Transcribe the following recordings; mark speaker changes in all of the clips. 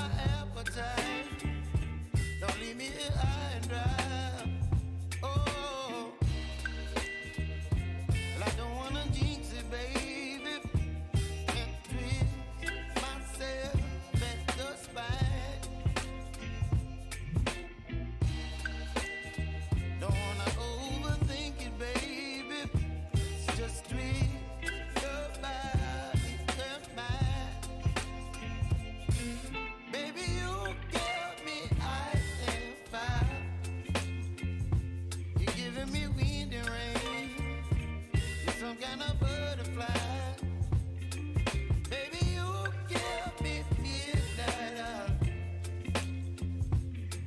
Speaker 1: my appetite. Don't leave me here high and dry. Oh, well, I don't wanna jinx it, baby, and twist myself at the spine. Don't wanna overthink it, baby. It's just twist your body and mine. Baby, you give me ice and fire. You're giving me wind and rain. You're some kind of butterfly. Baby, you give me midnight.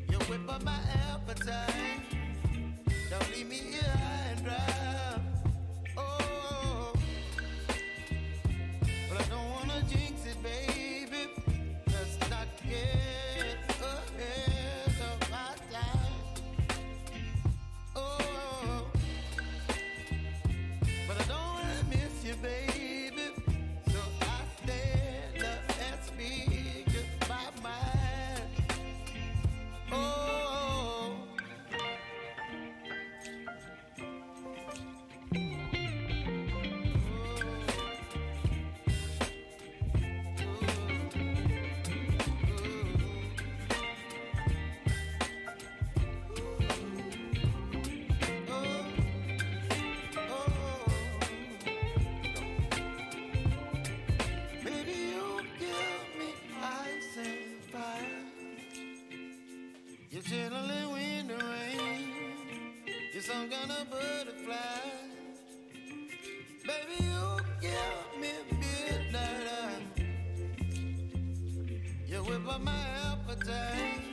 Speaker 1: You whip up my appetite. Don't leave me here high and dry. Oh, well, I don't wanna jinx it, baby. Let's not get ahead of my time. Oh, but I don't wanna miss you, baby. So I stand up and speak my mind. Oh. Baby, you give me ice and fire. You're chilling wind and rain. You're some kind of butterfly. Baby, you give me midnight. You whip up my appetite.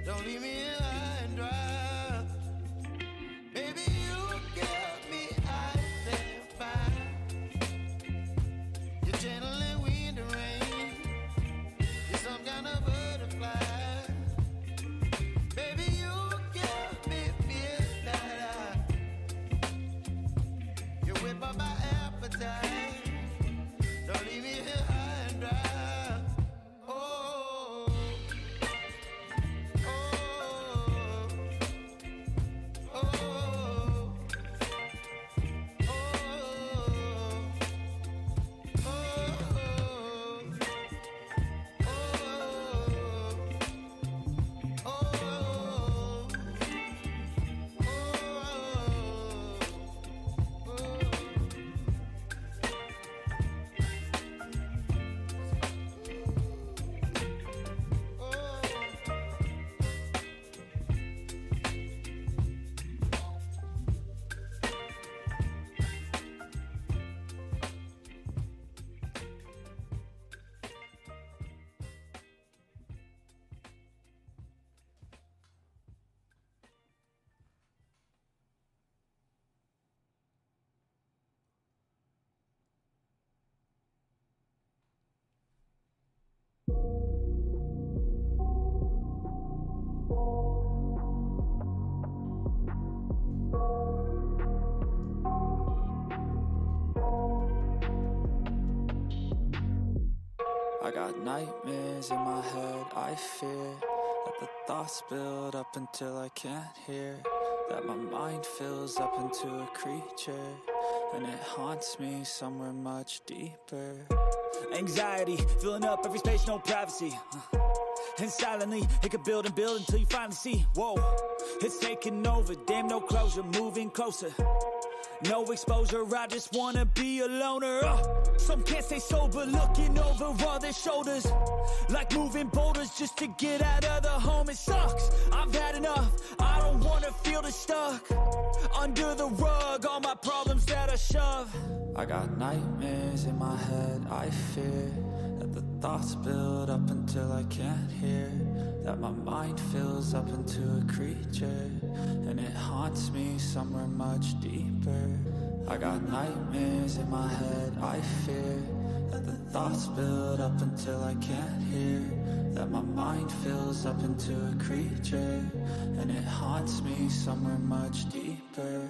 Speaker 1: Don't leave me here high and dry. Baby, you give me ice and fire. You're channeling wind and rain. You're some kind of butterfly. Baby, you give me midnight. You whip up my appetite. Don't leave me here high and dry. Oh, oh, oh, oh,
Speaker 2: I got nightmares in my head, I fear that the thoughts build up until I can't hear, that my mind fills up into a creature, and it haunts me somewhere much deeper.
Speaker 3: Anxiety, filling up every space, no privacy. And silently, it could build and build until you finally see, whoa, it's taking over, damn no closure, moving closer. No exposure, I just wanna be a loner. Some can't stay sober, looking over all their shoulders, like moving boulders just to get out of the home. It sucks, I've had enough, I don't wanna feel the stuck under the rug, all my problems that I shove.
Speaker 2: I got nightmares in my head, I fear that the thoughts build up until I can't hear, that my mind fills up into a creature, and it haunts me somewhere much deeper. I got nightmares in my head, I fear that the thoughts build up until I can't hear, that my mind fills up into a creature, and it haunts me somewhere much deeper.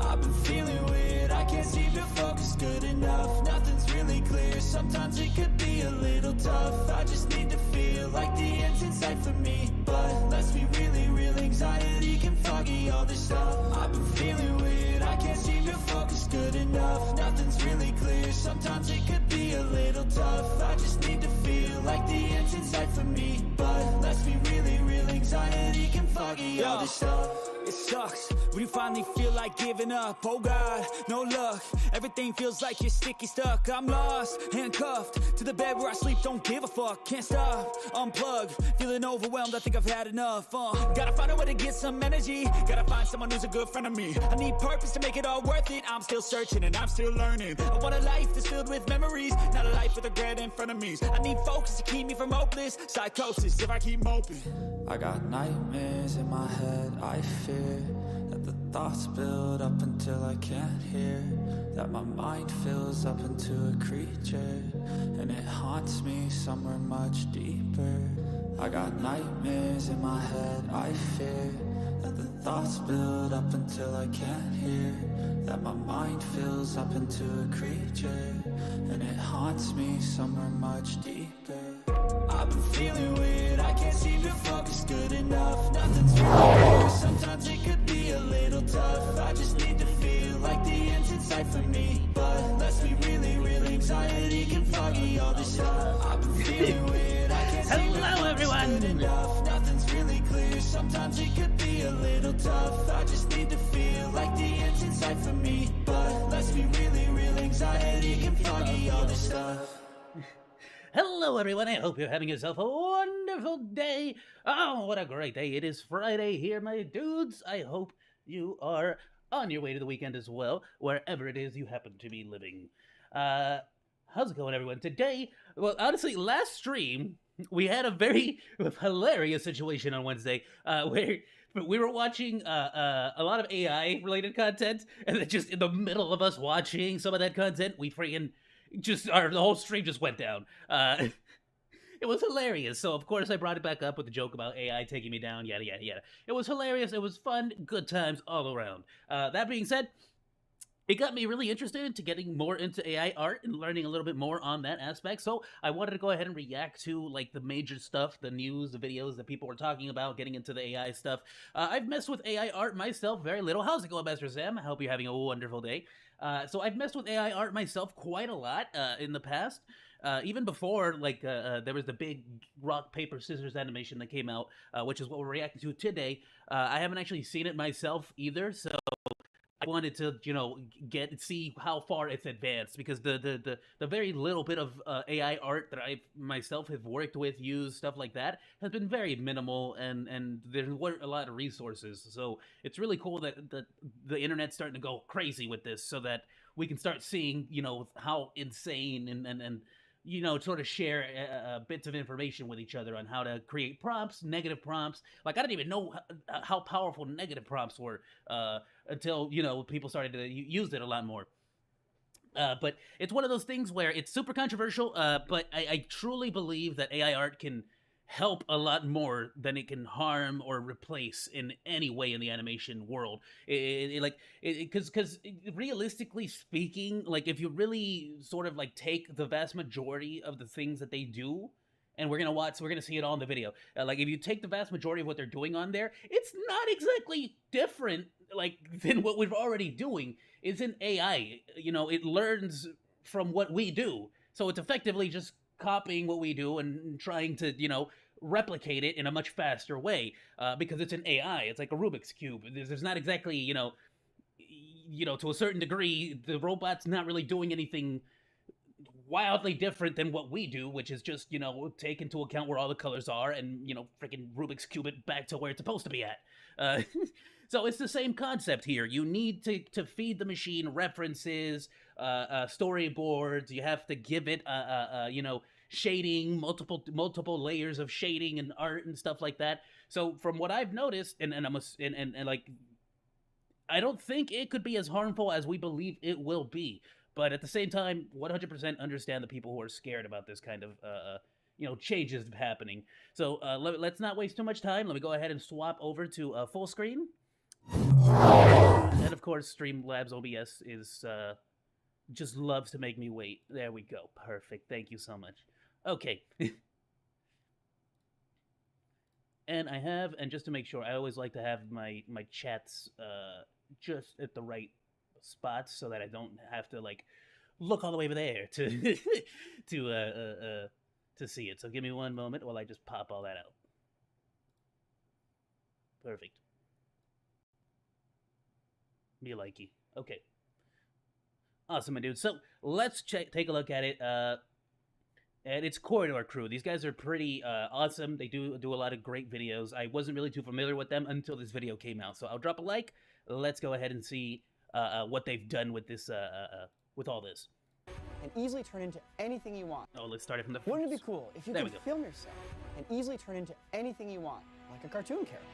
Speaker 3: I've been feeling weird, I can't seem to focus good enough. Nothing's really clear, sometimes it could be a little tough. I just need to feel like the end's in sight for me. But let's be really real, anxiety can foggy all this stuff. I've been feeling weird, I can't seem to focus good enough. Nothing's really clear, sometimes it could be a little tough. I just need to feel like the end's in sight for me. But let's be really real, anxiety can foggy all this stuff. It sucks when you finally feel like giving up. Oh God, no luck. Everything feels like you're sticky stuck. I'm lost, handcuffed to the bed where I sleep. Don't give a fuck, can't stop. Unplug, feeling overwhelmed. I think I've had enough. Gotta find a way to get some energy. Gotta find someone who's a good friend of me. I need purpose to make it all worth it. I'm still searching and I'm still learning. I want a life that's filled with memories, not a life with regret and frenemies. I need focus to keep me from hopeless psychosis if I keep moping.
Speaker 2: I got nightmares in my head, I fear that the thoughts build up until I can't hear, that my mind fills up into a creature, and it haunts me somewhere much deeper. I got nightmares in my head, I fear that the thoughts build up until I can't hear, that my mind fills up into a creature, and it haunts me somewhere much deeper.
Speaker 3: I've been feeling weird, I can't seem to focus good enough. Nothing's really clear, sometimes it could be a little tough. I just need to feel like the end's in sight for me. But let's be really real, anxiety can foggy all this stuff. I've been feeling weird, I can't seem to focus good enough. Nothing's really clear, sometimes it could be a little tough. I just need to feel like the end's in sight for me. But let's be really real, anxiety can foggy all this stuff.
Speaker 4: Hello, everyone. I hope you're having yourself a wonderful day. Oh, what a great day. It is Friday here, my dudes. I hope you are on your way to the weekend as well, wherever it is you happen to be living. How's it going, everyone? Today, well, honestly, last stream, we had a very hilarious situation on Wednesday where we were watching a lot of AI-related content, and then just in the middle of us watching some of that content, we freaking... the whole stream just went down. It was hilarious. So of course I brought it back up with the joke about AI taking me down, yada yada yada. It was hilarious. It was fun. Good times all around. That being said, it got me really interested into getting more into AI art and learning a little bit more on that aspect. So I wanted to go ahead and react to like the major stuff, the news, the videos that people were talking about, getting into the AI stuff. I've messed with AI art myself very little. How's it going, Master Sam? I hope you're having a wonderful day. So I've messed with AI art myself quite a lot in the past. Even before, like, there was the big rock, paper, scissors animation that came out, which is what we're reacting to today. I haven't actually seen it myself either, so I wanted to, you know, see how far it's advanced, because the very little bit of AI art that I myself have worked with, used, stuff like that, has been very minimal, and there weren't a lot of resources. So it's really cool that the internet's starting to go crazy with this, so that we can start seeing, you know, how insane and you know, sort of share bits of information with each other on how to create prompts, negative prompts. Like, I didn't even know how powerful negative prompts were until, you know, people started to use it a lot more. But it's one of those things where it's super controversial, but I truly believe that AI art can help a lot more than it can harm or replace in any way in the animation world. Because realistically speaking, like, if you really sort of like take the vast majority of the things that they do, and we're gonna see it all in the video. Like, if you take the vast majority of what they're doing on there, it's not exactly different like than what we're already doing. It's an AI. You know, it learns from what we do, so it's effectively just copying what we do and trying to, you know, replicate it in a much faster way, because it's an AI. It's like a Rubik's Cube. There's not exactly, you know, to a certain degree, the robot's not really doing anything wildly different than what we do, which is just, you know, take into account where all the colors are and, you know, freaking Rubik's Cube it back to where it's supposed to be at. So it's the same concept here. You need to feed the machine references, storyboards. You have to give it, you know, shading, multiple layers of shading and art and stuff like that. So from what I've noticed, and like, I don't think it could be as harmful as we believe it will be. But at the same time, 100% understand the people who are scared about this kind of, you know, changes happening. So let's not waste too much time. Let me go ahead and swap over to full screen. And of course, Streamlabs OBS is just loves to make me wait. There we go. Perfect. Thank you so much. Okay. And I have, and just to make sure, I always like to have my chats just at the right spots so that I don't have to like look all the way over there to to see it. So give me one moment while I just pop all that out. Perfect. Me likey. Okay. Awesome, my dude. So let's take a look at it. And it's Corridor Crew. These guys are pretty awesome. They do a lot of great videos. I wasn't really too familiar with them until this video came out. So I'll drop a like. Let's go ahead and see what they've done with this, with all this.
Speaker 5: And easily turn into anything you want.
Speaker 4: Oh, let's start it from the.
Speaker 5: Wouldn't it be cool if you
Speaker 4: There
Speaker 5: could
Speaker 4: we go.
Speaker 5: film yourself and easily turn into anything you want, like a cartoon character?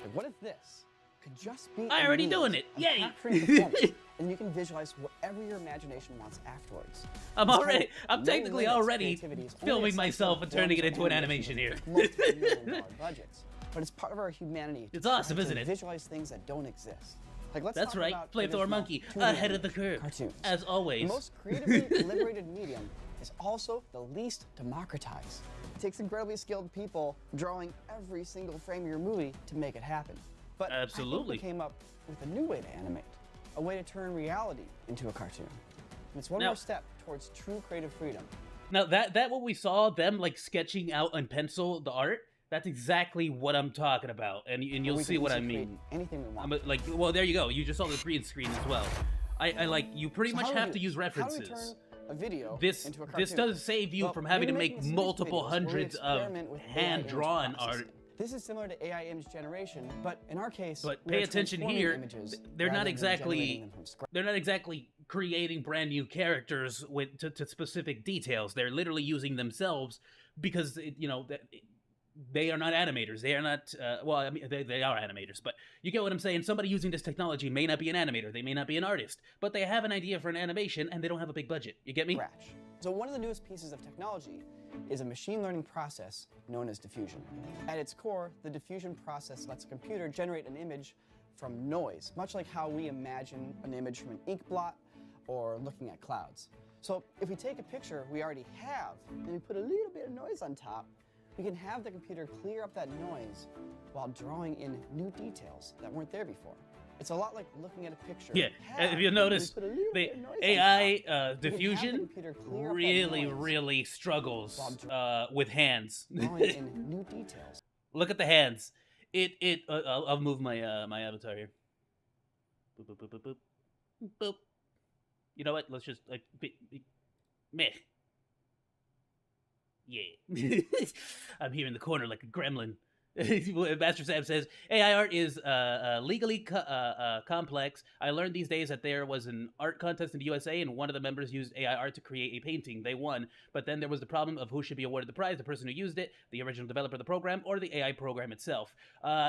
Speaker 5: Like, what if this could just be
Speaker 4: I
Speaker 5: a
Speaker 4: already
Speaker 5: means
Speaker 4: doing it.
Speaker 5: of
Speaker 4: Yay!
Speaker 5: capturing performance, and you can visualize whatever your imagination wants afterwards.
Speaker 4: I'm
Speaker 5: It's
Speaker 4: already.
Speaker 5: called
Speaker 4: I'm
Speaker 5: no
Speaker 4: technically
Speaker 5: limits
Speaker 4: already
Speaker 5: creativity. It's only
Speaker 4: filming
Speaker 5: accessible
Speaker 4: myself and turning it
Speaker 5: forms
Speaker 4: into
Speaker 5: of
Speaker 4: an animation here.
Speaker 5: multi-million-dollar budgets, but it's part of our humanity.
Speaker 4: It's awesome,
Speaker 5: to
Speaker 4: isn't it?
Speaker 5: Visualize things that don't exist. Like, let's
Speaker 4: That's
Speaker 5: talk
Speaker 4: right.
Speaker 5: about
Speaker 4: Flamethrower
Speaker 5: traditional
Speaker 4: Monkey
Speaker 5: 2D
Speaker 4: ahead of the curve,
Speaker 5: cartoons.
Speaker 4: as always.
Speaker 5: The most creatively liberated medium is also the least democratized. It takes incredibly skilled people drawing every single frame of your movie to make it happen. But
Speaker 4: Absolutely.
Speaker 5: I think we came up with a new way to animate, a way to turn reality into a cartoon. And it's one
Speaker 4: Now-
Speaker 5: more step towards true creative freedom.
Speaker 4: Now that what we saw them like sketching out on pencil the art, that's exactly what I'm talking about, and you'll
Speaker 5: We
Speaker 4: see
Speaker 5: can
Speaker 4: what I
Speaker 5: easily
Speaker 4: mean.
Speaker 5: create anything we want.
Speaker 4: Like, well, there you go. You just saw the green screen as well. I like you pretty
Speaker 5: So
Speaker 4: much
Speaker 5: how do we
Speaker 4: have
Speaker 5: do
Speaker 4: to
Speaker 5: this?
Speaker 4: use
Speaker 5: How do we
Speaker 4: references.
Speaker 5: turn a video
Speaker 4: This
Speaker 5: into a cartoon?
Speaker 4: does save you
Speaker 5: Well,
Speaker 4: from having to
Speaker 5: we're
Speaker 4: make
Speaker 5: making a series of
Speaker 4: multiple
Speaker 5: videos where we
Speaker 4: hundreds of
Speaker 5: experiment with AI image
Speaker 4: hand-drawn art.
Speaker 5: processing. This is similar to AI image generation, but in our case,
Speaker 4: But
Speaker 5: we
Speaker 4: pay
Speaker 5: are
Speaker 4: attention
Speaker 5: transforming
Speaker 4: here.
Speaker 5: images
Speaker 4: They're
Speaker 5: rather
Speaker 4: not
Speaker 5: than
Speaker 4: exactly
Speaker 5: generating them from scratch.
Speaker 4: they're not exactly creating brand new characters with to specific details. They're literally using themselves because they are not animators. They are not well, I mean, they are animators, but you get what I'm saying. Somebody using this technology may not be an animator. They may not be an artist, but they have an idea for an animation and they don't have a big budget. You get me?
Speaker 5: Scratch. So one of the newest pieces of technology is a machine learning process known as diffusion. At its core, the diffusion process lets a computer generate an image from noise, much like how we imagine an image from an ink blot or looking at clouds. So if we take a picture we already have and we put a little bit of noise on top, we can have the computer clear up that noise while drawing in new details that weren't there before. It's a lot like looking at a picture.
Speaker 4: Yeah, if you notice, the AI diffusion really struggles with hands.
Speaker 5: Drawing in new details.
Speaker 4: Look at the hands. I'll move my my avatar here. Boop boop boop boop boop. Boop. You know what? Let's just like meh. Yeah. I'm here in the corner like a gremlin. Master Sam says, AI art is legally complex. I learned these days that there was an art contest in the USA and one of the members used AI art to create a painting. They won, but then there was the problem of who should be awarded the prize, the person who used it, the original developer of the program, or the AI program itself.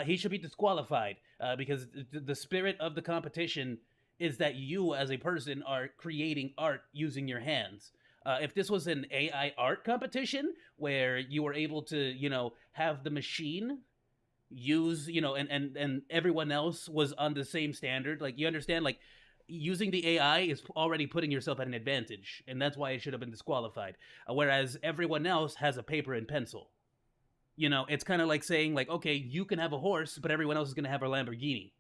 Speaker 4: He should be disqualified because the spirit of the competition is that you as a person are creating art using your hands. If this was an AI art competition where you were able to, have the machine use, and everyone else was on the same standard, like, you understand, like, using the AI is already putting yourself at an advantage, and that's why it should have been disqualified. Whereas everyone else has a paper and pencil. It's kind of like saying, like, okay, you can have a horse, but everyone else is going to have a Lamborghini.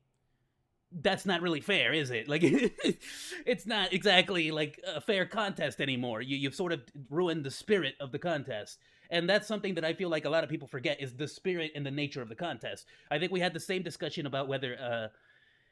Speaker 4: That's not really fair, is it? Like, it's not exactly like a fair contest anymore. You've sort of ruined the spirit of the contest. And that's something that I feel like a lot of people forget is the spirit and the nature of the contest. I think we had the same discussion about whether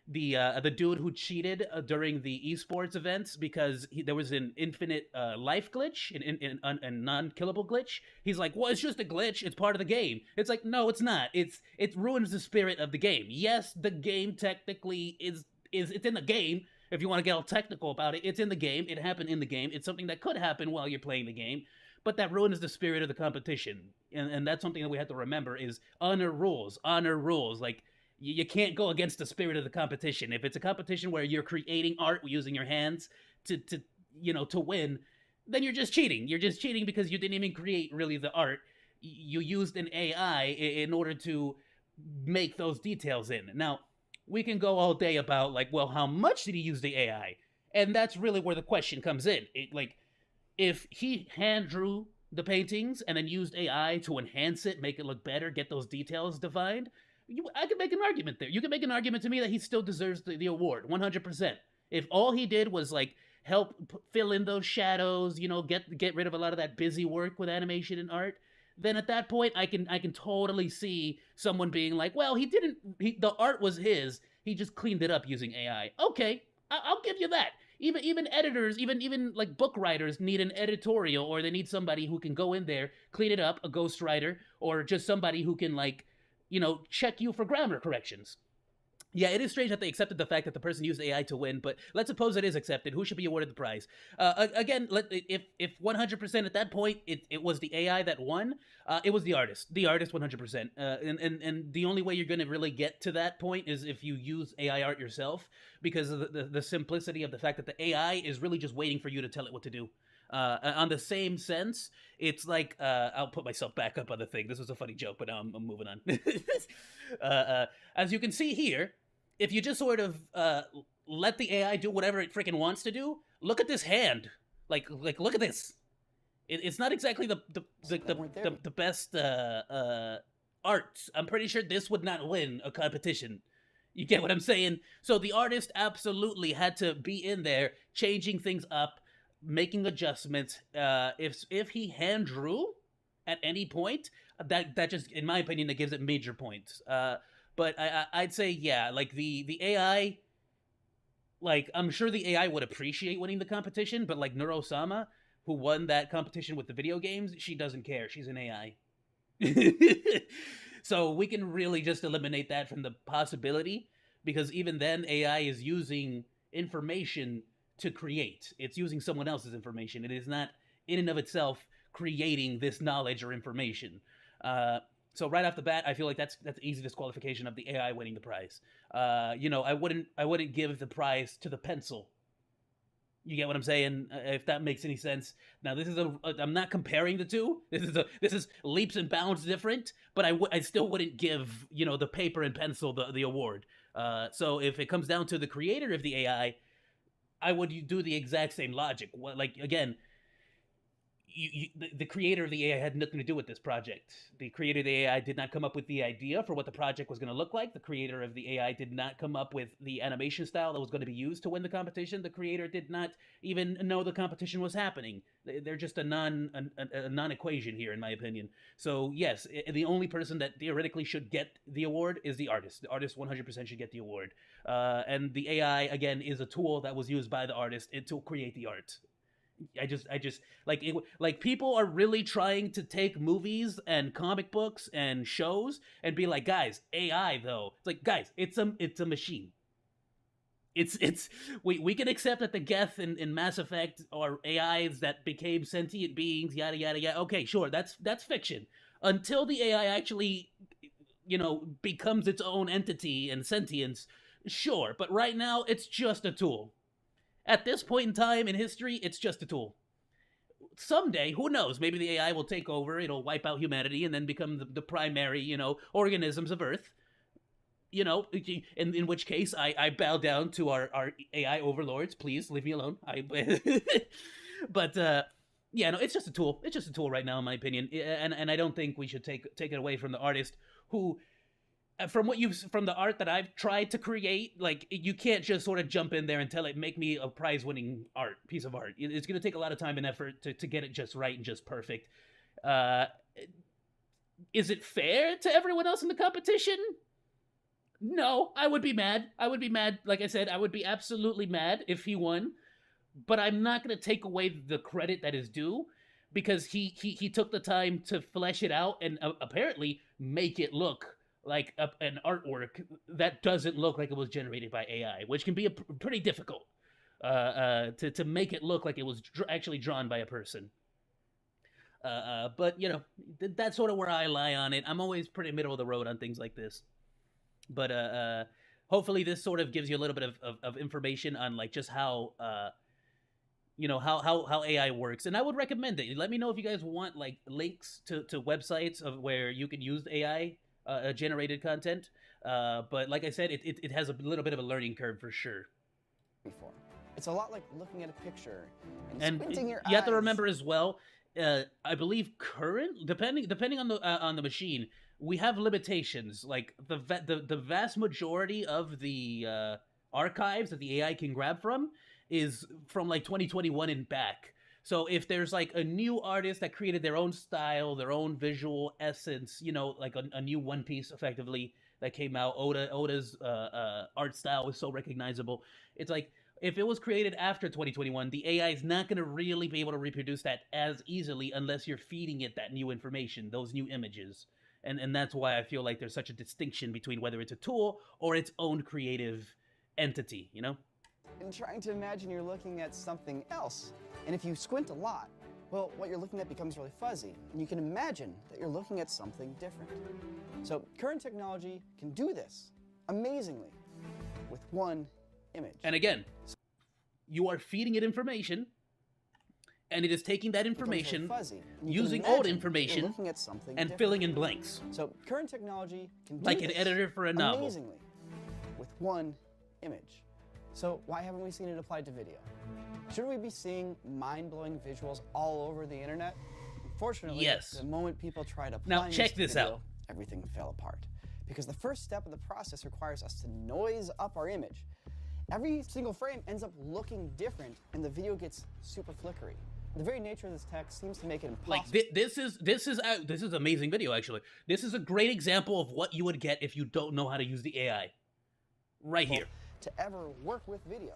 Speaker 4: the dude who cheated during the esports events because there was an infinite life glitch, an non-killable glitch. He's like, well, it's just a glitch. It's part of the game. It's like, no, it's not. It ruins the spirit of the game. Yes, the game technically is it's in the game. If you want to get all technical about it, it's in the game. It happened in the game. It's something that could happen while you're playing the game, but that ruins the spirit of the competition. And that's something that we have to remember is honor rules. Like, you can't go against the spirit of the competition. If it's a competition where you're creating art using your hands to win, then you're just cheating. You're just cheating because you didn't even create really the art. You used an AI in order to make those details in. Now, we can go all day about like, well, how much did he use the AI? And that's really where the question comes in. Like, if he hand drew the paintings and then used AI to enhance it, make it look better, get those details defined, I could make an argument there. You can make an argument to me that he still deserves the award, 100%. If all he did was like help fill in those shadows, get rid of a lot of that busy work with animation and art, then at that point I can totally see someone being like, well, the art was his, he just cleaned it up using AI. Okay, I'll give you that. Even editors, even like book writers need an editorial, or they need somebody who can go in there, clean it up, a ghostwriter, or just somebody who can like, check you for grammar corrections. Yeah, it is strange that they accepted the fact that the person used AI to win, but let's suppose it is accepted. Who should be awarded the prize? Again, if 100% at that point it was the AI that won, it was the artist. The artist 100%. And the only way you're going to really get to that point is if you use AI art yourself, because of the simplicity of the fact that the AI is really just waiting for you to tell it what to do. On the same sense, it's like, I'll put myself back up on the thing. This was a funny joke, but now I'm moving on. As you can see here, if you just sort of let the AI do whatever it freaking wants to do, look at this hand. Like look at this. It's not exactly the best art. I'm pretty sure this would not win a competition. You get what I'm saying? So the artist absolutely had to be in there, changing things up, making adjustments. If he hand drew at any point, that just, in my opinion, that gives it major points. But I'd say, yeah, like the AI, like I'm sure the AI would appreciate winning the competition, but like Neuro-sama, who won that competition with the video games, she doesn't care. She's an AI. So we can really just eliminate that from the possibility, because even then AI is using information to create. It's using someone else's information. It is not in and of itself creating this knowledge or information. So right off the bat, I feel like that's easy disqualification of the AI winning the prize. I wouldn't give the prize to the pencil. You get what I'm saying? If that makes any sense. Now this is I'm not comparing the two. This is leaps and bounds different. But I still wouldn't give the paper and pencil the award. So if it comes down to the creator of the AI, I would do the exact same logic. Like again. The creator of the AI had nothing to do with this project. The creator of the AI did not come up with the idea for what the project was going to look like. The creator of the AI did not come up with the animation style that was going to be used to win the competition. The creator did not even know the competition was happening. They're just a non-equation here, in my opinion. So yes, the only person that theoretically should get the award is the artist. The artist 100% should get the award. And the AI, again, is a tool that was used by the artist to create the art. I just like people are really trying to take movies and comic books and shows and be like, guys, AI though. It's like, guys, it's a machine. We can accept that the Geth in Mass Effect are AIs that became sentient beings, yada yada yada. Okay, sure, that's fiction. Until the AI actually, becomes its own entity and sentience, sure. But right now, it's just a tool. At this point in time in history, it's just a tool. Someday, who knows? Maybe the AI will take over, it'll wipe out humanity, and then become the primary, organisms of Earth. In which case, I bow down to our AI overlords. Please, leave me alone. But, it's just a tool. It's just a tool right now, in my opinion. And I don't think we should take it away from the artist who... From the art that I've tried to create, like, you can't just sort of jump in there and tell it, make me a prize-winning piece of art. It's going to take a lot of time and effort to get it just right and just perfect. Is it fair to everyone else in the competition? No, I would be mad. Like I said, I would be absolutely mad if he won. But I'm not going to take away the credit that is due, because he took the time to flesh it out and apparently make it look like an artwork that doesn't look like it was generated by AI, which can be pretty difficult to make it look like it was actually drawn by a person. But that's sort of where I lie on it. I'm always pretty middle of the road on things like this. But hopefully this sort of gives you a little bit of information on like just how how AI works. And I would recommend it. Let me know if you guys want like links to websites of where you can use AI generated content. But like I said, it has a little bit of a learning curve for sure.
Speaker 5: before. It's a lot like looking at a picture and
Speaker 4: And
Speaker 5: squinting your eyes.
Speaker 4: you have to remember as well, I believe depending on the machine, we have limitations. Like the vast majority of the archives that the AI can grab from is from like 2021 and back. So if there's like a new artist that created their own style, their own visual essence, you know, like a new One Piece effectively that came out, Oda's art style was so recognizable. It's like, if it was created after 2021, the AI is not going to really be able to reproduce that as easily unless you're feeding it that new information, those new images. And that's why I feel like there's such a distinction between whether it's a tool or its own creative entity, you know?
Speaker 5: And trying to imagine you're looking at something else. And if you squint a lot, well, what you're looking at becomes really fuzzy, and you can imagine that you're looking at something different. So current technology can do this amazingly with one image.
Speaker 4: And again, you are feeding it information, and it is taking that information, using old information, and filling in blanks.
Speaker 5: So current technology can do
Speaker 4: like
Speaker 5: this
Speaker 4: an editor for a novel.
Speaker 5: amazingly with one image. So why haven't we seen it applied to video? Should we be seeing mind-blowing visuals all over the internet? Unfortunately,
Speaker 4: yes.
Speaker 5: The moment people try to
Speaker 4: now check this
Speaker 5: video,
Speaker 4: out.
Speaker 5: Everything fell apart. Because the first step of the process requires us to noise up our image. Every single frame ends up looking different, and the video gets super flickery. The very nature of this tech seems to make it impossible.
Speaker 4: Like this is amazing video actually. This is a great example of what you would get if you don't know how to use the AI. Right here.
Speaker 5: To ever work with video.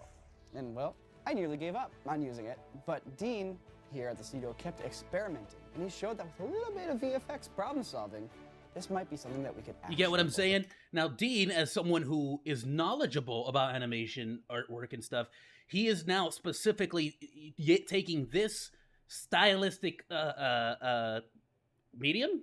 Speaker 5: And well, I nearly gave up on using it, but Dean here at the studio kept experimenting, and he showed that with a little bit of VFX problem solving, this might be something that we could actually
Speaker 4: You get what I'm saying? Now, Dean, as someone who is knowledgeable about animation, artwork, and stuff, he is now specifically taking this stylistic medium.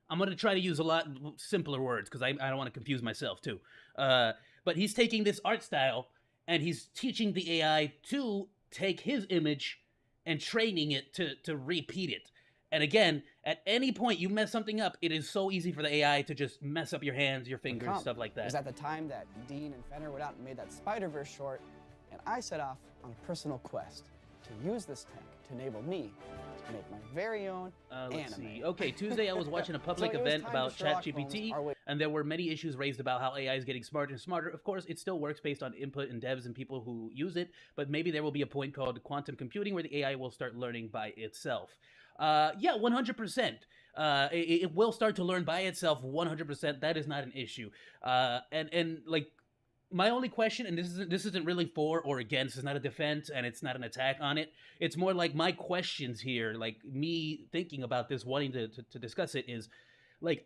Speaker 4: I'm going to try to use a lot simpler words because I don't want to confuse myself, too. But he's taking this art style, and he's teaching the AI to take his image and training it to repeat it. And again, at any point you mess something up, it is so easy for the AI to just mess up your hands, your fingers, stuff like that.
Speaker 5: It was at the time that Dean and Fenner went out and made that Spider-Verse short, and I set off on a personal quest to use this tech to enable me to make my very own
Speaker 4: let's
Speaker 5: anime.
Speaker 4: see. Okay, Tuesday I was watching a public event about ChatGPT, and there were many issues raised about how AI is getting smarter and smarter. Of course, it still works based on input and devs and people who use it, but maybe there will be a point called quantum computing where the AI will start learning by itself. Yeah, 100%. It will start to learn by itself 100%. That is not an issue. And like, my only question, and this isn't really for or against, it's not a defense and it's not an attack on it. It's more like my questions here, like me thinking about this, wanting to discuss it is, like,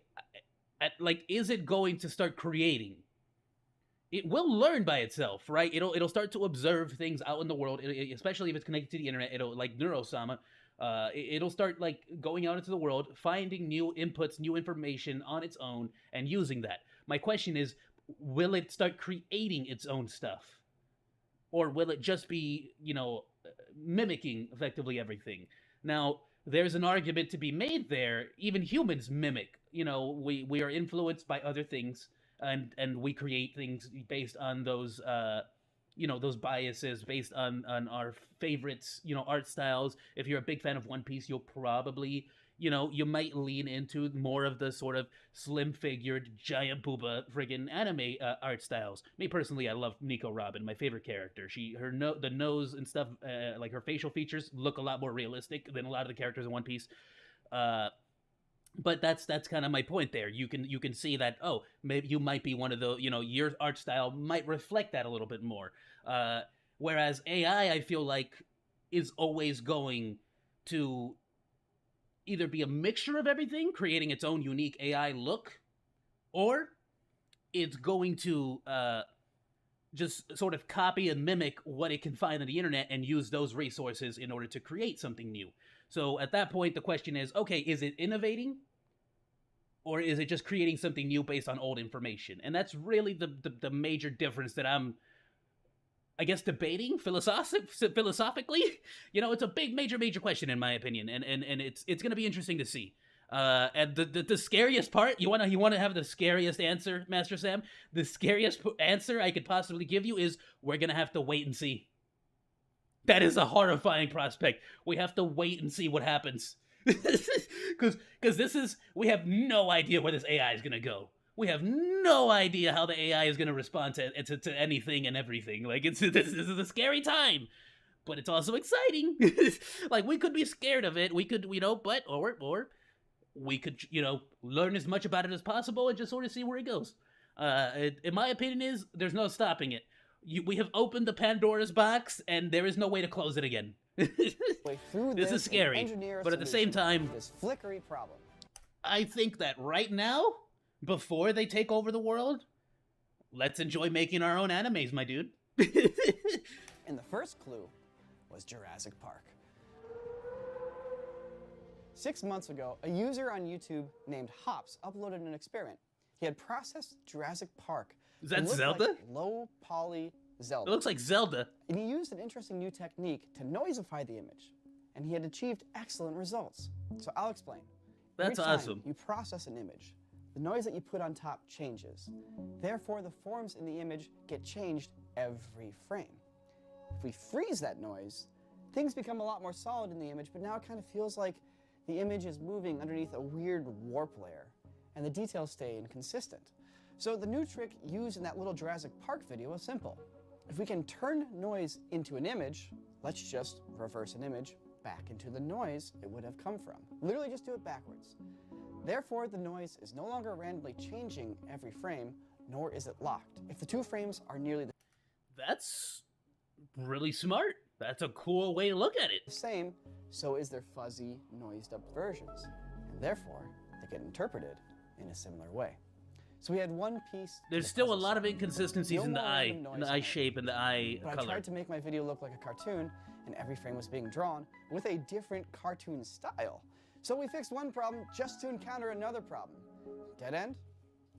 Speaker 4: is it going to start creating? It will learn by itself, right? It'll start to observe things out in the world, especially if it's connected to the internet. It'll, like Neurosama, it'll start like going out into the world, finding new inputs, new information on its own, and using that. My question is, will it start creating its own stuff? Or will it just be, mimicking effectively everything? Now, there's an argument to be made there. Even humans mimic. We are influenced by other things, and we create things based on those those biases, based on our favorites, art styles. If you're a big fan of One Piece, you'll probably, you might lean into more of the sort of slim-figured, giant booba friggin' anime art styles. Me personally, I love Nico Robin, my favorite character. The nose and stuff, like her facial features, look a lot more realistic than a lot of the characters in One Piece. But that's kind of my point there. You can see that, oh, maybe you might be one of the, your art style might reflect that a little bit more. Whereas AI, I feel like, is always going to either be a mixture of everything, creating its own unique AI look, or it's going to just sort of copy and mimic what it can find on the internet and use those resources in order to create something new. So at that point, the question is, okay, is it innovating? Or is it just creating something new based on old information? And that's really the major difference that I'm, I guess, debating philosophically. It's a big, major question in my opinion. And it's going to be interesting to see. And the scariest part, you wanna have the scariest answer, Master Sam? The scariest answer I could possibly give you is we're gonna have to wait and see. That is a horrifying prospect. We have to wait and see what happens. Because we have no idea where this AI is gonna go. We have no idea how the AI is gonna respond to anything and everything. Like this is a scary time, but it's also exciting. Like we could be scared of it. We could, or we could, learn as much about it as possible and just sort of see where it goes. In my opinion, is there's no stopping it. We have opened the Pandora's box, and there is no way to close it again. This is scary, but at the same time,
Speaker 5: this flickery problem.
Speaker 4: I think that right now, before they take over the world, let's enjoy making our own animes, my dude.
Speaker 5: And the first clue was Jurassic Park. 6 months ago, a user on YouTube named Hops uploaded an experiment. He had processed Jurassic Park.
Speaker 4: Is that Zelda?
Speaker 5: Like low poly Zelda.
Speaker 4: It looks like Zelda.
Speaker 5: And he used an interesting new technique to noisify the image. And he had achieved excellent results. So I'll explain.
Speaker 4: That's
Speaker 5: Every time
Speaker 4: awesome.
Speaker 5: you process an image, the noise that you put on top changes. Therefore, the forms in the image get changed every frame. If we freeze that noise, things become a lot more solid in the image, but now it kind of feels like the image is moving underneath a weird warp layer, and the details stay inconsistent. So the new trick used in that little Jurassic Park video was simple. If we can turn noise into an image, let's just reverse an image back into the noise it would have come from. Literally just do it backwards. Therefore, the noise is no longer randomly changing every frame, nor is it locked. If the two frames are nearly
Speaker 4: That's really smart. That's a cool way to look at it.
Speaker 5: the same, so is their fuzzy, noised up versions. And therefore, they get interpreted in a similar way. So we had one piece.
Speaker 4: There's still a lot of inconsistencies in the eye shape and the eye
Speaker 5: but
Speaker 4: color.
Speaker 5: I tried to make my video look like a cartoon, and every frame was being drawn with a different cartoon style. So we fixed one problem just to encounter another problem. Dead end?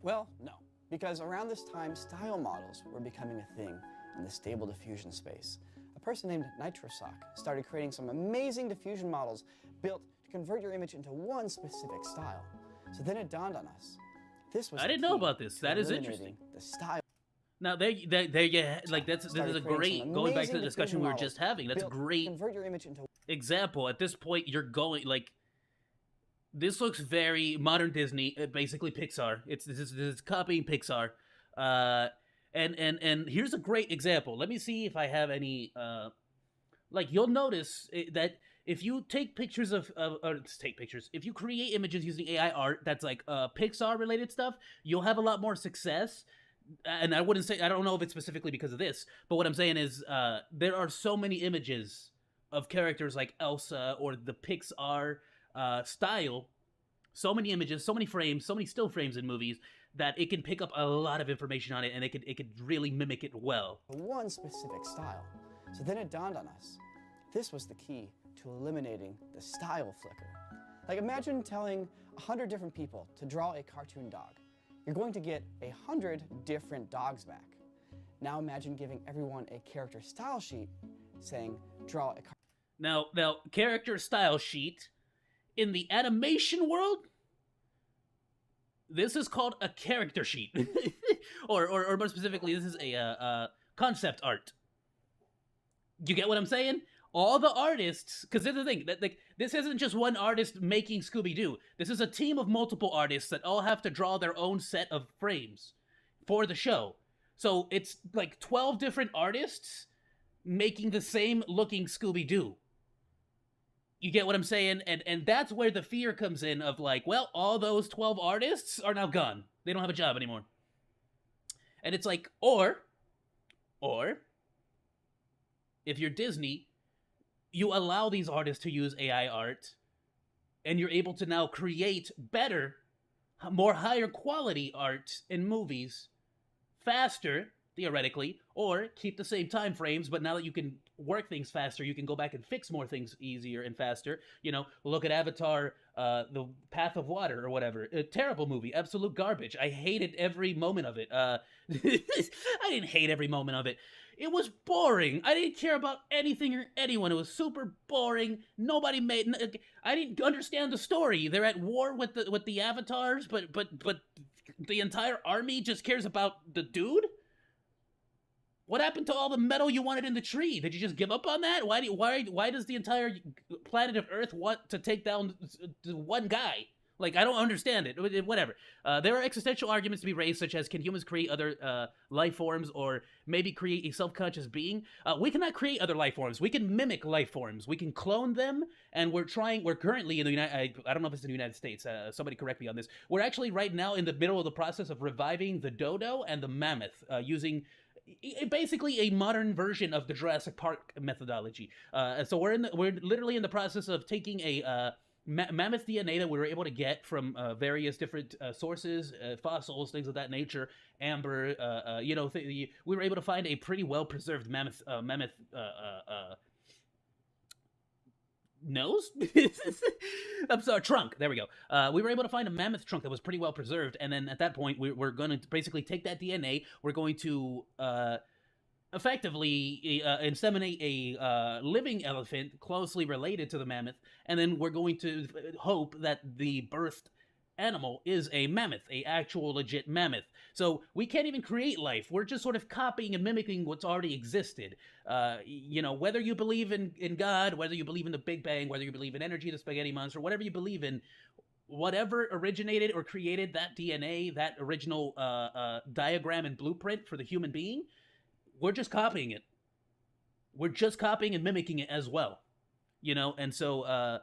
Speaker 5: Well, no. Because around this time, style models were becoming a thing in the stable diffusion space. A person named Nitrosock started creating some amazing diffusion models built to convert your image into one specific style. So then it dawned on us.
Speaker 4: I didn't know about this. That is interesting.
Speaker 5: The style.
Speaker 4: Now, this is a great, going back to the discussion we were just having, that's a great example. At this point, you're going, this looks very modern Disney, basically Pixar. This is copying Pixar. And here's a great example. Let me see if I have any, you'll notice that if you take pictures if you create images using AI art that's Pixar related stuff, you'll have a lot more success. And I don't know if it's specifically because of this, but what I'm saying is there are so many images of characters like Elsa or the Pixar style, so many images, so many frames, so many still frames in movies that it can pick up a lot of information on it, and it could really mimic it well.
Speaker 5: One specific style. So then it dawned on us. This was the key to eliminating the style flicker. Imagine telling 100 different people to draw a cartoon dog. You're going to get 100 different dogs back. Now imagine giving everyone a character style sheet saying, draw a
Speaker 4: Now, character style sheet, in the animation world, this is called a character sheet. or more specifically, this is a concept art. You get what I'm saying? All the artists, because this is the thing, this isn't just one artist making Scooby-Doo. This is a team of multiple artists that all have to draw their own set of frames for the show. So it's 12 different artists making the same looking Scooby-Doo. You get what I'm saying? And that's where the fear comes in of all those 12 artists are now gone. They don't have a job anymore. And it's or if you're Disney, you allow these artists to use AI art, and you're able to now create better, more higher quality art in movies faster theoretically, or keep the same time frames, but now that you can work things faster, you can go back and fix more things easier and faster. You know, look at Avatar, The Path of Water or whatever. A terrible movie, absolute garbage. I hated every moment of it. I didn't hate every moment of it. It was boring. I didn't care about anything or anyone. It was super boring. Nobody made. I didn't understand the story. They're at war with the avatars, but the entire army just cares about the dude. What happened to all the metal you wanted in the tree? Did you just give up on that? Why does the entire planet of Earth want to take down one guy? Like, I don't understand it. Whatever. There are existential arguments to be raised, such as, can humans create other life forms, or maybe create a self-conscious being? We cannot create other life forms. We can mimic life forms. We can clone them, and we're currently in the United... I don't know if it's in the United States. Somebody correct me on this. We're actually right now in the middle of the process of reviving the dodo and the mammoth, using... basically a modern version of the Jurassic Park methodology. So we're literally in the process of taking a mammoth DNA that we were able to get from various different sources, fossils, things of that nature, amber. We were able to find a pretty well preserved mammoth nose? I'm sorry, trunk. There we go. We were able to find a mammoth trunk that was pretty well preserved, and then at that point, we're going to basically take that DNA. We're going to effectively inseminate a living elephant closely related to the mammoth, and then we're going to hope that the birthed animal is a mammoth, a actual legit mammoth. So we can't even create life. We're just sort of copying and mimicking what's already existed. Whether you believe in God, whether you believe in the Big Bang, whether you believe in energy, the spaghetti monster, whatever you believe in, whatever originated or created that DNA, that original diagram and blueprint for the human being, we're just copying it. We're just copying and mimicking it as well. And so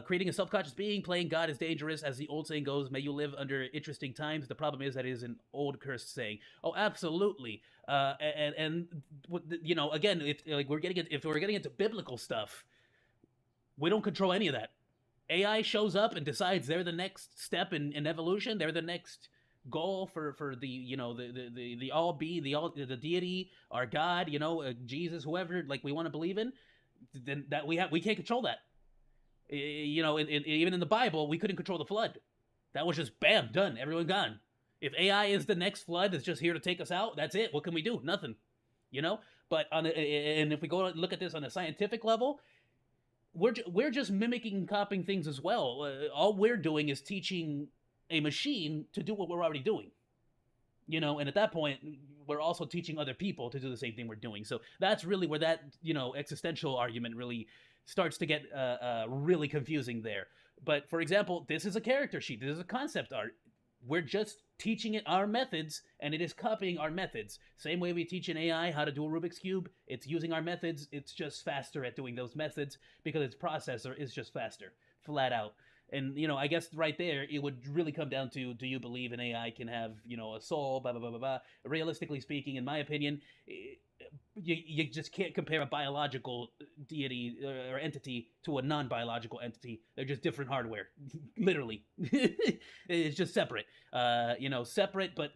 Speaker 4: creating a self-conscious being, playing God is dangerous. As the old saying goes, may you live under interesting times. The problem is that it is an old cursed saying. Oh, absolutely. Again, if we're getting into biblical stuff, we don't control any of that. AI shows up and decides they're the next step in evolution. They're the next goal for the all be, the deity, our God, Jesus, whoever we want to believe in. Then that we can't control that. Even in the Bible, we couldn't control the flood. That was just bam, done, everyone gone. If AI is the next flood that's just here to take us out, that's it. What can we do? Nothing. But and if we go look at this on a scientific level, we're just mimicking and copying things as well. All we're doing is teaching a machine to do what we're already doing. And at that point, we're also teaching other people to do the same thing we're doing. So that's really where that existential argument really starts to get really confusing there. But for example, this is a character sheet. This is a concept art. We're just teaching it our methods, and it is copying our methods. Same way we teach an AI how to do a Rubik's Cube. It's using our methods. It's just faster at doing those methods because its processor is just faster, flat out. And, I guess right there, it would really come down to, do you believe an AI can have, a soul, blah, blah, blah, blah, blah. Realistically speaking, in my opinion, you just can't compare a biological deity or entity to a non-biological entity. They're just different hardware, literally. It's just separate, separate, but,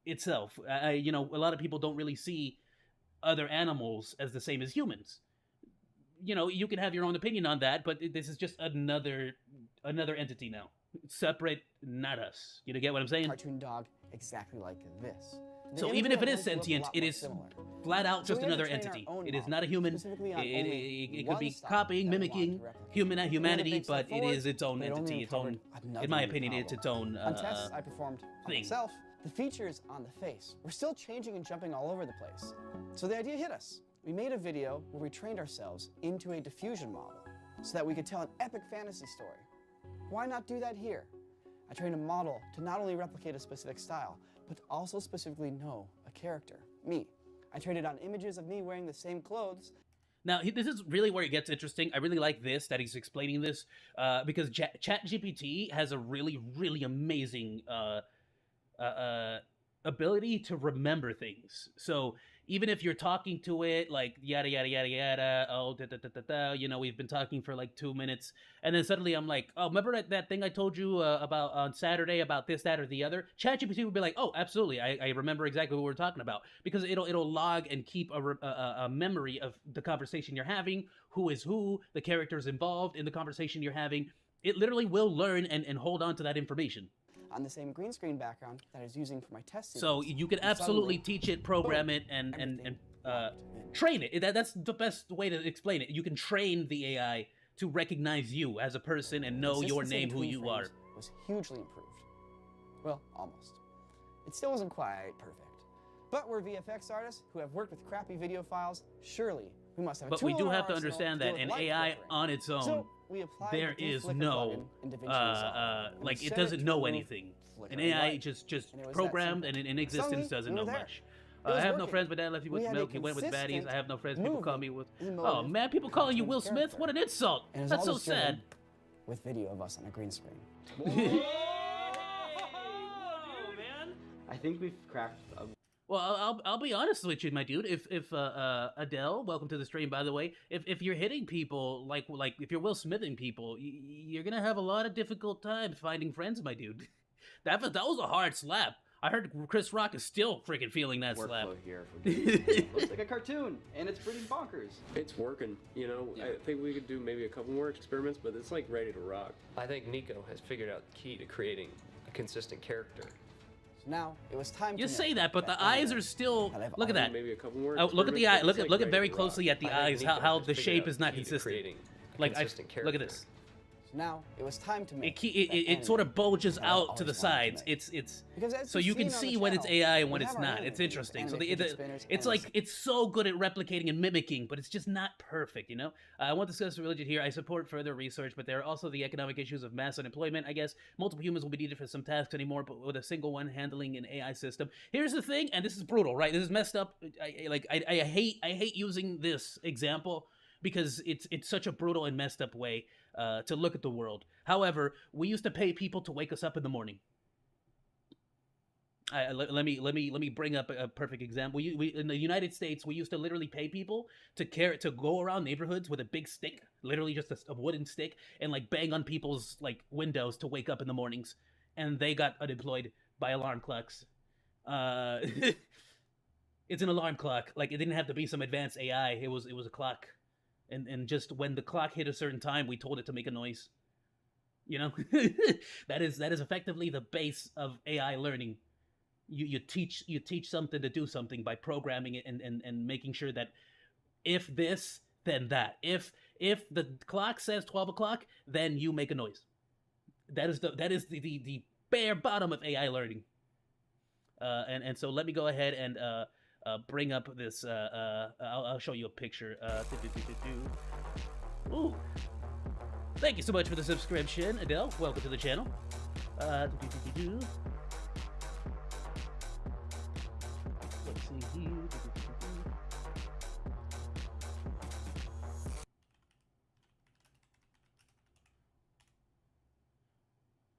Speaker 4: itself. A lot of people don't really see other animals as the same as humans. You can have your own opinion on that, but this is just another entity now. Separate, not us. You get what I'm saying?
Speaker 5: Cartoon dog, exactly like this.
Speaker 4: So even if it is sentient, it is flat out just another entity. It is not a human. It could be copying, mimicking humanity, but it is its own entity, its own. In my opinion, it's its own
Speaker 5: on tests I performed on myself, the features on the face were still changing and jumping all over the place. So the idea hit us. We made a video where we trained ourselves into a diffusion model so that we could tell an epic fantasy story. Why not do that here? I trained a model to not only replicate a specific style, but to also specifically know a character, me. I trained it on images of me wearing the same clothes.
Speaker 4: Now, this is really where it gets interesting. I really like this, that he's explaining this, because ChatGPT has a really, really amazing ability to remember things. So even if you're talking to it like yada yada yada yada, oh da, da, da, da, da, you know, we've been talking for like 2 minutes, and then suddenly I'm like, oh, remember that thing I told you about on Saturday about this, that, or the other? ChatGPT would be like, oh, absolutely, I remember exactly what we're talking about, because it'll log and keep a memory of the conversation you're having, who is who, the characters involved in the conversation you're having. It literally will learn and hold on to that information.
Speaker 5: On the same green screen background that I was using for my test
Speaker 4: So
Speaker 5: sequence,
Speaker 4: you can
Speaker 5: and
Speaker 4: absolutely
Speaker 5: suddenly,
Speaker 4: teach it, program
Speaker 5: boom,
Speaker 4: it, and
Speaker 5: everything
Speaker 4: train it. That's the best way to explain it. You can train the AI to recognize you as a person and know your
Speaker 5: Consistency
Speaker 4: name, who
Speaker 5: between
Speaker 4: you are.
Speaker 5: frames was hugely improved. Well, almost. It still wasn't quite perfect. But we're VFX artists who have worked with crappy video files. Surely we must have a
Speaker 4: But
Speaker 5: tool
Speaker 4: we do
Speaker 5: in our
Speaker 4: have to
Speaker 5: arsenal
Speaker 4: understand
Speaker 5: to deal
Speaker 4: that
Speaker 5: with
Speaker 4: an
Speaker 5: light
Speaker 4: AI
Speaker 5: filtering.
Speaker 4: on its own,
Speaker 5: So we applied
Speaker 4: there
Speaker 5: the
Speaker 4: is
Speaker 5: deflicker
Speaker 4: no,
Speaker 5: plugin in DaVinci Resolve, and
Speaker 4: like
Speaker 5: we
Speaker 4: it
Speaker 5: set
Speaker 4: doesn't
Speaker 5: to
Speaker 4: know
Speaker 5: remove
Speaker 4: anything. An
Speaker 5: flickering
Speaker 4: AI
Speaker 5: light.
Speaker 4: just
Speaker 5: And it was that
Speaker 4: programmed
Speaker 5: simple.
Speaker 4: and in existence
Speaker 5: Suddenly,
Speaker 4: doesn't
Speaker 5: we
Speaker 4: know
Speaker 5: were there.
Speaker 4: much.
Speaker 5: It was
Speaker 4: I have no
Speaker 5: working.
Speaker 4: friends, but dad left you
Speaker 5: We
Speaker 4: with
Speaker 5: had a
Speaker 4: milk. He went with baddies.
Speaker 5: consistent
Speaker 4: I have no friends. People call me with.
Speaker 5: moving
Speaker 4: Oh
Speaker 5: emotive
Speaker 4: man, people calling you
Speaker 5: between
Speaker 4: Will Smith.
Speaker 5: character.
Speaker 4: What an insult.
Speaker 5: And it was
Speaker 4: That's
Speaker 5: all
Speaker 4: so
Speaker 5: just driven
Speaker 4: sad.
Speaker 5: with video of us on a green screen.
Speaker 6: I think we've cracked a
Speaker 4: Well, I'll be honest with you, my dude. If Adele, welcome to the stream, by the way. If you're hitting people like if you're Will Smithing people, you're gonna have a lot of difficult time finding friends, my dude. That was a hard slap. I heard Chris Rock is still freaking feeling that slap.
Speaker 6: workflow here. It looks like a cartoon, and it's pretty bonkers.
Speaker 7: It's working, you know.
Speaker 6: Yeah.
Speaker 7: I think we could do maybe a couple more experiments, but it's like ready to rock.
Speaker 8: I think Nico has figured out the key to creating a consistent character.
Speaker 5: So now it was time
Speaker 4: You
Speaker 5: to
Speaker 4: say
Speaker 5: know
Speaker 4: that, but the eyes are still. Look at that.
Speaker 7: Maybe a couple more.
Speaker 4: Oh, look at the eye.
Speaker 7: experiments, but
Speaker 4: Look
Speaker 7: it's
Speaker 4: at
Speaker 7: like
Speaker 4: look at
Speaker 7: ready
Speaker 4: very
Speaker 7: to rock.
Speaker 4: closely at the
Speaker 8: I think
Speaker 4: eyes.
Speaker 8: Nico
Speaker 4: How
Speaker 8: has
Speaker 4: the
Speaker 8: figured
Speaker 4: shape
Speaker 8: out
Speaker 4: is
Speaker 8: the
Speaker 4: not
Speaker 8: key to
Speaker 4: consistent.
Speaker 8: creating a
Speaker 4: Like
Speaker 8: consistent
Speaker 4: look at
Speaker 8: character.
Speaker 4: this.
Speaker 5: So now it was time to make.
Speaker 4: It sort of bulges
Speaker 5: that I've
Speaker 4: out to the
Speaker 5: always wanted to
Speaker 4: sides.
Speaker 5: make.
Speaker 4: It's
Speaker 5: Because as
Speaker 4: so
Speaker 5: you've
Speaker 4: you can
Speaker 5: seen on the
Speaker 4: see when it's
Speaker 5: channel,
Speaker 4: AI and
Speaker 5: we
Speaker 4: when it's
Speaker 5: have our
Speaker 4: not.
Speaker 5: own
Speaker 4: It's
Speaker 5: anime
Speaker 4: interesting. So
Speaker 5: fidget spinners,
Speaker 4: it's
Speaker 5: and
Speaker 4: like it's so good at replicating and mimicking, but it's just not perfect. You know. I won't discuss religion here. I support further research, but there are also the economic issues of mass unemployment. I guess multiple humans will be needed for some tasks anymore, but with a single one handling an AI system. Here's the thing, and this is brutal, right? This is messed up. I hate using this example because it's such a brutal and messed up way to look at the world. However, we used to pay people to wake us up in the morning. Let me bring up a perfect example. We in the United States, we used to literally pay people to go around neighborhoods with a big stick, literally just a wooden stick, and like bang on people's like windows to wake up in the mornings, and they got unemployed by alarm clocks. It's an alarm clock. Like it didn't have to be some advanced AI. It was a clock, and just when the clock hit a certain time, we told it to make a noise. You know, that is effectively the base of AI learning. You teach something to do something by programming it and making sure that if this, then that. If the clock says 12 o'clock, then you make a noise. That is the bare bottom of AI learning. And so let me go ahead and bring up this. I'll show you a picture. Ooh. Thank you so much for the subscription, Adele. Welcome to the channel. Let's see here.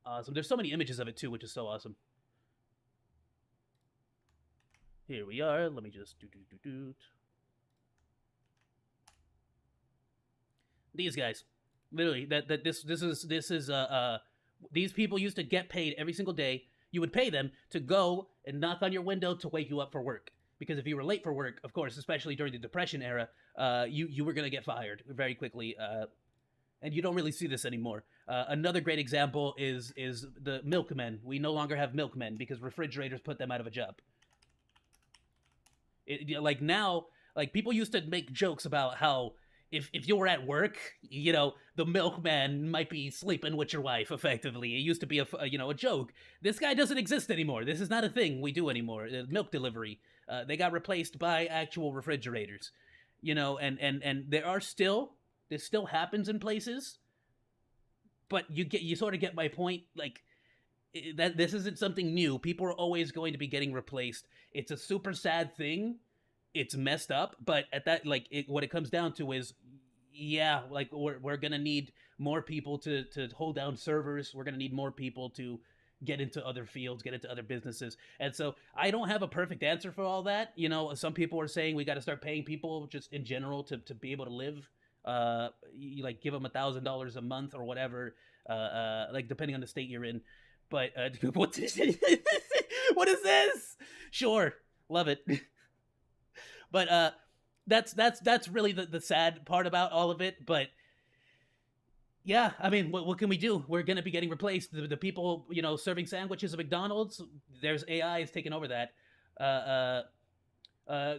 Speaker 4: Awesome. There's so many images of it too, which is so awesome. Here we are. Let me just do. These guys. Literally, this is these people used to get paid every single day. You would pay them to go and knock on your window to wake you up for work. Because if you were late for work, of course, especially during the Depression era, you were gonna get fired very quickly. And you don't really see this anymore. Another great example is the milkmen. We no longer have milkmen because refrigerators put them out of a job. Like now, like people used to make jokes about how if you were at work, you know, the milkman might be sleeping with your wife, effectively. It used to be a joke. This guy doesn't exist anymore. This is not a thing we do anymore. Milk delivery. They got replaced by actual refrigerators. You know, and this still happens in places. But you sort of get my point. Like, that this isn't something new. People are always going to be getting replaced. It's a super sad thing. It's messed up, but at that, like, what it comes down to is, yeah, like we're gonna need more people to hold down servers. We're gonna need more people to get into other fields, get into other businesses. And so I don't have a perfect answer for all that. You know, some people are saying we got to start paying people just in general to be able to live. You like give them $1,000 a month or whatever, like depending on the state you're in. But what is this? Sure, love it. But that's really the sad part about all of it. But yeah, I mean, what can we do? We're gonna be getting replaced. The people, you know, serving sandwiches at McDonald's. There's AI is taking over that.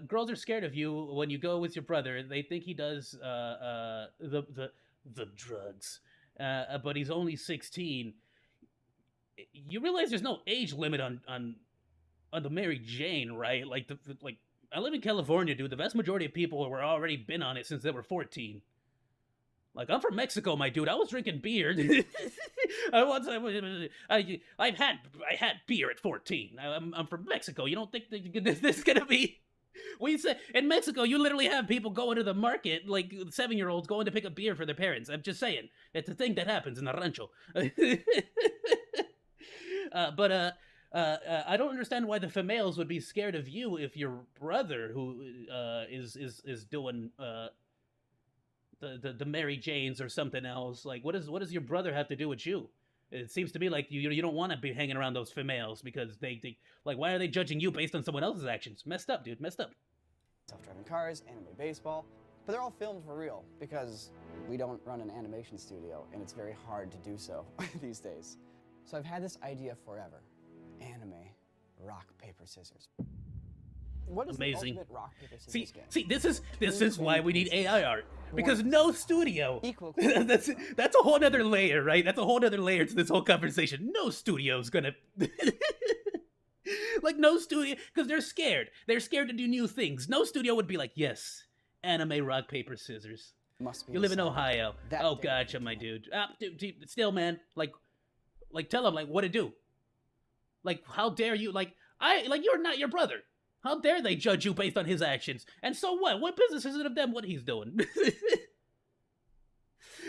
Speaker 4: Girls are scared of you when you go with your brother. They think he does the drugs, but he's only 16. You realize there's no age limit on the Mary Jane, right? Like I live in California, dude. The vast majority of people were already been on it since they were 14. Like, I'm from Mexico, my dude. I was drinking beer. I had beer at 14. I'm from Mexico. You don't think this is gonna be? We say in Mexico, you literally have people going to the market, like 7-year-olds going to pick up beer for their parents. I'm just saying, it's a thing that happens in the rancho. But I don't understand why the females would be scared of you if your brother, who is doing the Mary Janes or something else, like what does your brother have to do with you? It seems to me like you don't want to be hanging around those females because they like, why are they judging you based on someone else's actions? Messed up, dude. Messed up.
Speaker 5: Self-driving cars, anime baseball, but they're all filmed for real because we don't run an animation studio and it's very hard to do so these days. So I've had this idea forever. Anime, rock, paper, scissors. What is
Speaker 4: amazing.
Speaker 5: The ultimate rock, paper, scissors game?
Speaker 4: See, this is why we need AI art. Because no studio. That's a whole other layer, right? That's a whole other layer to this whole conversation. No studio's gonna like no studio, because they're scared. They're scared to do new things. No studio would be like, yes, anime, rock, paper, scissors. Must be. You live in Ohio. Oh, gotcha, my dude. Dude. Still, man, like tell them like what to do. Like, how dare you? Like you're not your brother. How dare they judge you based on his actions? And so what? What business is it of them what he's doing?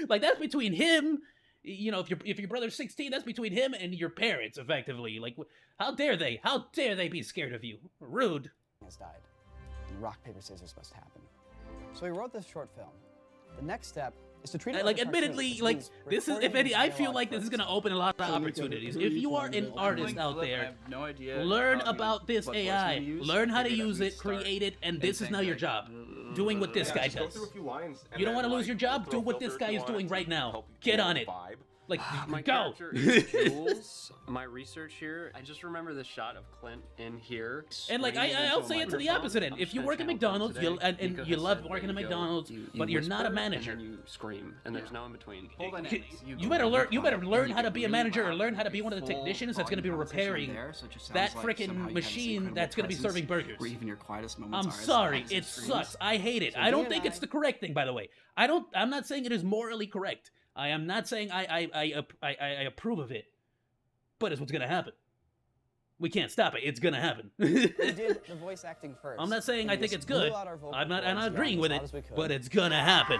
Speaker 4: Like, that's between him. You know, if your brother's 16, that's between him and your parents, effectively. Like, how dare they? How dare they be scared of you? Rude.
Speaker 5: Has died. And rock, paper, scissors must happen. So we wrote this short film. The next step is to treat it
Speaker 4: like admittedly, like this is, if any, I feel like this is gonna open a lot of opportunities. If you are an artist out there, learn about this AI, learn how to use it, create it, and this is now your job. Doing what this guy does. You don't want to lose your job? Do what this guy is doing right now. Get on it. Like,
Speaker 8: my
Speaker 4: go.
Speaker 8: character is Jules. My research here, I just remember the shot of Clint in here.
Speaker 4: And like, I'll say it to the opposite end. If you work at McDonald's, and you love working at McDonald's, but you're not a manager,
Speaker 8: and you scream, and there's no in between.
Speaker 4: You better learn how to be a manager, or learn how to be one of the technicians that's going to be repairing that freaking machine that's going to be serving burgers. I'm sorry, it sucks. I hate it. I don't think it's the correct thing, by the way. I'm not saying it is morally correct. I am not saying I approve of it, but it's what's gonna happen. We can't stop it. It's gonna happen.
Speaker 5: We did the voice acting first.
Speaker 4: I'm not saying I think it's good. I'm not agreeing with it, but it's gonna happen.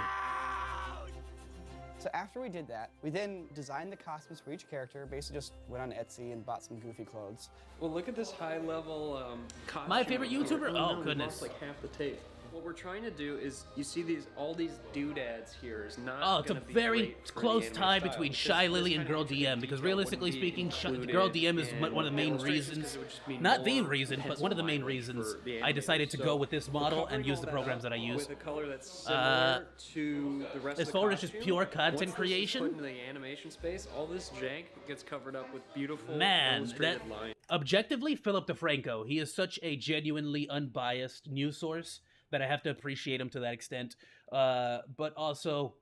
Speaker 5: So after we did that, we then designed the costumes for each character. Basically, just went on Etsy and bought some goofy clothes.
Speaker 8: Well, look at this high-level costume.
Speaker 4: My favorite YouTuber? Oh goodness!
Speaker 8: Like half the tape. What we're trying to do is, you see all these doodads here is not.
Speaker 4: Oh, it's a very close tie between Shy Lily and Girl DM, because realistically speaking, Girl DM is one of the main reasons, not the reason, but one of the main reasons I decided to go with this model and use the programs that I use.
Speaker 8: With a color that's similar to the rest
Speaker 4: as
Speaker 8: of the
Speaker 4: far as just pure content creation,
Speaker 8: put into the animation space, all this jank gets covered up with beautiful
Speaker 4: illustrated
Speaker 8: lines.
Speaker 4: Objectively, Philip DeFranco, he is such a genuinely unbiased news source that I have to appreciate him to that extent. But also,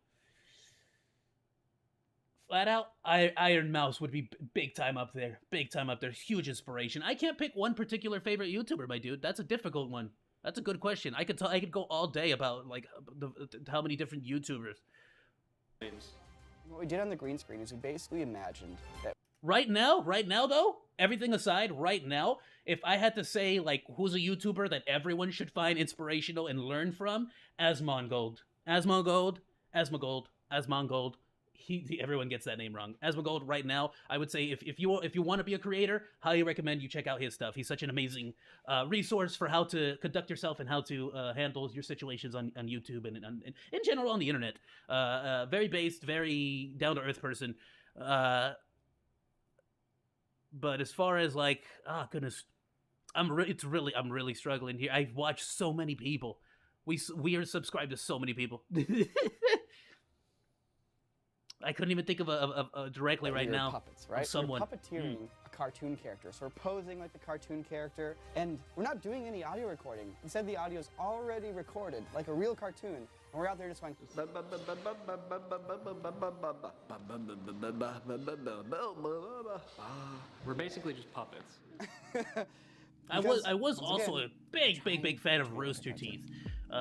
Speaker 4: flat out, Iron Mouse would be big time up there. Big time up there. Huge inspiration. I can't pick one particular favorite YouTuber, my dude. That's a difficult one. That's a good question. I could go all day about like how many different YouTubers.
Speaker 5: What we did on the green screen is we basically imagined that.
Speaker 4: Right now though, everything aside, right now, if I had to say like who's a YouTuber that everyone should find inspirational and learn from, Asmongold. everyone gets that name wrong. Asmongold right now, I would say if you want to be a creator, highly recommend you check out his stuff. He's such an amazing resource for how to conduct yourself and how to handle your situations on YouTube and in general on the internet. Very based, very down to earth person. But as far as like, goodness, I'm really struggling here. I've watched so many people. We are subscribed to so many people. I couldn't even think of a directly right now.
Speaker 5: Puppets, right?
Speaker 4: Someone.
Speaker 5: We're puppeteering a cartoon character. So we're posing like the cartoon character, and we're not doing any audio recording. Instead, the audio is already recorded, like a real cartoon. And we're out there just going.
Speaker 8: We're basically just puppets.
Speaker 4: I was also a big fan of Rooster Teeth.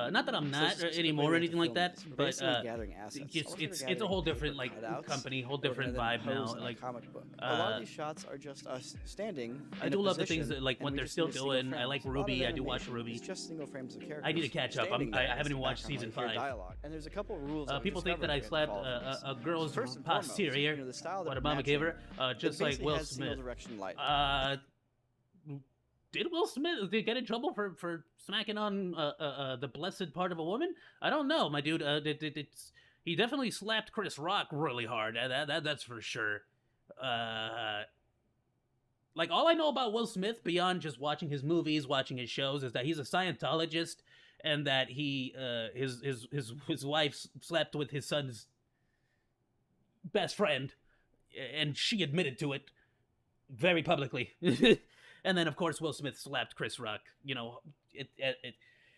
Speaker 4: Not that I'm not anymore or anything like that, but
Speaker 5: gathering assets.
Speaker 4: It's a whole different like company, whole different vibe now. Like
Speaker 5: comic book. A lot of these shots are just us standing.
Speaker 4: I do love the things that like what they're still doing. I like Ruby. I do watch Ruby.
Speaker 5: It's just single frames of characters.
Speaker 4: I need to catch up. I haven't even watched season 5.
Speaker 5: And there's a couple of rules.
Speaker 4: People think that I slapped a girl's posterior, what a mama gave her, just like Will Smith. Did Will Smith get in trouble for smacking on the blessed part of a woman? I don't know, my dude. He definitely slapped Chris Rock really hard. That's for sure. Like all I know about Will Smith beyond just watching his movies, watching his shows, is that he's a Scientologist and that his wife slept with his son's best friend, and she admitted to it very publicly. And then, of course, Will Smith slapped Chris Rock. You know,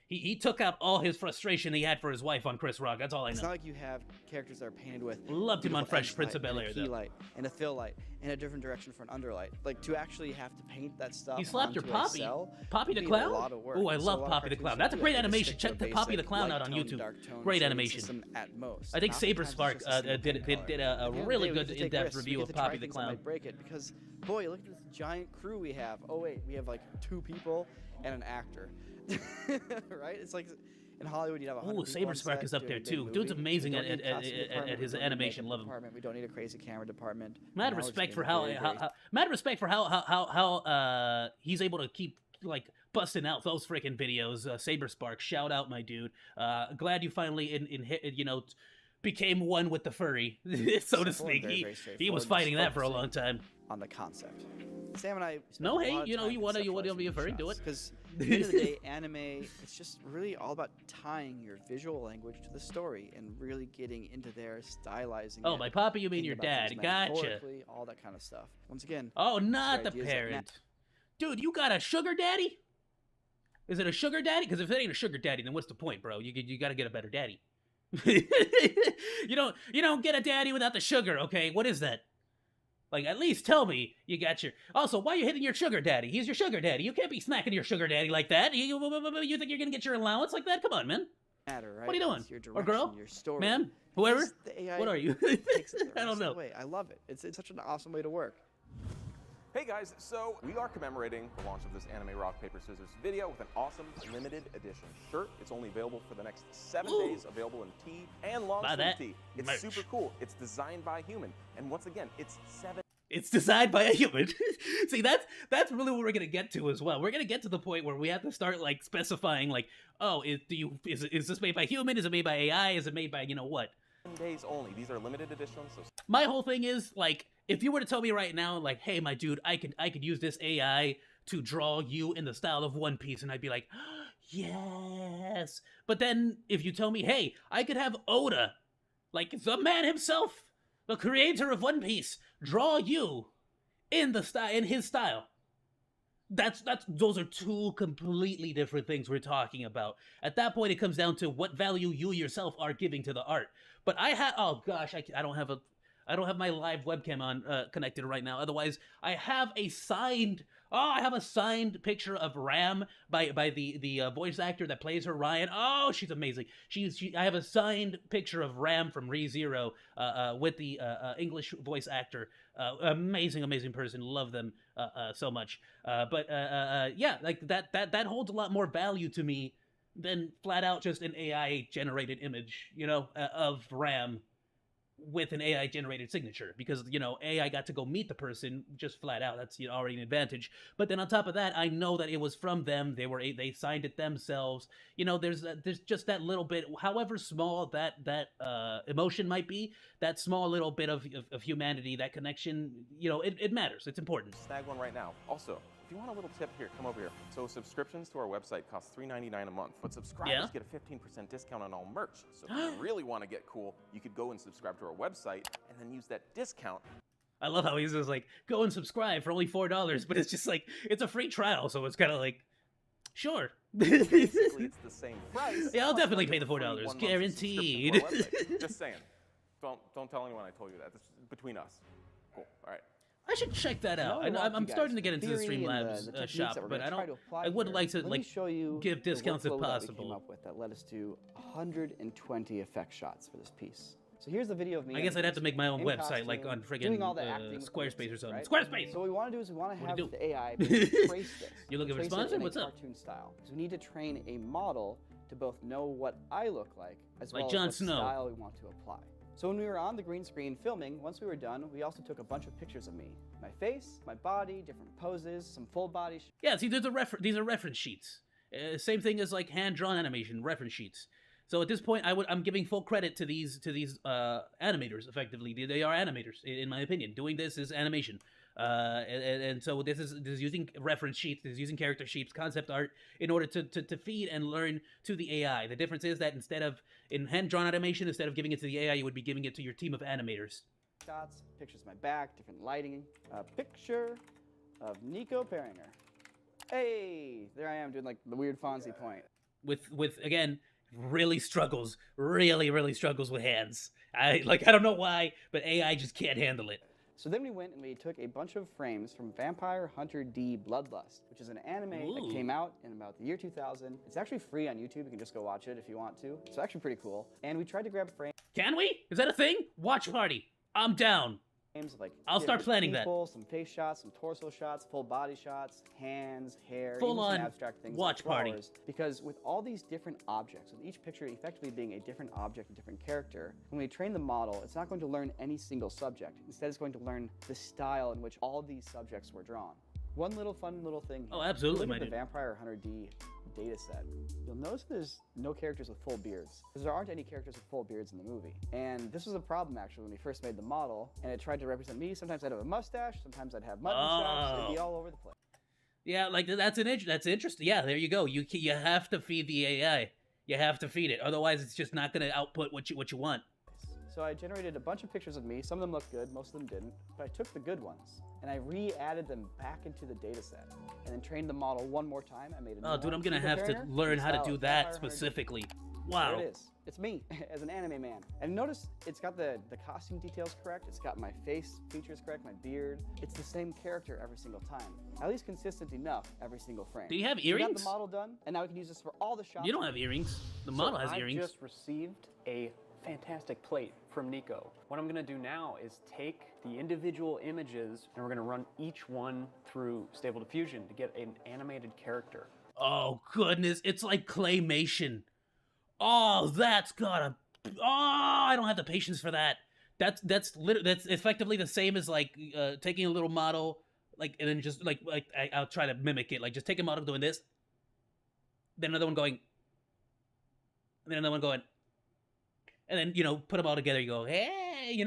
Speaker 4: he took out all his frustration he had for his wife on Chris Rock. That's all I know.
Speaker 5: It's not like you have characters that are painted with
Speaker 4: loved him on Fresh Prince of Bel-Air, though.
Speaker 5: A key light and a fill light and a different direction for an underlight. Like to actually have to paint that stuff.
Speaker 4: He slapped your
Speaker 5: Poppy.
Speaker 4: Poppy the Clown. Oh, I love Poppy the Clown. That's a great animation. Check the Poppy the Clown out on YouTube. Great animation.
Speaker 5: At most.
Speaker 4: I think Saberspark did a really good in-depth review of Poppy the Clown.
Speaker 5: Might break it because boy, look at this giant crew we have. Oh wait, we have like 2 people and an actor. Right? It's like in Hollywood you'd have 100 people.
Speaker 4: Saberspark is up there too. Dude's amazing at his animation. Love him.
Speaker 5: We don't need a crazy camera department.
Speaker 4: Mad respect for how he's able to keep like busting out those freaking videos. Saberspark, shout out my dude. Glad you finally became one with the furry, so to speak. He was fighting that for a long time.
Speaker 5: On the concept. Sam and I.
Speaker 4: No, hey, you want to be a furry? Do it.
Speaker 5: Because at the end of the day, anime, it's just really all about tying your visual language to the story and really getting into there, stylizing.
Speaker 4: Oh, by Poppy, you mean your dad? Gotcha.
Speaker 5: All that kind of stuff. Once again.
Speaker 4: Oh, not the parent. Dude, you got a sugar daddy? Is it a sugar daddy? Because if it ain't a sugar daddy, then what's the point, bro? You got to get a better daddy. You don't get a daddy without the sugar, okay? What is that? Like, at least tell me you got your... Also, why are you hitting your sugar daddy? He's your sugar daddy. You can't be smacking your sugar daddy like that. You think you're going to get your allowance like that? Come on, man.
Speaker 5: Matter, right?
Speaker 4: What are you doing?
Speaker 5: Your
Speaker 4: or girl?
Speaker 5: Your story.
Speaker 4: Man? Whoever?
Speaker 5: The AI
Speaker 4: what are you? I don't know.
Speaker 5: I love it. It's such an awesome way to work.
Speaker 9: Hey guys, so we are commemorating the launch of this anime rock, paper, scissors video with an awesome limited edition shirt. It's only available for the next 7 days, available in tee and long sleeve tee. It's merch. Super cool. It's designed by a human. And once again, it's
Speaker 4: designed by a human. See, that's really what we're gonna get to as well. We're gonna get to the point where we have to start like specifying, like, oh, is this made by human? Is it made by AI? Is it made by what?
Speaker 9: 7 days only. These are limited editions. So
Speaker 4: my whole thing is like, if you were to tell me right now, like, hey, my dude, I could use this AI to draw you in the style of One Piece, and I'd be like, yes. But then if you tell me, hey, I could have Oda, like the man himself, the creator of One Piece, draw you in his style. Those are 2 completely different things we're talking about. At that point, it comes down to what value you yourself are giving to the art. But oh gosh, I don't have my live webcam on connected right now. Otherwise, I have a signed picture of Ram by the voice actor that plays her, Ryan. Oh, she's amazing. I have a signed picture of Ram from ReZero with the English voice actor. Amazing person. Love them so much. But yeah, like that holds a lot more value to me than flat out just an AI generated image, of Ram with an AI generated signature, because AI got to go meet the person just flat out. That's already an advantage. But then on top of that, I know that it was from them. They signed it themselves. There's just that little bit, however small that emotion might be, that small little bit of humanity, that connection. It matters. It's important.
Speaker 9: Snag one right now. Also, if you want a little tip, here, come over here. So subscriptions to our website cost $3.99 a month, but subscribers get a 15% discount on all merch. So if you really want to get cool, you could go and subscribe to our website and then use that discount.
Speaker 4: I love how he's just like, go and subscribe for only $4, but it's just like, it's a free trial, so it's kind of like, sure.
Speaker 9: Basically, it's the same price.
Speaker 4: Yeah, I'll definitely pay the $4, guaranteed.
Speaker 9: Just saying. Don't tell anyone I told you that. This is between us. Cool. All right.
Speaker 4: I should check that out. I'm starting to get into the Streamlabs shop, but I would like to give discounts if possible.
Speaker 5: Came up with that led us to 120 effect shots for this piece. So here's the video of me.
Speaker 4: I guess I'd have to make my own website, like on friggin' Squarespace or something. Squarespace!
Speaker 5: So what we want to do is we want to have the AI trace this.
Speaker 4: You looking for a sponsor? What's up?
Speaker 5: Cartoon style. So we need to train a model to both know what I look like, as well as
Speaker 4: Jon
Speaker 5: what
Speaker 4: Snow.
Speaker 5: style we want to apply. So when we were on the green screen filming, once we were done, we also took a bunch of pictures of me. My face, my body, different poses, some full body.
Speaker 4: Yeah, see, these are reference sheets. Same thing as like hand-drawn animation, reference sheets. So at this point, I'm giving full credit to these animators. Effectively, they are animators, in my opinion. Doing this is animation. And so this is using reference sheets, this is using character sheets, concept art in order to feed and learn to the AI. The difference is that in hand-drawn animation, instead of giving it to the AI, you would be giving it to your team of animators.
Speaker 5: Shots, pictures of my back, different lighting. A picture of Nico Perringer. Hey, there I am doing like the weird Fonzie point.
Speaker 4: With again, really struggles with hands. I don't know why, but AI just can't handle it.
Speaker 5: So then we went and we took a bunch of frames from Vampire Hunter D Bloodlust, which is an anime that came out in about the year 2000. It's actually free on YouTube. You can just go watch it if you want to. It's actually pretty cool. And we tried to grab frames.
Speaker 4: Can we? Is that a thing? Watch party. I'm down.
Speaker 5: Like,
Speaker 4: I'll start planning
Speaker 5: people, some face shots, some torso shots, full body shots, hands, hair,
Speaker 4: full on
Speaker 5: abstract things
Speaker 4: watch
Speaker 5: like flowers.
Speaker 4: party.
Speaker 5: Because with all these different objects, with each picture effectively being a different object, a different character, when we train the model, it's not going to learn any single subject. Instead, it's going to learn the style in which all these subjects were drawn. One fun little thing here.
Speaker 4: Oh, absolutely,
Speaker 5: look at the Vampire Hunter D data set. You'll notice there's no characters with full beards, because there aren't any characters with full beards in the movie. And this was a problem actually when we first made the model, and it tried to represent me. Sometimes I'd have a mustache, sometimes I'd have mutton chops. It'd be all over the place.
Speaker 4: Yeah, like that's interesting. Yeah, there you go. You have to feed the AI. You have to feed it, otherwise it's just not going to output what you want.
Speaker 5: So I generated a bunch of pictures of me. Some of them looked good, most of them didn't. But I took the good ones and I re-added them back into the data set and then trained the model one more time. I made a new
Speaker 4: Oh, dude, I'm going to have to learn how to do that specifically. Wow.
Speaker 5: There it is. It's me as an anime man. And notice it's got the costume details correct. It's got my face features correct, my beard. It's the same character every single time. At least consistent enough every single frame.
Speaker 4: Do you have
Speaker 5: So
Speaker 4: earrings?
Speaker 5: we got the model done, and now we can use this for all the shots.
Speaker 4: You don't have earrings. The model has earrings.
Speaker 8: I just received a fantastic plate from Nico. What I'm gonna do now is take the individual images and we're gonna run each one through Stable Diffusion to get an animated character.
Speaker 4: Oh goodness, it's like claymation. Oh, that's gotta. Oh, I don't have the patience for that. That's effectively the same as like taking a little model, like, and then just I'll try to mimic it. Like just take a model doing this, then another one going, and then another one going, and then put them all together. You go, hey,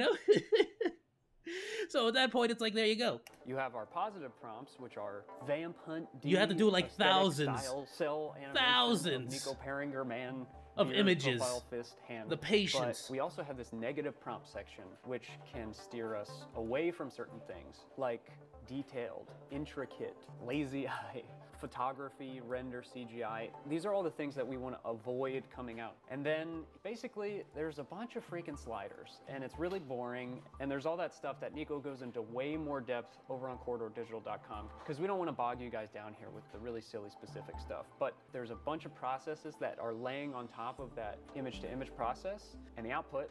Speaker 4: So at that point, it's like, there you go.
Speaker 8: You have our positive prompts, which are Vamp Hunt D.
Speaker 4: You have to do like thousands,
Speaker 8: cell
Speaker 4: thousands
Speaker 8: of Nico Perringer man.
Speaker 4: Of images,
Speaker 8: profile, fist, hand.
Speaker 4: the patience.
Speaker 8: But we also have this negative prompt section, which can steer us away from certain things, like detailed, intricate, lazy eye, photography, render, CGI. These are all the things that we want to avoid coming out. And then basically there's a bunch of freaking sliders and it's really boring. And there's all that stuff that Nico goes into way more depth over on corridordigital.com because we don't want to bog you guys down here with the really silly specific stuff. But there's a bunch of processes that are laying on top of that image to image process. And the output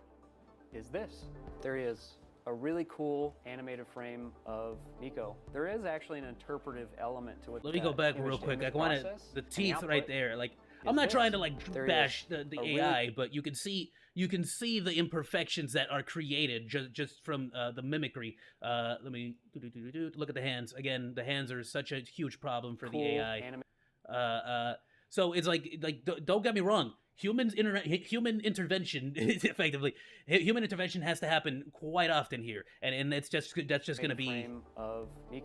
Speaker 8: is this. There is a really cool animated frame of Nico. There is actually an interpretive element to it.
Speaker 4: Let me go back real quick. I wanted the teeth right there. Like, I'm not trying to like bash the AI, but you can see the imperfections that are created just from the mimicry. Let me look at the hands again. The hands are such a huge problem for the AI. So it's like don't get me wrong. Human intervention effectively. Human intervention has to happen quite often here, and that's just going to be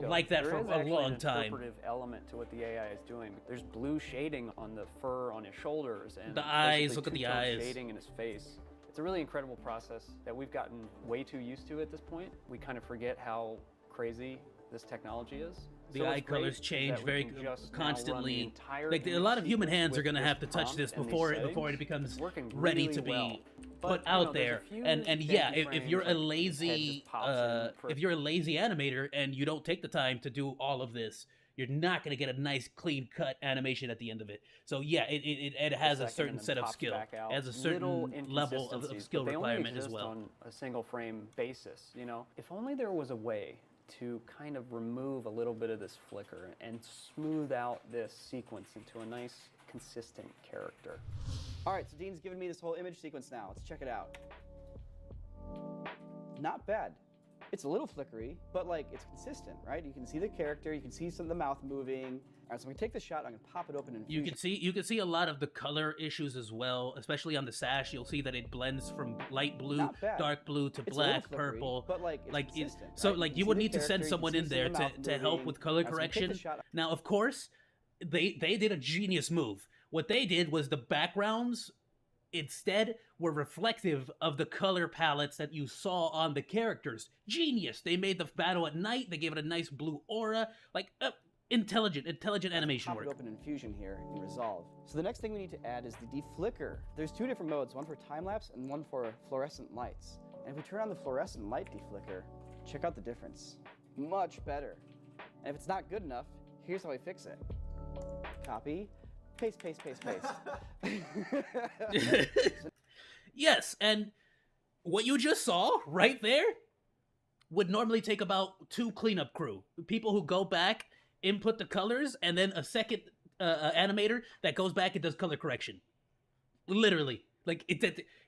Speaker 4: like that for a long time.
Speaker 8: There is an element to what the AI is doing. There's blue shading on the fur on his shoulders and
Speaker 4: the eyes. Look at the eyes.
Speaker 8: Shading in his face. It's a really incredible process that we've gotten way too used to at this point. We kind of forget how crazy this technology is.
Speaker 4: The eye colors change very constantly. Like a lot of human hands are going to have to touch this before it becomes ready to be put out there. And yeah, if you're a lazy animator and you don't take the time to do all of this, you're not going to get a nice clean cut animation at the end of it. So yeah, it has a certain set of skill, it has a certain level of skill requirement as well.
Speaker 8: On a single frame basis, you know, if only there was a way to kind of remove a little bit of this flicker and smooth out this sequence into a nice, consistent character.
Speaker 5: All right, so Dean's given me this whole image sequence now. Let's check it out. Not bad. It's a little flickery, but like it's consistent, right? You can see the character, you can see some of the mouth moving. All right, so I'm gonna take the shot, I'm gonna pop it open in Fusion.
Speaker 4: You can see a lot of the color issues as well, especially on the sash. You'll see that it blends from light blue, dark blue to black, purple.
Speaker 5: But like it's consistent,
Speaker 4: so
Speaker 5: right?
Speaker 4: like you would need to send someone in there to help with color correction. Now, of course, they did a genius move. What they did was the backgrounds instead were reflective of the color palettes that you saw on the characters. Genius. They made the battle at night. They gave it a nice blue aura. Like intelligent animation work.
Speaker 5: Pop it open in Fusion here in Resolve. So the next thing we need to add is the deflicker. There's two different modes, one for time lapse and one for fluorescent lights. And if we turn on the fluorescent light deflicker, check out the difference. Much better. And if it's not good enough, here's how we fix it. Copy. Paste, paste, paste, paste.
Speaker 4: Yes, and what you just saw right there would normally take about 2 cleanup crew. People who go back, input the colors, and then a second animator that goes back and does color correction. Literally. Like,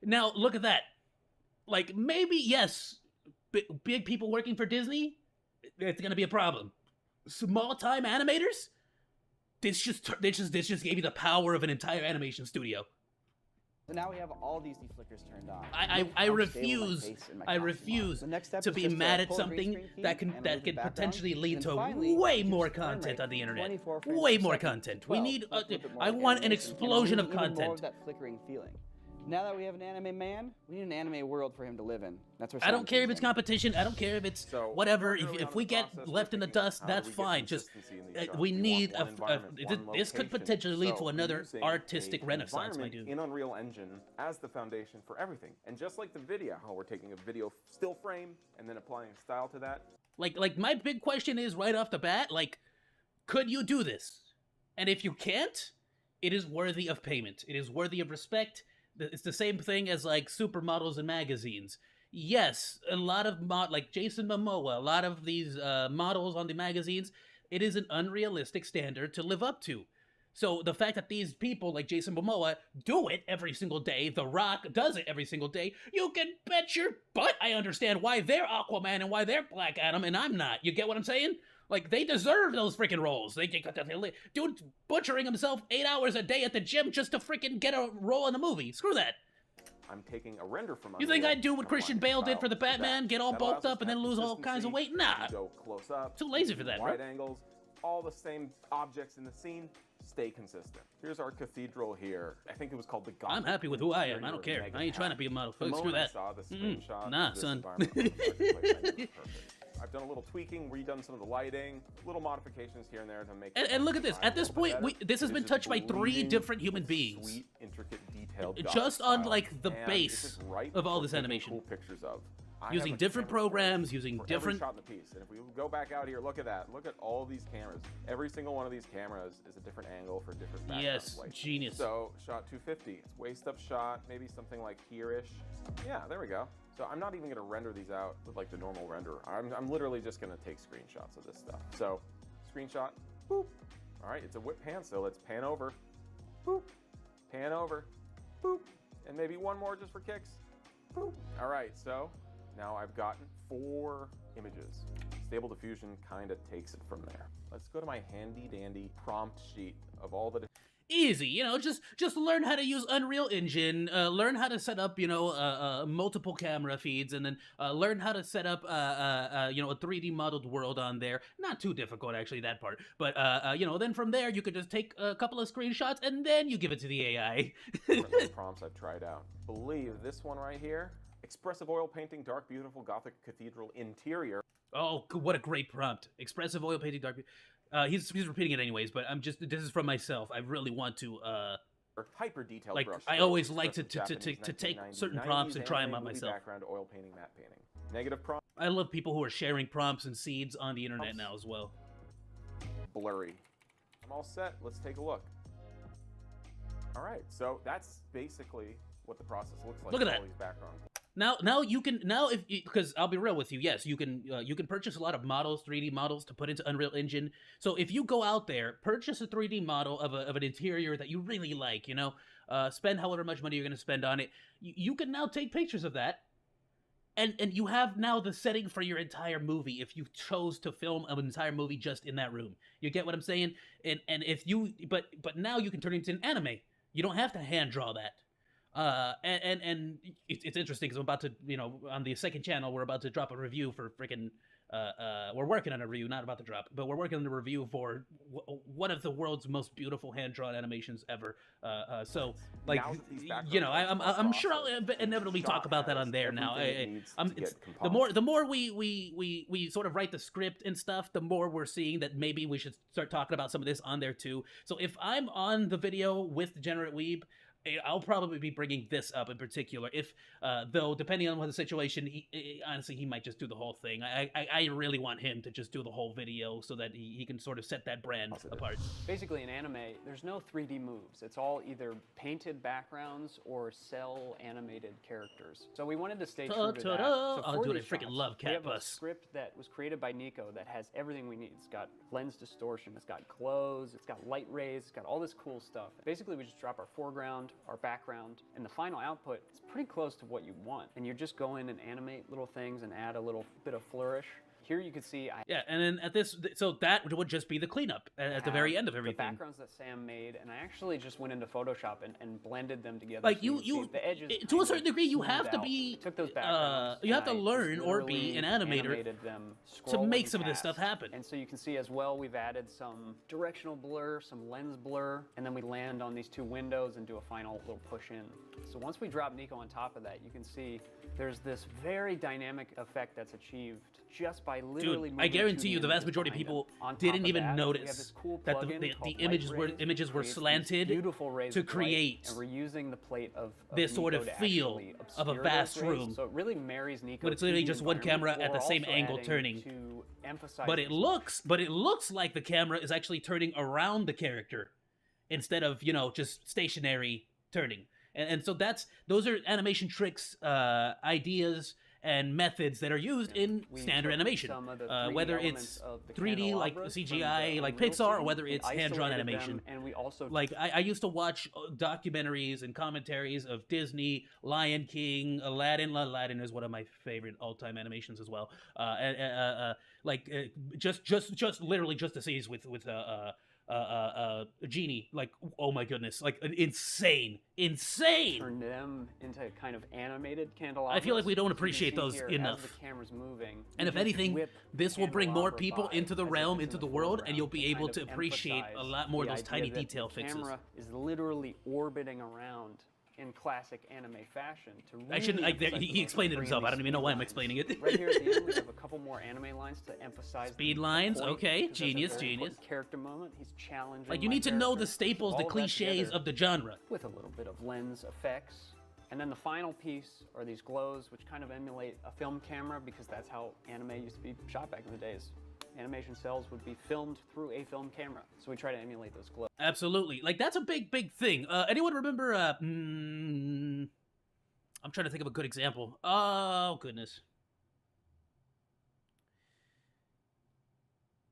Speaker 4: now, look at that. Like, maybe, yes, big people working for Disney, it's going to be a problem. Small-time animators? This just gave you the power of an entire animation studio.
Speaker 5: So now we have all these deflickers turned on.
Speaker 4: I refuse to be mad at something that can potentially lead to way more content on the internet. Way more content. We need. I want an explosion of content.
Speaker 5: More of that flickering feeling. Now that we have an anime man, we need an anime world for him to live in. That's what
Speaker 4: I don't care if it's competition. I don't care if it's whatever. If we get left in the dust, that's fine. Just we need this could potentially lead to another artistic renaissance, my dude.
Speaker 9: In Unreal Engine as the foundation for everything, and just like the video, how we're taking a video still frame and then applying a style to that.
Speaker 4: Like my big question is right off the bat, like, could you do this? And if you can't, it is worthy of payment. It is worthy of respect. It's the same thing as like supermodels in magazines. Yes, a lot of like Jason Momoa, a lot of these models on the magazines, it is an unrealistic standard to live up to. So the fact that these people like Jason Momoa do it every single day, The Rock does it every single day, you can bet your butt I understand why they're Aquaman and why they're Black Adam and I'm not. You get what I'm saying? Like, they deserve those freaking roles. Dude butchering himself 8 hours a day at the gym just to freaking get a role in a movie. Screw that.
Speaker 9: I'm taking a render from.
Speaker 4: You think I'd do what Christian Bale did for the Batman? Get all bulked up and then lose all kinds of weight? Nah.
Speaker 9: Go close up.
Speaker 4: Too lazy for that, bro.
Speaker 9: Wide angles, all the same objects in the scene. Stay consistent. Here's our cathedral here. I think it was called the Gothic.
Speaker 4: I'm happy with who I am. I don't care. I ain't trying to be a model. Screw that. Nah, son.
Speaker 9: I've done a little tweaking, redone some of the lighting, little modifications here and there to make it.
Speaker 4: And look at this. At this point, this has been touched by 3 different human beings.
Speaker 9: Sweet, intricate, detailed
Speaker 4: just on like the base of all this animation.
Speaker 9: Cool pictures of.
Speaker 4: Using different programs, using different.
Speaker 9: Shot in the piece. And if we go back out here, look at that. Look at all these cameras. Every single one of these cameras is a different angle for different backgrounds.
Speaker 4: Yes,
Speaker 9: like,
Speaker 4: genius.
Speaker 9: So shot 250. It's waist up shot, maybe something like here-ish. Yeah, there we go. So I'm not even going to render these out with like the normal renderer. I'm literally just going to take screenshots of this stuff. So screenshot, boop. All right, it's a whip pan, so let's pan over. Boop. Pan over. Boop. And maybe one more just for kicks. Boop. All right, so now I've gotten 4 images. Stable Diffusion kind of takes it from there. Let's go to my handy dandy prompt sheet of all the
Speaker 4: Easy, you know, just learn how to use Unreal Engine, learn how to set up, you know, multiple camera feeds, and then learn how to set up, you know, a 3D modeled world on there. Not too difficult, actually, that part. But, you know, then from there, you could just take a couple of screenshots, and then you give it to the AI.
Speaker 9: prompts I've tried out. Believe this one right here. Expressive oil painting, dark, beautiful, Gothic cathedral interior.
Speaker 4: Oh, what a great prompt. Expressive oil painting, dark... he's repeating it anyways, but this is from myself. I really want to,
Speaker 9: hyper detailed
Speaker 4: like,
Speaker 9: brush
Speaker 4: I
Speaker 9: strokes,
Speaker 4: always like to
Speaker 9: Japanese
Speaker 4: take
Speaker 9: 1990s
Speaker 4: certain prompts and try them out
Speaker 9: movie
Speaker 4: myself.
Speaker 9: Background, oil painting, matte painting. Negative prompt.
Speaker 4: I love people who are sharing prompts and seeds on the internet now as well.
Speaker 9: Blurry. I'm all set. Let's take a look. All right, so that's basically what the process looks like.
Speaker 4: Look at
Speaker 9: with
Speaker 4: that.
Speaker 9: all these backgrounds.
Speaker 4: Now you can because I'll be real with you. Yes, you can purchase a lot of models, 3D models to put into Unreal Engine. So if you go out there, purchase a 3D model of an interior that you really like, you know, spend however much money you're going to spend on it. You can now take pictures of that, and you have now the setting for your entire movie if you chose to film an entire movie just in that room. You get what I'm saying? And if you but now you can turn it into an anime. You don't have to hand draw that. And it's interesting because I'm about to, you know, on the second channel, we're about to drop a review for freaking, we're working on a review, not about to drop, but we're working on the review for one of the world's most beautiful hand-drawn animations ever. So, like, you know, I'm sure I'll inevitably talk about that on there now. The more we sort of write the script and stuff, the more we're seeing that maybe we should start talking about some of this on there too. So if I'm on the video with Degenerate Weeb, I'll probably be bringing this up in particular. If, though, depending on what the situation, honestly, he might just do the whole thing. I really want him to just do the whole video so that he can sort of set that brand apart.
Speaker 8: Basically, in anime, there's no 3D moves. It's all either painted backgrounds or cell animated characters. So we wanted to stay true to that. So
Speaker 4: oh, dude, I freaking love Cat
Speaker 8: We have
Speaker 4: Bus.
Speaker 8: a script that was created by Nico that has everything we need. It's got lens distortion, it's got glows, it's got light rays, it's got all this cool stuff. Basically, we just drop our foreground, our background, and the final output is pretty close to what you want. And you just go in and animate little things and add a little bit of flourish. Here you can see
Speaker 4: yeah, and then at this, so that would just be the cleanup at the very end of everything.
Speaker 8: The backgrounds that Sam made, and I actually just went into Photoshop and blended them together.
Speaker 4: Like
Speaker 8: so
Speaker 4: you
Speaker 8: the edges
Speaker 4: to a certain degree, you have to be,
Speaker 8: took those backgrounds
Speaker 4: you have to learn or be an animator to make some of this stuff happen.
Speaker 8: And so you can see as well, we've added some directional blur, some lens blur, and then we land on these 2 windows and do a final little push in. So once we drop Nico on top of that, you can see there's this very dynamic effect that's achieved just by literally
Speaker 4: Dude, I guarantee you the vast majority of people didn't even notice that the images were slanted to create
Speaker 8: and we're using the plate of
Speaker 4: this sort of feel of a vast room.
Speaker 8: So it really marries Nico.
Speaker 4: But it's literally just one camera at the same angle turning.
Speaker 8: To emphasize
Speaker 4: but it looks like the camera is actually turning around the character instead of, you know, just stationary turning. And so those are animation tricks, ideas, and methods that are used in standard animation, whether it's 3D like CGI like Pixar, or whether it's hand-drawn animation.
Speaker 8: And we also
Speaker 4: like I used to watch documentaries and commentaries of Disney, Lion King, Aladdin. Aladdin is one of my favorite all-time animations as well. Just literally just the scenes with Genie, like, oh my goodness, like insane.
Speaker 8: Turn them into kind of animated candelabras.
Speaker 4: I feel like we don't appreciate those enough.
Speaker 8: As the camera's moving,
Speaker 4: and if anything, this will bring more people into the realm, into the world, and you'll be able to appreciate a lot more of those tiny detail fixes.
Speaker 8: The camera is literally orbiting around in classic anime fashion to really
Speaker 4: he explained it himself. I don't even know why I'm explaining it.
Speaker 8: Right here at the end, we have a couple more anime lines to emphasize
Speaker 4: speed lines. Okay, genius.
Speaker 8: Character moment. He's challenging.
Speaker 4: Like, you need to know the staples, the cliches of the genre,
Speaker 8: with a little bit of lens effects. And then the final piece are these glows, which kind of emulate a film camera, because that's how anime used to be shot back in the days. Animation cells would be filmed through a film camera. So we try to emulate those glows.
Speaker 4: Absolutely. Like, that's a big thing. Anyone remember, I'm trying to think of a good example. Oh, goodness.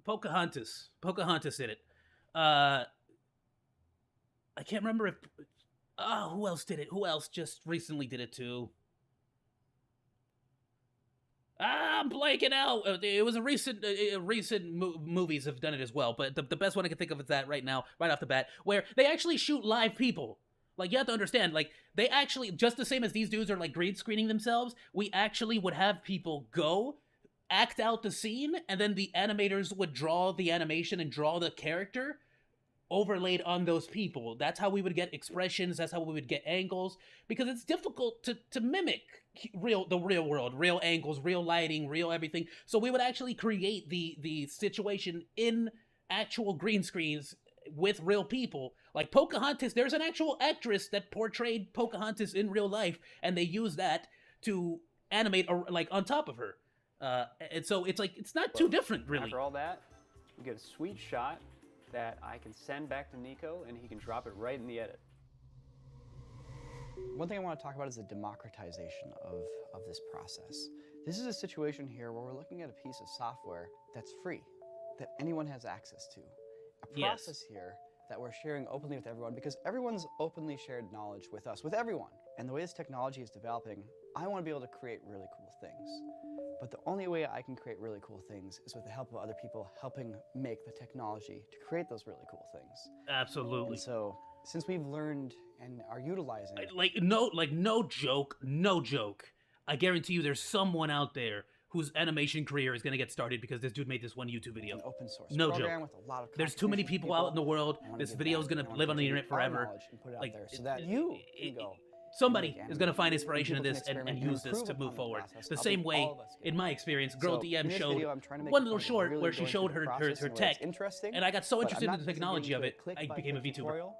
Speaker 4: Pocahontas. Pocahontas did it. I can't remember if... Who else did it? Who else just recently did it too? I'm blanking out. It was a recent movies have done it as well, but the best one I can think of is that right now, right off the bat, where they actually shoot live people. Like, you have to understand, like, they actually, just the same as these dudes are, like, green screening themselves, we actually would have people go, act out the scene, and then the animators would draw the animation and draw the character overlaid on those people. That's how we would get expressions, that's how we would get angles, because it's difficult to mimic the real world, real angles, real lighting, real everything. So we would actually create the situation in actual green screens with real people. Like Pocahontas, there's an actual actress that portrayed Pocahontas in real life, and they use that to animate like on top of her. And so it's like, it's not too different, really.
Speaker 8: After all that, we get a sweet shot that I can send back to Nico, and he can drop it right in the edit.
Speaker 5: One thing I want to talk about is the democratization of this process. This is a situation here where we're looking at a piece of software that's free, that anyone has access to. A process here that we're sharing openly with everyone, because everyone's openly shared knowledge with us, with everyone. And the way this technology is developing, I want to be able to create really cool things. But the only way I can create really cool things is with the help of other people helping make the technology to create those really cool things.
Speaker 4: Absolutely.
Speaker 5: And so, since we've learned and are utilizing it,
Speaker 4: no joke. I guarantee you there's someone out there whose animation career is going to get started because this dude made this one YouTube video.
Speaker 5: An open source
Speaker 4: no
Speaker 5: program
Speaker 4: joke.
Speaker 5: with a lot of
Speaker 4: There's too many people out in the world. This video is going to live on the internet forever.
Speaker 5: Like, so that you can go.
Speaker 4: Somebody is going to find inspiration in this and use this to move forward. The same way, in my experience, Girl DM showed one little short where she showed her tech, and I got so interested in the technology of it, I became a Vtuber.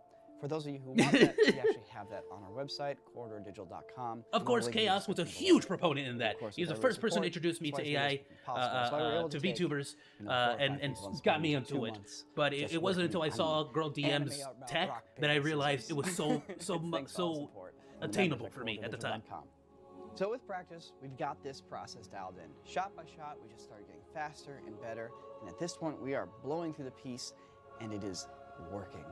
Speaker 5: For those of you who want that, we actually have that on our website, corridordigital.com.
Speaker 4: Of course, Chaos was a huge proponent in that. He was the first person to introduce me to AI, to VTubers, and got me into it. But it wasn't until I saw Girl DM's tech that I realized it was so attainable for me at the time.
Speaker 5: So with practice, we've got this process dialed in. Shot by shot, we just started getting faster and better. And at this point, we are blowing through the piece, and it is working.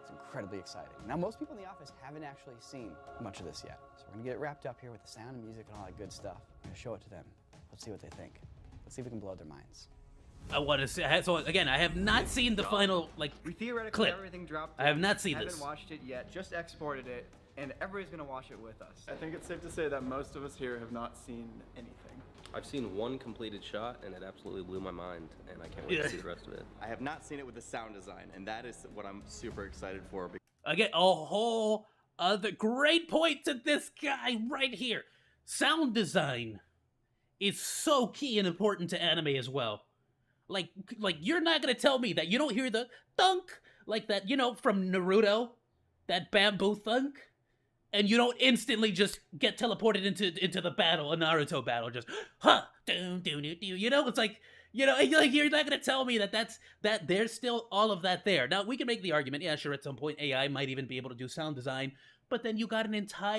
Speaker 5: It's incredibly exciting. Now, most people in the office haven't actually seen much of this yet. So we're gonna get it wrapped up here with the sound and music and all that good stuff. I'm gonna show it to them. Let's see what they think. Let's see if we can blow their minds.
Speaker 4: I want to see. So again, I have not seen the final
Speaker 10: We theoretically
Speaker 4: clip.
Speaker 10: have everything dropped.
Speaker 4: I have not seen
Speaker 10: this.
Speaker 4: this.
Speaker 10: Haven't watched it yet. Just exported it, and everybody's gonna watch it with us.
Speaker 11: I think it's safe to say that most of us here have not seen anything.
Speaker 7: I've seen one completed shot, and it absolutely blew my mind, and I can't wait to see the rest of it.
Speaker 12: I have not seen it with the sound design, and that is what I'm super excited for.
Speaker 4: Again, a whole other great point to this guy right here. Sound design is so key and important to anime as well. Like you're not gonna tell me that you don't hear the thunk like that, from Naruto, that bamboo thunk, and you don't instantly just get teleported into the battle, a Naruto battle, just it's like, you're not gonna tell me that there's still all of that there. Now we can make the argument, yeah, sure, at some point AI might even be able to do sound design, but then you got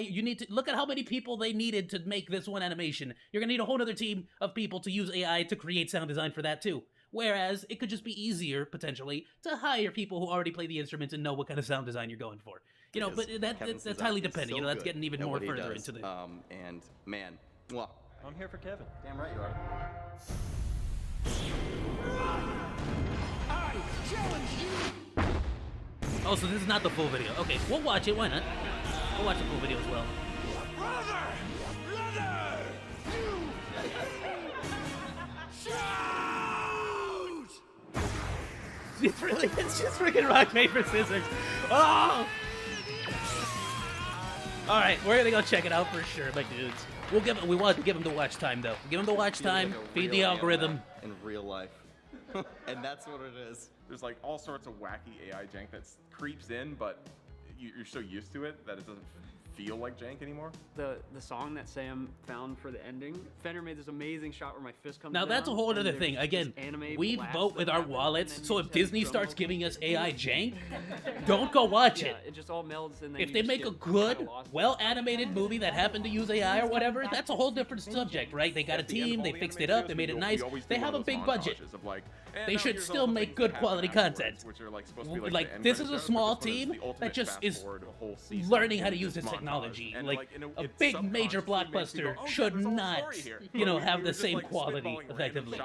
Speaker 4: you need to look at how many people they needed to make this one animation. You're gonna need a whole other team of people to use AI to create sound design for that too. Whereas it could just be easier, potentially, to hire people who already play the instruments and know what kind of sound design you're going for. But that's highly dependent.
Speaker 12: So
Speaker 4: that's getting even more further into the...
Speaker 12: and man, well,
Speaker 11: I'm here for Kevin.
Speaker 12: Damn right you are.
Speaker 1: I challenge you.
Speaker 4: Oh, so this is not the full video. Okay, we'll watch it. Why not? We'll watch the full video as well.
Speaker 1: Brother!
Speaker 4: It's just freaking rock, paper, scissors. Oh! Alright, we're gonna go check it out for sure, my dudes. We want to give him the watch time, though. Give him the watch time, feed the algorithm.
Speaker 12: In real life. And that's what it is.
Speaker 9: There's like all sorts of wacky AI jank that creeps in, but you're so used to it that it doesn't feel like jank anymore.
Speaker 8: The song that Sam found for the ending, Fender made this amazing shot where my fist comes
Speaker 4: Now
Speaker 8: down.
Speaker 4: that's a whole other thing. Again, we vote with our wallets, so if Disney starts giving us AI jank, don't go watch it.
Speaker 8: It just all melds, and then
Speaker 4: If they make a good, well-animated movie that happened to use AI or whatever, that's a whole different subject, right? They got a team, they fixed it up, they made it nice, they have a big budget. They should still make good quality content. Like, this is a small team that just is learning how to use this technology. Like, a big major blockbuster should not, you know, have the same quality, effectively.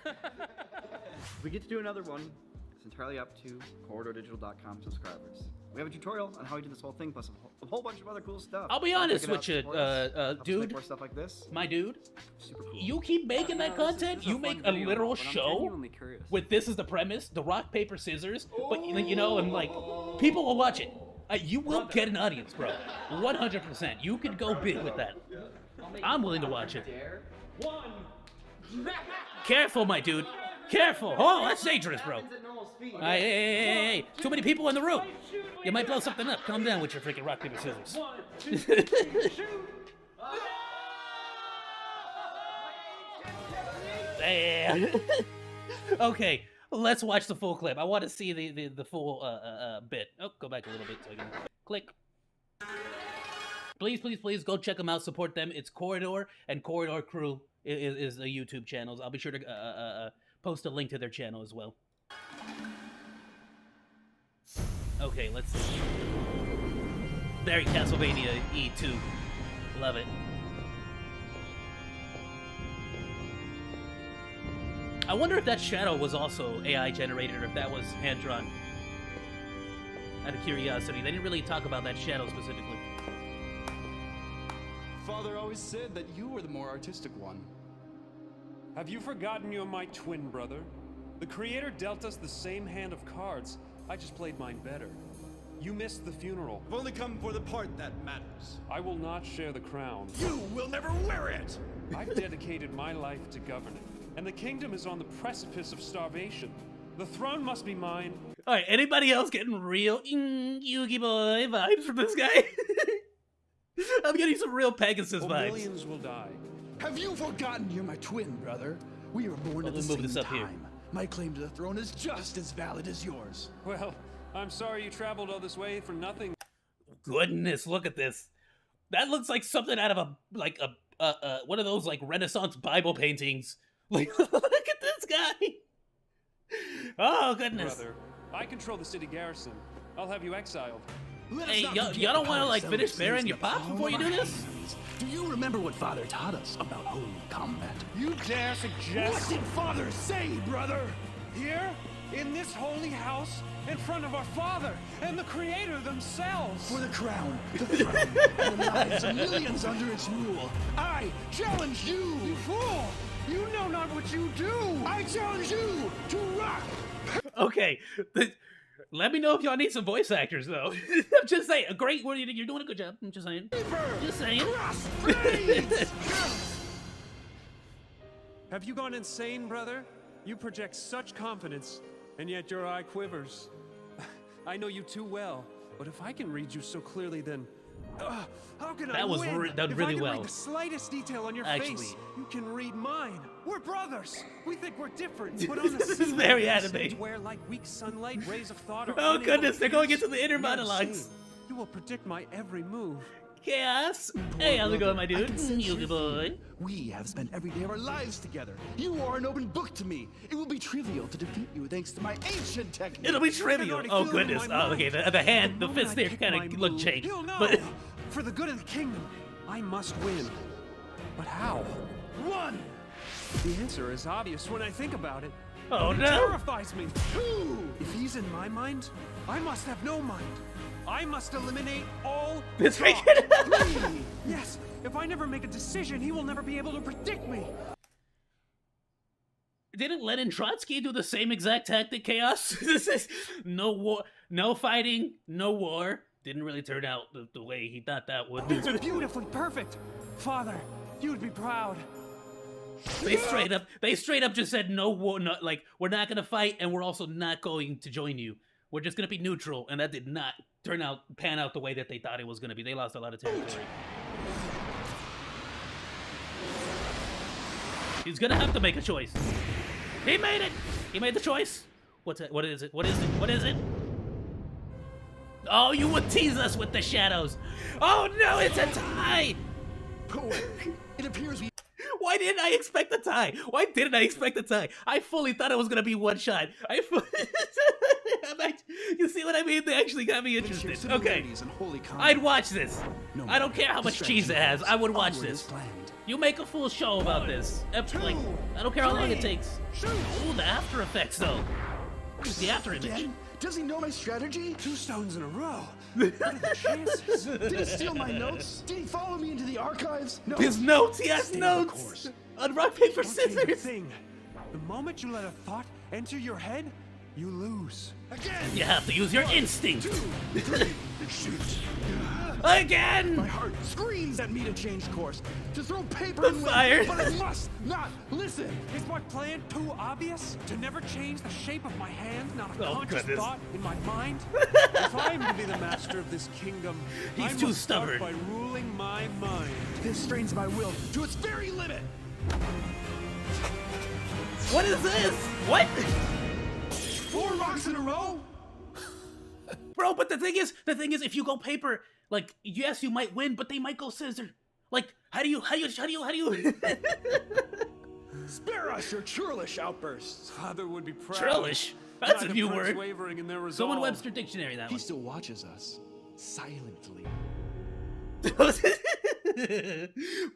Speaker 10: If we get to do another one, it's entirely up to CorridorDigital.com subscribers. We have a tutorial on how we do this whole thing, plus a whole bunch of other cool stuff.
Speaker 4: I'll be honest with you, dude.
Speaker 10: More stuff like this.
Speaker 4: My dude,
Speaker 10: Super cool.
Speaker 4: you keep making that content, you make a literal show with this as the premise, the rock, paper, scissors, but you know, and like, people will watch it. You will get an audience, bro. 100%. You could go big with that. I'm willing to watch it. Careful, my dude. Careful. Oh, that's dangerous, bro. Hey. Too many people in the room. You might blow something up. Calm down with your freaking rock, paper, scissors. Okay, let's watch the full clip. I want to see the full bit. Oh, go back a little bit so I can click. Please go check them out. Support them. It's Corridor, and Corridor Crew is the YouTube channels. I'll be sure to post a link to their channel as well. Okay, let's see. Very Castlevania E2. Love it. I wonder if that shadow was also AI generated or if that was hand-drawn. Out of curiosity. They didn't really talk about that shadow specifically.
Speaker 13: Father always said that you were the more artistic one.
Speaker 14: Have you forgotten you're my twin brother? The creator dealt us the same hand of cards. I just played mine better. You missed the funeral.
Speaker 13: I've only come for the part that matters.
Speaker 14: I will not share the crown.
Speaker 13: You will never wear it!
Speaker 14: I've dedicated my life to governing, and the kingdom is on the precipice of starvation. The throne must be mine.
Speaker 4: Alright, anybody else getting real Yugi boy vibes from this guy? I'm getting some real Pegasus vibes.
Speaker 14: Millions will die.
Speaker 13: Have you forgotten you're my twin brother? We were born at the same time. My claim to the throne is just as valid as yours.
Speaker 14: Well, I'm sorry you traveled all this way for nothing.
Speaker 4: Goodness, look at this. That looks like something out of a one of those like Renaissance Bible paintings. Like, look at this guy. Oh goodness.
Speaker 14: Brother, I control the city garrison. I'll have you exiled.
Speaker 4: Hey, y'all don't want to like finish burying your pops before you do this?
Speaker 13: Do you remember what Father taught us about holy combat?
Speaker 14: You dare suggest?
Speaker 13: What did Father say, brother?
Speaker 14: Here, in this holy house, in front of our Father and the Creator themselves.
Speaker 13: For the crown, the throne, and the lives of millions under its rule, I challenge you!
Speaker 14: You fool! You know not what you do!
Speaker 13: I challenge you to rock!
Speaker 4: Okay, let me know if y'all need some voice actors, though. I'm just saying, you're doing a good job. I'm just saying. Just saying.
Speaker 14: Have you gone insane, brother? You project such confidence, and yet your eye quivers. I know you too well, but if I can read you so clearly, then how can I win?
Speaker 4: Done
Speaker 14: if
Speaker 4: really
Speaker 14: I can
Speaker 4: well.
Speaker 14: read the slightest detail on your face, you can read mine. We're brothers. We think we're different, but on
Speaker 4: this is very anime.
Speaker 14: Where like weak sunlight, rays of thought are
Speaker 4: oh goodness, they're going into the inner monologues.
Speaker 14: You will predict my every move.
Speaker 4: Chaos. Hey, how's it going, my dude? Yugi boy.
Speaker 13: We have spent every day of our lives together. You are an open book to me. It will be trivial to defeat you thanks to my ancient technique.
Speaker 4: It'll be trivial. Oh goodness. Oh, okay. The hand, the fist there kind of look changed. But
Speaker 14: for the good of the kingdom, I must win. But how?
Speaker 13: One.
Speaker 14: The answer is obvious when I think about it.
Speaker 4: Oh
Speaker 14: it
Speaker 4: no!
Speaker 14: Terrifies me. Two. If he's in my mind, I must have no mind. I must eliminate all.
Speaker 4: This
Speaker 14: Three. Yes. If I never make a decision, he will never be able to predict me.
Speaker 4: Didn't Lenin Trotsky do the same exact tactic, Chaos? This is no war, no fighting, no war. Didn't really turn out the way he thought that would.
Speaker 14: It's beautifully perfect. Father, you'd be proud.
Speaker 4: They straight up just said no war, like we're not gonna fight and we're also not going to join you. we're just gonna be neutral, and that did not pan out the way that they thought it was gonna be. They lost a lot of territory. He's gonna have to make a choice. He made it! He made the choice! What's it? What is it? What is it? What is it? Oh, you would tease us with the shadows! Oh no, it's a tie!
Speaker 13: It appears we...
Speaker 4: Why didn't I expect a tie? Why didn't I expect a tie? I fully thought it was gonna be one shot. You see what I mean? They actually got me interested. Okay, I'd watch this. I don't care how much cheese it has. I would watch this. You make a full show about this. Like, I don't care how long it takes. Ooh, the after effects though. The after image.
Speaker 13: Does he know my strategy?
Speaker 14: 2 stones in a row.
Speaker 13: What are the chances? Did he steal my notes? Did he follow me into the archives? No.
Speaker 4: His notes. He has notes. On rock, paper, scissors.
Speaker 14: Thing. The moment you let a thought enter your head, you lose.
Speaker 13: Again.
Speaker 4: You have to use your instinct.
Speaker 13: 2, 3, shoot.
Speaker 4: Again!
Speaker 13: My heart screams at me to change course, to throw paper
Speaker 4: The
Speaker 13: and
Speaker 4: fire.
Speaker 13: win, but I must not listen.
Speaker 14: Is my plan too obvious? To never change the shape of my hand, not a conscious
Speaker 4: goodness.
Speaker 14: thought in my mind? If I am to be the master of this kingdom,
Speaker 4: He's
Speaker 14: I
Speaker 4: too
Speaker 14: must start
Speaker 4: stubborn.
Speaker 14: by ruling my mind.
Speaker 13: This strains my will to its very limit.
Speaker 4: What is this? What?
Speaker 13: 4 rocks in a row?
Speaker 4: Bro, but the thing is, if you go paper, like, yes, you might win, but they might go scissor. Like, how do you?
Speaker 13: Spare us your churlish outbursts.
Speaker 14: Father would be proud.
Speaker 4: Churlish? That's a
Speaker 14: Neither
Speaker 4: new
Speaker 14: prince
Speaker 4: word.
Speaker 14: wavering in their
Speaker 4: Go in
Speaker 14: resolve.
Speaker 4: Webster Dictionary, that
Speaker 13: He
Speaker 4: one.
Speaker 13: still watches us silently.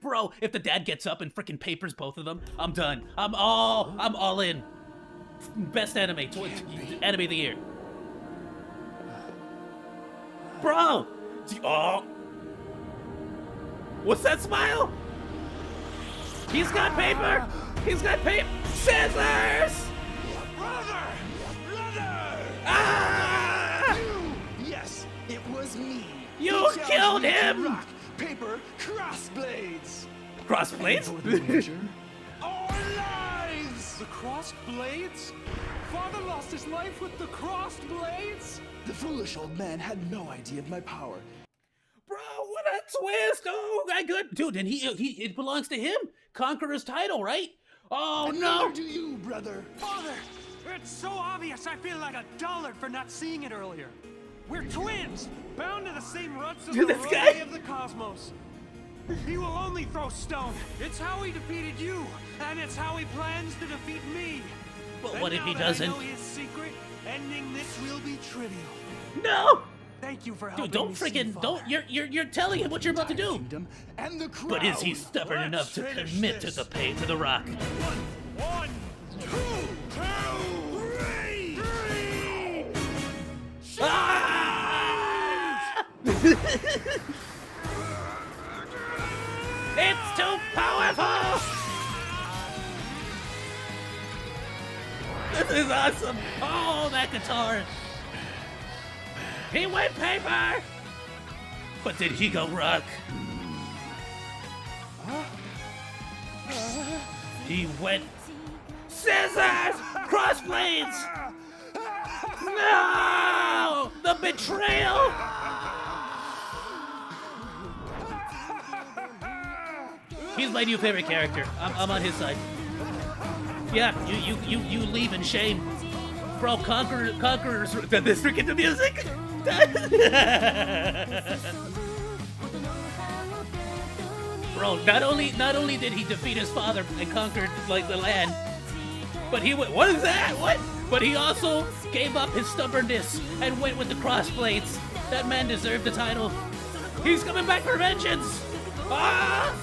Speaker 4: Bro, if the dad gets up and freaking papers both of them, I'm done. I'm all in. Best anime of the year. Bro! Oh! What's that smile? He's got paper! He's got paper! Scissors!
Speaker 13: Brother!
Speaker 4: Ah!
Speaker 13: Yes, it was me.
Speaker 4: You
Speaker 13: He challenged
Speaker 4: killed
Speaker 13: me to
Speaker 4: him!
Speaker 13: Rock, paper, crossblades.
Speaker 4: Crossblades?
Speaker 13: Our lives!
Speaker 14: The crossed blades? Father lost his life with the crossed blades?
Speaker 13: The foolish old man had no idea of my power.
Speaker 4: Bro, what a twist! Oh my god, dude! And it belongs to him. Conqueror's title, right? Oh
Speaker 13: And
Speaker 4: no!
Speaker 13: neither do you, brother.
Speaker 14: Father, it's so obvious. I feel like a dullard for not seeing it earlier. We're twins, bound to the same ruts of the
Speaker 4: This
Speaker 14: roadway
Speaker 4: guy?
Speaker 14: of the cosmos. He will only throw stone. It's how he defeated you, and it's how he plans to defeat me.
Speaker 4: But
Speaker 14: And
Speaker 4: what if
Speaker 14: now
Speaker 4: he
Speaker 14: that I
Speaker 4: doesn't?
Speaker 14: know his secret, ending this will be trivial.
Speaker 4: No!
Speaker 14: Thank you for helping
Speaker 4: Dude, don't
Speaker 14: me see,
Speaker 4: freaking
Speaker 14: Father.
Speaker 4: you're telling him what you're about to do.
Speaker 13: And the
Speaker 4: But is he
Speaker 13: crowd.
Speaker 4: stubborn enough to commit to the rock?
Speaker 14: One, two, three.
Speaker 4: Ah! It's too powerful! This is awesome! Oh, that guitar! He went paper! But did he go rock? He went scissors! Crossblades! No! The betrayal! He's my new favorite character. I'm on his side. Yeah, you leave in shame. Bro, Conquerors, did this freaking the music? Bro, not only did he defeat his father and conquered like the land, but he went, what is that? What? But he also gave up his stubbornness and went with the crossblades. That man deserved the title. He's coming back for vengeance. Ah!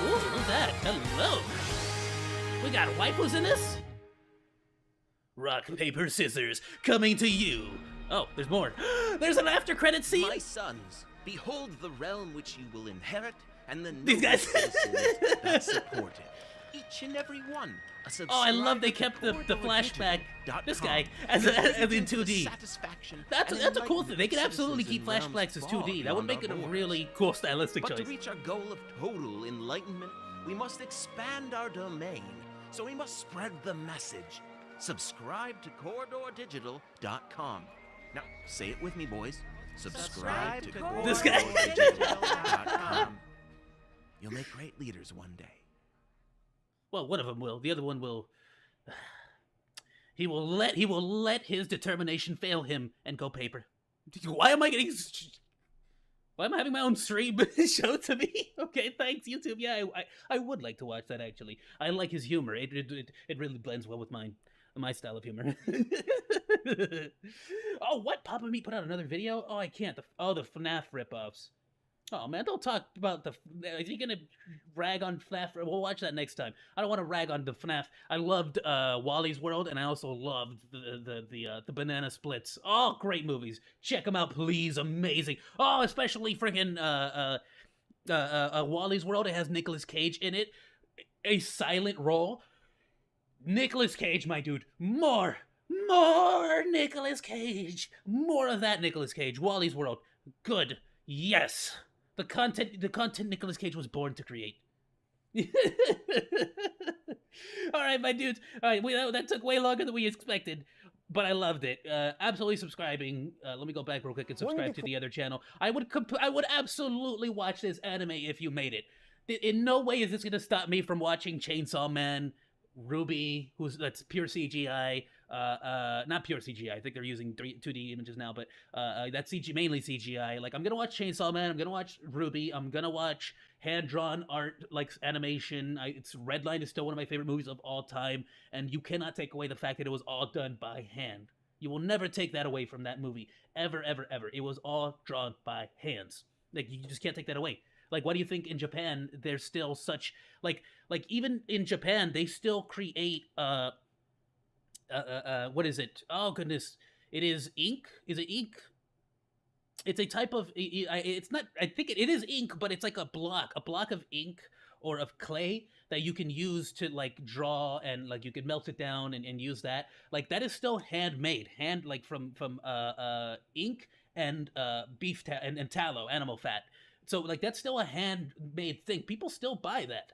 Speaker 4: Ooh, who's that? Hello. We got waifus in this? Rock, paper, scissors, coming to you. Oh, there's more. There's an after credit scene.
Speaker 15: My sons, behold the realm which you will inherit, and the
Speaker 4: These guys.
Speaker 15: citizens that support it. Each and every one.
Speaker 4: Oh, I love they kept the flashback. This guy as in 2D. That's a cool thing. They could absolutely keep flashbacks as 2D. That would make it a really cool stylistic
Speaker 15: But
Speaker 4: choice.
Speaker 15: to reach our goal of total enlightenment, we must expand our domain. So we must spread the message. Subscribe to CorridorDigital.com. Now, say it with me, boys. Subscribe to CorridorDigital.com. You'll make great leaders one day.
Speaker 4: Well, one of them will. The other one will. He will let his determination fail him and go paper. Why am I having my own stream show to me? Okay, thanks, YouTube. Yeah, I would like to watch that, actually. I like his humor. It really blends well with my style of humor. Oh, what? Papa Meat put out another video? Oh, I can't. The FNAF ripoffs. Oh, man, don't talk about the... Is he gonna rag on FNAF? We'll watch that next time. I don't want to rag on the FNAF. I loved Wally's World, and I also loved the Banana Splits. Oh, great movies. Check them out, please. Amazing. Oh, especially freaking Wally's World. It has Nicolas Cage in it. A silent role. Nicolas Cage, my dude. More Nicolas Cage. More of that Nicolas Cage. Wally's World. Good. Yes. The content Nicolas Cage was born to create. All right, my dudes. All right, that took way longer than we expected, but I loved it. Absolutely subscribing. Let me go back real quick and subscribe to the other channel. I would absolutely watch this anime if you made it. In no way is this going to stop me from watching Chainsaw Man, Ruby, that's pure CGI. Not pure CGI. I think they're using 2D images now, but that's mainly CGI. Like, I'm gonna watch Chainsaw Man. I'm gonna watch Ruby. I'm gonna watch hand-drawn art, like animation. Redline is still one of my favorite movies of all time, and you cannot take away the fact that it was all done by hand. You will never take that away from that movie, ever, ever, ever. It was all drawn by hands. Like, you just can't take that away. Like, why do you think in Japan there's still such like even in Japan they still create what is it? Oh goodness, it is ink. Is it ink? It's a type of. It's not. I think it is ink, but it's like a block of ink or of clay that you can use to like draw and like you can melt it down and use that. Like that is still handmade, like from ink and beef and tallow, animal fat. So, like, that's still a handmade thing. People still buy that.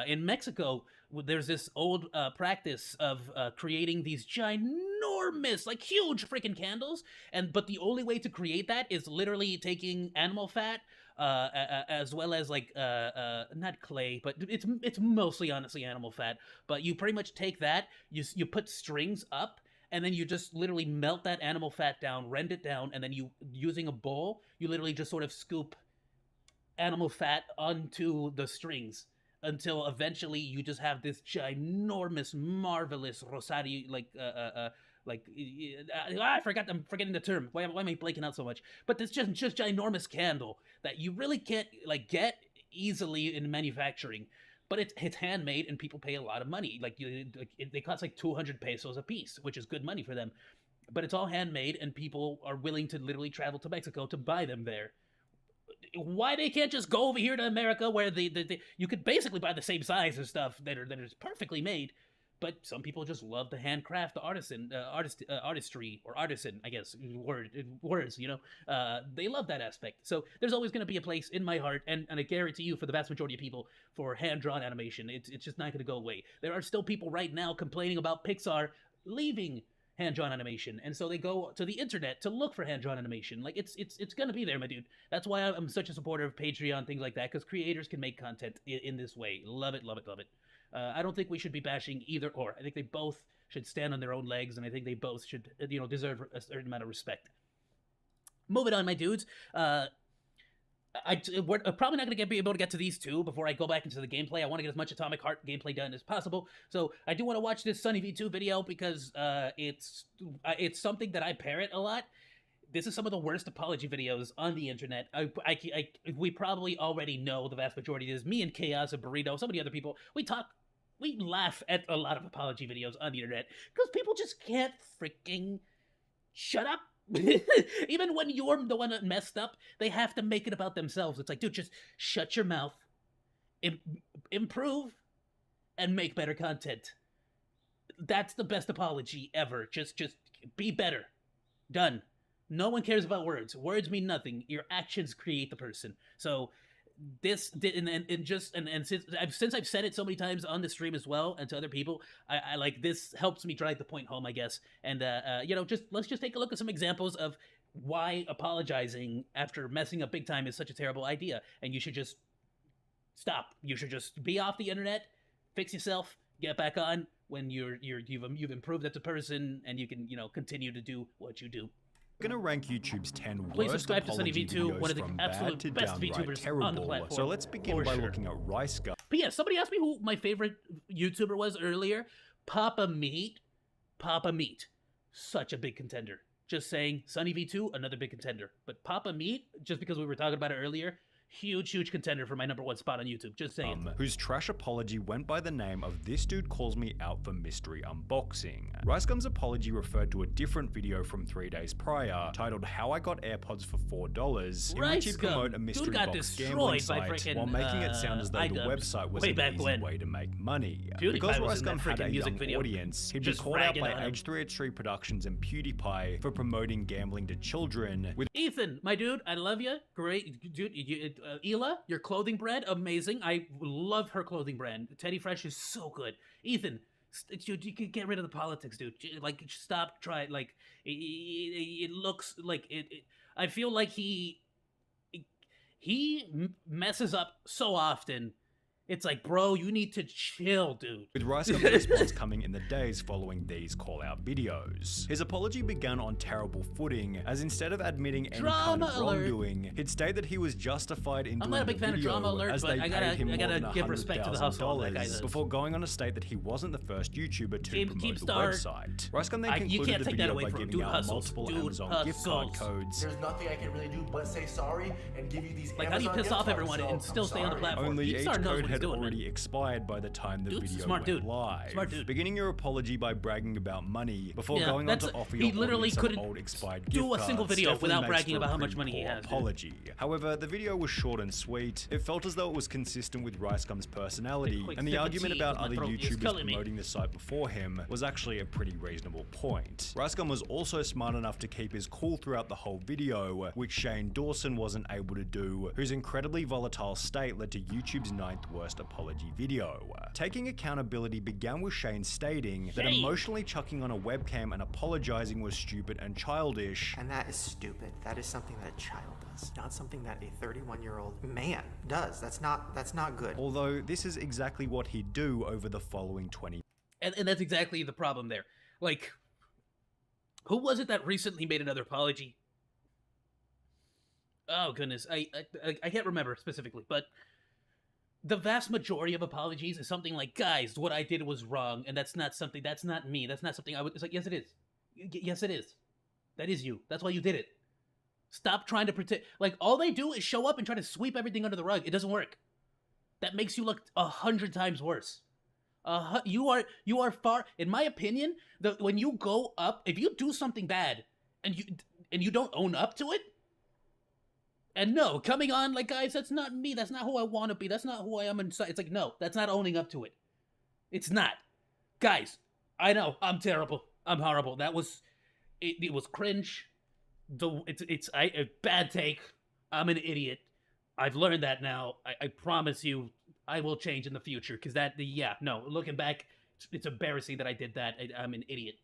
Speaker 4: In Mexico, there's this old practice of creating these ginormous, like, huge freaking candles. But the only way to create that is literally taking animal fat, as well as, like, not clay, but it's mostly, honestly, animal fat. But you pretty much take that, you put strings up, and then you just literally melt that animal fat down, rend it down, and then using a bowl, you literally just sort of scoop animal fat onto the strings until eventually you just have this ginormous, marvelous rosario, I'm forgetting the term. Why am I blanking out so much? But it's just ginormous candle that you really can't like get easily in manufacturing. But it's handmade and people pay a lot of money. They cost like 200 pesos a piece, which is good money for them. But it's all handmade and people are willing to literally travel to Mexico to buy them there. Why they can't just go over here to America where you could basically buy the same size of stuff that is perfectly made, but some people just love the handcraft, the artistry, or artisan, I guess, words, you know? They love that aspect. So there's always going to be a place in my heart, and I guarantee you for the vast majority of people, for hand-drawn animation. It's just not going to go away. There are still people right now complaining about Pixar leaving hand-drawn animation, and so they go to the internet to look for hand-drawn animation. Like, it's gonna be there, my dude. That's why I'm such a supporter of Patreon, things like that, because creators can make content in this way. Love it, love it, love it. I don't think we should be bashing either or. I think they both should stand on their own legs, and I think they both should, deserve a certain amount of respect. Moving on, my dudes. We're probably not going to be able to get to these two before I go back into the gameplay. I want to get as much Atomic Heart gameplay done as possible. So I do want to watch this Sunny V2 video because it's something that I parrot a lot. This is some of the worst apology videos on the internet. We probably already know the vast majority of this. Me and Chaos and Burrito, so many other people, we laugh at a lot of apology videos on the internet because people just can't freaking shut up. Even when you're the one that messed up, they have to make it about themselves. It's like, dude, just shut your mouth, improve, and make better content. That's the best apology ever. Just be better. Done. No one cares about words. Words mean nothing. Your actions create the person. So since I've said it so many times on the stream as well and to other people, I like this helps me drive the point home, I guess. And let's just take a look at some examples of why apologizing after messing up big time is such a terrible idea, and you should just stop. You should just be off the internet, fix yourself, get back on when you've improved as a person, and you can continue to do what you do.
Speaker 16: We're going to rank YouTube's 10
Speaker 4: Please
Speaker 16: worst
Speaker 4: subscribe to Sunny
Speaker 16: apology
Speaker 4: V2,
Speaker 16: videos
Speaker 4: one of the
Speaker 16: from
Speaker 4: absolute
Speaker 16: bad to
Speaker 4: best
Speaker 16: downright
Speaker 4: VTubers
Speaker 16: terrible.
Speaker 4: on the platform.
Speaker 16: So let's begin by looking at Rice Gum.
Speaker 4: P.S. Somebody asked me who my favorite YouTuber was earlier. Papa Meat. Papa Meat. Such a big contender. Just saying. Sunny V2, another big contender. But Papa Meat, just because we were talking about it earlier, huge contender for my #1 spot on YouTube. Just saying.
Speaker 16: Whose trash apology went by the name of This Dude Calls Me Out for Mystery Unboxing. Ricegum's apology referred to a different video from 3 days prior, titled How I Got AirPods for $4, in which he promoted a mystery box gambling site while making it sound as though the website was an easy way to make money. Because Ricegum had a young audience, he'd be called out by H3H3 Productions and PewDiePie for promoting gambling to children.
Speaker 4: Ethan, my dude, I love you. Great, dude. Ela, your clothing brand, amazing. I love her clothing brand. Teddy Fresh is so good. Ethan, dude, you can get rid of the politics, dude. Like, stop trying. Like, it looks like it. I feel like he messes up so often. It's like, bro, you need to chill, dude.
Speaker 16: With Ricegum's response coming in the days following these call-out videos. His apology began on terrible footing, as instead of admitting any kind of wrongdoing, he'd state that he was justified in doing the video. I'm not a big fan of Drama Alert, as they paid him more than $100,000 before going on to state that he wasn't the first YouTuber to promote the website. Ricegum then concluded the video by giving out multiple Amazon gift card codes.
Speaker 17: There's nothing I can really do but say sorry and give you these
Speaker 4: Like, how do you piss off everyone and still stay on the platform?
Speaker 16: Only each code had already expired by the time the video went live.
Speaker 4: Smart dude.
Speaker 16: Beginning your apology by bragging about money before going on to offer your audience some old expired gift cards.
Speaker 4: Do a single video without bragging about how much money he has.
Speaker 16: Apology. However, the video was short and sweet. It felt as though it was consistent with Ricegum's personality, and the argument about other YouTubers promoting the site before him was actually a pretty reasonable point. Ricegum was also smart enough to keep his cool throughout the whole video, which Shane Dawson wasn't able to do, whose incredibly volatile state led to YouTube's 9th worst apology video. Taking accountability began with Shane stating that emotionally chucking on a webcam and apologizing was stupid and childish.
Speaker 17: And that is stupid. That is something that a child does, not something that a 31-year-old man does. That's not good.
Speaker 16: Although this is exactly what he'd do over the following 20.
Speaker 4: And that's exactly the problem there. Like, who was it that recently made another apology? Oh goodness, I can't remember specifically, but the vast majority of apologies is something like, guys, what I did was wrong, and that's not me, that's not something I would. It's like, yes it is, yes it is, that is you, that's why you did it. Stop trying to pretend. Like, all they do is show up and try to sweep everything under the rug. It doesn't work. That makes you look 100 times worse. You are far, in my opinion, when you go up, if you do something bad and you don't own up to it. And no, coming on like, guys, that's not me. That's not who I want to be. That's not who I am inside. It's like, no, that's not owning up to it. It's not. Guys, I know, I'm terrible. I'm horrible. That was, it was cringe. It's a bad take. I'm an idiot. I've learned that now. I promise you, I will change in the future. Because looking back, it's embarrassing that I did that. I'm an idiot.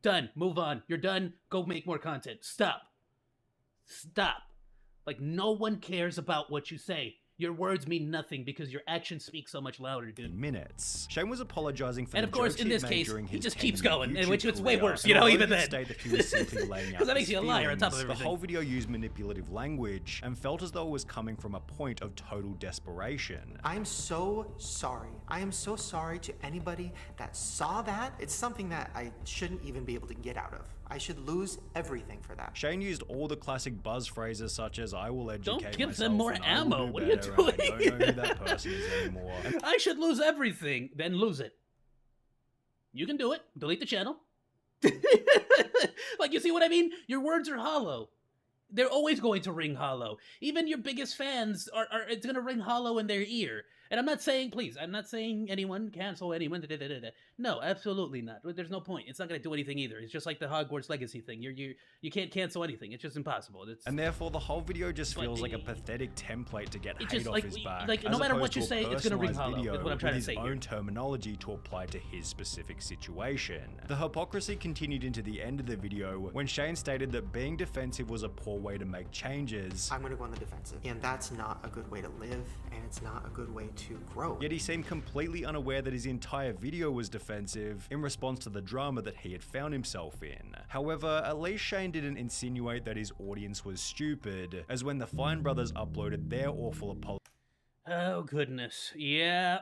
Speaker 4: Done. Move on. You're done. Go make more content. Stop. Like, no one cares about what you say. Your words mean nothing because your actions speak so much louder, dude.
Speaker 16: Minutes. Shane was apologizing for
Speaker 4: and
Speaker 16: the
Speaker 4: of course,
Speaker 16: jokes
Speaker 4: in this
Speaker 16: he'd
Speaker 4: case,
Speaker 16: made during
Speaker 4: he
Speaker 16: his
Speaker 4: just keeps
Speaker 16: tenure
Speaker 4: going,
Speaker 16: YouTube
Speaker 4: which is way
Speaker 16: career.
Speaker 4: worse, you know, even then.
Speaker 16: State that he was simply laying out
Speaker 4: Because that makes
Speaker 16: his
Speaker 4: you a liar on top of
Speaker 16: feelings.
Speaker 4: everything.
Speaker 16: The whole video used manipulative language and felt as though it was coming from a point of total desperation.
Speaker 17: I'm so sorry. I am so sorry to anybody that saw that. It's something that I shouldn't even be able to get out of. I should lose everything for that.
Speaker 16: Shane used all the classic buzz phrases such as "I will educate myself."
Speaker 4: Don't give them more ammo. What are you doing?
Speaker 16: I don't know who that person is anymore.
Speaker 4: I should lose everything, then lose it. You can do it. Delete the channel. Like, you see what I mean? Your words are hollow. They're always going to ring hollow. Even your biggest fans it's going to ring hollow in their ear. And I'm not saying, please, I'm not saying anyone cancel anyone. No, absolutely not. There's no point. It's not going to do anything either. It's just like the Hogwarts Legacy thing. You can't cancel anything. It's just impossible.
Speaker 16: And therefore, the whole video just feels like a pathetic template to get hate
Speaker 4: just,
Speaker 16: off his back.
Speaker 4: Like, no matter what you say, it's going to ring hollow.
Speaker 16: Video
Speaker 4: is what I'm trying to say
Speaker 16: with his
Speaker 4: here.
Speaker 16: own terminology to apply to his specific situation. The hypocrisy continued into the end of the video when Shane stated that being defensive was a poor way to make changes.
Speaker 17: I'm gonna go on the defensive, and that's not a good way to live, and it's not a good way to grow.
Speaker 16: Yet he seemed completely unaware that his entire video was defensive in response to the drama that he had found himself in. However, at least Shane didn't insinuate that his audience was stupid, as when the Fine brothers uploaded their awful apology.
Speaker 4: Oh, goodness. Yeah.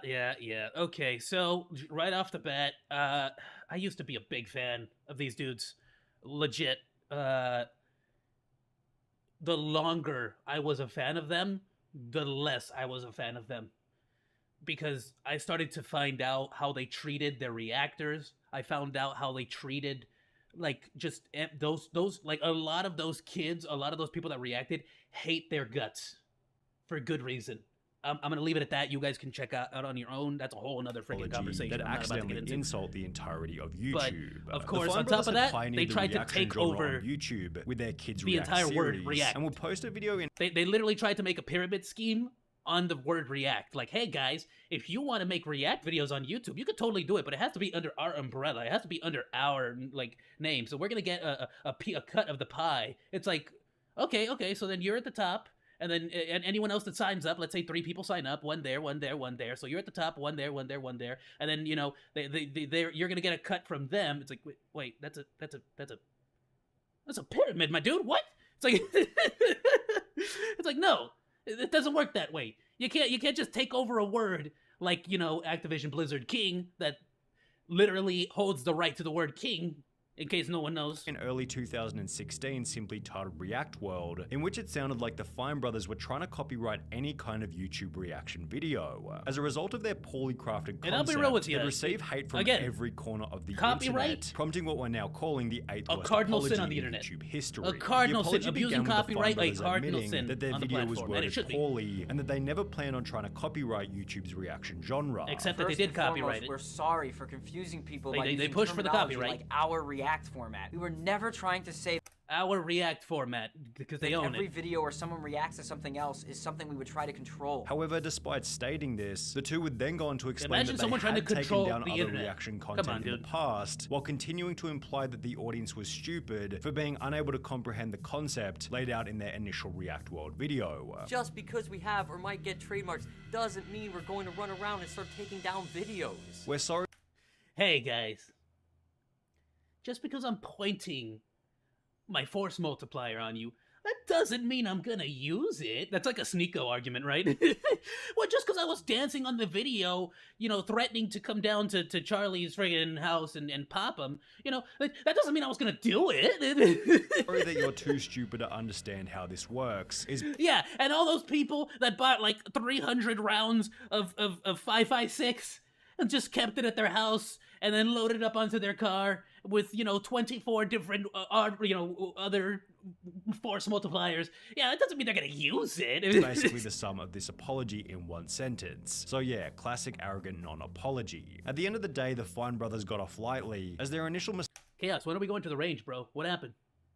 Speaker 4: Okay, so right off the bat, I used to be a big fan of these dudes. Legit. The longer I was a fan of them, the less I was a fan of them. Because I started to find out how they treated their reactors. I found out how they treated, like, just those like, a lot of those kids, a lot of those people that reacted hate their guts for good reason. I'm going to leave it at that. You guys can check out on your own. That's a whole other freaking conversation
Speaker 16: that accidentally insult the entirety of YouTube.
Speaker 4: But, of course, on top of that, they tried to take over
Speaker 16: YouTube with their kids
Speaker 4: the entire word react.
Speaker 16: And will post a video in...
Speaker 4: They literally tried to make a pyramid scheme on the word react. Like, hey, guys, if you want to make react videos on YouTube, you could totally do it, but it has to be under our umbrella. It has to be under our, like, name. So we're going to get a cut of the pie. It's like, okay, so then you're at the top. And then and anyone else that signs up, let's say 3 people sign up, one there. So you're at the top, one there. And then, you know, you're going to get a cut from them. It's like, wait, that's a pyramid, my dude. What? It's like, it's like, no, it doesn't work that way. You can't just take over a word like, you know, Activision Blizzard King that literally holds the right to the word king. In case no one knows.
Speaker 16: In early 2016, simply titled React World, in which it sounded like the Fine brothers were trying to copyright any kind of YouTube reaction video. As a result of their poorly crafted concept,
Speaker 4: and I'll be real with you,
Speaker 16: they receive hate from every corner of the internet, prompting what we're now calling the 8th worst
Speaker 4: cardinal
Speaker 16: apology
Speaker 4: sin on the
Speaker 16: in
Speaker 4: internet.
Speaker 16: YouTube history.
Speaker 4: A cardinal sin, abusing copyright, a cardinal sin
Speaker 16: that their
Speaker 4: on the
Speaker 16: video was
Speaker 4: platform, and it
Speaker 16: worded
Speaker 4: should be.
Speaker 16: poorly, and that they never plan on trying to copyright YouTube's reaction genre.
Speaker 4: Except that they did copyright it.
Speaker 18: We're sorry for confusing people by
Speaker 4: they
Speaker 18: using
Speaker 4: pushed for the
Speaker 18: terminology
Speaker 4: copyright.
Speaker 18: like our React format. We were never trying to say
Speaker 4: our React format because they own
Speaker 18: every
Speaker 4: it.
Speaker 18: video where someone reacts to something else is something we would try to control.
Speaker 16: However, despite stating this, the two would then go on to explain
Speaker 4: Imagine
Speaker 16: that
Speaker 4: someone
Speaker 16: they
Speaker 4: trying
Speaker 16: had
Speaker 4: to control
Speaker 16: taken down
Speaker 4: the
Speaker 16: other
Speaker 4: internet.
Speaker 16: reaction content in the past, while continuing to imply that the audience was stupid for being unable to comprehend the concept laid out in their initial React World video.
Speaker 18: Just because we have or might get trademarks doesn't mean we're going to run around and start taking down videos.
Speaker 16: We're sorry.
Speaker 4: Hey guys, just because I'm pointing my force multiplier on you, that doesn't mean I'm gonna use it. That's like a Sneeko argument, right? Well, just because I was dancing on the video, you know, threatening to come down to Charlie's friggin' house and pop him, you know, that doesn't mean I was gonna do it.
Speaker 16: Sorry that you're too stupid to understand how this works.
Speaker 4: Yeah, and all those people that bought like 300 rounds of 5.56 and just kept it at their house and then loaded it up onto their car with, you know, 24 different, other force multipliers. Yeah, that doesn't mean they're gonna use it.
Speaker 16: It's basically the sum of this apology in one sentence. So yeah, classic arrogant non-apology. At the end of the day, the Fine brothers got off lightly, as their initial
Speaker 4: Chaos, when are we going to the range, bro? What happened?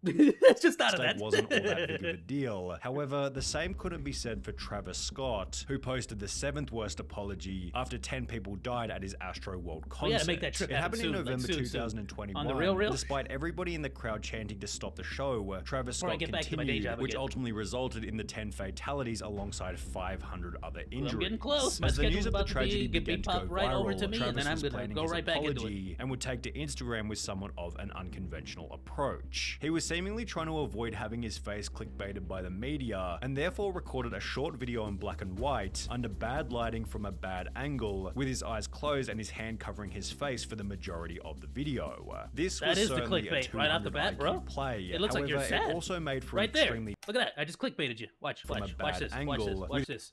Speaker 4: It's just out of that.
Speaker 16: Wasn't all that big of a deal. However, the same couldn't be said for Travis Scott, who posted the 7th worst apology after 10 people died at his Astro World concert.
Speaker 4: We gotta make that trip
Speaker 16: It happened
Speaker 4: soon,
Speaker 16: in November
Speaker 4: soon.
Speaker 16: 2021.
Speaker 4: On the real?
Speaker 16: Despite everybody in the crowd chanting to stop the show, Travis Scott continued, which ultimately resulted in the 10 fatalities alongside 500 other injuries.
Speaker 4: I'm getting close.
Speaker 16: As the news of the tragedy began to go
Speaker 4: right
Speaker 16: viral,
Speaker 4: over to me,
Speaker 16: Travis
Speaker 4: and then I'm
Speaker 16: was
Speaker 4: gonna
Speaker 16: planning
Speaker 4: go
Speaker 16: his
Speaker 4: right back into it.
Speaker 16: apology and would take to Instagram with somewhat of an unconventional approach. He was seemingly trying to avoid having his face clickbaited by the media, and therefore recorded a short video in black and white under bad lighting from a bad angle, with his eyes closed and his hand covering his face for the majority of the video. This
Speaker 4: That
Speaker 16: was
Speaker 4: is the
Speaker 16: certainly
Speaker 4: clickbait
Speaker 16: a
Speaker 4: right off the bat, bro.
Speaker 16: play.
Speaker 4: It looks like you're
Speaker 16: However,
Speaker 4: sad.
Speaker 16: it also made for
Speaker 4: right
Speaker 16: an
Speaker 4: there.
Speaker 16: extremely
Speaker 4: Look at that. I just clickbaited you. Watch this.
Speaker 16: angle.
Speaker 4: Watch this.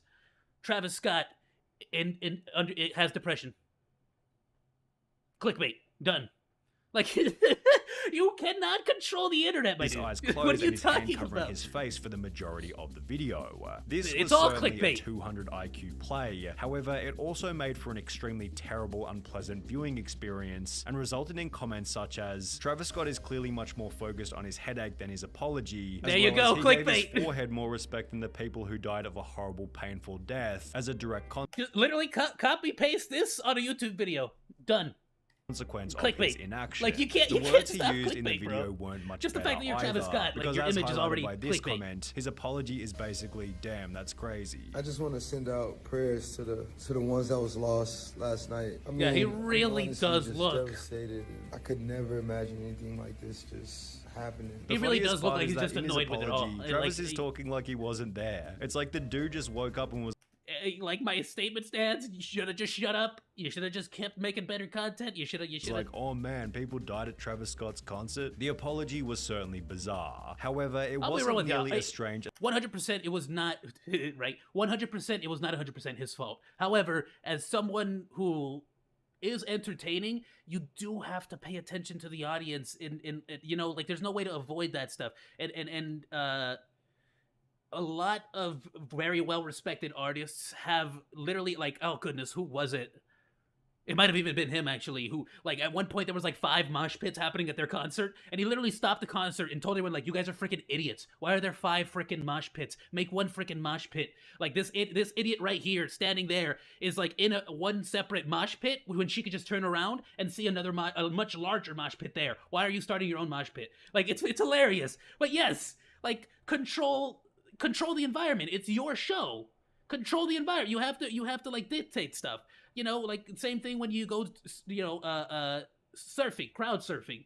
Speaker 4: Travis Scott it has depression. Clickbait. Done. Like You cannot control the internet, my
Speaker 16: his
Speaker 4: dude.
Speaker 16: eyes closed
Speaker 4: What are you
Speaker 16: and his hand
Speaker 4: talking
Speaker 16: covering
Speaker 4: about?
Speaker 16: his face for the majority of the video. This
Speaker 4: It's
Speaker 16: was
Speaker 4: all
Speaker 16: certainly a
Speaker 4: clickbait.
Speaker 16: 200 IQ play. However, it also made for an extremely terrible, unpleasant viewing experience and resulted in comments such as, Travis Scott is clearly much more focused on his headache than his apology.
Speaker 4: There you go,
Speaker 16: He gave
Speaker 4: clickbait.
Speaker 16: his forehead more respect than the people who died of a horrible, painful death as a direct
Speaker 4: Just literally copy paste this on a YouTube video. Done.
Speaker 16: consequence of
Speaker 4: Clickbait.
Speaker 16: his inaction.
Speaker 4: Like, you can't
Speaker 16: the
Speaker 4: stop
Speaker 16: words he used in the
Speaker 4: clickbait,
Speaker 16: video
Speaker 4: bro.
Speaker 16: weren't much
Speaker 4: Just the
Speaker 16: better
Speaker 4: fact that you're Travis
Speaker 16: either,
Speaker 4: Scott, like,
Speaker 16: because
Speaker 4: your
Speaker 16: as
Speaker 4: image is
Speaker 16: highlighted
Speaker 4: already
Speaker 16: by this
Speaker 4: clickbait.
Speaker 16: comment, his apology is basically, damn, that's crazy.
Speaker 19: I just want to send out prayers to the ones that was lost last night. I mean,
Speaker 4: Yeah, he
Speaker 19: I'm
Speaker 4: really
Speaker 19: honestly
Speaker 4: does
Speaker 19: just
Speaker 4: look.
Speaker 19: devastated. I could never imagine anything like this just happening.
Speaker 4: He really does look like he's just
Speaker 16: in his
Speaker 4: annoyed with it all.
Speaker 16: apology,
Speaker 4: Like,
Speaker 16: Travis is talking like he wasn't there. It's like the dude just woke up and was
Speaker 4: like my statement stands. You should have just shut up. You should have just kept making better content. You should have.
Speaker 16: like, oh man, people died at Travis Scott's concert. The apology was certainly bizarre. However, it
Speaker 4: I'll be real
Speaker 16: wasn't
Speaker 4: with you.
Speaker 16: nearly as strange.
Speaker 4: 100% it was not right. 100% it was not 100% his fault. However, as someone who is entertaining, you do have to pay attention to the audience. In you know, like, there's no way to avoid that stuff. And a lot of very well-respected artists have literally, like, oh goodness, who was it? It might have even been him, actually, who, like, at one point there was like 5 mosh pits happening at their concert, and he literally stopped the concert and told everyone, like, you guys are freaking idiots. Why are there 5 freaking mosh pits? Make one freaking mosh pit. Like, this idiot right here standing there is like in one separate mosh pit when she could just turn around and see another a much larger mosh pit there. Why are you starting your own mosh pit? Like, it's hilarious. But yes, like, control the environment. It's your show. Control the environment. You have to like dictate stuff. You know, like, same thing when you go, you know, surfing, crowd surfing.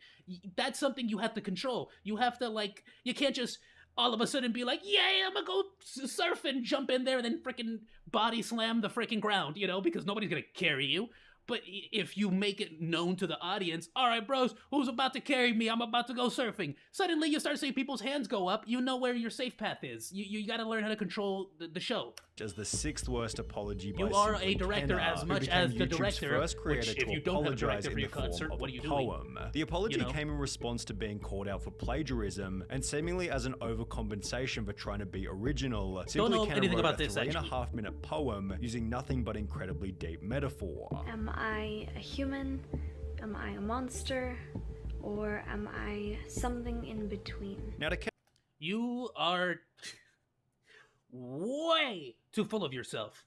Speaker 4: That's something you have to control. You have to, like, you can't just all of a sudden be like, yeah, I'm gonna go surf and jump in there and then freaking body slam the freaking ground, you know, because nobody's gonna carry you. But if you make it known to the audience, all right, bros, who's about to carry me? I'm about to go surfing. Suddenly you start seeing people's hands go up. You know where your safe path is. You got to learn how to control the show.
Speaker 16: As the 6th worst apology by
Speaker 4: You are
Speaker 16: Simply
Speaker 4: a director
Speaker 16: Kenner,
Speaker 4: as
Speaker 16: who
Speaker 4: much
Speaker 16: became
Speaker 4: as the
Speaker 16: YouTube's
Speaker 4: director,
Speaker 16: first creator
Speaker 4: which, if
Speaker 16: to
Speaker 4: you don't have a
Speaker 16: apologize
Speaker 4: director for
Speaker 16: in
Speaker 4: your
Speaker 16: the form
Speaker 4: concert,
Speaker 16: of
Speaker 4: what are
Speaker 16: a
Speaker 4: you doing?
Speaker 16: poem. The apology
Speaker 4: You know?
Speaker 16: came in response to being called out for plagiarism and seemingly as an overcompensation for trying to be original. Simply
Speaker 4: know
Speaker 16: Kenner
Speaker 4: anything
Speaker 16: wrote
Speaker 4: about
Speaker 16: a
Speaker 4: this,
Speaker 16: 3.5-minute poem using nothing but incredibly deep metaphor.
Speaker 20: Am I a human? Am I a monster? Or am I something in between?
Speaker 16: Now to
Speaker 4: You are way too full of yourself.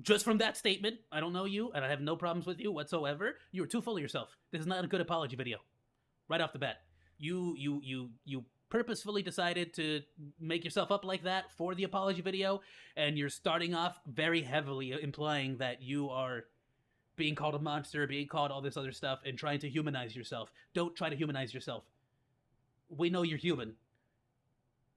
Speaker 4: Just from that statement, I don't know you, and I have no problems with you whatsoever. You're too full of yourself. This is not a good apology video. Right off the bat. You purposefully decided to make yourself up like that for the apology video, and you're starting off very heavily implying that you are being called a monster, being called all this other stuff, and trying to humanize yourself. Don't try to humanize yourself. We know you're human.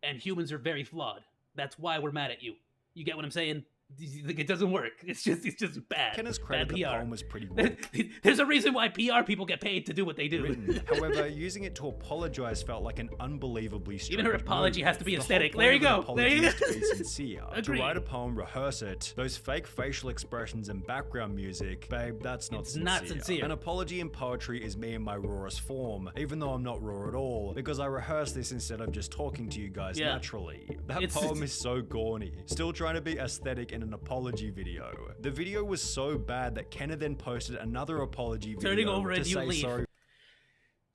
Speaker 4: And humans are very flawed. That's why we're mad at you. You get what I'm saying? It doesn't work. It's just bad.
Speaker 16: Kenner's credit
Speaker 4: bad
Speaker 16: the
Speaker 4: PR.
Speaker 16: poem was pretty weak.
Speaker 4: There's a reason why PR people get paid to do what they do.
Speaker 16: Written. However, using it to apologize felt like an unbelievably strange
Speaker 4: Even her apology
Speaker 16: move.
Speaker 4: has to be
Speaker 16: The
Speaker 4: aesthetic.
Speaker 16: whole
Speaker 4: There you
Speaker 16: point of
Speaker 4: go.
Speaker 16: an apology
Speaker 4: There you
Speaker 16: is
Speaker 4: go.
Speaker 16: to be sincere. To
Speaker 4: Agreed.
Speaker 16: write a poem, rehearse it. Those fake facial expressions and background music, babe, that's not
Speaker 4: It's
Speaker 16: sincere.
Speaker 4: not sincere.
Speaker 16: An apology in poetry is me in my rawest form, even though I'm not raw at all, because I rehearse this instead of just talking to you guys
Speaker 4: Yeah.
Speaker 16: naturally. That poem is so corny. Still trying to be aesthetic in an apology video. The video was so bad that Kenner then posted another apology video
Speaker 4: Turning over a
Speaker 16: to
Speaker 4: new
Speaker 16: say
Speaker 4: leaf.
Speaker 16: sorry.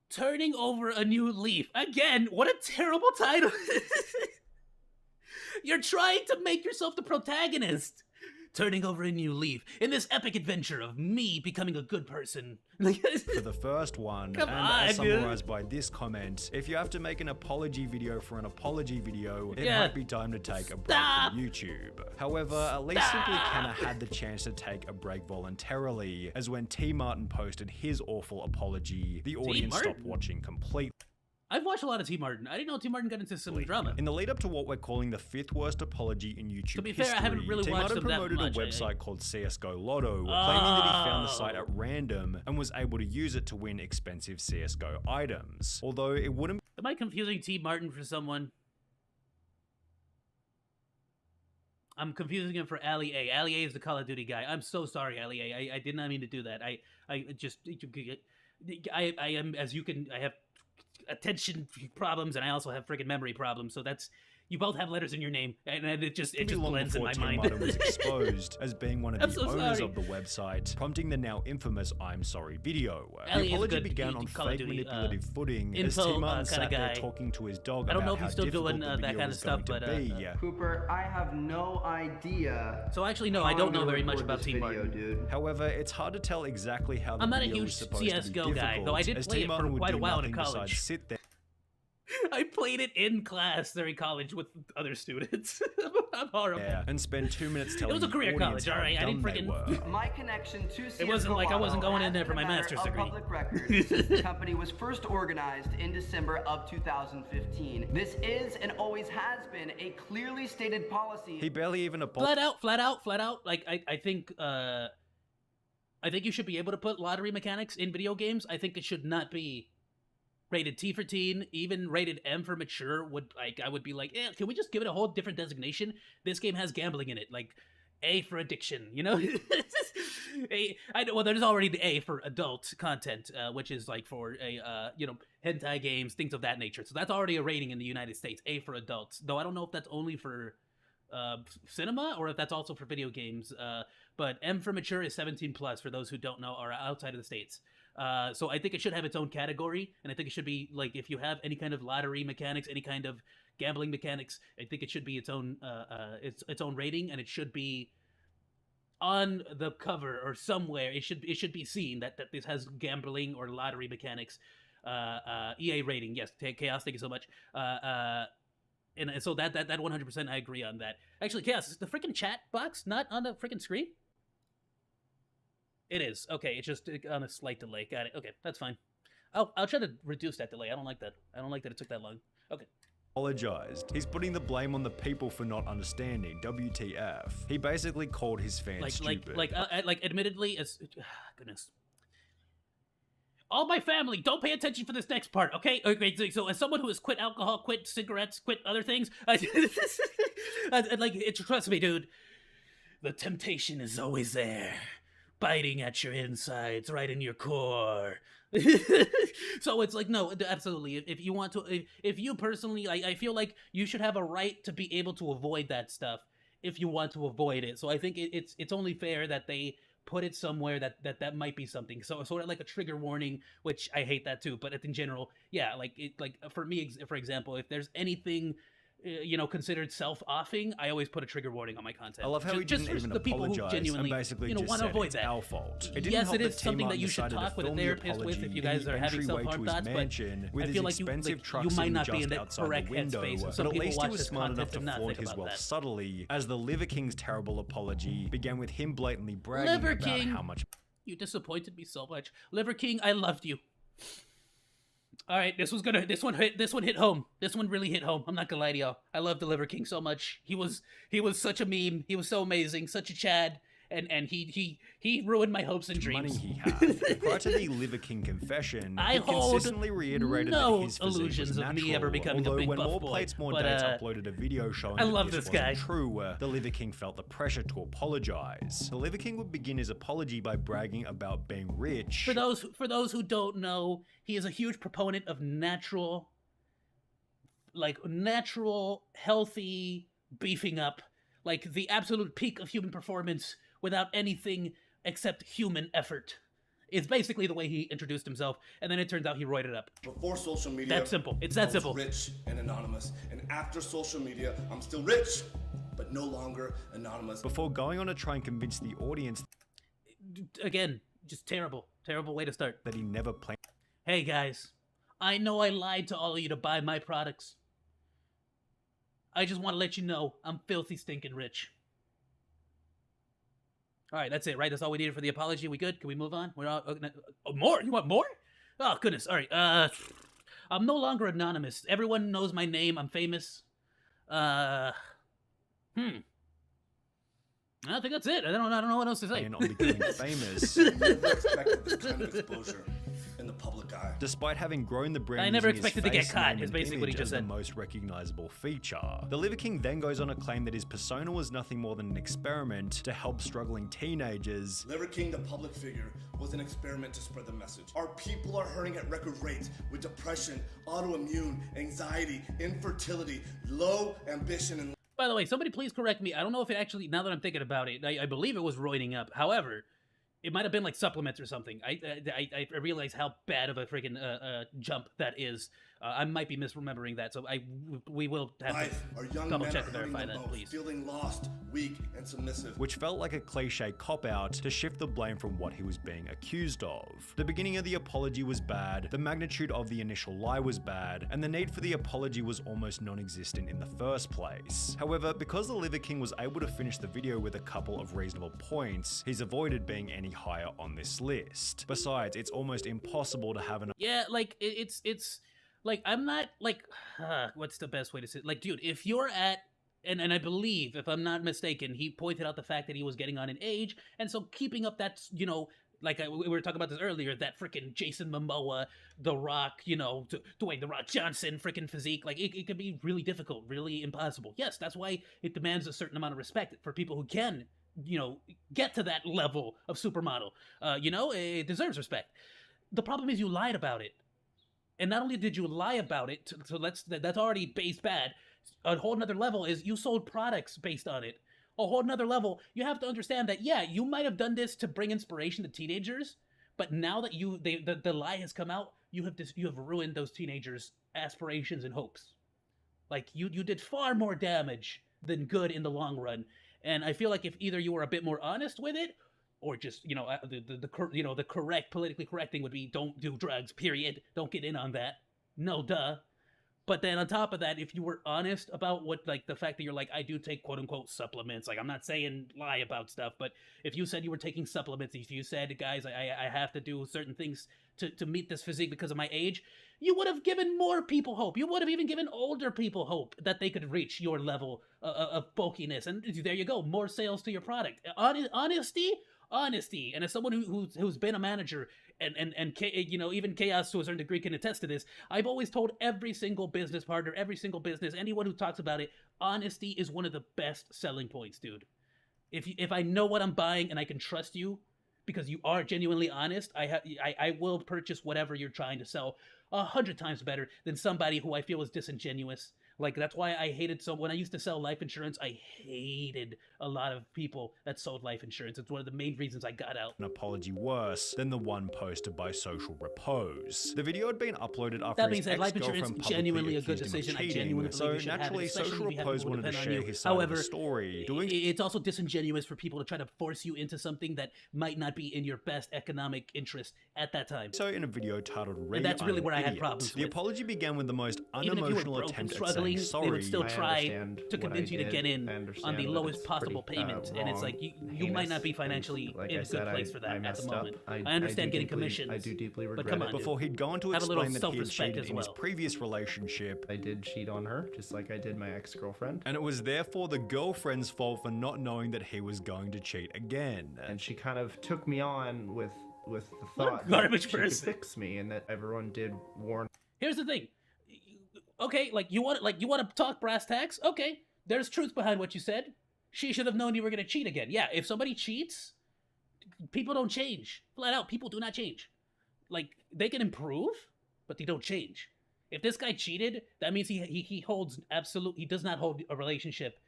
Speaker 4: Turning over a new leaf. Again, what a terrible title. You're trying to make yourself the protagonist. Turning over a new leaf in this epic adventure of me becoming a good person.
Speaker 16: For the first one,
Speaker 4: Come
Speaker 16: and
Speaker 4: on,
Speaker 16: as
Speaker 4: dude.
Speaker 16: summarized by this comment, if you have to make an apology video for an apology video, it
Speaker 4: Yeah.
Speaker 16: might be time to take a break from YouTube. However, at least Simply Kenner had the chance to take a break voluntarily, as when T. Martin posted his awful apology, the audience
Speaker 4: Martin?
Speaker 16: stopped watching completely.
Speaker 4: I've watched a lot of T. Martin. I didn't know T. Martin got into some drama.
Speaker 16: In the lead up to what we're calling the 5th worst apology in YouTube
Speaker 4: To be fair, I
Speaker 16: history,
Speaker 4: haven't really
Speaker 16: T.
Speaker 4: watched
Speaker 16: Martin
Speaker 4: them that
Speaker 16: promoted
Speaker 4: much.
Speaker 16: a website called CSGO Lotto, claiming that he found the site at random and was able to use it to win expensive CSGO items. Although it wouldn't.
Speaker 4: Am I confusing T. Martin for someone? I'm confusing him for Ali A. Ali A is the Call of Duty guy. I'm so sorry, Ali A. I did not mean to do that. I just... I am, as you can, I have attention problems, and I also have friggin' memory problems. So that's, you both have letters in your name, and it just blends in my mind.
Speaker 16: Martin was exposed as being one of the owners of the website, prompting the now infamous "I'm sorry" video. The apology began on fake manipulative footing as T. Martin sat there talking to his dog about how difficult the video was going to be.
Speaker 10: Cooper, I have no idea.
Speaker 4: So actually, no, I don't know very much about T. Martin.
Speaker 10: Dude.
Speaker 16: However, it's hard to tell exactly how the
Speaker 4: I'm not a
Speaker 16: video
Speaker 4: huge
Speaker 16: was supposed to be
Speaker 4: CS:GO guy, though I did play it for quite a while in college.
Speaker 16: Sit there.
Speaker 4: I played it in class during college with other students. I'm horrible.
Speaker 16: Yeah, and spend 2 minutes telling
Speaker 4: it was a career college, all right. I didn't freaking.
Speaker 10: My connection to CS:GO
Speaker 4: it wasn't like I wasn't going in there for my master's degree.
Speaker 10: Public record, since the company was first organized in December of 2015. This is and always has been a clearly stated policy.
Speaker 16: He barely even apologized.
Speaker 4: Flat out. Like I think you should be able to put lottery mechanics in video games. I think it should not be rated T for teen, even rated M for mature. I would be like, can we just give it a whole different designation? This game has gambling in it, like A for addiction, you know? Well, there's already the A for adult content, which is like for hentai games, things of that nature. So that's already a rating in the United States, A for adults. Though I don't know if that's only for cinema or if that's also for video games. But M for mature is 17 plus for those who don't know or are outside of the States. So I think it should have its own category, and I think it should be like if you have any kind of lottery mechanics, any kind of gambling mechanics, I think it should be its own rating, and it should be on the cover or somewhere. It should be seen that this has gambling or lottery mechanics. EA rating, yes. Chaos, thank you so much. And so that 100% I agree on that. Actually, Chaos, is the freaking chat box not on the freaking screen? It is. Okay, it's just on a slight delay. Got it. Okay, that's fine. I'll try to reduce that delay. I don't like that. I don't like that it took that long. Okay.
Speaker 16: Apologized. He's putting the blame on the people for not understanding. WTF. He basically called his fans stupid.
Speaker 4: Admittedly, goodness. All my family, don't pay attention for this next part, okay? Okay, so as someone who has quit alcohol, quit cigarettes, quit other things, trust me, dude, the temptation is always there. Biting at your insides, right in your core. So it's like, no, absolutely. If you want to, if you personally, I feel like you should have a right to be able to avoid that stuff if you want to avoid it. So I think it's only fair that they put it somewhere that might be something. So sort of like a trigger warning, which I hate that too. But in general, yeah, like for me, for example, if there's anything considered self-offing, I always put a trigger warning on my content.
Speaker 16: I love how he didn't even apologize and basically just
Speaker 4: want to
Speaker 16: said
Speaker 4: avoid
Speaker 16: it's
Speaker 4: that.
Speaker 16: our fault. It
Speaker 4: Yes, it is something that you should talk with a therapist with if you guys are having self-harm thoughts, but I feel like you might not be in the correct headspace, and some people watch this content and not think about that.
Speaker 16: Subtly, as the Liver King's terrible apology began with him blatantly bragging
Speaker 4: Liver
Speaker 16: about
Speaker 4: King,
Speaker 16: how much...
Speaker 4: You disappointed me so much. Liver King, I loved you. All right, this one hit home. This one really hit home. I'm not gonna lie to y'all. I love the Liver King so much. He was such a meme. He was so amazing, such a Chad. And he ruined my hopes and dreams.
Speaker 16: Money he had. Prior to the Liver King confession, he consistently reiterated that his physique was natural,
Speaker 4: me ever becoming a big
Speaker 16: when
Speaker 4: buff
Speaker 16: More
Speaker 4: boy.
Speaker 16: Plates, More Dates uploaded a video showing that this wasn't true, the Liver King felt the pressure to apologize. The Liver King would begin his apology by bragging about being rich.
Speaker 4: For those who don't know, he is a huge proponent of natural, healthy beefing up, like the absolute peak of human performance without anything except human effort. It's basically the way he introduced himself, and then it turns out he roided up.
Speaker 21: Before social media,
Speaker 4: that's simple. It's that simple.
Speaker 21: Rich and anonymous, and after social media, I'm still rich, but no longer anonymous.
Speaker 16: Before going on to try and convince the audience,
Speaker 4: again, just terrible way to start.
Speaker 16: That he never planned.
Speaker 4: Hey guys, I know I lied to all of you to buy my products. I just want to let you know I'm filthy stinking rich. All right, that's it, right? That's all we needed for the apology. We good? Can we move on? We're all more? You want more? Oh, goodness. All right. I'm no longer anonymous. Everyone knows my name. I'm famous. I think that's it. I don't know what else to say.
Speaker 16: And on becoming famous.
Speaker 21: Never expected this kind of exposure in the public eye.
Speaker 16: despite having grown the brand.
Speaker 4: I never
Speaker 16: using his
Speaker 4: expected to get
Speaker 16: face,
Speaker 4: caught,
Speaker 16: name,
Speaker 4: is
Speaker 16: and
Speaker 4: basically what he
Speaker 16: image
Speaker 4: just
Speaker 16: as
Speaker 4: said.
Speaker 16: the most recognizable feature. The Liver King then goes on to claim that his persona was nothing more than an experiment to help struggling teenagers.
Speaker 21: Liver King, the public figure, was an experiment to spread the message. Our people are hurting at record rates with depression, autoimmune, anxiety, infertility, low ambition, and...
Speaker 4: By the way, somebody please correct me. I don't know if it actually, now that I'm thinking about it, I believe it was roiding up. However, it might have been like supplements or something. I realize how bad of a freaking jump that is. I might be misremembering that, so we will have to double check and verify that, please.
Speaker 21: Feeling lost, weak, and submissive.
Speaker 16: Which felt like a cliche cop-out to shift the blame from what he was being accused of. The beginning of the apology was bad, the magnitude of the initial lie was bad, and the need for the apology was almost non-existent in the first place. However, because the Liver King was able to finish the video with a couple of reasonable points, he's avoided being any higher on this list. Besides, it's almost impossible to have an—
Speaker 4: Yeah, like, it's like, I'm not, like, what's the best way to say it? Like, dude, if you're at, and I believe, if I'm not mistaken, he pointed out the fact that he was getting on in age, and so keeping up that, you know, like we were talking about this earlier, that freaking Jason Momoa, The Rock, you know, Dwayne The Rock Johnson freaking physique, like, it can be really difficult, really impossible. Yes, that's why it demands a certain amount of respect for people who can, you know, get to that level of supermodel. You know, it deserves respect. The problem is you lied about it. And not only did you lie about it, so that's already base bad. A whole nother level is you sold products based on it. A whole nother level, you have to understand that, yeah, you might have done this to bring inspiration to teenagers, but now that the lie has come out, you have ruined those teenagers' aspirations and hopes. Like, you did far more damage than good in the long run. And I feel like if either you were a bit more honest with it, or just, you know, the correct, politically correct thing would be don't do drugs, period. Don't get in on that. No, duh. But then on top of that, if you were honest about what, like, the fact that you're like, I do take quote unquote supplements, like, I'm not saying lie about stuff, but if you said you were taking supplements, if you said, guys, I have to do certain things to meet this physique because of my age, you would have given more people hope. You would have even given older people hope that they could reach your level of bulkiness. And there you go, more sales to your product. Honesty. And as someone who's been a manager and you know, even Chaos to a certain degree can attest to this, I've always told every single business partner, every single business, anyone who talks about it, honesty is one of the best selling points, dude. If I know what I'm buying and I can trust you because you are genuinely honest, I will purchase whatever you're trying to sell 100 times better than somebody who I feel is disingenuous. Like, that's why I hated when I used to sell life insurance, I hated a lot of people that sold life insurance. It's one of the main reasons I got out.
Speaker 16: An apology worse than the one posted by Social Repose. The video had been uploaded after
Speaker 4: that
Speaker 16: his
Speaker 4: being said, life insurance
Speaker 16: ex-girlfriend
Speaker 4: genuinely a
Speaker 16: publicly
Speaker 4: good
Speaker 16: accused him
Speaker 4: decision.
Speaker 16: of
Speaker 4: I genuinely
Speaker 16: cheating,
Speaker 4: believe
Speaker 16: so naturally Social Repose wanted to share his side of the story.
Speaker 4: It's also disingenuous for people to try to force you into something that might not be in your best economic interest at that time.
Speaker 16: So in a video titled
Speaker 4: And that's really where I had problems
Speaker 16: The apology began with the most
Speaker 4: even
Speaker 16: unemotional
Speaker 4: if you were
Speaker 16: attempt
Speaker 4: broke and
Speaker 16: at saying
Speaker 4: struggling,
Speaker 16: sorry.
Speaker 4: they would still try to convince you to get in on the lowest possible payment. And it's like, you might not be financially in a good place for that at the moment. I understand getting commissions.
Speaker 2: I do deeply regret
Speaker 4: but come on,
Speaker 2: it.
Speaker 16: Before he'd gone to
Speaker 4: have a little
Speaker 16: explain that he had
Speaker 4: self-respect
Speaker 16: cheated
Speaker 4: as
Speaker 16: in his
Speaker 4: well.
Speaker 16: previous relationship.
Speaker 2: I did cheat on her, just like I did my ex-girlfriend.
Speaker 16: And it was therefore the girlfriend's fault for not knowing that he was going to cheat again.
Speaker 2: And she kind of took me on with the thought
Speaker 4: garbage
Speaker 2: that she
Speaker 4: person.
Speaker 2: could fix me, and that everyone did warn.
Speaker 4: Here's the thing. Okay, you want to talk brass tacks? Okay, there's truth behind what you said. She should have known you were gonna cheat again. Yeah, if somebody cheats, people don't change. Flat out, people do not change. Like, they can improve, but they don't change. If this guy cheated, that means he does not hold a relationship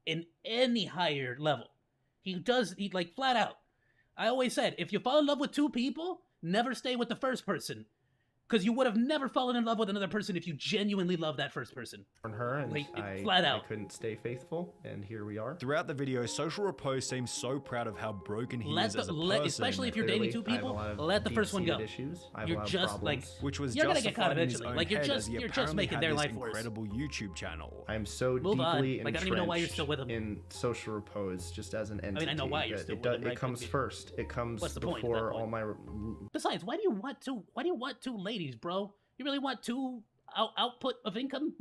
Speaker 4: in any higher level. He like, flat out. I always said, if you fall in love with two people, never stay with the first person. Because you would have never fallen in love with another person if you genuinely love that first person.
Speaker 2: On her, and
Speaker 4: like,
Speaker 2: flat out. I couldn't stay faithful, and here we are.
Speaker 16: Throughout the video, Social Repose seems so proud of how broken he is as a person.
Speaker 4: Especially if you're dating two people, let the first one go. You're just like,
Speaker 16: which was
Speaker 4: you're gonna get caught
Speaker 16: justified in his
Speaker 4: eventually.
Speaker 16: own
Speaker 4: Like, you're
Speaker 16: head, as
Speaker 4: just
Speaker 16: he
Speaker 4: you're just
Speaker 16: apparently
Speaker 4: making
Speaker 16: had
Speaker 4: their
Speaker 16: this
Speaker 4: life worse.
Speaker 16: incredible YouTube channel.
Speaker 2: I'm so
Speaker 4: Move on.
Speaker 2: deeply
Speaker 4: Like, I don't even know why you're still with him.
Speaker 2: in Social Repose, just as an entity.
Speaker 4: I mean, I know why you're still with him.
Speaker 2: It comes first. It comes
Speaker 4: What's the point at
Speaker 2: before
Speaker 4: that
Speaker 2: all
Speaker 4: point?
Speaker 2: my.
Speaker 4: Besides, why do you want two ladies, bro? You really want two output of income.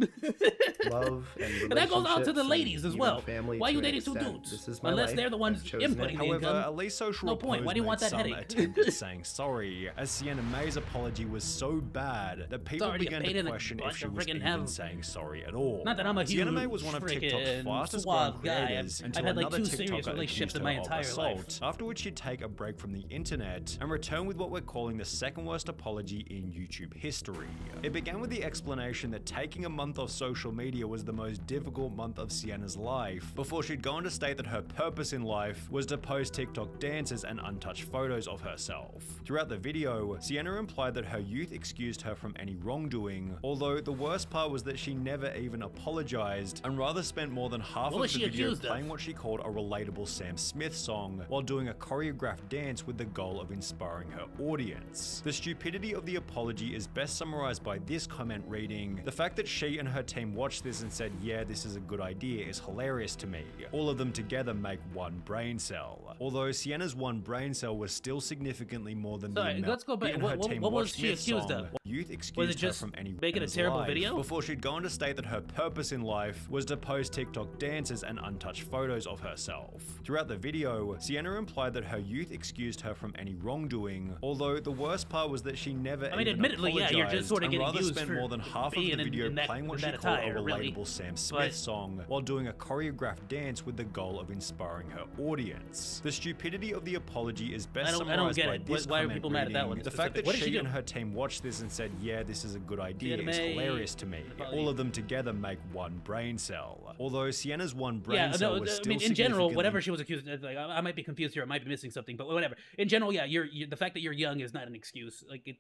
Speaker 2: Love and
Speaker 4: that goes out to the
Speaker 2: relationships
Speaker 4: ladies
Speaker 2: and
Speaker 4: as
Speaker 2: even
Speaker 4: well.
Speaker 2: family
Speaker 4: Why
Speaker 2: to
Speaker 4: you
Speaker 2: an
Speaker 4: dating two
Speaker 2: extent.
Speaker 4: dudes?
Speaker 2: This is my
Speaker 4: Unless
Speaker 2: life.
Speaker 4: they're the ones
Speaker 2: I've chosen
Speaker 4: inputting
Speaker 2: it.
Speaker 4: the income.
Speaker 16: However, at least social
Speaker 4: no point. Why do you want that
Speaker 16: some
Speaker 4: headache?
Speaker 16: attempt at saying sorry, as Sienna May's apology was so bad that people began to question if she was even saying sorry at all.
Speaker 4: Not that I'm a huge
Speaker 16: Sienna May was one of TikTok's fastest growing creators until
Speaker 4: I've had like
Speaker 16: another
Speaker 4: 2 serious
Speaker 16: TikToker
Speaker 4: relationships
Speaker 16: accused
Speaker 4: in
Speaker 16: her
Speaker 4: my
Speaker 16: of
Speaker 4: entire
Speaker 16: assault,
Speaker 4: life.
Speaker 16: after which she'd take a break from the internet and return with what we're calling the second worst apology in YouTube history. It began with the explanation that taking a month off social media was the most difficult month of Sienna's life, before she'd go on to state that her purpose in life was to post TikTok dances and untouched photos of herself. Throughout the video, Sienna implied that her youth excused her from any wrongdoing, although the worst part was that she never even apologized and rather spent more than half of the video playing what she called a relatable Sam Smith song while doing a choreographed dance with the goal of inspiring her audience. The stupidity of the apology is best summarized by this comment reading, "The fact that she and her team watched this and said, yeah, this is a good idea is hilarious to me. All of them together make one brain cell." Although Sienna's one brain cell was still significantly more than the amount
Speaker 4: let's go back. What was she accused of?
Speaker 16: Youth excused her from any
Speaker 4: making a terrible video?
Speaker 16: Before she'd go on to state that her purpose in life was to post TikTok dances and untouched photos of herself. Throughout the video, Sienna implied that her youth excused her from any wrongdoing, although the worst part was that she never even
Speaker 4: admittedly, yeah, you're just sort of
Speaker 16: and
Speaker 4: getting
Speaker 16: rather
Speaker 4: used
Speaker 16: spent
Speaker 4: for
Speaker 16: more than half of the video playing what she called a relatable Sam Smith song while doing a choreographed dance with the goal of inspiring her audience. The stupidity of the apology is best summarized by this
Speaker 4: Why are
Speaker 16: comment
Speaker 4: people mad at that one?
Speaker 16: reading, "The fact that she and her team watched this and said, yeah, this is a good idea is hilarious to me. All of them together make one brain cell." Although Sienna's one brain cell was still
Speaker 4: in general, whatever she was accused of, like, I might be confused here, I might be missing something, but whatever. In general, yeah, you're the fact that you're young is not an excuse. Like,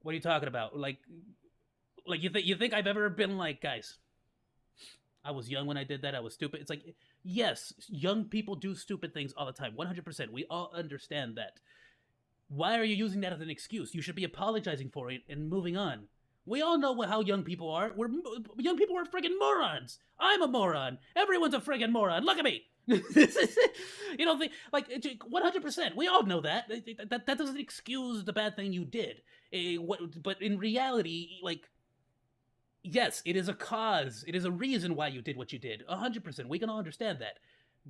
Speaker 4: what are you talking about? Like you think I've ever been like, guys, I was young when I did that, I was stupid. It's like, yes, young people do stupid things all the time, 100%. We all understand that. Why are you using that as an excuse? You should be apologizing for it and moving on. We all know how young people are. Young people are friggin' morons. I'm a moron. Everyone's a friggin' moron. Look at me. You know, like 100%. We all know that. That doesn't excuse the bad thing you did. But in reality, like, yes, it is a cause. It is a reason why you did what you did. 100%. We can all understand that.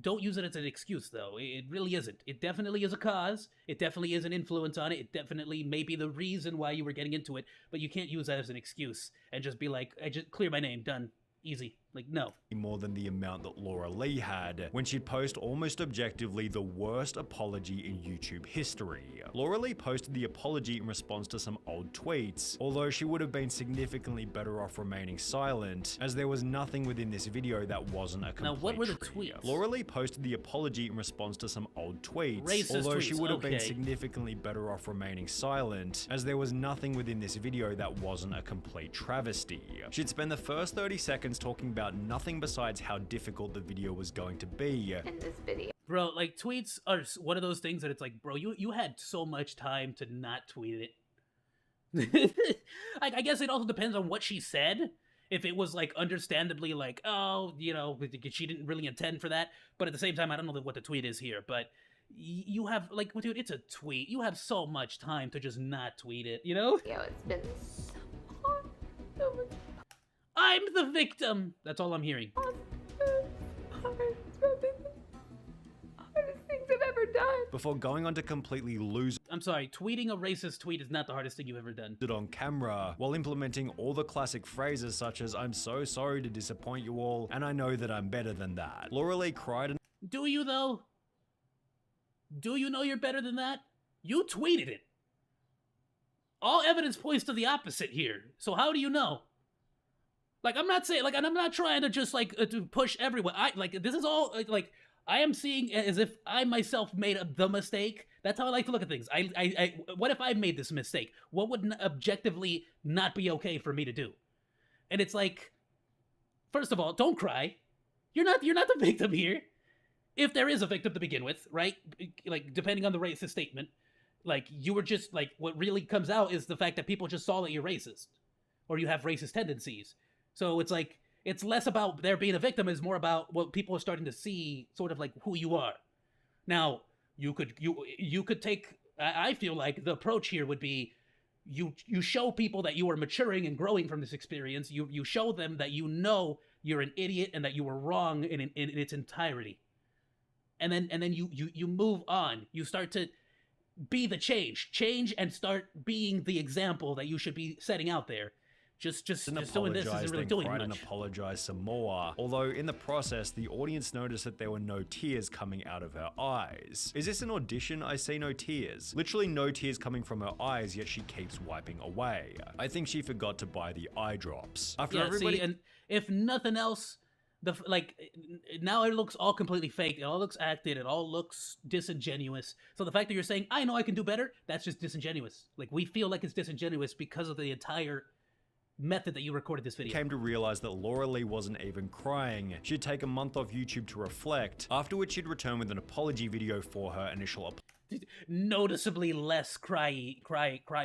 Speaker 4: Don't use it as an excuse, though. It really isn't. It definitely is a cause. It definitely is an influence on it. It definitely may be the reason why you were getting into it, but you can't use that as an excuse and just be like, I just clear my name, done. Easy. Like, no.
Speaker 16: More than the amount that Laura Lee had when she'd post almost objectively the worst apology in YouTube history. Laura Lee posted the apology in response to some old tweets, although she would have been significantly better off remaining silent, as there was nothing within this video that wasn't a complete
Speaker 4: Now, what were the tweets?
Speaker 16: Laura Lee posted the apology in response to some old tweets,
Speaker 4: Racist
Speaker 16: although
Speaker 4: tweets.
Speaker 16: she would have been significantly better off remaining silent, as there was nothing within this video that wasn't a complete travesty. She'd spend the first 30 seconds talking about nothing besides how difficult the video was going to be.
Speaker 20: In this video.
Speaker 4: Bro, like, tweets are one of those things that it's like, bro, you had so much time to not tweet it. I guess it also depends on what she said. If it was, like, understandably like, oh, you know, she didn't really intend for that. But at the same time, I don't know what the tweet is here. But you have, like, dude, it's a tweet. You have so much time to just not tweet it, you know?
Speaker 20: Yeah, it's been so much.
Speaker 4: I'm the victim. That's all I'm hearing.
Speaker 20: Hardest things I've ever done.
Speaker 16: Before going on to completely lose
Speaker 4: I'm sorry, tweeting a racist tweet is not the hardest thing you've ever done.
Speaker 16: it on camera, while implementing all the classic phrases such as, "I'm so sorry to disappoint you all, and I know that I'm better than that." Laura Lee cried and
Speaker 4: Do you, though? Do you know you're better than that? You tweeted it. All evidence points to the opposite here. So how do you know? Like, I'm not saying, like, and I'm not trying to just, like, to push everyone. This is all, like, I am seeing as if I myself made the mistake. That's how I like to look at things. What if I made this mistake? What would objectively not be okay for me to do? And it's like, first of all, don't cry. You're not the victim here. If there is a victim to begin with, right? Like, depending on the racist statement, like, you were just, like, what really comes out is the fact that people just saw that you're racist. Or you have racist tendencies. So it's like, it's less about there being a victim, it's more about what people are starting to see, sort of like who you are. Now, you could take, I feel like the approach here would be, you show people that you are maturing and growing from this experience. You show them that you know you're an idiot and that you were wrong in its entirety. And then you move on. You start to be the change and start being the example that you should be setting out there. Just doing this isn't really doing much.
Speaker 16: And apologize some more. Although in the process, the audience noticed that there were no tears coming out of her eyes. Is this an audition? I see no tears. Literally no tears coming from her eyes, yet she keeps wiping away. I think she forgot to buy the eye drops. After everybody,
Speaker 4: see, and if nothing else, now it looks all completely fake. It all looks acted. It all looks disingenuous. So the fact that you're saying, I know I can do better, that's just disingenuous. Like, we feel like it's disingenuous because of the entire method that you recorded this video.
Speaker 16: Came to realize that Laura Lee wasn't even crying. She'd take a month off YouTube to reflect, after which she'd return with an apology video for her initial
Speaker 4: noticeably less cry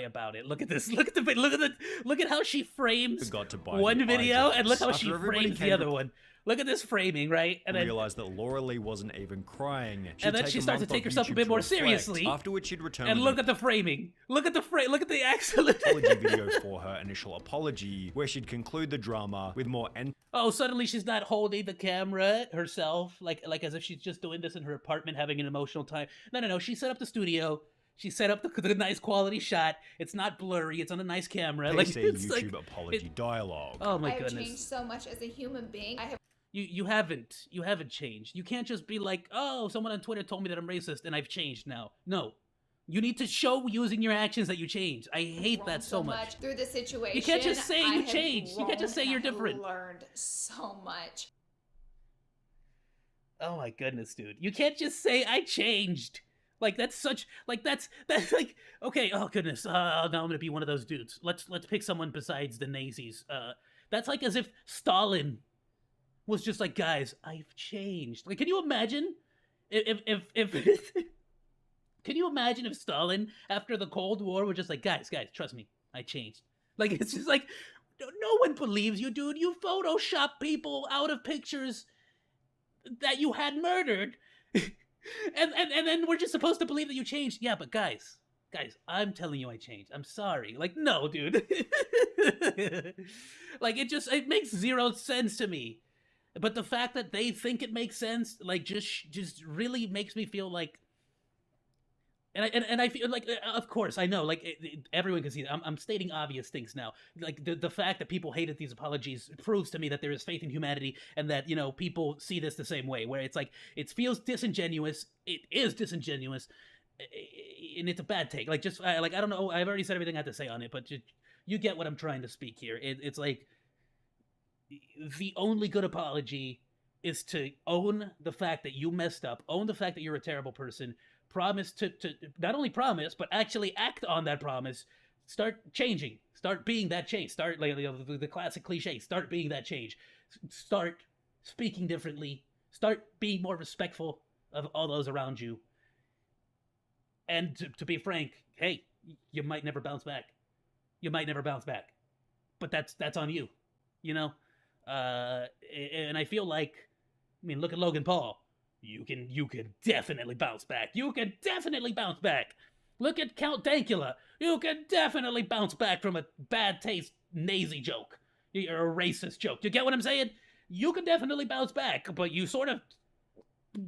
Speaker 4: about it. Look at this. Look at how she frames one video and look how she frames the other one. Look at this framing, right? And then
Speaker 16: realized that Laura Lee wasn't even crying.
Speaker 4: And then she starts to take herself a bit more seriously.
Speaker 16: After which she'd return.
Speaker 4: And look at the framing. Look at the excellent
Speaker 16: apology video for her initial apology, where she'd conclude the drama with more.
Speaker 4: Oh, suddenly she's not holding the camera herself, like as if she's just doing this in her apartment, having an emotional time. No. She set up the studio. She set up the nice quality shot. It's not blurry. It's on a nice camera.
Speaker 16: Like it's YouTube apology dialogue.
Speaker 4: Oh my goodness!
Speaker 3: I have changed so much as a human being.
Speaker 4: You haven't changed. You can't just be like, oh, someone on Twitter told me that I'm racist and I've changed now. No. You need to show using your actions that you changed. I hate that so much.
Speaker 3: Through the situation.
Speaker 4: You can't just say you changed. You can't just say you're different.
Speaker 3: I learned so much.
Speaker 4: Oh my goodness, dude. You can't just say I changed. Like that's like okay, oh goodness. Now I'm going to be one of those dudes. Let's pick someone besides the Nazis. That's like as if Stalin was just like, guys, I've changed. Like, can you imagine if can you imagine if Stalin, after the Cold War, were just like, guys, trust me, I changed. Like, it's just like, no one believes you, dude. You Photoshop people out of pictures that you had murdered, and then we're just supposed to believe that you changed. Yeah, but guys, I'm telling you I changed. I'm sorry. Like, no, dude. Like, it makes zero sense to me. But the fact that they think it makes sense, like, just really makes me feel like, and I feel like, of course, I know, like, everyone can see that. I'm stating obvious things now. Like, the fact that people hated these apologies proves to me that there is faith in humanity and that, you know, people see this the same way, where it's like, it feels disingenuous. It is disingenuous, and it's a bad take. Like, just, like, I don't know, I've already said everything I have to say on it, but you get what I'm trying to speak here. It's like, the only good apology is to own the fact that you messed up, own the fact that you're a terrible person, promise to not only promise, but actually act on that promise, start changing, start being that change, start, like, the classic cliche, start being that change, start speaking differently, start being more respectful of all those around you. And to be frank, hey, you might never bounce back. You might never bounce back. But that's on you, you know? And I feel like, I mean, look at Logan Paul. You can definitely bounce back. You can definitely bounce back. Look at Count Dankula. You can definitely bounce back from a bad taste Nazi joke or a racist joke. You get what I'm saying? You can definitely bounce back, but you sort of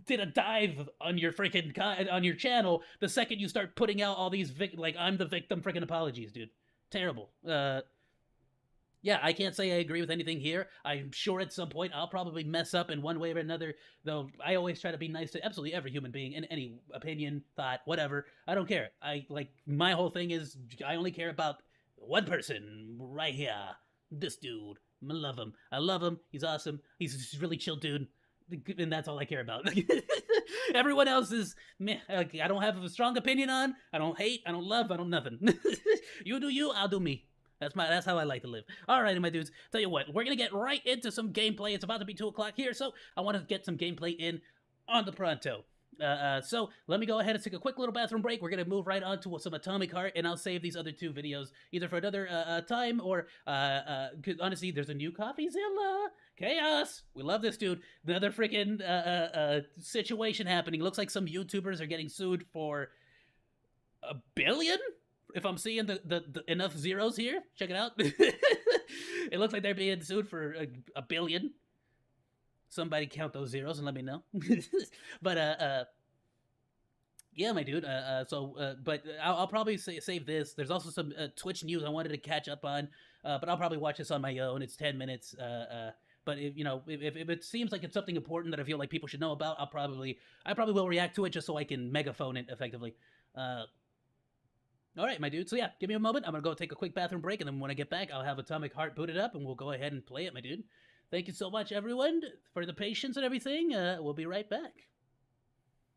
Speaker 4: did a dive on your freaking on your channel the second you start putting out all these like, I'm the victim freaking apologies, dude. Terrible. Yeah, I can't say I agree with anything here. I'm sure at some point I'll probably mess up in one way or another, though I always try to be nice to absolutely every human being, in any opinion, thought, whatever. I don't care. My whole thing is I only care about one person right here. This dude. I love him. I love him. He's awesome. He's just a really chill dude. And that's all I care about. Everyone else is meh. I don't have a strong opinion on. I don't hate. I don't love. I don't nothing. You do you. I'll do me. That's how I like to live. Alrighty, my dudes. Tell you what, we're gonna get right into some gameplay. It's about to be 2 o'clock here, so I want to get some gameplay in on the pronto. So let me go ahead and take a quick little bathroom break. We're gonna move right on to some Atomic Heart, and I'll save these other 2 videos either for another time or honestly, there's a new CoffeeZilla. Chaos. We love this dude. Another freaking situation happening. Looks like some YouTubers are getting sued for $1 billion. if I'm seeing the enough zeros here, check it out. It looks like they're being sued for a billion. Somebody count those zeros and let me know. But yeah, my dude. But I'll probably save this. There's also some Twitch news I wanted to catch up on, but I'll probably watch this on my own. It's 10 minutes. But if it seems like it's something important that I feel like people should know about, I probably will react to it just so I can megaphone it effectively. All right, my dude. So yeah, give me a moment. I'm gonna go take a quick bathroom break, and then when I get back, I'll have Atomic Heart booted up, and we'll go ahead and play it, my dude. Thank you so much, everyone, for the patience and everything. We'll be right back.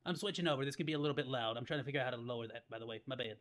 Speaker 4: I'm switching over. This can be a little bit loud. I'm trying to figure out how to lower that, by the way. My bad.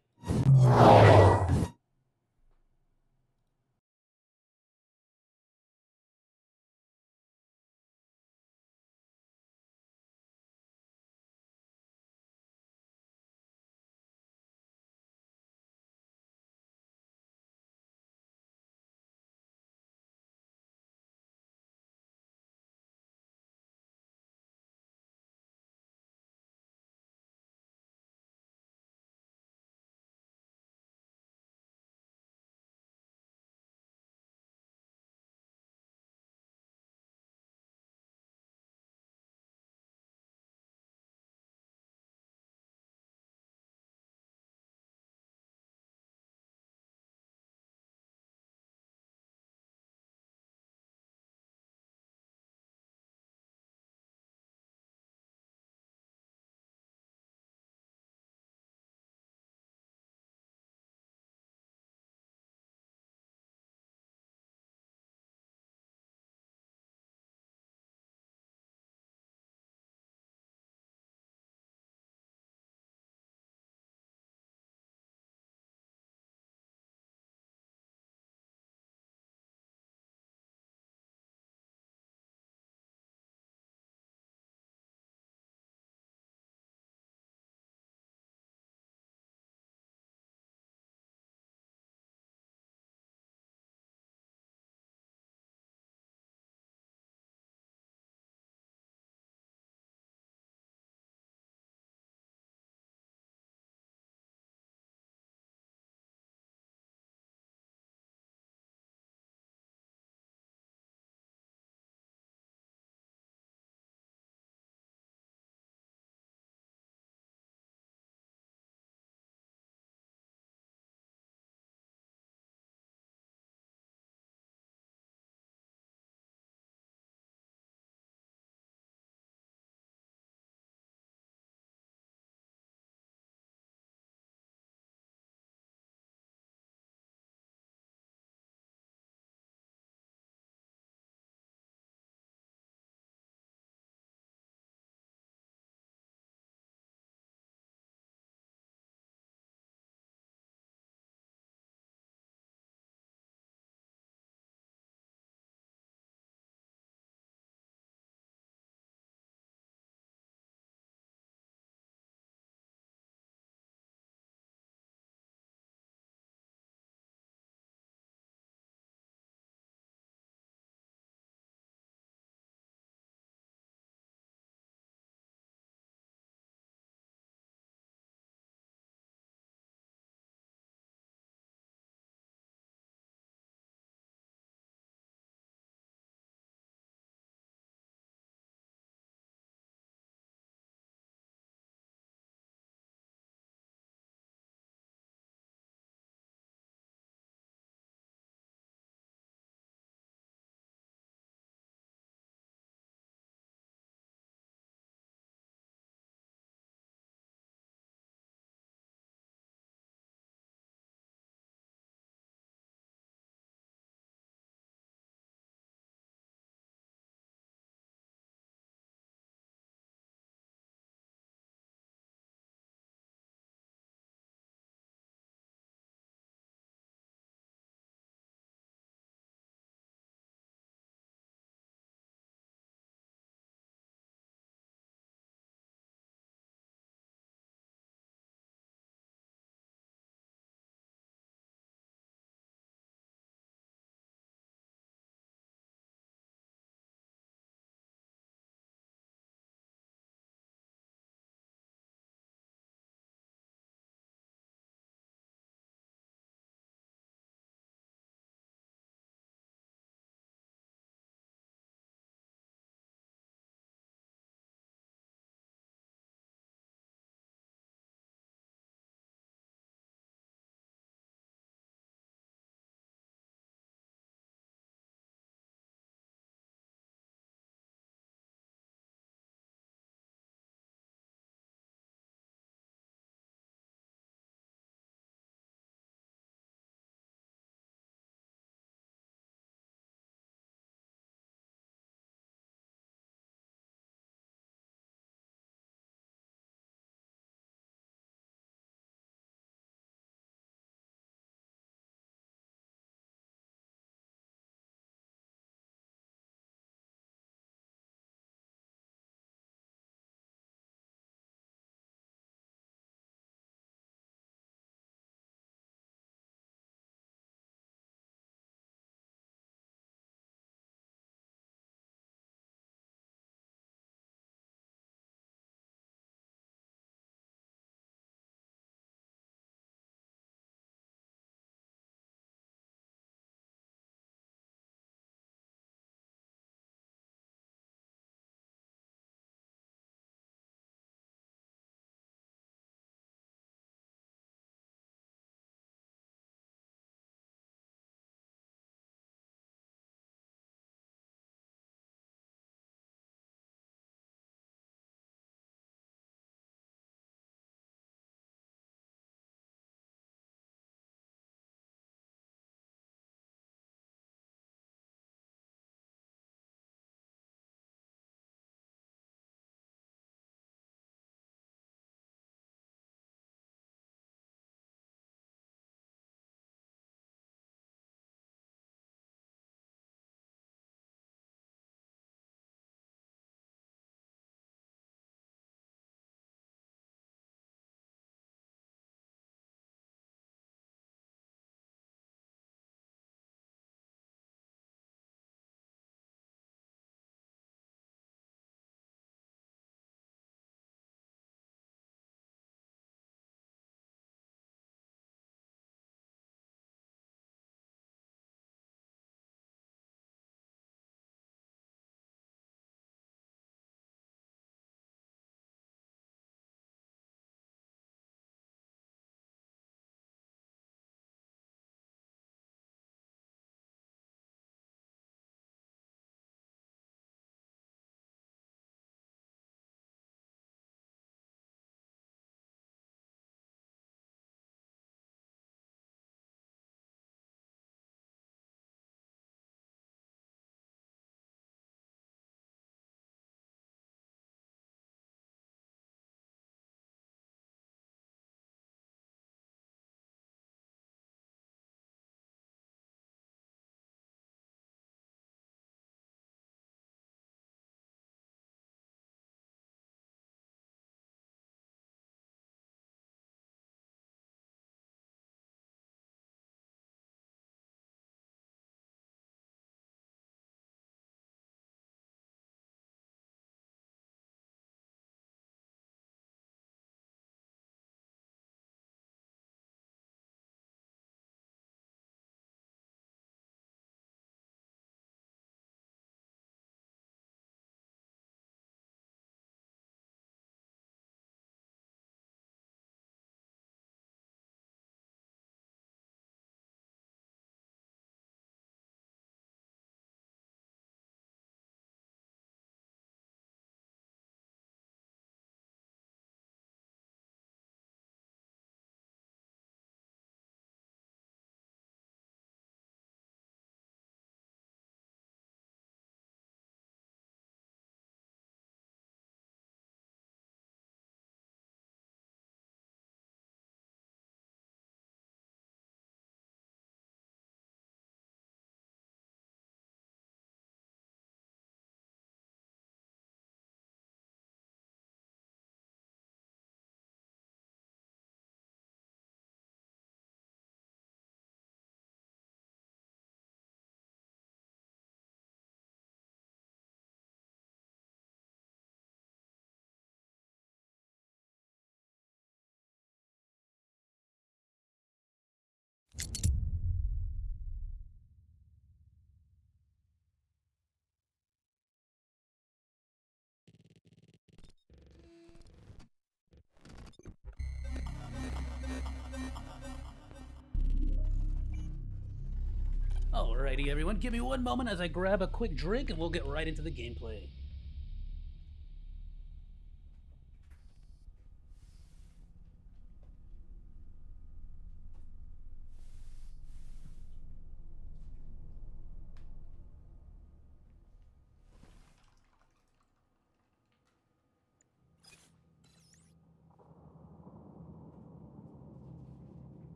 Speaker 4: Alrighty, everyone, give me one moment as I grab a quick drink and we'll get right into the gameplay.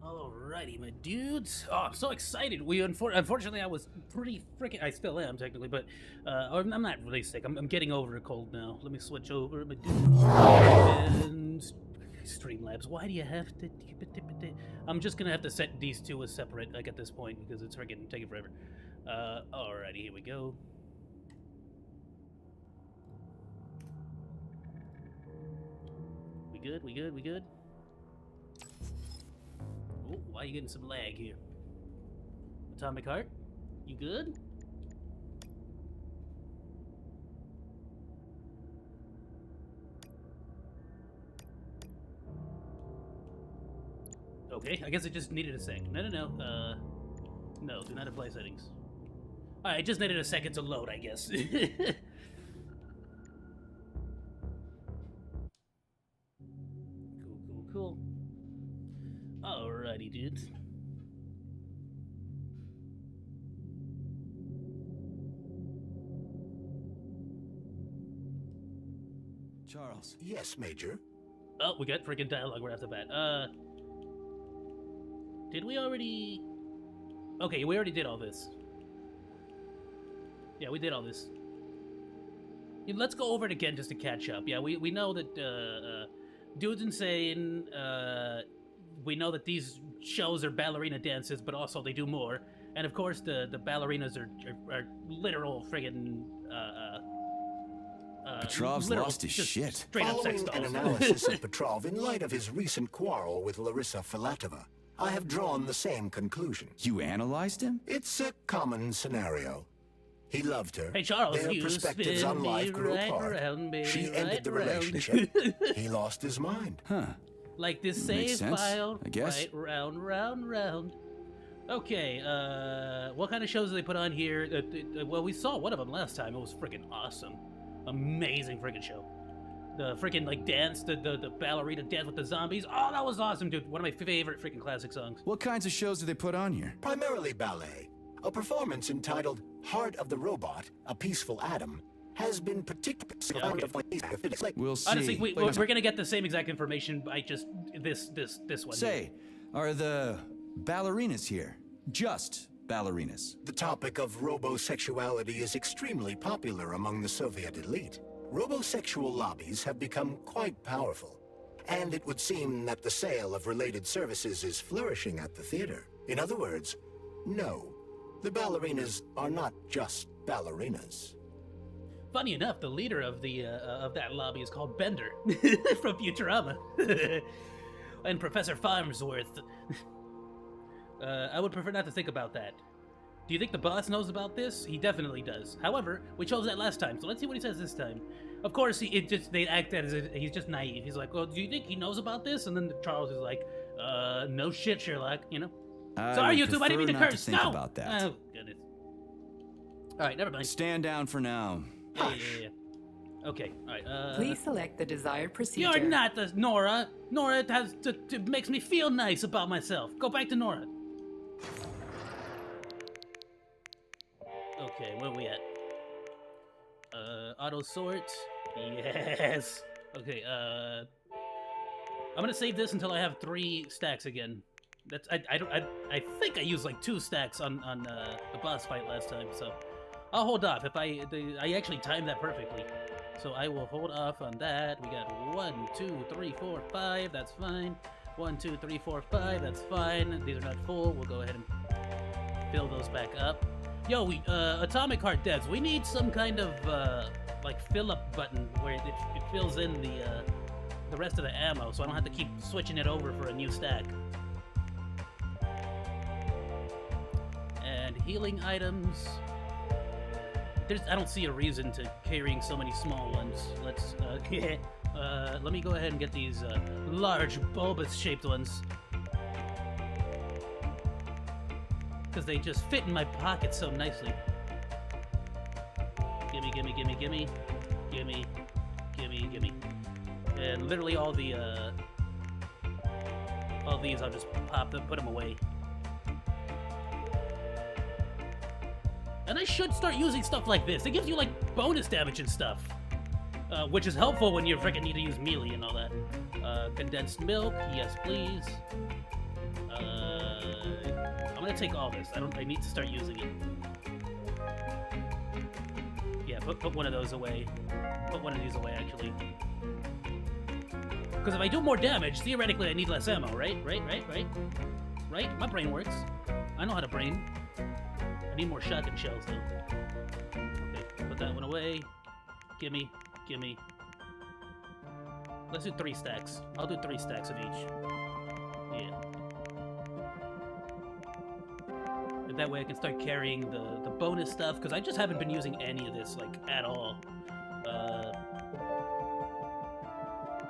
Speaker 4: Alrighty, my dudes. Oh, I'm so excited. Unfortunately, I was pretty freaking. I still am technically, but I'm not really sick. I'm getting over a cold now. Let me switch over, my dudes. And Streamlabs. Why do you have to? I'm just gonna have to set these two as separate, like at this point, because it's freaking taking forever. Alrighty, here we go. We good? We good? We good? Oh, why are you getting some lag here? Atomic Heart? You good? Okay, I guess it just needed a sec. No. No, do not apply settings. Alright, it just needed a second to load, I guess. Cool. Alrighty, dudes.
Speaker 6: Charles. Yes, Major.
Speaker 4: Oh, we got freaking dialogue right off the bat. Did we already... Okay, we already did all this. Yeah, we did all this. Yeah, let's go over it again just to catch up. Yeah, we know that, Dude's insane, we know that these shows are ballerina dances, but also they do more. And of course, the ballerinas are literal friggin',
Speaker 6: Petrov's lost his shit.
Speaker 4: Straight up sex dolls.
Speaker 6: Following an analysis of Petrov in light of his recent quarrel with Larissa Filatova, I have drawn the same conclusion.
Speaker 22: You analyzed him?
Speaker 6: It's a common scenario. He loved her.
Speaker 4: Hey, Charles,
Speaker 6: their perspectives on life grew apart. She ended the relationship. He lost his mind.
Speaker 22: Huh.
Speaker 4: Like this
Speaker 22: Makes
Speaker 4: save
Speaker 22: sense,
Speaker 4: file,
Speaker 22: I guess.
Speaker 4: right, round. Okay, what kind of shows do they put on here? Well, we saw one of them last time. It was freaking awesome. Amazing freaking show. The freaking, like, dance, the ballerina dance with the zombies. Oh, that was awesome, dude. One of my favorite freaking classic songs.
Speaker 22: What kinds of shows do they put on here?
Speaker 6: Primarily ballet. A performance entitled Heart of the Robot, A Peaceful Atom, has been particularly...
Speaker 22: We'll see.
Speaker 4: Honestly, we're gonna get the same exact information by just this one.
Speaker 22: Say, are the ballerinas here just ballerinas?
Speaker 6: The topic of robosexuality is extremely popular among the Soviet elite. Robosexual lobbies have become quite powerful, and it would seem that the sale of related services is flourishing at the theater. In other words, no, the ballerinas are not just ballerinas.
Speaker 4: Funny enough, the leader of the of that lobby is called Bender from Futurama, and Professor Farnsworth. I would prefer not to think about that. Do you think the boss knows about this? He definitely does. However, we chose that last time, so let's see what he says this time. Of course, they act as if he's just naive. He's like, "Well, do you think he knows about this?" And then Charles is like, "No shit, Sherlock." You know. Sorry, YouTube. I didn't mean to curse.
Speaker 22: Think about that.
Speaker 4: Oh goodness. All right, never mind.
Speaker 22: Stand down for now.
Speaker 4: Yeah. Okay, all right.
Speaker 23: Please select the desired procedure.
Speaker 4: You're not the Nora. Nora makes me feel nice about myself. Go back to Nora. Okay, where are we at? Auto sort. Yes. Okay. I'm gonna save this until I have 3 stacks again. That's I think I used like 2 stacks on the boss fight last time, so I'll hold off. If I actually timed that perfectly, so I will hold off on that. We got 1, 2, 3, 4, 5. That's fine. 1, 2, 3, 4, 5. That's fine. These are not full. We'll go ahead and fill those back up. Yo, atomic heart devs, we need some kind of like fill up button where it fills in the rest of the ammo, so I don't have to keep switching it over for a new stack. And healing items. I don't see a reason to carrying so many small ones. Let's let me go ahead and get these large bulbous shaped ones, because they just fit in my pocket so nicely. Gimme, gimme, gimme, gimme, gimme, gimme, gimme. And literally all these I'll just pop them, put them away. And I should start using stuff like this. It gives you like bonus damage and stuff, which is helpful when you freaking need to use melee and all that. Condensed milk, yes please. I'm gonna take all this. I need to start using it. Yeah, put one of those away. Put one of these away, actually. Because if I do more damage, theoretically I need less ammo, right? Right? My brain works. I know how to brain. I need more shotgun shells, though. Okay, put that one away. Gimme, gimme. Let's do 3 stacks. I'll do 3 stacks of each. Yeah. And that way I can start carrying the bonus stuff, because I just haven't been using any of this, like, at all.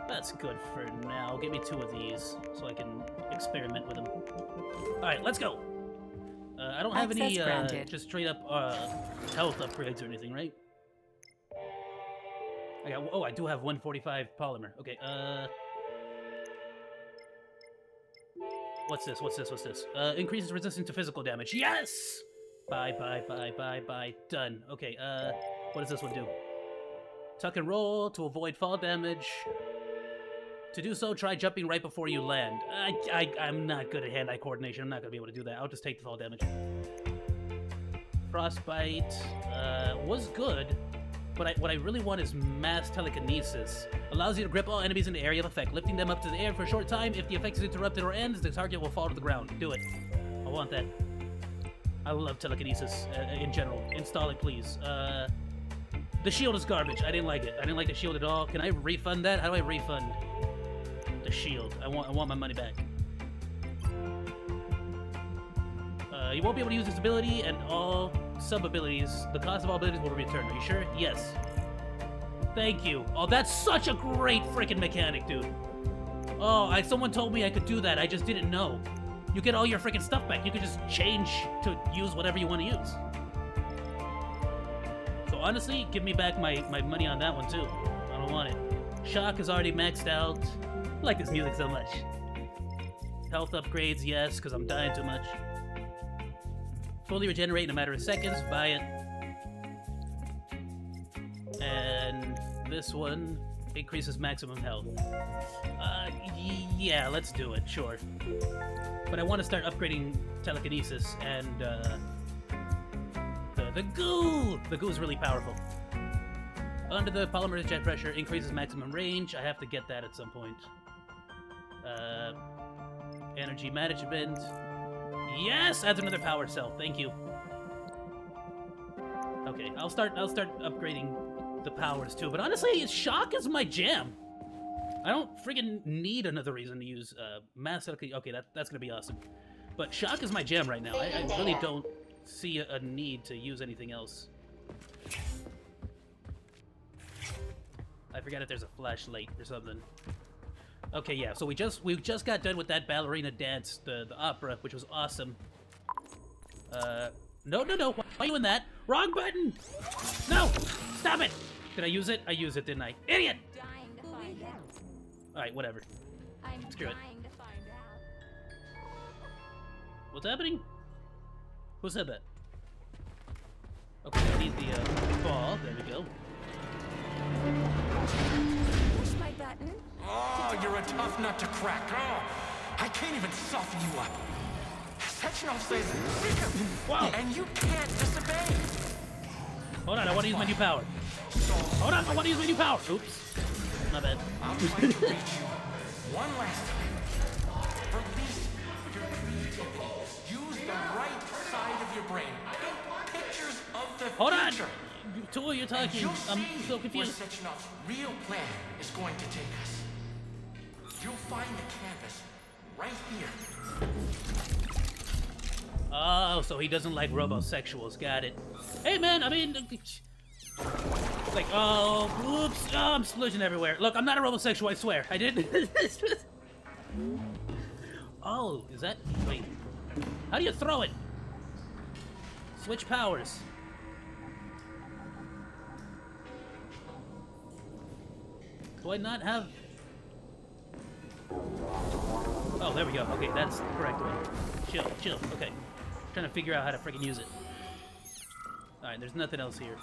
Speaker 4: That's good for now. Give me 2 of these, so I can experiment with them. Alright, let's go! I don't have any, just straight up, health upgrades or anything, right? I do have 145 polymer. Okay, What's this? Increases resistance to physical damage. Yes! Bye. Done. Okay, what does this one do? Tuck and roll to avoid fall damage. To do so, try jumping right before you land. I'm not good at hand-eye coordination. I'm not going to be able to do that. I'll just take the fall damage. Frostbite was good, but what I really want is mass telekinesis. Allows you to grip all enemies in the area of effect, lifting them up to the air for a short time. If the effect is interrupted or ends, the target will fall to the ground. Do it. I want that. I love telekinesis in general. Install it, please. The shield is garbage. I didn't like it. I didn't like the shield at all. Can I refund that? How do I refund the shield? I want my money back. You won't be able to use this ability, and all sub-abilities, the cost of all abilities will be returned. Are you sure? Yes. Thank you. Oh, that's such a great freaking mechanic, dude. Oh, someone told me I could do that. I just didn't know. You get all your freaking stuff back. You can just change to use whatever you want to use. So honestly, give me back my money on that one, too. I don't want it. Shock is already maxed out. I like this music so much. Health upgrades, yes, because I'm dying too much. Fully regenerate in a matter of seconds. Buy it. And this one increases maximum health. Yeah, let's do it, sure. But I want to start upgrading telekinesis and the goo! The goo is really powerful. Under the polymer jet pressure, increases maximum range. I have to get that at some point. Energy management. Yes! Adds another power cell. Thank you. Okay, I'll start upgrading the powers too. But honestly, shock is my jam. I don't friggin' need another reason to use mass. Okay, that's gonna be awesome. But shock is my jam right now. I really don't see a need to use anything else. I forgot if there's a flashlight or something. Okay, yeah. So we just got done with that ballerina dance, the opera, which was awesome. No. Why are you in that? Wrong button! No! Stop it! Did I use it? I used it, didn't I? Idiot! Alright, whatever. Screw it. What's happening? Who said that? Okay, I need the ball. There we go.
Speaker 5: Push my button.
Speaker 7: Oh, you're a tough nut to crack. Oh, I can't even soften you up. Sectional says,
Speaker 4: wow.
Speaker 7: And you can't disobey.
Speaker 4: Hold on, I want to use my new power. Hold on, I want to use my new power. Oops. My bad.
Speaker 7: I'm trying to reach you one last time. Release your creativity. Use the right side of your brain. Pictures of the
Speaker 4: Hold on!
Speaker 7: future.
Speaker 4: To what you're talking,
Speaker 7: You'll
Speaker 4: I'm
Speaker 7: see
Speaker 4: so confused.
Speaker 7: where Sechenov's real plan is going to take us. You'll find the canvas right here.
Speaker 4: Oh, so he doesn't like robosexuals. Got it. Hey, man, I mean... Like, oh, whoops. Oh, I'm splooshing everywhere. Look, I'm not a robosexual, I swear. I didn't... Oh, is that... Wait. How do you throw it? Switch powers. Do I not have... Oh, there we go. Okay, that's the correct way. Chill. Okay. Trying to figure out how to freaking use it. Alright, there's nothing else here.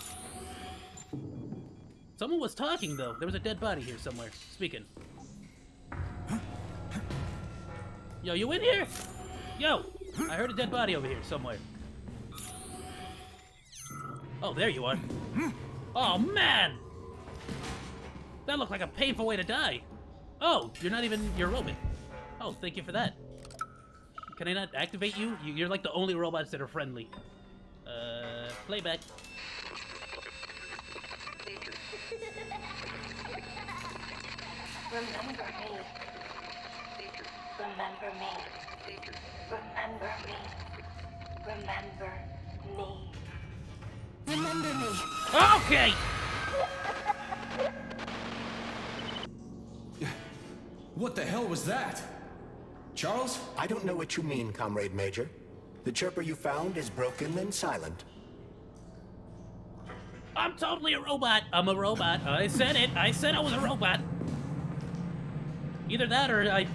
Speaker 4: Someone was talking, though. There was a dead body here somewhere. Speaking. Yo, you in here? Yo! I heard a dead body over here somewhere. Oh, there you are. Oh, man! That looked like a painful way to die. Oh, you're not even your robot. Oh, thank you for that. Can I not activate you? You're like the only robots that are friendly. Playback.
Speaker 5: Remember me. Remember me. Remember me. Remember me. Remember me.
Speaker 4: Okay!
Speaker 22: What the hell was that? Charles?
Speaker 6: I don't know what you mean, Comrade Major. The chirper you found is broken and silent.
Speaker 4: I'm totally a robot. I'm a robot. I said it. I said I was a robot. Either that or I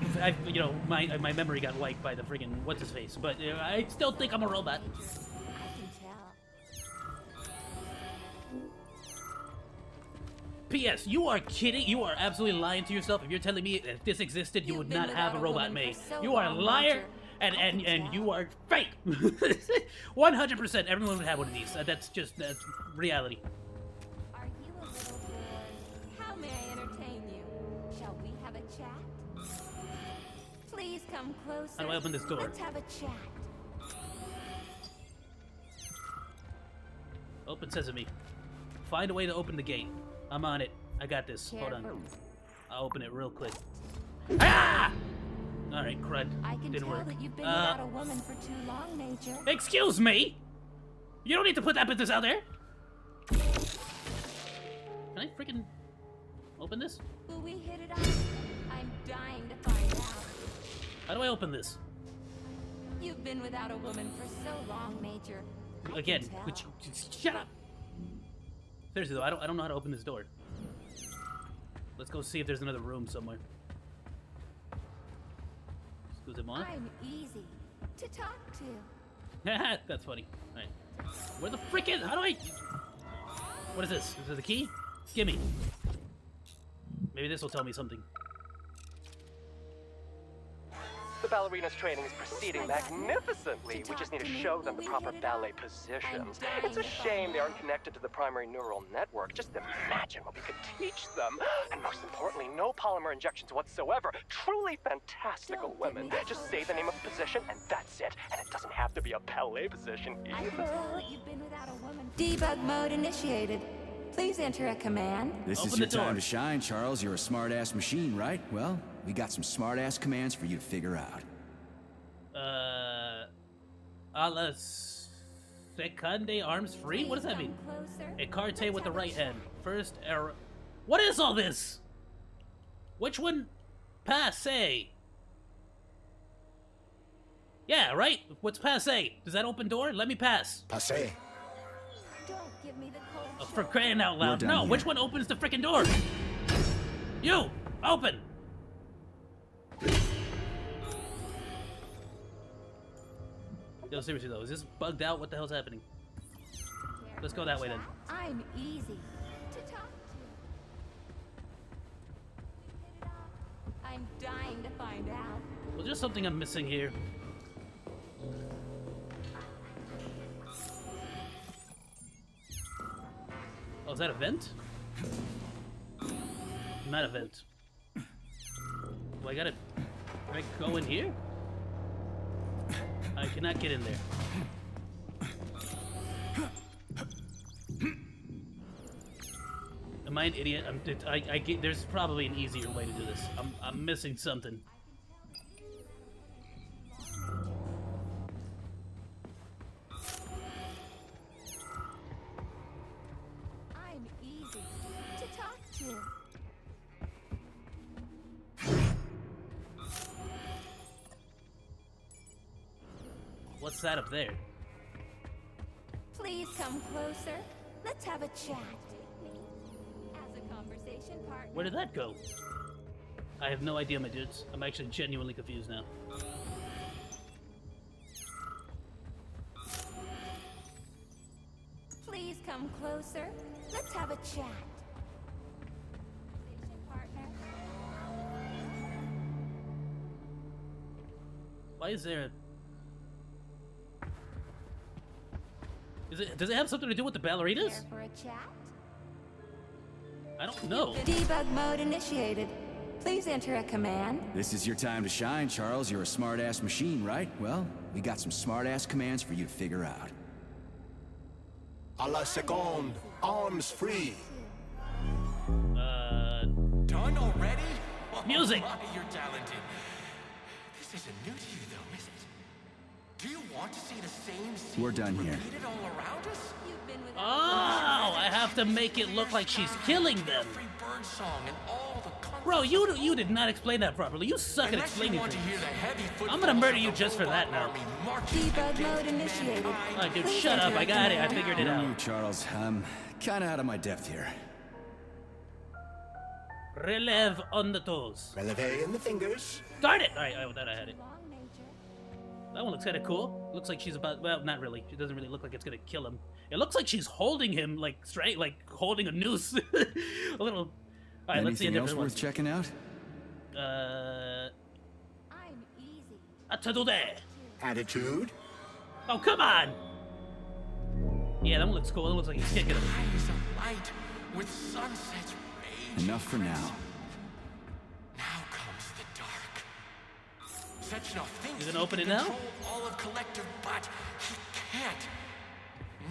Speaker 4: you know, my memory got wiped by the friggin' what's-his-face. But I still think I'm a robot. P.S. You are kidding. You are absolutely lying to yourself. If you're telling me if this existed, you would not have a robot made. You are a liar, and you are fake. 100%. Everyone would have one of these. That's reality.
Speaker 5: Are you a little bored? How may I entertain you? Shall we have a chat? Please come closer.
Speaker 4: How do I open this door?
Speaker 5: Let's have a chat.
Speaker 4: Open sesame. Find a way to open the gate. I'm on it. I got this. Hold on. I'll open it real quick. Ah! Alright, crud.
Speaker 5: I can
Speaker 4: Didn't
Speaker 5: tell
Speaker 4: work.
Speaker 5: that you've been without a woman for too long, Major.
Speaker 4: Excuse me? You don't need to put that business out there. Can I freaking open this?
Speaker 5: Will we hit it off? I'm dying to find out.
Speaker 4: How do I open this?
Speaker 5: You've been without a woman for so long, Major.
Speaker 4: Again, would you shut up? Seriously though, I don't know how to open this door. Let's go see if there's another room somewhere. Excusez-moi.
Speaker 5: I'm easy to talk to.
Speaker 4: That's funny. Alright. Where the frick is? How do I... What is this? Is this the key? Gimme. Maybe this will tell me something.
Speaker 1: The ballerina's training is proceeding magnificently. We just need to show them the proper ballet positions. It's a shame they aren't connected to the primary neural network. Just imagine what we could teach them. And most importantly, no polymer injections whatsoever. Truly fantastical women. Just say the name of the position and that's it. And it doesn't have to be a ballet position
Speaker 5: I can
Speaker 1: either.
Speaker 5: tell that you've been without a woman. Debug mode initiated. Please enter a command.
Speaker 22: This is your time to shine, Charles. You're a smart-ass machine, right? Well, we got some smart-ass commands for you to figure out.
Speaker 4: A la secunde arms free? What does that mean? Écarté with the right hand. First arrow. What is all this? Which one? Passe. Yeah, right? What's passe? Does that open door? Let me pass.
Speaker 6: Passe.
Speaker 5: Don't give me the cold.
Speaker 4: Oh, for crying out loud.
Speaker 22: We're
Speaker 4: No,
Speaker 22: done
Speaker 4: which
Speaker 22: here.
Speaker 4: one opens the freaking door? You! Open! Yo, seriously though, is this bugged out? What the hell's happening? Let's go that way then.
Speaker 5: I'm easy to talk to. I'm dying to find out.
Speaker 4: Well, there's something I'm missing here. Oh, is that a vent? Not a vent. Well, I gotta... Can I go in here? I cannot get in there. Am I an idiot? There's probably an easier way to do this. I'm missing something.
Speaker 5: I'm easy to talk to.
Speaker 4: What's that up there?
Speaker 5: Please come closer. Let's have a chat. As a conversation partner.
Speaker 4: Where did that go? I have no idea, my dudes. I'm actually genuinely confused now.
Speaker 5: Please come closer. Let's have a chat. Conversation partner.
Speaker 4: Why is there a... Does it have something to do with the ballerinas?
Speaker 5: Here for a chat?
Speaker 4: I don't know.
Speaker 5: Debug mode initiated. Please enter a command.
Speaker 22: This is your time to shine, Charles. You're a smart-ass machine, right? Well, we got some smart-ass commands for you to figure out.
Speaker 6: A la seconde, arms free.
Speaker 7: Done already?
Speaker 4: Music.
Speaker 7: Oh, you're talented. This isn't new to you, though, is it? Do you want to see the same scene
Speaker 22: We're done here.
Speaker 7: repeated all around us?
Speaker 5: You've been with
Speaker 4: Oh, I have to make it look like she's killing them.
Speaker 7: Every bird song and all the
Speaker 4: Bro, you did not explain that properly. You suck at
Speaker 7: Unless
Speaker 4: explaining
Speaker 7: you want
Speaker 4: things.
Speaker 7: to hear the heavy
Speaker 4: I'm gonna murder
Speaker 7: footfalls
Speaker 4: you
Speaker 7: of
Speaker 4: just
Speaker 7: the
Speaker 4: for that
Speaker 7: robot
Speaker 4: now.
Speaker 7: army marching
Speaker 5: Debug mode initiated.
Speaker 4: Alright, dude,
Speaker 5: Please
Speaker 4: shut up.
Speaker 5: enter
Speaker 4: I
Speaker 5: a
Speaker 4: got it. I
Speaker 5: command.
Speaker 4: figured it
Speaker 22: No
Speaker 4: out.
Speaker 22: move, Charles. I'm kinda out of my depth here.
Speaker 4: Releve on the toes.
Speaker 6: Releve in the fingers.
Speaker 4: Darn it! Alright, I thought I had it. That one looks kind of cool. Looks like she's about... Well, not really. She doesn't really look like it's gonna kill him. It looks like she's holding him, like, straight, like, holding a noose. A little... Alright, let's see a
Speaker 22: Anything else
Speaker 4: different
Speaker 22: worth
Speaker 4: one.
Speaker 22: checking out?
Speaker 5: I'm easy.
Speaker 4: Attitude.
Speaker 6: Attitude.
Speaker 4: Oh, come on! Yeah, that one looks cool. It looks like he's kicking him.
Speaker 7: eyes of light with sunsets raging.
Speaker 22: Enough for now.
Speaker 7: Now comes the dark. Sechenov thinks
Speaker 4: You gonna open
Speaker 7: he
Speaker 4: it
Speaker 7: can
Speaker 4: now?
Speaker 7: control all of Collective, but he can't.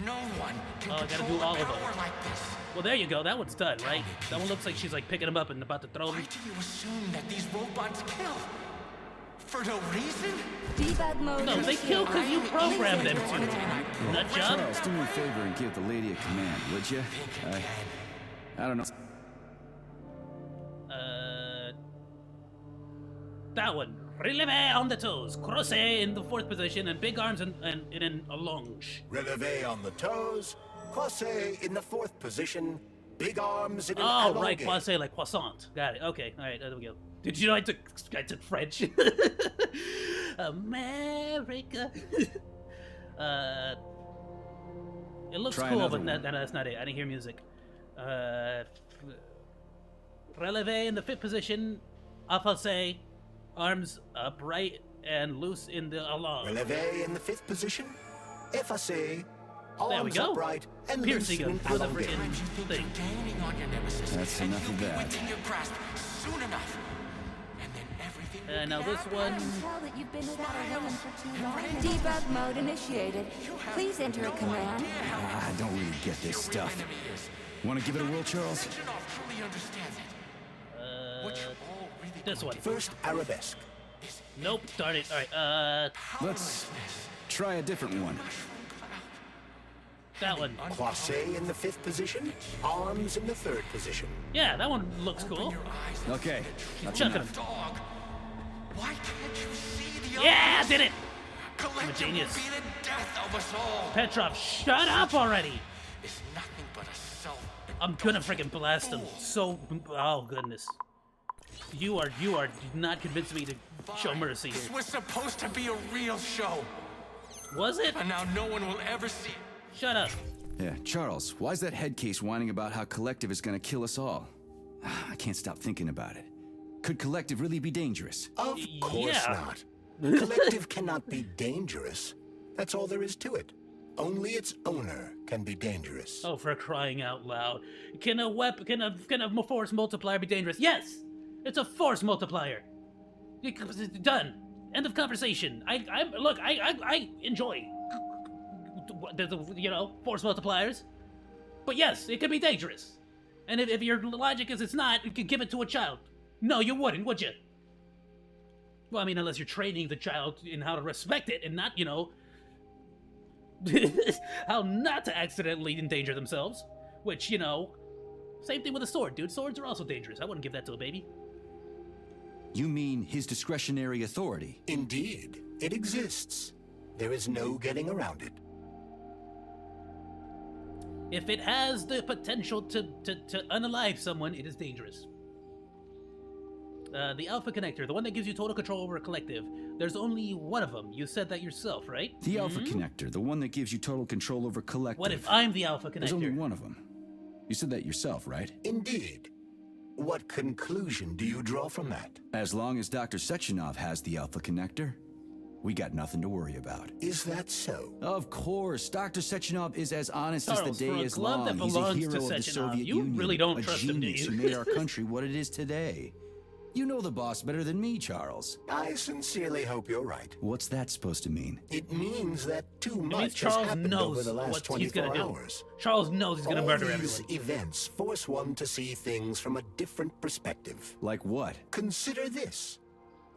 Speaker 7: No one can
Speaker 4: Oh, I gotta
Speaker 7: control
Speaker 4: do all
Speaker 7: a
Speaker 4: of them.
Speaker 7: power like this.
Speaker 4: Well, there you go. That one's done, right? That one looks like she's, like, picking him up and about to throw him.
Speaker 7: Why do you assume that these robots kill? For no reason?
Speaker 5: Debug mode
Speaker 4: No, they kill because you programmed them
Speaker 5: Please enter a
Speaker 4: to.
Speaker 5: command.
Speaker 4: Nut job?
Speaker 22: Charles, do me a favor and give the lady a command, would you? I don't know.
Speaker 4: That one. Releve on the toes. Crosse in the fourth position and big arms and in a lunge.
Speaker 6: Releve on the toes. Crosse in the fourth position. Big arms in an
Speaker 4: Oh, right.
Speaker 6: allongate.
Speaker 4: Croisse like croissant. Got it. Okay. All right. There we go. Did you know I took French? America. It looks
Speaker 22: Try
Speaker 4: cool,
Speaker 22: another
Speaker 4: but that's not it. I didn't hear music. Releve in the fifth position. Affasse. Arms upright and loose in the allong.
Speaker 6: Releve in the fifth position. Efface.
Speaker 4: There we
Speaker 6: Arms
Speaker 4: go.
Speaker 6: upright and
Speaker 4: Piercing
Speaker 6: loose
Speaker 4: him
Speaker 6: in
Speaker 4: through the
Speaker 6: allongate.
Speaker 4: freaking thing.
Speaker 7: Gaining on your nemesis.
Speaker 22: That's
Speaker 7: and
Speaker 22: enough
Speaker 7: you'll
Speaker 22: of
Speaker 7: be
Speaker 22: that.
Speaker 7: within your grasp soon enough. And then everything will
Speaker 4: Now
Speaker 7: be
Speaker 4: this one.
Speaker 5: I can tell that you've been without a woman for too long. Debug mode initiated. Please enter a command.
Speaker 22: I don't really get this stuff. Want to give it a whirl, Charles?
Speaker 7: Sechenov truly understands it. What you're all really
Speaker 4: This one.
Speaker 6: First arabesque.
Speaker 4: Nope. Darn it. All right.
Speaker 22: Let's try a different one.
Speaker 4: That one.
Speaker 6: Croisse in the fifth position. Arms in the third position.
Speaker 4: Yeah, that one looks cool.
Speaker 22: Okay, that's
Speaker 4: Chucking
Speaker 22: enough.
Speaker 4: him.
Speaker 7: Dog. Why can't you see the
Speaker 4: Yeah, did it.
Speaker 7: Collective
Speaker 4: genius.
Speaker 7: will be the death of us all.
Speaker 4: Petrov, shut up already.
Speaker 7: It's nothing but a self.
Speaker 4: I'm gonna freaking blast him. So, oh goodness. You are not convincing me to show mercy here.
Speaker 7: This was supposed to be a real show.
Speaker 4: Was it?
Speaker 7: And now no one will ever see.
Speaker 4: Shut up.
Speaker 22: Yeah, Charles, why's that head case whining about how Collective is gonna kill us all? I can't stop thinking about it. Could Collective really be dangerous?
Speaker 6: Of course
Speaker 4: Yeah.
Speaker 6: not. Collective cannot be dangerous. That's all there is to it. Only its owner can be dangerous.
Speaker 4: Oh, for crying out loud! Can a force multiplier be dangerous? Yes, it's a force multiplier. Done. End of conversation. I enjoy the force multipliers, but yes, it could be dangerous. And if your logic is it's not, you could give it to a child. No, you wouldn't, would you? Well, I mean, unless you're training the child in how to respect it and not, how not to accidentally endanger themselves. Which, same thing with a sword, dude. Swords are also dangerous. I wouldn't give that to a baby.
Speaker 22: You mean his discretionary authority?
Speaker 6: Indeed, it exists. There is no getting around it.
Speaker 4: If it has the potential to unalive someone, it is dangerous. The Alpha Connector, the one that gives you total control over a collective, there's only one of them. You said that yourself, right?
Speaker 22: The Alpha Connector, the one that gives you total control over collective.
Speaker 4: What if I'm the Alpha Connector?
Speaker 22: There's only one of them. You said that yourself, right?
Speaker 6: Indeed. What conclusion do you draw from that?
Speaker 22: As long as Dr. Sechenov has the Alpha Connector, we got nothing to worry about.
Speaker 6: Is that so?
Speaker 22: Of course. Dr. Sechenov is as honest
Speaker 4: Charles,
Speaker 22: as the day is long.
Speaker 4: He's
Speaker 22: a hero of the
Speaker 4: Sechenov,
Speaker 22: Soviet
Speaker 4: you
Speaker 22: Union,
Speaker 4: really don't
Speaker 22: a
Speaker 4: trust him, do
Speaker 22: genius
Speaker 4: you?
Speaker 22: who made our country what it is today. You know the boss better than me, Charles.
Speaker 6: I sincerely hope you're right.
Speaker 22: What's that supposed to mean?
Speaker 6: It means that too
Speaker 4: It means
Speaker 6: much has
Speaker 4: Charles
Speaker 6: happened
Speaker 4: knows
Speaker 6: over the last
Speaker 4: what he's
Speaker 6: 24
Speaker 4: gonna do.
Speaker 6: hours.
Speaker 4: Charles knows he's gonna murder
Speaker 6: All these
Speaker 4: everyone.
Speaker 6: events force one to see things from a different perspective.
Speaker 22: Like what?
Speaker 6: Consider this.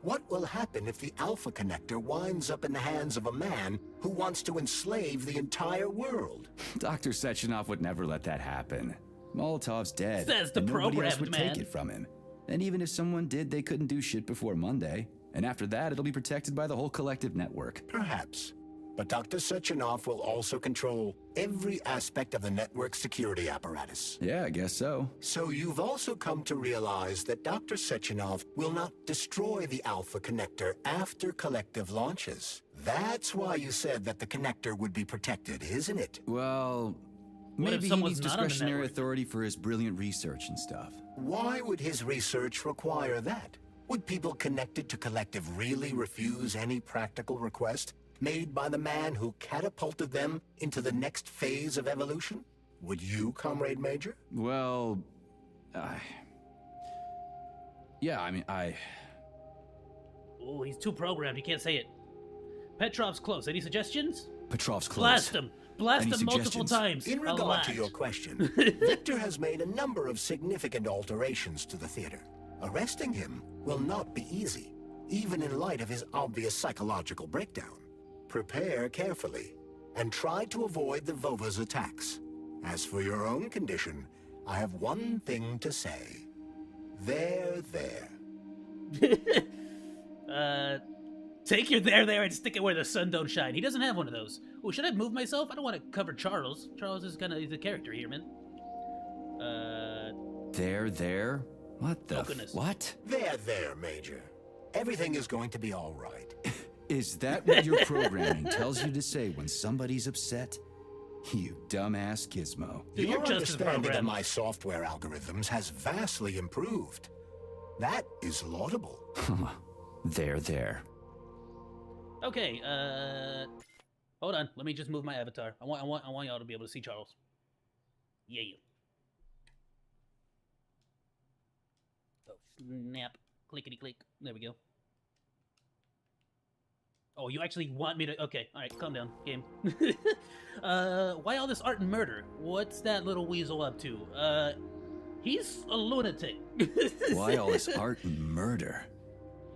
Speaker 6: What will happen if the Alpha Connector winds up in the hands of a man who wants to enslave the entire world?
Speaker 22: Dr. Sechenov would never let that happen. Molotov's dead.
Speaker 4: Says the
Speaker 22: and nobody else
Speaker 4: programmed
Speaker 22: would
Speaker 4: man.
Speaker 22: take it from him. And even if someone did, they couldn't do shit before Monday. And after that, it'll be protected by the whole collective network.
Speaker 6: Perhaps. But Dr. Sechenov will also control every aspect of the network's security apparatus.
Speaker 22: Yeah, I guess so.
Speaker 6: So you've also come to realize that Dr. Sechenov will not destroy the Alpha Connector after collective launches. That's why you said that the connector would be protected, isn't it?
Speaker 22: Well,
Speaker 4: What if
Speaker 22: maybe he
Speaker 4: someone's
Speaker 22: needs
Speaker 4: not on the
Speaker 22: discretionary
Speaker 4: network?
Speaker 22: authority for his brilliant research and stuff.
Speaker 6: Why would his research require that? Would people connected to collective really refuse any practical request made by the man who catapulted them into the next phase of evolution? Would you, Comrade Major?
Speaker 22: Well,
Speaker 4: Oh, he's too programmed. You can't say it. Petrov's close. Any suggestions?
Speaker 22: Petrov's close.
Speaker 4: Blast him. Blast
Speaker 22: Any
Speaker 4: him multiple
Speaker 22: suggestions?
Speaker 4: times.
Speaker 6: In
Speaker 4: A
Speaker 6: regard
Speaker 4: lot.
Speaker 6: to your question, Victor has made a number of significant alterations to the theater. Arresting him will not be easy, even in light of his obvious psychological breakdown. Prepare carefully, and try to avoid the Vova's attacks. As for your own condition, I have one thing to say. There.
Speaker 4: Take your there and stick it where the sun don't shine. He doesn't have one of those. Oh, should I move myself? I don't want to cover Charles. Charles is he's a character here, man.
Speaker 22: There? What the
Speaker 4: goodness.
Speaker 22: what?
Speaker 6: There, Major. Everything is going to be all right.
Speaker 22: Is that what your programming tells you to say when somebody's upset? You dumbass gizmo.
Speaker 4: Dude,
Speaker 6: Your
Speaker 4: you're just as
Speaker 6: understanding of
Speaker 4: programmed.
Speaker 6: my software algorithms has vastly improved. That is laudable.
Speaker 22: There.
Speaker 4: Okay, hold on. Let me just move my avatar. I want y'all to be able to see Charles. Yeah. Oh, snap. Clickety click. There we go. Oh, you actually want me to... Okay, alright, calm down, game. Why all this art and murder? What's that little weasel up to? He's a lunatic.
Speaker 22: Why all this art and murder?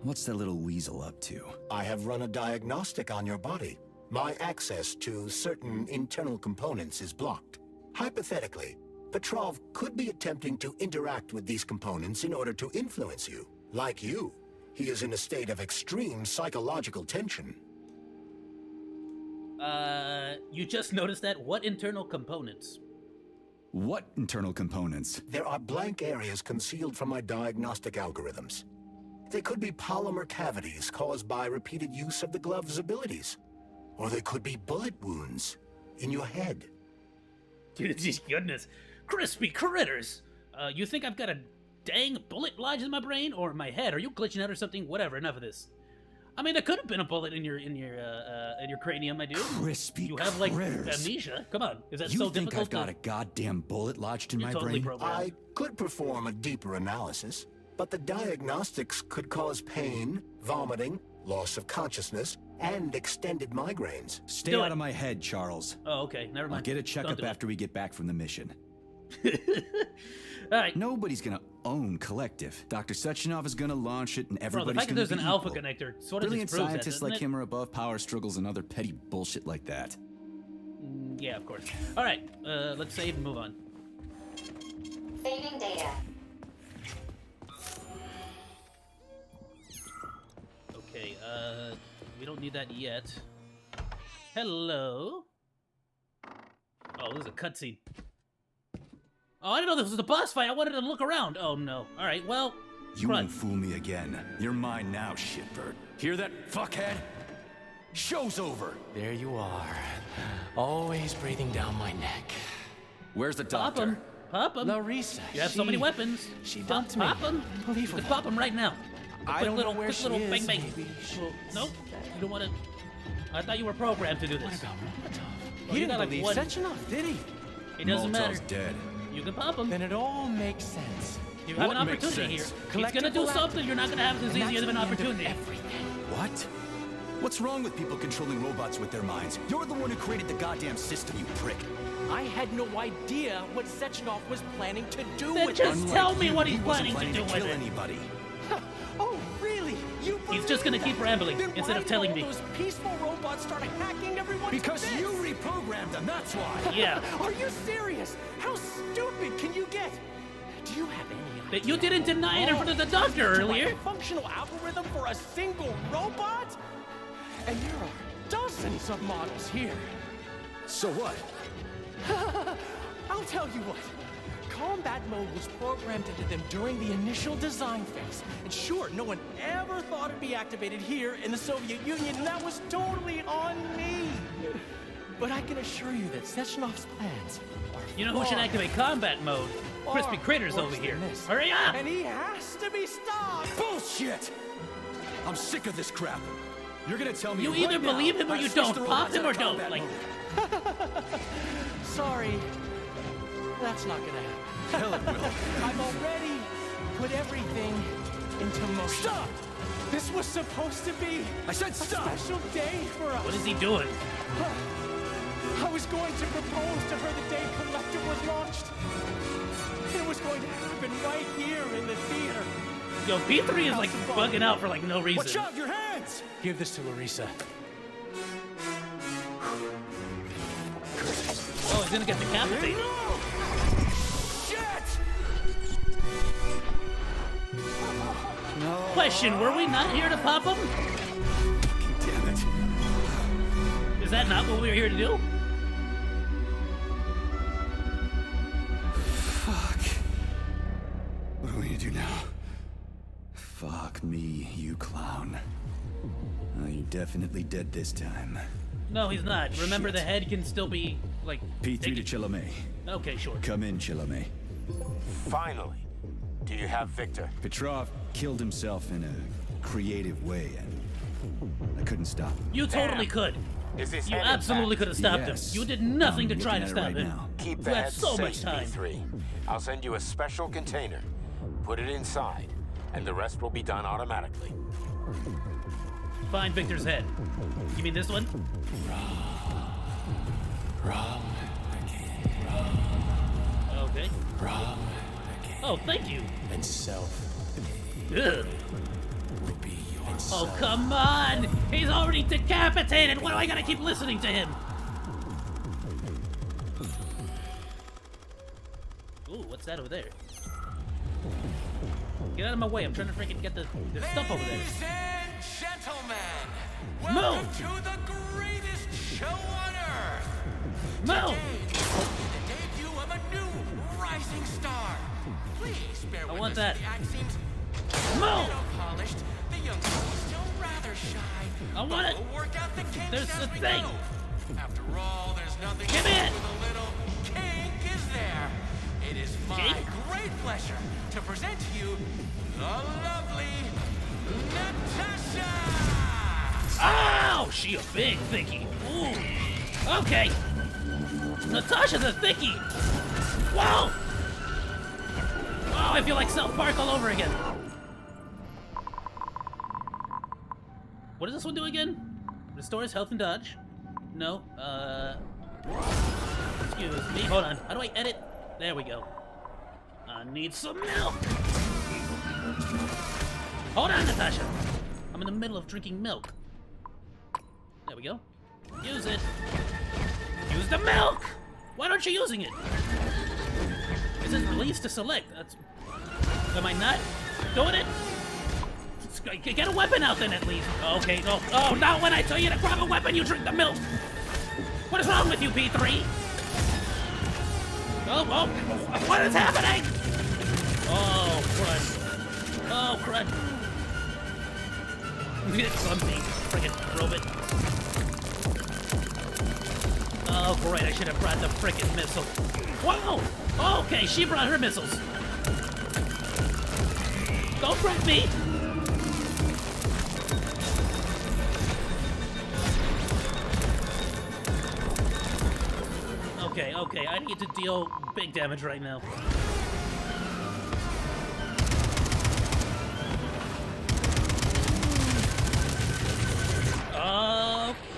Speaker 22: What's that little weasel up to?
Speaker 6: I have run a diagnostic on your body. My access to certain internal components is blocked. Hypothetically, Petrov could be attempting to interact with these components in order to influence you. Like you, he is in a state of extreme psychological tension.
Speaker 4: You just noticed that? What internal components?
Speaker 22: What internal components?
Speaker 6: There are blank areas concealed from my diagnostic algorithms. They could be polymer cavities caused by repeated use of the glove's abilities. Or they could be bullet wounds in your head.
Speaker 4: Dude, goodness. Crispy critters! You think I've got a dang bullet lodged in my brain or my head? Are you glitching out or something? Whatever, enough of this. I mean, there could have been a bullet in your cranium, my dude.
Speaker 22: Crispy
Speaker 4: You have, like,
Speaker 22: critters.
Speaker 4: amnesia? Come on, is that
Speaker 22: You
Speaker 4: so
Speaker 22: think
Speaker 4: difficult?
Speaker 22: I've got a goddamn bullet lodged in
Speaker 4: You're
Speaker 22: my
Speaker 4: totally
Speaker 22: brain?
Speaker 4: programmed.
Speaker 6: I could perform a deeper analysis, but the diagnostics could cause pain, vomiting, loss of consciousness, and extended migraines.
Speaker 22: Stay out of my head, Charles.
Speaker 4: Oh, okay. Never mind.
Speaker 22: I'll get a checkup after we get back from the mission.
Speaker 4: All right.
Speaker 22: Nobody's gonna own Collective. Dr. Sechenov is gonna launch it, and everybody's
Speaker 4: the fact that
Speaker 22: gonna
Speaker 4: there's an
Speaker 22: be
Speaker 4: alpha
Speaker 22: equal.
Speaker 4: connector sort of
Speaker 22: Brilliant
Speaker 4: disproves that,
Speaker 22: scientists
Speaker 4: doesn't
Speaker 22: like
Speaker 4: it?
Speaker 22: him are above power struggles and other petty bullshit like that.
Speaker 4: Yeah, of course. All right. Let's save and move on.
Speaker 9: Saving data.
Speaker 4: Okay. We don't need that yet. Hello. Oh, this is a cutscene. Oh, I didn't know this was a boss fight. I wanted to look around. Oh, no. All right, well...
Speaker 22: You won't fool me again. You're mine now, shitbird. Hear that, fuckhead? Show's over.
Speaker 11: There you are. Always breathing down my neck.
Speaker 22: Where's the doctor?
Speaker 4: Pop him.
Speaker 11: Larissa.
Speaker 4: You have so many weapons.
Speaker 11: She dumped me.
Speaker 4: Pop him. You can pop him right now.
Speaker 11: I don't know where she is.
Speaker 4: Bang, bang. Well, nope. You don't want to... I thought you were programmed to do this.
Speaker 11: What about Molotov?
Speaker 4: Well,
Speaker 11: He
Speaker 4: you got
Speaker 11: didn't
Speaker 4: like
Speaker 11: believe
Speaker 4: one...
Speaker 11: Sechenov, did he?
Speaker 4: It doesn't
Speaker 22: Molotov's
Speaker 4: matter.
Speaker 22: dead.
Speaker 4: You can pop him.
Speaker 11: Then it all makes sense.
Speaker 4: You have
Speaker 22: What
Speaker 4: an
Speaker 22: makes
Speaker 4: opportunity here.
Speaker 22: sense?
Speaker 4: He's gonna do something. You're not gonna have as easy of an opportunity.
Speaker 22: What? What's wrong with people controlling robots with their minds? You're the one who created the goddamn system, you prick.
Speaker 11: I had no idea what Sechenov was planning to do
Speaker 4: Then
Speaker 11: with
Speaker 4: just
Speaker 11: it.
Speaker 4: tell me what he's
Speaker 22: He wasn't
Speaker 4: planning to do
Speaker 22: kill
Speaker 4: with it.
Speaker 22: anybody.
Speaker 11: Oh, really? You
Speaker 4: He's just gonna keep rambling
Speaker 11: Then
Speaker 4: instead
Speaker 11: why
Speaker 4: of telling
Speaker 11: did
Speaker 4: me.
Speaker 11: all those peaceful robots start hacking everyone?
Speaker 22: Because you reprogrammed them, that's why.
Speaker 4: Yeah.
Speaker 11: Are you serious? How stupid can you get? Do you have any idea?
Speaker 4: That you didn't deny it in front of the doctor earlier.
Speaker 11: A functional algorithm for a single robot? And there are dozens of models here.
Speaker 22: So what?
Speaker 11: I'll tell you what. Combat mode was programmed into them during the initial design phase. And sure, no one ever thought it'd be activated here in the Soviet Union, and that was totally on me. But I can assure you that Sechenov's plans are
Speaker 4: You know who should activate combat mode? Crispy Critters over here. Hurry up!
Speaker 11: And he has to be stopped!
Speaker 22: Bullshit! I'm sick of this crap. You're gonna tell me
Speaker 4: You
Speaker 22: right
Speaker 4: either
Speaker 22: now
Speaker 4: believe him or
Speaker 22: I've
Speaker 4: you
Speaker 22: switched
Speaker 4: don't.
Speaker 11: the
Speaker 4: Pop
Speaker 11: robots
Speaker 4: him or
Speaker 11: into
Speaker 4: don't.
Speaker 11: combat
Speaker 4: Like,
Speaker 11: mode. Sorry. That's not gonna happen.
Speaker 22: Hell it will.
Speaker 11: I've already put everything into motion.
Speaker 22: Stop!
Speaker 11: This was supposed to be
Speaker 22: I said stop!
Speaker 11: a special day for us.
Speaker 4: what is he doing?
Speaker 11: I was going to propose to her the day Collective was launched. It was going to happen right here in the theater.
Speaker 4: Yo, P3 is like bugging out for like no reason.
Speaker 22: Watch out, your hands!
Speaker 11: Give this to Larissa.
Speaker 4: Oh, he's gonna get decapitated.
Speaker 22: Shit! No.
Speaker 4: Question, were we not here to pop him?
Speaker 22: Damn it.
Speaker 4: Is that not what we were here to do?
Speaker 22: Fuck. What are we gonna do now? Fuck me, you clown. Oh, you're definitely dead this time.
Speaker 4: No, he's not. Remember, the head can still be, like...
Speaker 22: P3 to Chilame.
Speaker 4: Okay, sure.
Speaker 22: Come in, Chilame.
Speaker 12: Finally. Do you have Victor?
Speaker 22: Petrov killed himself in a creative way, and I couldn't stop him.
Speaker 4: You totally could.
Speaker 12: Is this
Speaker 4: You
Speaker 12: head
Speaker 4: absolutely
Speaker 12: intact?
Speaker 4: could have stopped
Speaker 22: Yes.
Speaker 4: him. You did nothing to
Speaker 22: I'm
Speaker 4: try to
Speaker 22: looking at it
Speaker 4: stop
Speaker 22: right
Speaker 4: him.
Speaker 22: now.
Speaker 12: Keep the
Speaker 4: You had
Speaker 12: head
Speaker 4: so
Speaker 12: safe,
Speaker 4: much time.
Speaker 12: P3. I'll send you a special container. Put it inside, and the rest will be done automatically.
Speaker 4: Find Victor's head. You mean this one?
Speaker 11: Wrong.
Speaker 4: Okay.
Speaker 11: Wrong.
Speaker 4: Oh, thank you.
Speaker 11: And self
Speaker 4: Ugh.
Speaker 11: will be yourself.
Speaker 4: Oh, come on! He's already decapitated! Why do I gotta keep listening to him? Ooh, what's that over there? Get out of my way, I'm trying to freaking get the stuff over there.
Speaker 7: Ladies and gentlemen,
Speaker 4: Move!
Speaker 7: welcome to the greatest show on earth.
Speaker 4: Move!
Speaker 7: The debut of a new rising star. Please bear with
Speaker 4: want
Speaker 7: us
Speaker 4: that.
Speaker 7: if the act seems
Speaker 4: Move!
Speaker 7: little polished. The young girl is still rather shy.
Speaker 4: I want
Speaker 7: but
Speaker 4: it.
Speaker 7: we'll work out the kinks
Speaker 4: There's
Speaker 7: as
Speaker 4: the
Speaker 7: we
Speaker 4: thing.
Speaker 7: go. After all, there's nothing
Speaker 4: Give me it.
Speaker 7: with a little kink, is there? It is my
Speaker 4: Kink?
Speaker 7: great pleasure to present to you the lovely Natasha!
Speaker 4: Ow! She a big thickie. Ooh. Okay. Natasha's a thickie. Whoa! Oh, I feel like South Park all over again. What does this one do again? Restores health and dodge. No. Excuse me. Hold on. How do I edit? There we go. I need some milk. Hold on, Natasha. I'm in the middle of drinking milk. There we go. Use it. Use the milk! Why aren't you using it? It says release to select. That's... Am I not doing it? Get a weapon out then at least. Okay, no. Oh, not when I tell you to grab a weapon, you drink the milk. What is wrong with you, P3? Oh, what is happening? Oh, crud. Oh, crud. Clumsy friggin' robot. Oh, great, I should have brought the frickin' missile. Whoa! Okay, she brought her missiles. Don't threaten me! Okay, I need to deal big damage right now.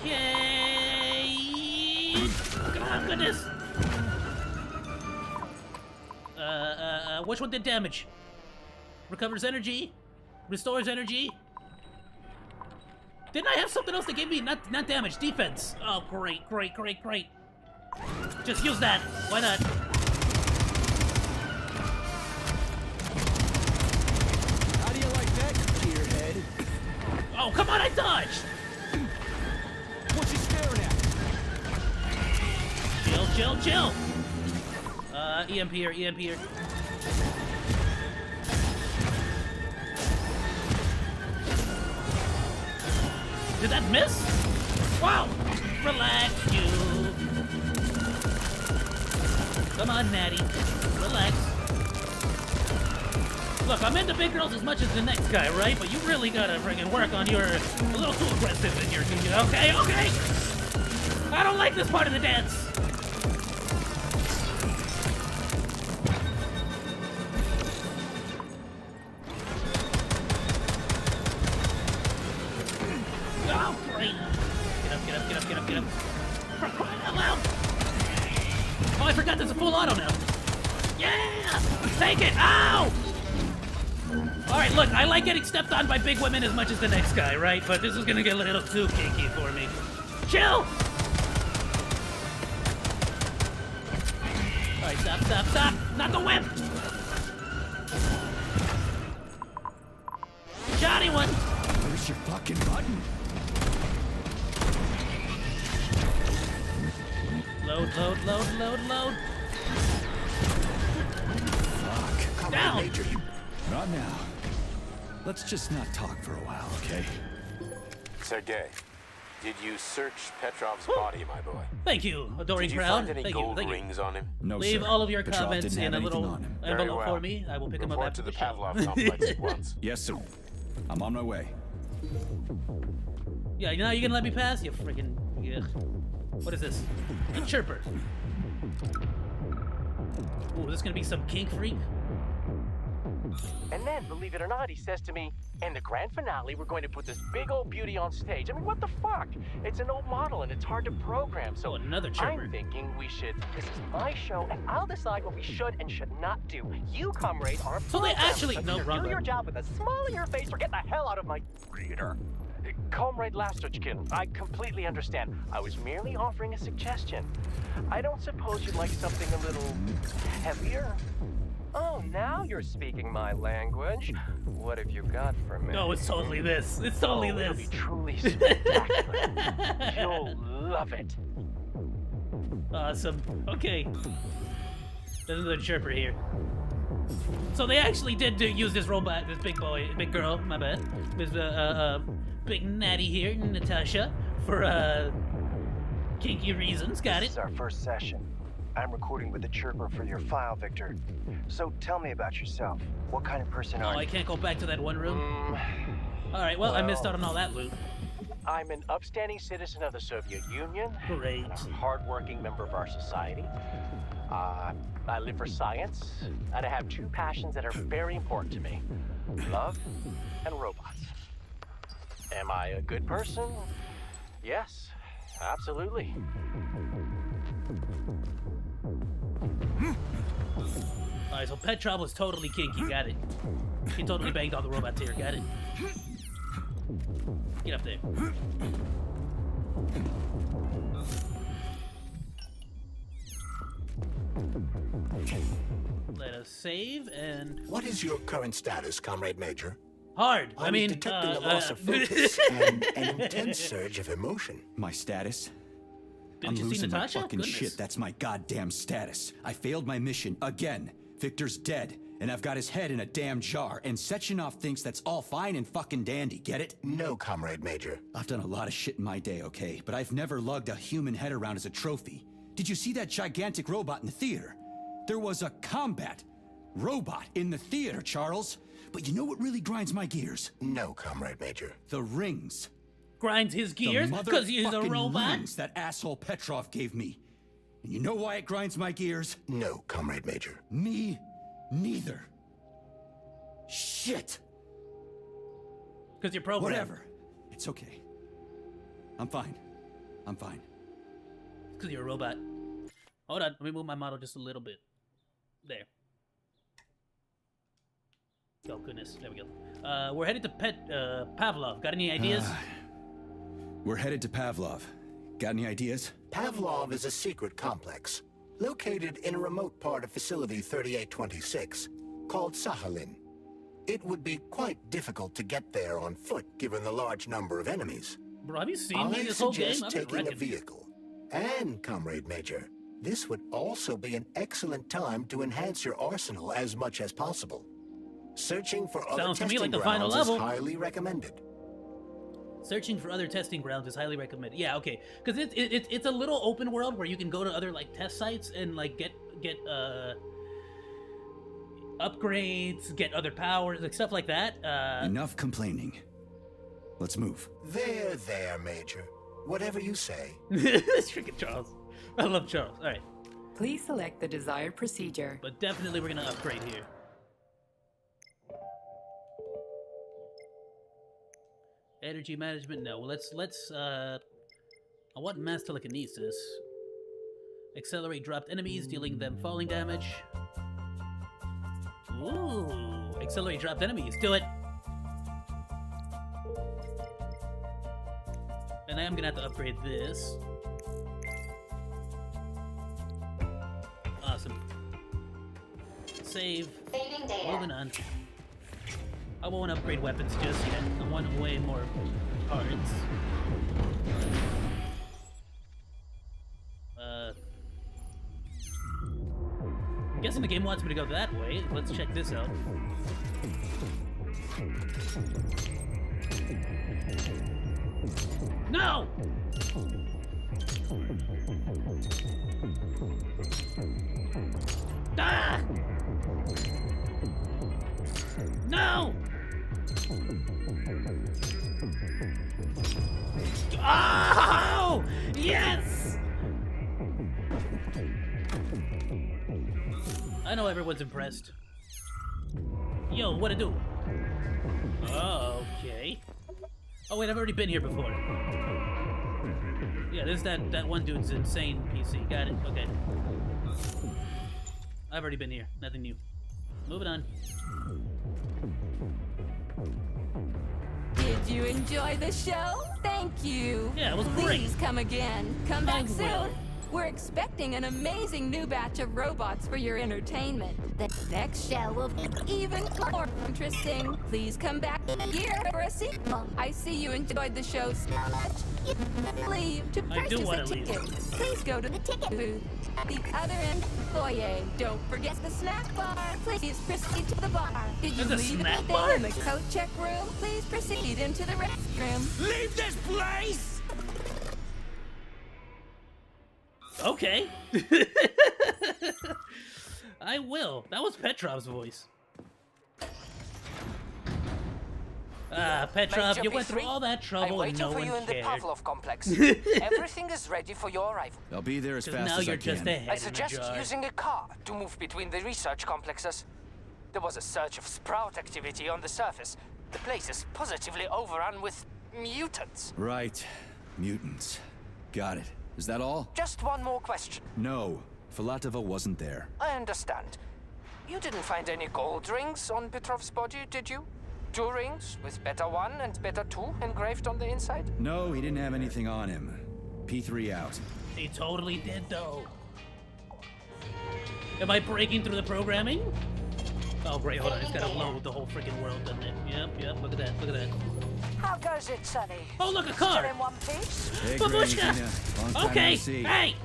Speaker 4: Okay. Oh, goodness. Which one did damage? Recovers energy? Restores energy? Didn't I have something else that gave me not damage, defense? Oh, great. Just use that. Why not?
Speaker 11: How do you like that, gearhead?
Speaker 4: Oh, come on, I dodged!
Speaker 11: What you staring at?
Speaker 4: Chill. EMP here. Did that miss? Wow! Relax, you. Come on, Natty. Relax. Look, I'm into big girls as much as the next guy, right? But you really gotta friggin' work on your... a little too aggressive in your... Okay. I don't like this part of the dance. Oh, great. Get up. For crying out loud. Oh, I forgot there's a full auto now. Yeah! Take it! Ow! Alright, look, I like getting stepped on by big women as much as the next guy, right? But this is gonna get a little too kinky for me. Chill! Alright, stop. Not the whip! Johnny one!
Speaker 22: Where's your fucking button?
Speaker 4: Load.
Speaker 22: Fuck.
Speaker 4: Down!
Speaker 22: Not now. Let's just not talk for a while, okay?
Speaker 12: Sergei, did you search Petrov's body, my boy?
Speaker 4: Thank you, adoring
Speaker 12: Did you
Speaker 4: crowd.
Speaker 12: find any
Speaker 4: Thank
Speaker 12: gold
Speaker 4: you.
Speaker 12: rings on him?
Speaker 22: No,
Speaker 4: Leave
Speaker 22: sir.
Speaker 4: all of your
Speaker 22: Petrov
Speaker 4: comments
Speaker 22: didn't
Speaker 4: in
Speaker 22: have
Speaker 4: a
Speaker 22: anything
Speaker 4: little
Speaker 22: on him.
Speaker 4: envelope for me. I will pick them up
Speaker 12: Report
Speaker 4: after
Speaker 12: to the
Speaker 4: the show.
Speaker 12: Pavlov complex at once.
Speaker 22: Yes, sir. I'm on my way.
Speaker 4: Yeah, now you gonna let me pass? You freaking... Ugh. What is this? A chirper. Ooh, this is gonna be some kink freak?
Speaker 1: And then, believe it or not, he says to me, in the grand finale, we're going to put this big old beauty on stage. I mean, what the fuck? It's an old model and it's hard to program, so
Speaker 4: another chirper.
Speaker 1: I'm thinking we should, this is my show, and I'll decide what we should and should not do. You, comrade, are
Speaker 4: So they actually... No,
Speaker 1: either
Speaker 4: wrong
Speaker 1: do your
Speaker 4: button.
Speaker 1: job with a smile on your face or get the hell out of my theater. Comrade Lastochkin, I completely understand. I was merely offering a suggestion. I don't suppose you'd like something a little heavier? Oh, now you're speaking my language. What have you got for me?
Speaker 4: No, it's totally this. It's totally
Speaker 1: It'll
Speaker 4: this.
Speaker 1: be truly spectacular. You'll love it.
Speaker 4: Awesome. Okay. There's another chirper here. So they actually did use this robot, this big girl, my bad. This big natty here, Natasha, for kinky reasons. Got
Speaker 8: This
Speaker 4: it.
Speaker 8: is our first session. I'm recording with the chirper for your file, Victor. So tell me about yourself. What kind of person are
Speaker 4: Oh,
Speaker 8: you?
Speaker 4: I can't go back to that one room. All right. Well, I missed out on all that loot.
Speaker 1: I'm an upstanding citizen of the Soviet Union.
Speaker 4: Great.
Speaker 1: And a hardworking member of our society. I live for science, and I have two passions that are very important to me. Love and robots. Am I a good person? Yes, absolutely.
Speaker 4: Alright, so Petrov was totally kinky, got it. He totally banged all the robots here, got it. Get up there. Let us save and...
Speaker 6: What is your current status, Comrade Major?
Speaker 4: Hard.
Speaker 6: I mean, detecting a loss of focus and an intense surge of emotion.
Speaker 22: My status?
Speaker 4: Didn't you see
Speaker 22: losing
Speaker 4: Natasha?
Speaker 22: my fucking
Speaker 4: Goodness.
Speaker 22: shit. That's my goddamn status. I failed my mission again. Victor's dead, and I've got his head in a damn jar, and Sechenov thinks that's all fine and fucking dandy, get it?
Speaker 6: No, Comrade Major.
Speaker 22: I've done a lot of shit in my day, okay? But I've never lugged a human head around as a trophy. Did you see that gigantic robot in the theater? There was a combat robot in the theater, Charles. But you know what really grinds my gears?
Speaker 6: No, Comrade Major.
Speaker 22: The rings.
Speaker 4: Grinds his gears because he's a
Speaker 22: motherfucking
Speaker 4: robot?
Speaker 22: rings that asshole Petrov gave me. And you know why it grinds my gears?
Speaker 6: No, Comrade Major.
Speaker 22: Me neither. Shit.
Speaker 4: Because you're programmed.
Speaker 22: Whatever. It's okay. I'm fine. I'm fine.
Speaker 4: Because you're a robot. Hold on, let me move my model just a little bit. There. Oh goodness, there we go. We're headed to Pavlov. Got any ideas?
Speaker 22: We're headed to Pavlov. Got any ideas?
Speaker 6: Pavlov is a secret complex, located in a remote part of Facility 3826, called Sakhalin. It would be quite difficult to get there on foot, given the large number of enemies.
Speaker 4: Bro, have you seen me this whole game?
Speaker 6: I suggest taking a vehicle. And, Comrade Major, this would also be an excellent time to enhance your arsenal as much as possible. Searching for other
Speaker 4: Sounds to me
Speaker 6: testing
Speaker 4: like the final
Speaker 6: grounds is
Speaker 4: level.
Speaker 6: highly recommended.
Speaker 4: Searching for other testing grounds is highly recommended. Yeah, okay, because it's a little open world where you can go to other like test sites and like get upgrades, get other powers, like stuff like that.
Speaker 22: Enough complaining. Let's move.
Speaker 6: There, Major. Whatever you say.
Speaker 4: It's freaking Charles. I love Charles. All right.
Speaker 23: Please select the desired procedure.
Speaker 4: But definitely we're gonna upgrade here. Energy management, no. Let's I want mass telekinesis. Accelerate dropped enemies, dealing them falling damage. Ooh, accelerate dropped enemies, do it. And I am gonna have to upgrade this. Awesome. Save.
Speaker 5: Saving data.
Speaker 4: Moving on. I won't upgrade weapons just yet. I want way more parts. I'm guessing the game wants me to go that way. Let's check this out. No! Ah! No! Oh! Yes! I know everyone's impressed. Yo, what to do? Oh, okay. Oh wait, I've already been here before. Yeah, there's that one dude's insane PC. Got it. Okay. I've already been here. Nothing new. Moving on.
Speaker 5: Did you enjoy the show? Thank you.
Speaker 4: Yeah, it was great.
Speaker 5: Please come again. Come back
Speaker 4: I
Speaker 5: soon.
Speaker 4: will.
Speaker 5: We're expecting an amazing new batch of robots for your entertainment. The next show will be even more interesting. Please come back here for a sequel. I see you enjoyed the show so much. Leave to
Speaker 4: I do
Speaker 5: purchase a
Speaker 4: wanna leave.
Speaker 5: ticket. Please go to the ticket booth at the other end of the foyer. Don't forget the snack bar. Please proceed to the bar. Did you
Speaker 4: There's a
Speaker 5: leave
Speaker 4: snack
Speaker 5: anything
Speaker 4: bar?
Speaker 5: in the coat check room? Please proceed into the restroom.
Speaker 15: Leave this place!
Speaker 4: Okay. I will. That was Petrov's voice. Petrov,
Speaker 9: Major
Speaker 4: you went through
Speaker 9: P3,
Speaker 4: all that trouble
Speaker 9: I'm
Speaker 4: and
Speaker 9: waiting
Speaker 4: no
Speaker 9: for
Speaker 4: one
Speaker 9: you in the
Speaker 4: cared.
Speaker 9: Pavlov complex. Everything is ready for your arrival.
Speaker 22: I'll be there as
Speaker 4: 'Cause
Speaker 22: fast
Speaker 4: now
Speaker 22: as
Speaker 4: you're
Speaker 22: I
Speaker 4: just
Speaker 22: can.
Speaker 4: a head
Speaker 9: I
Speaker 4: in a
Speaker 9: suggest
Speaker 4: jar.
Speaker 9: using a car to move between the research complexes. There was a surge of sprout activity on the surface. The place is positively overrun with mutants.
Speaker 22: Right. Mutants. Got it. Is that all?
Speaker 9: Just one more question.
Speaker 22: No. Flamethrower wasn't there.
Speaker 9: I understand. You didn't find any gold rings on Petrov's body, did you? 2 rings with Beta 1 and Beta 2 engraved on the inside?
Speaker 22: No, he didn't have anything on him. P3 out.
Speaker 4: He totally did, though. Am I breaking through the programming? Oh, great. Hold on. It's got to load the whole freaking world, doesn't it? Yep. Look at that. Look at that.
Speaker 13: How goes it, Sonny?
Speaker 4: Oh, look, a car.
Speaker 13: Still in one piece?
Speaker 22: Hey,
Speaker 4: Babushka.
Speaker 22: Granny, long time
Speaker 4: Okay.
Speaker 22: no see.
Speaker 4: Hey.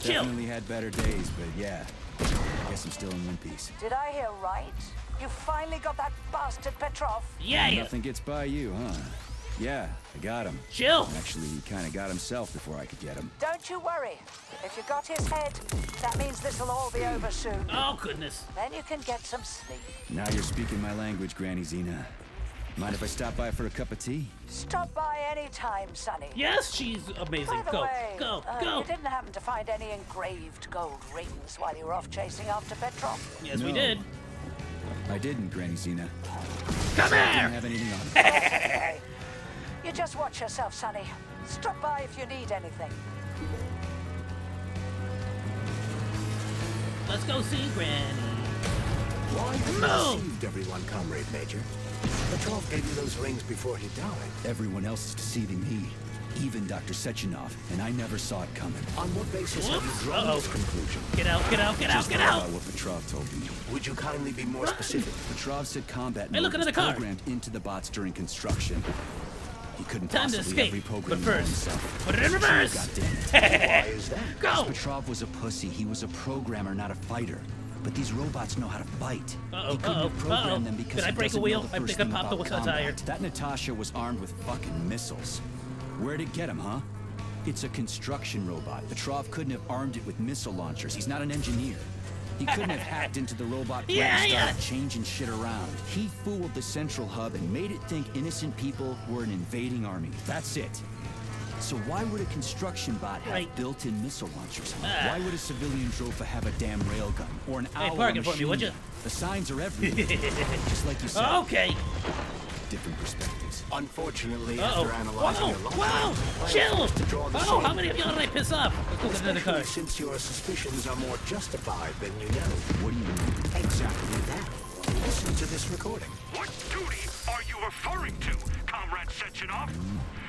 Speaker 4: Chill.
Speaker 22: Definitely had better days, but yeah. I guess I'm still in one piece.
Speaker 13: Did I hear right? You finally got that bastard Petrov?
Speaker 4: Yeah.
Speaker 22: Nothing gets by you, huh? Yeah, I got him.
Speaker 4: Chill.
Speaker 22: Actually, he kind of got himself before I could get him.
Speaker 13: Don't you worry. If you got his head, that means this'll all be over soon.
Speaker 4: Oh, goodness.
Speaker 13: Then you can get some sleep.
Speaker 22: Now you're speaking my language, Granny Xena. Mind if I stop by for a cup of tea?
Speaker 13: Stop by any time, Sonny.
Speaker 4: Yes, she's amazing.
Speaker 13: By the
Speaker 4: Go.
Speaker 13: way,
Speaker 4: Go.
Speaker 13: You didn't happen to find any engraved gold rings while you were off chasing after Petrov?
Speaker 4: Yes,
Speaker 22: No.
Speaker 4: we did.
Speaker 22: I didn't, Granny Xena.
Speaker 4: Come
Speaker 22: I
Speaker 4: here.
Speaker 22: didn't have anything on.
Speaker 13: Okay. You just watch yourself, Sonny. Stop by if you need anything.
Speaker 4: Let's go see Granny.
Speaker 6: Why have you
Speaker 4: Move.
Speaker 6: deceived everyone, Comrade Major? Petrov gave you those rings before he died.
Speaker 22: Everyone else is deceiving me. Even Dr. Sechenov, and I never saw it coming.
Speaker 6: On what basis have you drawn this conclusion?
Speaker 4: Get out, get out, get out,
Speaker 22: Just
Speaker 4: get
Speaker 22: thought
Speaker 4: out!
Speaker 22: about what Petrov told me.
Speaker 6: Would you kindly be more specific?
Speaker 22: Petrov said combat
Speaker 4: Hey, look,
Speaker 22: mode was
Speaker 4: another car.
Speaker 22: programmed into the bots during construction. He couldn't
Speaker 4: Time to
Speaker 22: possibly
Speaker 4: escape,
Speaker 22: have reprogrammed
Speaker 4: but
Speaker 22: it
Speaker 4: first,
Speaker 22: himself.
Speaker 4: put it in reverse.
Speaker 22: God damn it.
Speaker 6: Why is that?
Speaker 4: Go!
Speaker 22: Petrov was a pussy. He was a programmer, not a fighter. But these robots know how to fight.
Speaker 4: Uh-oh,
Speaker 22: He couldn't have programmed them because
Speaker 4: Did I
Speaker 22: he
Speaker 4: break a
Speaker 22: doesn't
Speaker 4: wheel?
Speaker 22: know the
Speaker 4: I
Speaker 22: first
Speaker 4: think I
Speaker 22: thing
Speaker 4: popped
Speaker 22: about
Speaker 4: the tire.
Speaker 22: combat. That Natasha was armed with fucking missiles. Where'd it get him, huh? It's a construction robot. Petrov couldn't have armed it with missile launchers. He's not an engineer. He couldn't have hacked into the robot plant and started changing shit around. He fooled the central hub and made it think innocent people were an invading army. That's it. So why would a construction bot have built-in missile launchers? Why would a civilian Drofa have a damn railgun? Or an
Speaker 4: Hey,
Speaker 22: owl
Speaker 4: park
Speaker 22: or
Speaker 4: it for me,
Speaker 22: machine
Speaker 4: would you?
Speaker 22: gun? The signs are everywhere. Just like you said.
Speaker 4: Okay.
Speaker 22: Different perspectives.
Speaker 6: Unfortunately,
Speaker 4: Uh-oh.
Speaker 6: after analyzing your
Speaker 4: Whoa!
Speaker 6: logic,
Speaker 4: Chill!
Speaker 6: to draw the
Speaker 4: Oh,
Speaker 6: same
Speaker 4: how many of y'all did I piss off? Let's go get another car.
Speaker 6: Especially since your suspicions are more justified than you know.
Speaker 22: What do you mean?
Speaker 6: Exactly that. Listen to this recording.
Speaker 7: What duty are you referring to, Comrade Sechenov?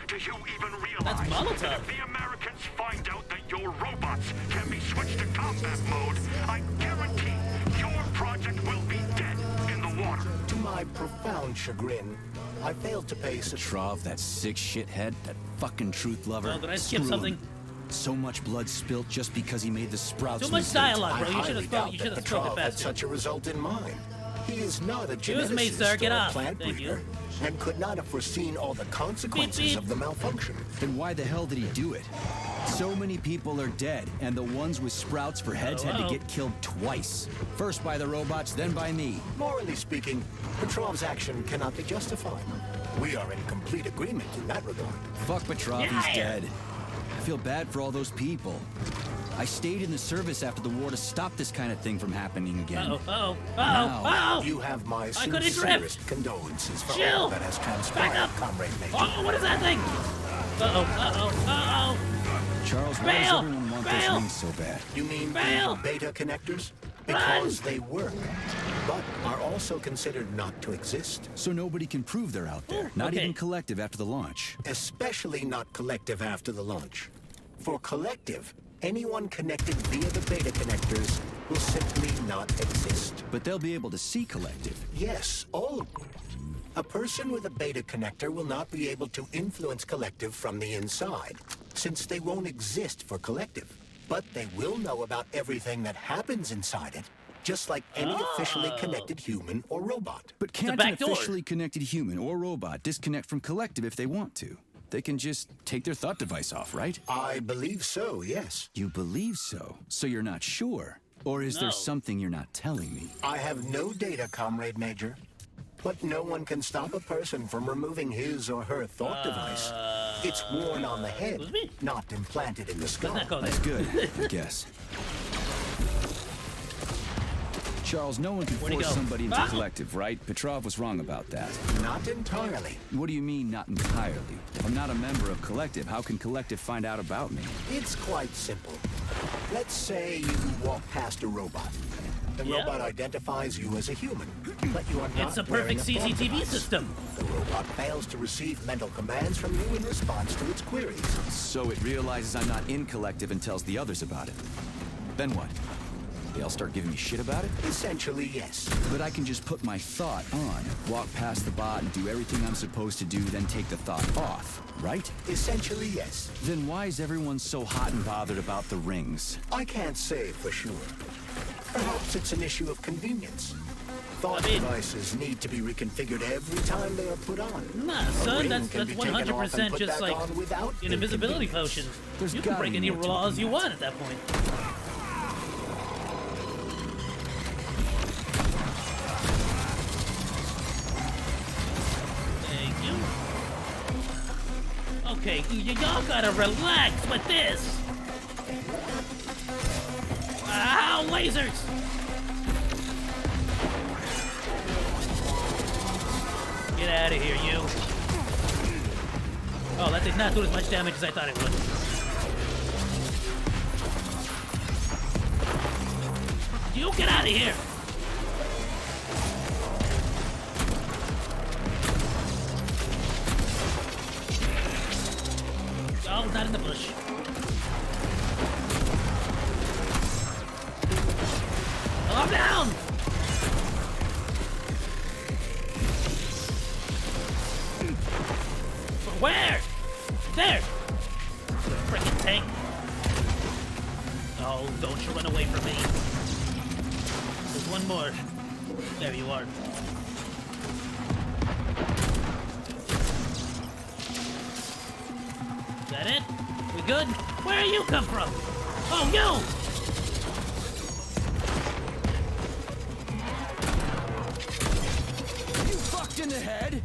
Speaker 7: Do you even realize that if the Americans find out that your robots can be switched to combat mode, I guarantee your project will be dead in the water?
Speaker 6: To my profound chagrin, I failed to pay
Speaker 22: Petrov, that sick shithead, that fucking truth lover.
Speaker 4: Oh, did I skip
Speaker 22: Screw
Speaker 4: something?
Speaker 22: him. So much blood spilt just because he made the sprouts.
Speaker 4: Too much
Speaker 22: mistake.
Speaker 4: dialogue, bro. You
Speaker 6: I
Speaker 4: should have
Speaker 6: highly
Speaker 4: spoken.
Speaker 6: doubt
Speaker 4: You should
Speaker 6: that
Speaker 4: have spoken
Speaker 6: Petrov had
Speaker 4: faster.
Speaker 6: such a result in mind. He is not a
Speaker 4: Excuse me,
Speaker 6: geneticist
Speaker 4: sir. Get
Speaker 6: or a
Speaker 4: off.
Speaker 6: plant
Speaker 4: Thank you.
Speaker 6: breeder, and could not have foreseen all the consequences
Speaker 4: Beep, beep.
Speaker 6: of the malfunction.
Speaker 22: Then why the hell did he do it? So many people are dead, and the ones with sprouts for heads had to get killed twice. First by the robots, then by me.
Speaker 6: Morally speaking, Petrov's action cannot be justified. We are in complete agreement in that regard.
Speaker 22: Fuck Petrov, he's dead. I feel bad for all those people. I stayed in the service after the war to stop this kind of thing from happening again. Now,
Speaker 6: You have my
Speaker 4: I couldn't
Speaker 6: sincerest condolences for
Speaker 4: Chill.
Speaker 6: all that has transpired,
Speaker 4: Back up.
Speaker 6: Comrade Major.
Speaker 4: Oh, what is that thing? Uh-oh.
Speaker 22: Charles, why does
Speaker 4: Bail!
Speaker 22: everyone want
Speaker 4: Bail!
Speaker 22: those rings so bad?
Speaker 6: You mean
Speaker 4: Bail!
Speaker 6: the beta connectors? Because they work, but are also considered not to exist.
Speaker 22: So nobody can prove they're out there, not
Speaker 6: okay.
Speaker 22: even collective after the launch.
Speaker 6: Especially not collective after the launch. For collective, anyone connected via the beta connectors will simply not exist.
Speaker 22: But they'll be able to see collective.
Speaker 6: Yes, all of them. A person with a beta connector will not be able to influence collective from the inside, since they won't exist for collective. But they will know about everything that happens inside it, just like any officially connected human or robot.
Speaker 22: But can't an officially connected human or robot disconnect from collective if they want to? They can just take their thought device off, right?
Speaker 6: I believe so, yes.
Speaker 22: You believe so? So you're not sure? Or is there something you're not telling me?
Speaker 6: I have no data, Comrade Major. But no one can stop a person from removing his or her thought device. It's worn on the head, not implanted in the skull.
Speaker 22: That's good, I guess. Charles, no one can
Speaker 4: Where'd he
Speaker 22: force
Speaker 4: go?
Speaker 22: somebody into
Speaker 4: Ah!
Speaker 22: collective, right? Petrov was wrong about that.
Speaker 6: Not entirely.
Speaker 22: What do you mean, not entirely? If I'm not a member of collective, how can collective find out about me?
Speaker 6: It's quite simple. Let's say you walk past a robot. The robot identifies you as a human, but you are not
Speaker 4: It's a
Speaker 6: wearing
Speaker 4: perfect
Speaker 6: phone
Speaker 4: CCTV
Speaker 6: device.
Speaker 4: system.
Speaker 6: The robot fails to receive mental commands from you in response to its queries.
Speaker 22: So it realizes I'm not in collective and tells the others about it. Then what? They all start giving me shit about it?
Speaker 6: Essentially, yes.
Speaker 22: But I can just put my thought on, walk past the bot and do everything I'm supposed to do, then take the thought off, right?
Speaker 6: Essentially, yes.
Speaker 22: Then why is everyone so hot and bothered about the rings?
Speaker 6: I can't say for sure. Perhaps it's an issue of convenience. Thought devices need to be reconfigured every time they are put on.
Speaker 4: Nah,
Speaker 6: A
Speaker 4: son,
Speaker 6: ring
Speaker 4: that's
Speaker 6: can be taken off and
Speaker 4: 100%
Speaker 6: put
Speaker 4: just
Speaker 6: back
Speaker 4: like
Speaker 6: on without
Speaker 4: an invisibility
Speaker 6: inconvenience.
Speaker 4: potion. You can break any laws you want at that point. Thank you. Okay, y'all gotta relax with this. Ow, lasers! Get out of here, you. Oh, that did not do as much damage as I thought it would. You get out of here! Oh, not in the bush. Oh, I'm down! Where? There! Frickin' tank. Oh, don't you run away from me. There's one more. There you are. Is that it? We good? Where you come from? Oh, you!
Speaker 22: You fucked in the head?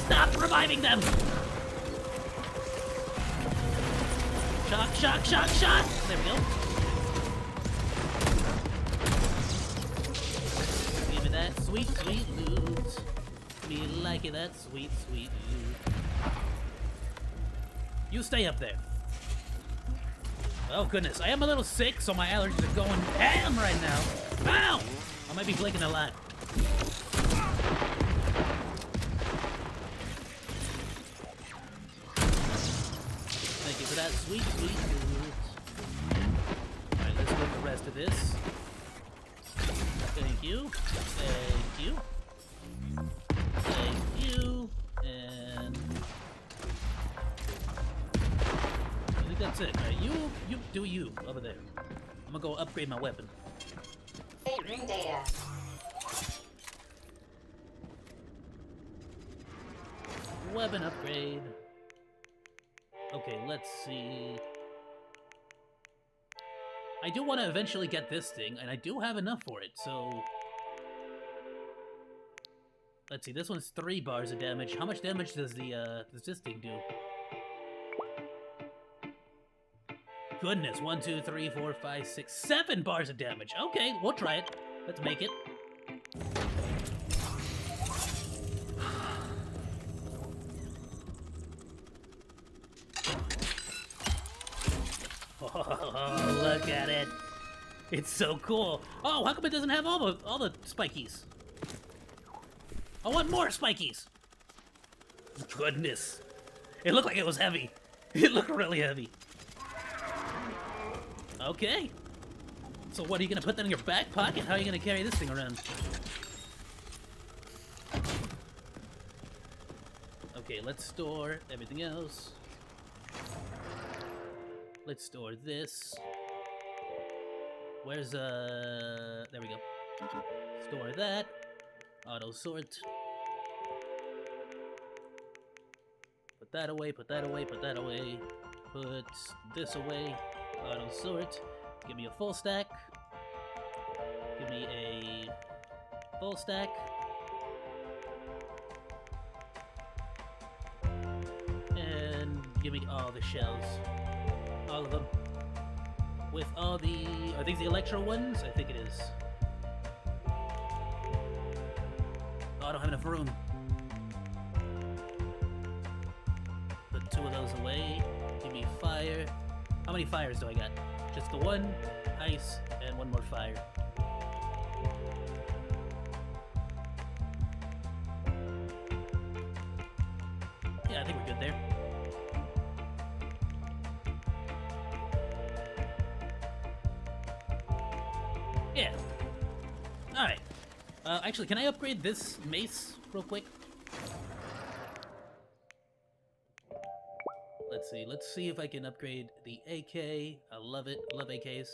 Speaker 4: Stop reviving them! Shock, shock, shock, shock! There we go. Give me that sweet, sweet loot. Me like it, that sweet, sweet loot. You stay up there. Oh goodness, I am a little sick, so my allergies are going ham right now. Ow! I might be blinking a lot. Thank you for that sweet, sweet loot. Alright, let's loot the rest of this. Thank you. Thank you. Thank you. And I think that's it. Alright, you do you over there. I'm gonna go upgrade my weapon.
Speaker 14: Ring data.
Speaker 4: Weapon upgrade. Okay, let's see. I do want to eventually get this thing, and I do have enough for it, so... Let's see, this one's 3 bars of damage. How much damage does this thing do? Goodness, 1, 2, 3, 4, 5, 6, 7 bars of damage. Okay, we'll try it. Let's make it. Oh, look at it. It's so cool. Oh, how come it doesn't have all the spikies? I want more spikies. Goodness. It looked like it was heavy. It looked really heavy. Okay. So what, are you gonna put that in your back pocket? How are you gonna carry this thing around? Okay, let's store everything else. Let's store this. Where's, there we go. Store that. Auto sort. Put that away, put that away, put that away. Put this away. Auto sort. Give me a full stack. Give me a full stack. And give me all the shells. All of them. With all the... Are these the electro ones? I think it is. Oh, I don't have enough room. Put 2 of those away. Give me fire. How many fires do I got? Just the one, ice, and 1 more fire. Yeah, I think we're good there. Yeah. Alright. Actually, can I upgrade this mace real quick? Let's see. Let's see if I can upgrade the AK. I love it. I love AKs.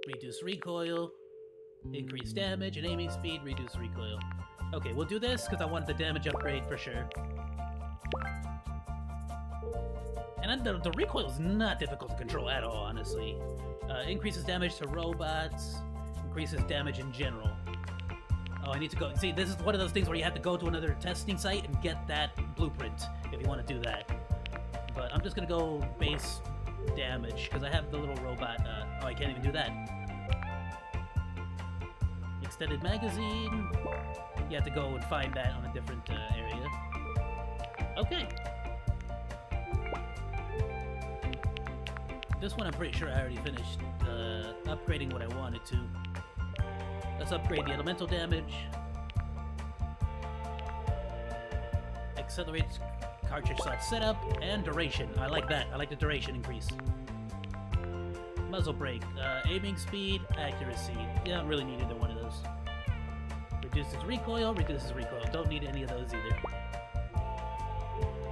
Speaker 4: Reduce recoil. Increase damage and aiming speed. Reduce recoil. Okay, we'll do this because I want the damage upgrade for sure. And the recoil is not difficult to control at all, honestly. Increases damage to robots. Increases damage in general. Oh, I need to go... See, this is one of those things where you have to go to another testing site and get that blueprint if you want to do that. But I'm just going to go base damage, because I have the little robot... oh, I can't even do that. Extended magazine. You have to go and find that on a different area. Okay. This one I'm pretty sure I already finished upgrading what I wanted to. Let's upgrade the elemental damage. Accelerates cartridge slot setup and duration. I like that. I like the duration increase. Muzzle brake. Aiming speed, accuracy. Yeah, I don't really need either one of those. Reduces recoil, reduces recoil. Don't need any of those either.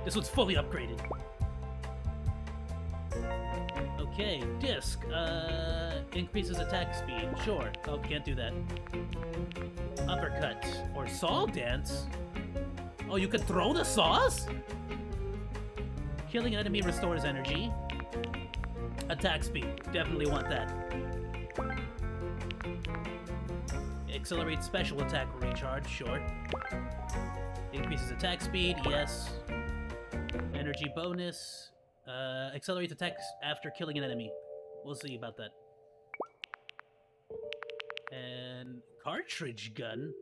Speaker 4: This one's fully upgraded. Okay, disc. Increases attack speed. Sure. Oh, can't do that. Uppercut. Or saw dance? Oh, you could throw the saws? Killing an enemy restores energy. Attack speed. Definitely want that. Accelerates special attack recharge. Sure. Increases attack speed. Yes. Energy bonus. Accelerates attacks after killing an enemy. We'll see about that. And cartridge gun.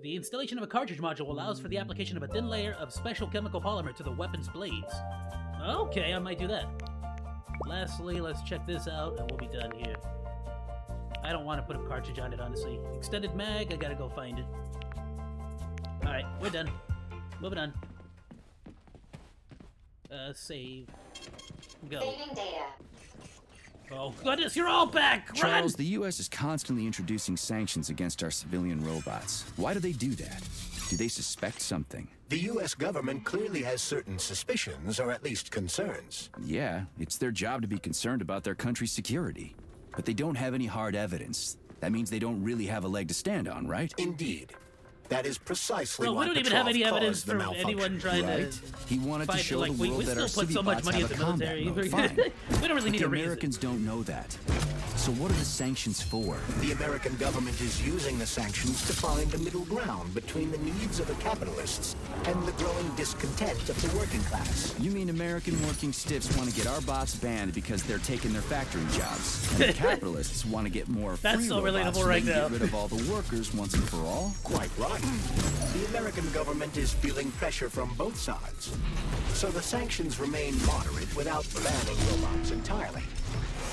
Speaker 4: The installation of a cartridge module allows for the application of a thin layer of special chemical polymer to the weapon's blades. Okay, I might do that. Lastly, let's check this out and we'll be done here. I don't want to put a cartridge on it, honestly. Extended mag, I gotta go find it. Alright, we're done. Moving on. Save. Go.
Speaker 14: Saving data.
Speaker 4: Oh, goodness, you're all back! Run!
Speaker 22: Charles, the U.S. is constantly introducing sanctions against our civilian robots. Why do they do that? Do they suspect something?
Speaker 6: The U.S. government clearly has certain suspicions, or at least concerns.
Speaker 22: Yeah, it's their job to be concerned about their country's security. But they don't have any hard evidence. That means they don't really have a leg to stand on, right?
Speaker 6: Indeed. That is precisely
Speaker 4: well,
Speaker 6: why
Speaker 4: we don't even have any evidence
Speaker 6: from
Speaker 4: anyone trying to
Speaker 22: He wanted to show the world
Speaker 4: we
Speaker 22: that our
Speaker 4: still put so much money in the military. We don't really need a reason.
Speaker 22: The Americans don't know that. So what are the sanctions for?
Speaker 6: The American government is using the sanctions to find a middle ground between the needs of the capitalists and the growing discontent of the working class.
Speaker 22: You mean American working stiffs want to get our bots banned because they're taking their factory jobs, and the capitalists want to get more free
Speaker 4: so
Speaker 22: robots
Speaker 4: relatable right
Speaker 22: so they
Speaker 4: now.
Speaker 22: can get rid of all the workers once and for all?
Speaker 6: Quite right. The American government is feeling pressure from both sides. So the sanctions remain moderate without banning robots entirely.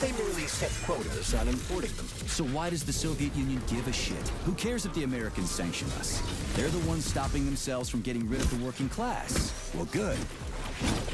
Speaker 6: They merely set quotas on importing them.
Speaker 22: So why does the Soviet Union give a shit? Who cares if the Americans sanction us? They're the ones stopping themselves from getting rid of the working class. Well, good.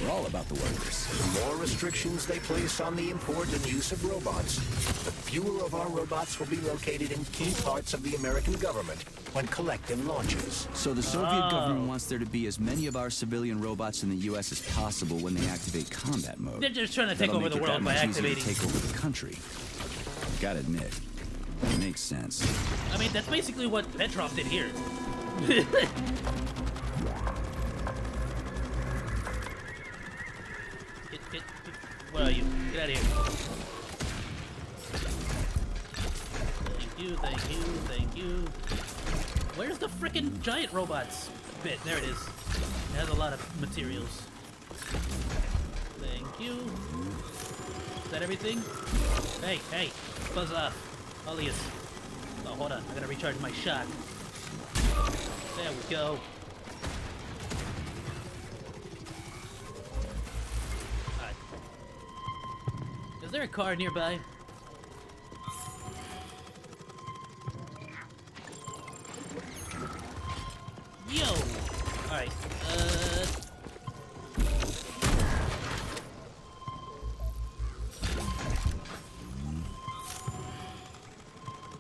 Speaker 22: We're all about the workers.
Speaker 6: The more restrictions they place on the import and use of robots, the fewer of our robots will be located in key parts of the American government when collective launches.
Speaker 22: So the Soviet government wants there to be as many of our civilian robots in the U.S. as possible when they activate combat mode.
Speaker 4: They're just trying to take
Speaker 22: That'll
Speaker 4: over the
Speaker 22: make it
Speaker 4: world
Speaker 22: that
Speaker 4: by
Speaker 22: much easier to
Speaker 4: activating.
Speaker 22: take over the country. Gotta admit, it makes sense.
Speaker 4: I mean, that's basically what Petrov did here. Where are you? Get out of here. Thank you, thank you. Where's the frickin' giant robots bit? There it is. It has a lot of materials. Thank you. Is that everything? Hey, hey, buzz off. All these. Oh, hold on. I gotta recharge my shot. There we go. Alright. Is there a car nearby? Yo! Alright,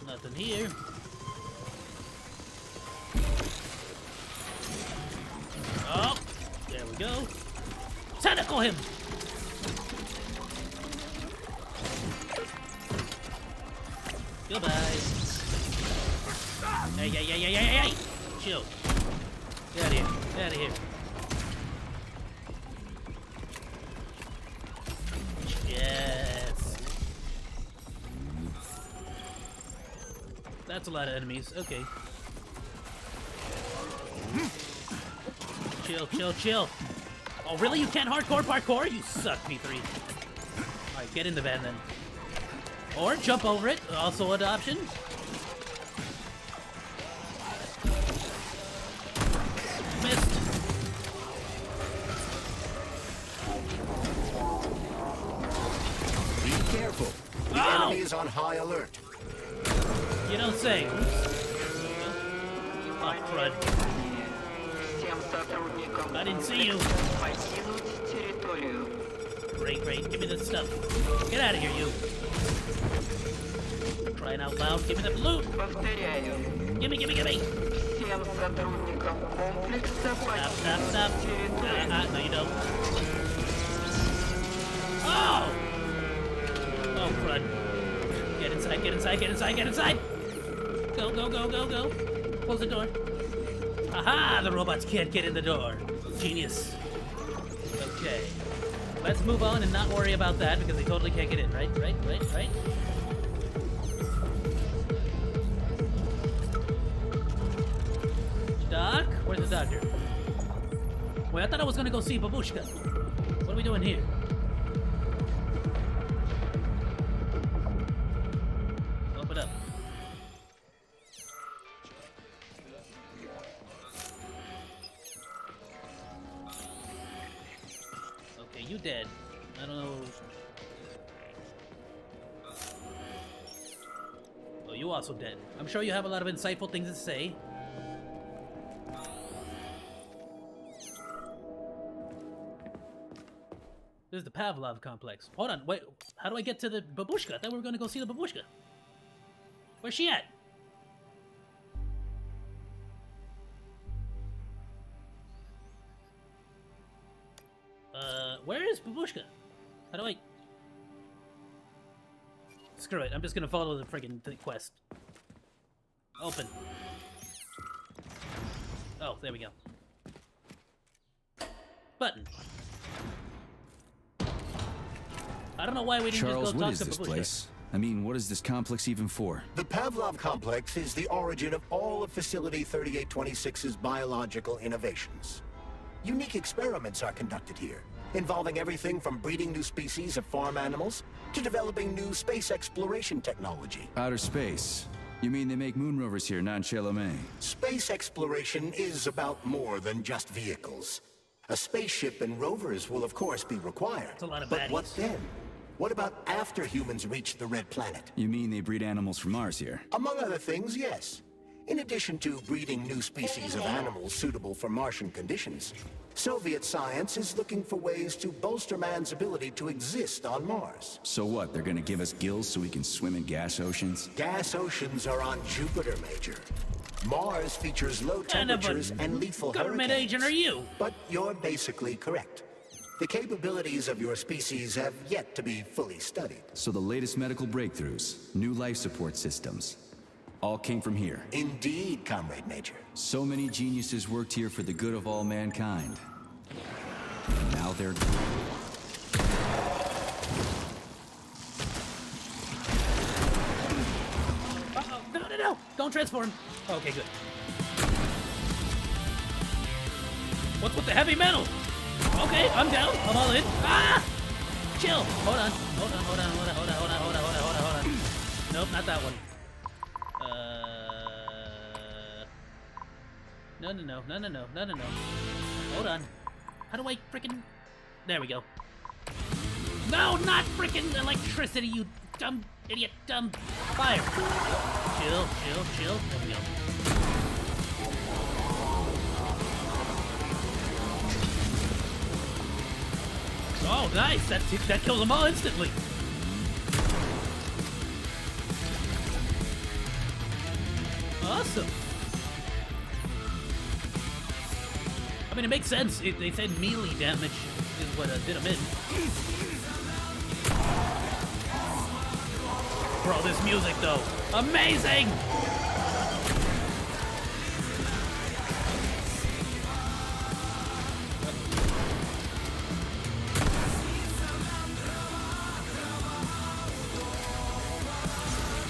Speaker 4: nothing here. Oh! There we go. Tentacle him! Goodbye. Hey, hey, hey, hey, hey, hey! Chill. Get out of here. Get out of here. Yes. That's a lot of enemies. Okay. Chill, chill, chill. Oh, really? You can't hardcore parkour? You suck, P3. Alright, get in the van then. Or jump over it. Also an option.
Speaker 6: The enemy is on high alert.
Speaker 4: You don't say. Oh, crud. I didn't see you. Great, great. Give me this stuff. Get out of here, you. Crying out loud. Give me the loot. Gimme, gimme, gimme. Stop, stop, stop. No, you don't. Oh! Oh, crud. Get inside, get inside, get inside, get inside! Go, go, go, go, go. Close the door. Aha! The robots can't get in the door. Genius. Okay. Let's move on and not worry about that because they totally can't get in, right? Right, right, right? Doc? Where's the doctor? Wait, I thought I was gonna go see Babushka. What are we doing here? Open up. Okay, you dead. I don't know. Oh, you also dead. I'm sure you have a lot of insightful things to say. This is the Pavlov complex. Hold on, wait. How do I get to the babushka? I thought we were gonna go see the babushka. Where's she at? Where is babushka? How do I... Screw it, I'm just gonna follow the friggin' quest. Open. Oh, there we go. Button. I don't know why we didn't
Speaker 22: Charles,
Speaker 4: just go
Speaker 22: what
Speaker 4: talk
Speaker 22: is
Speaker 4: to
Speaker 22: this
Speaker 4: Babushka.
Speaker 22: place? I mean, what is this complex even for?
Speaker 6: The Pavlov complex is the origin of all of Facility 3826's biological innovations. Unique experiments are conducted here, involving everything from breeding new species of farm animals to developing new space exploration technology.
Speaker 22: Outer space? You mean they make moon rovers here, non-Chalamet?
Speaker 6: Space exploration is about more than just vehicles. A spaceship and rovers will of course be required.
Speaker 4: That's a lot of
Speaker 6: but
Speaker 4: baddies.
Speaker 6: what then? What about after humans reach the Red Planet?
Speaker 22: You mean they breed animals from Mars here?
Speaker 6: Among other things, yes. In addition to breeding new species of animals suitable for Martian conditions, Soviet science is looking for ways to bolster man's ability to exist on Mars.
Speaker 22: So what, they're gonna give us gills so we can swim in gas oceans?
Speaker 6: Gas oceans are on Jupiter, Major. Mars features low temperatures and lethal
Speaker 4: government
Speaker 6: hurricanes.
Speaker 4: agent are you?
Speaker 6: But you're basically correct. The capabilities of your species have yet to be fully studied.
Speaker 22: So the latest medical breakthroughs, new life support systems. all came from here.
Speaker 6: Indeed, Comrade Major.
Speaker 22: So many geniuses worked here for the good of all mankind. Now they're gone.
Speaker 4: Uh-oh. No, no, no! Don't transform! Okay, good. What's with the heavy metal? Okay, I'm down. I'm all in. Ah! Chill. Hold on. Hold on, hold on, hold on, hold on, hold on, hold on, hold on, hold on, hold on. Nope, not that one. No, no, no, no, no, no, no, no, no. Hold on. How do I frickin'... There we go. No, not frickin' electricity, you dumb idiot, dumb fire. Chill, chill, chill. There we go. Oh, nice. That kills them all instantly. Awesome. I mean, it makes sense. They said melee damage is what did them in. Bro, this music, though. Amazing!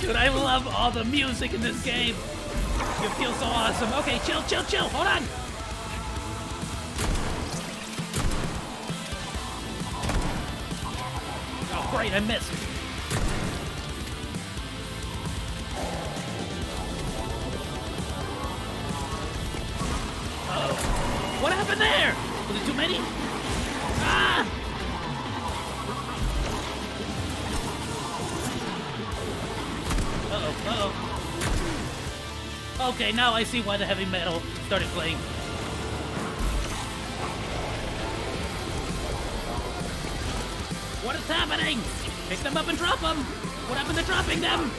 Speaker 4: Dude, I love all the music in this game. You feel so awesome. Okay, chill, chill, chill. Hold on. Oh, great, I missed. Uh-oh. What happened there? Was it too many? Ah! Uh-oh, uh-oh. Okay, now I see why the heavy metal started playing. What is happening? Pick them up and drop them! What happened to dropping them?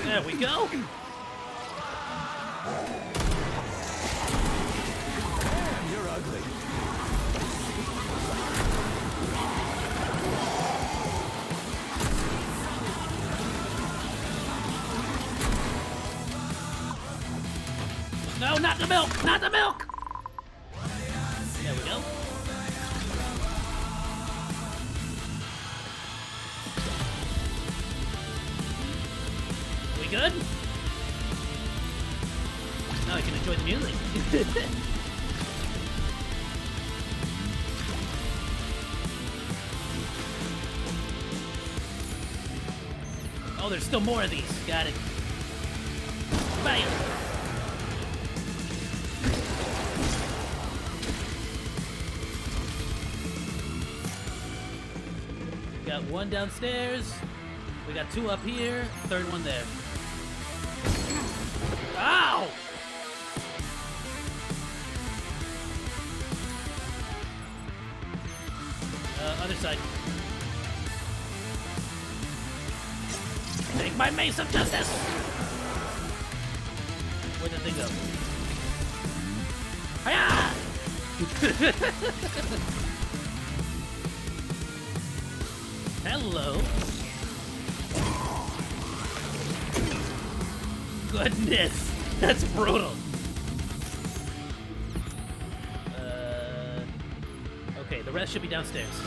Speaker 4: There we go!
Speaker 22: You're ugly.
Speaker 4: No, not the milk! Not the milk! There we go. We good? Now I can enjoy the music. Oh, there's still more of these. Got it. Bam! Got one downstairs. We got two up here. Third one there. Ow! Other side. Take my mace of justice! Where'd the thing go? Hiya! Hello. Goodness, that's brutal. Okay, the rest should be downstairs.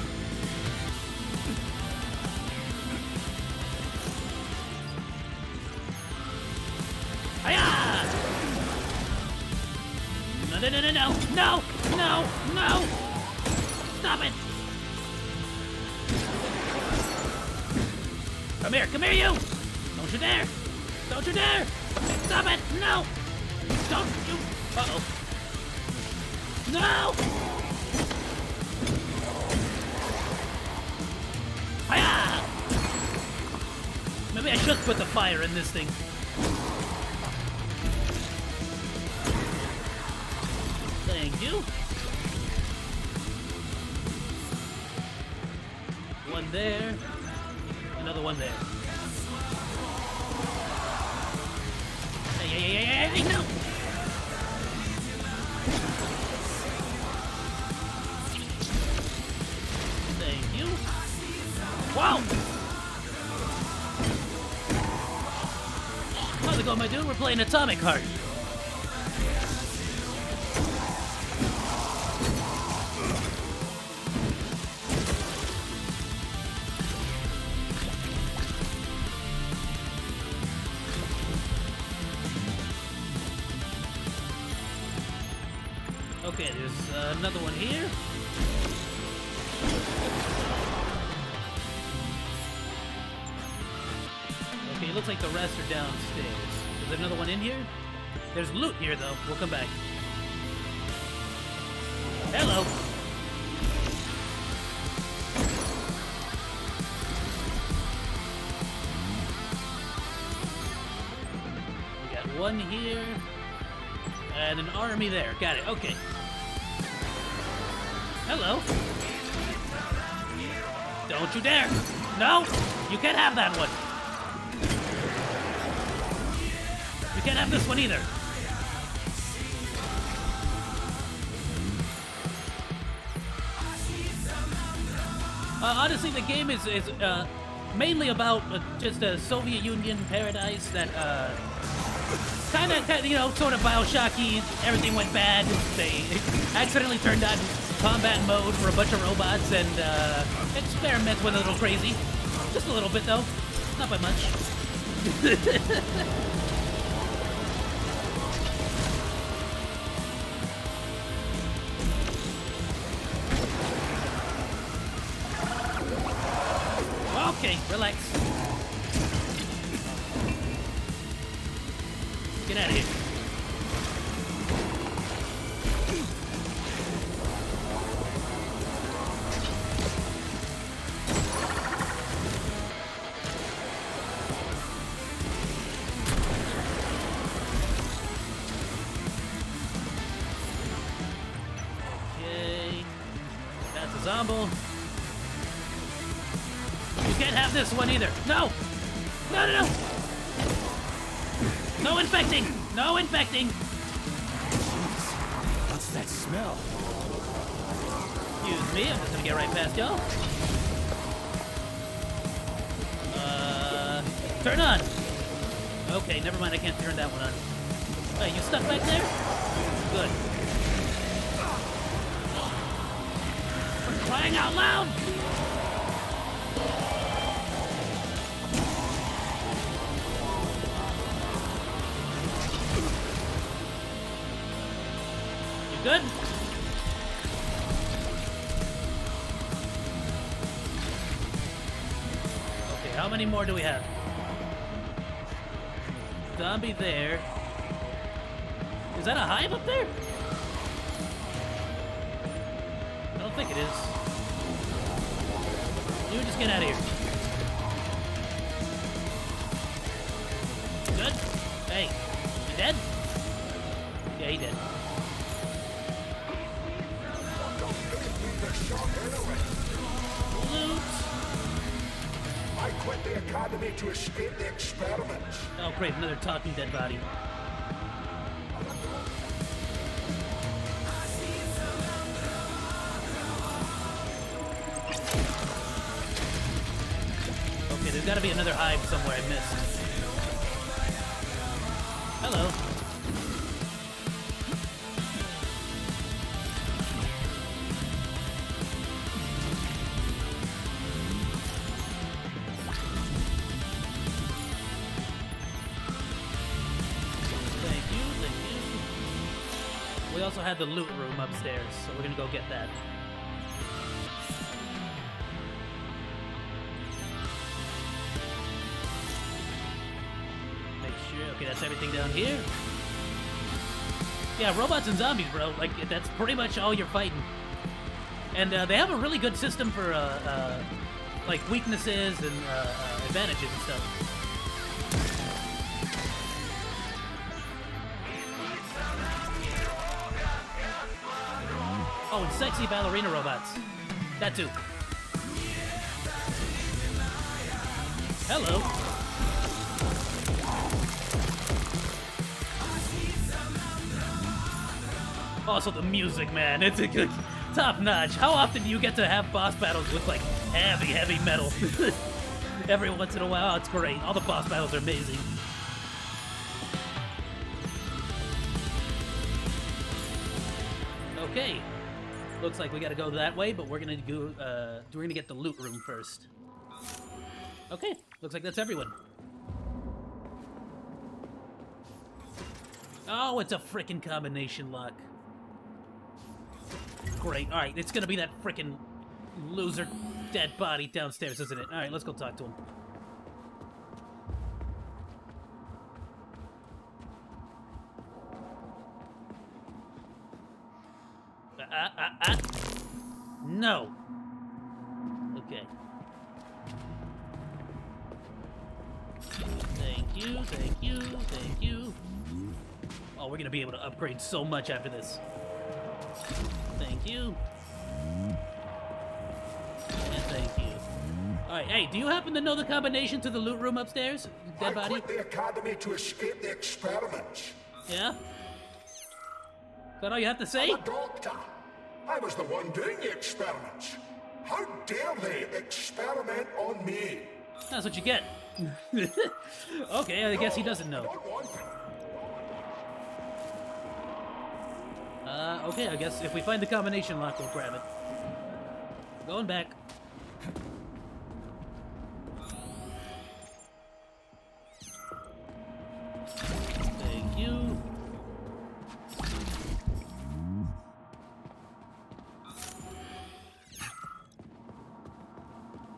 Speaker 4: Hiya! No, no, no, no, no, no, no, no! Stop it! Come here, you! Don't you dare! Don't you dare! Stop it! No! Don't you! Uh-oh. No! Hiya! Maybe I should put the fire in this thing. Thank you. One there. Another one there. Hey, no! How's it going, my dude? We're playing Atomic Heart. Okay, there's another one here. Okay, it looks like the rest are downstairs. Is there another one in here? There's loot here, though. We'll come back. Hello. We got one here. And an army there. Got it. Okay. Hello. Don't you dare. No. You can't have that one. You can't have this one either. Honestly, the game is mainly about just a Soviet Union paradise that kind of, you know, sort of Bioshocky. Everything went bad. They accidentally turned on combat mode for a bunch of robots and experiments went a little crazy. Just a little bit, though. Not by much. Okay, relax. Get out of here. Okay. That's a zombie. You can't have this one either. No! No, no, no! No infecting! No infecting!
Speaker 22: What's that smell?
Speaker 4: Excuse me, I'm just gonna get right past y'all. Turn on! Okay, never mind, I can't turn that one on. Hey, you stuck back there? Good. For crying out loud! Good? Okay, how many more do we have? Zombie there. Is that a hive up there? I don't think it is. You just get out of here. Good? Hey, you dead? Yeah, he did.
Speaker 6: I quit the academy to escape the experiments.
Speaker 4: Oh, great, another talking dead body. Okay, there's gotta be another hive somewhere I missed. Hello. We also had the loot room upstairs, so we're gonna go get that. Make sure, okay, that's everything down here. Yeah, robots and zombies, bro, like, that's pretty much all you're fighting. And they have a really good system for, like, weaknesses and advantages and stuff. Oh, and sexy ballerina robots. That too. Hello. Also the music, man. It's a good top notch. How often do you get to have boss battles with like heavy metal? Every once in a while, it's great. All the boss battles are amazing. Okay. Looks like we gotta go that way, but we're gonna go, we're gonna get the loot room first. Okay, looks like that's everyone. Oh, it's a frickin' combination lock. Great, alright, it's gonna be that frickin' loser dead body downstairs, isn't it? Alright, let's go talk to him. No. Okay. Thank you, thank you, thank you. Oh, we're gonna be able to upgrade so much after this. Thank you. And thank you. Alright, hey, do you happen to know the combination to the loot room upstairs? Dead body?
Speaker 17: I quit the academy to escape the experiments.
Speaker 4: Yeah? Is that all you have to say?
Speaker 17: I'm a doctor. I was the one doing the experiments. How dare they experiment on me?
Speaker 4: That's what you get. Okay, I guess he doesn't know. Okay, I guess if we find the combination lock, we'll grab it. Going back. Thank you.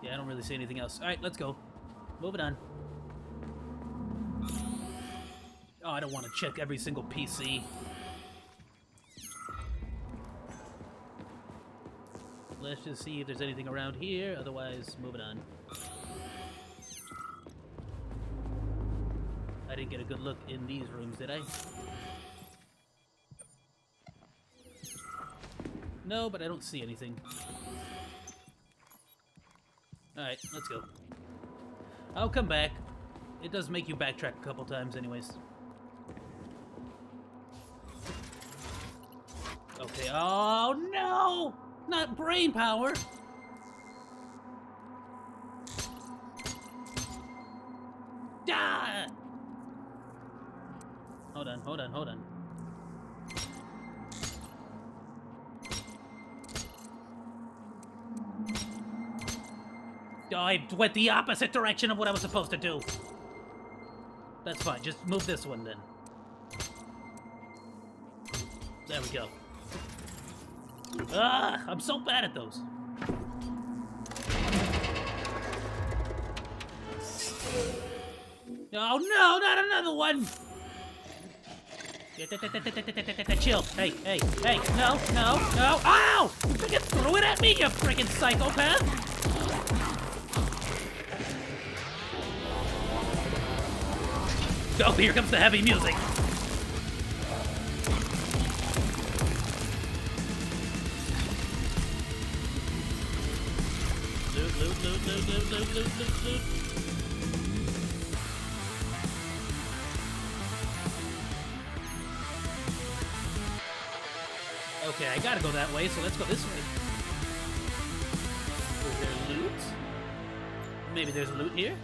Speaker 4: Yeah, I don't really see anything else. Alright, let's go. Moving on. Oh, I don't want to check every single PC. Let's just see if there's anything around here, otherwise, moving on. I didn't get a good look in these rooms, did I? No, but I don't see anything. Alright, let's go. I'll come back. It does make you backtrack a couple times anyways. Okay, oh no! Not brain power! Ah! Hold on, hold on, hold on. Oh, I went the opposite direction of what I was supposed to do. That's fine, just move this one then. There we go. Ah, I'm so bad at those. Oh no, not another one! Chill. Hey, hey, hey, no, no, no. Ow! You freaking threw it at me, you freaking psychopath! Oh, here comes the heavy music. Loot, loot, loot, loot, loot, loot, loot, loot, loot. Okay, I gotta go that way, so let's go this way. Is there loot? Maybe there's loot here?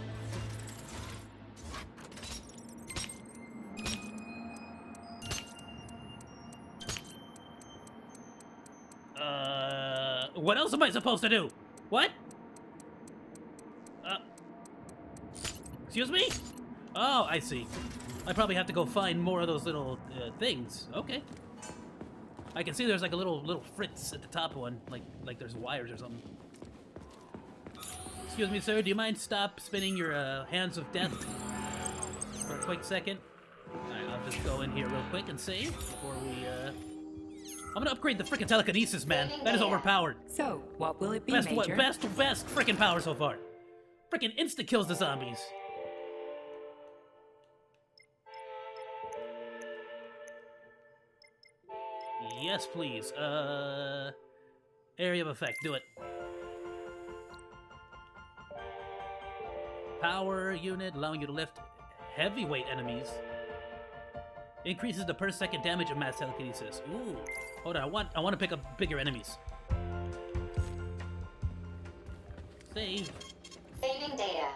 Speaker 4: What else am I supposed to do? What? Excuse me? Oh, I see. I probably have to go find more of those little things. Okay. I can see there's like a little fritz at the top one, like there's wires or something. Excuse me, sir. Do you mind stop spinning your hands of death for a quick second? Alright, I'll just go in here real quick and save before we I'm gonna upgrade the frickin' telekinesis, man. That is overpowered.
Speaker 23: So, what will it be,
Speaker 4: best,
Speaker 23: Major?
Speaker 4: Best frickin' power so far. Frickin' insta kills the zombies. Yes, please. Area of effect. Do it. Power unit allowing you to lift heavyweight enemies. Increases the per second damage of mass telekinesis. Ooh. Hold on, I want to pick up bigger enemies. Save.
Speaker 14: Saving data.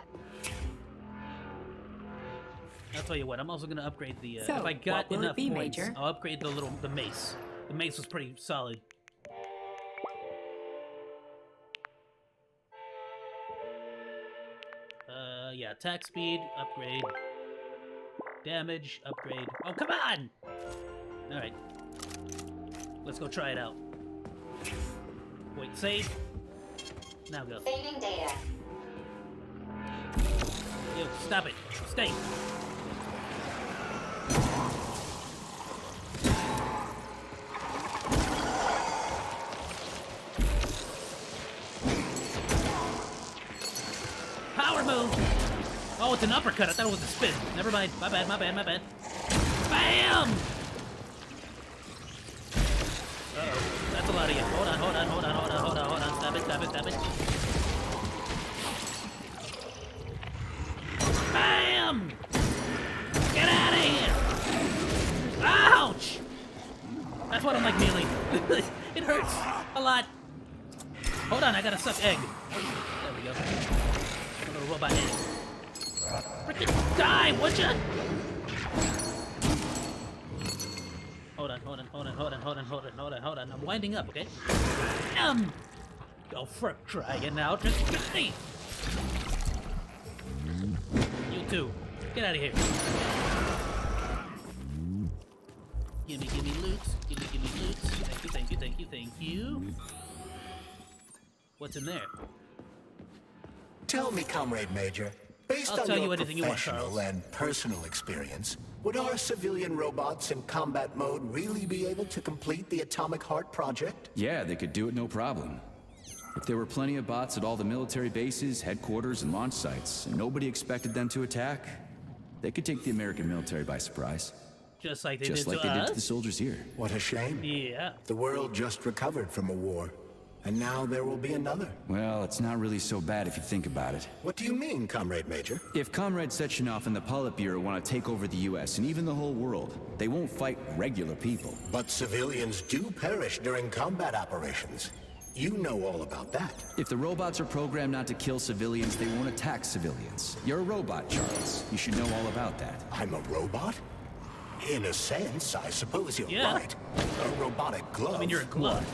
Speaker 4: I'll tell you what, I'm also gonna upgrade the
Speaker 23: So,
Speaker 4: if I got
Speaker 23: what will
Speaker 4: enough
Speaker 23: it be,
Speaker 4: points,
Speaker 23: Major?
Speaker 4: I'll upgrade the mace. The mace was pretty solid. Yeah, attack speed, upgrade. Damage, upgrade. Oh, come on! Alright. Let's go try it out. Wait, save. Now go.
Speaker 14: Saving data.
Speaker 4: Yo, stop it. Stay. Power move! Oh, it's an uppercut. I thought it was a spin. Never mind. My bad, my bad, my bad. Bam! Uh-oh. That's a lot of you. Hold on, hold on, hold on, hold on, hold on, hold on. Stop it, stop it, stop it. Bam! Get out of here! Ouch! That's what I'm like melee. It hurts a lot. Hold on, I gotta suck egg. There we go. A little robot egg. Freaking die, would ya? Hold on, hold on, hold on, hold on, hold on, hold on, hold on, hold on. I'm winding up, okay? Go for trying out. Just get me. You too. Get out of here. Gimme loots. Gimme loots. Thank you, thank you, thank you, thank you. What's in there?
Speaker 6: Tell me, Comrade Major, based
Speaker 4: I'll
Speaker 6: on
Speaker 4: tell
Speaker 6: your
Speaker 4: you anything you want,
Speaker 6: professional
Speaker 4: Charles.
Speaker 6: and personal experience, would our civilian robots in combat mode really be able to complete the Atomic Heart project?
Speaker 22: Yeah, they could do it no problem. If there were plenty of bots at all the military bases, headquarters, and launch sites, and nobody expected them to attack, they could take the American military by surprise.
Speaker 4: Just like they
Speaker 6: Just
Speaker 4: did
Speaker 6: like
Speaker 4: to
Speaker 6: they
Speaker 4: us?
Speaker 6: did to the soldiers here. What a shame.
Speaker 4: Yeah.
Speaker 6: The world just recovered from a war, and now there will be another.
Speaker 22: Well, it's not really so bad if you think about it.
Speaker 6: What do you mean, Comrade Major?
Speaker 22: If Comrade Sechenov and the Politburo want to take over the US and even the whole world, they won't fight regular people.
Speaker 6: But civilians do perish during combat operations. You know all about that.
Speaker 22: If the robots are programmed not to kill civilians, they won't attack civilians. You're a robot, Charles. You should know all about that.
Speaker 6: I'm a robot? In a sense, I suppose you're
Speaker 22: Yeah.
Speaker 6: right. A robotic glove.
Speaker 22: I mean, you're a glove.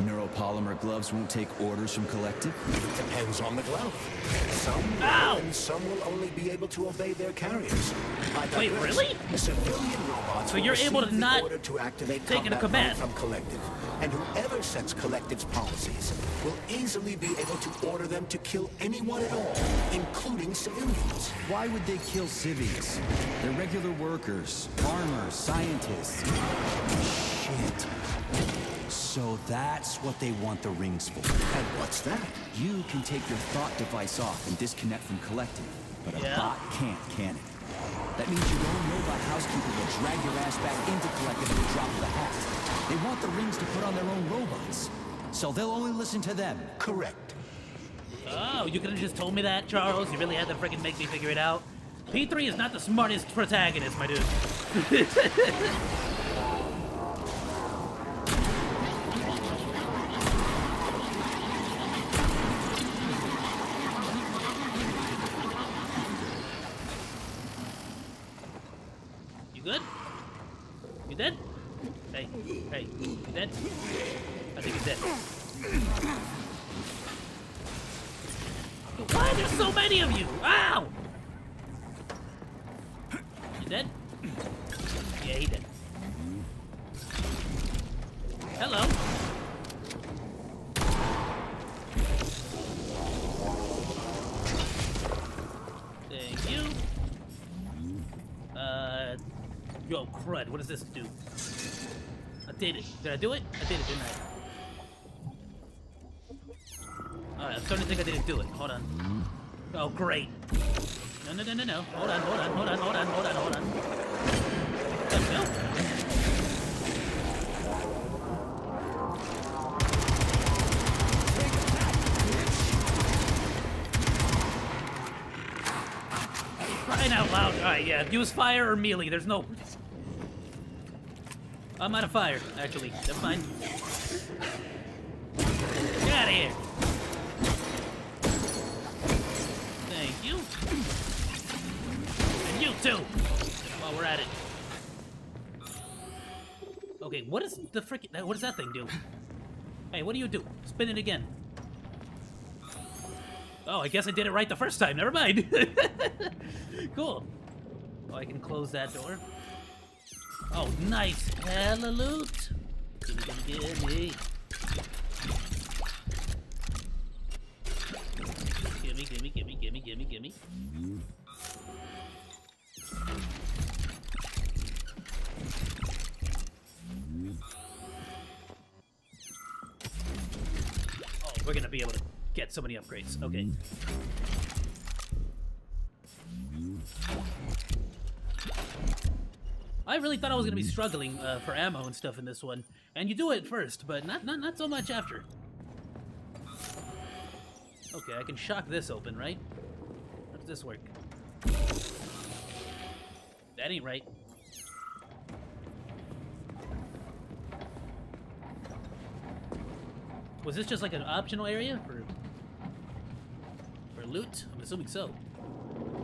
Speaker 22: Neuropolymer gloves won't take orders from Collective?
Speaker 6: It depends on the glove. Some will, and some will only be able to obey their carriers.
Speaker 4: Wait, really?
Speaker 6: Civilian robots
Speaker 4: So
Speaker 6: will
Speaker 4: you're able to
Speaker 6: receive the
Speaker 4: not
Speaker 6: order to activate
Speaker 4: take it to
Speaker 6: combat
Speaker 4: command.
Speaker 6: mode from Collective, and whoever sets Collective's policies will easily be able to order them to kill anyone at all, including civilians.
Speaker 22: Why would they kill civvies? They're regular workers, farmers, scientists. Shit. So that's what they want the rings for.
Speaker 6: And what's that?
Speaker 22: You can take your thought device off and disconnect from Collective, but a bot can't, can it? That means your own robot housekeeper will drag your ass back into Collective at the drop of the hat. They want the rings to put on their own robots, so they'll only listen to them.
Speaker 6: Correct.
Speaker 4: Oh, you could have just told me that, Charles. You really had to freaking make me figure it out. P3 is not the smartest protagonist, my dude. You good? You dead? Hey, hey, you dead? I think he's dead. Why are there so many of you? Ow! You dead? Yeah, he dead. Hello. Thank you. Yo, crud, what does this do? I did it. Did I do it? I did it, didn't I? Alright, I'm starting to think I didn't do it. Hold on. Oh, great. No, no, no, no, no. Hold on, hold on, hold on, hold on, hold on, hold on. There we go. Crying out loud. Alright, yeah. Use fire or melee. There's no... I'm out of fire, actually. Never mind. Get out of here. Thank you. And you too. While we're at it. Okay, what is the freaking... What does that thing do? Hey, what do you do? Spin it again. Oh, I guess I did it right the first time. Never mind. Cool. Oh, I can close that door. Oh, nice. Hella loot. Gimme. Gimme. Oh, we're gonna be able to get so many upgrades. Okay. I really thought I was gonna be struggling for ammo and stuff in this one, and you do it first, but not so much after. Okay, I can shock this open, right? How does this work? That ain't right. Was this just like an optional area for loot? I'm assuming so.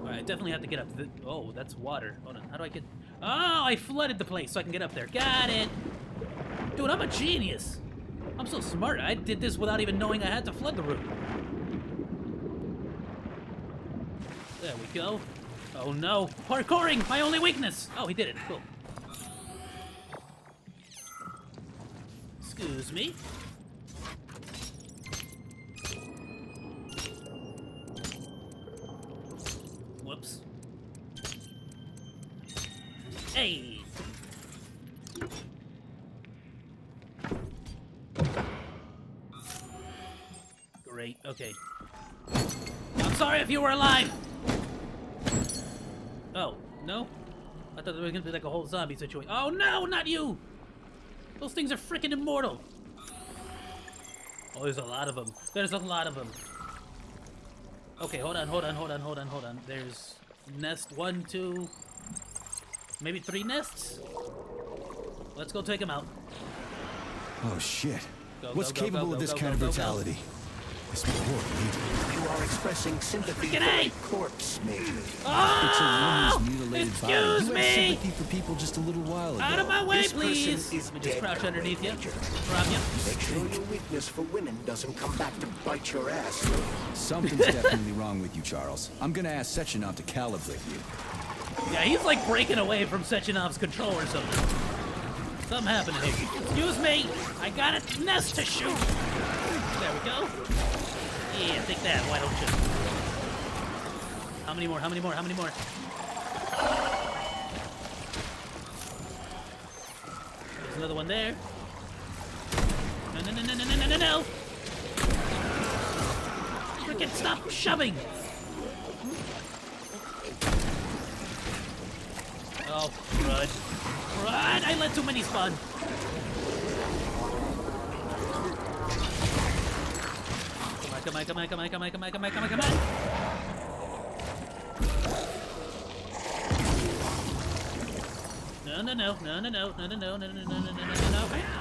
Speaker 4: Alright, I definitely have to get up. Oh, that's water. Hold on, how do I get... Oh, I flooded the place so I can get up there. Got it! Dude, I'm a genius! I'm so smart. I did this without even knowing I had to flood the room. There we go. Oh no. Parkouring! My only weakness! Oh, he did it. Cool. Excuse me. Whoops. Hey! Great, okay. I'm sorry if you were alive! Oh, no? I thought there was gonna be like a whole zombie situation. Oh no, not you! Those things are freaking immortal! Oh, there's a lot of them. There's a lot of them. Okay, hold on. There's nest 1, 2, maybe 3 nests? Let's go take them out.
Speaker 22: Oh shit.
Speaker 4: Go,
Speaker 22: What's
Speaker 4: go,
Speaker 22: capable
Speaker 4: go,
Speaker 22: of this
Speaker 4: go,
Speaker 22: kind
Speaker 4: go,
Speaker 22: of
Speaker 4: go, go.
Speaker 22: brutality? This war leader.
Speaker 6: You are expressing sympathy for a corpse, Major.
Speaker 22: It's a woman's mutilated body.
Speaker 4: Excuse
Speaker 22: You
Speaker 4: me!
Speaker 22: had sympathy for people just a little while ago.
Speaker 4: Out of my way,
Speaker 6: This person
Speaker 4: please!
Speaker 6: is
Speaker 4: Let me just
Speaker 6: dead,
Speaker 4: crouch underneath you.
Speaker 6: Major.
Speaker 4: Grab you.
Speaker 6: Make sure your weakness for women doesn't come back to bite your ass.
Speaker 22: Something's definitely wrong with you, Charles. I'm gonna ask Sechenov to calibrate you.
Speaker 4: Yeah, he's like breaking away from Sechenov's control or something. Something happened here. Excuse me! I got a nest to shoot! There we go. Yeah, take that, why don't you? How many more? There's another one there. No. Frickin' stop shoving! Oh, crud. Crud! I let too many spawn. Come on. No.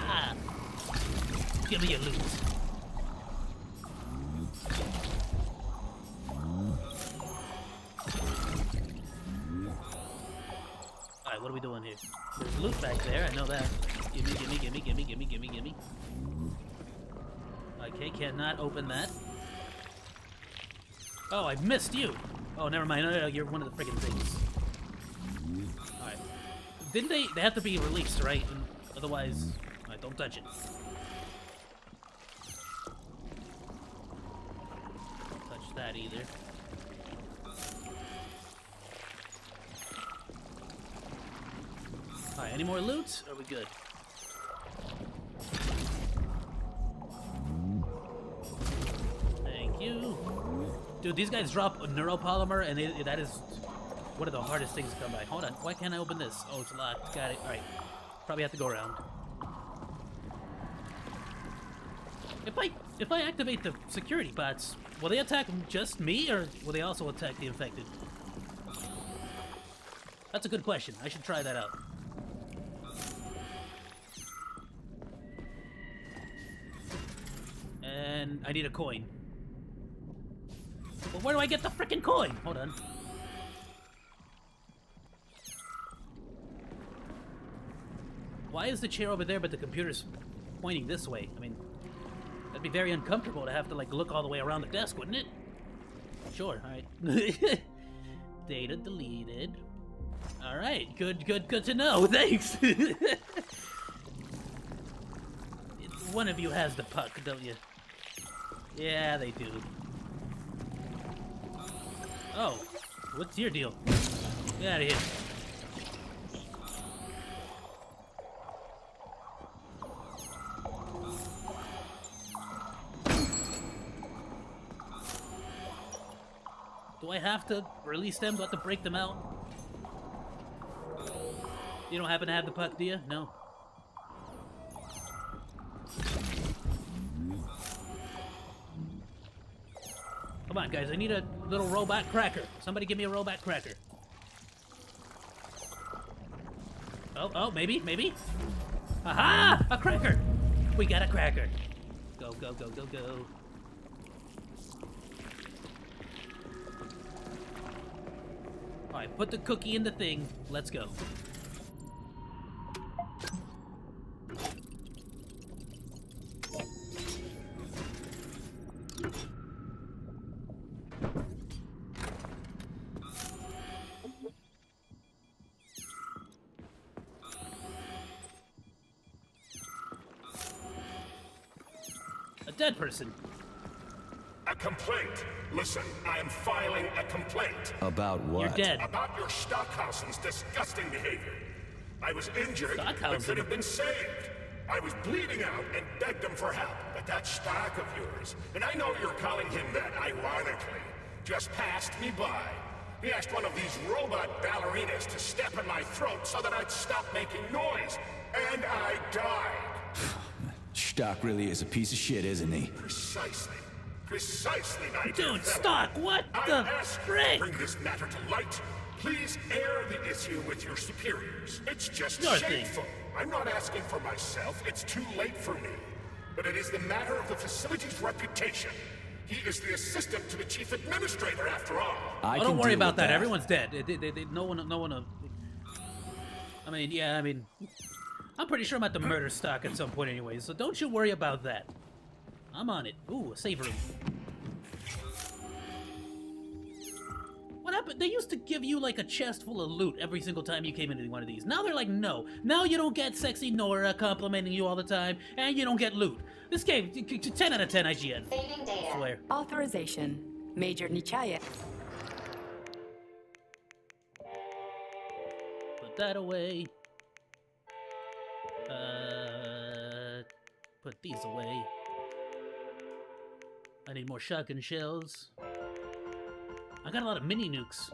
Speaker 4: Ah! Give me your loot. Alright, what are we doing here? There's loot back there, I know that. Gimme. Okay, cannot open that. Oh, I missed you! Oh, never mind. No, you're one of the friggin' things. Alright. Didn't they have to be released, right? And otherwise... Alright, don't touch it. Don't touch that either. Alright, any more loot? Are we good? Thank you. Dude, these guys drop neuropolymer, and that is one of the hardest things to come by. Hold on, why can't I open this? Oh, it's locked. Got it. All right, probably have to go around. If I activate the security bots, will they attack just me, or will they also attack the infected? That's a good question. I should try that out. And I need a coin. Well, where do I get the frickin' coin? Hold on. Why is the chair over there but the computer's pointing this way? I mean, that'd be very uncomfortable to have to, like, look all the way around the desk, wouldn't it? Sure, alright. Data deleted. Alright, good to know, thanks! One of you has the puck, don't you? Yeah, they do. Oh, what's your deal? Get out of here. Do I have to release them? Do I have to break them out? You don't happen to have the puck, do you? No. Come on, guys. I need a little robot cracker. Somebody give me a robot cracker. Oh, maybe. Aha! A cracker! We got a cracker. Go. Alright, put the cookie in the thing. Let's go. A dead person.
Speaker 17: A complaint. Listen, I am filing a complaint.
Speaker 22: About what?
Speaker 4: You're dead.
Speaker 17: About your Stockhausen's disgusting behavior. I was injured, but could have been saved. I was bleeding out and begged him for help, but that stock of yours, and I know you're calling him that ironically, just passed me by. He asked one of these robot ballerinas to step in my throat so that I'd stop making noise, and I died.
Speaker 22: Stock really is a piece of shit, isn't he?
Speaker 17: Precisely, my dear
Speaker 4: Dude,
Speaker 17: fellow.
Speaker 4: Stock, what the frick?
Speaker 17: Bring this matter to light. Please air the issue with your superiors. It's just
Speaker 4: Sure
Speaker 17: shameful. I'm not asking for myself. It's too late for me. But it is the matter of the facility's reputation. He is the assistant to the chief administrator, after all.
Speaker 4: Don't worry about that. Everyone's dead. No one. I mean, I'm pretty sure I'm at the murder stock at some point anyway, so don't you worry about that. I'm on it. Ooh, a save room. What happened? They used to give you like a chest full of loot every single time you came into one of these. Now they're like, no. Now you don't get sexy Nora complimenting you all the time, and you don't get loot. This game, 10 out of 10 IGN.
Speaker 14: Saving data.
Speaker 4: I swear.
Speaker 23: Authorization. Major Nichaya.
Speaker 4: Put that away. Put these away. I need more shotgun shells. I got a lot of mini nukes.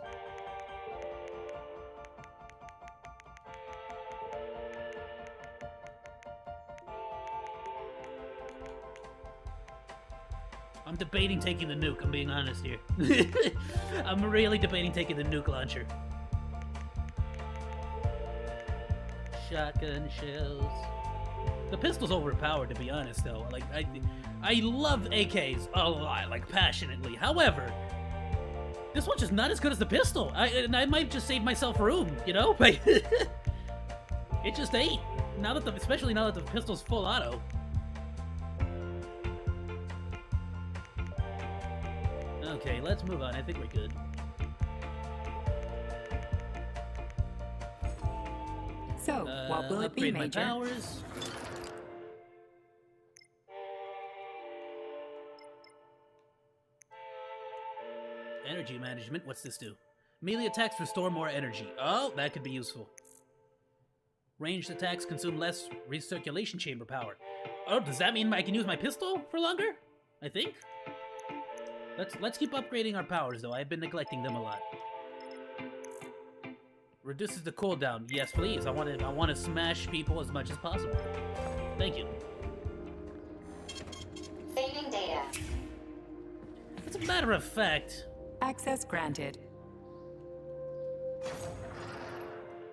Speaker 4: I'm debating taking the nuke, I'm being honest here. I'm really debating taking the nuke launcher. Shotgun shells. The pistol's overpowered, to be honest, though. Like, I love AKs a lot, like, passionately. However, this one's just not as good as the pistol. I might just save myself room, you know? Like, it just ain't. Especially now that the pistol's full auto. Okay, let's move on. I think we're good.
Speaker 23: So, what will it be,
Speaker 4: upgrade my
Speaker 23: Major?
Speaker 4: powers. Energy management. What's this do? Melee attacks restore more energy. Oh, that could be useful. Ranged attacks consume less recirculation chamber power. Oh, does that mean I can use my pistol for longer? I think. Let's keep upgrading our powers, though. I've been neglecting them a lot. Reduces the cooldown. Yes, please. I want to smash people as much as possible. Thank you.
Speaker 14: Saving data.
Speaker 4: As a matter of fact,
Speaker 23: Access granted.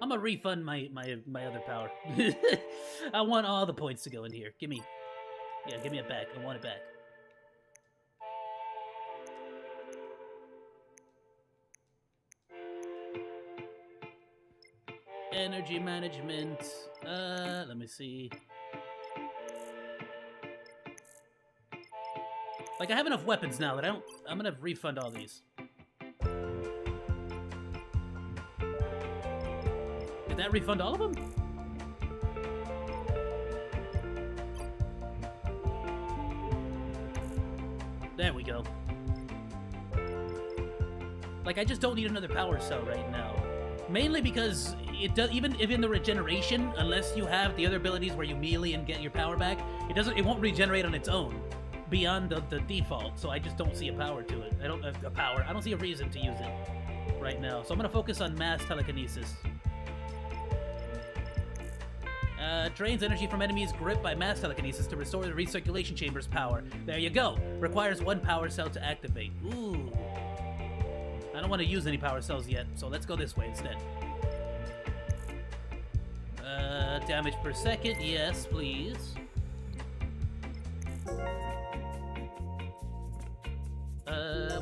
Speaker 4: I'm gonna refund my other power. I want all the points to go in here. Give me it back. I want it back. Energy management. Let me see. Like, I have enough weapons now that I'm gonna refund all these. Did that refund all of them? There we go. Like, I just don't need another power cell right now. Mainly because it does, even if in the regeneration, unless you have the other abilities where you melee and get your power back, it won't regenerate on its own beyond the default. So I just don't see a power to it. I don't see a reason to use it right now. So I'm gonna focus on mass telekinesis. Drains energy from enemies gripped by mass telekinesis to restore the recirculation chamber's power. There you go. Requires 1 power cell to activate. Ooh. I don't want to use any power cells yet, so let's go this way instead. Damage per second, yes, please.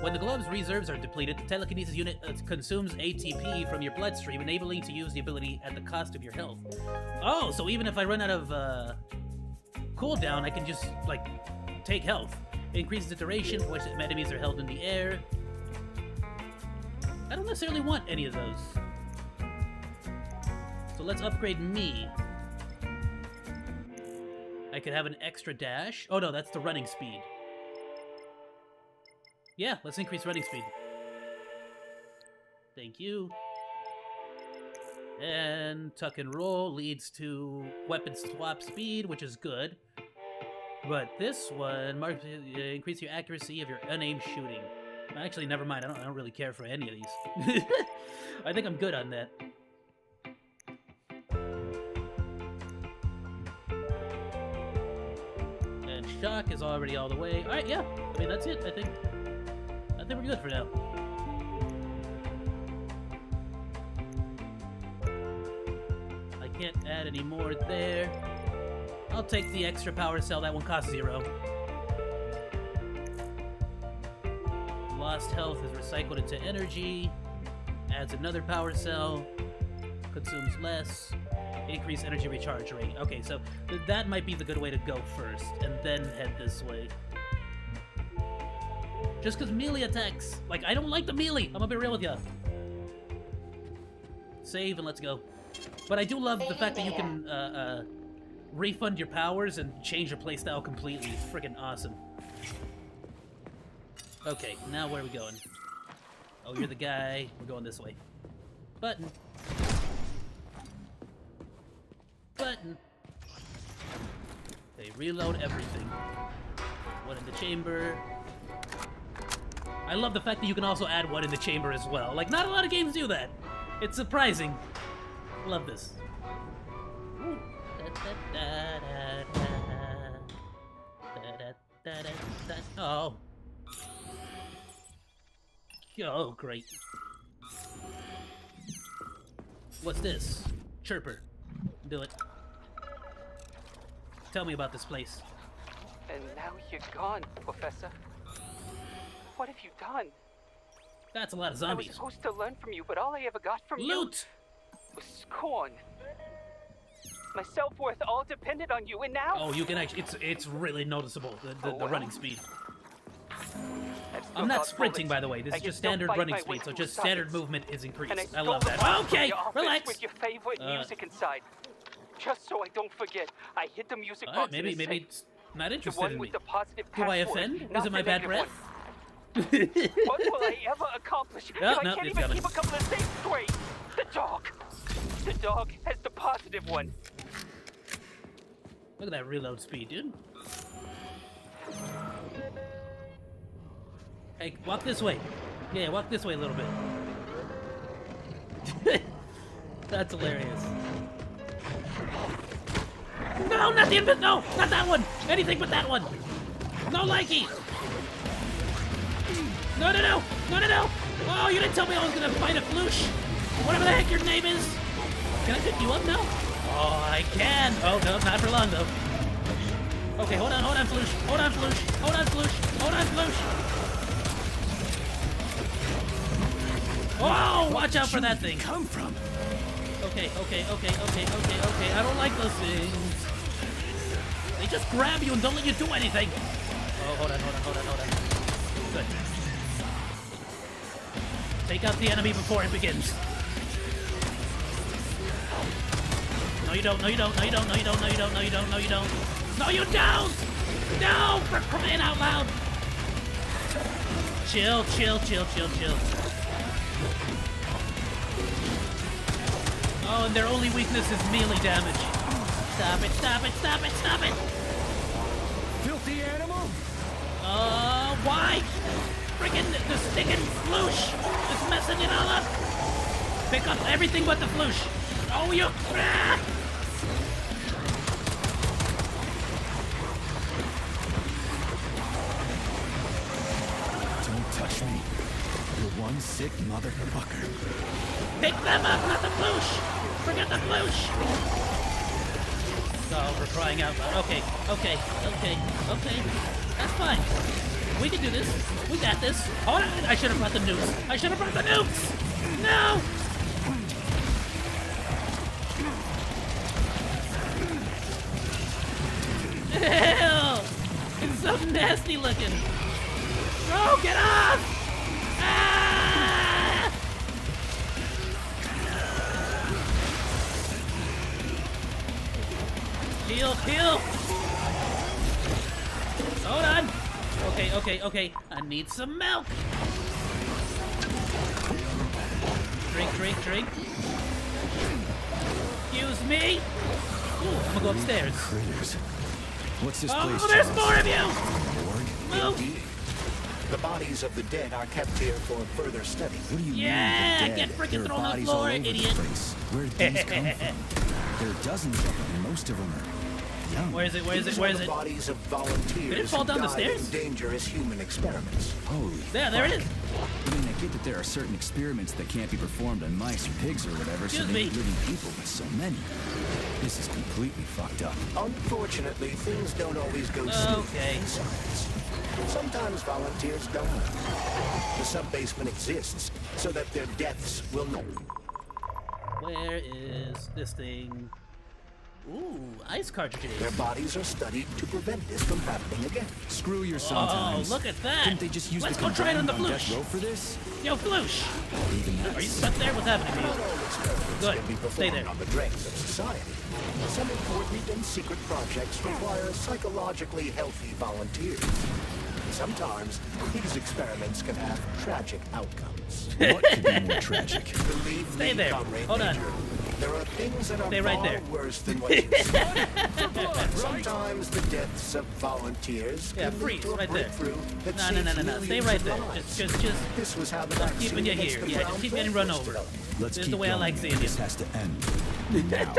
Speaker 4: When the glove's reserves are depleted, the telekinesis unit consumes ATP from your bloodstream, enabling you to use the ability at the cost of your health. Oh, so even if I run out of cooldown, I can just, like, take health. It increases the duration for which enemies are held in the air. I don't necessarily want any of those. So let's upgrade me. I could have an extra dash. Oh no, that's the running speed. Yeah, let's increase running speed. Thank you. And tuck and roll leads to weapon swap speed, which is good. But this one increase your accuracy of your unaimed shooting. Actually, never mind. I don't really care for any of these. I think I'm good on that. And shock is already all the way. All right, yeah. I mean, that's it. I think we're good for now. I can't add any more there. I'll take the extra power cell. That one costs 0. Lost health is recycled into energy. Adds another power cell. Consumes less. Increase energy recharge rate. Okay, so that might be the good way to go first, and then head this way. Just because melee attacks, like, I don't like the melee. I'm gonna be real with ya. Save and let's go. But I do love the fact that you can refund your powers and change your playstyle completely. It's freaking awesome. Okay, now where are we going? Oh, you're the guy. We're going this way. Button. Button. Okay, reload everything. One in the chamber. I love the fact that you can also add one in the chamber as well. Like, not a lot of games do that. It's surprising. Love this. Oh. Oh, great. What's this? Chirper. Do it. Tell me about this place.
Speaker 10: And now you're gone, Professor. What have you done?
Speaker 4: That's a lot of zombies.
Speaker 10: I was supposed to learn from you, but all I ever got from
Speaker 4: Loot!
Speaker 10: you was scorn. My self-worth all depended on you, and now...
Speaker 4: Oh, you can actually... It's really noticeable, the running speed. I'm not sprinting, by the way. This is just standard running speed, so just standard movement is increased. I love that. Okay, relax!
Speaker 10: With your favorite music inside. Just so I don't forget, I hid the music box.
Speaker 4: Maybe it's not interested
Speaker 10: in me.
Speaker 4: Do I offend? Is it my bad breath?
Speaker 10: What will I ever accomplish if I can't even keep a couple of things straight? The dog. The dog has the positive one.
Speaker 4: Look at that reload speed, dude. Hey, walk this way. Yeah, walk this way a little bit. That's hilarious. No, not the invisible. No, not that one. Anything but that one. No likey. No. Oh, you didn't tell me I was gonna fight a floosh. Whatever the heck your name is. Can I pick you up now? Oh, I can. Oh, no, not for long, though. Okay, hold on, floosh. Hold on, floosh. Oh, watch out for that thing.
Speaker 22: Come from?
Speaker 4: Okay, Okay. I don't like those things. They just grab you and don't let you do anything. Oh, hold on. Good. Take out the enemy before it begins. No, you don't. No, you don't. No, for crying out loud. Chill. Oh, and their only weakness is melee damage. Stop it.
Speaker 22: Filthy animal!
Speaker 4: Why? Friggin' the stinking floosh is messing it all up. Pick up everything but the floosh. Oh, you... Ah!
Speaker 22: Don't touch me. You're one sick motherfucker.
Speaker 4: Pick them up, not the floosh. Forget the floosh. Oh, we're crying out loud. Okay. That's fine. We can do this. We got this. Hold on. I should have brought the nukes. No! Ew! It's so nasty looking. Oh, get off! Ah! Heal! Hold on! Okay. I need some milk! Drink. Excuse me! Ooh, I'm gonna go upstairs.
Speaker 22: Critters. What's this place?
Speaker 4: Oh, there's more of you!
Speaker 6: Indeed. The bodies of the dead are kept here for further study.
Speaker 22: What do you
Speaker 4: mean, the dead? Get freaking thrown on the floor, idiot!
Speaker 22: Where did these come from? There are dozens of them, and most of them are young.
Speaker 4: Where is it?
Speaker 6: These are the bodies of volunteers
Speaker 4: Did it fall down the stairs?
Speaker 6: in dangerous human experiments.
Speaker 22: Holy
Speaker 4: there it is.
Speaker 22: I mean, I get that there are certain experiments that can't be performed on mice or pigs or whatever, so they need living people, but so many. This is completely fucked up.
Speaker 6: Unfortunately, things don't always go smoothly in science. Sometimes volunteers don't. The sub-basement exists so that their deaths will not.
Speaker 4: Where is this thing? Ooh, ice cartridges.
Speaker 6: Their bodies are studied to prevent this from happening again.
Speaker 22: Screw your sometimes.
Speaker 4: Oh, look at that.
Speaker 22: Couldn't they just use
Speaker 4: Let's
Speaker 22: the
Speaker 4: go try it on the
Speaker 22: death
Speaker 4: floosh.
Speaker 22: row for this?
Speaker 4: Yo, floosh. Are you stuck there? What's happening to you? Good. Stay there.
Speaker 6: On the dregs of society. Some important and secret projects require psychologically healthy volunteers. Sometimes these experiments can have tragic outcomes.
Speaker 22: What could be more tragic?
Speaker 4: Stay there. Hold on.
Speaker 6: There are things that are
Speaker 4: far
Speaker 6: worse than what you see. Sometimes the deaths of volunteers can lead to a breakthrough that saves
Speaker 4: No. Stay right there.
Speaker 6: lives.
Speaker 4: Just
Speaker 6: This was how the
Speaker 4: just keeping you
Speaker 6: vaccine
Speaker 4: here.
Speaker 6: against the
Speaker 4: Yeah,
Speaker 6: brown
Speaker 4: just keep getting
Speaker 6: plague
Speaker 4: run
Speaker 6: was
Speaker 4: over.
Speaker 6: developed.
Speaker 22: Let's
Speaker 4: This is
Speaker 22: keep
Speaker 4: the way I like seeing
Speaker 22: This
Speaker 4: you.
Speaker 22: has to end. Now.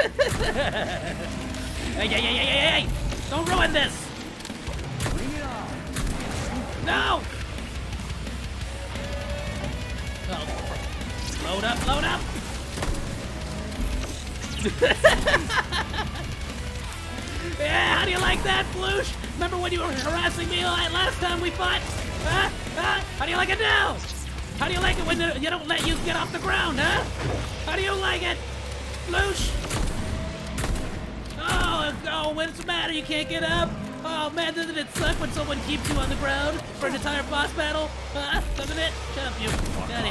Speaker 4: Hey! Don't ruin this!
Speaker 22: Bring it on!
Speaker 4: No! Oh. Load up! Yeah, how do you like that, Floosh? Remember when you were harassing me last time we fought? Huh? How do you like it now? How do you like it when you don't let you get off the ground, huh? How do you like it, Floosh? Oh, what's the matter? You can't get up? Oh man, doesn't it suck when someone keeps you on the ground for an entire boss battle? Doesn't it? Shut up, you. Get out of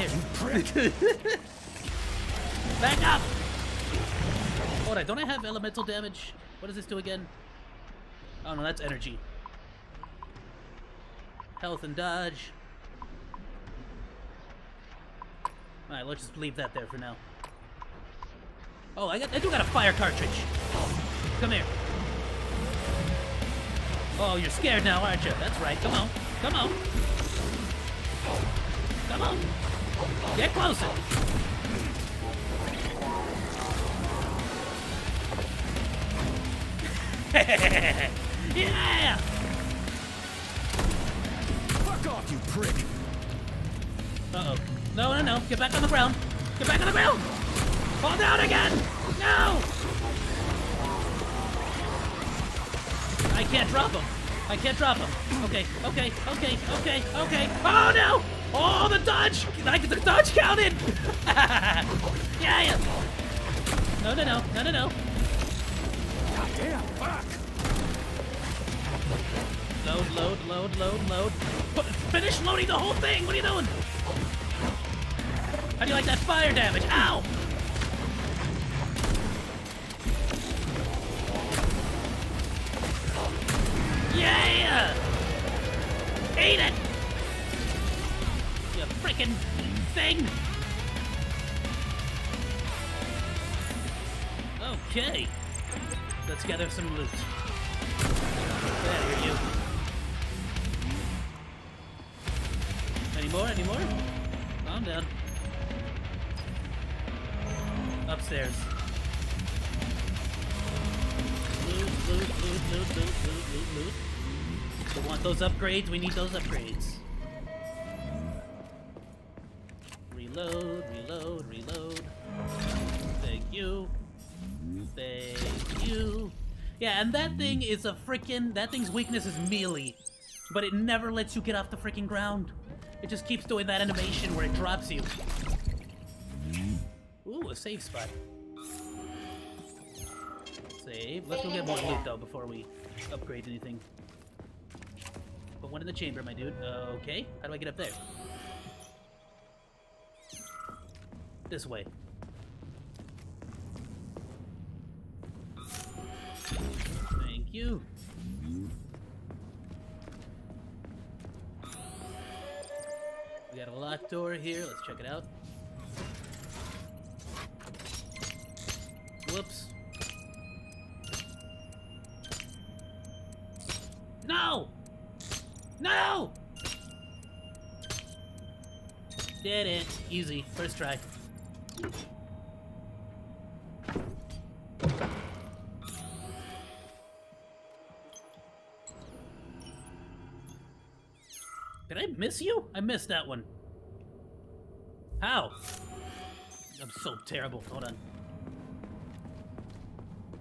Speaker 4: here. Back up! Hold on, don't I have elemental damage? What does this do again? Oh no, that's energy. Health and dodge. Alright, let's just leave that there for now. Oh, I do got a fire cartridge. Come here. Oh, you're scared now, aren't you? That's right. Come on. Come on. Get closer. Yeah!
Speaker 22: Fuck off, you prick!
Speaker 4: Uh-oh. No. Get back on the ground. Fall down again! No! I can't drop him. Okay. Oh, no! Oh, the dodge! The dodge counted! Yeah! No, no, no, no, no, no.
Speaker 11: Goddamn, fuck!
Speaker 4: Load, load, load, load, load. Finish loading the whole thing! What are you doing? How do you like that fire damage? Ow! Yeah! Eat it! You freaking thing! Okay. Let's gather some loot. Get out of here, you. Any more? Any more? Calm down. Upstairs. Loot, loot, loot, loot, loot, loot, loot, loot. We want those upgrades. We need those upgrades. Reload, reload, reload. Thank you. Thank you. Yeah, and that thing is a frickin'... That thing's weakness is melee. But it never lets you get off the frickin' ground. It just keeps doing that animation where it drops you. Ooh, a save spot. Save. Let's go get more loot, though, before we upgrade anything. Put one in the chamber, my dude. Okay. How do I get up there? This way. Thank you. We got a locked door here. Let's check it out. Whoops. No! No! Did it. Easy. First try. Did I miss you? I missed that one. How? I'm so terrible. Hold on.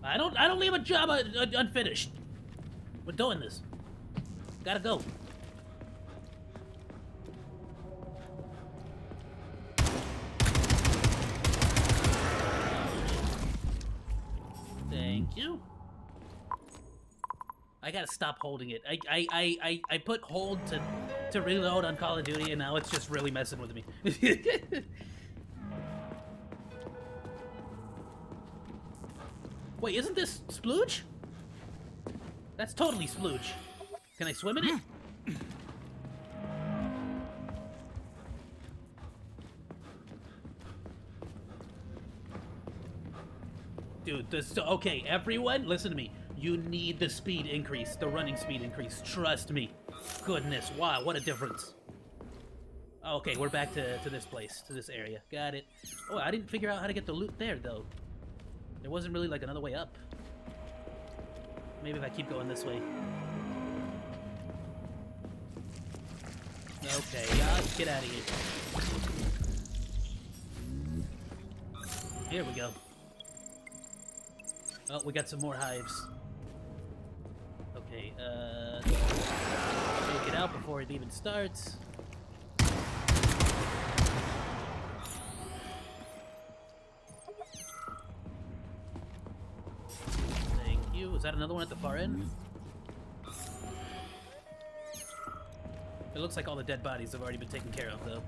Speaker 4: I don't leave a job unfinished. We're doing this. Gotta go. Thank you. I gotta stop holding it. I put hold to reload on Call of Duty, and now it's just really messing with me. Wait, isn't this splooge? That's totally splooge. Can I swim in it? Dude, this... Okay, everyone, listen to me. You need the speed increase, the running speed increase. Trust me. Goodness, wow, what a difference. Okay, we're back to this place, to this area. Got it. Oh, I didn't figure out how to get the loot there, though. There wasn't really, like, another way up. Maybe if I keep going this way. Okay, get out of here. Here we go. Oh, we got some more hives. Okay, take it out before it even starts. Thank you. Is that another one at the far end? It looks like all the dead bodies have already been taken care of, though.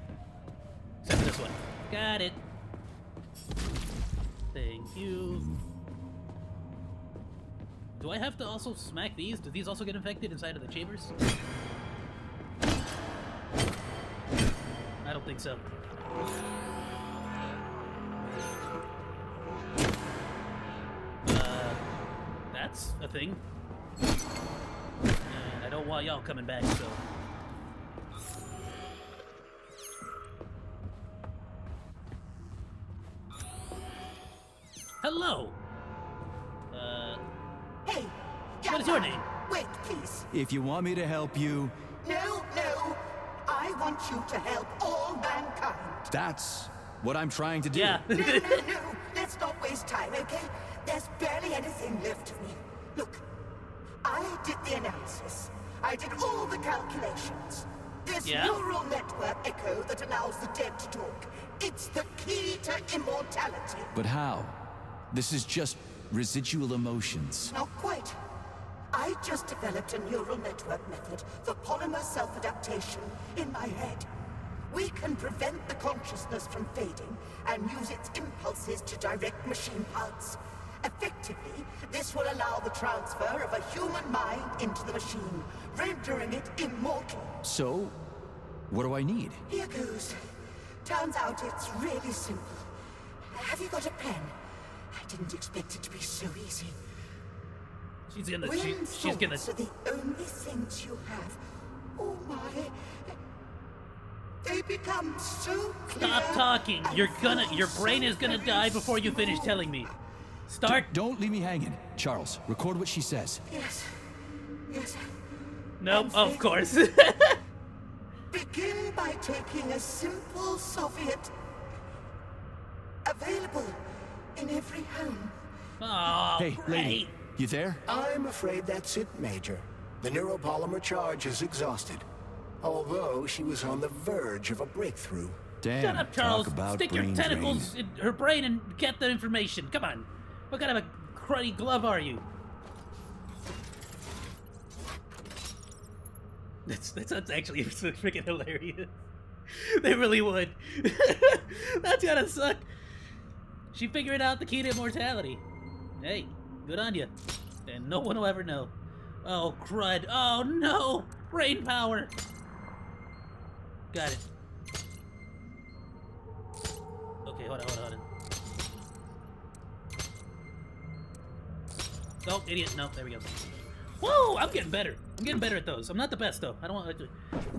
Speaker 4: Except for this one. Got it. Thank you. Do I have to also smack these? Do these also get infected inside of the chambers? I don't think so. That's a thing. And I don't want y'all coming back, so... Hello!
Speaker 18: Hey!
Speaker 4: What is your name?
Speaker 18: Wait, please.
Speaker 22: If you want me to help you...
Speaker 18: No, no! I want you to help all mankind.
Speaker 22: That's what I'm trying to do.
Speaker 4: Yeah.
Speaker 18: No, no, no! Let's not waste time, okay? There's barely anything left of me. Look, I did the analysis. I did all the calculations. This neural network echo that allows the dead to talk. It's the key to immortality.
Speaker 22: But how? This is just residual emotions.
Speaker 18: Not quite. I just developed a neural network method for polymer self-adaptation in my head. We can prevent the consciousness from fading and use its impulses to direct machine parts. Effectively, this will allow the transfer of a human mind into the machine, rendering it immortal.
Speaker 22: So, what do I need?
Speaker 18: Here goes. Turns out it's really simple. Have you got a pen? I didn't expect it to be so easy.
Speaker 4: She's gonna.
Speaker 18: Thoughts are the only things you have. Oh my! They become so clear.
Speaker 4: Stop talking. Your brain is gonna die before you finish telling me. Start.
Speaker 22: Don't leave me hanging. Charles, record what she says.
Speaker 18: Yes. Yes.
Speaker 4: Nope, of course.
Speaker 18: Begin by taking a simple Soviet available in every home.
Speaker 4: Oh,
Speaker 22: hey, lady, you there?
Speaker 6: I'm afraid that's it, Major. The neuropolymer charge is exhausted. Although she was on the verge of a breakthrough.
Speaker 22: Damn,
Speaker 4: shut up, Charles.
Speaker 22: Talk about
Speaker 4: Stick your
Speaker 22: brain
Speaker 4: tentacles
Speaker 22: drain.
Speaker 4: in her brain and get the information. Come on. What kind of a cruddy glove are you? That's actually freaking hilarious. They really would. That's gotta suck. She figured out the key to immortality. Hey, good on you. And no one will ever know. Oh, crud. Oh, no. Brain power. Got it. Okay, hold on. Oh, idiot. No, there we go. Whoa, I'm getting better. I'm getting better at those. I'm not the best, though. I don't want to...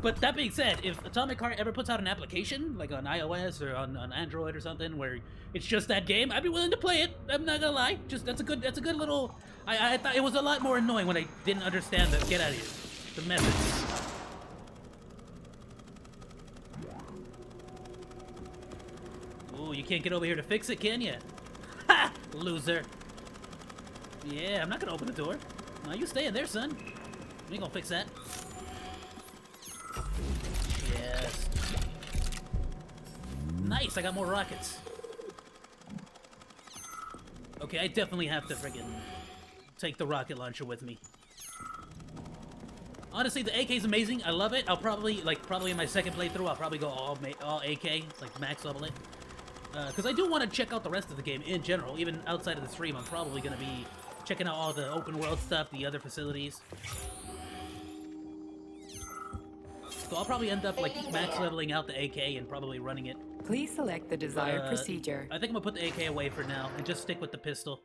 Speaker 4: But that being said, if Atomic Heart ever puts out an application, like on iOS or on Android or something, where it's just that game, I'd be willing to play it. I'm not gonna lie. Just, that's a good little... I thought it was a lot more annoying when I didn't understand the... Get out of here. The methods. Ooh, you can't get over here to fix it, can you? Ha! Loser. Yeah, I'm not gonna open the door. No, you stay in there, son. We ain't gonna fix that. Yes. Nice, I got more rockets. Okay, I definitely have to friggin' take the rocket launcher with me. Honestly, the AK is amazing. I love it. I'll probably in my second playthrough, I'll probably go all AK, like max level it. Because I do want to check out the rest of the game in general. Even outside of the stream, I'm probably gonna be checking out all the open world stuff, the other facilities. So I'll probably end up like max leveling out the AK and probably running it.
Speaker 23: Please select the desired procedure.
Speaker 4: I think I'm gonna put the AK away for now and just stick with the pistol.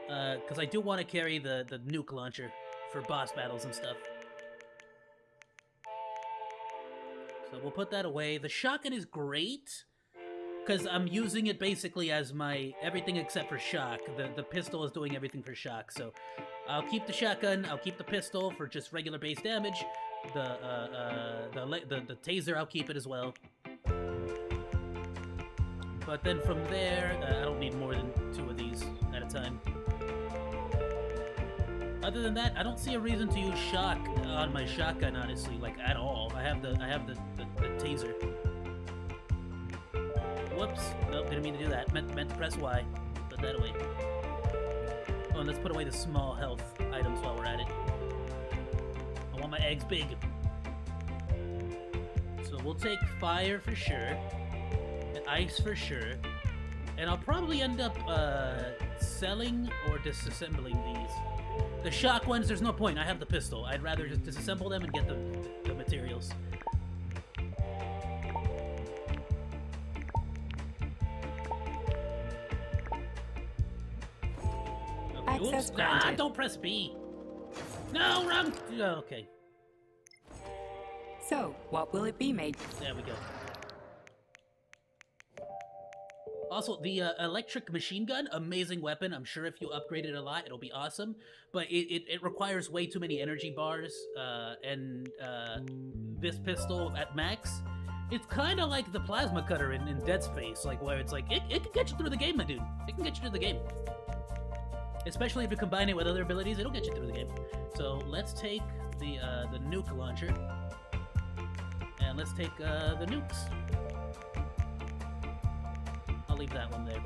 Speaker 4: Because I do want to carry the nuke launcher for boss battles and stuff. So we'll put that away. The shotgun is great, because I'm using it basically as my everything except for shock. The pistol is doing everything for shock, so I'll keep the shotgun, I'll keep the pistol for just regular base damage. The taser, I'll keep it as well. But then from there, I don't need more than 2 of these at a time. Other than that, I don't see a reason to use shock on my shotgun, honestly, like at all. I have the taser. Whoops. Nope, didn't mean to do that. Meant to press Y. Put that away. Oh, and let's put away the small health items while we're at it. I want my eggs big. So we'll take fire for sure. And ice for sure. And I'll probably end up selling or disassembling these. The shock ones, there's no point. I have the pistol. I'd rather just disassemble them and get the materials. Okay. Oops. Ah, don't press B. No, wrong. Oh, okay.
Speaker 23: So, what will it be made?
Speaker 4: There we go. Also, the electric machine gun, amazing weapon. I'm sure if you upgrade it a lot, it'll be awesome. But it requires way too many energy bars, and this pistol at max, it's kind of like the plasma cutter in Dead Space, like where it's like, it can get you through the game, my dude. It can get you through the game. Especially if you combine it with other abilities, it'll get you through the game. So let's take the nuke launcher, and let's take the nukes. I'll leave that one there.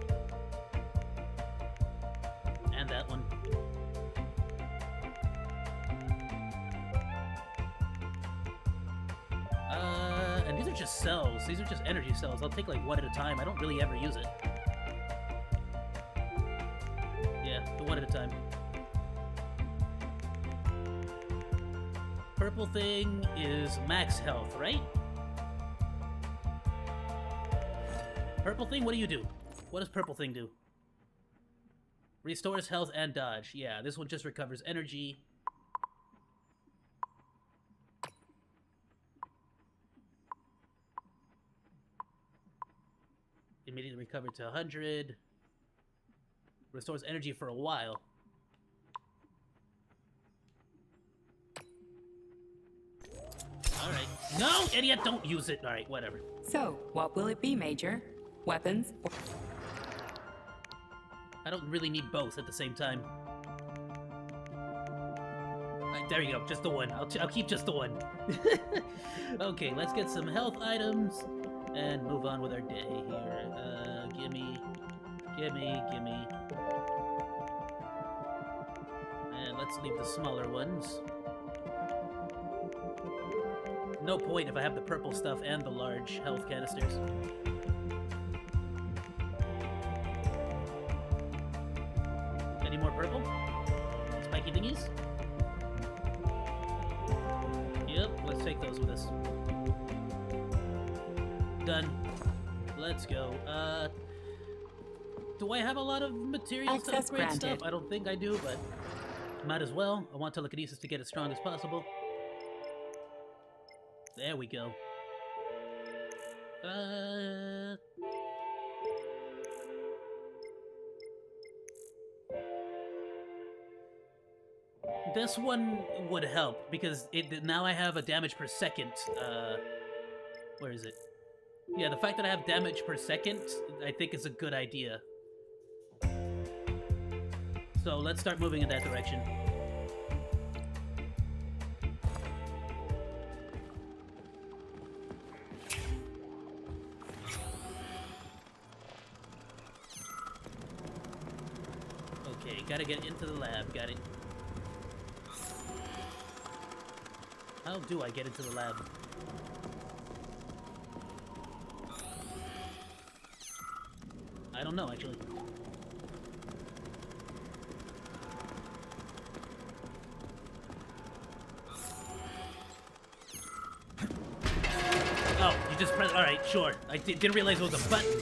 Speaker 4: that one. And these are just cells. These are just energy cells. I'll take like one at a time. I don't really ever use it. Yeah, the one at a time. Purple thing is max health, right? Purple thing, what do you do? What does purple thing do? Restores health and dodge. Yeah, this one just recovers energy. Immediately recover to 100. Restores energy for a while. Alright. No, idiot, don't use it. Alright, whatever.
Speaker 23: So, what will it be, Major? Weapons?
Speaker 4: I don't really need both at the same time. Alright, there you go, just the one. I'll keep just the one. Okay, let's get some health items and move on with our day here. Gimme. And let's leave the smaller ones. No point if I have the purple stuff and the large health canisters. Any more purple? Spiky thingies? Yep, let's take those with us. Done. Let's go. Do I have a lot of materials to upgrade
Speaker 23: granted.
Speaker 4: stuff? I don't think I do, but might as well. I want telekinesis to get as strong as possible. There we go. This one would help because now I have a damage per second. Where is it? Yeah, the fact that I have damage per second, I think is a good idea. So let's start moving in that direction. Okay, gotta get into the lab, got it. How do I get into the lab? I don't know, actually. Oh, you just press... Alright, sure. I didn't realize it was a button.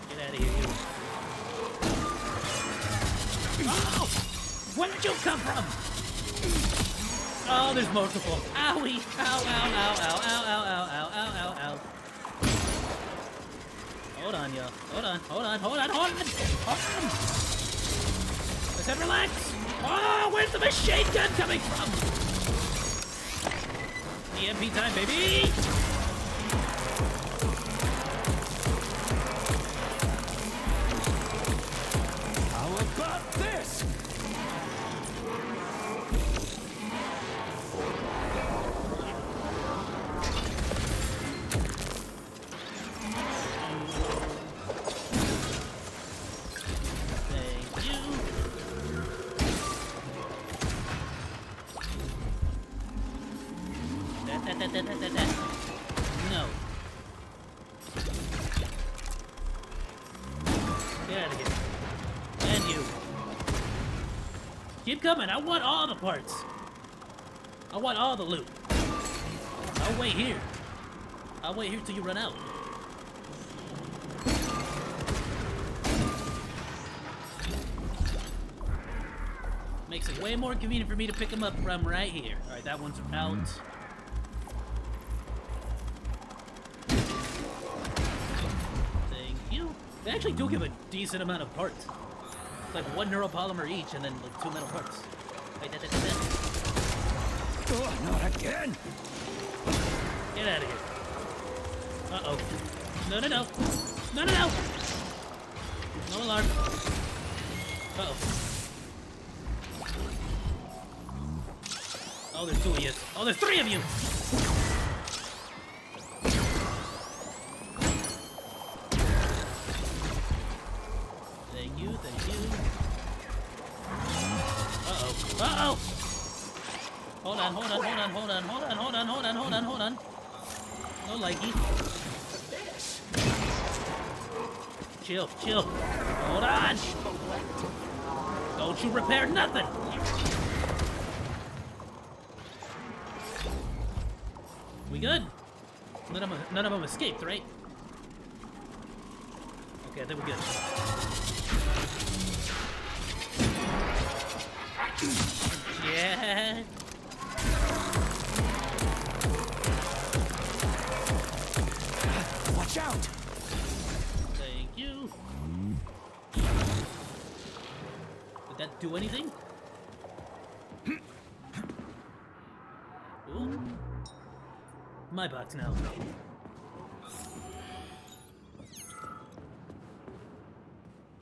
Speaker 4: Get out of here, you. Oh! Where did you come from? Oh, there's multiple. Owie! Ow, ow, ow, ow, ow, ow, ow, ow, ow, ow, ow. Hold on, y'all. Hold on. I said relax! Oh, where's the machine gun coming from? EMP time, baby!
Speaker 22: How about this?
Speaker 4: No. Get out of here. And you. Keep coming. I want all the parts. I want all the loot. I'll wait here. I'll wait here till you run out. Makes it way more convenient for me to pick them up from right here. Alright, that one's out. Thank you. They actually do give a decent amount of parts. It's like 1 neuropolymer each and then like 2 metal parts.
Speaker 22: Oh, not again!
Speaker 4: Get out of here. Uh-oh. No. No alarm. Uh-oh. Oh, there's 2 of you. Oh, there's 3 of you! No likey. Chill, chill. Hold on. Don't you repair nothing. We good? None of them escaped, right? Okay, I think we're good. Yeah.
Speaker 22: Watch out!
Speaker 4: Thank you. Did that do anything? Ooh. My box now.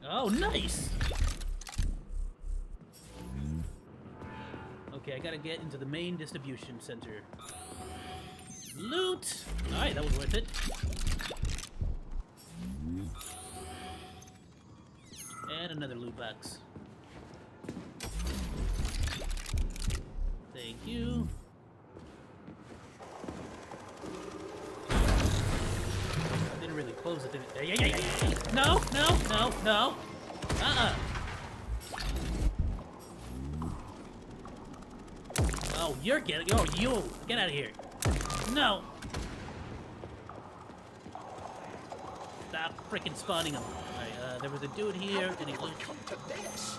Speaker 4: Oh, nice! Okay, I gotta get into the main distribution center. Loot! Alright, that was worth it. And another loot box. Thank you. Didn't really close it, did it? Yeah. No! Oh, you're getting. Oh, you! Get out of here! No! Stop freaking spawning them. Alright, there was a dude here, and he looked.
Speaker 6: Come to this.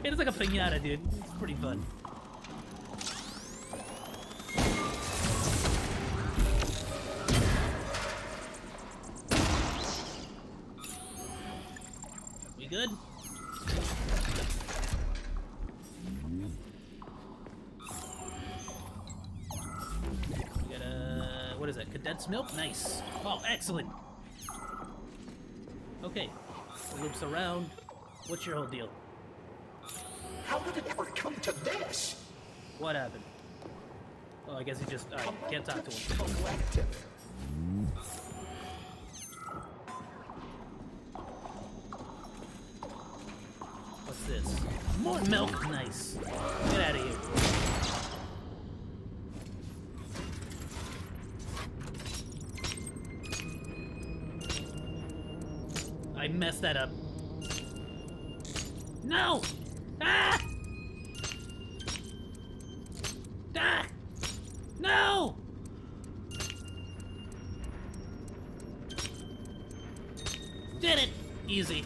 Speaker 4: It is like a piñata, dude. It's pretty fun. We good? We got what is that? Condensed milk? Nice. Oh, excellent. Okay. Loops around. What's your whole deal?
Speaker 6: How did it ever come to this?
Speaker 4: What happened? Oh, I guess he just... can't talk to him.
Speaker 6: Collective.
Speaker 4: What's this? More milk? Nice. Get out of here. I messed that up. No! Ah! Ah! No! Did it! Easy.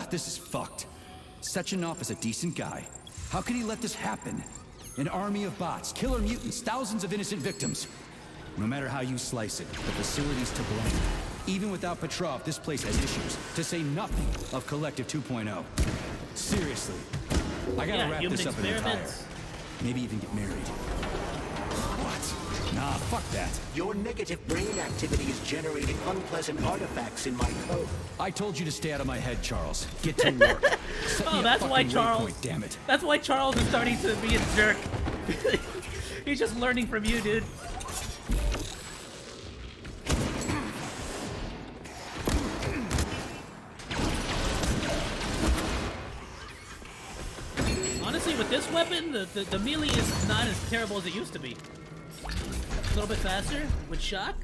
Speaker 22: This is fucked. Sechenov is a decent guy. How could he let this happen? An army of bots, killer mutants, thousands of innocent victims. No matter how you slice it, the facility's to blame. Even without Petrov, this place has issues, to say nothing of Collective 2.0. Seriously, I gotta wrap this up and retire. Maybe even get married. What? Nah, fuck that.
Speaker 6: Your negative brain activity is generating unpleasant artifacts in my code.
Speaker 22: I told you to stay out of my head, Charles. Get to work.
Speaker 4: Oh, that's why Charles...
Speaker 22: Waypoint, damn it.
Speaker 4: That's why Charles is starting to be a jerk. He's just learning from you, dude. Honestly, with this weapon, the melee is not as terrible as it used to be. A little bit faster with shock.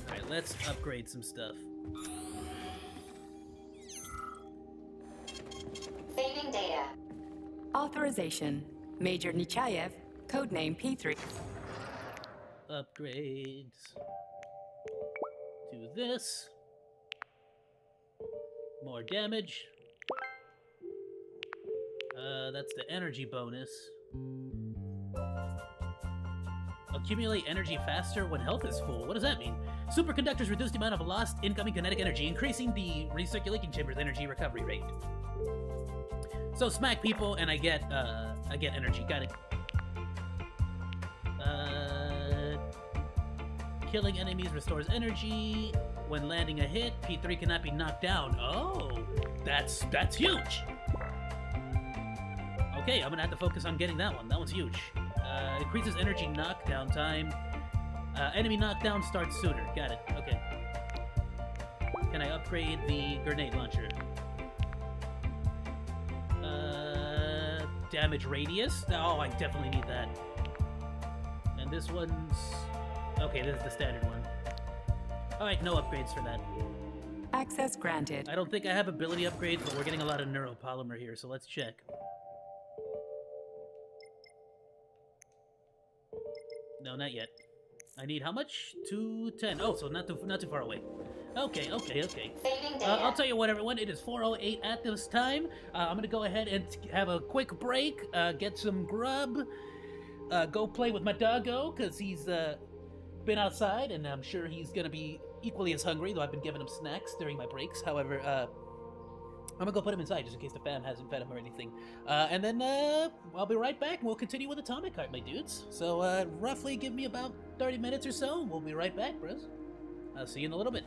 Speaker 4: Alright, let's upgrade some stuff.
Speaker 14: Saving data.
Speaker 23: Authorization. Major Nechayev, codename P3.
Speaker 4: Upgrades. Do this. More damage. That's the energy bonus. Accumulate energy faster when health is full. What does that mean? Superconductors reduce the amount of lost incoming kinetic energy, increasing the recirculating chamber's energy recovery rate. So smack people and I get energy. Got it. Killing enemies restores energy. When landing a hit, P3 cannot be knocked down. Oh, that's huge. Okay, I'm gonna have to focus on getting that one. That one's huge. Increases energy knockdown time. Enemy knockdown starts sooner. Got it. Okay. Can I upgrade the grenade launcher? Damage radius? Oh, I definitely need that. And this one's... Okay, this is the standard one. Alright, no upgrades for that.
Speaker 23: Access granted.
Speaker 4: I don't think I have ability upgrades, but we're getting a lot of neuropolymer here, so let's check. No, not yet. I need how much? 210. Oh, so not too far away. Okay. I'll tell you what, everyone. It is 4:08 at this time. I'm gonna go ahead and have a quick break, get some grub, go play with my doggo, because he's been outside, and I'm sure he's gonna be equally as hungry, though I've been giving him snacks during my breaks. However, I'm gonna go put him inside just in case the fam hasn't fed him or anything. And then I'll be right back and we'll continue with Atomic Heart, my dudes. So roughly give me about 30 minutes or so. We'll be right back, bros. I'll see you in a little bit.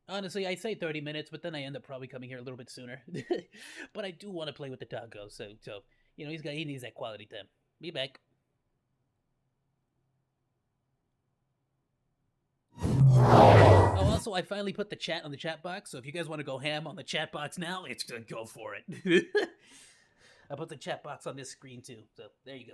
Speaker 4: Honestly, I say 30 minutes, but then I end up probably coming here a little bit sooner. But I do want to play with the doggo, so you know, he needs that quality time. Be back. Oh, also, I finally put the chat on the chat box, so if you guys want to go ham on the chat box now, it's gonna go for it. I put the chat box on this screen too, so there you go.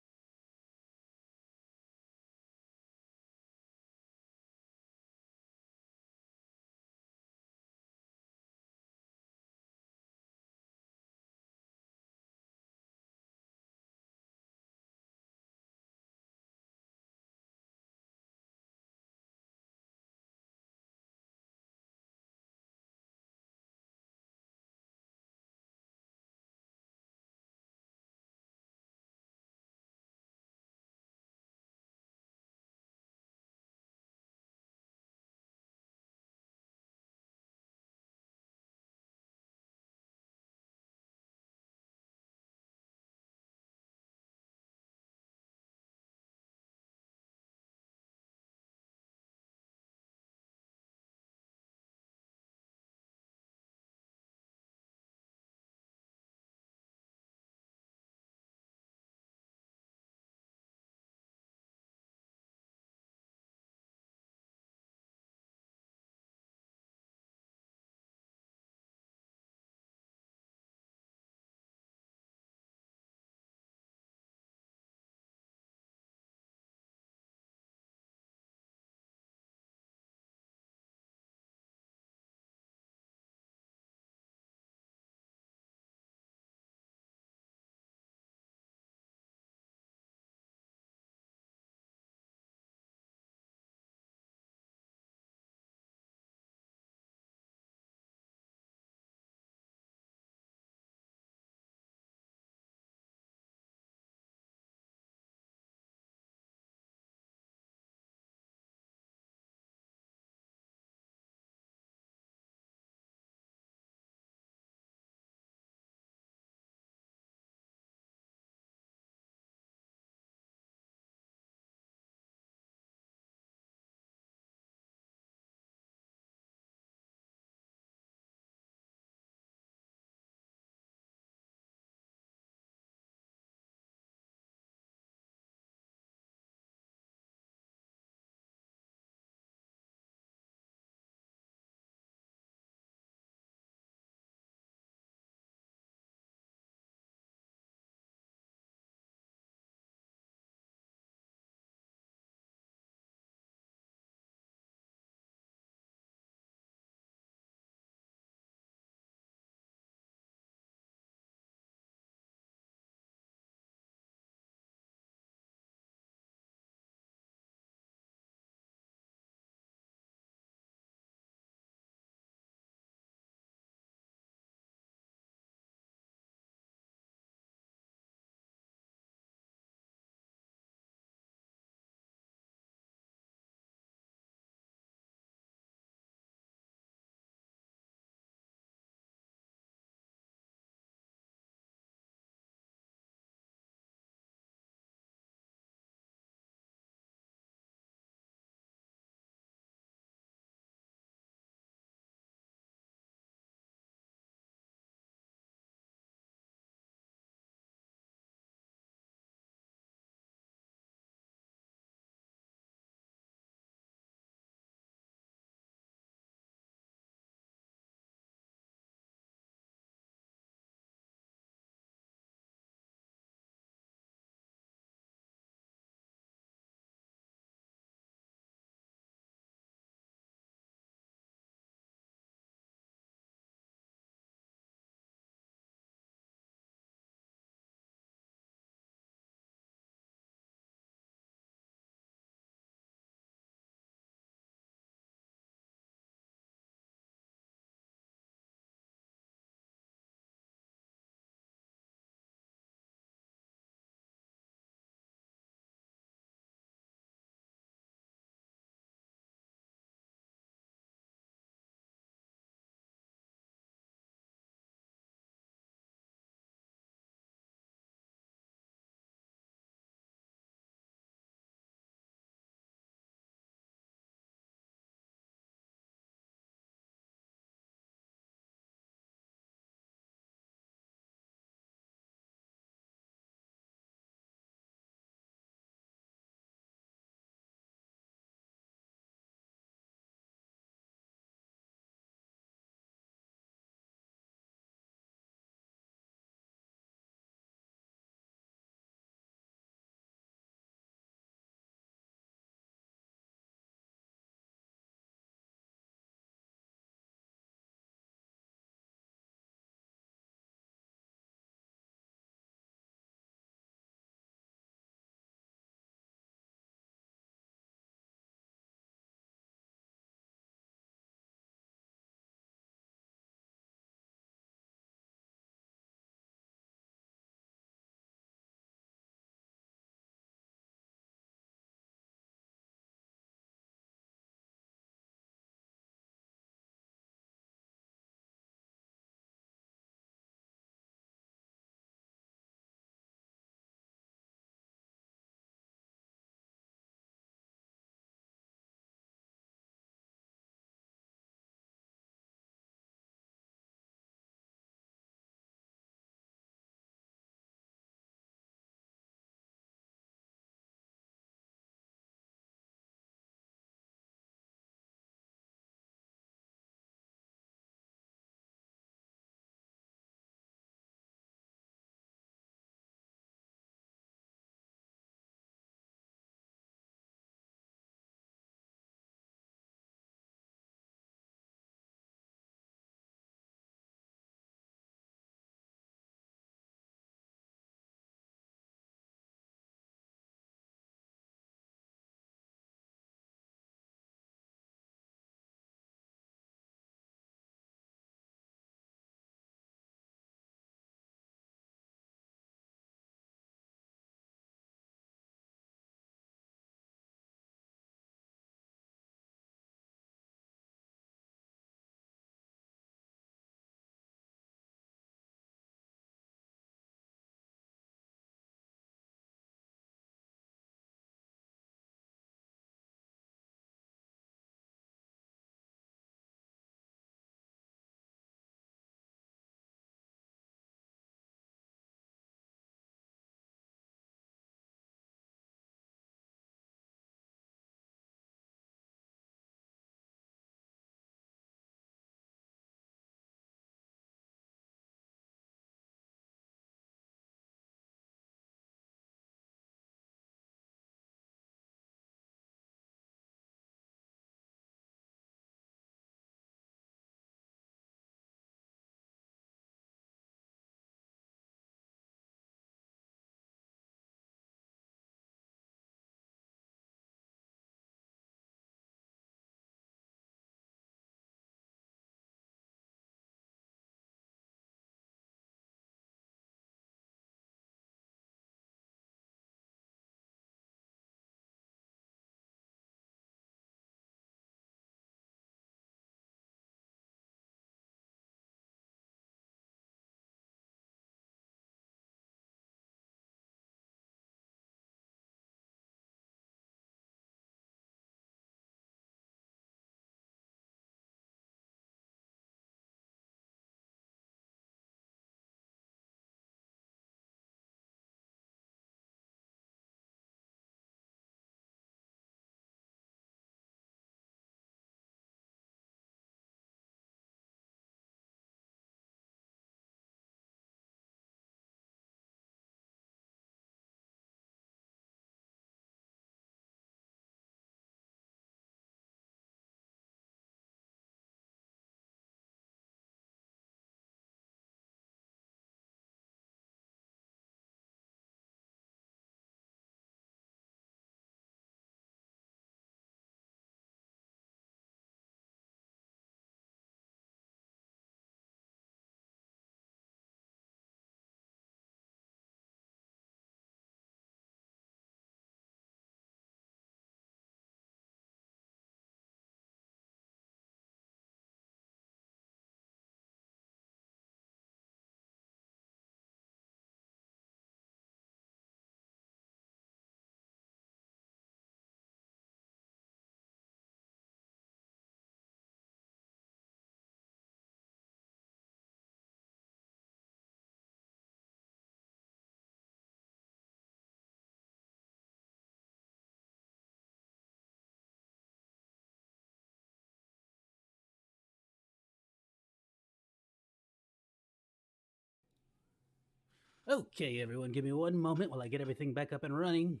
Speaker 4: Okay, everyone, give me one moment while I get everything back up and running.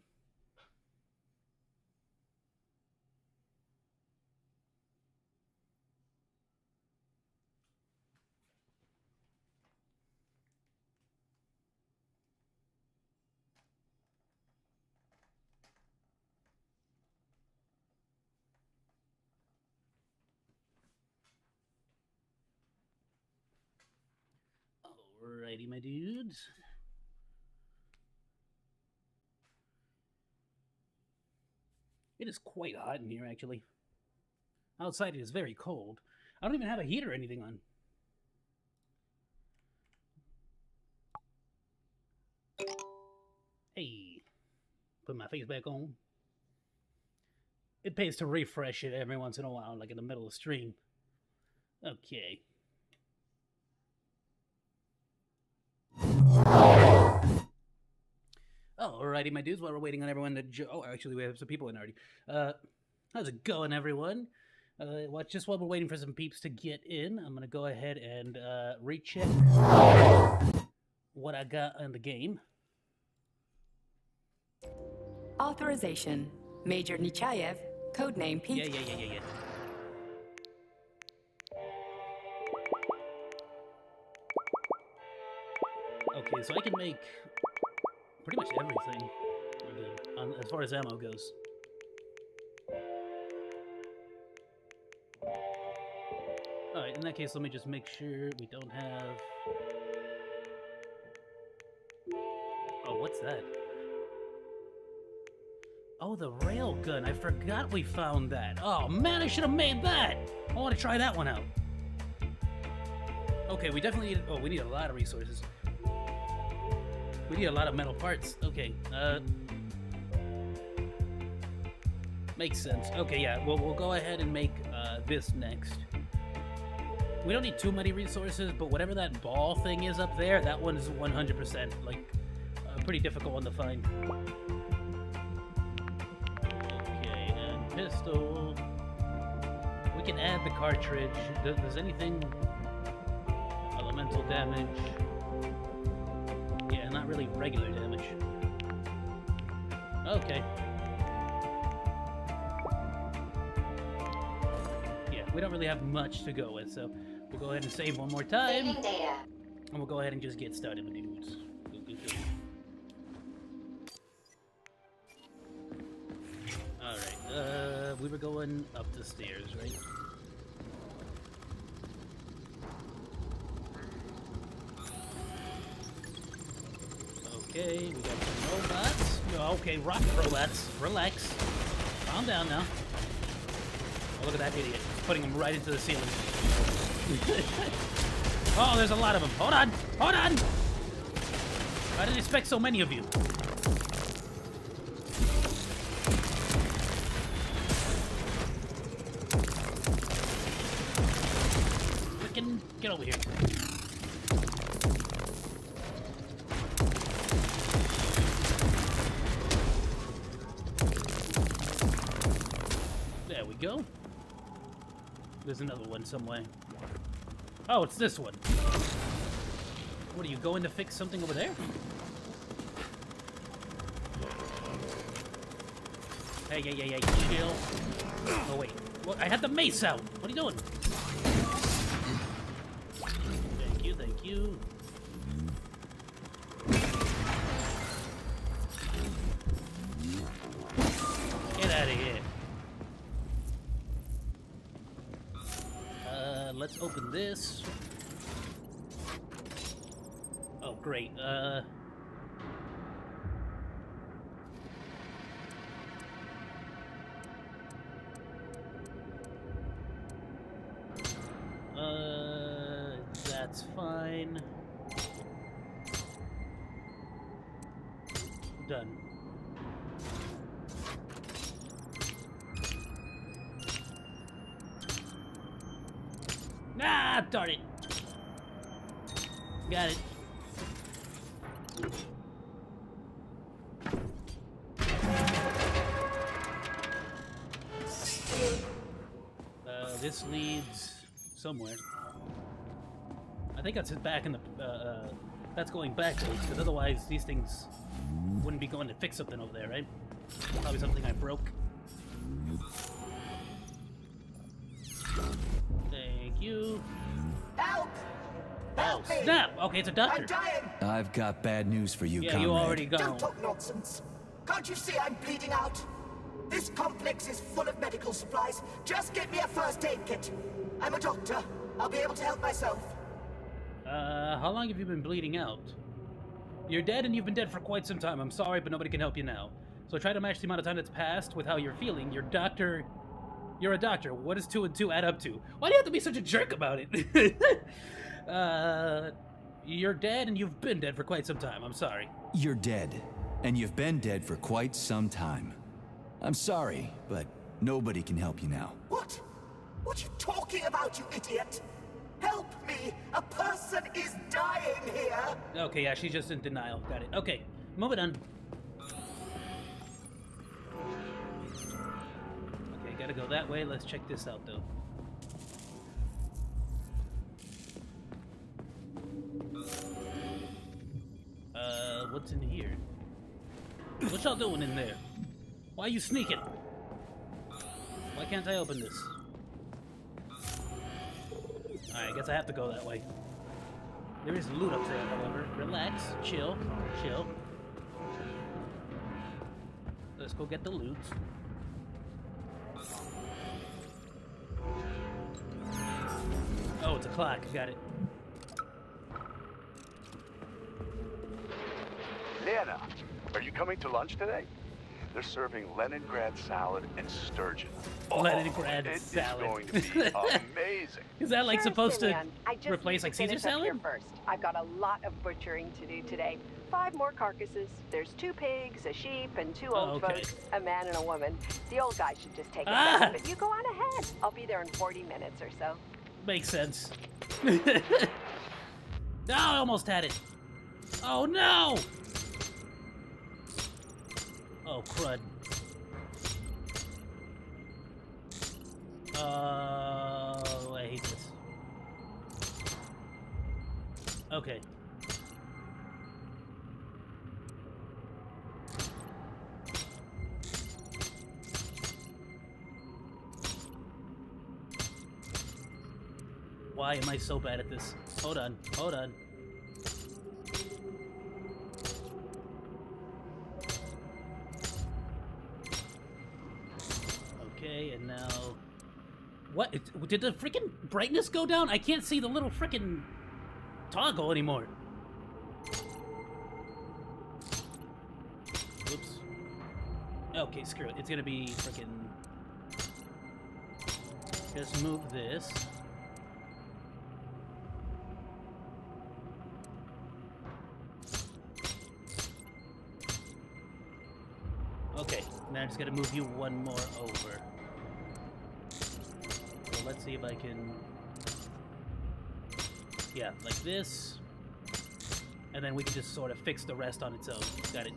Speaker 4: Alrighty, my dudes. It is quite hot in here, actually. Outside it is very cold. I don't even have a heater or anything on. Hey. Put my face back on. It pays to refresh it every once in a while, like in the middle of the stream. Okay. Alrighty, my dudes, while we're waiting on everyone to oh, actually, we have some people in already. How's it going, everyone? Just while we're waiting for some peeps to get in, I'm going to go ahead and recheck what I got in the game.
Speaker 23: Authorization. Major Nechayev, codename Pete.
Speaker 4: Yeah. Okay, so I can make pretty much everything as far as ammo goes. Alright, in that case, let me just make sure we don't have... Oh, what's that? Oh, the railgun. I forgot we found that. Oh, man, I should have made that. I want to try that one out. Okay, we definitely need... Oh, we need a lot of resources. We need a lot of metal parts. Okay, makes sense. Okay, yeah, we'll go ahead and make this next. We don't need too many resources, but whatever that ball thing is up there, that one is 100%, like, a pretty difficult one to find. Okay, and pistol. We can add the cartridge. Does anything... Elemental damage... Yeah, not really regular damage. Okay. Yeah, we don't really have much to go with, so we'll go ahead and save one more time. And we'll go ahead and just get started with dudes. Alright, we were going up the stairs, right? Okay, we got some robots. Okay, rocket robots. Relax. Calm down now. Oh, look at that idiot. Putting them right into the ceiling. Oh, there's a lot of them. Hold on! Hold on! I didn't expect so many of you. Freaking get over here. Go. There's another one somewhere. Oh, it's this one. What are you going to fix something over there? Hey, chill. Oh wait, well, I had the mace out. What are you doing? Thank you. Get out of here. Let's open this. Oh, great. That's fine. Done. Ah, darn it. Got it. This leads somewhere. I think that's it back in the That's going backwards, because otherwise these things wouldn't be going to fix something over there, right? Probably something I broke. Thank you.
Speaker 18: Help!
Speaker 4: Oh, snap! Okay, it's a doctor.
Speaker 18: I'm dying!
Speaker 22: I've got bad news for you,
Speaker 4: yeah,
Speaker 22: comrade.
Speaker 4: you already gone.
Speaker 18: Don't talk nonsense. Can't you see I'm bleeding out? This complex is full of medical supplies. Just get me a first aid kit. I'm a doctor. I'll be able to help myself.
Speaker 4: How long have you been bleeding out? You're dead and you've been dead for quite some time. I'm sorry, but nobody can help you now. So try to match the amount of time that's passed with how you're feeling. You're a doctor. What does 2 and 2 add up to? Why do you have to be such a jerk about it? You're dead and you've been dead for quite some time. I'm sorry.
Speaker 22: You're dead, and you've been dead for quite some time. I'm sorry, but nobody can help you now.
Speaker 18: What? What are you talking about, you idiot? Help me! A person is dying here!
Speaker 4: Okay, yeah, she's just in denial. Got it. Okay, moving on. Okay, gotta go that way. Let's check this out, though. What's in here? What y'all doing in there? Why are you sneaking? Why can't I open this? Alright, I guess I have to go that way. There is loot up there, however. Relax, chill, chill. Let's go get the loot. Oh, it's a clock. Got it.
Speaker 2: Lena, are you coming to lunch today? They're serving Leningrad salad and sturgeon.
Speaker 4: Leningrad salad.
Speaker 2: It's going to be amazing.
Speaker 4: Is that like supposed to
Speaker 19: I just
Speaker 4: replace like Caesar
Speaker 19: finish up
Speaker 4: salad?
Speaker 19: here first. I've got a lot of butchering to do today. 5 more carcasses. There's 2 pigs, a sheep, and 2 old folks, a man and a woman. The old guy should just take a rest, but you go on ahead. I'll be there in 40 minutes or so.
Speaker 4: Makes sense. No, I almost had it. Oh no! Oh, crud. Oh, I hate this. Okay. Why am I so bad at this? Hold on, hold on. Okay, and now... What? Did the freaking brightness go down? I can't see the little freaking toggle anymore. Whoops. Okay, screw it. It's gonna be freaking... Just move this. Okay, now I just gotta move you one more over. So let's see if I can... Yeah, like this. And then we can just sort of fix the rest on its own. Got it.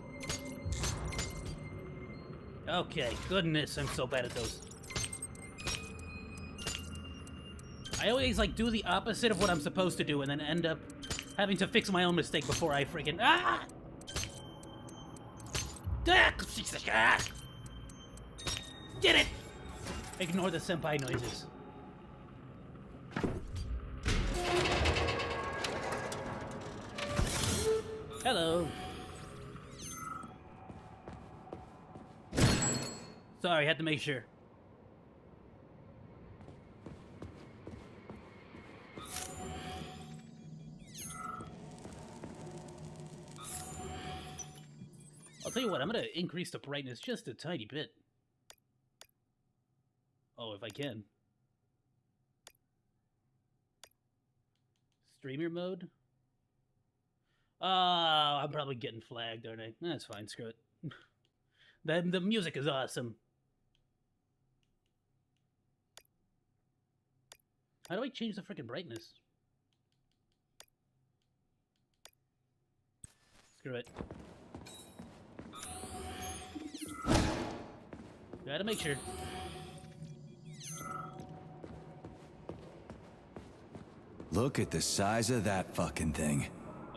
Speaker 4: Okay, goodness, I'm so bad at those. I always, like, do the opposite of what I'm supposed to do and then end up having to fix my own mistake before I freaking... Ah! Get it! Ignore the senpai noises. Hello. Sorry, had to make sure. I'll tell you what, I'm gonna increase the brightness just a tiny bit. Oh, if I can. Streamer mode? Oh, I'm probably getting flagged, aren't I? That's fine, screw it. The music is awesome. How do I change the freaking brightness? Screw it. Gotta make sure.
Speaker 22: Look at the size of that fucking thing.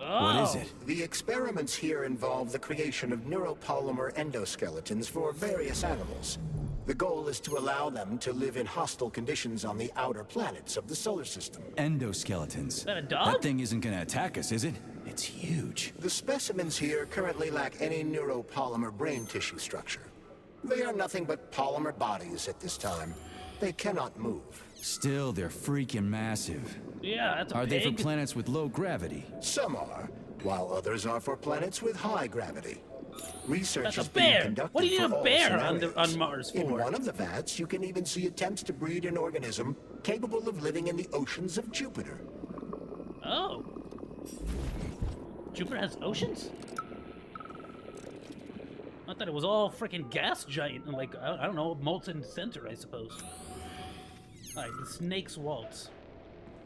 Speaker 22: What is it?
Speaker 6: The experiments here involve the creation of neuropolymer endoskeletons for various animals. The goal is to allow them to live in hostile conditions on the outer planets of the solar system.
Speaker 22: Endoskeletons.
Speaker 4: Is that a dog?
Speaker 22: That thing isn't gonna attack us, is it? It's huge.
Speaker 6: The specimens here currently lack any neuropolymer brain tissue structure. They are nothing but polymer bodies at this time. They cannot move.
Speaker 22: Still, they're freaking massive.
Speaker 4: Yeah, that's
Speaker 22: Are they for planets with low gravity?
Speaker 6: Some are, while others are for planets with high gravity. Research
Speaker 4: That's a
Speaker 6: is being
Speaker 4: bear.
Speaker 6: conducted
Speaker 4: What do you need
Speaker 6: for
Speaker 4: a
Speaker 6: all
Speaker 4: bear
Speaker 6: scenarios.
Speaker 4: on Mars for?
Speaker 6: In one of the vats, you can even see attempts to breed an organism capable of living in the oceans of Jupiter.
Speaker 4: Oh. Jupiter has oceans? I thought it was all freaking gas giant and like, I don't know, molten center, I suppose. Alright, the Snake's Waltz.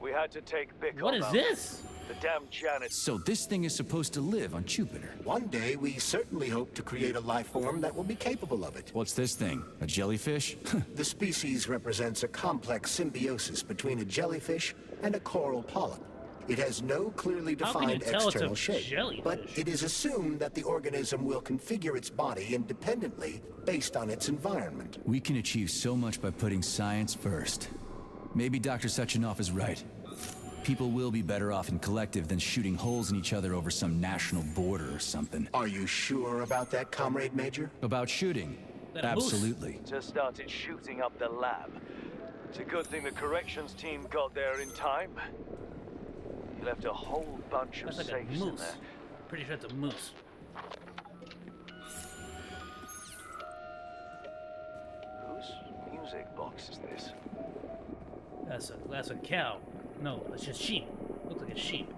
Speaker 16: We had to take Bickle
Speaker 4: What is
Speaker 16: out.
Speaker 4: this?
Speaker 16: The damn janitor.
Speaker 22: So this thing is supposed to live on Jupiter.
Speaker 6: One day, we certainly hope to create a life form that will be capable of it.
Speaker 22: What's this thing? A jellyfish?
Speaker 6: The species represents a complex symbiosis between a jellyfish and a coral polyp. It has no clearly
Speaker 4: How can you
Speaker 6: defined
Speaker 4: tell it's a
Speaker 6: external shape,
Speaker 4: jellyfish?
Speaker 6: but it is assumed that the organism will configure its body independently based on its environment.
Speaker 22: We can achieve so much by putting science first. Maybe Dr. Sechenov is right. People will be better off in collective than shooting holes in each other over some national border or something.
Speaker 6: Are you sure about that, Comrade Major?
Speaker 22: About shooting? Absolutely.
Speaker 16: Just started shooting up the lab. It's a good thing the corrections team got there in time. You left a whole bunch of
Speaker 4: That's like a
Speaker 16: safes in
Speaker 4: moose.
Speaker 16: there.
Speaker 4: Pretty sure it's a moose.
Speaker 16: Whose music box is this?
Speaker 4: That's a cow. No, it's just sheep. Looks like a sheep.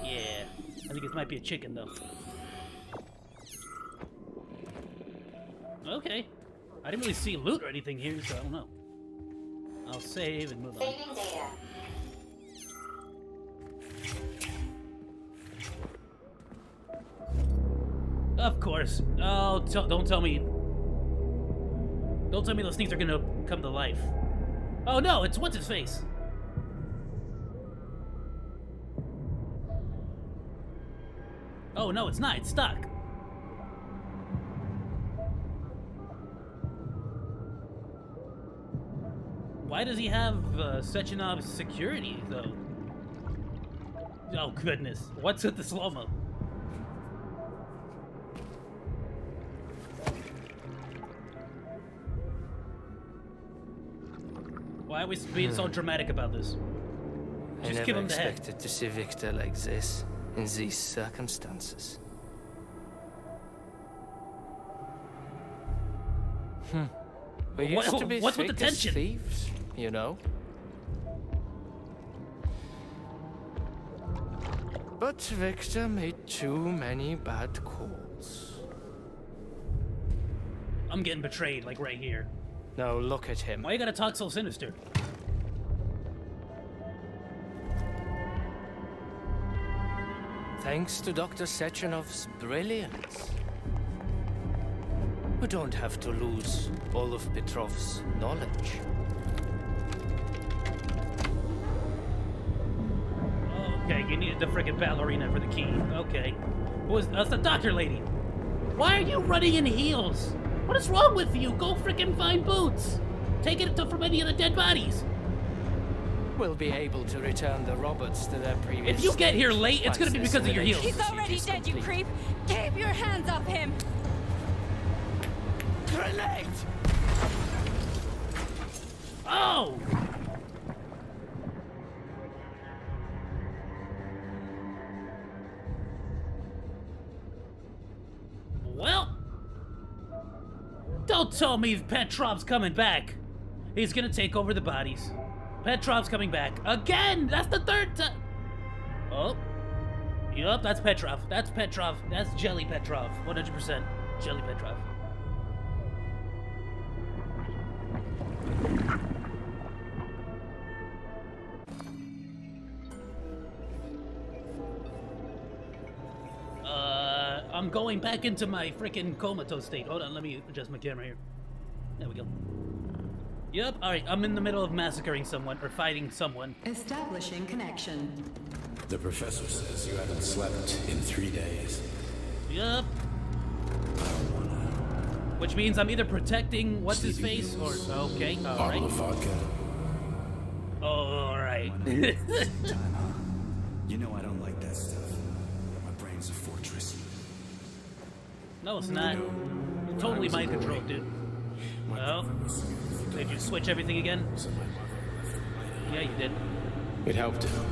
Speaker 4: Yeah. I think it might be a chicken though. Okay. I didn't really see loot or anything here, so I don't know. I'll save and move on.
Speaker 14: Saving data.
Speaker 4: Of course. Oh, don't tell me. Don't tell me those things are gonna come to life. Oh no, it's what's his face. Oh no, it's not. It's stuck. Why does he have Sechenov's security though? Oh goodness, what's with the slow-mo? Why are we being so dramatic about this?
Speaker 9: I
Speaker 4: Just give
Speaker 9: never
Speaker 4: him the head.
Speaker 9: expected to see Victor like this, in these circumstances. We used to be
Speaker 4: What's with the
Speaker 9: thick as
Speaker 4: tension?
Speaker 9: thieves, you know? But Victor made too many bad calls.
Speaker 4: I'm getting betrayed, like right here.
Speaker 9: Now look at him.
Speaker 4: Why you gotta talk so sinister?
Speaker 9: Thanks to Dr. Sechenov's brilliance. We don't have to lose all of Petrov's knowledge.
Speaker 4: Okay, you needed the frickin' ballerina for the key. Okay. That's the doctor lady. Why are you running in heels? What is wrong with you? Go frickin' find boots. Take it from any of the dead bodies.
Speaker 9: We'll be able to return the robots to their previous
Speaker 4: If you get here
Speaker 9: state
Speaker 4: late, it's gonna be
Speaker 9: once
Speaker 4: because
Speaker 9: this
Speaker 4: of your heels.
Speaker 5: He's already dead, you creep! Keep your hands off him!
Speaker 9: Grenade!
Speaker 4: Oh! Well, don't tell me Petrov's coming back. He's gonna take over the bodies. Petrov's coming back again. That's the third time. Oh, yup, that's Petrov. That's Petrov. That's Jelly Petrov. 100% Jelly Petrov. I'm going back into my freaking comatose state. Hold on, let me adjust my camera here. There we go. Yep, alright, I'm in the middle of massacring someone, or fighting someone.
Speaker 23: Establishing connection.
Speaker 3: The professor says you haven't slept in 3 days.
Speaker 4: Yup. Which means I'm either protecting what's his face or okay, all right. All right.
Speaker 22: You know I don't like that stuff. My brain's a fortress.
Speaker 4: No, it's not. You're totally mind controlled, dude. Well, did you switch everything again? Yeah, you did.
Speaker 3: It helped him.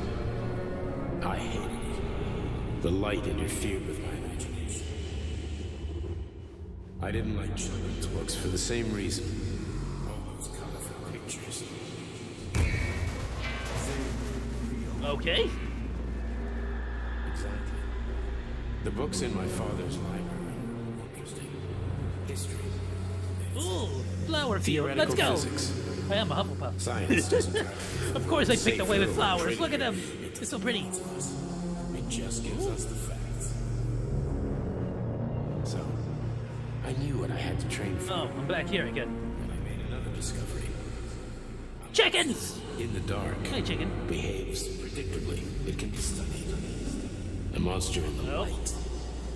Speaker 3: I hated it. The light interfered with my imagination. I didn't like children's books for the same reason. All those colorful pictures.
Speaker 4: Okay.
Speaker 3: Exactly. The books in my father's library were interesting. History.
Speaker 4: Ooh, flower field. Let's go.
Speaker 3: Physics.
Speaker 4: I am a Hufflepuff.
Speaker 3: Science doesn't
Speaker 4: Of course I picked away with flowers. Look at them. They're so pretty.
Speaker 3: It just gives us the facts. So, I knew what I had to train for.
Speaker 4: Oh, I'm back here again.
Speaker 3: And I made another discovery.
Speaker 4: Chickens!
Speaker 3: In the dark.
Speaker 4: Hi, chicken.
Speaker 3: Behaves predictably. It can be studied. A monster in the light.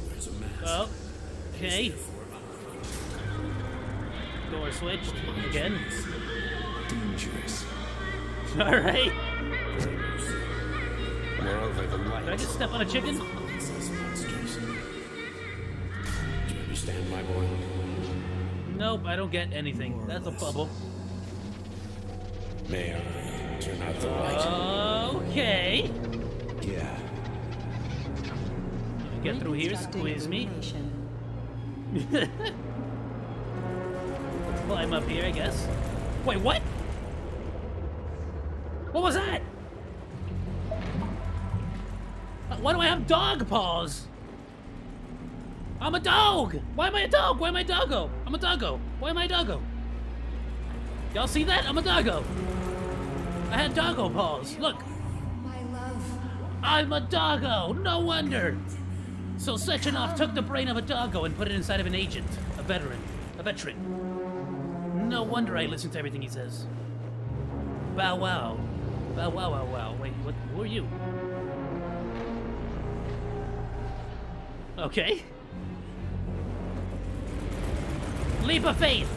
Speaker 3: There's a mask.
Speaker 4: Oh. Okay. Door switched. Again.
Speaker 3: Dangerous.
Speaker 4: Alright.
Speaker 3: Moreover, the light.
Speaker 4: Did I just step on a chicken?
Speaker 3: Do you understand, my boy?
Speaker 4: Nope, I don't get anything. That's a bubble.
Speaker 3: May I turn out the light?
Speaker 4: Okay.
Speaker 22: Yeah.
Speaker 4: Get through here, squeeze me. Climb up here, I guess. Wait, what? What was that? Why do I have dog paws? I'm a dog! Why am I a dog? Why am I a doggo? I'm a doggo. Why am I a doggo? Y'all see that? I'm a doggo. I had doggo paws. Look.
Speaker 14: My love.
Speaker 4: I'm a doggo. No wonder. So Sechenov took the brain of a doggo and put it inside of an agent, a veteran. No wonder I listen to everything he says. Bow wow. Bow wow wow wow. Wait, what? Who are you? Okay. Leap of faith.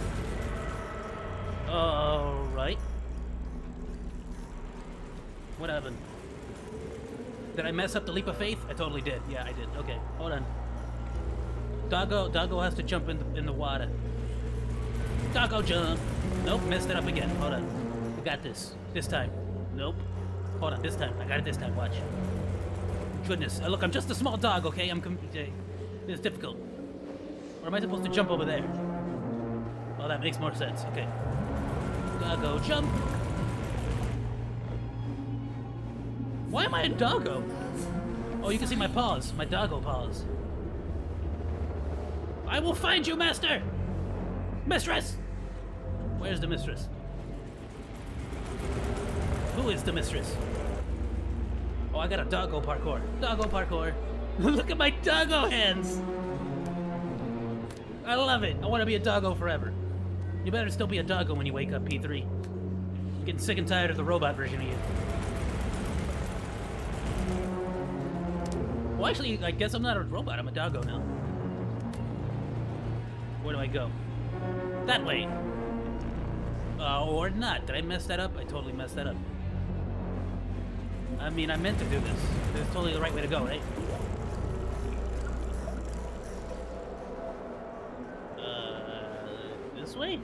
Speaker 4: Alright. What happened? Did I mess up the leap of faith? I totally did. Yeah, I did. Okay, hold on. Doggo has to jump in the water. Doggo jump. Nope, messed it up again. Hold on. I got this. This time. Nope. Hold on, this time. I got it this time. Watch. Goodness. Look, I'm just a small dog, okay? It's difficult. Or am I supposed to jump over there? Oh, that makes more sense. Okay. Doggo jump. Why am I a doggo? Oh, you can see my paws. My doggo paws. I will find you, master! Mistress! Where's the mistress? Who is the mistress? Oh, I got a doggo parkour. Doggo parkour. Look at my doggo hands! I love it. I want to be a doggo forever. You better still be a doggo when you wake up, P3. I'm getting sick and tired of the robot version of you. Well, actually, I guess I'm not a robot. I'm a doggo now. Where do I go? That way. Or not. Did I mess that up? I totally messed that up. I mean, I meant to do this. This is totally the right way to go, right? This way?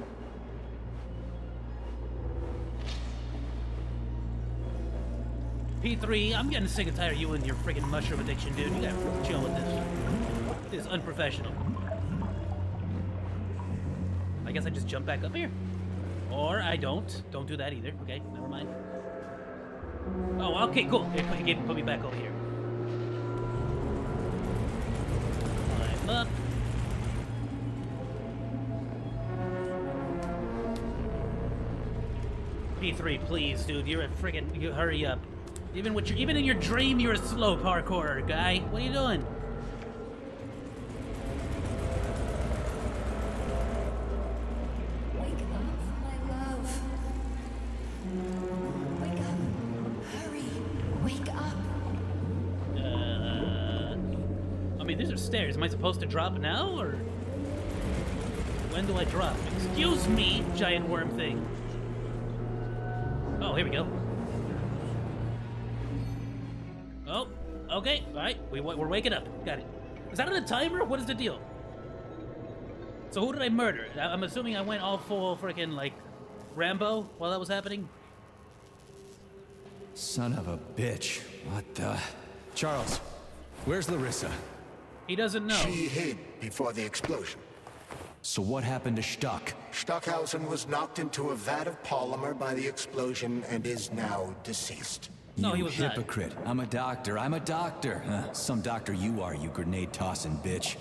Speaker 4: P3, I'm getting sick and tired of you and your freaking mushroom addiction, dude. You gotta chill with this. This is unprofessional. I guess I just jump back up here. Or I don't. Don't do that either. Okay, never mind. Oh, okay, cool. It put me back over here. Climb up. P3, please, dude. You're a friggin'. You hurry up. Even in your dream, you're a slow parkourer, guy. What are you doing?
Speaker 14: Wake up, my love. Wake up. Hurry. Wake up.
Speaker 4: there stairs? Am I supposed to drop now, or when do I drop? Excuse me, giant worm thing. Oh, here we go. Oh, okay, all right, we're waking up. Got it. Is that on a timer? What is the deal? So who did I murder? I'm assuming I went all full freaking like Rambo while that was happening.
Speaker 22: Son of a bitch. What the? Charles, where's Larissa?
Speaker 4: He doesn't know.
Speaker 6: She hid before the explosion.
Speaker 22: So what happened to Stock?
Speaker 6: Stockhausen was knocked into a vat of polymer by the explosion and is now deceased.
Speaker 4: No, he was not.
Speaker 22: Hypocrite. I'm a doctor. I'm a doctor. Huh? Some doctor you are, you grenade-tossing bitch.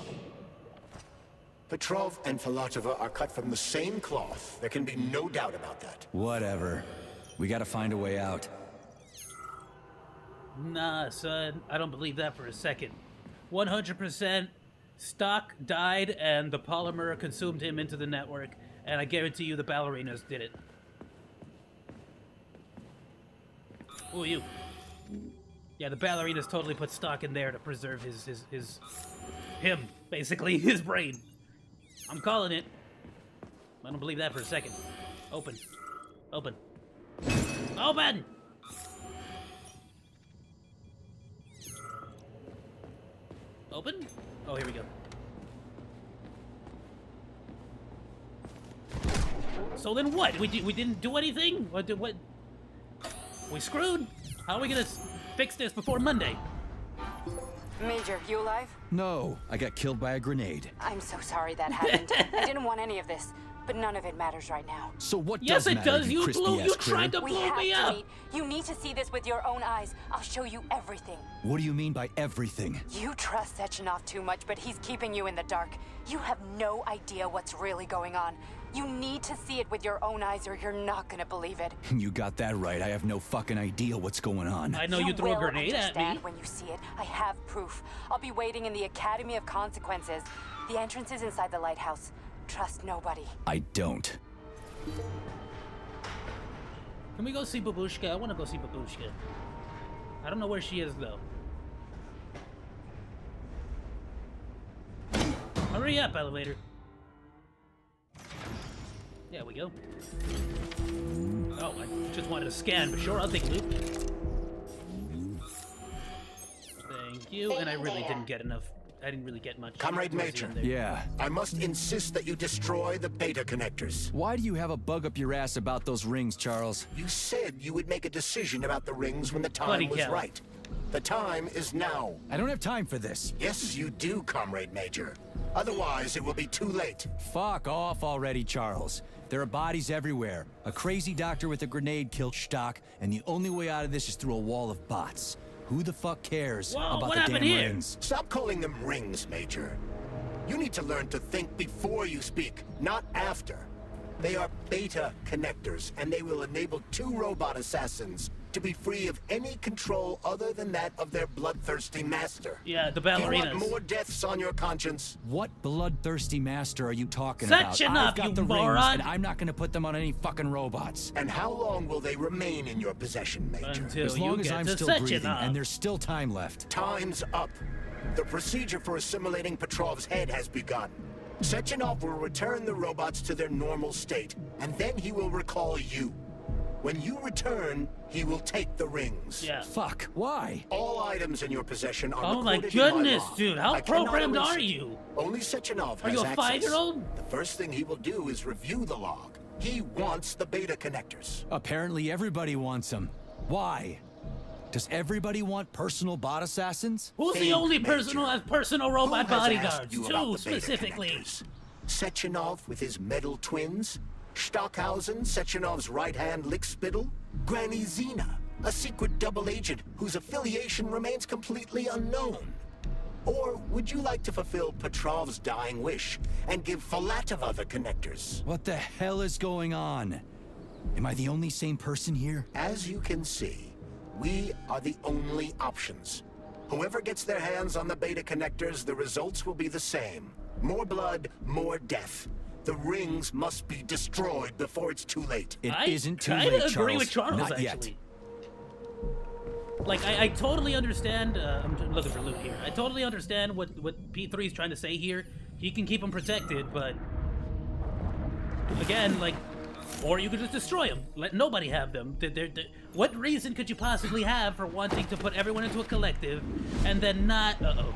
Speaker 6: Petrov and Flamethrower are cut from the same cloth. There can be no doubt about that.
Speaker 22: Whatever. We gotta find a way out.
Speaker 4: Nah, son. I don't believe that for a second. 100% Stock died and the polymer consumed him into the network, and I guarantee you the ballerinas did it. Who are you? Yeah, the ballerinas totally put Stock in there to preserve him, basically, his brain. I'm calling it. I don't believe that for a second. Open. Open. Open! Open? Oh, here we go. So then what? We didn't do anything? What? We screwed? How are we gonna fix this before Monday?
Speaker 23: Major, you alive?
Speaker 22: No, I got killed by a grenade.
Speaker 23: I'm so sorry that happened. I didn't want any of this, but none of it matters right now.
Speaker 22: So what
Speaker 4: yes,
Speaker 22: does
Speaker 4: it
Speaker 22: matter,
Speaker 4: does. You
Speaker 22: crispy-ass
Speaker 4: tried to
Speaker 23: We
Speaker 4: blow
Speaker 23: have
Speaker 4: me
Speaker 23: to
Speaker 4: up.
Speaker 23: meet. You need to see this with your own eyes. I'll show you everything.
Speaker 22: What do you mean by everything?
Speaker 23: You trust Sechenov too much, but he's keeping you in the dark. You have no idea what's really going on. You need to see it with your own eyes or you're not gonna believe it.
Speaker 22: You got that right. I have no fucking idea what's going on.
Speaker 4: I know you threw a grenade at me.
Speaker 23: When you see it, I have proof. I'll be waiting in the Academy of Consequences. The entrance is inside the lighthouse. Trust nobody.
Speaker 22: I don't.
Speaker 4: Can we go see Babushka? I want to go see Babushka. I don't know where she is, though. Hurry up, elevator. There we go. Oh, I just wanted to scan, but sure, I'll take a loop. Thank you, and I really didn't get enough. I didn't really get much.
Speaker 6: Comrade Major.
Speaker 22: Yeah.
Speaker 6: I must insist that you destroy the beta connectors.
Speaker 22: Why do you have a bug up your ass about those rings, Charles?
Speaker 6: You said you would make a decision about the rings when the time was right. The time is now.
Speaker 22: I don't have time for this.
Speaker 6: Yes, you do, Comrade Major. Otherwise, it will be too late.
Speaker 22: Fuck off already, Charles. There are bodies everywhere. A crazy doctor with a grenade killed Stock, and the only way out of this is through a wall of bots. Who the fuck cares about the damn rings?
Speaker 6: Stop calling them rings, Major. You need to learn to think before you speak, not after. They are beta connectors, and they will enable 2 robot assassins to be free of any control other than that of their bloodthirsty master.
Speaker 4: Yeah, the ballerinas.
Speaker 6: Do you want more deaths on your conscience?
Speaker 22: What bloodthirsty master are you talking
Speaker 4: Such
Speaker 22: about?
Speaker 4: enough,
Speaker 22: I've got
Speaker 4: you
Speaker 22: the
Speaker 4: moron.
Speaker 22: rings, and I'm not gonna put them on any fucking robots.
Speaker 6: And how long will they remain in your possession, Major?
Speaker 4: Until
Speaker 22: as long
Speaker 4: you
Speaker 22: as
Speaker 4: get
Speaker 22: I'm
Speaker 4: to
Speaker 22: still breathing, and there's still time left.
Speaker 6: Time's up. The procedure for assimilating Petrov's head has begun. Sechenov will return the robots to their normal state, and then he will recall you. When you return, he will take the rings.
Speaker 4: Yeah.
Speaker 22: Fuck, why?
Speaker 6: All items in your possession are
Speaker 4: Oh my
Speaker 6: recorded in my
Speaker 4: goodness,
Speaker 6: log.
Speaker 4: dude, how
Speaker 6: I cannot
Speaker 4: programmed
Speaker 6: erase
Speaker 4: are
Speaker 6: it.
Speaker 4: you?
Speaker 6: Only Sechenov
Speaker 4: Are
Speaker 6: has
Speaker 4: you a
Speaker 6: access.
Speaker 4: 5-year-old?
Speaker 6: The first thing he will do is review the log. He wants the beta connectors.
Speaker 22: Apparently everybody wants them. Why? Does everybody want personal bot assassins?
Speaker 4: Who's the only person who has personal robot
Speaker 6: Who has asked
Speaker 4: bodyguards?
Speaker 6: you about
Speaker 4: 2
Speaker 6: the beta
Speaker 4: specifically.
Speaker 6: connectors? Sechenov with his metal twins? Stockhausen, Sechenov's right-hand lickspittle? Granny Zena, a secret double agent whose affiliation remains completely unknown? Or would you like to fulfill Petrov's dying wish and give Flamethrower the connectors?
Speaker 22: What the hell is going on? Am I the only sane person here?
Speaker 6: As you can see, we are the only options. Whoever gets their hands on the beta connectors, the results will be the same. More blood, more death. The rings must be destroyed before it's too late.
Speaker 22: It isn't too late,
Speaker 4: I
Speaker 22: Charles.
Speaker 4: agree with Charles,
Speaker 22: Not
Speaker 4: actually.
Speaker 22: yet.
Speaker 4: Like, I totally understand, I'm looking for loot here. I totally understand what P3 is trying to say here. He can keep them protected, but again, like, or you could just destroy them. Let nobody have them. What reason could you possibly have for wanting to put everyone into a collective and then not... Uh-oh.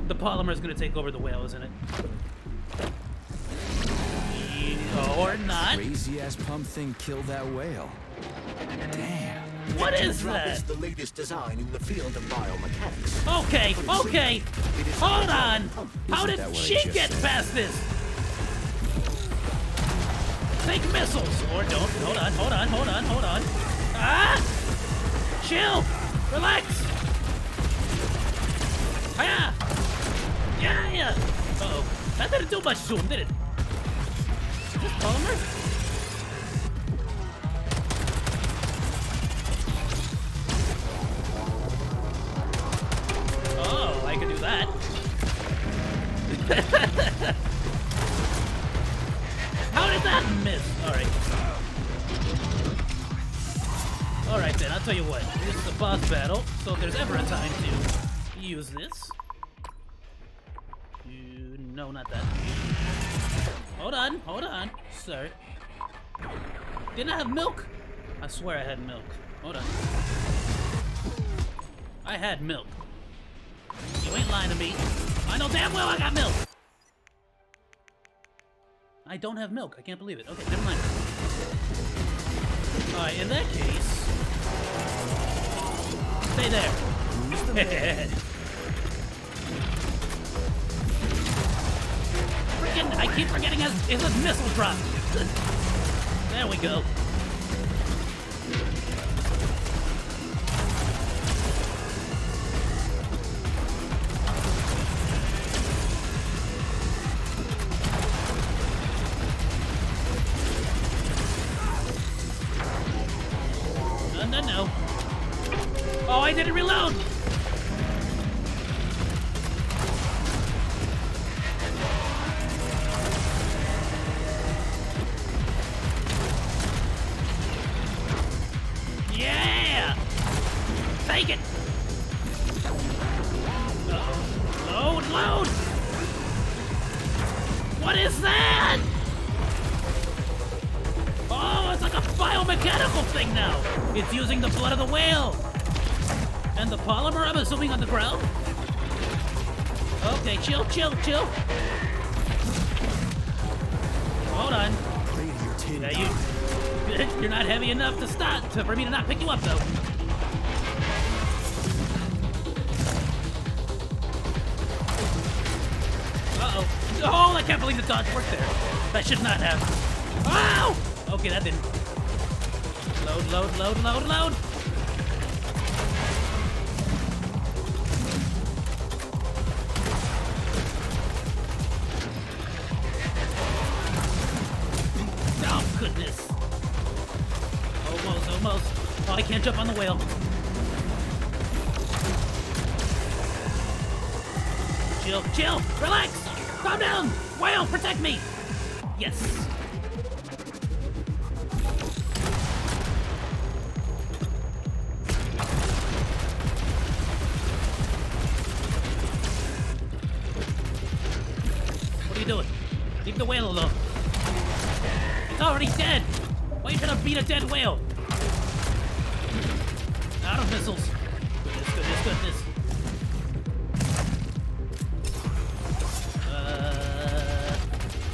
Speaker 4: The polymer is going to take over the whale, isn't it? Or not.
Speaker 12: Crazy-ass pump thing killed that whale. Damn.
Speaker 4: What is that?
Speaker 6: Is the latest design in the field of biomechanics.
Speaker 4: Okay, okay. Hold on. How did she get past this? Take missiles. Or don't. Hold on, hold on, hold on, hold on. Ah! Chill. Relax. Hiya. Yeah. Uh-oh. That didn't do much to him, did it? Is this polymer? Oh, I can do that. How did that miss? Alright. Alright then, I'll tell you what. This is a boss battle, so if there's ever a time to use this. No, not that. Hold on, sir. Didn't I have milk? I swear I had milk. Hold on. I had milk. You ain't lying to me. I know damn well I got milk. I don't have milk. I can't believe it. Okay, never mind. Alright, in that case... Stay there. Freaking, I keep forgetting it's a missile drop. There we go. No. Oh, I didn't reload! Yeah! Take it! Load, load! What is that? Oh, it's like a biomechanical thing now. It's using the blood of the whale. And the polymer, I'm assuming, on the ground? Okay, chill. Hold on. Yeah, you're not heavy enough to stop for me to not pick you up, though. Uh-oh. Oh, I can't believe the dodge worked there. That should not have. Ow! Okay, that didn't. Load. Oh, goodness. Almost. Oh, I can't jump on the whale. Chill. Relax. Calm down. Whale, protect me. Yes. What are you doing? Leave the whale alone. It's already dead. Why are you trying to beat a dead whale? Out of missiles. Goodness.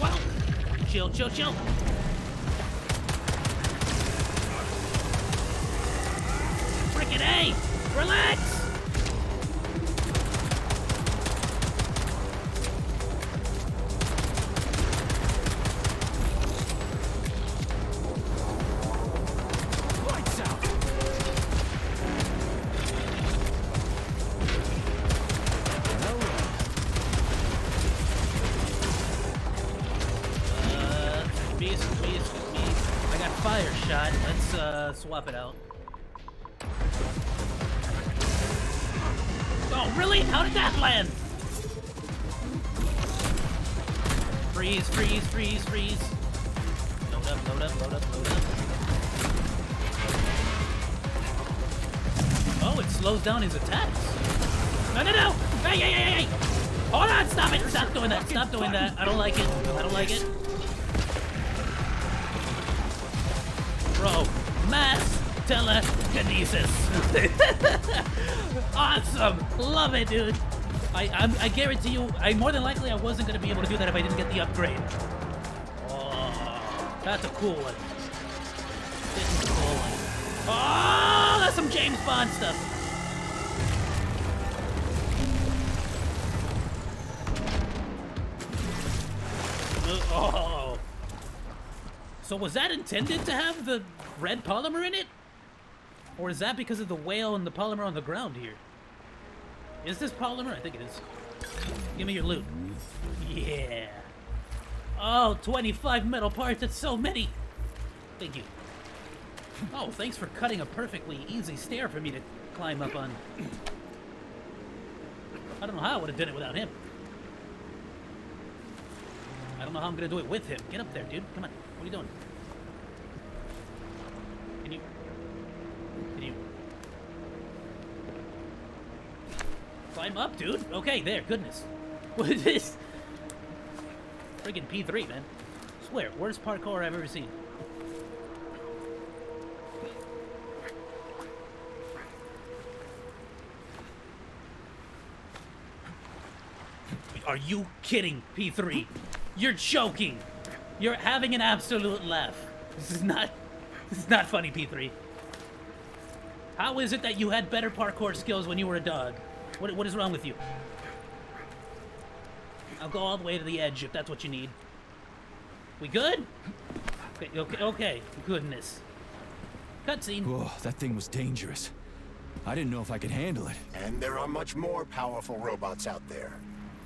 Speaker 4: Well, chill. Frickin' A! Relax! Fire shot. Let's swap it out. Oh, really? How did that land? Freeze. Load up. Oh, it slows down his attacks. No, no, no! Hey, hey, hey, hey! Hold on, stop it! Stop doing that, stop doing that. I don't like it. I don't like it. Bro, mass telekinesis. Awesome! Love it, dude. I guarantee you, more than likely I wasn't gonna be able to do that if I didn't get the upgrade. Oh, that's a cool one. This is a cool one. Oh, that's some James Bond stuff. Oh. So was that intended to have the red polymer in it? Or is that because of the whale and the polymer on the ground here? Is this polymer? I think it is. Give me your loot. Yeah. Oh, 25 metal parts. That's so many. Thank you. Oh, thanks for cutting a perfectly easy stair for me to climb up on. I don't know how I would have done it without him. I don't know how I'm gonna do it with him. Get up there, dude. Come on. What are you doing? Can you climb up, dude? Okay, there. Goodness. What is this? Friggin' P3, man. I swear, worst parkour I've ever seen. Are you kidding, P3? You're joking. You're having an absolute laugh. This is not funny, P3. How is it that you had better parkour skills when you were a dog? What is wrong with you? I'll go all the way to the edge if that's what you need. We good? Okay. Goodness. Cutscene.
Speaker 22: Whoa, that thing was dangerous. I didn't know if I could handle it.
Speaker 6: And there are much more powerful robots out there.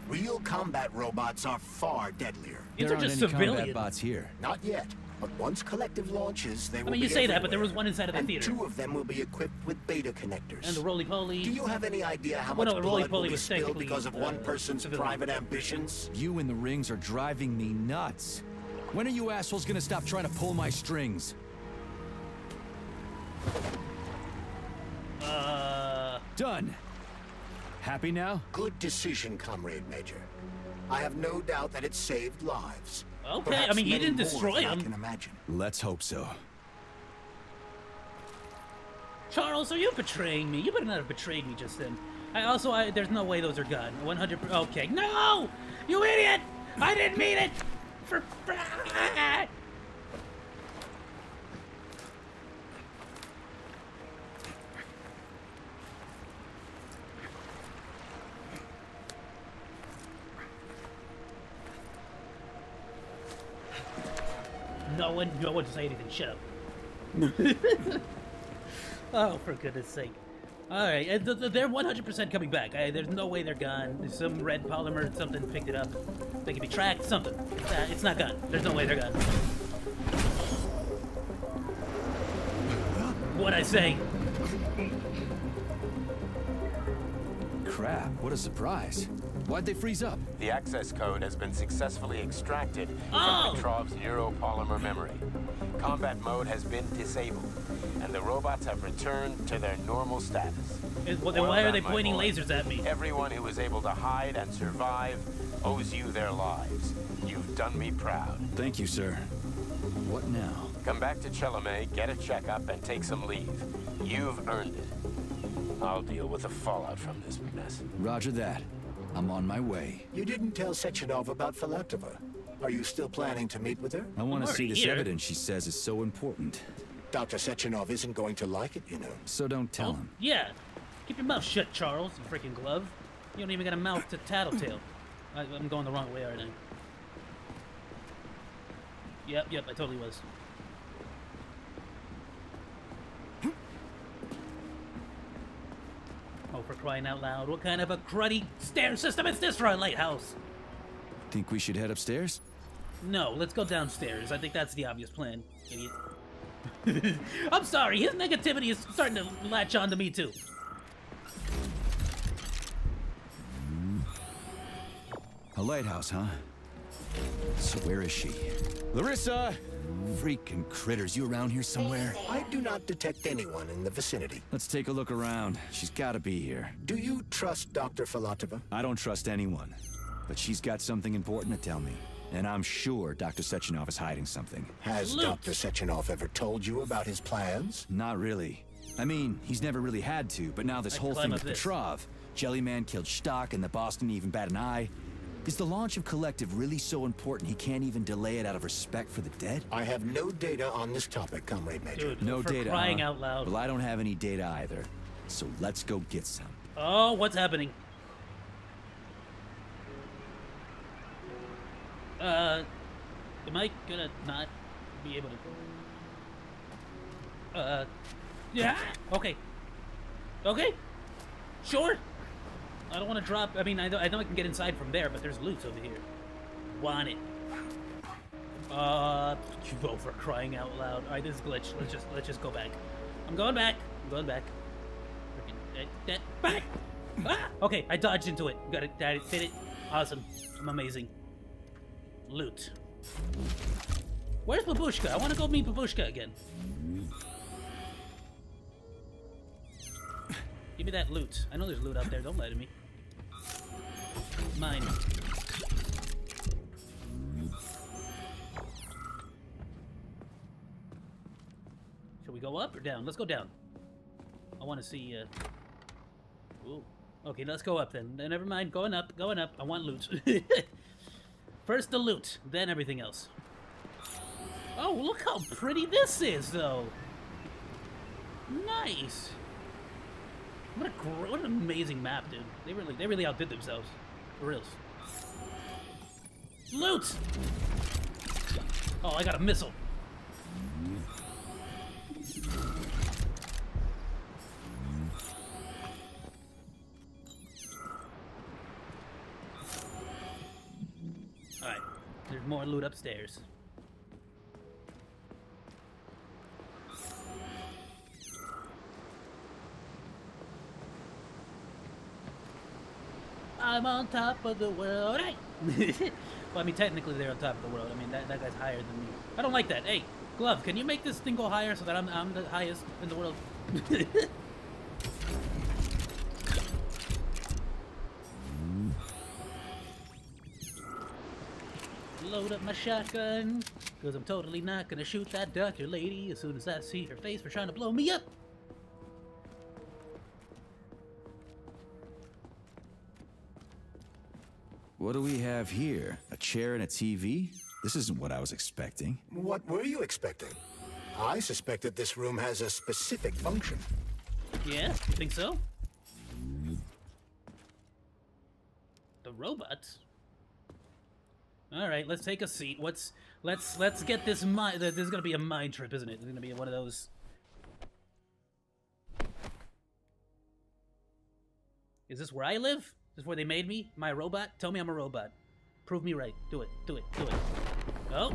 Speaker 6: Real combat robots are far deadlier.
Speaker 4: These are just civilian
Speaker 22: combat bots here.
Speaker 6: Not yet, but once collective launches, they will be
Speaker 4: you say
Speaker 6: everywhere.
Speaker 4: that, but there was one inside of the theater.
Speaker 6: And 2 of them will be equipped with beta connectors.
Speaker 4: And the roly-poly.
Speaker 6: Do you have any idea how much blood will be spilled because of one person's
Speaker 4: civilian.
Speaker 6: private ambitions?
Speaker 22: You and the rings are driving me nuts. When are you assholes gonna stop trying to pull my strings? Done. Happy now?
Speaker 6: Good decision, Comrade Major. I have no doubt that it saved lives.
Speaker 4: Okay,
Speaker 6: Perhaps
Speaker 4: I mean, you
Speaker 6: many
Speaker 4: didn't
Speaker 6: more
Speaker 4: destroy
Speaker 6: than I
Speaker 4: him.
Speaker 6: can imagine.
Speaker 22: Let's hope so.
Speaker 4: Charles, are you betraying me? You better not have betrayed me just then. There's no way those are gone. 100%. Okay, no! You idiot! I didn't mean it! No one say anything. Shut up. Oh, for goodness sake. Alright, they're 100% coming back. There's no way they're gone. Some red polymer, something picked it up. They can be tracked, something. It's not gone. There's no way they're gone. What'd I say?
Speaker 22: Crap, what a surprise. Why'd they freeze up?
Speaker 8: The access code has been successfully extracted from Petrov's neuropolymer memory. Combat mode has been disabled, and the robots have returned to their normal status.
Speaker 4: Well, then why are they pointing lasers at me?
Speaker 8: Everyone who was able to hide and survive owes you their lives. You've done me proud.
Speaker 22: Thank you, sir. What now?
Speaker 8: Come back to Chelome, get a checkup, and take some leave. You've earned it. I'll deal with the fallout from this mess.
Speaker 22: Roger that. I'm on my way.
Speaker 6: You didn't tell Sechenov about Flamethrower. Are you still planning to meet with her?
Speaker 22: I want to see this evidence she says is so important.
Speaker 6: Dr. Sechenov isn't going to like it, you know.
Speaker 22: So don't tell him.
Speaker 4: Yeah. Keep your mouth shut, Charles, you freaking glove. You don't even got a mouth to tattletale. I'm going the wrong way, aren't I? Yep, I totally was. Oh, for crying out loud. What kind of a cruddy stair system is this for a lighthouse?
Speaker 22: Think we should head upstairs?
Speaker 4: No, let's go downstairs. I think that's the obvious plan, idiot. I'm sorry, his negativity is starting to latch on to me too.
Speaker 22: A lighthouse, huh? So where is she? Larissa! Freaking critters, you around here somewhere?
Speaker 6: I do not detect anyone in the vicinity.
Speaker 22: Let's take a look around. She's gotta be here.
Speaker 6: Do you trust Dr. Flamethrower?
Speaker 22: I don't trust anyone. But she's got something important to tell me. And I'm sure Dr. Sechenov is hiding something.
Speaker 6: Has Dr. Sechenov ever told you about his plans?
Speaker 22: Not really. I mean, he's never really had to, but now this whole thing with Petrov, Jellyman killed Stock and the boss didn't even bat an eye. Is the launch of Collective really so important he can't even delay it out of respect for the dead?
Speaker 6: I have no data on this topic, Comrade Major.
Speaker 4: Dude,
Speaker 22: no data,
Speaker 4: crying out loud.
Speaker 22: Well, I don't have any data either. So let's go get some.
Speaker 4: Oh, what's happening? Am I gonna not be able to... yeah, okay. Okay, sure. I don't want to drop, I mean, I know I can get inside from there, but there's loot over here. Want it. Oh, for crying out loud. Alright, this is glitch. Let's just go back. I'm going back. Freaking, back! Ah! Okay, I dodged into it. Got it, did it. Awesome. I'm amazing. Loot. Where's Babushka? I want to go meet Babushka again. Give me that loot. I know there's loot out there. Don't lie to me. Mine. Should we go up or down? Let's go down. I want to see, Ooh. Okay, let's go up then. Never mind. Going up. I want loot. First the loot, then everything else. Oh, look how pretty this is, though. Nice. What an amazing map, dude. They really outdid themselves. For reals. Loot! Oh, I got a missile. Alright, there's more loot upstairs. I'm on top of the world. Hey! Well, I mean, technically they're on top of the world. I mean, that guy's higher than me. I don't like that. Hey, Glove, can you make this thing go higher so that I'm the highest in the world? Load up my shotgun, because I'm totally not gonna shoot that doctor lady as soon as I see her face for trying to blow me up.
Speaker 22: What do we have here? A chair and a TV? This isn't what I was expecting.
Speaker 6: What were you expecting? I suspected this room has a specific function.
Speaker 4: Yeah, you think so? The robots? Alright, let's take a seat. Let's get this mind. This is gonna be a mind trip, isn't it? It's gonna be one of those. Is this where I live? Is this where they made me? My robot? Tell me I'm a robot. Prove me right. Do it. Do it. Do it. Oh.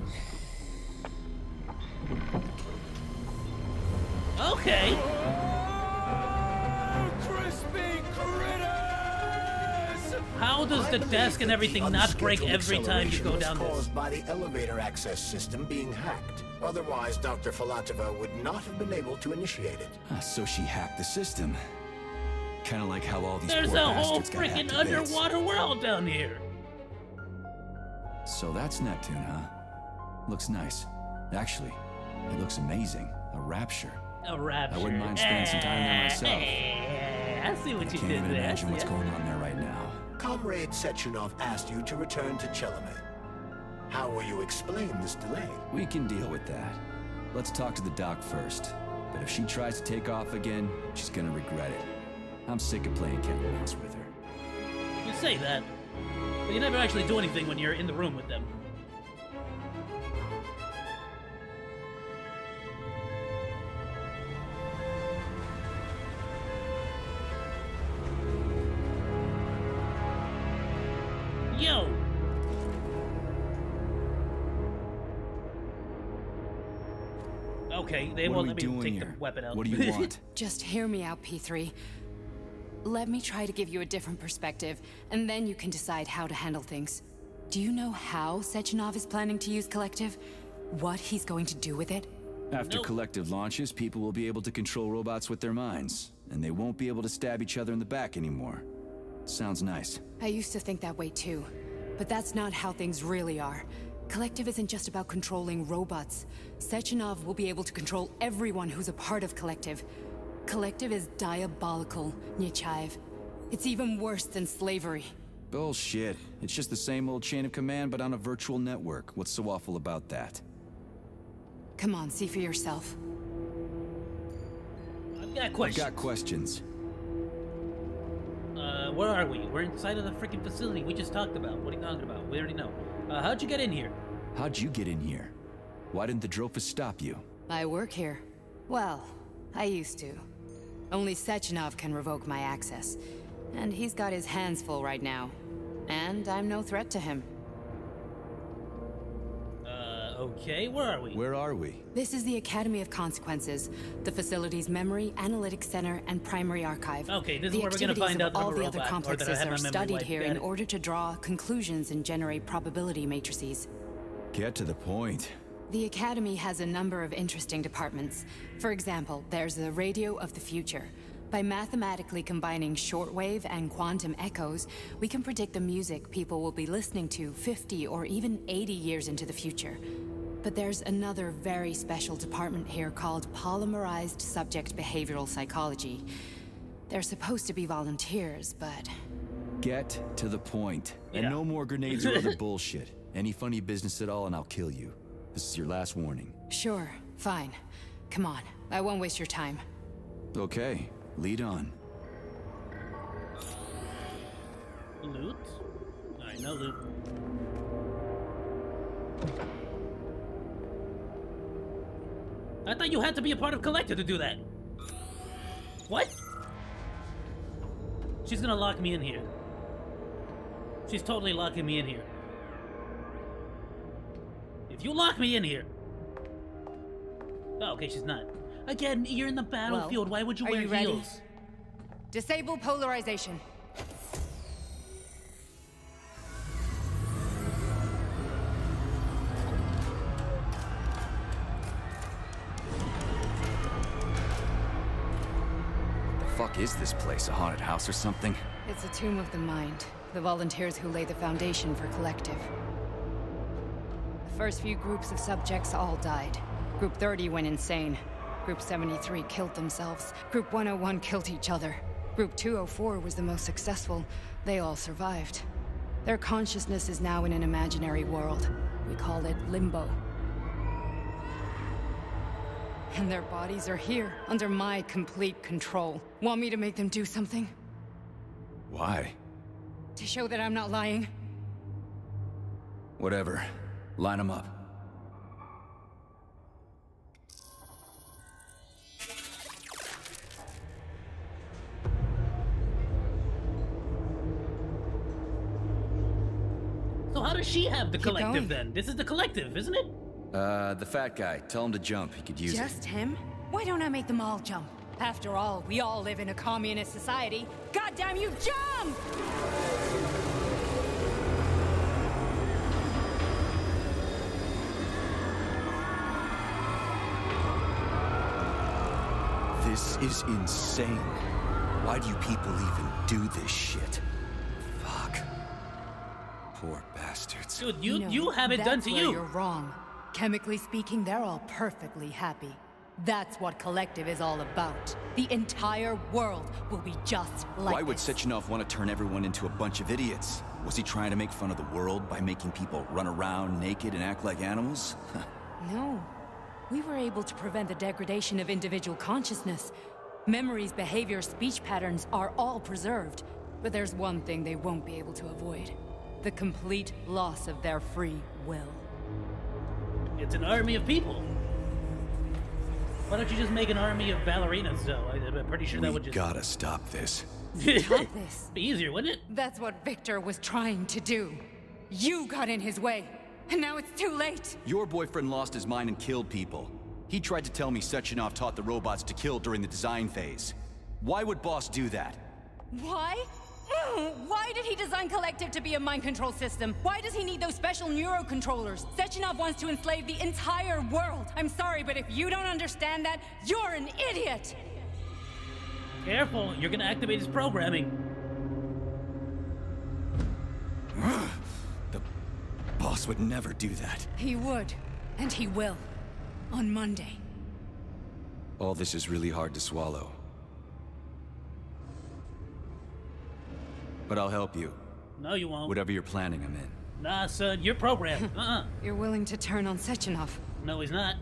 Speaker 4: Okay.
Speaker 11: Oh, crispy critters!
Speaker 4: How does the desk and everything not break every time you go down this?
Speaker 6: Caused by the elevator access system being hacked. Otherwise, Dr. Flamethrower would not have been able to initiate it.
Speaker 22: So she hacked the system. Kind of like how all these
Speaker 4: There's
Speaker 22: poor
Speaker 4: a whole
Speaker 22: bastards got hacked
Speaker 4: freaking
Speaker 22: to bits.
Speaker 4: underwater world down here.
Speaker 22: So that's Neptune, huh? Looks nice. Actually, it looks amazing. A rapture.
Speaker 4: A rapture.
Speaker 22: I wouldn't mind spending some time there myself.
Speaker 4: I see what you
Speaker 22: Can't
Speaker 4: did
Speaker 22: even
Speaker 4: there.
Speaker 22: imagine what's going on there right now.
Speaker 6: Comrade Sechenov asked you to return to Chelome. How will you explain this delay?
Speaker 22: We can deal with that. Let's talk to the doc first. But if she tries to take off again, she's gonna regret it. I'm sick of playing cat and mouse with her.
Speaker 4: You say that, but you never actually do anything when you're in the room with them. Yo! Okay, they won't let me take the weapon out.
Speaker 22: What do you want?
Speaker 23: Just hear me out, P3. Let me try to give you a different perspective, and then you can decide how to handle things. Do you know how Sechenov is planning to use Collective? What he's going to do with it?
Speaker 12: After Collective launches, people will be able to control robots with their minds, and they won't be able to stab each other in the back anymore. Sounds nice.
Speaker 23: I used to think that way too, but that's not how things really are. Collective isn't just about controlling robots. Sechenov will be able to control everyone who's a part of Collective. Collective is diabolical, Nechayev. It's even worse than slavery.
Speaker 12: Bullshit. It's just the same old chain of command, but on a virtual network. What's so awful about that?
Speaker 23: Come on, see for yourself.
Speaker 4: I've got questions.
Speaker 12: I've got questions.
Speaker 4: Where are we? We're inside of the freaking facility we just talked about. What are you talking about? We already know. How'd you get in here?
Speaker 12: How'd you get in here? Why didn't the Drofus stop you?
Speaker 23: I work here. Well, I used to. Only Sechenov can revoke my access. And he's got his hands full right now. And I'm no threat to him.
Speaker 4: Okay, where are we?
Speaker 12: Where are we?
Speaker 23: This is the Academy of Consequences, the facility's memory, analytics center, and primary archive.
Speaker 4: Okay, this is where we're gonna find out that
Speaker 23: all
Speaker 4: I'm a
Speaker 23: the other
Speaker 4: robot, or that I
Speaker 23: complexes
Speaker 4: have my
Speaker 23: are
Speaker 4: memory
Speaker 23: studied
Speaker 4: wiped.
Speaker 23: here
Speaker 4: Got
Speaker 23: in
Speaker 4: it.
Speaker 23: order to draw conclusions and generate probability matrices.
Speaker 12: Get to the point.
Speaker 23: The Academy has a number of interesting departments. For example, there's the Radio of the Future. By mathematically combining shortwave and quantum echoes, we can predict the music people will be listening to 50 or even 80 years into the future. But there's another very special department here called Polymerized Subject Behavioral Psychology. They're supposed to be volunteers, but...
Speaker 12: Get to the point. And no more grenades or other bullshit. Any funny business at all and I'll kill you. This is your last warning.
Speaker 23: Sure, fine. Come on, I won't waste your time.
Speaker 12: Okay, lead on.
Speaker 4: Loot? Alright, no loot. I thought you had to be a part of Collective to do that. What? She's gonna lock me in here. She's totally locking me in here. If you lock me in here... Oh, okay, she's not. Again, you're in the battlefield. Why would you wear heels?
Speaker 23: Ready? Disable polarization.
Speaker 12: Fuck is this place? A haunted house or something?
Speaker 23: It's a tomb of the mind. The volunteers who lay the foundation for Collective. The first few groups of subjects all died. Group 30 went insane. Group 73 killed themselves. Group 101 killed each other. Group 204 was the most successful. They all survived. Their consciousness is now in an imaginary world. We call it Limbo. And their bodies are here, under my complete control. Want me to make them do something?
Speaker 12: Why?
Speaker 23: To show that I'm not lying?
Speaker 12: Whatever. Line them up.
Speaker 4: So how does she have the Collective then? This is the Collective, isn't it?
Speaker 12: The fat guy. Tell him to jump. He could use it.
Speaker 23: Just him? Why don't I make them all jump? After all, we all live in a communist society. Goddamn you, jump!
Speaker 12: This is insane. Why do you people even do this shit? Fuck. Poor bastards.
Speaker 4: Dude, you have it done to you.
Speaker 23: You're wrong. Chemically speaking, they're all perfectly happy. That's what Collective is all about. The entire world will be just like
Speaker 12: Why would Sechenov want to turn everyone into a bunch of idiots? Was he trying to make fun of the world by making people run around naked and act like animals?
Speaker 23: No. We were able to prevent the degradation of individual consciousness. Memories, behavior, speech patterns are all preserved. But there's one thing they won't be able to avoid. The complete loss of their free will.
Speaker 4: It's an army of people. Why don't you just make an army of ballerinas, though? I'm pretty sure that would just...
Speaker 12: gotta stop this.
Speaker 23: Stop this.
Speaker 4: Be easier, wouldn't it?
Speaker 23: That's what Victor was trying to do. You got in his way, and now it's too late.
Speaker 12: Your boyfriend lost his mind and killed people. He tried to tell me Sechenov taught the robots to kill during the design phase. Why would Boss do that?
Speaker 23: Why? Why did he design Collective to be a mind control system? Why does he need those special neurocontrollers? Sechenov wants to enslave the entire world. I'm sorry, but if you don't understand that, you're an idiot!
Speaker 4: Careful, you're gonna activate his programming.
Speaker 22: The boss would never do that.
Speaker 23: He would, and he will. On Monday.
Speaker 12: All this is really hard to swallow. But I'll help you.
Speaker 4: No, you won't.
Speaker 12: Whatever you're planning, I'm in.
Speaker 4: Nah, son, you're programmed.
Speaker 23: You're willing to turn on Sechenov?
Speaker 4: No, he's not.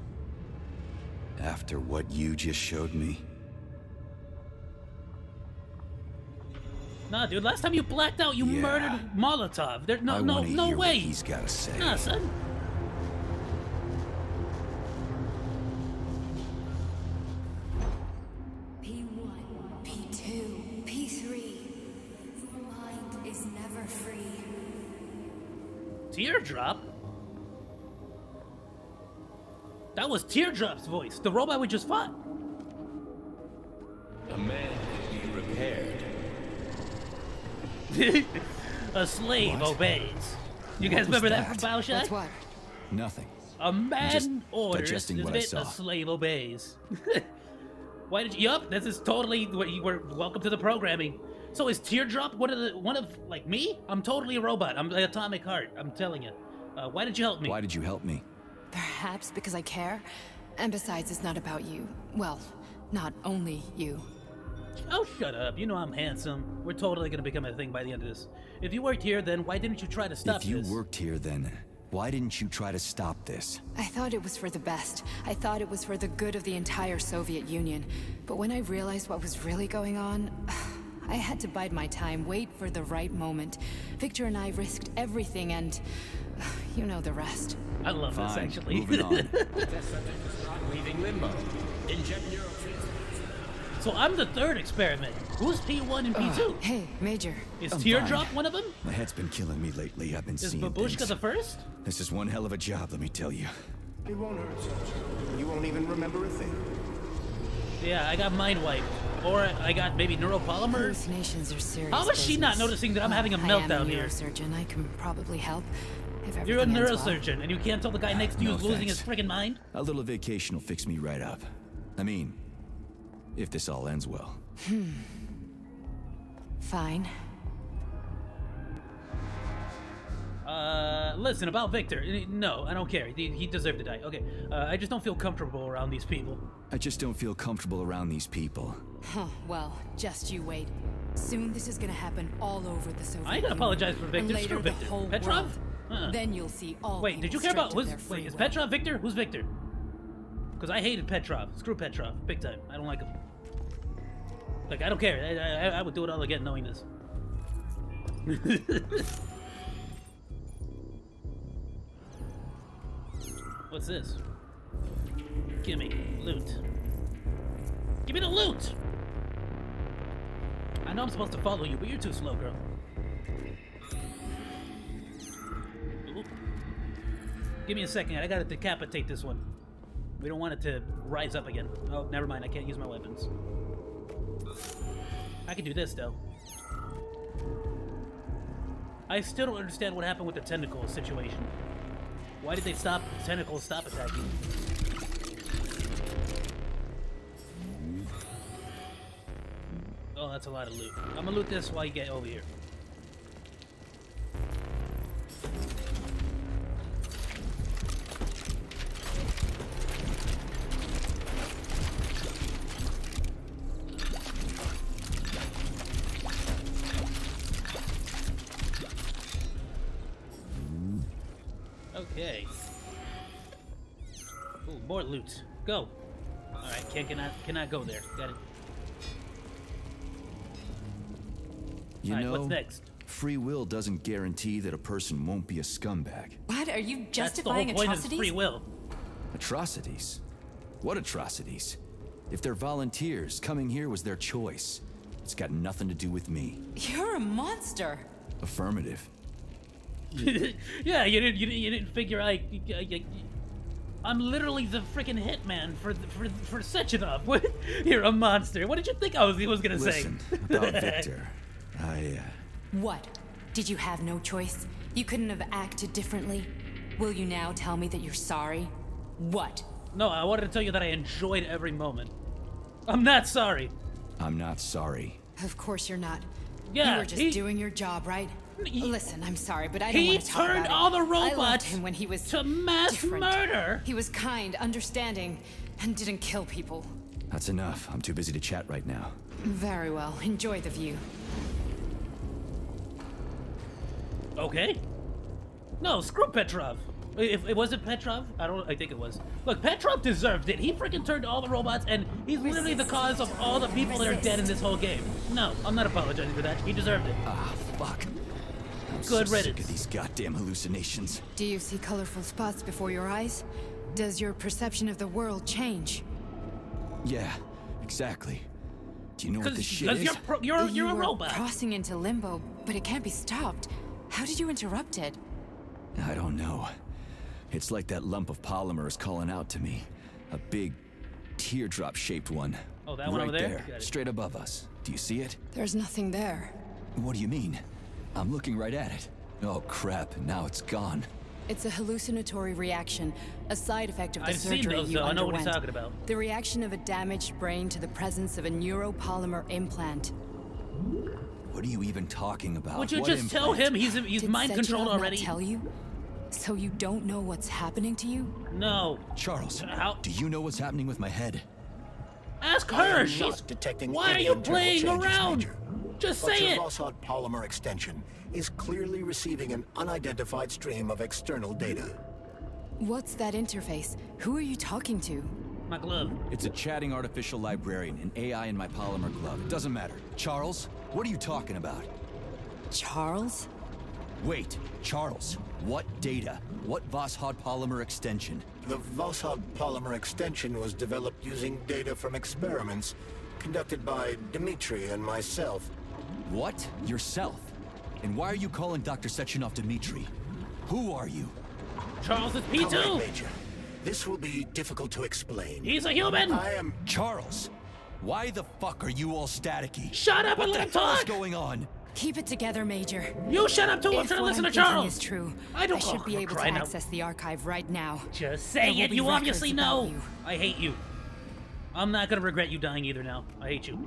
Speaker 12: After what you just showed me?
Speaker 4: Nah, dude, last time you blacked out, you murdered Molotov. There's no way.
Speaker 12: What he's gotta say.
Speaker 4: Nah, son.
Speaker 14: P1, P2, P3. Your mind is never free.
Speaker 4: Teardrop? That was Teardrop's voice, the robot we just fought.
Speaker 3: A man can be repaired.
Speaker 4: A slave obeys. You guys remember that from Bioshock?
Speaker 23: That's what?
Speaker 12: Nothing.
Speaker 4: A man orders,
Speaker 12: digesting what I saw.
Speaker 4: a slave obeys. Why did you? Yup, this is totally what you were. Welcome to the programming. So is Teardrop one of like me? I'm totally a robot. I'm the Atomic Heart. I'm telling you. Why did you help me?
Speaker 12: Why did you help me?
Speaker 23: Perhaps because I care. And besides, it's not about you. Well, not only you.
Speaker 4: Oh, shut up. You know I'm handsome. We're totally gonna become a thing by the end of this. If you worked here, then why didn't you try to stop this?
Speaker 12: If you worked here, then why didn't you try to stop this?
Speaker 23: I thought it was for the best. I thought it was for the good of the entire Soviet Union. But when I realized what was really going on, I had to bide my time, wait for the right moment. Victor and I risked everything and you know the rest.
Speaker 4: I love this, actually.
Speaker 12: Moving on.
Speaker 3: Test subject is not leaving limbo. Inject neurotransmitters.
Speaker 4: So I'm the third experiment. Who's P1 and P2?
Speaker 23: Hey, Major.
Speaker 4: Is Teardrop one of them?
Speaker 12: My head's been killing me lately. I've been
Speaker 4: Is
Speaker 12: seeing
Speaker 4: Babushka
Speaker 12: things.
Speaker 4: the first?
Speaker 12: This is one hell of a job, let me tell you.
Speaker 17: It won't hurt, Sergeant. You won't even remember a thing.
Speaker 4: Yeah, I got mind wiped. Or I got maybe neuropolymer.
Speaker 23: Hallucinations are serious.
Speaker 4: How is she not noticing that I'm having a meltdown
Speaker 23: I am a
Speaker 4: here?
Speaker 23: neurosurgeon. I can probably help. If
Speaker 4: You're a
Speaker 23: everything ends well.
Speaker 4: neurosurgeon, and you can't tell the guy next to you
Speaker 12: No
Speaker 4: is losing
Speaker 12: thanks.
Speaker 4: his friggin' mind?
Speaker 12: A little vacation will fix me right up. I mean, if this all ends well.
Speaker 23: Fine.
Speaker 4: Listen, about Victor. No, I don't care. He deserved to die. Okay, I just don't feel comfortable around these people.
Speaker 12: I just don't feel comfortable around these people.
Speaker 23: Huh, well, just you wait. Soon this is gonna happen all over the Soviet
Speaker 4: I ain't gonna apologize for Victor.
Speaker 23: And later,
Speaker 4: Screw
Speaker 23: the
Speaker 4: Victor.
Speaker 23: whole
Speaker 4: Petrov?
Speaker 23: world. Then you'll see all
Speaker 4: Wait, did you
Speaker 23: people
Speaker 4: care about
Speaker 23: stripped
Speaker 4: who's?
Speaker 23: of their free
Speaker 4: Wait, is
Speaker 23: will.
Speaker 4: Petrov Victor? Who's Victor? Because I hated Petrov. Screw Petrov, big time. I don't like him. Like, I don't care. I would do it all again knowing this. What's this? Gimme loot. Give me the loot! I know I'm supposed to follow you, but you're too slow, girl. Ooh. Give me a second. I gotta decapitate this one. We don't want it to rise up again. Oh, never mind. I can't use my weapons. I can do this, though. I still don't understand what happened with the tentacle situation. Why did they stop? Tentacles stop attacking? Oh, that's a lot of loot. I'm gonna loot this while you get over here. Okay. Ooh, more loot. Go. All right, cannot go there. Got it.
Speaker 12: You
Speaker 4: All right,
Speaker 12: know,
Speaker 4: what's next?
Speaker 12: free will doesn't guarantee that a person won't be a scumbag.
Speaker 23: What? Are you
Speaker 4: That's the whole
Speaker 23: justifying
Speaker 4: point
Speaker 23: atrocities?
Speaker 4: of free will.
Speaker 12: Atrocities? What atrocities? If they're volunteers, coming here was their choice. It's got nothing to do with me.
Speaker 23: You're a monster.
Speaker 12: Affirmative.
Speaker 4: Yeah, you didn't figure I'm literally the freaking hitman for Sechenov. What? You're a monster. What did you think he was gonna say?
Speaker 12: Listen, about Victor,
Speaker 23: What? Did you have no choice? You couldn't have acted differently? Will you now tell me that you're sorry? What?
Speaker 4: No, I wanted to tell you that I enjoyed every moment. I'm not sorry.
Speaker 12: I'm not sorry.
Speaker 23: Of course you're not.
Speaker 4: Yeah,
Speaker 23: you were just doing your job, right? Listen, I'm sorry, but I don't want to talk about it.
Speaker 4: He turned all the
Speaker 23: I loved
Speaker 4: robots
Speaker 23: him when he was
Speaker 4: to mass
Speaker 23: different.
Speaker 4: murder.
Speaker 23: He was kind, understanding, and didn't kill people.
Speaker 12: That's enough. I'm too busy to chat right now.
Speaker 23: Very well. Enjoy the view.
Speaker 4: Okay. No, screw Petrov. If it wasn't Petrov, I think it was. Look, Petrov deserved it. He freaking turned all the robots, and he's literally the cause of all the people that are dead in this whole game. No, I'm not apologizing for that. He deserved it.
Speaker 12: Ah, fuck. I'm
Speaker 4: Good
Speaker 12: so
Speaker 4: riddance.
Speaker 12: sick of these goddamn hallucinations.
Speaker 23: Do you see colorful spots before your eyes? Does your perception of the world change?
Speaker 12: Yeah, exactly. Do you know what this shit
Speaker 4: Because
Speaker 12: is?
Speaker 4: you're a
Speaker 23: were
Speaker 4: robot.
Speaker 23: Crossing into limbo, but it can't be stopped. How did you interrupt it?
Speaker 12: I don't know. It's like that lump of polymer is calling out to me. A big, teardrop-shaped one.
Speaker 4: Oh, that one
Speaker 12: right
Speaker 4: over there?
Speaker 12: there, straight above us. Do you see it?
Speaker 23: There's nothing there.
Speaker 12: What do you mean? I'm looking right at it. Oh crap, now it's gone.
Speaker 23: It's a hallucinatory reation, a side effect of the
Speaker 4: I've seen
Speaker 23: surgery
Speaker 4: those,
Speaker 23: you
Speaker 4: though. I know
Speaker 23: underwent.
Speaker 4: what he's talking about.
Speaker 23: The reaction of a damaged brain to the presence of a neuropolymer implant.
Speaker 12: What are you even talking about?
Speaker 4: Would you
Speaker 12: What
Speaker 4: just tell him he's
Speaker 23: Did
Speaker 4: mind controlled
Speaker 23: Sechenov not
Speaker 4: already?
Speaker 23: tell you? So you don't know what's happening to you?
Speaker 4: No.
Speaker 12: Charles, do you know what's happening with my head?
Speaker 4: Ask
Speaker 6: I
Speaker 4: her.
Speaker 6: am
Speaker 4: She's
Speaker 6: not detecting
Speaker 4: Why are
Speaker 6: any
Speaker 4: you
Speaker 6: internal
Speaker 4: playing
Speaker 6: changes,
Speaker 4: around?
Speaker 6: Major.
Speaker 4: Just
Speaker 6: But
Speaker 4: say
Speaker 6: your
Speaker 4: it.
Speaker 6: Vossad polymer extension is clearly receiving an unidentified stream of external data.
Speaker 23: What's that interface? Who are you talking to?
Speaker 4: My glove.
Speaker 12: It's a chatting artificial librarian, an AI in my polymer glove. It doesn't matter. Charles, what are you talking about?
Speaker 23: Charles?
Speaker 12: Wait, Charles, what data? What Vossad polymer extension?
Speaker 6: The Vossad polymer extension was developed using data from experiments conducted by Dmitri and myself.
Speaker 12: What? Yourself? And why are you calling Dr. Sechenov Dmitri? Who are you?
Speaker 4: Charles is
Speaker 6: Comrade
Speaker 4: P2.
Speaker 6: Major, this will be difficult to explain.
Speaker 4: He's a human.
Speaker 6: I am
Speaker 12: Charles. Why the fuck are you all staticky?
Speaker 4: Shut up and
Speaker 12: what
Speaker 4: let
Speaker 12: the
Speaker 4: him
Speaker 12: hell is
Speaker 4: talk.
Speaker 12: going on?
Speaker 23: Keep it together, Major.
Speaker 4: You shut up too. I'm
Speaker 23: If
Speaker 4: trying to
Speaker 23: what
Speaker 4: listen
Speaker 23: I'm
Speaker 4: to
Speaker 23: thinking
Speaker 4: Charles.
Speaker 23: is true,
Speaker 4: I don't
Speaker 23: should be able to
Speaker 4: cry now.
Speaker 23: access the archive right now.
Speaker 4: Just
Speaker 23: There
Speaker 4: say
Speaker 23: will
Speaker 4: it.
Speaker 23: be
Speaker 4: You
Speaker 23: records
Speaker 4: obviously
Speaker 23: about
Speaker 4: know.
Speaker 23: you.
Speaker 4: I hate you. I'm not gonna regret you dying either now. I hate you.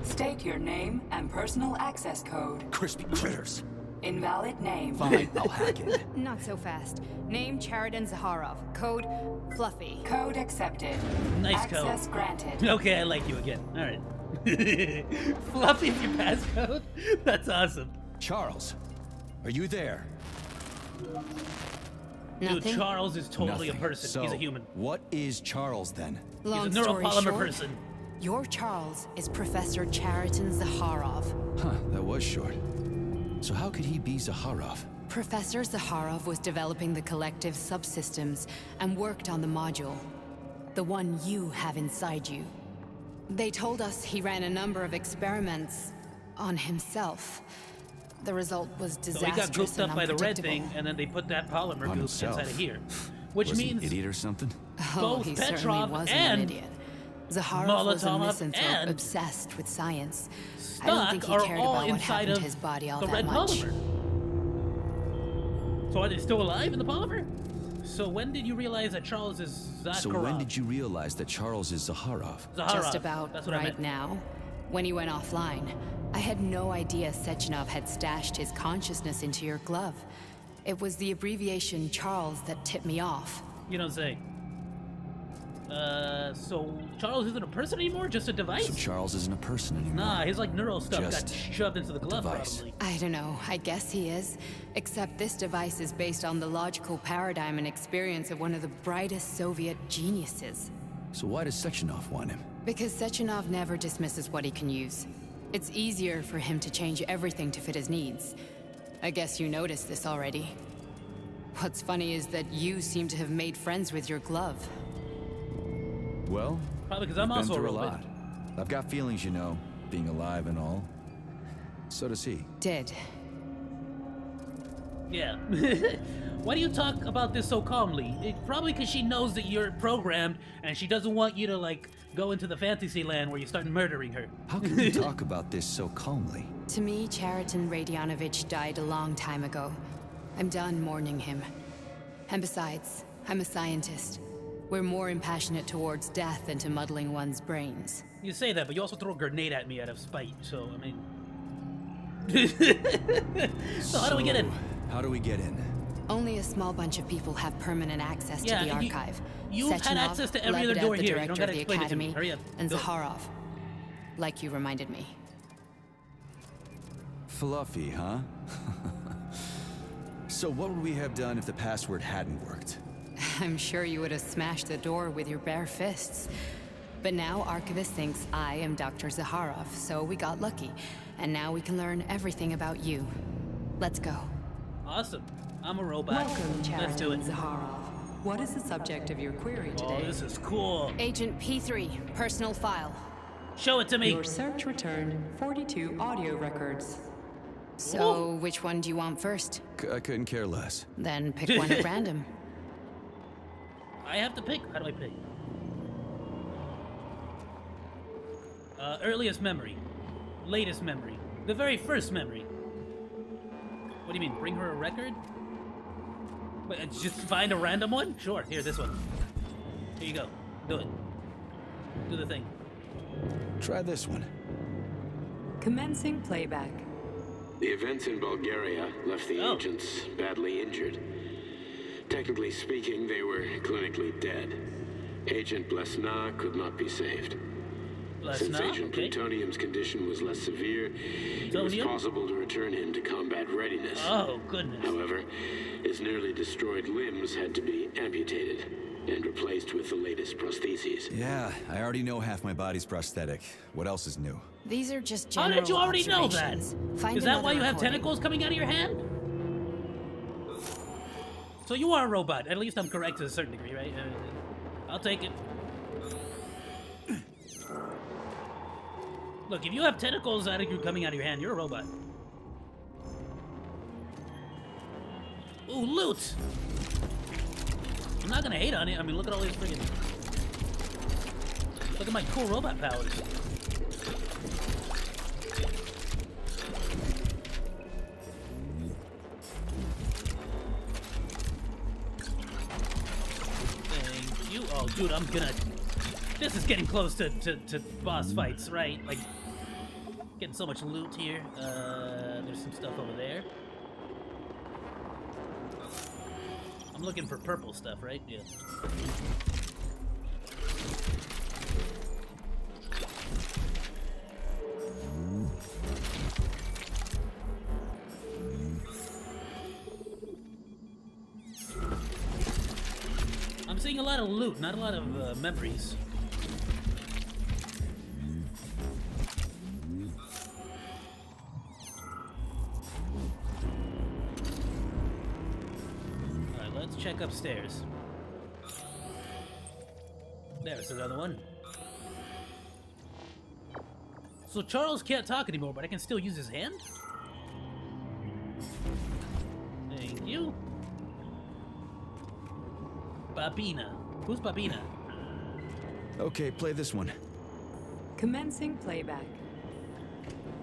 Speaker 1: State your name and personal access code.
Speaker 12: Crispy critters.
Speaker 1: Invalid name.
Speaker 12: Fine, I'll hack it.
Speaker 23: Not so fast. Name Chariton Zaharov. Code Fluffy.
Speaker 1: Code accepted.
Speaker 4: Nice code.
Speaker 1: Access granted.
Speaker 4: Okay, I like you again. All right. Fluffy's your passcode? That's awesome.
Speaker 12: Charles, are you there?
Speaker 4: Dude, Charles is totally
Speaker 12: Nothing.
Speaker 4: a person.
Speaker 12: So,
Speaker 4: He's a human.
Speaker 12: What is Charles then?
Speaker 23: Long
Speaker 4: He's a
Speaker 23: story
Speaker 4: neuropolymer
Speaker 23: short,
Speaker 4: person.
Speaker 23: your Charles is Professor Chariton Zaharov.
Speaker 12: Huh, that was short. So how could he be Zaharov?
Speaker 23: Professor Zaharov was developing the collective subsystems and worked on the module. The one you have inside you. They told us he ran a number of experiments on himself. The result was
Speaker 4: So
Speaker 23: disastrous
Speaker 4: he got gooped
Speaker 23: and
Speaker 4: up by the red
Speaker 23: unpredictable.
Speaker 4: thing, and then they put that polymer
Speaker 12: On
Speaker 4: goop
Speaker 12: himself.
Speaker 4: inside of here. Which
Speaker 12: Was he an
Speaker 4: means
Speaker 12: idiot or something?
Speaker 23: Oh,
Speaker 4: both
Speaker 23: he
Speaker 4: Petrov
Speaker 23: certainly wasn't an
Speaker 4: and
Speaker 23: idiot. Zaharov was a
Speaker 4: Molotov
Speaker 23: misanthrope
Speaker 4: and
Speaker 23: obsessed with science. I don't think
Speaker 4: Stock
Speaker 23: he
Speaker 4: are
Speaker 23: cared
Speaker 4: all
Speaker 23: about what
Speaker 4: inside
Speaker 23: happened
Speaker 4: of
Speaker 23: to his body all
Speaker 4: the
Speaker 23: that
Speaker 4: red
Speaker 23: much.
Speaker 4: polymer. So are they still alive in the polymer? So when did you realize that Charles is Zakharov?
Speaker 12: So when did you realize that Charles is Zaharov?
Speaker 23: Just about
Speaker 4: That's what I
Speaker 23: right
Speaker 4: meant.
Speaker 23: now. When he went offline, I had no idea Sechenov had stashed his consciousness into your glove. It was the abbreviation Charles that tipped me off.
Speaker 4: You don't say. So Charles isn't a person anymore? Just a device?
Speaker 12: So Charles isn't a person anymore.
Speaker 4: Nah, his like neural stuff got
Speaker 12: Just
Speaker 4: shoved into the glove
Speaker 12: device.
Speaker 4: probably.
Speaker 23: I don't know, I guess he is. Except this device is based on the logical paradigm and experience of one of the brightest Soviet geniuses.
Speaker 12: So why does Sechenov want him?
Speaker 23: Because Sechenov never dismisses what he can use. It's easier for him to change everything to fit his needs. I guess you noticed this already. What's funny is that you seem to have made friends with your glove.
Speaker 12: Well,
Speaker 4: Probably because I'm
Speaker 12: we've been
Speaker 4: also a
Speaker 12: through a
Speaker 4: robot.
Speaker 12: lot. I've got feelings, you know, being alive and all. So does he.
Speaker 23: Did.
Speaker 4: Yeah. Why do you talk about this so calmly? Probably because she knows that you're programmed and she doesn't want you to, like, go into the fantasy land where you start murdering her.
Speaker 12: How can you talk about this so calmly?
Speaker 23: To me, Chariton Radionovich died a long time ago. I'm done mourning him. And besides, I'm a scientist. We're more impassionate towards death than to muddling one's brains.
Speaker 4: You say that, but you also throw a grenade at me out of spite, so, I mean... So how do we get in?
Speaker 12: How do we get in?
Speaker 23: Only a small bunch of people have permanent access to the archive.
Speaker 4: You've had access to every other door here. You don't gotta explain it to me. Hurry up.
Speaker 23: And Zaharov. Like you reminded me.
Speaker 12: Fluffy, huh? So what would we have done if the password hadn't worked?
Speaker 23: I'm sure you would have smashed the door with your bare fists. But now Archivist thinks I am Dr. Zaharov, so we got lucky. And now we can learn everything about you. Let's go.
Speaker 4: Awesome. I'm a robot.
Speaker 15: Welcome,
Speaker 4: Let's do it.
Speaker 15: Zaharov. What is the subject of your query today?
Speaker 4: Oh, this is cool.
Speaker 23: Agent P3, personal file.
Speaker 4: Show it to me.
Speaker 15: Your search returned 42 audio records.
Speaker 23: So, which one do you want first?
Speaker 12: I couldn't care less.
Speaker 23: Then pick one at random.
Speaker 4: I have to pick? How do I pick? Earliest memory. Latest memory. The very first memory. What do you mean? Bring her a record? But just find a random one? Sure. Here, this one. Here you go. Do it. Do the thing.
Speaker 12: Try this one.
Speaker 15: Commencing playback.
Speaker 3: The events in Bulgaria left the agents badly injured. Technically speaking, they were clinically dead. Agent Blesna could not be saved. Since Agent Plutonium's condition was less severe, it was possible to return him to combat readiness.
Speaker 4: Oh, goodness.
Speaker 3: However, his nearly destroyed limbs had to be amputated and replaced with the latest prostheses.
Speaker 12: Yeah, I already know half my body's prosthetic. What else is new?
Speaker 23: These are just
Speaker 4: How
Speaker 23: general
Speaker 4: did you already know that?
Speaker 23: Find
Speaker 4: Is that why you have
Speaker 23: recording.
Speaker 4: tentacles coming out of your hand? So you are a robot. At least I'm correct to a certain degree, right? I'll take it. Look, if you have tentacles coming out of your hand, you're a robot. Ooh, loot! I'm not gonna hate on it. I mean, look at all these friggin'... Look at my cool robot powers. Thank you. Oh, dude, I'm gonna... This is getting close to boss fights, right? Like, getting so much loot here. There's some stuff over there. I'm looking for purple stuff, right? Yeah. I'm seeing a lot of loot, not a lot of memories. Check upstairs. There's another one. So Charles can't talk anymore, but I can still use his hand? Thank you. Babina. Who's Babina?
Speaker 12: Okay, play this one.
Speaker 15: Commencing playback.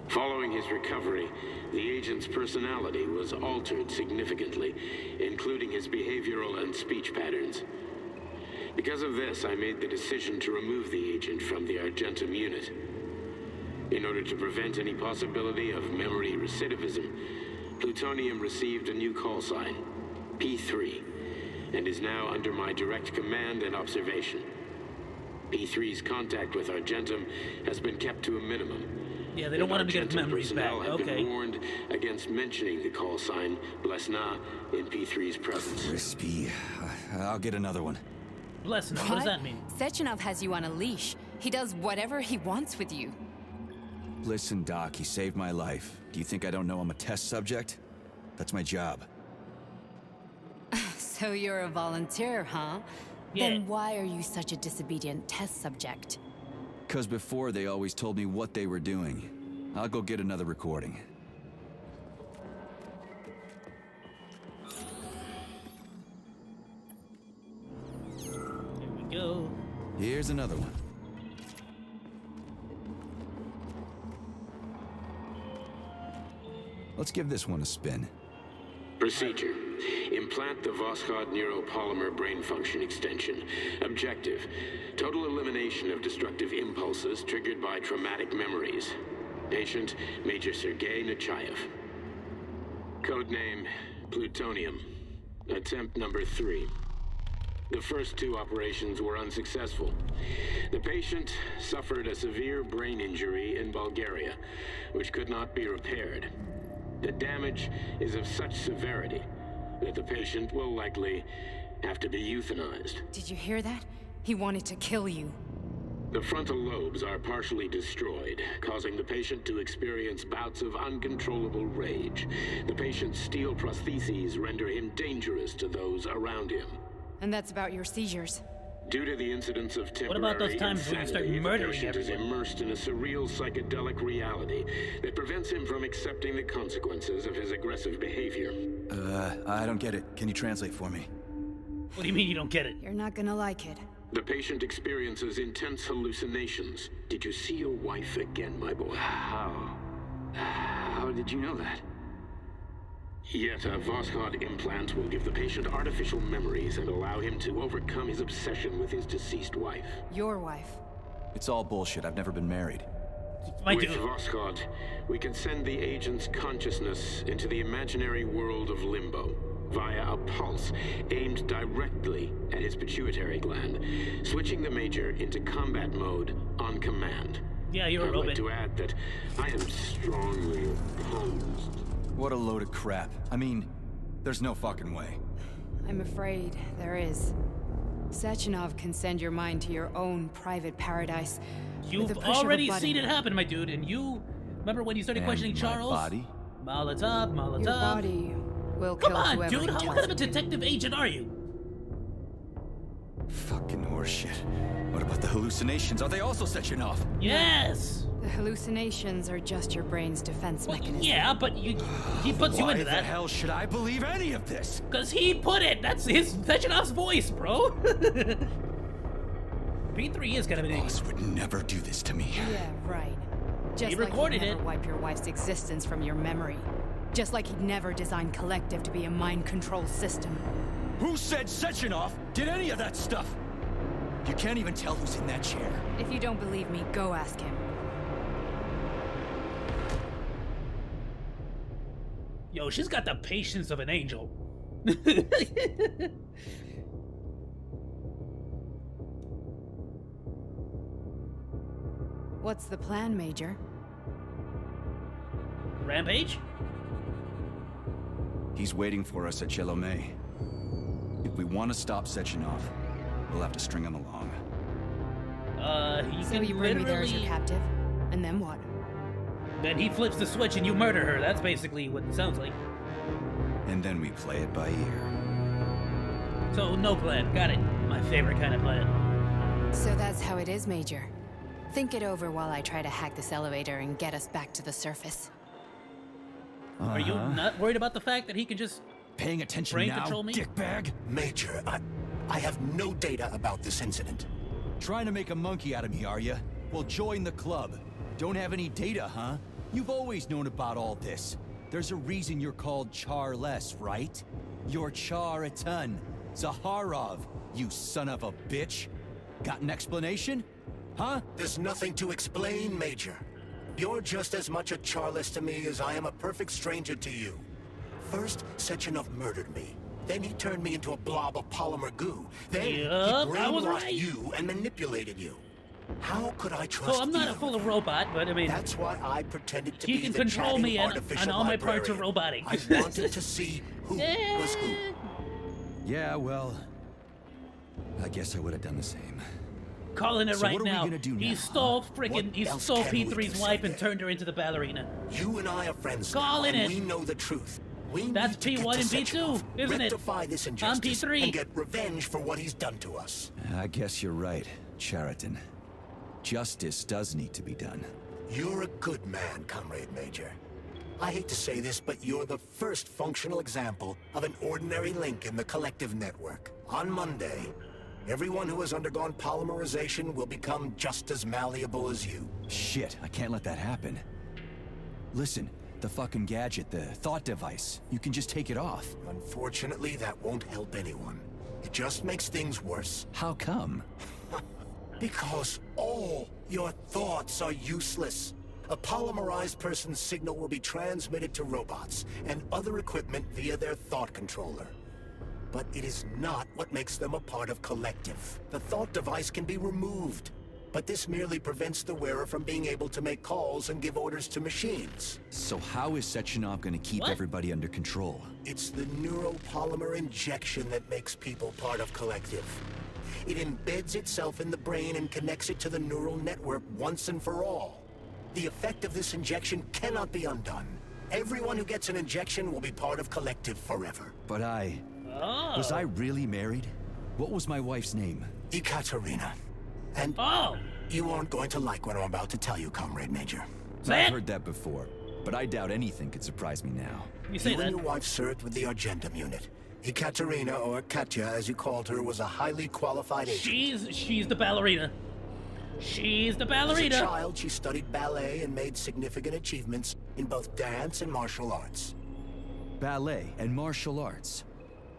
Speaker 3: Following his recovery, the agent's personality was altered significantly, including his behavioral and speech patterns. Because of this, I made the decision to remove the agent from the Argentum unit. In order to prevent any possibility of memory recidivism, Plutonium received a new call sign, P3, and is now under my direct command and observation. P3's contact with Argentum has been kept to a minimum.
Speaker 4: Yeah, they don't want him to get his memories back.
Speaker 3: Have been warned against mentioning the call sign Blesna in P3's presence.
Speaker 12: Crispy. I'll get another one.
Speaker 4: Blesna, what does that mean?
Speaker 23: Sechenov has you on a leash. He does whatever he wants with you.
Speaker 12: Listen, Doc, he saved my life. Do you think I don't know I'm a test subject? That's my job.
Speaker 23: So you're a volunteer, huh?
Speaker 4: Yeah.
Speaker 23: Then why are you such a disobedient test subject?
Speaker 12: Because before they always told me what they were doing. I'll go get another recording. Here's another one. Let's give this one a spin.
Speaker 3: Procedure. Implant the Voskhod neuropolymer brain function extension. Objective. Total elimination of destructive impulses triggered by traumatic memories. Patient, Major Sergei Nechayev. Codename, Plutonium. Attempt number 3. The first 2 operations were unsuccessful. The patient suffered a severe brain injury in Bulgaria, which could not be repaired. The damage is of such severity that the patient will likely have to be euthanized.
Speaker 23: Did you hear that? He wanted to kill you.
Speaker 3: The frontal lobes are partially destroyed, causing the patient to experience bouts of uncontrollable rage. The patient's steel prostheses render him dangerous to those around him.
Speaker 23: And that's about your seizures.
Speaker 3: Due to the incidence of temporary
Speaker 4: What about those times when you start
Speaker 3: insanity,
Speaker 4: murdering
Speaker 3: the patient is
Speaker 4: everyone?
Speaker 3: immersed in a surreal psychedelic reality that prevents him from accepting the consequences of his aggressive behavior.
Speaker 12: I don't get it. Can you translate for me?
Speaker 4: What do you mean you don't get it?
Speaker 23: You're not gonna like it.
Speaker 3: The patient experiences intense hallucinations. Did you see your wife again, my boy?
Speaker 13: How did you know that?
Speaker 3: Yet a Voskhod implant will give the patient artificial memories and allow him to overcome his obsession with his deceased wife.
Speaker 23: Your wife.
Speaker 12: It's all bullshit. I've never been married.
Speaker 3: With Voskhod, we can send the agent's consciousness into the imaginary world of limbo via a pulse aimed directly at his pituitary gland, switching the Major into combat mode on command.
Speaker 4: Yeah, you're a
Speaker 3: I'd
Speaker 4: robot.
Speaker 3: like to add that I am strongly opposed.
Speaker 12: What a load of crap. I mean, there's no fucking way.
Speaker 23: I'm afraid there is. Sechenov can send your mind to your own private paradise.
Speaker 4: You've already seen it happen, my dude, and you... Remember when you started questioning Charles?
Speaker 12: Body?
Speaker 4: Molotov, Molotov.
Speaker 23: Your body will
Speaker 4: Come
Speaker 23: kill
Speaker 4: on,
Speaker 23: whoever
Speaker 4: dude,
Speaker 23: he
Speaker 4: how
Speaker 23: tells
Speaker 4: good of a
Speaker 23: it to.
Speaker 4: detective agent are you?
Speaker 12: Fucking horseshit. What about the hallucinations? Are they also Sechenov?
Speaker 4: Yes!
Speaker 23: The hallucinations are just your brain's defense mechanism.
Speaker 4: Yeah, but he puts you into that.
Speaker 12: Why the hell should I believe any of this?
Speaker 4: Because he put it! That's his Sechenov's voice, bro! P3 is kind of an idiot.
Speaker 12: Boss would never do this to me.
Speaker 23: Yeah, right. Just
Speaker 4: He
Speaker 23: like
Speaker 4: recorded
Speaker 23: he'd never
Speaker 4: it.
Speaker 23: wipe your wife's existence from your memory. Just like he'd never designed Collective to be a mind control system.
Speaker 12: Who said Sechenov did any of that stuff? You can't even tell who's in that chair.
Speaker 23: If you don't believe me, go ask him.
Speaker 4: Yo, she's got the patience of an angel.
Speaker 23: What's the plan, Major?
Speaker 4: Rampage?
Speaker 12: He's waiting for us at Chelomey. If we want to stop Sechenov, we'll have to string him along.
Speaker 4: He
Speaker 23: So
Speaker 4: can
Speaker 23: you bring me there as your
Speaker 4: literally...
Speaker 23: captive? And then what?
Speaker 4: Then he flips the switch and you murder her. That's basically what it sounds like.
Speaker 12: And then we play it by ear.
Speaker 4: So, no plan. Got it. My favorite kind of plan.
Speaker 23: So that's how it is, Major. Think it over while I try to hack this elevator and get us back to the surface.
Speaker 4: Are you not worried about the fact that he can just
Speaker 12: paying attention
Speaker 4: brain
Speaker 12: now,
Speaker 4: control me?
Speaker 12: dickbag?
Speaker 6: Major, I have no data about this incident.
Speaker 12: Trying to make a monkey out of me, are you? Well, join the club. Don't have any data, huh? You've always known about all this. There's a reason you're called Charless, right? You're Char-a-ton. Zaharov, you son of a bitch. Got an explanation? Huh?
Speaker 6: There's nothing to explain, Major. You're just as much a Charless to me as I am a perfect stranger to you. First, Sechenov murdered me. Then he turned me into a blob of polymer goo. Then he brainwashed you and manipulated you. How could I trust you?
Speaker 4: So I'm not a full robot, but I mean...
Speaker 6: That's why I pretended to
Speaker 4: he
Speaker 6: be
Speaker 4: can
Speaker 6: the
Speaker 4: control me
Speaker 6: chatting
Speaker 4: and
Speaker 6: artificial
Speaker 4: all my parts are
Speaker 6: librarian.
Speaker 4: robotic.
Speaker 6: I wanted to see who was who.
Speaker 12: Yeah, well... I guess I would have done the same.
Speaker 4: Calling it
Speaker 12: So
Speaker 4: right
Speaker 12: what are we
Speaker 4: now.
Speaker 12: gonna do
Speaker 4: He
Speaker 12: now,
Speaker 4: stole
Speaker 6: What
Speaker 4: freaking... He
Speaker 6: else
Speaker 4: stole
Speaker 6: can we
Speaker 4: P3's
Speaker 6: do,
Speaker 4: wife
Speaker 6: Sergei?
Speaker 4: and turned her into the ballerina.
Speaker 6: You and I are friends
Speaker 4: Calling
Speaker 6: now, and
Speaker 4: it.
Speaker 6: we know the truth. We
Speaker 4: That's
Speaker 6: need to
Speaker 4: P1
Speaker 6: get
Speaker 4: and
Speaker 6: to
Speaker 4: P2,
Speaker 6: Sechenov,
Speaker 4: isn't it?
Speaker 6: rectify this
Speaker 4: I'm
Speaker 6: injustice
Speaker 4: P3.
Speaker 6: and get revenge for what he's done to us.
Speaker 12: I guess you're right, Chariton. Justice does need to be done.
Speaker 6: You're a good man, Comrade Major. I hate to say this, but you're the first functional example of an ordinary link in the collective network. On Monday, Everyone who has undergone polymerization will become just as malleable as you.
Speaker 12: Shit, I can't let that happen. Listen, the fucking gadget, the thought device, you can just take it off.
Speaker 6: Unfortunately, that won't help anyone. It just makes things worse.
Speaker 12: How come?
Speaker 6: Because all your thoughts are useless. A polymerized person's signal will be transmitted to robots and other equipment via their thought controller. But it is not what makes them a part of collective. The thought device can be removed, but this merely prevents the wearer from being able to make calls and give orders to machines.
Speaker 12: So how is Sechenov gonna keep everybody under control?
Speaker 6: It's the neuropolymer injection that makes people part of collective. It embeds itself in the brain and connects it to the neural network once and for all. The effect of this injection cannot be undone. Everyone who gets an injection will be part of collective forever.
Speaker 12: But was I really married? What was my wife's name?
Speaker 6: Ekaterina. And you aren't going to like what I'm about to tell you, Comrade Major.
Speaker 12: I've heard that before, but I doubt anything could surprise me now.
Speaker 6: You and your wife served with the Argentum unit. Ekaterina, or Katya as you called her, was a highly qualified agent.
Speaker 4: She's the ballerina. She's the ballerina.
Speaker 6: As a child, she studied ballet and made significant achievements in both dance and martial arts.
Speaker 12: Ballet and martial arts?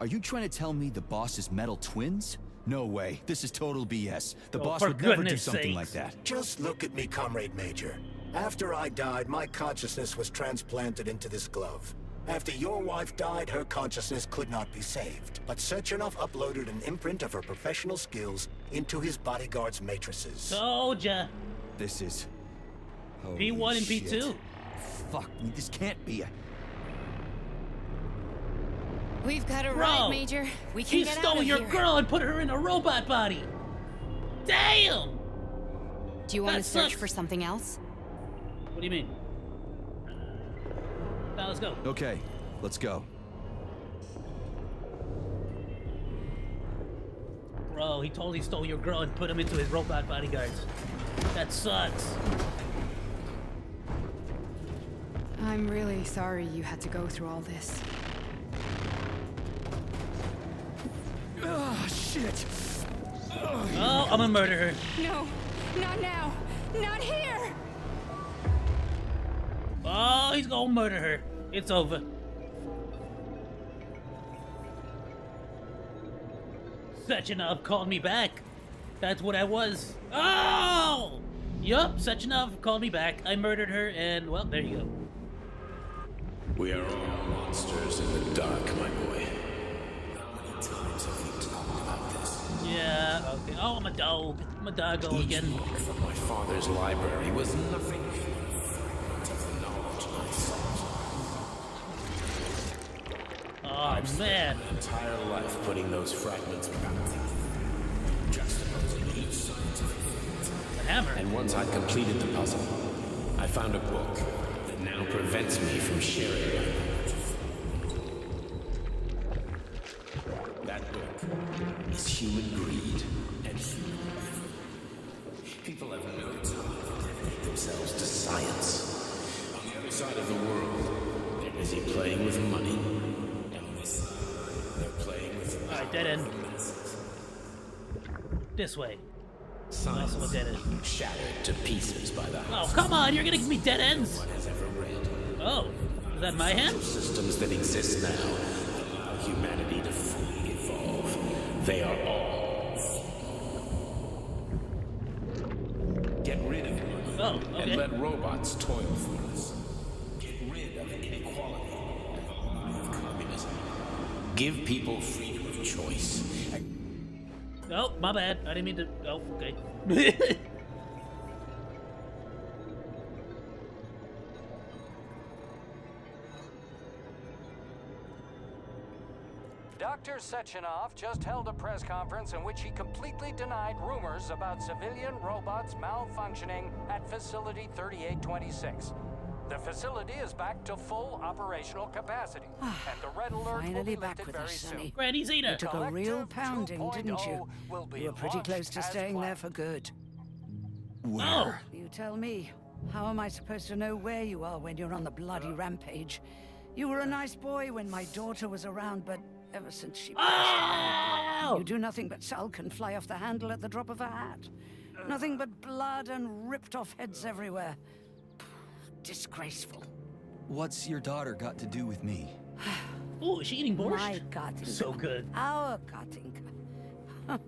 Speaker 12: Are you trying to tell me the boss is metal twins? No way. This is total BS. The boss would never do something like that.
Speaker 6: Just look at me, Comrade Major. After I died, my consciousness was transplanted into this glove. After your wife died, her consciousness could not be saved. But Sechenov uploaded an imprint of her professional skills into his bodyguard's matrices.
Speaker 4: Told ya.
Speaker 12: This is...
Speaker 4: P1 and
Speaker 12: shit.
Speaker 4: P2.
Speaker 12: Fuck me, this can't be a...
Speaker 23: We've got a ride, Major. We can
Speaker 4: He
Speaker 23: get out
Speaker 4: stole
Speaker 23: of
Speaker 4: your
Speaker 23: here.
Speaker 4: girl and put her in a robot body. Damn!
Speaker 23: Do you want to search for something else?
Speaker 4: What do you mean? Now let's go.
Speaker 12: Okay, let's go.
Speaker 4: Bro, he totally stole your girl and put him into his robot bodyguards. That sucks.
Speaker 23: I'm really sorry you had to go through all this.
Speaker 12: Oh, shit.
Speaker 4: Oh, I'm gonna murder her.
Speaker 23: No, not now. Not here.
Speaker 4: Oh, he's gonna murder her. It's over. Sechenov called me back. That's what I was. Oh! Yup, Sechenov called me back. I murdered her, and, well, there you go.
Speaker 3: We are all monsters in the dark, my boy. How many times have we talked about this?
Speaker 4: Yeah, okay. Oh, I'm a dog. I'm a doggo again.
Speaker 3: Each book from my father's library was nothing but a fragment of the knowledge I sought.
Speaker 4: Oh, man.
Speaker 3: An entire life putting those fragments back together, juxtaposing each scientific fact.
Speaker 4: The hammer.
Speaker 3: And once I'd completed the puzzle, I found a book that now prevents me from sharing my knowledge. That book is Human Greed and Human Effort. People have no time to dedicate themselves to science. On the other side of the world, they're busy playing with money. On this side, they're playing with
Speaker 4: Alright, dead end. This way.
Speaker 3: Science
Speaker 4: Also a dead end.
Speaker 3: shattered to pieces by the
Speaker 4: Oh, come on, you're gonna give me dead ends.
Speaker 3: no one has ever read.
Speaker 4: Oh, is that my hand?
Speaker 3: Systems that exist now allow humanity to fully evolve. They are all get rid of money and let robots toil for us. Get rid of inequality and the lie of communism. Give people freedom of choice.
Speaker 4: Oh, my bad. I didn't mean to. Oh, okay.
Speaker 13: Dr. Sechenov just held a press conference in which he completely denied rumors about civilian robots malfunctioning at Facility 3826. The facility is back to full operational capacity, and the red alert will be
Speaker 20: back
Speaker 13: lifted
Speaker 20: with
Speaker 13: very
Speaker 20: us,
Speaker 13: soon.
Speaker 20: Sonny.
Speaker 4: Granny Zeta.
Speaker 20: You took a real pounding, didn't you? You were pretty close to staying there for good.
Speaker 12: Where?
Speaker 20: You tell me. How am I supposed to know where you are when you're on the bloody rampage? You were a nice boy when my daughter was around, but ever since she passed away. You do nothing but sulk and fly off the handle at the drop of a hat. Nothing but blood and ripped off heads everywhere. Disgraceful.
Speaker 12: What's your daughter got to do with me?
Speaker 4: Oh, is she eating borscht?
Speaker 20: My Katinka.
Speaker 4: So good.
Speaker 20: Our Katinka.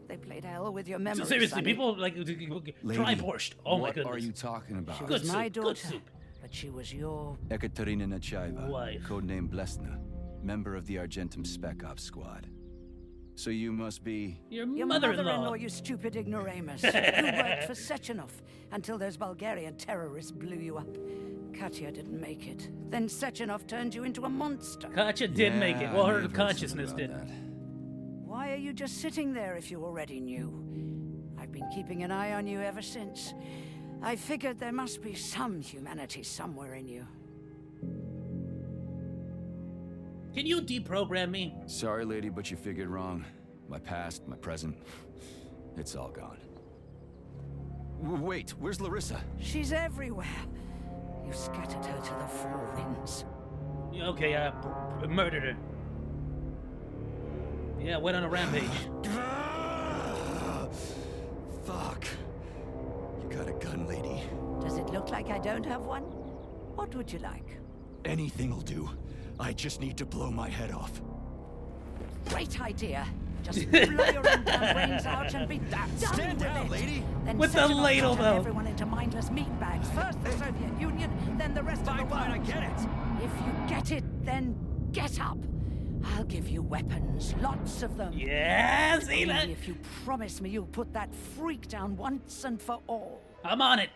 Speaker 20: They played hell with your memory.
Speaker 4: So seriously,
Speaker 20: Sonny.
Speaker 4: people like try borscht. Oh my goodness.
Speaker 12: What are you talking about?
Speaker 20: She
Speaker 4: Good
Speaker 20: was my
Speaker 4: soup, good
Speaker 20: daughter,
Speaker 4: soup.
Speaker 20: but she was your...
Speaker 12: Ekaterina Nechaeva,
Speaker 4: Wife.
Speaker 12: codename Blesna, member of the Argentum Spec Ops squad. So you must be...
Speaker 4: Your
Speaker 20: Your
Speaker 4: mother-in-law.
Speaker 20: mother-in-law, you stupid ignoramus, who worked for Sechenov until those Bulgarian terrorists blew you up. Katya didn't make it. Then Sechenov turned you into a monster.
Speaker 4: Katya did make it. Well, her consciousness didn't.
Speaker 20: Why are you just sitting there if you already knew? I've been keeping an eye on you ever since. I figured there must be some humanity somewhere in you.
Speaker 4: Can you deprogram me?
Speaker 12: Sorry, lady, but you figured wrong. My past, my present, it's all gone. Wait, where's Larissa?
Speaker 20: She's everywhere. You scattered her to the four winds.
Speaker 4: Okay, murdered her. Yeah, went on a rampage.
Speaker 12: Fuck. You got a gun, lady.
Speaker 20: Does it look like I don't have one? What would you like?
Speaker 12: Anything'll do. I just need to blow my head off.
Speaker 20: Great idea. Just blow your own damn brains out and be done
Speaker 12: Stand
Speaker 20: with
Speaker 12: down,
Speaker 20: it.
Speaker 12: lady.
Speaker 20: Then
Speaker 4: With the
Speaker 20: Sechenov
Speaker 4: ladle,
Speaker 20: turned
Speaker 4: though.
Speaker 20: everyone into mindless meatbags. First the Soviet Union, then the rest of the world.
Speaker 12: I get it.
Speaker 20: If you get it, then get up. I'll give you weapons, lots of them.
Speaker 4: Yeah, see
Speaker 20: Only
Speaker 4: that?
Speaker 20: if you promise me you'll put that freak down once and for all.
Speaker 4: I'm on it.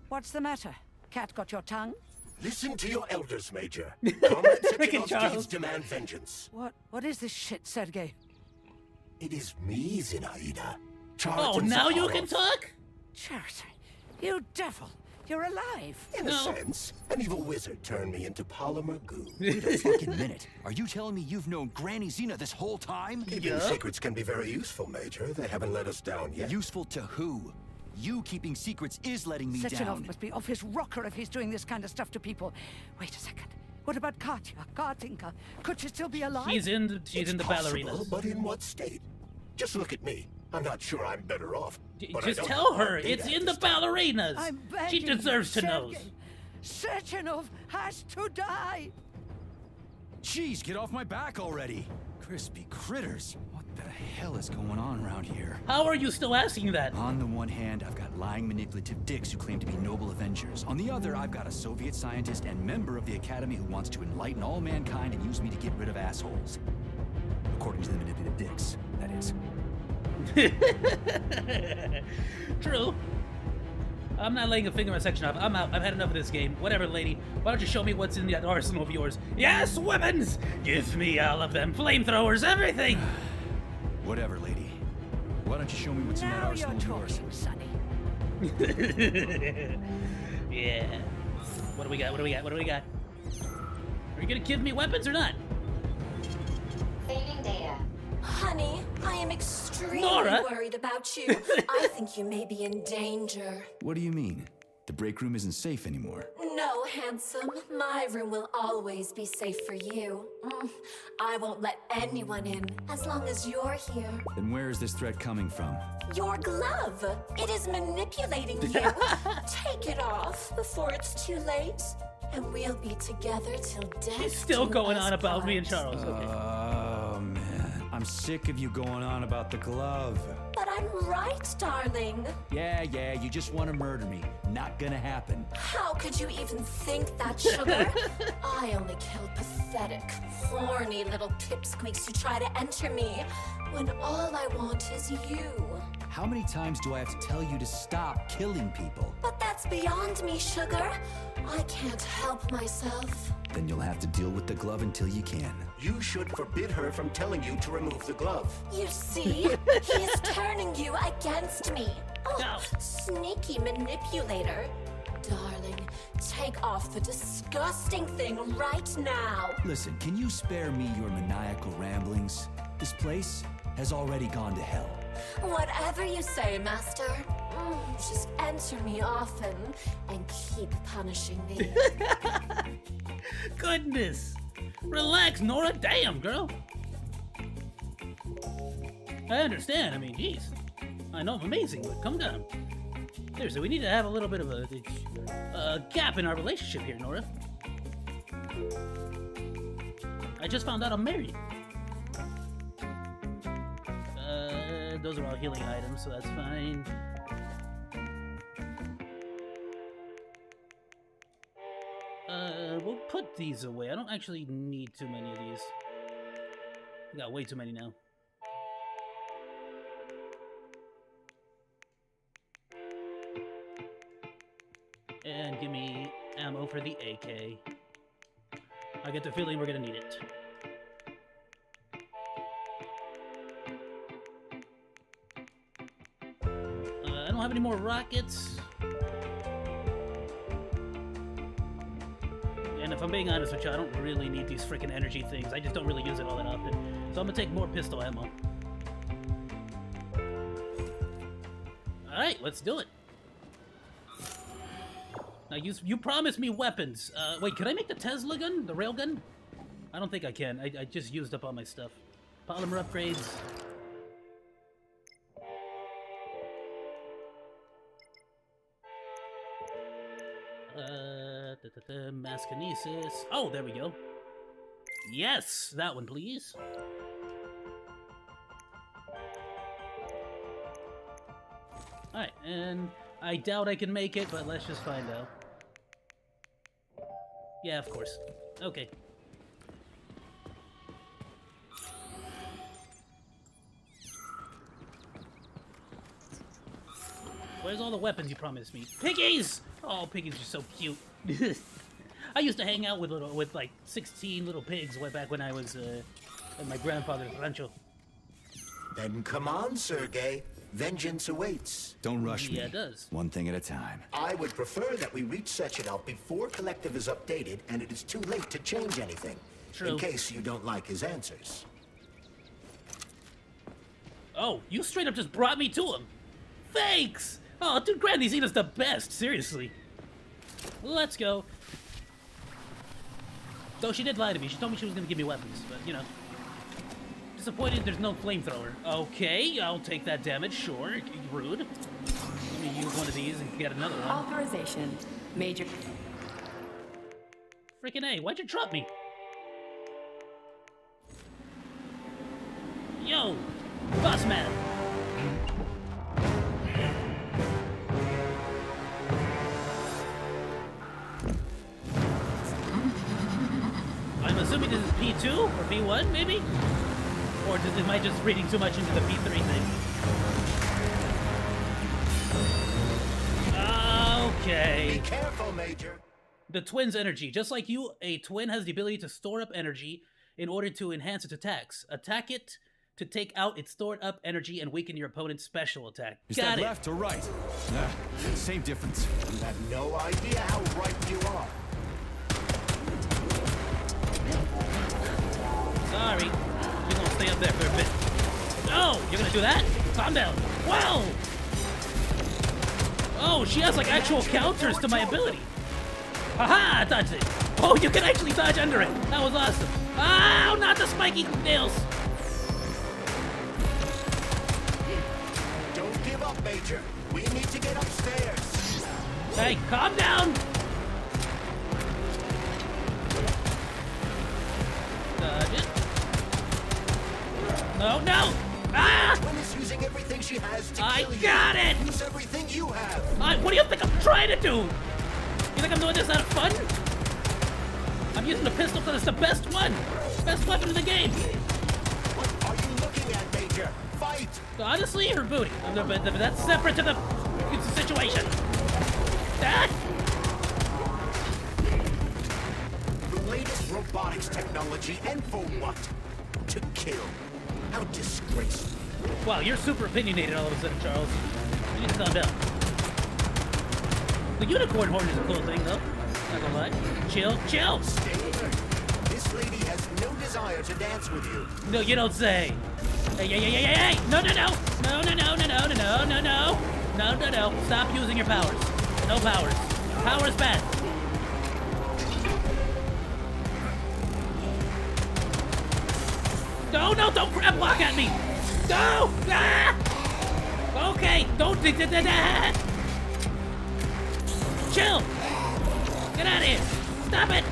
Speaker 20: What's the matter? Cat got your tongue?
Speaker 6: Listen to your elders, Major. Comrade Sechenov's
Speaker 4: Charles.
Speaker 6: deeds demand vengeance.
Speaker 20: What is this shit, Sergei?
Speaker 6: It is me, Zinaida.
Speaker 4: Oh, now you can talk?
Speaker 20: Charity, you devil. You're alive.
Speaker 6: In a sense, an evil wizard turned me into polymer goo.
Speaker 12: Wait a fucking minute. Are you telling me you've known Granny Xena this whole time?
Speaker 6: Keeping secrets can be very useful, Major. They haven't let us down yet.
Speaker 12: Useful to who? You keeping secrets is letting me
Speaker 20: Sechenov
Speaker 12: down.
Speaker 20: must be off his rocker if he's doing this kind of stuff to people. Wait a second. What about Katya, Katinka? Could she still be alive?
Speaker 4: She's in the
Speaker 6: It's possible,
Speaker 4: ballerinas.
Speaker 6: but in what state? Just look at me. I'm not sure I'm better off. But I
Speaker 4: Just
Speaker 6: don't
Speaker 4: tell
Speaker 6: know
Speaker 4: her
Speaker 6: how big
Speaker 4: it's
Speaker 6: I
Speaker 4: in
Speaker 6: have
Speaker 4: the
Speaker 6: to stop.
Speaker 4: ballerinas.
Speaker 20: I'm
Speaker 4: She
Speaker 20: begging
Speaker 4: deserves to
Speaker 20: you,
Speaker 4: know.
Speaker 20: Sergei. Sechenov has to die.
Speaker 12: Jeez, get off my back already. Crispy critters. What the hell is going on around here?
Speaker 4: How are you still asking that?
Speaker 12: On the one hand, I've got lying, manipulative dicks who claim to be noble Avengers. On the other, I've got a Soviet scientist and member of the Academy who wants to enlighten all mankind and use me to get rid of assholes. According to the manipulative dicks, that is.
Speaker 4: True. I'm not laying a finger on section off. I'm out. I've had enough of this game. Whatever, lady. Why don't you show me what's in that arsenal of yours? Yes, weapons! Give me all of them. Flamethrowers, everything!
Speaker 12: Whatever, lady. Why don't you show me what's in that
Speaker 20: Now you're
Speaker 12: arsenal of yours?
Speaker 20: talking, Sonny.
Speaker 4: Yeah. What do we got? What do we got? What do we got? Are you gonna give me weapons or not?
Speaker 7: Saving data.
Speaker 14: Honey, I am extremely
Speaker 4: Nora?
Speaker 14: worried about you. I think you may be in danger.
Speaker 12: What do you mean? The break room isn't safe anymore.
Speaker 14: No, handsome. My room will always be safe for you. I won't let anyone in as long as you're here.
Speaker 12: Then where is this threat coming from?
Speaker 14: Your glove. It is manipulating you. Take it off before it's too late. And we'll be together till death.
Speaker 4: She's still
Speaker 14: do
Speaker 4: going
Speaker 14: us
Speaker 4: on about me and
Speaker 14: part.
Speaker 4: Charles. Okay.
Speaker 12: Oh, man. I'm sick of you going on about the glove.
Speaker 14: But I'm right, darling.
Speaker 12: Yeah, you just want to murder me. Not gonna happen.
Speaker 14: How could you even think that, sugar? I only kill pathetic, horny little pipsqueaks who try to enter me, when all I want is you.
Speaker 12: How many times do I have to tell you to stop killing people?
Speaker 14: But that's beyond me, sugar. I can't help myself.
Speaker 12: Then you'll have to deal with the glove until you can.
Speaker 6: You should forbid her from telling you to remove the glove.
Speaker 14: You see? He is turning you against me. Oh, sneaky manipulator. Darling, take off the disgusting thing right now.
Speaker 12: Listen, can you spare me your maniacal ramblings? This place has already gone to hell.
Speaker 14: Whatever you say, Master. Just answer me often and keep punishing me.
Speaker 4: Goodness! Relax, Nora. Damn, girl. I understand. I mean, jeez. I know I'm amazing, but come down. Seriously, we need to have a little bit of a gap in our relationship here, Nora. I just found out I'm married. Those are all healing items, so that's fine. We'll put these away. I don't actually need too many of these. We got way too many now. And give me ammo for the AK. I get the feeling we're gonna need it. I don't have any more rockets. And if I'm being honest with you, I don't really need these freaking energy things. I just don't really use it all that often. So I'm gonna take more pistol ammo. Alright, let's do it. Now, you promised me weapons. Wait, can I make the Tesla gun? The railgun? I don't think I can. I just used up all my stuff. Polymer upgrades. Mass kinesis. Oh, there we go. Yes! That one, please. Alright, and I doubt I can make it, but let's just find out. Yeah, of course. Okay. Where's all the weapons you promised me? Piggies! Oh, piggies are so cute. I used to hang out with like 16 little pigs way back when I was at my grandfather's rancho.
Speaker 6: Then come on, Sergey. Vengeance awaits.
Speaker 12: Don't rush me.
Speaker 4: Yeah, it does.
Speaker 12: One thing at a time.
Speaker 6: I would prefer that we reach Sechenov before Collective is updated and it is too late to change anything.
Speaker 4: True.
Speaker 6: In case you don't like his answers.
Speaker 4: Oh, you straight up just brought me to him. Thanks! Oh, dude, Granny Zeta's the best, seriously. Let's go. Though she did lie to me. She told me she was gonna give me weapons, but, you know. Disappointed there's no flamethrower. Okay, I'll take that damage, sure. Rude. Let me use one of these and get another one.
Speaker 15: Authorization. Major.
Speaker 4: Freaking A, why'd you drop me? Yo! Boss man! I'm assuming this is P2 or P1, maybe? Or am I just reading too much into the P3 thing? Okay.
Speaker 6: Be careful, Major.
Speaker 4: The twin's energy. Just like you, a twin has the ability to store up energy in order to enhance its attacks. Attack it to take out its stored up energy and weaken your opponent's special attack.
Speaker 12: Is
Speaker 4: Got
Speaker 12: that
Speaker 4: it.
Speaker 12: left or right? Same difference.
Speaker 6: You have no idea how right you are.
Speaker 4: Sorry. You're gonna stay up there for a bit. No! You're gonna do that? Calm down. Wow! Oh, she has like actual counters to my ability. Haha! I dodged it. Oh, you can actually dodge under it. That was awesome. Oh, not the spiky nails.
Speaker 6: Don't give up, Major. We need to get upstairs.
Speaker 4: Hey, calm down. Dodge it. No, no! Ah!
Speaker 6: When is using everything she has to
Speaker 4: I
Speaker 6: kill you.
Speaker 4: got it!
Speaker 6: Use everything you have.
Speaker 4: What do you think I'm trying to do? You think I'm doing this out of fun? I'm using the pistol because it's the best one! Best weapon in the game!
Speaker 6: What are you looking at, Major? Fight!
Speaker 4: Honestly, or booty? But that's separate to the situation. That?
Speaker 6: The latest robotics technology, and for what? To kill. How disgraceful.
Speaker 4: Wow, you're super opinionated all of a sudden, Charles. You need to calm down. The unicorn horn is a cool thing, though. Not gonna lie. Chill, chill!
Speaker 6: Stay alert. This lady has no desire to dance with you.
Speaker 4: No, you don't say. Hey, hey, hey, hey, hey, hey! No, no, no! No, no, no, no, no, no, no, no, no! No, no, no. Stop using your powers. No powers. Powers bad. No, no, don't grab block at me. No! Ah! Okay, don't do that. Chill. Get out of here. Stop it.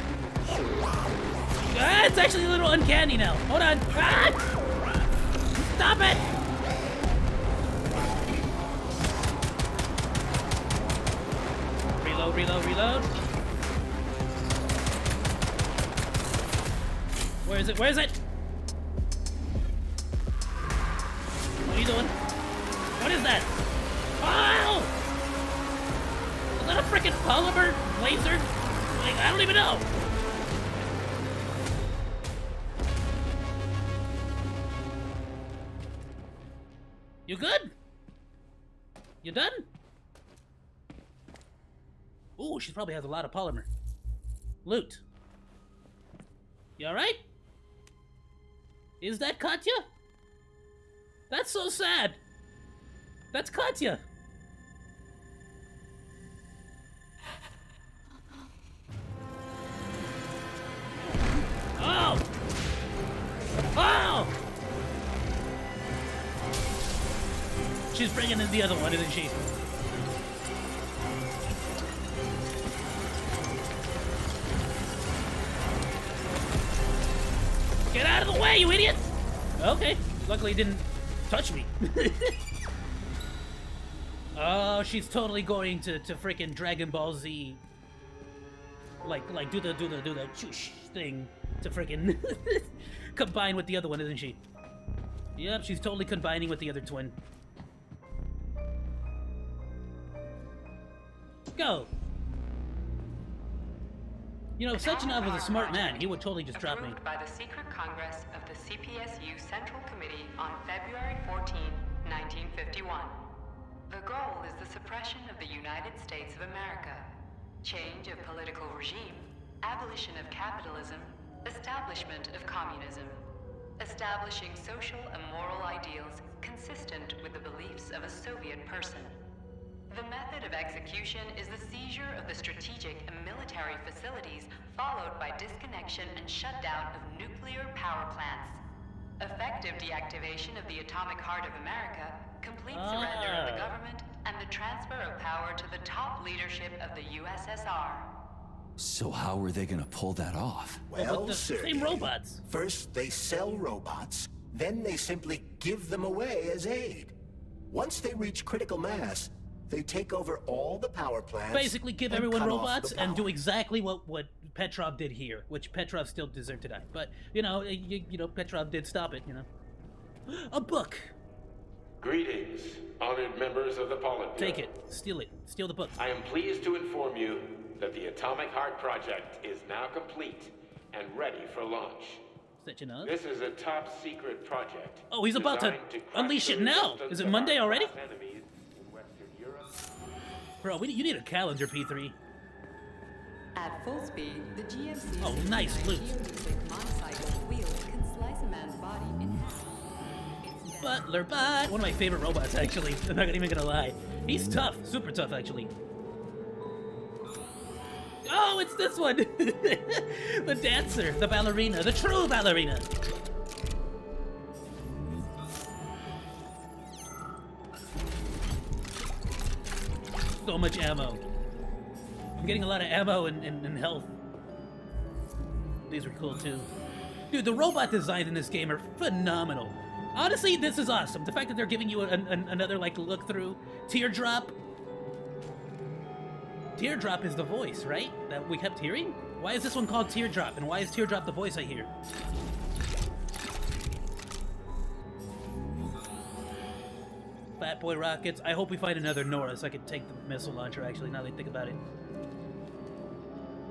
Speaker 4: Ah, it's actually a little uncanny now. Hold on. Ah! Stop it. Reload, reload, reload. Where is it? Where is it? What are you doing? What is that? Oh! Is that a freaking polymer laser? Like, I don't even know. You good? You done? Ooh, she probably has a lot of polymer. Loot. You alright? Is that Katya? That's so sad. That's Katya. Oh! Oh! She's bringing in the other one, isn't she? Get out of the way, you idiot! Okay, luckily it didn't touch me. Oh, she's totally going to freaking Dragon Ball Z. Like do the choosh thing to freaking combine with the other one, isn't she? Yep, she's totally combining with the other twin. Go! You know, if Sechenov was a smart man, he would totally just drop me.
Speaker 15: Approved by the Secret Congress of the CPSU Central Committee on February 14, 1951. The goal is the suppression of the United States of America, change of political regime, abolition of capitalism, establishment of communism, establishing social and moral ideals consistent with the beliefs of a Soviet person. The method of execution is the seizure of the strategic and military facilities, followed by disconnection and shutdown of nuclear power plants. Effective deactivation of the atomic heart of America, complete surrender of the government, and the transfer of power to the top leadership of the USSR.
Speaker 12: So how are they gonna pull that off?
Speaker 6: Well,
Speaker 4: same robots.
Speaker 6: First they sell robots, then they simply give them away as aid. Once they reach critical mass, they take over all the power plants.
Speaker 4: Basically give everyone robots and do exactly what Petrov did here, which Petrov still deserved to die. But, you know, Petrov did stop it, you know. A book!
Speaker 3: Greetings, honored members of the Politburo.
Speaker 4: Take it. Steal it. Steal the book.
Speaker 3: I am pleased to inform you that the Atomic Heart Project is now complete and ready for launch.
Speaker 4: Sechenov?
Speaker 3: This is a top secret project.
Speaker 4: Oh, he's about to unleash it now! Is it Monday already? Bro, you need a calendar, P3.
Speaker 15: At full speed, the GMC
Speaker 4: oh, nice loot.
Speaker 15: motorcycle wheel can slice a man's body in half.
Speaker 4: Butler Bot! One of my favorite robots, actually. I'm not even gonna lie. He's tough. Super tough, actually. Oh, it's this one! The dancer, the ballerina, the true ballerina! So much ammo. I'm getting a lot of ammo and health. These are cool too. Dude, the robot designs in this game are phenomenal. Honestly, this is awesome. The fact that they're giving you another like look through. Teardrop. Teardrop is the voice, right? That we kept hearing? Why is this one called Teardrop? And why is Teardrop the voice I hear? Fat Boy rockets. I hope we find another Nora so I can take the missile launcher, actually, now that I think about it.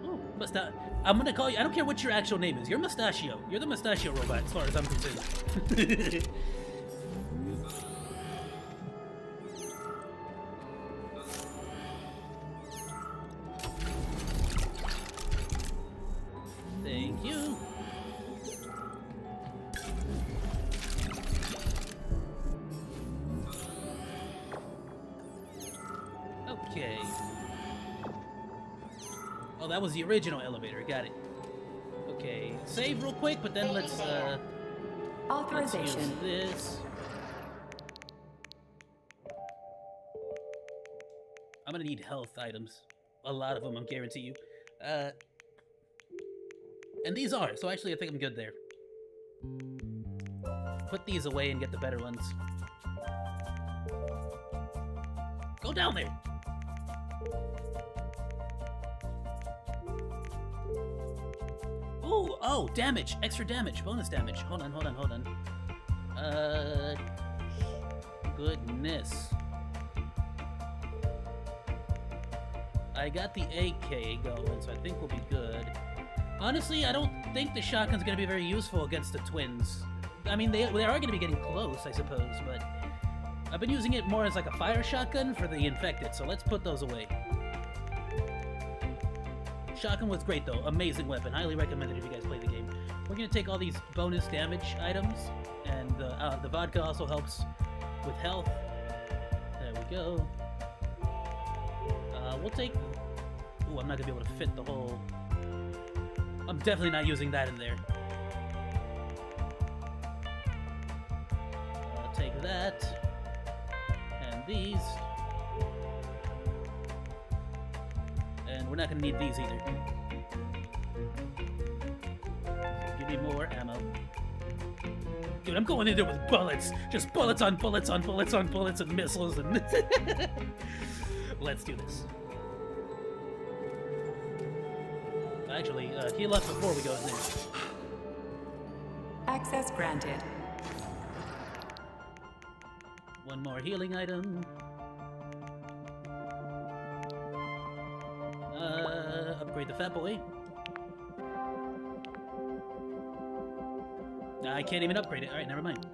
Speaker 4: Ooh, I'm gonna call you, I don't care what your actual name is. You're Mustachio. You're the Mustachio robot, as far as I'm concerned. Thank you. Okay. Oh, that was the original elevator. Got it. Okay, save real quick, but then let's
Speaker 1: Authorization.
Speaker 4: Let's use this. I'm gonna need health items. A lot of them, I'm guarantee you. And these are, so actually I think I'm good there. Put these away and get the better ones. Go down there! Ooh, oh, damage! Extra damage, bonus damage. Hold on. Goodness. I got the AK going, so I think we'll be good. Honestly, I don't think the shotgun's gonna be very useful against the twins. I mean, they are gonna be getting close, I suppose, but I've been using it more as like a fire shotgun for the infected, so let's put those away. Shotgun was great though, amazing weapon, highly recommended if you guys play the game. We're gonna take all these bonus damage items, and the vodka also helps with health. There we go. We'll take... Ooh, I'm not gonna be able to fit the whole... I'm definitely not using that in there. I'll take that. And these. And we're not gonna need these either. So give me more ammo. Dude, I'm going in there with bullets. Just bullets on bullets on bullets on bullets and missiles and... Let's do this. Actually, heal up before we go in there.
Speaker 1: Access granted.
Speaker 4: One more healing item. Upgrade the fat boy. I can't even upgrade it. Alright, never mind.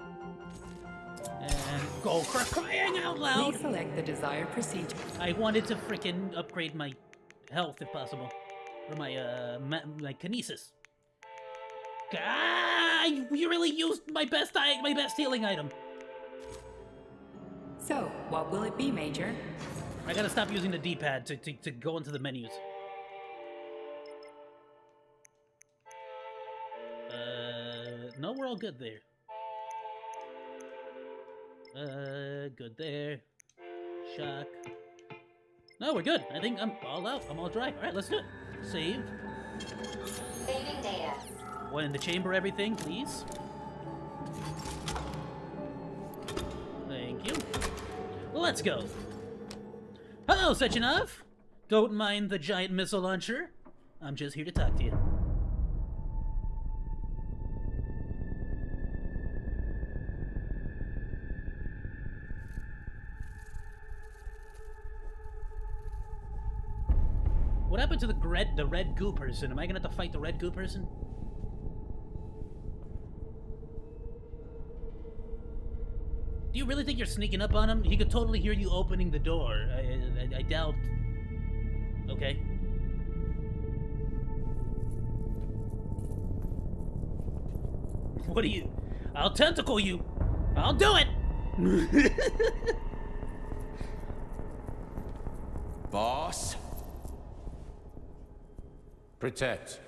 Speaker 4: And go crying out loud!
Speaker 1: Please select the desired procedure.
Speaker 4: I wanted to frickin' upgrade my health if possible. Or my kinesis. Ah, you really used my best healing item.
Speaker 1: So, what will it be, Major?
Speaker 4: I gotta stop using the D-pad to go into the menus. No, we're all good there. Good there. Shock. No, we're good. I think I'm all out. I'm all dry. All right, let's do it. Save.
Speaker 14: Saving data.
Speaker 4: One in the chamber, everything, please. Thank you. Let's go. Hello, Sechenov. Don't mind the giant missile launcher. I'm just here to talk to you. What happened to the red goo person? Am I gonna have to fight the red goo person? Do you really think you're sneaking up on him? He could totally hear you opening the door. I doubt. Okay. What are you? I'll tentacle you. I'll do it.
Speaker 22: Boss?
Speaker 8: Protect.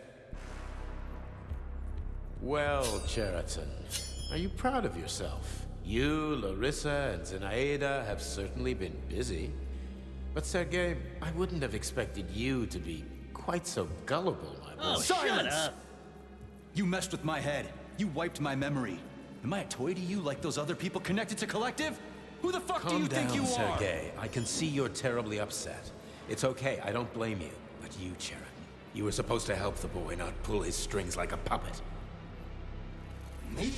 Speaker 8: Well, Cheriton, are you proud of yourself? You, Larissa, and Zenaida have certainly been busy. But Sergei, I wouldn't have expected you to be quite so gullible, my boy.
Speaker 4: Oh, shut up!
Speaker 12: You messed with my head. You wiped my memory. Am I a toy to you like those other people connected to Collective? Who the fuck do you think you are?
Speaker 8: Calm down, Sergei. I can see you're terribly upset. It's okay, I don't blame you. But you, Cheriton, you were supposed to help the boy, not pull his strings like a puppet.
Speaker 6: Me?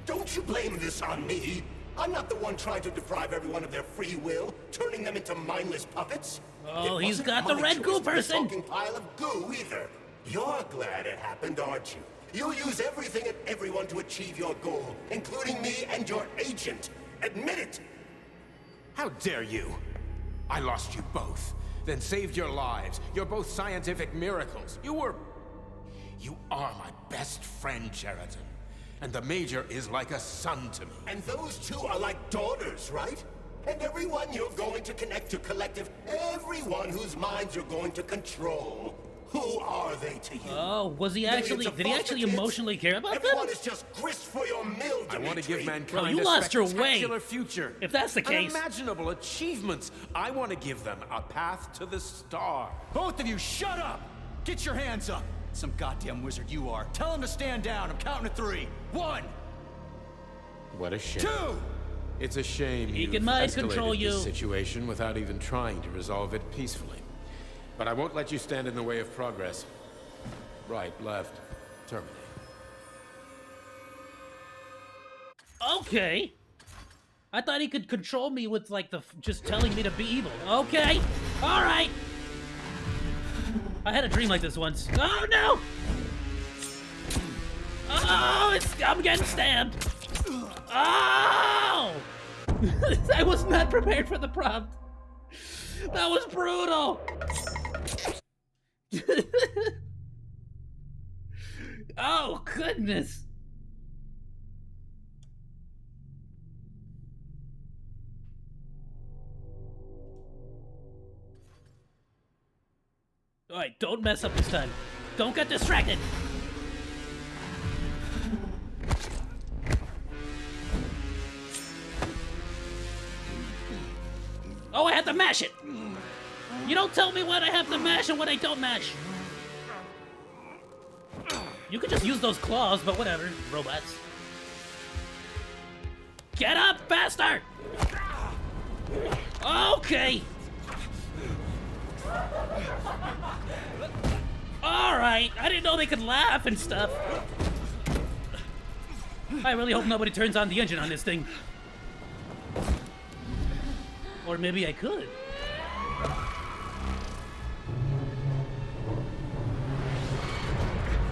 Speaker 6: Don't you blame this on me? I'm not the one trying to deprive everyone of their free will, turning them into mindless puppets.
Speaker 4: Oh, he's got the red goo person!
Speaker 6: Fucking pile of goo either. You're glad it happened, aren't you? You'll use everything and everyone to achieve your goal, including me and your agent. Admit it!
Speaker 8: How dare you? I lost you both, then saved your lives. You're both scientific miracles. You are my best friend, Cheriton. And the Major is like a son to me.
Speaker 6: And those two are like daughters, right? And everyone you're going to connect to collective, everyone whose minds you're going to control. Who are they to you?
Speaker 4: Oh, was he actually? Did he actually emotionally care about them?
Speaker 6: Everyone is just grist for your mill,
Speaker 8: I want to give mankind
Speaker 4: Bro, you
Speaker 8: a
Speaker 4: lost your way.
Speaker 8: spectacular future.
Speaker 4: If that's the case.
Speaker 8: Unimaginable achievements. I want to give them a path to the star.
Speaker 12: Both of you, shut up! Get your hands up! Some goddamn wizard you are. Tell him to stand down. I'm counting to 3. 1.
Speaker 8: What a shame.
Speaker 12: 2.
Speaker 8: It's a shame
Speaker 4: He
Speaker 8: you've
Speaker 4: can mind
Speaker 8: escalated
Speaker 4: control you.
Speaker 8: this situation without even trying to resolve it peacefully. But I won't let you stand in the way of progress. Right, left, terminate.
Speaker 4: Okay. I thought he could control me with, like, just telling me to be evil. Okay. All right. I had a dream like this once. Oh, no! Oh, I'm getting stabbed. Oh! I was not prepared for the prompt. That was brutal. Oh, goodness. All right, don't mess up this time. Don't get distracted. Oh, I have to mash it. You don't tell me when I have to mash and when I don't mash. You could just use those claws, but whatever, robots. Get up, faster! Okay. Alright, I didn't know they could laugh and stuff. I really hope nobody turns on the engine on this thing. Or maybe I could.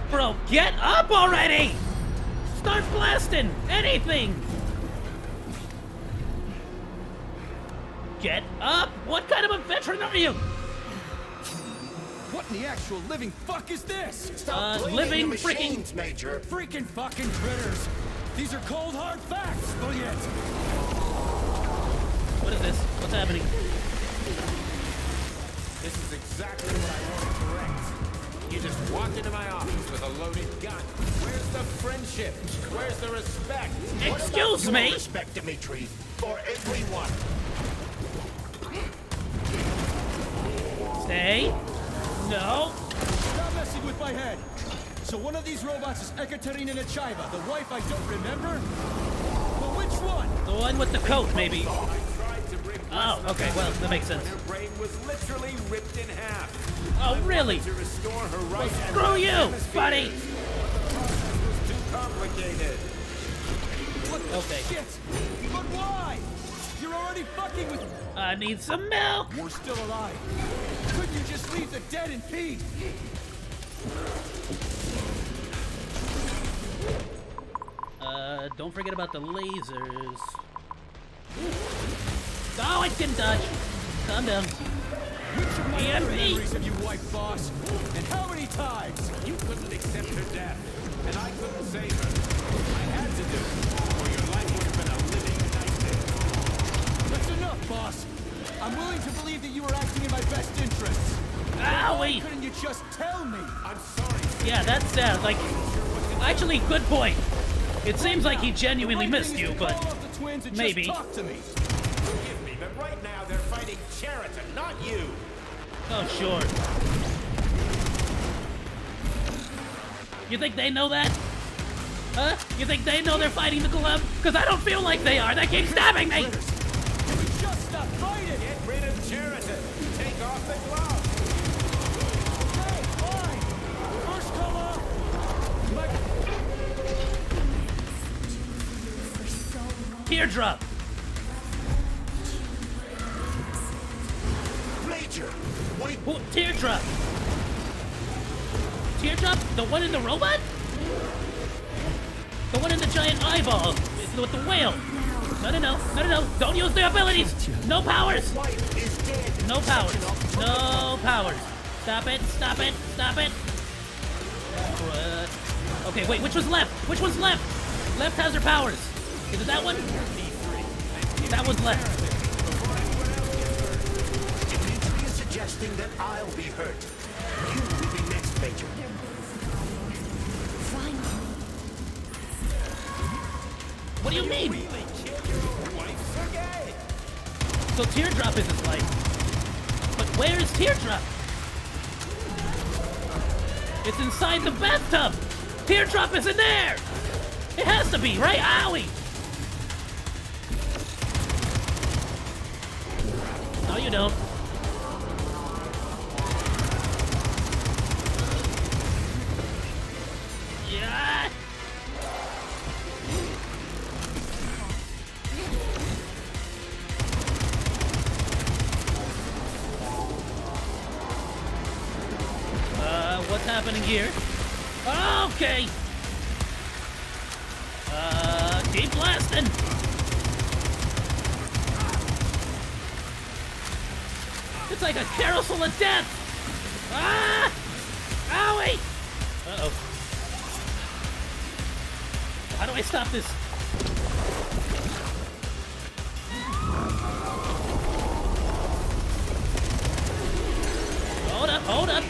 Speaker 4: Bro, get up already! Start blasting! Anything! Get up! What kind of a veteran are you?
Speaker 12: What in the actual living fuck is this?
Speaker 4: Living freaking
Speaker 6: Major.
Speaker 12: Freaking fucking critters! These are cold hard facts, brilliant!
Speaker 4: What is this? What's happening?
Speaker 8: This is exactly what I want to correct. You just walked into my office with a loaded gun. Where's the friendship? Where's the respect?
Speaker 4: Excuse me?
Speaker 6: Respect, Dimitri, for everyone.
Speaker 4: Stay. No.
Speaker 12: Stop messing with my head. So one of these robots is Ekaterina Nechaeva, the wife I don't remember? Well, which one?
Speaker 4: The one with the coat, maybe. Oh, okay, well, that makes sense.
Speaker 8: Her brain was literally ripped in half.
Speaker 4: Oh, really?
Speaker 8: To restore her right
Speaker 4: Screw you, buddy!
Speaker 8: But the process was too complicated.
Speaker 12: What the
Speaker 4: Okay.
Speaker 12: shit? But why? You're already fucking with...
Speaker 4: I need some milk!
Speaker 12: We're still alive. Couldn't you just leave the dead in peace?
Speaker 4: Don't forget about the lasers. Oh, I didn't dodge. Calm down.
Speaker 12: Which of my other memories have you wiped, boss? And how many times?
Speaker 8: You couldn't accept her death, and I couldn't save her. I had to do it, or your life would have been a living nightmare.
Speaker 12: That's enough, boss. I'm willing to believe that you were acting in my best interests.
Speaker 4: Owie!
Speaker 12: Why couldn't you just tell me?
Speaker 8: I'm sorry.
Speaker 4: Yeah, that's sad. Like, actually, good point. It seems like he genuinely missed you, but maybe.
Speaker 12: Just talk to me.
Speaker 8: Forgive me, but right now they're fighting Cheriton, not you.
Speaker 4: Oh, sure. You think they know that? Huh? You think they know they're fighting the club? Because I don't feel like they are. They keep stabbing me!
Speaker 12: Just stop fighting!
Speaker 8: Get rid of Cheriton. Take off the glove.
Speaker 12: Okay, fine. First come off.
Speaker 4: Teardrop!
Speaker 6: Major, wait.
Speaker 4: Who? Teardrop! Teardrop? The one in the robot? The one in the giant eyeball with the whale. No. Don't use their abilities. No powers. No powers. No powers. Stop it. Okay, wait, which was left? Left has her powers. Is it that one? That one's left.
Speaker 6: suggesting that I'll be hurt. You will be next, Major.
Speaker 4: What do you mean? So Teardrop is his wife. But where is Teardrop? It's inside the bathtub! Teardrop is in there! It has to be, right? Owie! No, you don't. Yeah! What's happening here? Okay! Keep blasting! It's like a carousel of death! Ah! Owie! Uh-oh. How do I stop this? Hold up, hold up!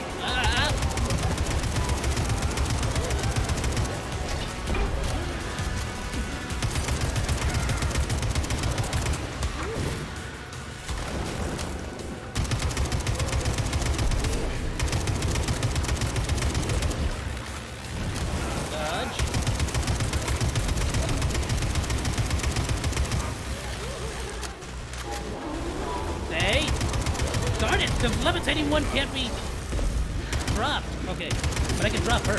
Speaker 4: The levitating one can't be dropped. Okay, but I can drop her.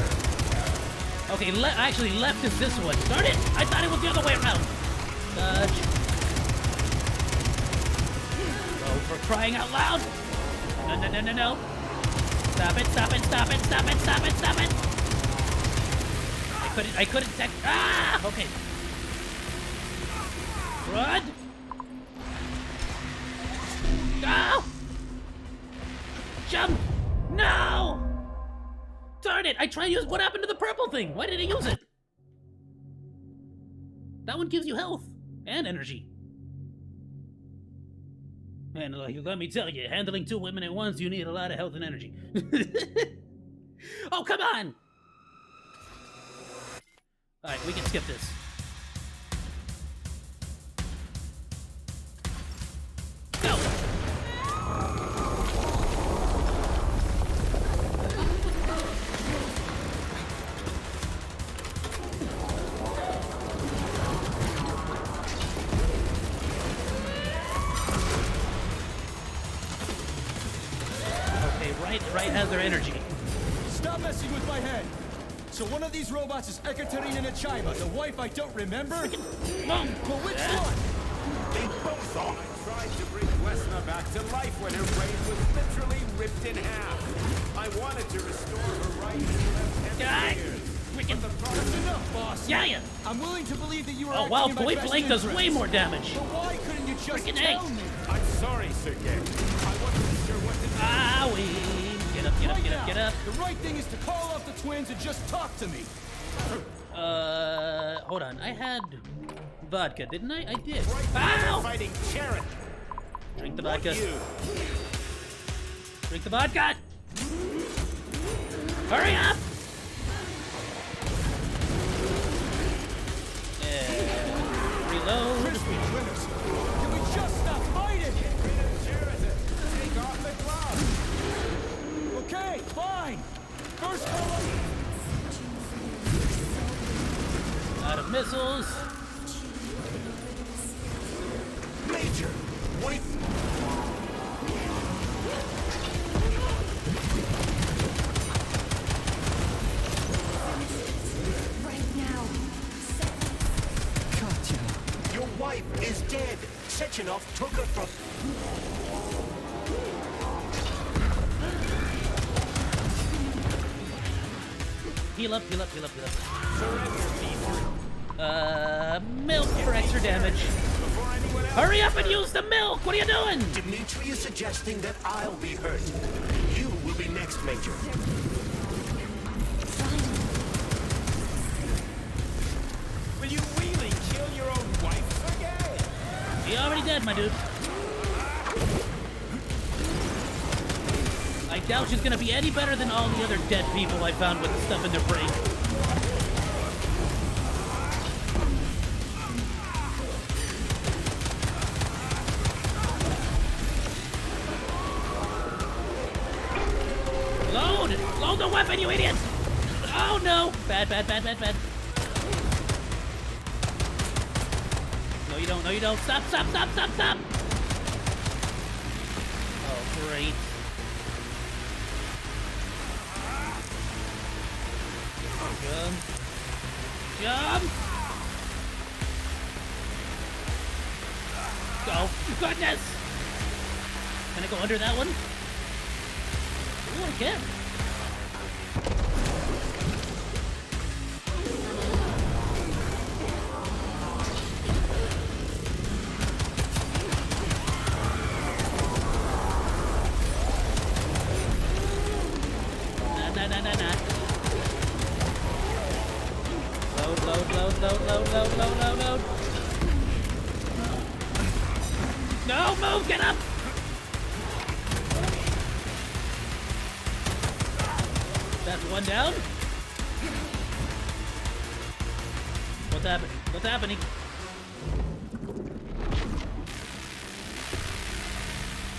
Speaker 4: Okay, actually left is this one. Darn it! I thought it was the other way around. Dodge. Oh, for crying out loud! No, no, no, no, no. Stop it, stop it, stop it, stop it, stop it, stop it! I couldn't ah! Okay. Run! Go! Jump! No! Darn it! I tried to use. What happened to the purple thing? Why did I use it? That one gives you health and energy. And let me tell you, handling 2 women at once, you need a lot of health and energy. Oh, come on! Alright, we can skip this. Go! Right has their energy.
Speaker 12: Stop messing with my head. So one of these robots is Ekaterina Nechaeva, the wife I don't remember?
Speaker 4: Mom,
Speaker 12: but which one?
Speaker 17: They both are.
Speaker 8: I tried to bring Wesna back to life when her brain was literally ripped in half. I wanted to restore her right and left hemispheres. But the
Speaker 12: That's enough, boss.
Speaker 4: Yeah.
Speaker 12: I'm willing to believe that you are
Speaker 4: Oh wow,
Speaker 12: acting in my
Speaker 4: Point
Speaker 12: best
Speaker 4: Blank does
Speaker 12: interests.
Speaker 4: way more damage.
Speaker 12: But why couldn't you just tell me?
Speaker 8: I'm sorry, Sergei. I wasn't sure what to do.
Speaker 4: Owie! Get up, get up, get up, get up.
Speaker 12: The right thing is to call off the twins and just talk to me.
Speaker 4: Hold on. I had vodka, didn't I? I did.
Speaker 8: Ow! Fighting Sharon.
Speaker 4: Drink the vodka. Drink the vodka. Hurry up! Reload.
Speaker 12: Crispy winners. Can we just stop fighting?
Speaker 8: Take off the gloves.
Speaker 12: Okay, fine. First call.
Speaker 4: Out of missiles.
Speaker 6: Major, wait.
Speaker 14: Right now.
Speaker 6: Katya. Your wife is dead. Sechenov took her from...
Speaker 4: Heal up, heal up, heal up, heal up. Milk for extra damage. Hurry up and use the milk! What are you doing?
Speaker 6: Dimitri is suggesting that I'll be hurt. You will be next, Major.
Speaker 8: Will you really kill your own wife, Sergei?
Speaker 4: He already dead, my dude. I doubt she's gonna be any better than all the other dead people I found with stuff in their brain. Load! Load the weapon, you idiots! Oh no! Bad. No, you don't. No, you don't. Stop! Oh, great. Jump! Oh, goodness! Can I go under that one? Ooh, I can. Nah. Load. No, move, get up! That's one down. What's happening?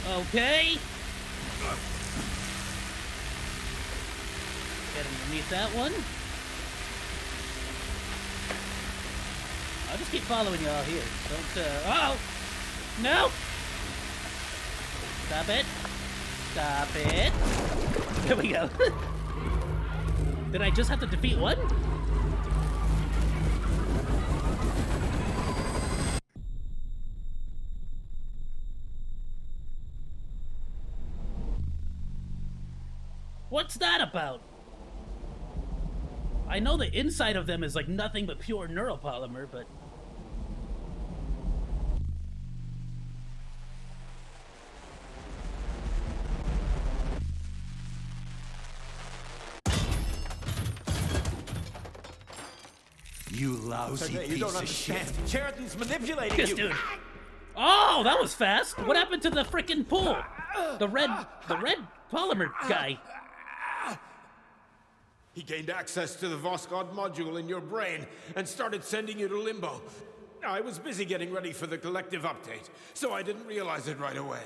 Speaker 4: Okay. Get underneath that one. I'll just keep following y'all here. Don't, oh! No! Stop it. There we go. Did I just have to defeat one? What's that about? I know the inside of them is like nothing but pure neuropolymer, but...
Speaker 12: You lousy
Speaker 8: you don't understand. Sheridan's manipulating
Speaker 4: this
Speaker 8: you.
Speaker 4: Dude. Oh, that was fast. What happened to the frickin' pool? The red polymer guy.
Speaker 8: He gained access to the Voskhod module in your brain and started sending you to limbo. I was busy getting ready for the collective update, so I didn't realize it right away.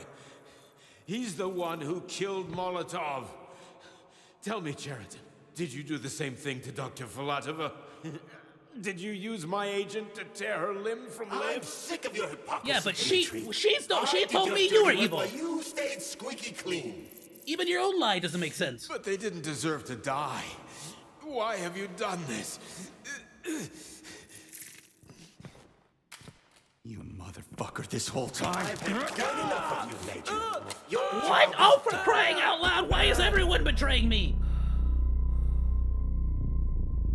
Speaker 8: He's the one who killed Molotov. Tell me, Sheridan, did you do the same thing to Dr. Filatova? Did you use my agent to tear her limb from limb?
Speaker 17: I'm sick of your hypocrisy.
Speaker 4: Yeah, but she told me you were evil.
Speaker 17: You stayed squeaky clean.
Speaker 4: Even your own lie doesn't make sense.
Speaker 8: But they didn't deserve to die. Why have you done this?
Speaker 12: You motherfucker, this whole time.
Speaker 17: I've had enough of you, Major.
Speaker 4: What? Oh, for crying out loud, why is everyone betraying me?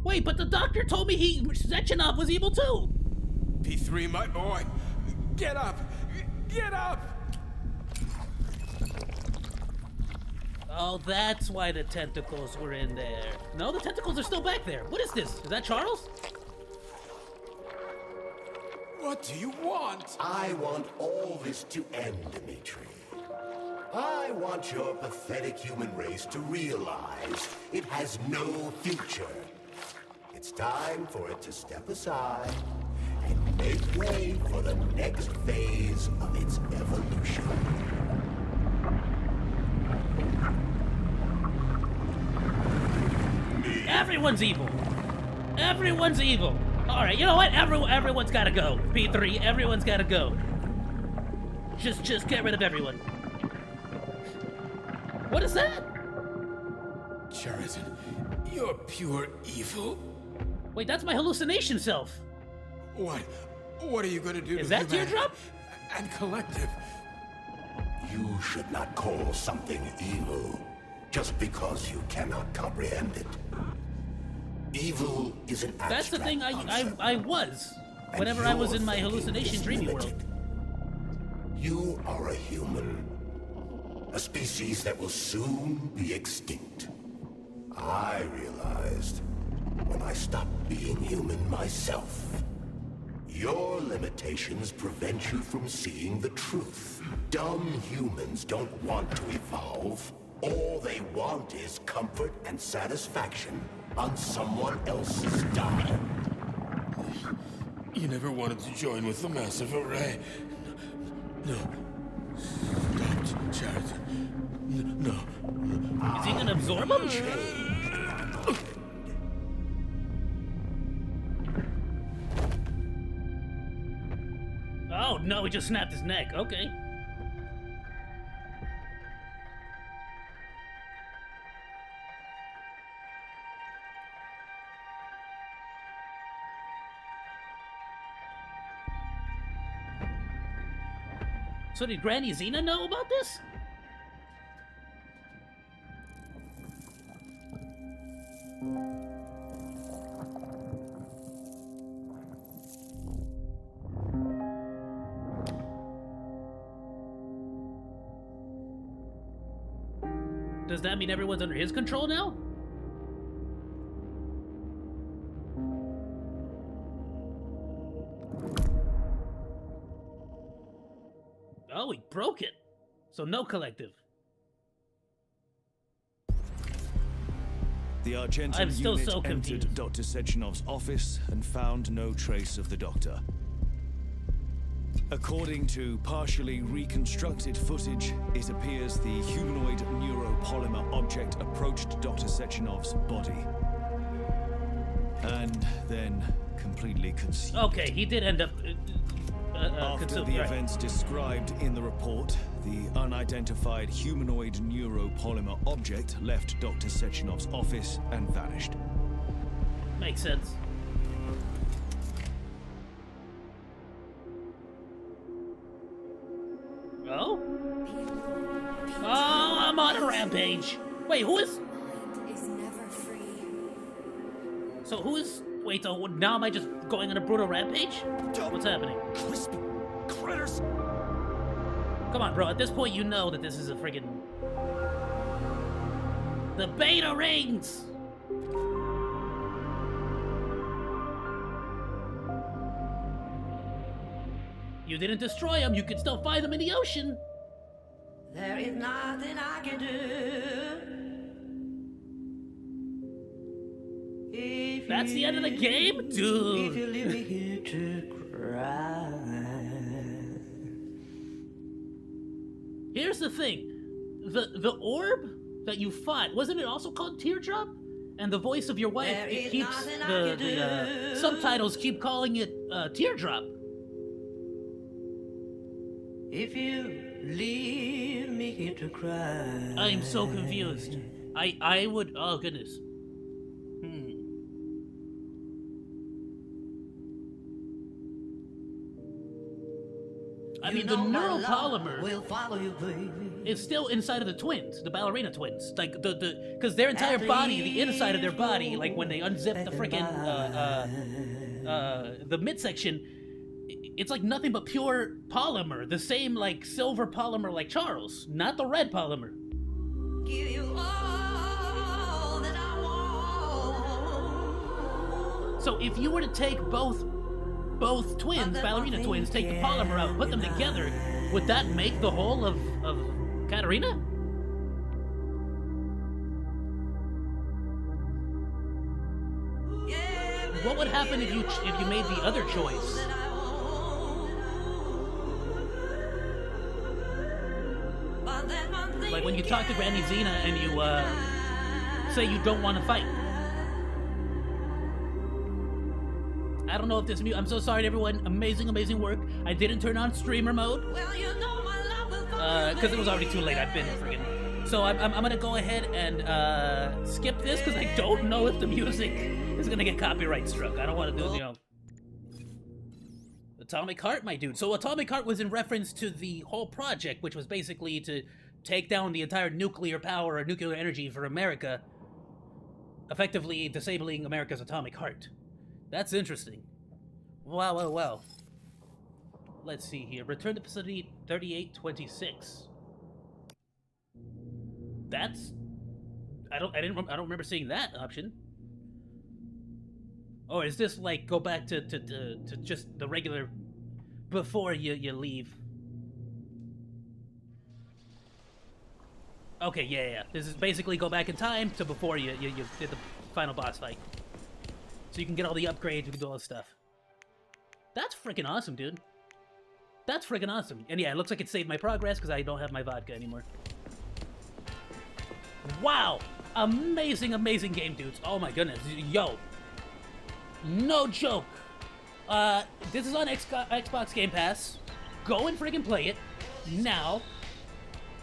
Speaker 4: Wait, but the doctor told me Sechenov was evil too.
Speaker 8: P3, my boy. Get up! Get up!
Speaker 4: Oh, that's why the tentacles were in there. No, the tentacles are still back there. What is this? Is that Charles?
Speaker 8: What do you want?
Speaker 17: I want all this to end, Dimitri. I want your pathetic human race to realize it has no future. It's time for it to step aside and make way for the next phase of its evolution.
Speaker 4: Everyone's evil. Everyone's evil. All right, you know what? Everyone's got to go. P3, everyone's got to go. Just get rid of everyone. What is that?
Speaker 8: Sheridan, you're pure evil.
Speaker 4: Wait, that's my hallucination self.
Speaker 8: What are you going to do?
Speaker 4: Is that Teardrop?
Speaker 8: And collective.
Speaker 17: You should not call something evil just because you cannot comprehend it. Evil is an abstract
Speaker 4: That's the thing
Speaker 17: concept,
Speaker 4: I was whenever I was in my hallucination dreamy world.
Speaker 17: You are a human. A species that will soon be extinct. I realized when I stopped being human myself. Your limitations prevent you from seeing the truth. Dumb humans don't want to evolve.
Speaker 6: All they want is comfort and satisfaction on someone else's dime.
Speaker 3: You never wanted to join with the massive array. No. Stop, Chariton. No.
Speaker 4: Is he gonna absorb him? Oh no, he just snapped his neck. Okay. So did Granny Xena know about this? Does that mean everyone's under his control now? Oh, he broke it. So no collective.
Speaker 7: The Argentum
Speaker 4: I'm still
Speaker 7: unit
Speaker 4: so confused.
Speaker 7: entered Dr. Sechenov's office and found no trace of the doctor. According to partially reconstructed footage, it appears the humanoid neuropolymer object approached Dr. Sechenov's body. And then completely consumed.
Speaker 4: Okay, he did end up
Speaker 7: After
Speaker 4: consumed,
Speaker 7: the
Speaker 4: right.
Speaker 7: events described in the report, the unidentified humanoid neuropolymer object left Dr. Sechenov's office and vanished.
Speaker 4: Makes sense. Oh? Oh, I'm on a rampage. Wait, who is? So who is? Wait, so now am I just going on a brutal rampage? What's happening?
Speaker 7: Crispy critters.
Speaker 4: Come on, bro. At this point, you know that this is a friggin' the beta rings. You didn't destroy them. You can still find them in the ocean.
Speaker 18: There is nothing I can do.
Speaker 4: That's the end of the game, dude.
Speaker 18: If you leave me here to cry.
Speaker 4: Here's the thing. The orb that you fought, wasn't it also called Teardrop? And the voice of your wife,
Speaker 18: There
Speaker 4: it
Speaker 18: is
Speaker 4: keeps
Speaker 18: nothing I
Speaker 4: the
Speaker 18: can do.
Speaker 4: subtitles keep calling it Teardrop.
Speaker 18: If you leave me here to cry.
Speaker 4: I am so confused. I would, oh goodness. I mean, the neuropolymer
Speaker 18: will follow you, baby.
Speaker 4: is still inside of the twins, the ballerina twins. Like, because their entire body, the inside of their body, like when they unzip the frickin', the midsection, it's like nothing but pure polymer. The same, like, silver polymer like Charles, not the red polymer.
Speaker 18: Give you all that I want.
Speaker 4: So if you were to take both twins, ballerina twins, take the polymer out, put them together, would that make the whole of Katarina? What would happen if you made the other choice? Like when you talk to Granny Xena and you say you don't want to fight. I don't know if this music. I'm so sorry, everyone. Amazing, amazing work. I didn't turn on streamer mode because it was already too late. I've been friggin'. So I'm gonna go ahead and skip this because I don't know if the music is gonna get copyright struck. I don't want to do, you know. Atomic Heart, my dude. So Atomic Heart was in reference to the whole project, which was basically to take down the entire nuclear power or nuclear energy for America, effectively disabling America's atomic heart. That's interesting. Wow, wow, wow. Let's see here. Return to facility 3826. That's... I don't remember seeing that option. Or is this like go back to just the regular before you leave? Okay, yeah. This is basically go back in time to before you did the final boss fight. So you can get all the upgrades, you can do all this stuff. That's freaking awesome, dude. That's freaking awesome. And yeah, it looks like it saved my progress because I don't have my vodka anymore. Wow! Amazing, amazing game, dudes. Oh my goodness. Yo. No joke. This is on Xbox Game Pass. Go and freaking play it now.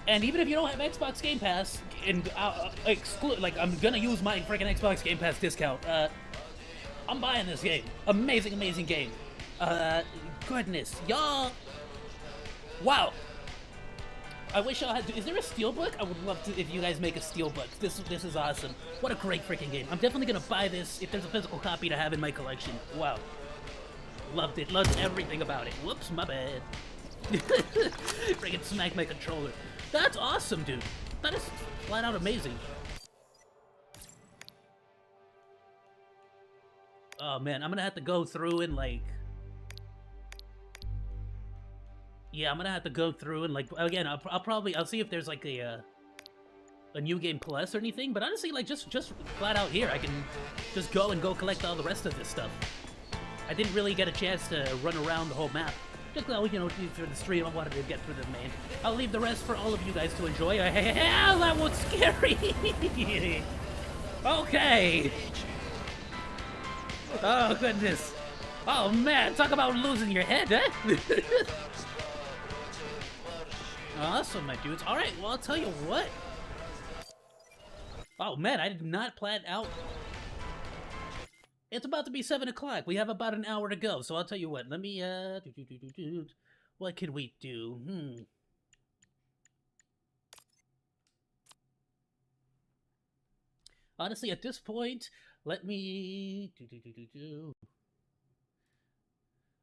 Speaker 4: And even if you don't have Xbox Game Pass, and like I'm gonna use my freaking Xbox Game Pass discount. I'm buying this game. Amazing, amazing game. Goodness, y'all. Wow. I wish y'all had. Is there a steelbook? I would love to if you guys make a steelbook. This is awesome. What a great freaking game. I'm definitely gonna buy this if there's a physical copy to have in my collection. Wow. Loved it. Loved everything about it. Whoops, my bad. Freaking smacked my controller. That's awesome, dude. That is flat out amazing. Oh man, I'm gonna have to go through and like. Yeah, I'm gonna have to go through and like again. I'll see if there's like a New Game Plus or anything. But honestly, like just flat out here, I can just go collect all the rest of this stuff. I didn't really get a chance to run around the whole map. Just you know, for the stream, I wanted to get through the main. I'll leave the rest for all of you guys to enjoy. Hell, that was scary. Okay. Oh goodness. Oh man, talk about losing your head, eh? Awesome, my dudes. All right, well, I'll tell you what. Oh man, I did not plan out. It's about to be 7 o'clock. We have about an hour to go, so I'll tell you what. Let me, what can we do? Honestly, at this point, let me...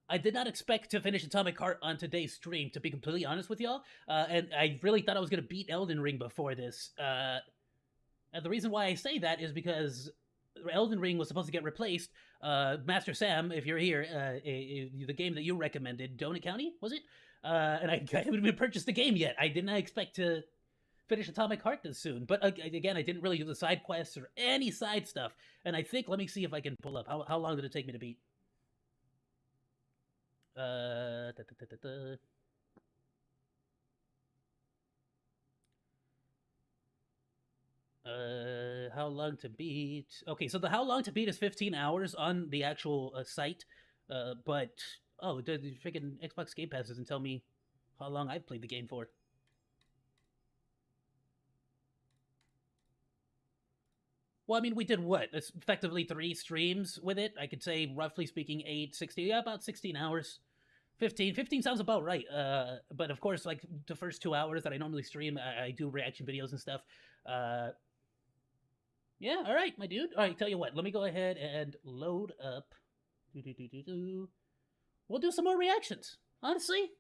Speaker 4: I did not expect to finish Atomic Heart on today's stream, to be completely honest with y'all. And I really thought I was going to beat Elden Ring before this. And the reason why I say that is because Elden Ring was supposed to get replaced. Master Sam, if you're here, the game that you recommended, Donut County, was it? And I haven't even purchased the game yet. I did not expect to finish Atomic Heart this soon. But again, I didn't really do the side quests or any side stuff. And I think, let me see if I can pull up. How long did it take me to beat? How long to beat? Okay, so the how long to beat is 15 hours on the actual site, but oh, the freaking Xbox Game Pass doesn't tell me how long I've played the game for. Well, I mean, we did what? It's effectively 3 streams with it. I could say, roughly speaking, 8, 16, yeah, about 16 hours. 15 sounds about right. But of course, like the first 2 hours that I normally stream, I do reaction videos and stuff. Yeah, all right, my dude. All right, tell you what, let me go ahead and load up. We'll do some more reactions. Honestly,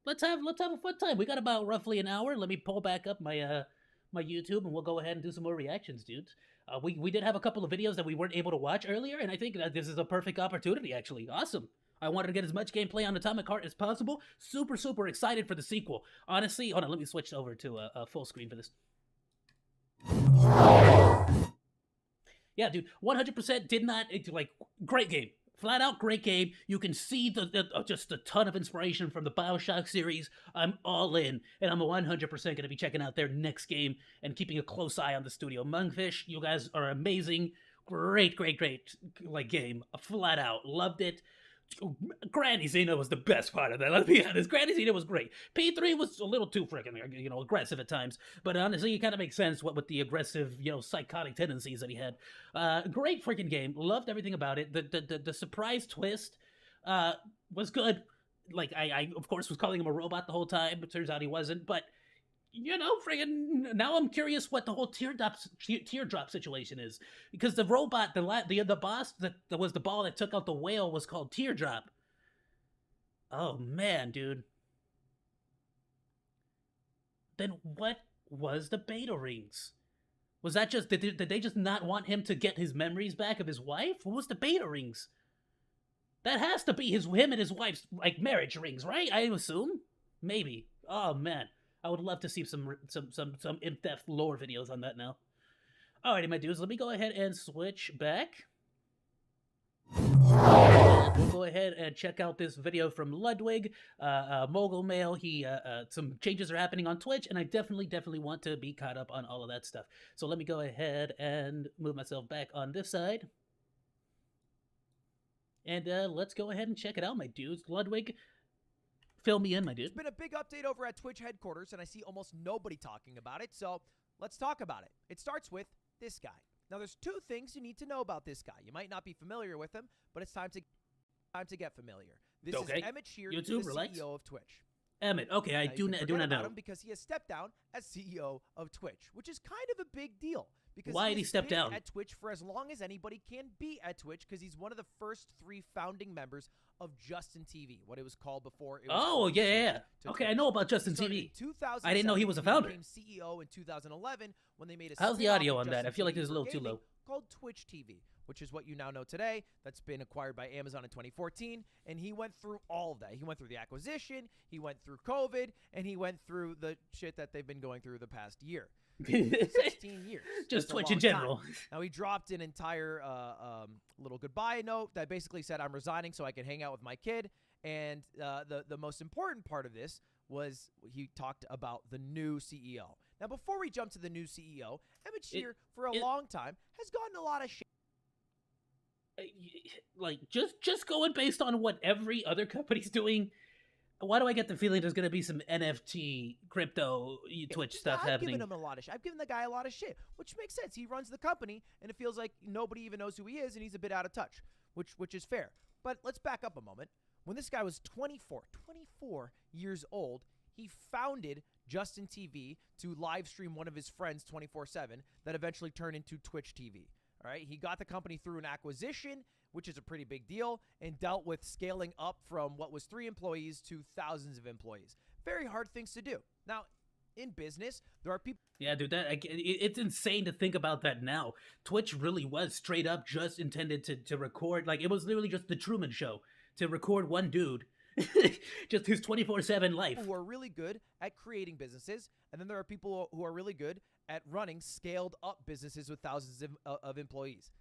Speaker 4: let's have a fun time. We got about roughly an hour. Let me pull back up my my YouTube, and we'll go ahead and do some more reactions, dudes. We did have a couple of videos that we weren't able to watch earlier, and I think that this is a perfect opportunity, actually. Awesome. I wanted to get as much gameplay on Atomic Heart as possible. Super, super excited for the sequel. Honestly, hold on, let me switch over to a full screen for this. Yeah, dude, 100% did not, like, great game. Flat out great game. You can see just a ton of inspiration from the BioShock series. I'm all in, and I'm 100% going to be checking out their next game and keeping a close eye on the studio. Monkfish, you guys are amazing. Great, like, game. Flat out. Loved it. Granny Xena was the best part of that, let's be honest. Granny Xena was great. P3 was a little too freaking, aggressive at times. But honestly, it kind of makes sense with the aggressive, psychotic tendencies that he had. Great freaking game. Loved everything about it. The surprise twist was good. Like, I of course was calling him a robot the whole time, but turns out he wasn't. But, friggin' now I'm curious what the whole teardrop situation is. Because the robot, the boss that was the ball that took out the whale was called Teardrop. Oh, man, dude. Then what was the beta rings? Was that just, did they just not want him to get his memories back of his wife? What was the beta rings? That has to be him and his wife's, like, marriage rings, right? I assume? Maybe. Oh, man. I would love to see some in-depth lore videos on that now. Alrighty, my dudes, let me go ahead and switch back. We'll go ahead and check out this video from Ludwig, Mogul Mail. Some changes are happening on Twitch, and I definitely want to be caught up on all of that stuff. So let me go ahead and move myself back on this side. And let's go ahead and check it out, my dudes. Ludwig, fill me in, my dude.
Speaker 2: There's been a big update over at Twitch headquarters, and I see almost nobody talking about it, so let's talk about it. It starts with this guy. Now, there's two things you need to know about this guy. You might not be familiar with him, but it's time to get familiar. This is Emmett Shear, the CEO of Twitch.
Speaker 4: Emmett, okay, I do not know
Speaker 2: him because he has stepped down as CEO of Twitch, which is kind of a big deal. Because
Speaker 4: why did he step down?
Speaker 2: At Twitch for as long as anybody can be at Twitch, because he's one of the first 3 founding members of Justin TV, what it was called before. It was
Speaker 4: yeah. Okay, I know about Justin TV. I didn't know he was a founder.
Speaker 2: He became CEO in 2011 when they made a
Speaker 4: How's the audio on that? I feel like it's a little too low.
Speaker 2: Called Twitch TV, which is what you now know today. That's been acquired by Amazon in 2014, and he went through all of that. He went through the acquisition, he went through COVID, and he went through the shit that they've been going through the past year. 16 years.
Speaker 4: Just Twitch in general.
Speaker 2: Now, he dropped an entire little goodbye note that basically said, I'm resigning so I can hang out with my kid. And the most important part of this was he talked about the new CEO. Now, before we jump to the new CEO, Emmett Shear, for a long time, has gotten a lot of shit.
Speaker 4: Like, just going based on what every other company's doing, why do I get the feeling there's going to be some NFT, crypto, Twitch stuff happening?
Speaker 2: I've given him a lot of shit. I've given the guy a lot of shit, which makes sense. He runs the company, and it feels like nobody even knows who he is, and he's a bit out of touch, which is fair. But let's back up a moment. When this guy was 24 years old, he founded Justin TV to live stream one of his friends 24/7 that eventually turned into Twitch TV. All right, he got the company through an acquisition, which is a pretty big deal, and dealt with scaling up from what was 3 employees to thousands of employees. Very hard things to do. Now, in business, there are people...
Speaker 4: Yeah, dude, it's insane to think about that now. Twitch really was straight up just intended to record. Like, it was literally just the Truman Show to record one dude. Just his 24/7 life.
Speaker 2: Who are really good at creating businesses, and then there are people who are really good at running scaled up businesses with thousands of employees.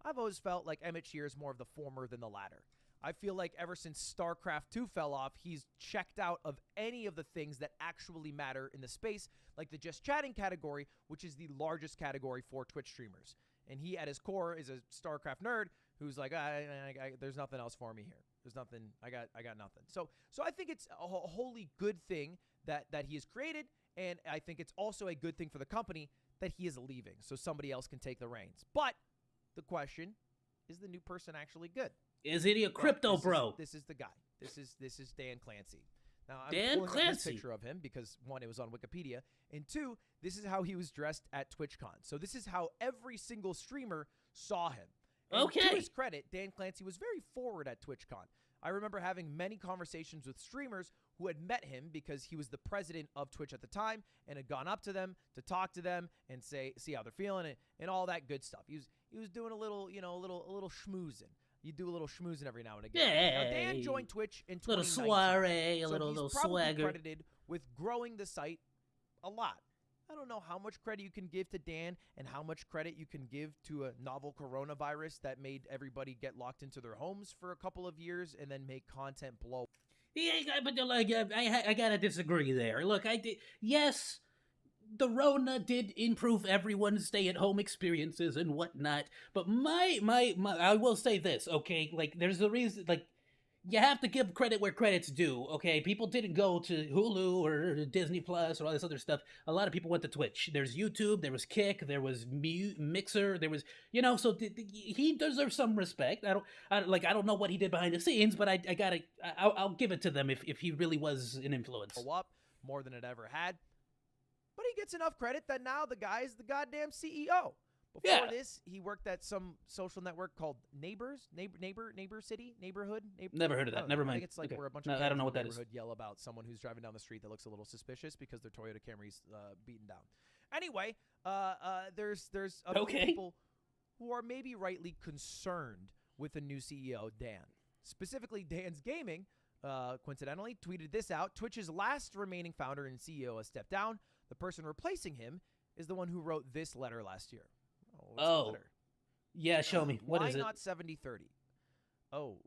Speaker 2: I've always felt like Emmett Shear is more of the former than the latter. I feel like ever since StarCraft 2 fell off, he's checked out of any of the things that actually matter in the space, like the just chatting category, which is the largest category for Twitch streamers. And he, at his core, is a StarCraft nerd who's like, there's nothing else for me here. There's nothing. I got nothing. So I think it's a wholly good thing that he has created, and I think it's also a good thing for the company that he is leaving, so somebody else can take the reins. But the question is, the new person actually good?
Speaker 4: Is he a crypto bro?
Speaker 2: This is the guy. This is Dan Clancy. Now,
Speaker 4: Dan
Speaker 2: I'm pulling up this
Speaker 4: Clancy.
Speaker 2: picture of him because 1, it was on Wikipedia, and 2, this is how he was dressed at TwitchCon. So this is how every single streamer saw him. And
Speaker 4: Okay.
Speaker 2: To his credit, Dan Clancy was very forward at TwitchCon. I remember having many conversations with streamers who had met him because he was the president of Twitch at the time and had gone up to them to talk to them and see how they're feeling and all that good stuff. He was doing a little schmoozing. You do a little schmoozing every now and again.
Speaker 4: Yeah.
Speaker 2: Now, Dan joined Twitch in 2019.
Speaker 4: Little soiree, a
Speaker 2: so
Speaker 4: little
Speaker 2: he's probably
Speaker 4: swagger.
Speaker 2: credited with growing the site a lot. I don't know how much credit you can give to Dan and how much credit you can give to a novel coronavirus that made everybody get locked into their homes for a couple of years and then make content blow.
Speaker 4: Yeah, but like, I gotta disagree there. Look, yes, the Rona did improve everyone's stay-at-home experiences and whatnot, but my I will say this, okay? Like, there's a reason, like, you have to give credit where credit's due, okay? People didn't go to Hulu or Disney Plus or all this other stuff. A lot of people went to Twitch. There's YouTube, there was Kick, there was Mixer, there was, so he deserves some respect. I don't know what he did behind the scenes, but I'll give it to them if he really was an influence.
Speaker 2: Up more than it ever had. But he gets enough credit that now the guy is the goddamn CEO. Before this, he worked at some social network called Neighbor City, Neighborhood.
Speaker 4: Never heard of that. Never mind.
Speaker 2: I think it's like where a bunch
Speaker 4: of
Speaker 2: kids
Speaker 4: I don't know
Speaker 2: in
Speaker 4: what
Speaker 2: the
Speaker 4: that is.
Speaker 2: neighborhood yell about someone who's driving down the street that looks a little suspicious because their Toyota Camry's beaten down. Anyway, there's other people who are maybe rightly concerned with the new CEO, Dan. Specifically, Dan's gaming, coincidentally, tweeted this out. Twitch's last remaining founder and CEO has stepped down. The person replacing him is the one who wrote this letter last year. What's the letter?
Speaker 4: Yeah, show me. What is it?
Speaker 2: Why not 70/30? Oh,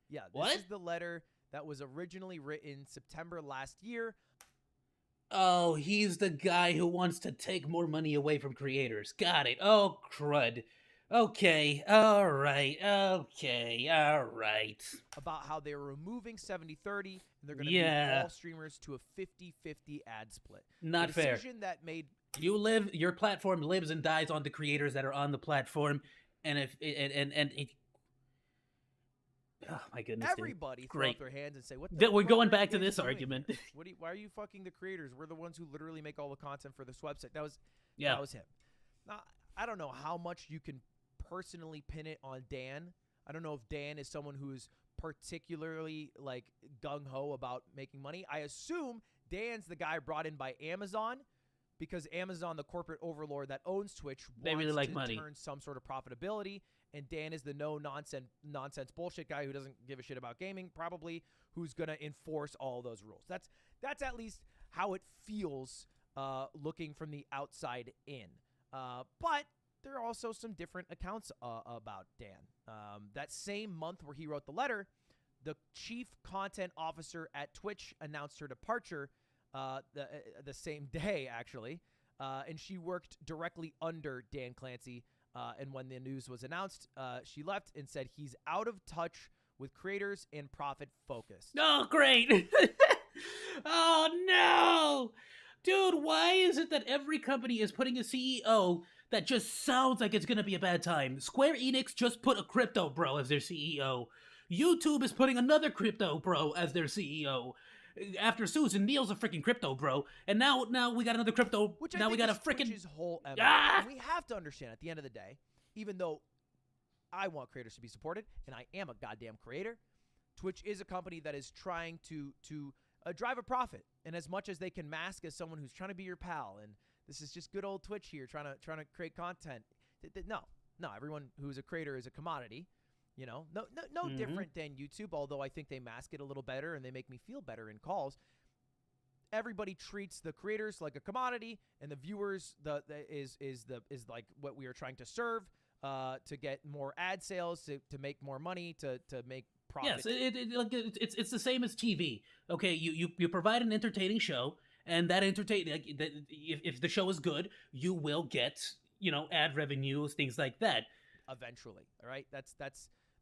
Speaker 2: yeah.
Speaker 4: What?
Speaker 2: This is the letter that was originally written September last year.
Speaker 4: Oh, he's the guy who wants to take more money away from creators. Got it. Oh, crud. Okay, all right,
Speaker 2: About how they were removing 70/30 and they're going to move all streamers to a 50-50 ad split.
Speaker 4: Not fair.
Speaker 2: Decision that made
Speaker 4: your platform lives and dies on the creators that are on the platform, and oh my goodness,
Speaker 2: everybody throw up their hands and say, "What?"
Speaker 4: We're
Speaker 2: fuck
Speaker 4: going
Speaker 2: are
Speaker 4: back
Speaker 2: you
Speaker 4: to
Speaker 2: guys
Speaker 4: this
Speaker 2: doing?
Speaker 4: argument.
Speaker 2: Why are you fucking the creators? We're the ones who literally make all the content for this website. That was him. Now, I don't know how much you can personally pin it on Dan. I don't know if Dan is someone who's particularly like gung-ho about making money. I assume Dan's the guy brought in by Amazon because Amazon, the corporate overlord that owns Twitch,
Speaker 4: they really like money.
Speaker 2: Turn some sort of profitability, and Dan is the no-nonsense bullshit guy who doesn't give a shit about gaming, probably, who's going to enforce all those rules. That's at least how it feels looking from the outside in. But there are also some different accounts about Dan. That same month where he wrote the letter, the chief content officer at Twitch announced her departure the same day, actually. And she worked directly under Dan Clancy. And when the news was announced, she left and said he's out of touch with creators and profit focused.
Speaker 4: Oh, great. Oh, no. Dude, why is it that every company is putting a CEO that just sounds like it's going to be a bad time? Square Enix just put a crypto bro as their CEO. YouTube is putting another crypto bro as their CEO. After Susan, Neil's a freaking crypto bro. And now we got another crypto.
Speaker 2: Which
Speaker 4: now we got a freaking...
Speaker 2: Twitch's whole MO. And we have to understand at the end of the day, even though I want creators to be supported, and I am a goddamn creator, Twitch is a company that is trying to drive a profit. And as much as they can mask as someone who's trying to be your pal, and this is just good old Twitch here trying to create content. No, everyone who's a creator is a commodity. You know, no different than YouTube, although I think they mask it a little better and they make me feel better in calls. Everybody treats the creators like a commodity, and the viewers is like what we are trying to serve to get more ad sales, to make more money, to make profit.
Speaker 4: Yes, it's the same as TV. Okay, you provide an entertaining show, and that if the show is good, you will get ad revenues, things like that.
Speaker 2: Eventually, all right.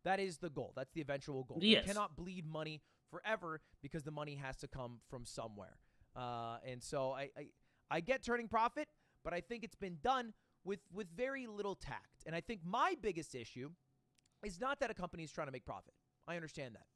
Speaker 2: That is the goal. That's the eventual goal.
Speaker 4: Yes.
Speaker 2: You cannot bleed money forever because the money has to come from somewhere. And so I get turning profit, but I think it's been done with very little tact. And I think my biggest issue is not that a company is trying to make profit. I understand that.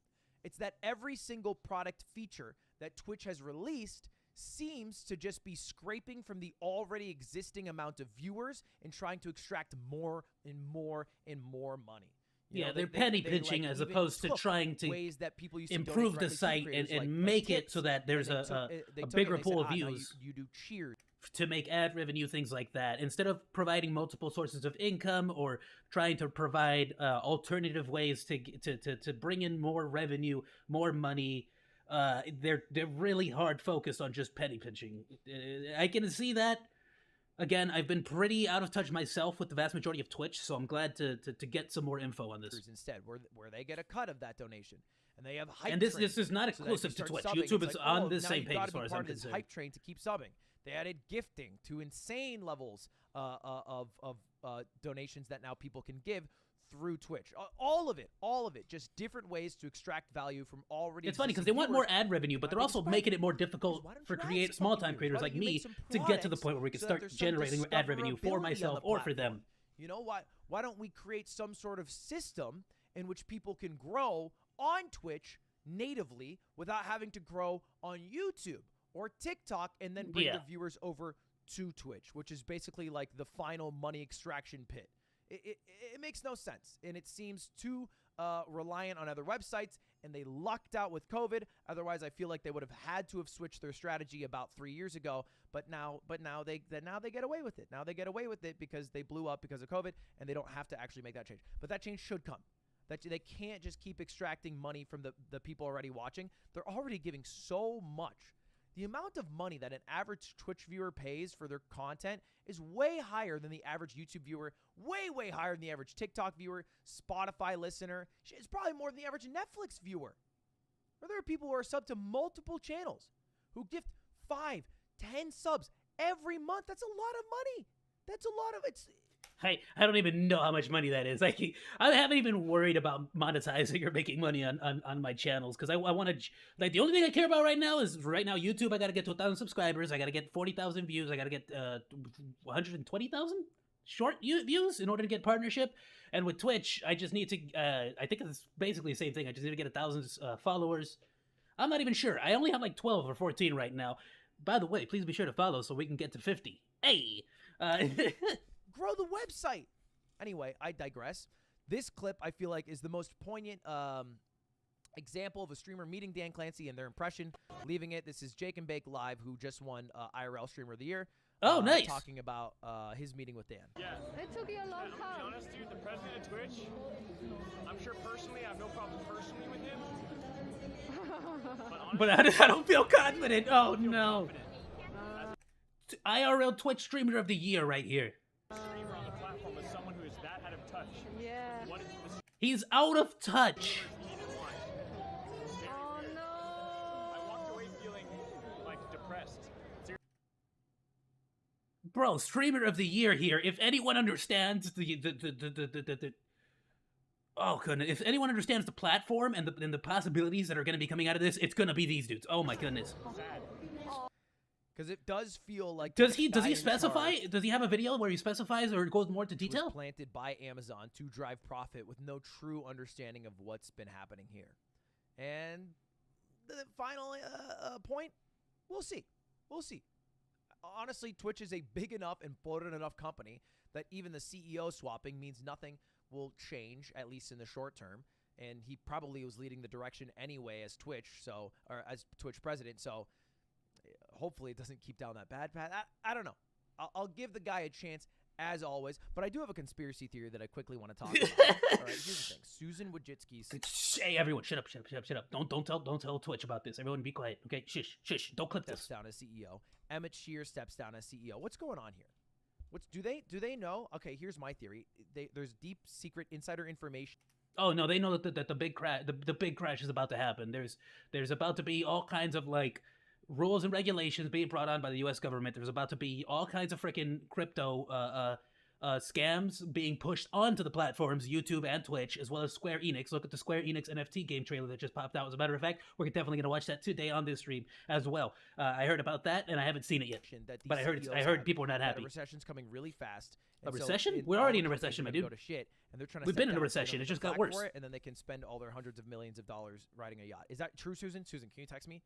Speaker 2: It's that every single product feature that Twitch has released seems to just be scraping from the already existing amount of viewers and trying to extract more and more and more money.
Speaker 4: They're penny pinching as opposed to trying to
Speaker 2: ways that people used to
Speaker 4: improve the site and make it so that there's a bigger pool of views.
Speaker 2: You do cheers
Speaker 4: to make ad revenue, things like that. Instead of providing multiple sources of income or trying to provide alternative ways to bring in more revenue, more money, they're really hard focused on just penny pinching. I can see that. Again, I've been pretty out of touch myself with the vast majority of Twitch, so I'm glad to get some more info on this.
Speaker 2: Instead, where they get a cut of that donation, and they have hype.
Speaker 4: And this
Speaker 2: trains,
Speaker 4: is not
Speaker 2: so
Speaker 4: exclusive to Twitch.
Speaker 2: Subbing.
Speaker 4: YouTube
Speaker 2: it's
Speaker 4: is
Speaker 2: like,
Speaker 4: on the same
Speaker 2: now
Speaker 4: page
Speaker 2: you
Speaker 4: as far as I'm concerned.
Speaker 2: Hype train to keep subbing. They added gifting to insane levels of donations that now people can give through Twitch. All of it, just different ways to extract value from already.
Speaker 4: It's funny because they want more ad revenue, but they're also making it more difficult for small-time creators like me to get to the point where we can start generating ad revenue for myself or for them.
Speaker 2: You know what? Why don't we create some sort of system in which people can grow on Twitch natively without having to grow on YouTube or TikTok and then bring the viewers over to Twitch, which is basically like the final money extraction pit. It makes no sense, and it seems too reliant on other websites, and they lucked out with COVID. Otherwise, I feel like they would have had to have switched their strategy about 3 years ago. But now they get away with it. Now they get away with it because they blew up because of COVID, and they don't have to actually make that change. But that change should come. that they can't just keep extracting money from the people already watching. They're already giving so much. The amount of money that an average Twitch viewer pays for their content is way higher than the average YouTube viewer, way higher than the average TikTok viewer, Spotify listener. It's probably more than the average Netflix viewer. Or there are people who are subbed to multiple channels who gift 5, 10 subs every month. That's a lot of money. That's a lot of it's.
Speaker 4: I don't even know how much money that is. I haven't even worried about monetizing or making money on my channels because I want to, like, the only thing I care about right now is YouTube. I got to get to 1,000 subscribers. I got to get 40,000 views. I got to get 120,000 short views in order to get partnership. And with Twitch, I just need to, I think it's basically the same thing. I just need to get 1,000 followers. I'm not even sure. I only have like 12 or 14 right now. By the way, please be sure to follow so we can get to 50. Hey!
Speaker 2: Grow the website. Anyway, I digress. This clip, I feel like, is the most poignant example of a streamer meeting Dan Clancy and their impression, leaving it. This is Jake and Bake Live, who just won IRL Streamer of the Year.
Speaker 4: Oh, nice.
Speaker 2: Talking about his meeting with Dan.
Speaker 10: Yeah. It took you a long time. To be honest, dude, the president of Twitch, I'm sure personally, I have no problem personally with him.
Speaker 4: But I don't feel confident. Oh, no. IRL Twitch Streamer of the Year right here.
Speaker 10: Streamer on the platform is someone who is that out of touch.
Speaker 5: Yeah.
Speaker 4: He's out of touch.
Speaker 10: Oh no! I walked away feeling like depressed.
Speaker 4: Bro, Streamer of the Year here. If anyone understands the oh goodness, if anyone understands the platform and the possibilities that are going to be coming out of this, it's going to be these dudes. Oh my goodness.
Speaker 2: Because it does feel like
Speaker 4: does he specify? Does he have a video where he specifies or goes more into detail?
Speaker 2: Was planted by Amazon to drive profit with no true understanding of what's been happening here. And the final point, we'll see. We'll see. Honestly, Twitch is a big enough and bloated enough company that even the CEO swapping means nothing will change, at least in the short term. And he probably was leading the direction anyway as Twitch, or as Twitch president. So hopefully it doesn't keep down that bad path. I don't know. I'll give the guy a chance as always, but I do have a conspiracy theory that I quickly want to talk about. All right, here's the thing. Susan Wojcicki's.
Speaker 4: Hey, everyone, shut up. Don't tell Twitch about this. Everyone be quiet, okay? Shush. Don't clip this.
Speaker 2: Steps down as CEO. Emmett Shear steps down as CEO. What's going on here? Do they know? Okay, here's my theory. There's deep secret insider information.
Speaker 4: Oh no, they know that the big crash is about to happen. There's about to be all kinds of like rules and regulations being brought on by the U.S. government. There's about to be all kinds of freaking crypto scams being pushed onto the platforms, YouTube and Twitch, as well as Square Enix. Look at the Square Enix NFT game trailer that just popped out. As a matter of fact, we're definitely going to watch that today on this stream as well. I heard about that, and I haven't seen it yet. But I heard people are not happy.
Speaker 2: A recession's coming really fast.
Speaker 4: A recession? We're already in a recession, my dude.
Speaker 2: Go to shit, and they're trying to
Speaker 4: We've been in a recession. It just got worse.
Speaker 2: And then they can spend all their hundreds of millions of dollars riding a yacht. Is that true, Susan? Susan, can you text me?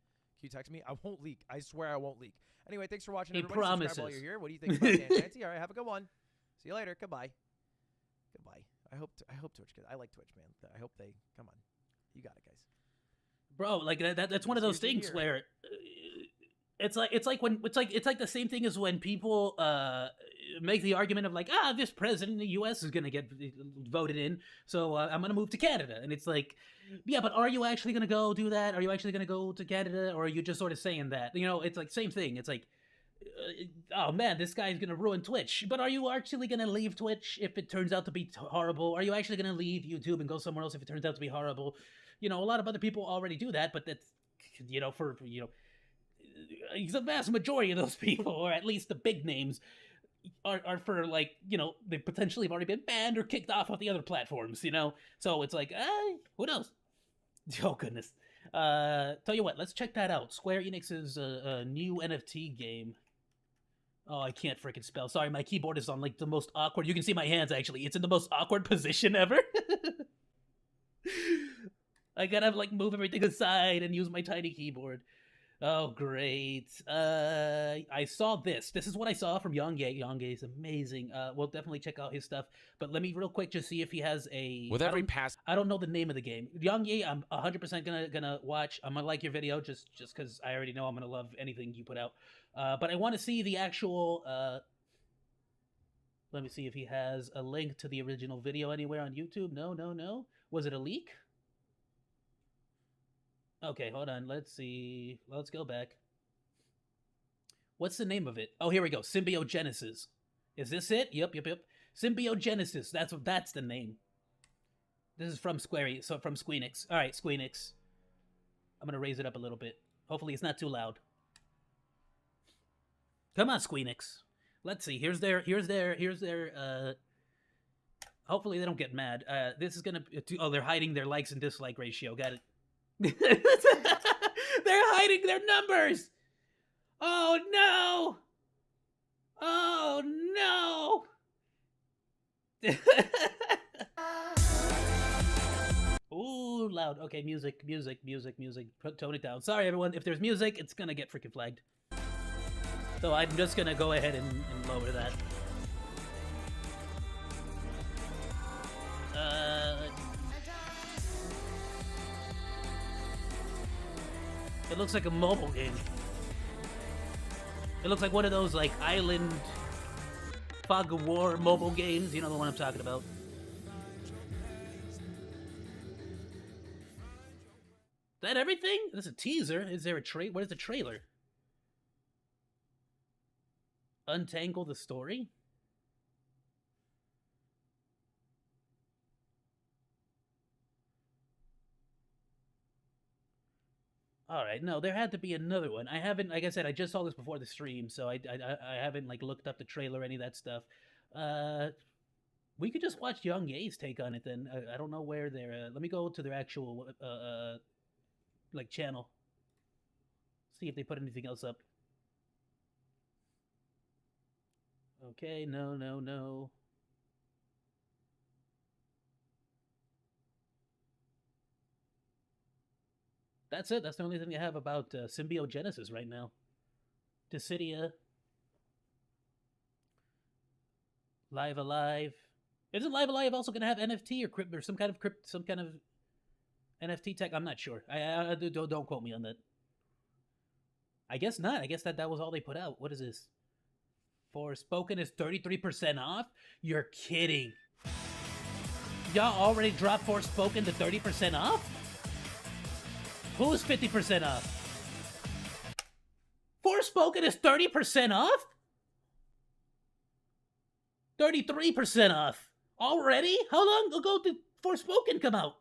Speaker 2: I won't leak. I swear I won't leak. Anyway, thanks for watching.
Speaker 4: It
Speaker 2: everybody.
Speaker 4: promises.
Speaker 2: Subscribe while you're here. What do you think about Dan Clancy? All right, have a good one. See you later. Goodbye. I hope Twitch. I like Twitch, man. I hope they come on. You got it, guys.
Speaker 4: Bro, like that's one of those things where it's like the same thing as when people make the argument of like, this president in the U.S. is gonna get voted in, so I'm gonna move to Canada, and it's like, yeah, but are you actually gonna go do that? Are you actually gonna go to Canada, or are you just sort of saying that? You know, it's like same thing. It's like, oh man, this guy's gonna ruin Twitch, but are you actually gonna leave Twitch if it turns out to be horrible? Are you actually gonna leave YouTube and go somewhere else if it turns out to be horrible? You know, a lot of other people already do that, but that's, the vast majority of those people, or at least the big names, are for, like, they potentially have already been banned or kicked off of the other platforms, So it's like, who knows? Oh, goodness. Tell you what, let's check that out. Square Enix's new NFT game. Oh, I can't freaking spell. Sorry, my keyboard is on, like, the most awkward. You can see my hands, actually. It's in the most awkward position ever. I gotta, like, move everything aside and use my tiny keyboard. Oh, great. I saw this. This is what I saw from Yongye. Yongye is amazing. We'll definitely check out his stuff. But let me real quick just see if he has a...
Speaker 8: With every pass...
Speaker 4: I don't know the name of the game. Yongye, I'm 100% gonna watch. I'm gonna like your video just because I already know I'm gonna love anything you put out. But I want to see the actual... Let me see if he has a link to the original video anywhere on YouTube. No. Was it a leak? Okay, hold on. Let's see. Let's go back. What's the name of it? Oh, here we go. Symbiogenesis. Is this it? Yep. Symbiogenesis. That's the name. This is from from Squeenix. All right, Squeenix. I'm gonna raise it up a little bit. Hopefully, it's not too loud. Come on, Squeenix. Let's see. Here's their. Hopefully, they don't get mad. This is gonna. Oh, they're hiding their likes and dislike ratio. Got it. They're hiding their numbers. Oh no! Oh no! Ooh, loud. Okay, music. Tone it down. Sorry, everyone. If there's music, it's gonna get freaking flagged. So I'm just gonna go ahead and lower that. It looks like a mobile game. It looks like one of those, like, island fog of war mobile games. You know the one I'm talking about. Is that everything? This is a teaser. Is there a trailer? What is the trailer? Untangle the story? All right, no, there had to be another one. I haven't, like I said, I just saw this before the stream, so I haven't like looked up the trailer or any of that stuff. We could just watch Young Ye's take on it then. I don't know where they're. Let me go to their actual like channel. See if they put anything else up. Okay, no. That's it. That's the only thing I have about Symbiogenesis right now. Dissidia. Live Alive. Isn't Live Alive also going to have NFT or some kind of NFT tech? I'm not sure. I don't quote me on that. I guess not. I guess that was all they put out. What is this? Forspoken is 33% off? You're kidding. Y'all already dropped Forspoken to 30% off? Who's 50% off? Forspoken is 30% off? 33% off. Already? How long ago did Forspoken come out?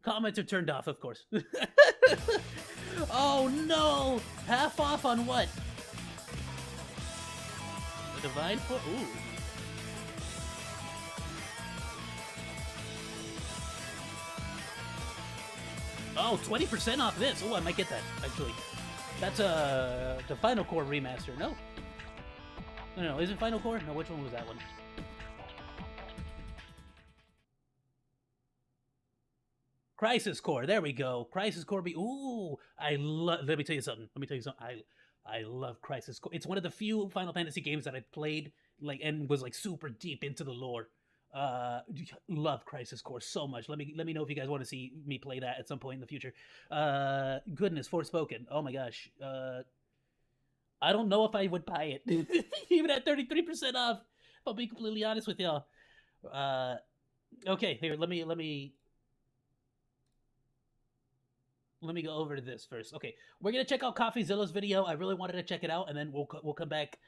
Speaker 4: Comments are turned off, of course. Oh no! Half off on what? The Divine Force? Ooh. Oh, 20% off this. Oh, I might get that, actually. That's the Final Core remaster. No. No, is it Final Core? No, which one was that one? Crisis Core. There we go. Crisis Core. Ooh, let me tell you something. I love Crisis Core. It's one of the few Final Fantasy games that I played and was super deep into the lore. Love Crisis Core so much. Let me know if you guys want to see me play that at some point in the future. Goodness, Forspoken. Oh my gosh. I don't know if I would buy it, even at 33% off. I'll be completely honest with y'all. Okay, here. Let me go over to this first. Okay, we're gonna check out CoffeeZilla's video. I really wanted to check it out, and then we'll come back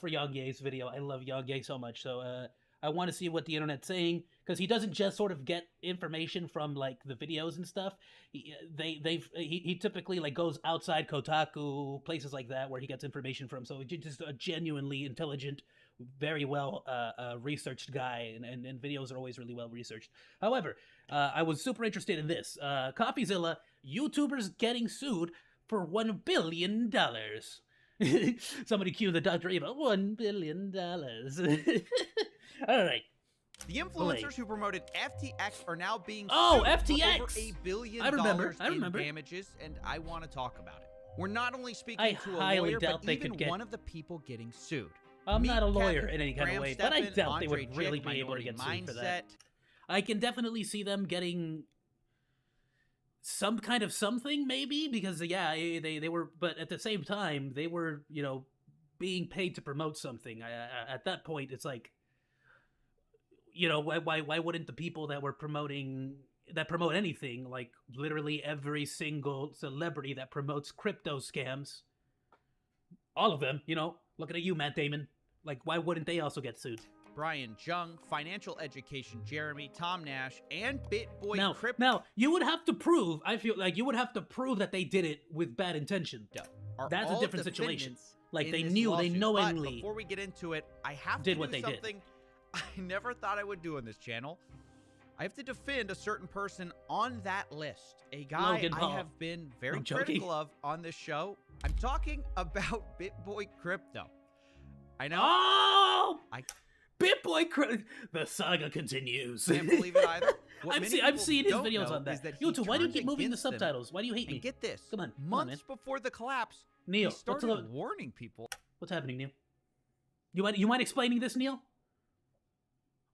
Speaker 4: for Young Ye's video. I love Young Ye so much, so I want to see what the internet's saying, because he doesn't just sort of get information from the videos and stuff. He typically goes outside Kotaku, places like that, where he gets information from. So he's just a genuinely intelligent, very well researched guy, and videos are always really well researched. However, I was super interested in this. CoffeeZilla, YouTubers getting sued for $1 billion. Somebody cue the Dr. Eva. $1 billion. All right.
Speaker 16: The influencers who promoted FTX are now being sued
Speaker 4: FTX!
Speaker 16: for over $1 billion in damages, and I want to talk about it. We're not only speaking to a lawyer, but even one of the people getting sued.
Speaker 4: I'm not a lawyer in any kind of way, but I doubt they would really be able to get sued for that. I can definitely see them getting some kind of something, maybe, because they were, but at the same time, they were, being paid to promote something. At that point, it's like, you know, why wouldn't the people that promote anything, like literally every single celebrity that promotes crypto scams, all of them, you know, looking at you, Matt Damon, like, why wouldn't they also get sued?
Speaker 16: Brian Jung, Financial Education Jeremy, Tom Nash, and BitBoy Crypto.
Speaker 4: Now, you would have to prove, I feel like you would have to prove that they did it with bad intention. That's a different situation. Like, they knew, they knowingly.
Speaker 16: But before we get into it, I have to do something I never thought I would do on this channel. I have to defend a certain person on that list. A guy
Speaker 4: Logan Paul.
Speaker 16: I have been very critical of on this show. I'm talking about BitBoy Crypto. I know.
Speaker 4: Oh! BitBoy Crypto. The saga continues.
Speaker 16: Can't believe it either.
Speaker 4: I've seen his videos on that. YouTube, why do you keep moving the subtitles? Why do you hate me?
Speaker 16: And get this.
Speaker 4: Come on.
Speaker 16: Months before the collapse,
Speaker 4: Neil,
Speaker 16: he started warning people.
Speaker 4: What's happening, Neil? You mind explaining this, Neil?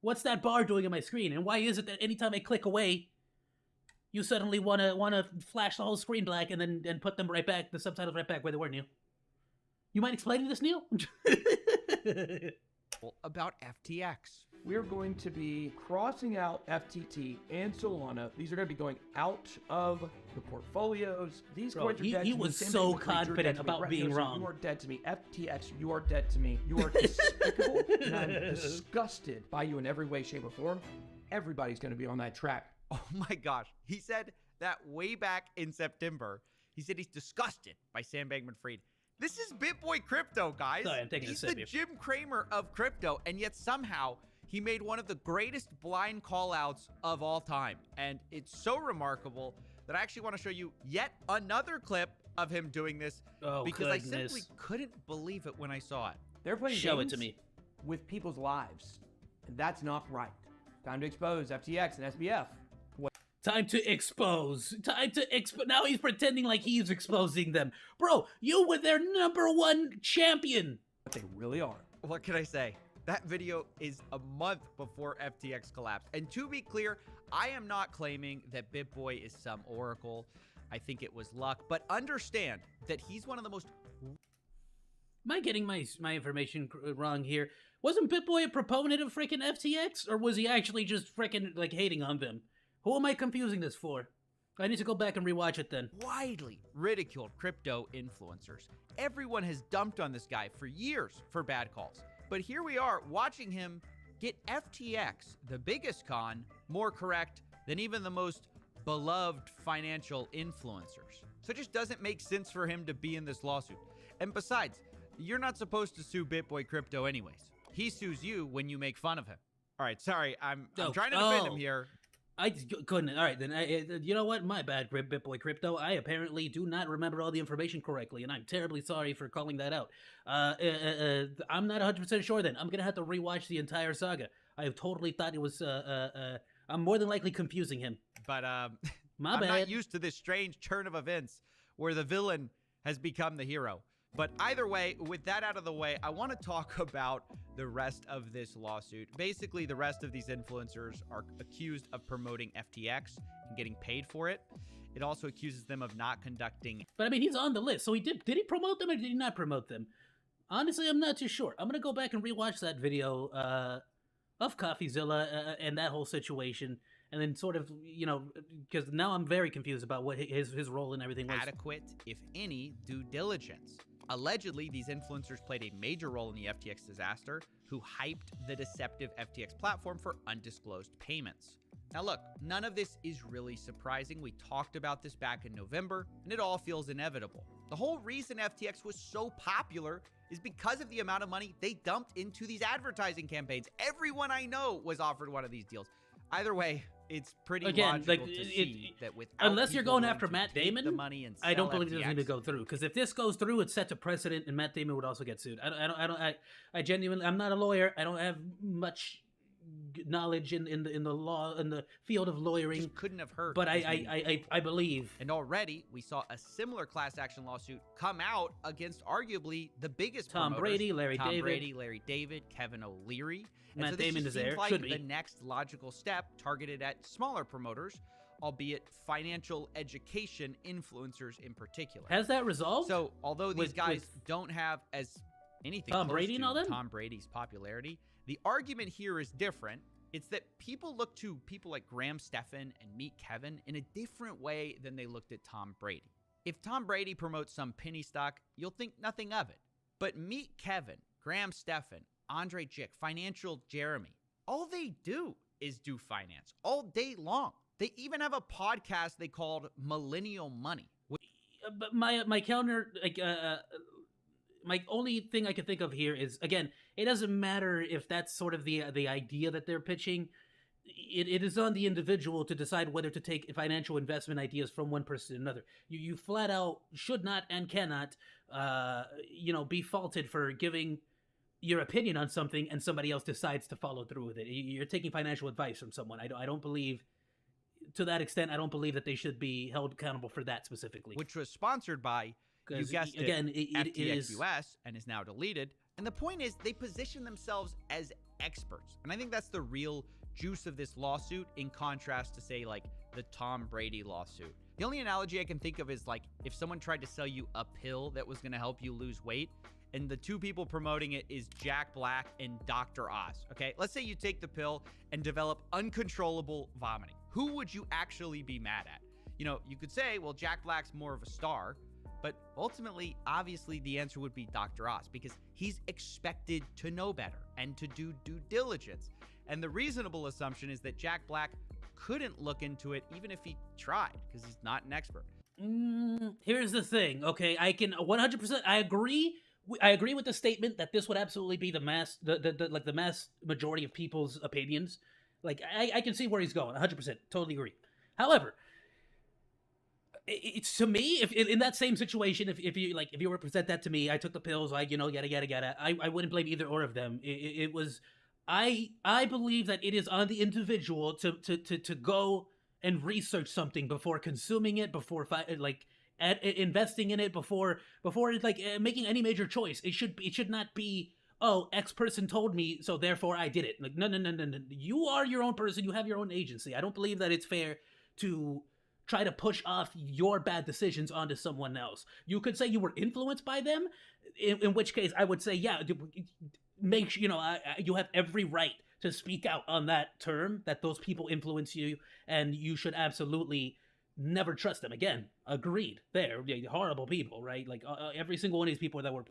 Speaker 4: What's that bar doing on my screen? And why is it that anytime I click away, you suddenly wanna flash the whole screen black and then put them right back, the subtitles right back where they were, Neil? You mind explaining this, Neil?
Speaker 16: About FTX.
Speaker 9: We're going to be crossing out FTT and Solana. These are going to be going out of the portfolios. These coins are dead to me.
Speaker 4: He was so confident about being wrong.
Speaker 9: You are dead to me. FTX, you are dead to me. You are despicable, and I'm disgusted by you in every way, shape, or form. Everybody's going to be on that track.
Speaker 16: Oh my gosh. He said that way back in September. He said he's disgusted by Sam Bankman-Fried. This is BitBoy Crypto, guys.
Speaker 4: Sorry, I'm taking
Speaker 16: He's
Speaker 4: a sip
Speaker 16: the
Speaker 4: here.
Speaker 16: Jim Cramer of crypto, and yet somehow he made one of the greatest blind call-outs of all time. And it's so remarkable that I actually want to show you yet another clip of him doing this because I simply couldn't believe it when I saw it.
Speaker 9: They're playing
Speaker 4: Show it
Speaker 9: games
Speaker 4: to me.
Speaker 9: with people's lives, and that's not right. Time to expose FTX and SBF.
Speaker 4: Time to expose. Now he's pretending like he's exposing them. Bro, you were their #1 champion.
Speaker 9: But they really are.
Speaker 16: What can I say? That video is a month before FTX collapsed. And to be clear, I am not claiming that BitBoy is some oracle. I think it was luck. But understand that he's one of the most...
Speaker 4: Am I getting my information wrong here? Wasn't BitBoy a proponent of freaking FTX? Or was he actually just freaking, like, hating on them? Who am I confusing this for? I need to go back and rewatch it then.
Speaker 16: Widely ridiculed crypto influencers. Everyone has dumped on this guy for years for bad calls. But here we are watching him get FTX, the biggest con, more correct than even the most beloved financial influencers. So it just doesn't make sense for him to be in this lawsuit. And besides, you're not supposed to sue BitBoy Crypto anyways. He sues you when you make fun of him. All right, sorry, I'm trying to defend him here.
Speaker 4: I couldn't. All right, then. You know what? My bad, BitBoy Crypto. I apparently do not remember all the information correctly, and I'm terribly sorry for calling that out. I'm not 100% sure then. I'm going to have to rewatch the entire saga. I totally thought it was, I'm more than likely confusing him.
Speaker 16: But, I'm
Speaker 4: bad.
Speaker 16: not used to this strange turn of events where the villain has become the hero. But either way, with that out of the way, I want to talk about the rest of this lawsuit. Basically, the rest of these influencers are accused of promoting FTX and getting paid for it. It also accuses them of not conducting...
Speaker 4: But I mean, he's on the list. So did he promote them or did he not promote them? Honestly, I'm not too sure. I'm going to go back and rewatch that video of CoffeeZilla and that whole situation. And then sort of, you know, because now I'm very confused about what his role in everything was.
Speaker 16: Adequate, if any, due diligence. Allegedly, these influencers played a major role in the FTX disaster, who hyped the deceptive FTX platform for undisclosed payments. Now look, none of this is really surprising. We talked about this back in November, and it all feels inevitable. The whole reason FTX was so popular is because of the amount of money they dumped into these advertising campaigns. Everyone I know was offered one of these deals. Either way, it's pretty logical to see that without
Speaker 4: unless you're going after
Speaker 16: to
Speaker 4: Matt Damon,
Speaker 16: the money and
Speaker 4: I don't believe
Speaker 16: FTX,
Speaker 4: it's going to go through. Because if this goes through, it sets a precedent, and Matt Damon would also get sued. I genuinely, I'm not a lawyer. I don't have much knowledge in the law, in the field of lawyering.
Speaker 16: Just couldn't have hurt.
Speaker 4: But I believe.
Speaker 16: And already we saw a similar class action lawsuit come out against arguably the biggest
Speaker 4: Tom
Speaker 16: promoters,
Speaker 4: Brady, Larry
Speaker 16: David, Kevin O'Leary. And
Speaker 4: Matt
Speaker 16: so this
Speaker 4: Damon
Speaker 16: just
Speaker 4: is there.
Speaker 16: seems like
Speaker 4: Should be
Speaker 16: the next logical step targeted at smaller promoters, albeit financial education influencers in particular.
Speaker 4: Has that resolved?
Speaker 16: So although these guys don't have as anything
Speaker 4: Tom
Speaker 16: close
Speaker 4: Brady
Speaker 16: to
Speaker 4: and all them?
Speaker 16: Tom Brady's popularity, the argument here is different. It's that people look to people like Graham Stephan and Meet Kevin in a different way than they looked at Tom Brady. If Tom Brady promotes some penny stock, you'll think nothing of it. But Meet Kevin, Graham Stephan, Andre Jick, Financial Jeremy, all they do is do finance all day long. They even have a podcast they called Millennial Money.
Speaker 4: But my counter, like, my only thing I can think of here is, again, it doesn't matter if that's sort of the idea that they're pitching. It is on the individual to decide whether to take financial investment ideas from one person to another. You flat out should not and cannot, be faulted for giving your opinion on something and somebody else decides to follow through with it. You're taking financial advice from someone. I don't believe, to that extent, I don't believe that they should be held accountable for that specifically.
Speaker 16: Which was sponsored by, you guessed it,
Speaker 4: again, it
Speaker 16: FTX
Speaker 4: is
Speaker 16: US, and is now deleted. And the point is, they position themselves as experts. And I think that's the real juice of this lawsuit, in contrast to, say, like, the Tom Brady lawsuit. The only analogy I can think of is, like, if someone tried to sell you a pill that was going to help you lose weight, and the two people promoting it is Jack Black and Dr. Oz, okay? Let's say you take the pill and develop uncontrollable vomiting. Who would you actually be mad at? You could say, well, Jack Black's more of a star, but ultimately, obviously, the answer would be Dr. Oz, because he's expected to know better and to do due diligence. And the reasonable assumption is that Jack Black couldn't look into it even if he tried, because he's not an expert.
Speaker 4: Here's the thing, okay? I can 100%, I agree with the statement that this would absolutely be the mass majority of people's opinions. Like, I can see where he's going, 100%, totally agree. However, it's, to me, if in that same situation, if you were to present that to me, I took the pills, yada, I wouldn't blame either or of them. It was, I believe that it is on the individual to go and research something before consuming it, before investing in it, before making any major choice. It should not be, oh, X person told me, so therefore I did it. Like, no. You are your own person. You have your own agency. I don't believe that it's fair to try to push off your bad decisions onto someone else. You could say you were influenced by them, in which case I would say, yeah, you have every right to speak out on that term, that those people influence you, and you should absolutely never trust them again. Agreed. They're horrible people, right? Like, every single one of these people that were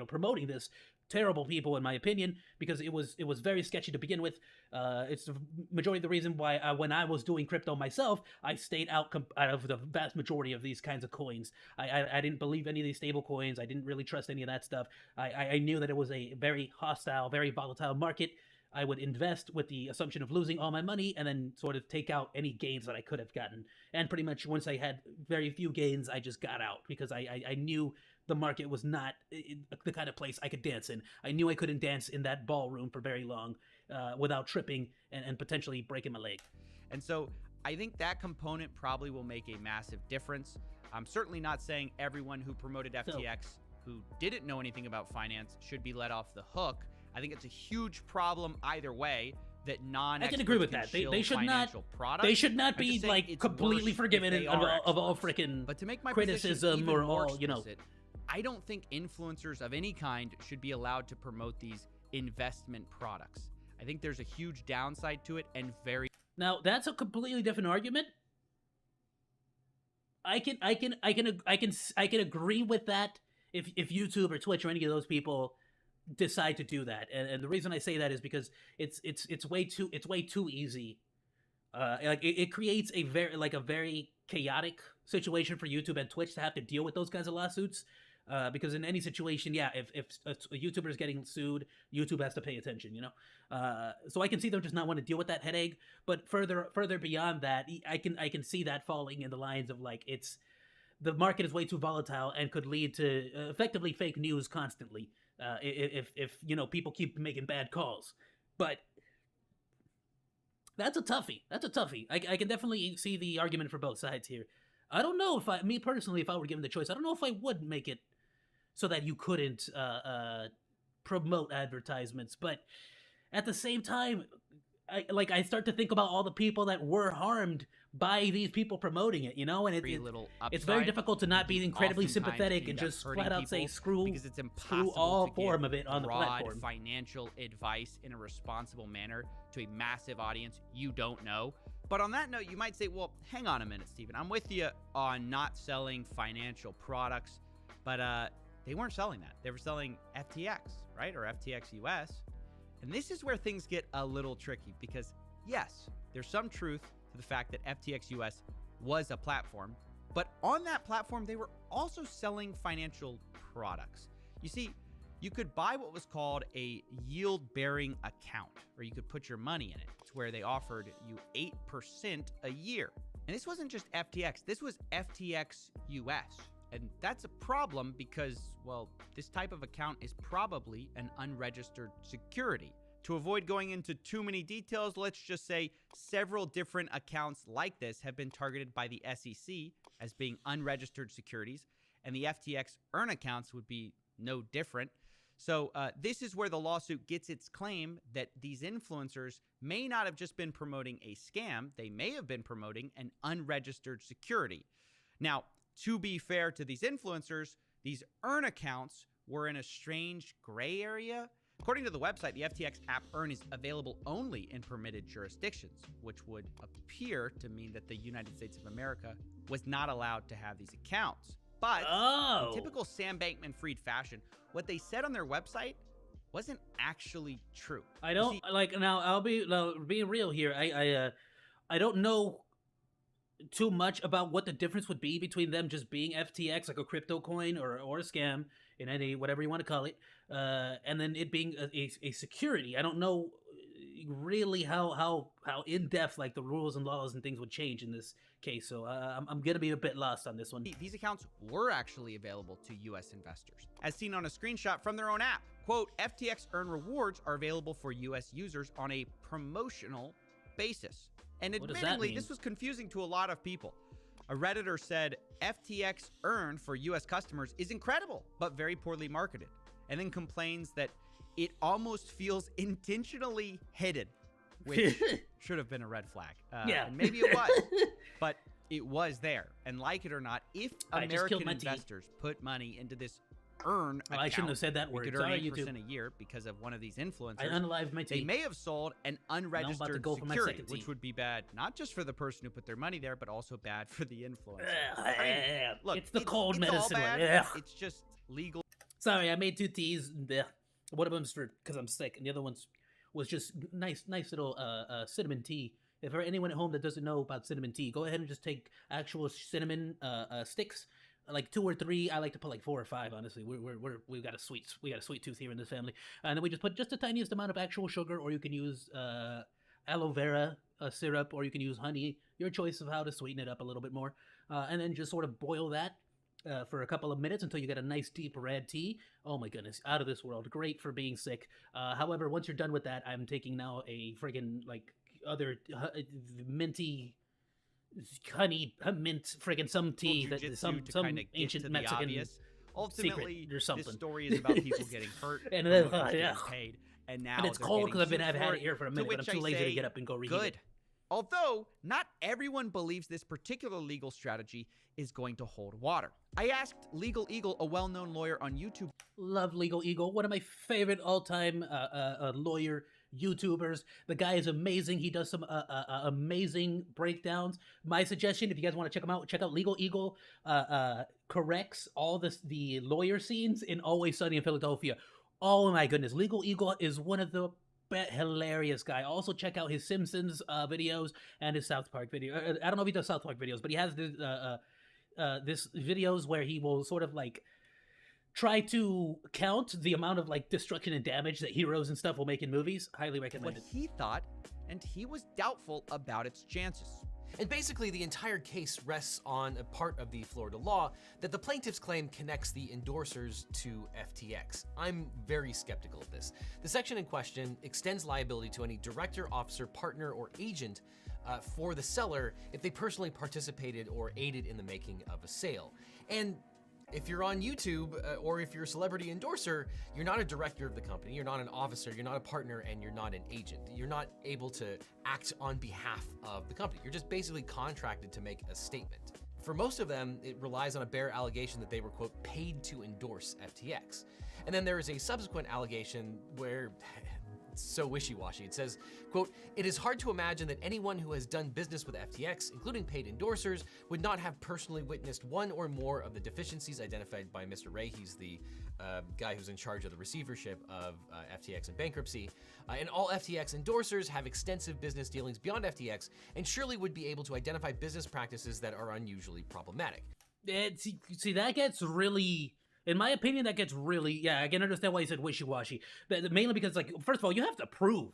Speaker 4: promoting this, terrible people in my opinion, because it was very sketchy to begin with. It's the majority of the reason why when I was doing crypto myself, I stayed out of the vast majority of these kinds of coins. I didn't believe any of these stable coins. I didn't really trust any of that stuff. I knew that it was a very hostile, very volatile market. I would invest with the assumption of losing all my money and then sort of take out any gains that I could have gotten. And pretty much once I had very few gains, I just got out, because I knew the market was not the kind of place I could dance in. I knew I couldn't dance in that ballroom for very long without tripping and potentially breaking my leg.
Speaker 16: And so I think that component probably will make a massive difference. I'm certainly not saying everyone who promoted FTX who didn't know anything about finance should be let off the hook. I think it's a huge problem either way that non-experts
Speaker 4: I can agree with that. They should not.
Speaker 16: Products.
Speaker 4: They should not be like completely forgiven of all freaking criticism or all
Speaker 16: I don't think influencers of any kind should be allowed to promote these investment products. I think there's a huge downside to it, and very.
Speaker 4: Now that's a completely different argument. I can agree with that if YouTube or Twitch or any of those people decide to do that, and the reason I say that is because it's way too easy. It creates a very chaotic situation for YouTube and Twitch to have to deal with those kinds of lawsuits. Because in any situation, if a YouTuber is getting sued, YouTube has to pay attention, So I can see them just not want to deal with that headache. But further beyond that, I can see that falling in the lines of the market is way too volatile and could lead to effectively fake news constantly. If people keep making bad calls. But that's a toughie. I can definitely see the argument for both sides here. I don't know if me personally, if I were given the choice, I don't know if I would make it so that you couldn't promote advertisements. But at the same time, I start to think about all the people that were harmed by these people promoting it, and it's very difficult to not be incredibly sympathetic and just flat out say screw
Speaker 16: because it's impossible
Speaker 4: all
Speaker 16: to
Speaker 4: form
Speaker 16: give
Speaker 4: of it on the
Speaker 16: broad
Speaker 4: platform.
Speaker 16: financial advice in a responsible manner to a massive audience you don't know. But on that note, you might say, well, hang on a minute, Steven. I'm with you on not selling financial products, but they weren't selling that. They were selling FTX, right? Or FTX US. And this is where things get a little tricky because, yes, there's some truth to the fact that FTX US was a platform, but on that platform, they were also selling financial products. You see, you could buy what was called a yield-bearing account, or you could put your money in it. It's where they offered you 8% a year. And this wasn't just FTX, this was FTX US. And that's a problem because, well, this type of account is probably an unregistered security. To avoid going into too many details, let's just say several different accounts like this have been targeted by the SEC as being unregistered securities, and the FTX earn accounts would be no different. So this is where the lawsuit gets its claim that these influencers may not have just been promoting a scam, they may have been promoting an unregistered security. Now, to be fair to these influencers, these earn accounts were in a strange gray area. According to the website, the FTX app Earn is available only in permitted jurisdictions, which would appear to mean that the United States of America was not allowed to have these accounts. But in typical Sam Bankman-Fried fashion, what they said on their website wasn't actually true.
Speaker 4: I don't now. I'll be being real here. I don't know too much about what the difference would be between them just being FTX, like a crypto coin or a scam in any whatever you want to call it, and then it being a security. I don't know really how in depth like the rules and laws and things would change in this case. So I'm gonna be a bit lost on this one.
Speaker 16: These accounts were actually available to U.S. investors, as seen on a screenshot from their own app. Quote, FTX Earn rewards are available for U.S. users on a promotional basis. And admittedly, this was confusing to a lot of people. A Redditor said, FTX Earn for US customers is incredible, but very poorly marketed. And then complains that it almost feels intentionally hidden, which should have been a red flag.
Speaker 4: Yeah.
Speaker 16: And maybe it was, but it was there. And like it or not, if American investors put money into this Earn account,
Speaker 4: I shouldn't have said that word.
Speaker 16: Could earn 8% a year because of one of these influencers.
Speaker 4: I unalived my tea.
Speaker 16: They may have sold an unregistered security, which would be bad not just for the person who put their money there, but also bad for the influencer. Look,
Speaker 4: it's the cold
Speaker 16: it's
Speaker 4: medicine
Speaker 16: all bad.
Speaker 4: one.
Speaker 16: It's just legal.
Speaker 4: Sorry, I made 2 teas. One of them's for because I'm sick, and the other one's was just nice little cinnamon tea. If there anyone at home that doesn't know about cinnamon tea, go ahead and just take actual cinnamon sticks. Like 2 or 3. I like to put like 4 or 5. Honestly, we've got a sweet tooth here in this family, and then we just put just the tiniest amount of actual sugar, or you can use aloe vera syrup, or you can use honey. Your choice of how to sweeten it up a little bit more, and then just sort of boil that for a couple of minutes until you get a nice deep red tea. Oh my goodness, out of this world. Great for being sick. However, once you're done with that, I'm taking now a friggin' like other minty. Honey, mint, friggin' some tea that some ancient Mexican
Speaker 16: Ultimately,
Speaker 4: secret or something.
Speaker 16: This story is about people getting hurt
Speaker 4: and
Speaker 16: getting paid, and now
Speaker 4: it's cold because I've had it here for a minute, but I'm too lazy to get up and go reheat it.
Speaker 16: Although not everyone believes this particular legal strategy is going to hold water. I asked Legal Eagle, a well-known lawyer on YouTube.
Speaker 4: Love Legal Eagle, one of my favorite all-time lawyer YouTubers. The guy is amazing. He does some amazing breakdowns. My suggestion, if you guys want to check him out, check out Legal Eagle. Corrects all the lawyer scenes in Always Sunny in Philadelphia. Oh my goodness, Legal Eagle is one of the hilarious guy. Also check out his Simpsons videos and his South Park video. I don't know if he does South Park videos, but he has this videos where he will sort of like try to count the amount of like destruction and damage that heroes and stuff will make in movies. Highly recommended.
Speaker 16: What he thought, and he was doubtful about its chances.
Speaker 11: And basically, the entire case rests on a part of the Florida law that the plaintiffs claim connects the endorsers to FTX. I'm very skeptical of this. The section in question extends liability to any director, officer, partner, or agent for the seller if they personally participated or aided in the making of a sale. And If you're on YouTube or if you're a celebrity endorser, you're not a director of the company, you're not an officer, you're not a partner, and you're not an agent. You're not able to act on behalf of the company. You're just basically contracted to make a statement. For most of them, it relies on a bare allegation that they were, quote, paid to endorse FTX. And then there is a subsequent allegation where it's so wishy-washy. It says, quote, "It is hard to imagine that anyone who has done business with FTX, including paid endorsers, would not have personally witnessed one or more of the deficiencies identified by Mr. Ray." He's the guy who's in charge of the receivership of FTX in bankruptcy. And all FTX endorsers have extensive business dealings beyond FTX and surely would be able to identify business practices that are unusually problematic.
Speaker 4: See, that gets really... In my opinion, that gets really, yeah, I can understand why you said wishy-washy. Mainly because, like, first of all, you have to prove.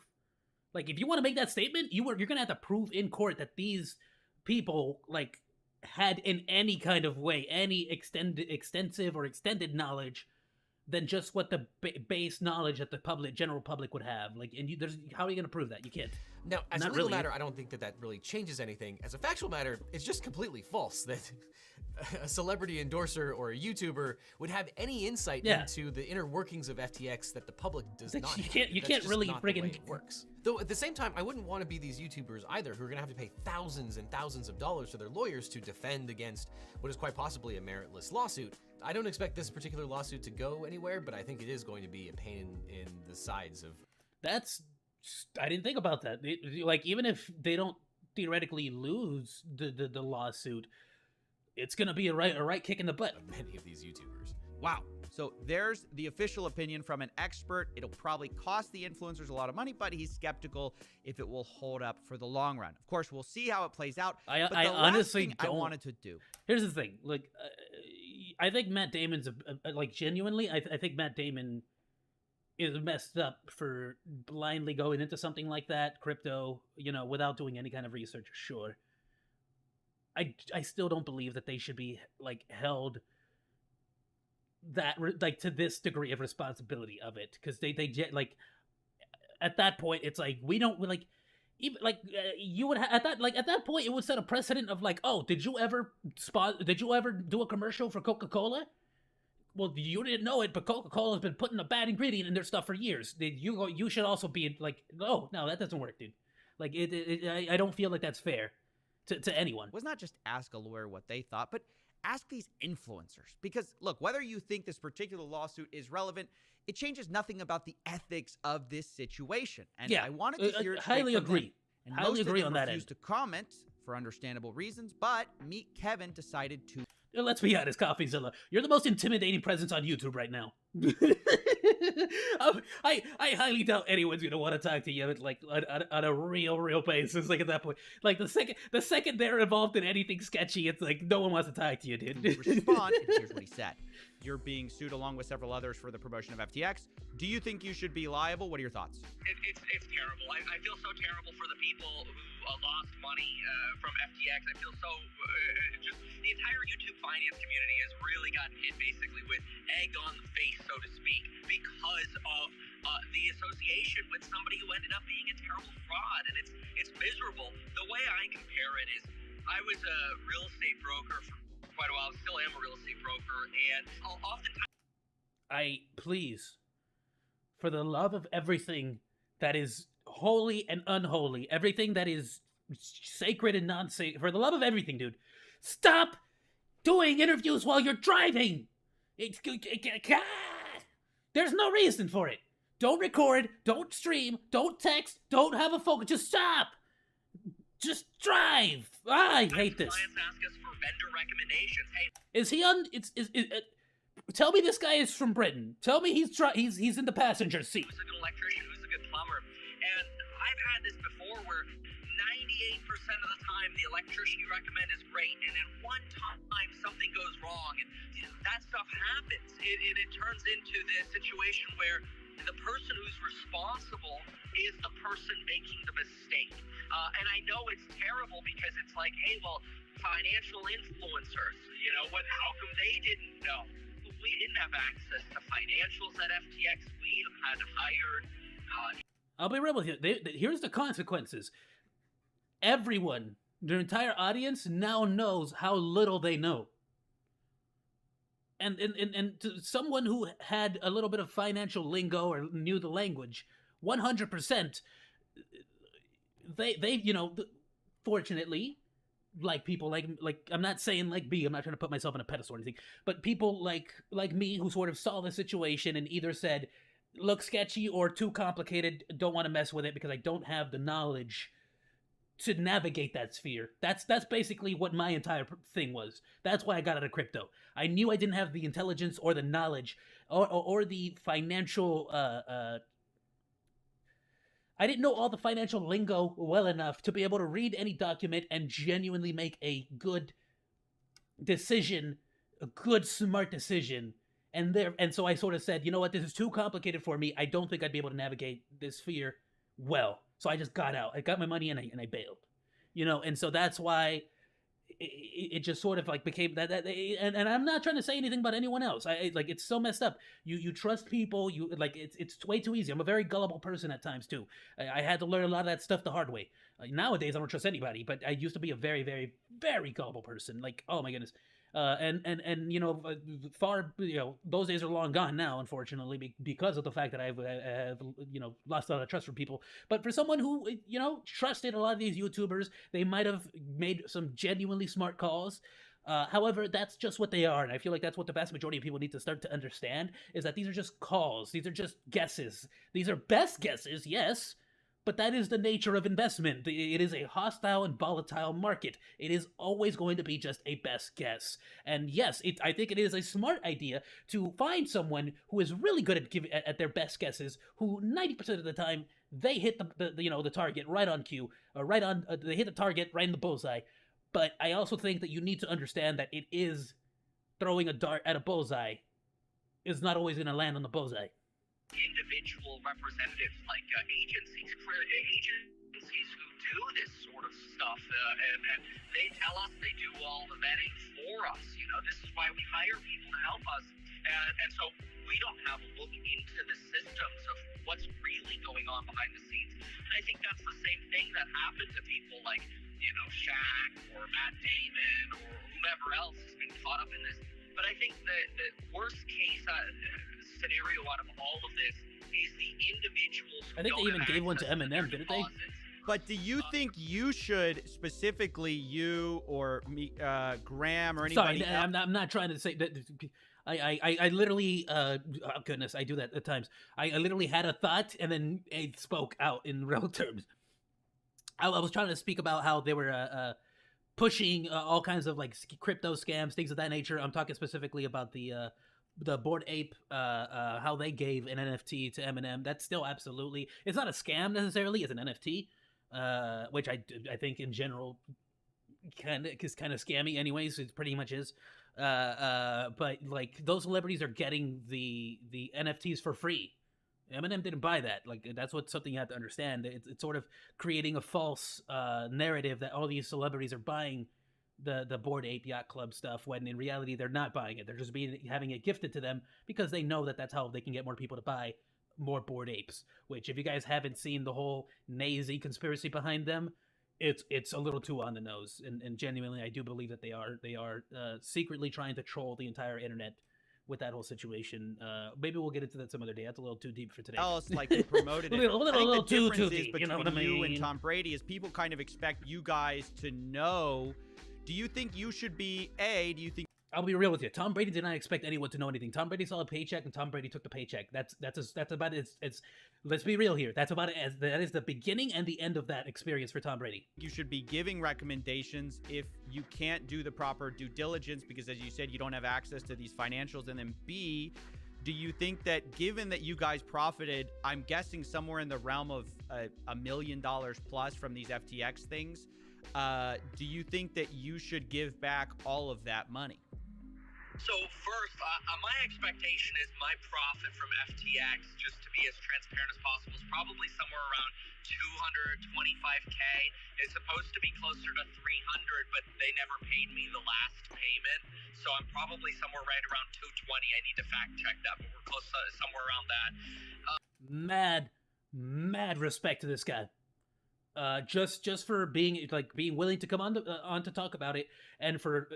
Speaker 4: Like, if you want to make that statement, you're going to have to prove in court that these people, like, had in any kind of way, any extensive or extended knowledge than just what the base knowledge that the general public would have. Like, and how are you going to prove that? You can't.
Speaker 11: Now, as a legal matter, I don't think that really changes anything. As a factual matter, it's just completely false that a celebrity endorser or a YouTuber would have any insight into the inner workings of FTX that the public does not.
Speaker 4: You can't really friggin'
Speaker 11: it works. Though at the same time, I wouldn't want to be these YouTubers either, who are going to have to pay thousands and thousands of dollars to their lawyers to defend against what is quite possibly a meritless lawsuit. I don't expect this particular lawsuit to go anywhere, but I think it is going to be a pain in the sides of.
Speaker 4: I didn't think about that. Like, even if they don't theoretically lose the lawsuit, it's gonna be a right kick in the butt.
Speaker 11: Many of these YouTubers.
Speaker 16: Wow. So there's the official opinion from an expert. It'll probably cost the influencers a lot of money, but he's skeptical if it will hold up for the long run. Of course, we'll see how it plays out.
Speaker 4: I honestly don't.
Speaker 16: I wanted to do.
Speaker 4: Here's the thing. Like, I think Matt Damon's like, genuinely. I think Matt Damon is messed up for blindly going into something like that, crypto, without doing any kind of research. Sure. I still don't believe that they should be, like, held that, like, to this degree of responsibility of it, because they get, like, at that point it's like, we don't, like, even, like, you would at that point it would set a precedent of, like, oh, did you ever do a commercial for Coca-Cola? Well, you didn't know it, but Coca-Cola's been putting a bad ingredient in their stuff for years. You should also be like, oh, no, that doesn't work, dude. Like, I don't feel like that's fair to anyone.
Speaker 16: Was not just ask a lawyer what they thought, but ask these influencers. Because, look, whether you think this particular lawsuit is relevant, it changes nothing about the ethics of this situation. And I wanted to hear it
Speaker 4: highly agree.
Speaker 16: And
Speaker 4: highly
Speaker 16: most
Speaker 4: agree
Speaker 16: of them
Speaker 4: on that
Speaker 16: refused
Speaker 4: end.
Speaker 16: to comment for understandable reasons, but Meet Kevin decided to.
Speaker 4: Let's be honest, CoffeeZilla, you're the most intimidating presence on YouTube right now. I highly doubt anyone's gonna want to talk to you, like, on a real basis. Like, at that point, like, the second they're involved in anything sketchy, it's like no one wants to talk to you, dude.
Speaker 16: Respond. And here's what he said: "You're being sued along with several others for the promotion of FTX. Do you think you should be liable? What are your thoughts?"
Speaker 19: It's terrible. I feel so terrible for the people who lost money from FTX. I feel so just the entire YouTube finance community has really gotten hit basically with egg on the face, so to speak, because of the association with somebody who ended up being a terrible fraud, and it's miserable. The way I compare it is, I was a real estate broker for quite a while. Still am a real estate broker, and oftentimes.
Speaker 4: Please, for the love of everything that is holy and unholy, everything that is sacred and non-sacred, for the love of everything, dude, stop doing interviews while you're driving. There's no reason for it. Don't record, don't stream, don't text, don't have a focus. Just stop. Just drive. I hate this.
Speaker 19: Clients ask us for vendor recommendations. Hey,
Speaker 4: is he on? Tell me this guy is from Britain. Tell me he's in the passenger seat.
Speaker 19: Who's a good electrician? Who's a good plumber? And I've had this before where 98% of the time the electrician you recommend is great, and then one time something goes wrong, and that stuff happens. It turns into this situation where the person who's responsible is the person making the mistake. And I know it's terrible because it's like, hey, well, financial influencers, how come they didn't know? We didn't have access to financials at FTX. We had hired.
Speaker 4: I'll be real with you. Here's the consequences. Everyone, their entire audience, now knows how little they know. and to someone who had a little bit of financial lingo or knew the language, 100%, they fortunately, like people like I'm not saying like me, I'm not trying to put myself on a pedestal or anything, but people like me who sort of saw the situation and either said, look sketchy or too complicated, don't want to mess with it because I don't have the knowledge to navigate that sphere. That's basically what my entire thing was. That's why I got out of crypto. I knew I didn't have the intelligence or the knowledge or the financial I didn't know all the financial lingo well enough to be able to read any document and genuinely make a good decision, a good smart decision. And so I sort of said, you know what, this is too complicated for me. I don't think I'd be able to navigate this sphere well. So I just got out. I got my money and I bailed. And so that's why it just sort of like became that and I'm not trying to say anything about anyone else. I like, it's so messed up. You trust people, you like, it's way too easy. I'm a very gullible person at times too. I had to learn a lot of that stuff the hard way. Nowadays I don't trust anybody, but I used to be a very, very, very gullible person. Like, oh my goodness. Far, those days are long gone now, unfortunately, because of the fact that I have lost a lot of trust from people. But for someone who, trusted a lot of these YouTubers, they might have made some genuinely smart calls. However, that's just what they are. And I feel like that's what the vast majority of people need to start to understand, is that these are just calls. These are just guesses. These are best guesses, yes. But that is the nature of investment. It is a hostile and volatile market. It is always going to be just a best guess. And yes, I think it is a smart idea to find someone who is really good at their best guesses, who 90% of the time they hit the target right on cue, they hit the target right in the bullseye. But I also think that you need to understand that it is throwing a dart at a bullseye is not always going to land on the bullseye.
Speaker 13: Individual representatives like agencies who do this sort of stuff, and they tell us they do all the vetting for us. This is why we hire people to help us, and so we don't have a look into the systems of what's really going on behind the scenes. And I think that's the same thing that happened to people like Shaq or Matt Damon or whomever else has been caught up in this. But I think the worst case scenario out of all of this is the individuals who
Speaker 4: I think they even gave one to Eminem, didn't they?
Speaker 16: But do you think you should, specifically you or me, Graham or anybody?
Speaker 4: Sorry, I'm not trying to say that. I literally, oh goodness, I do that at times. I literally had a thought and then it spoke out in real terms. I was trying to speak about how they were pushing all kinds of like crypto scams, things of that nature. I'm talking specifically about the Bored Ape, how they gave an NFT to Eminem. That's still absolutely, it's not a scam necessarily, it's an NFT, which I think in general is kind of scammy anyways. It pretty much is. But like, those celebrities are getting the NFTs for free. Eminem didn't buy that. Like, that's something you have to understand. It's sort of creating a false narrative that all these celebrities are buying the Bored Ape Yacht Club stuff, when in reality they're not buying it. They're just having it gifted to them because they know that that's how they can get more people to buy more Bored Apes. Which, if you guys haven't seen the whole Nazi conspiracy behind them, it's a little too on the nose. And genuinely, I do believe that they are secretly trying to troll the entire internet with that whole situation. Maybe we'll get into that some other day. That's a little too deep for today.
Speaker 16: Else, like, they promoted it.
Speaker 4: a little too deep.
Speaker 16: Between
Speaker 4: you know what I mean?
Speaker 16: You and Tom Brady is people kind of expect you guys to know. Do you think you should be do you think?
Speaker 4: I'll be real with you. Tom Brady did not expect anyone to know anything. Tom Brady saw a paycheck and Tom Brady took the paycheck. That's about it. It's let's be real here. That's about it. That is the beginning and the end of that experience for Tom Brady.
Speaker 16: You should be giving recommendations if you can't do the proper due diligence because, as you said, you don't have access to these financials. And then B, do you think that given that you guys profited, I'm guessing somewhere in the realm of $1 million plus from these FTX things, do you think that you should give back all of that money?
Speaker 13: So first, my expectation is my profit from FTX, just to be as transparent as possible, is probably somewhere around 225K. It's supposed to be closer to 300, but they never paid me the last payment. So I'm probably somewhere right around 220. I need to fact check that, but we're close to somewhere around that.
Speaker 4: Mad respect to this guy. Just for being willing to come on to talk about it, and for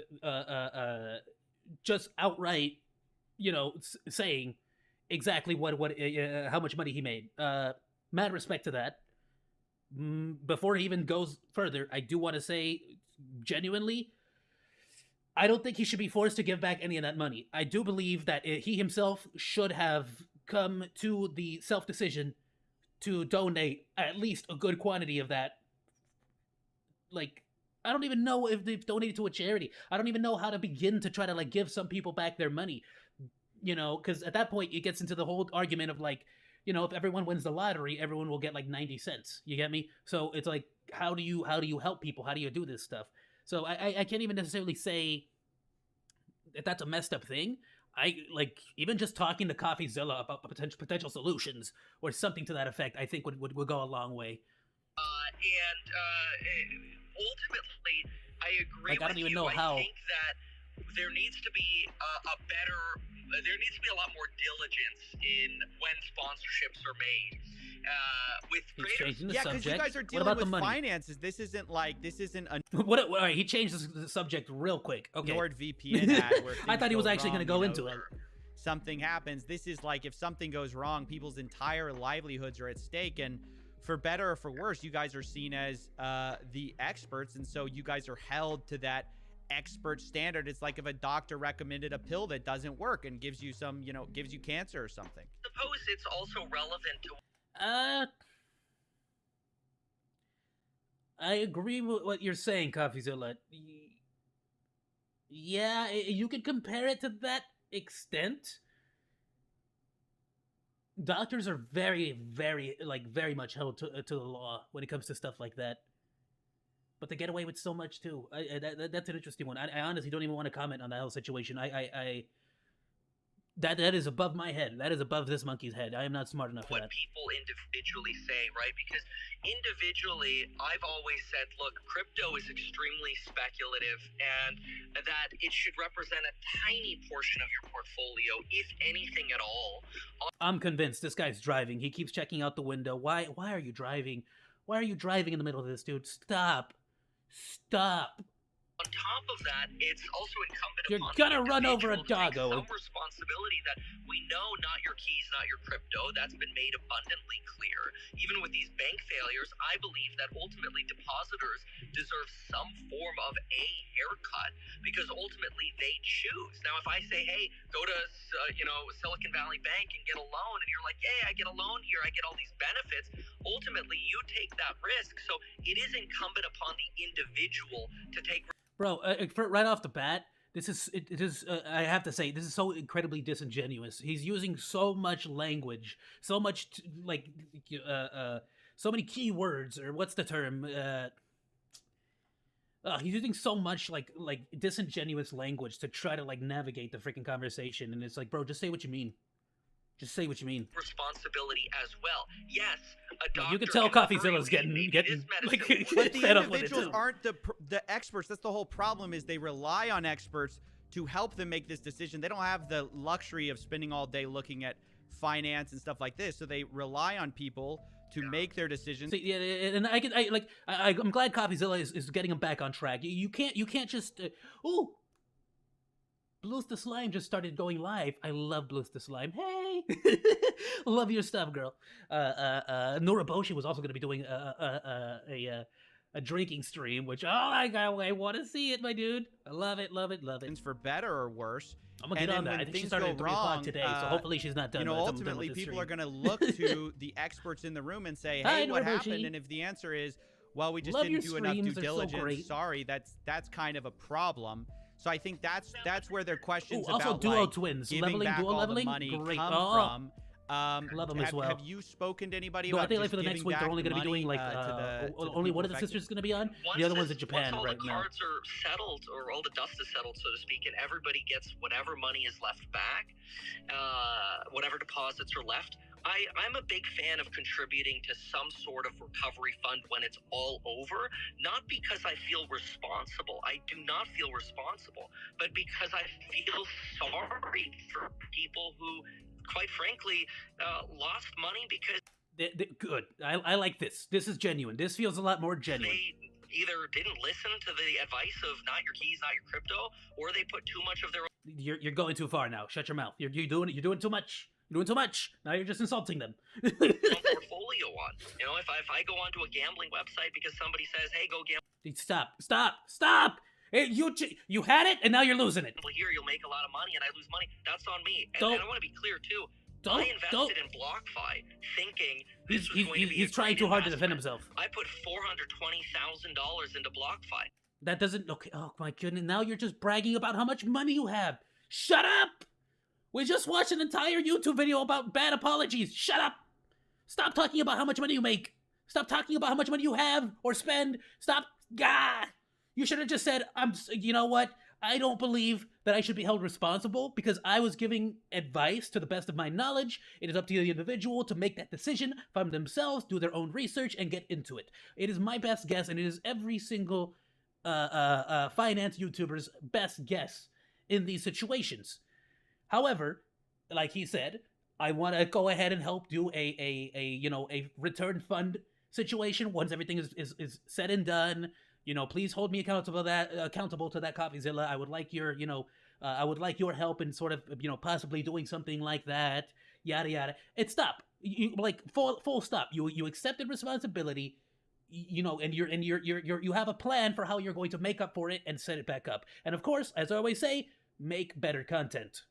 Speaker 4: just outright saying exactly how much money he made. Mad respect to that. Before he even goes further, I do want to say, genuinely, I don't think he should be forced to give back any of that money. I do believe that he himself should have come to the self-decision to donate at least a good quantity of that. Like, I don't even know if they've donated to a charity. I don't even know how to begin to try to, like, give some people back their money. Because at that point, it gets into the whole argument of, like, if everyone wins the lottery, everyone will get like 90 cents. You get me? So it's like, how do you help people? How do you do this stuff? So I can't even necessarily say that that's a messed up thing. Even just talking to CoffeeZilla about potential solutions or something to that effect, I think would go a long way.
Speaker 13: Ultimately, I agree.
Speaker 4: I don't even know how.
Speaker 13: I think that there needs to be there needs to be a lot more diligence in when sponsorships are made. With creators,
Speaker 16: because you guys are dealing with finances. This isn't a
Speaker 4: all right, he changed the subject real quick. Okay.
Speaker 16: NordVPN ad where
Speaker 4: I thought he was actually going to go into it.
Speaker 16: Something happens. This is like, if something goes wrong, people's entire livelihoods are at stake, and for better or for worse, you guys are seen as the experts, and so you guys are held to that expert standard. It's like if a doctor recommended a pill that doesn't work and gives you gives you cancer or something.
Speaker 13: Suppose it's also relevant to.
Speaker 4: I agree with what you're saying, CoffeeZilla. Yeah, you could compare it to that extent. Doctors are very, very, very much held to the law when it comes to stuff like that. But they get away with so much too. That's an interesting one. I honestly don't even want to comment on that whole situation. That is above my head. That is above this monkey's head. I am not smart enough for that.
Speaker 13: What people individually say, right? Because individually, I've always said, look, crypto is extremely speculative, and that it should represent a tiny portion of your portfolio, if anything at all.
Speaker 4: I'm convinced this guy's driving. He keeps checking out the window. Why are you driving? Why are you driving in the middle of this, dude? Stop.
Speaker 13: On top of that, it's also incumbent
Speaker 4: You're
Speaker 13: upon
Speaker 4: gonna run over a doggo.
Speaker 13: Some responsibility that we know not your keys, not your crypto. That's been made abundantly clear. Even with these bank failures, I believe that ultimately depositors deserve some form of a haircut because ultimately they choose. Now, if I say, hey, go to Silicon Valley Bank and get a loan, and you're like, hey, I get a loan here, I get all these benefits. Ultimately, you take that risk. So it is incumbent upon the individual to take.
Speaker 4: Bro, right off the bat, it is. I have to say, this is so incredibly disingenuous. He's using so much language, so much so many keywords, or what's the term? He's using so much like disingenuous language to try to navigate the freaking conversation, and it's like, bro, just say what you mean. Just say what you mean.
Speaker 13: Responsibility as well. Yes, a doctor.
Speaker 4: You can tell CoffeeZilla's getting
Speaker 16: but the individuals aren't the experts. That's the whole problem. Is they rely on experts to help them make this decision. They don't have the luxury of spending all day looking at finance and stuff like this. So they rely on people to make their decisions.
Speaker 4: See, yeah, and I'm glad CoffeeZilla is getting him back on track. You can't just Blues the Slime just started going live. I love Blues the Slime. Hey, love your stuff, girl. Nuraboshi was also going to be doing a drinking stream, which I want to see it, my dude. I love it.
Speaker 16: For better or worse.
Speaker 4: I'm gonna get on that. I think she started at 3 o'clock today, so hopefully she's not done.
Speaker 16: Ultimately, people are going to look to the experts in the room and say, "Hey, what happened?" And if the answer is, "Well, we just didn't do enough due diligence," sorry, that's kind of a problem. So I think that's where their questions about
Speaker 4: duo twins,
Speaker 16: giving
Speaker 4: leveling,
Speaker 16: back
Speaker 4: dual
Speaker 16: all
Speaker 4: leveling,
Speaker 16: the money
Speaker 4: great.
Speaker 16: come from.
Speaker 4: Love them as well.
Speaker 16: Have you spoken to anybody
Speaker 4: No,
Speaker 16: about
Speaker 4: I think for the next week they're only going to be doing only one of the sisters is going to be on. The other one's in Japan right now.
Speaker 13: Once all the cards are settled, or all the dust is settled, so to speak, and everybody gets whatever money is left back, whatever deposits are left. I'm a big fan of contributing to some sort of recovery fund when it's all over, not because I feel responsible. I do not feel responsible, but because I feel sorry for people who, quite frankly, lost money because...
Speaker 4: Good. I like this. This is genuine. This feels a lot more genuine.
Speaker 13: either didn't listen to the advice of not your keys, not your crypto, or they put too much of their
Speaker 4: You're going too far now. Shut your mouth. You're doing too much. You're doing too much. Now you're just insulting them.
Speaker 13: own portfolio on. You know, if I go onto a gambling website because somebody says, "Hey, go gamble."
Speaker 4: Stop! Hey, you had it, and now you're losing it.
Speaker 13: Here, you'll make a lot of money, and I lose money. That's on me. And I want to be clear too. I invested in BlockFi, thinking this was going to be.
Speaker 4: He's trying too hard to defend himself.
Speaker 13: I put $420,000 into BlockFi.
Speaker 4: That doesn't. Okay. Oh my goodness. Now you're just bragging about how much money you have. Shut up! We just watched an entire YouTube video about bad apologies. Shut up! Stop talking about how much money you make. Stop talking about how much money you have or spend. Stop. Gah! You should have just said, you know what? I don't believe that I should be held responsible because I was giving advice to the best of my knowledge. It is up to the individual to make that decision from themselves, do their own research, and get into it. It is my best guess, and it is every single finance YouTuber's best guess in these situations. However, like he said, I want to go ahead and help do a return fund situation once everything is said and done. You know, please hold me accountable to that CoffeeZilla. I would like your, I would like your help in sort of, possibly doing something like that. Yada yada. It's stop. You like full stop. You accepted responsibility. And you have a plan for how you're going to make up for it and set it back up. And of course, as I always say, make better content.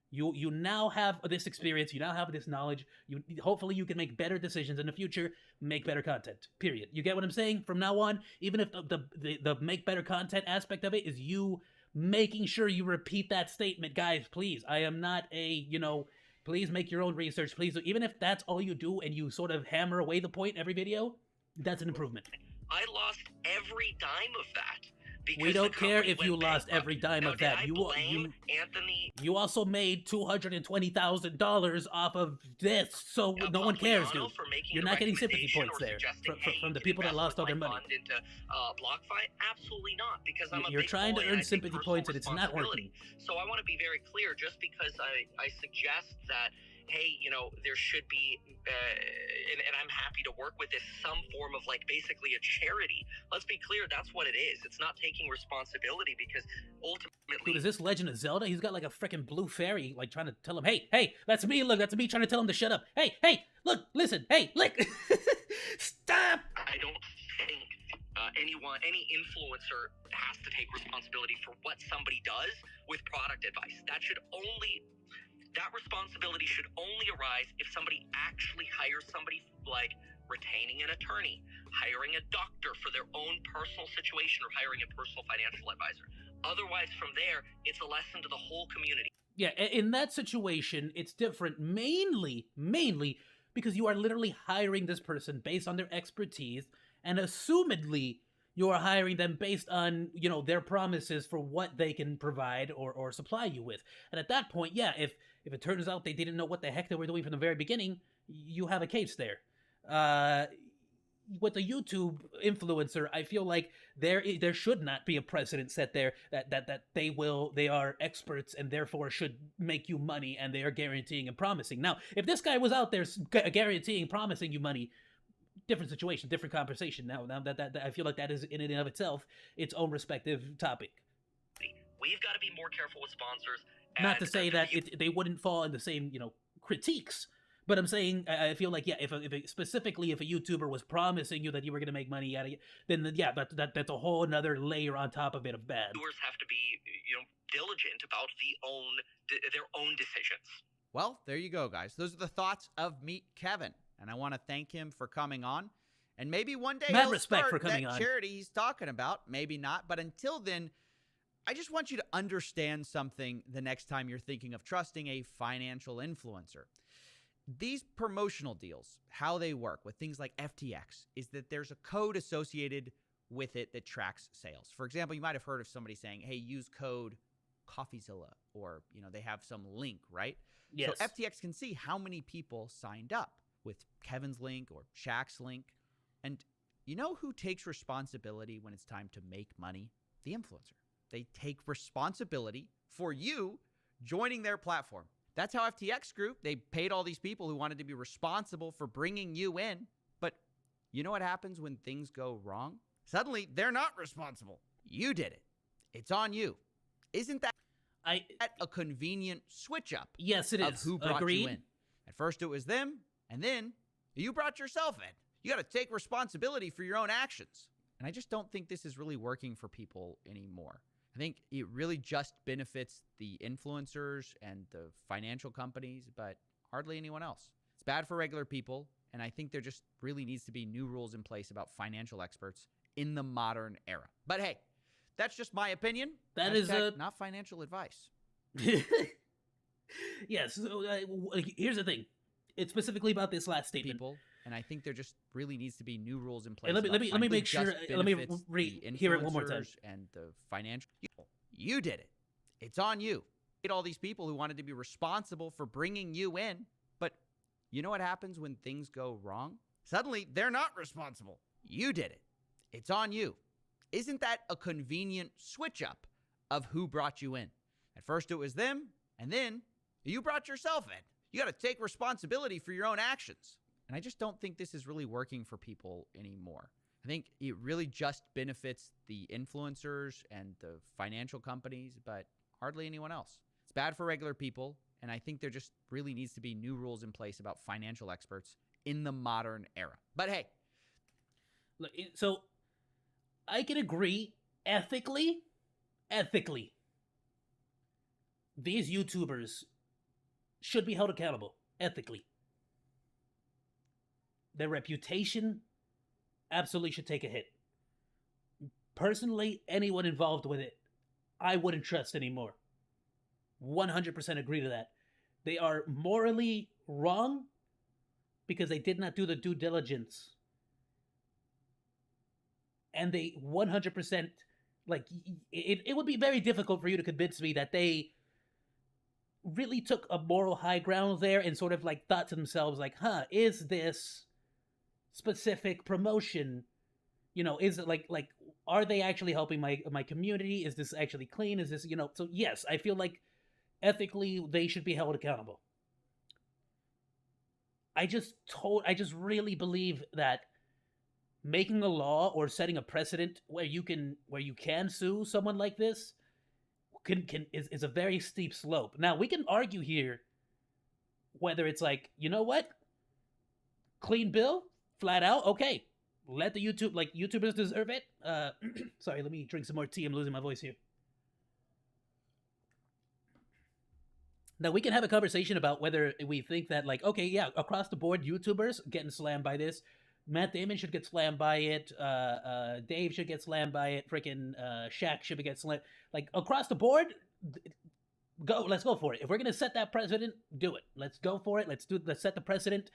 Speaker 4: You now have this experience. You now have this knowledge. Hopefully you can make better decisions in the future. Make better content. Period. You get what I'm saying? From now on, even if the make better content aspect of it is you making sure you repeat that statement, guys. Please, I am not please make your own research. Please, even if that's all you do and you sort of hammer away the point every video, that's an improvement.
Speaker 13: I lost every dime of that.
Speaker 4: We don't care if you lost every dime of that. You also made $220,000 off of this, so no one cares, dude. You're not getting sympathy points there from the people that lost all their money.
Speaker 13: Into BlockFi? Absolutely not, because
Speaker 4: You're trying to earn sympathy points, and it's not working.
Speaker 13: So I want to be very clear. Just because I suggest that, hey, there should be, and I'm happy to work with this, some form of basically a charity. Let's be clear, that's what it is. It's not taking responsibility, because ultimately...
Speaker 4: Dude, is this Legend of Zelda? He's got like a freaking blue fairy, trying to tell him, hey, that's me, look, that's me trying to tell him to shut up. Hey, look, listen, hey, look. Stop!
Speaker 13: I don't think any influencer has to take responsibility for what somebody does with product advice. That responsibility should only arise if somebody actually hires somebody, like retaining an attorney, hiring a doctor for their own personal situation, or hiring a personal financial advisor. Otherwise, from there, it's a lesson to the whole community.
Speaker 4: Yeah, in that situation, it's different mainly because you are literally hiring this person based on their expertise, and assumedly you are hiring them based on, their promises for what they can provide or supply you with. And at that point, yeah, if it turns out they didn't know what the heck they were doing from the very beginning, you have a case there. With the YouTube influencer, I feel like there should not be a precedent set there that they are experts and therefore should make you money, and they are guaranteeing and promising. Now, if this guy was out there guaranteeing, promising you money, different situation, different conversation. Now that I feel like that is in and of itself its own respective topic.
Speaker 13: We've got to be more careful with sponsors.
Speaker 4: Not to say that they wouldn't fall in the same, critiques, but I'm saying I feel like, yeah, specifically if a YouTuber was promising you that you were going to make money, then yeah, that's a whole another layer on top of it of bad.
Speaker 13: Viewers have to be, diligent about their own decisions.
Speaker 16: Well, there you go, guys. Those are the thoughts of Meet Kevin, and I want to thank him for coming on. And maybe one day he'll start that charity he's talking about. Maybe not, but until then, I just want you to understand something the next time you're thinking of trusting a financial influencer. These promotional deals, how they work with things like FTX, is that there's a code associated with it that tracks sales. For example, you might have heard of somebody saying, hey, use code CoffeeZilla, or, they have some link, right?
Speaker 4: Yes.
Speaker 16: So FTX can see how many people signed up with Kevin's link or Shaq's link. And you know who takes responsibility when it's time to make money? The influencer. They take responsibility for you joining their platform. That's how FTX grew. They paid all these people who wanted to be responsible for bringing you in. But you know what happens when things go wrong? Suddenly, they're not responsible. You did it. It's on you. Isn't that a convenient switch up?
Speaker 4: Yes, it
Speaker 16: of
Speaker 4: is.
Speaker 16: who brought
Speaker 4: Agreed.
Speaker 16: you in. At first it was them, and then you brought yourself in. You got to take responsibility for your own actions. And I just don't think this is really working for people anymore. I think it really just benefits the influencers and the financial companies, but hardly anyone else. It's bad for regular people, and I think there just really needs to be new rules in place about financial experts in the modern era. But hey, that's just my opinion.
Speaker 4: That is
Speaker 16: not financial advice.
Speaker 4: Yes. So, here's the thing. It's specifically about this last statement.
Speaker 16: People, and I think there just really needs to be new rules in place.
Speaker 4: Let me make sure. Let me hear it one more time.
Speaker 16: And the financial. You did it. It's on you. All these people who wanted to be responsible for bringing you in, but you know what happens when things go wrong? Suddenly, they're not responsible. You did it. It's on you. Isn't that a convenient switch up of who brought you in? At first it was them, and then you brought yourself in. You got to take responsibility for your own actions. And I just don't think this is really working for people anymore. I think it really just benefits the influencers and the financial companies, but hardly anyone else. It's bad for regular people, and I think there just really needs to be new rules in place about financial experts in the modern era. But hey.
Speaker 4: Look, so I can agree ethically, these YouTubers should be held accountable ethically. Their reputation absolutely should take a hit. Personally, anyone involved with it, I wouldn't trust anymore. 100% agree to that. They are morally wrong because they did not do the due diligence. And they 100%, like, it would be very difficult for you to convince me that they really took a moral high ground there and sort of like thought to themselves like, is this specific promotion, is it like are they actually helping my community? Is this actually clean? Is this, so yes, I feel like ethically they should be held accountable. I just really believe that making a law or setting a precedent where you can sue someone like this is a very steep slope. Now, we can argue here whether it's like, you know what? Clean bill, flat out, okay. Let the YouTubers deserve it. Sorry, let me drink some more tea. I'm losing my voice here. Now, we can have a conversation about whether we think that, like, okay, yeah, across the board, YouTubers getting slammed by this. Matt Damon should get slammed by it. Dave should get slammed by it. Freaking Shaq should get slammed. Like, across the board, let's go for it. If we're gonna set that precedent, do it. Let's go for it. Let's set the precedent,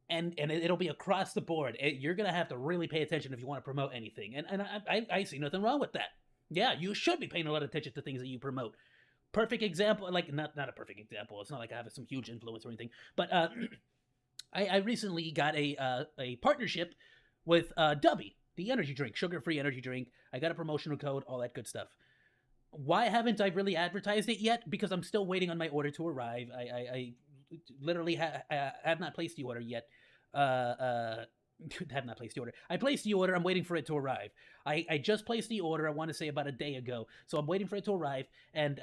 Speaker 4: and it'll be across the board. You're gonna have to really pay attention if you want to promote anything, and I see nothing wrong with that. Yeah, you should be paying a lot of attention to things that you promote. Perfect example, like not a perfect example. It's not like I have some huge influence or anything, but I recently got a partnership with Dubby, the energy drink, sugar-free energy drink. I got a promotional code, all that good stuff. Why haven't I really advertised it yet? Because I'm still waiting on my order to arrive. I literally have not placed the order yet. Have not placed the order. I placed the order. I'm waiting for it to arrive. I just placed the order, I want to say about a day ago. So I'm waiting for it to arrive. And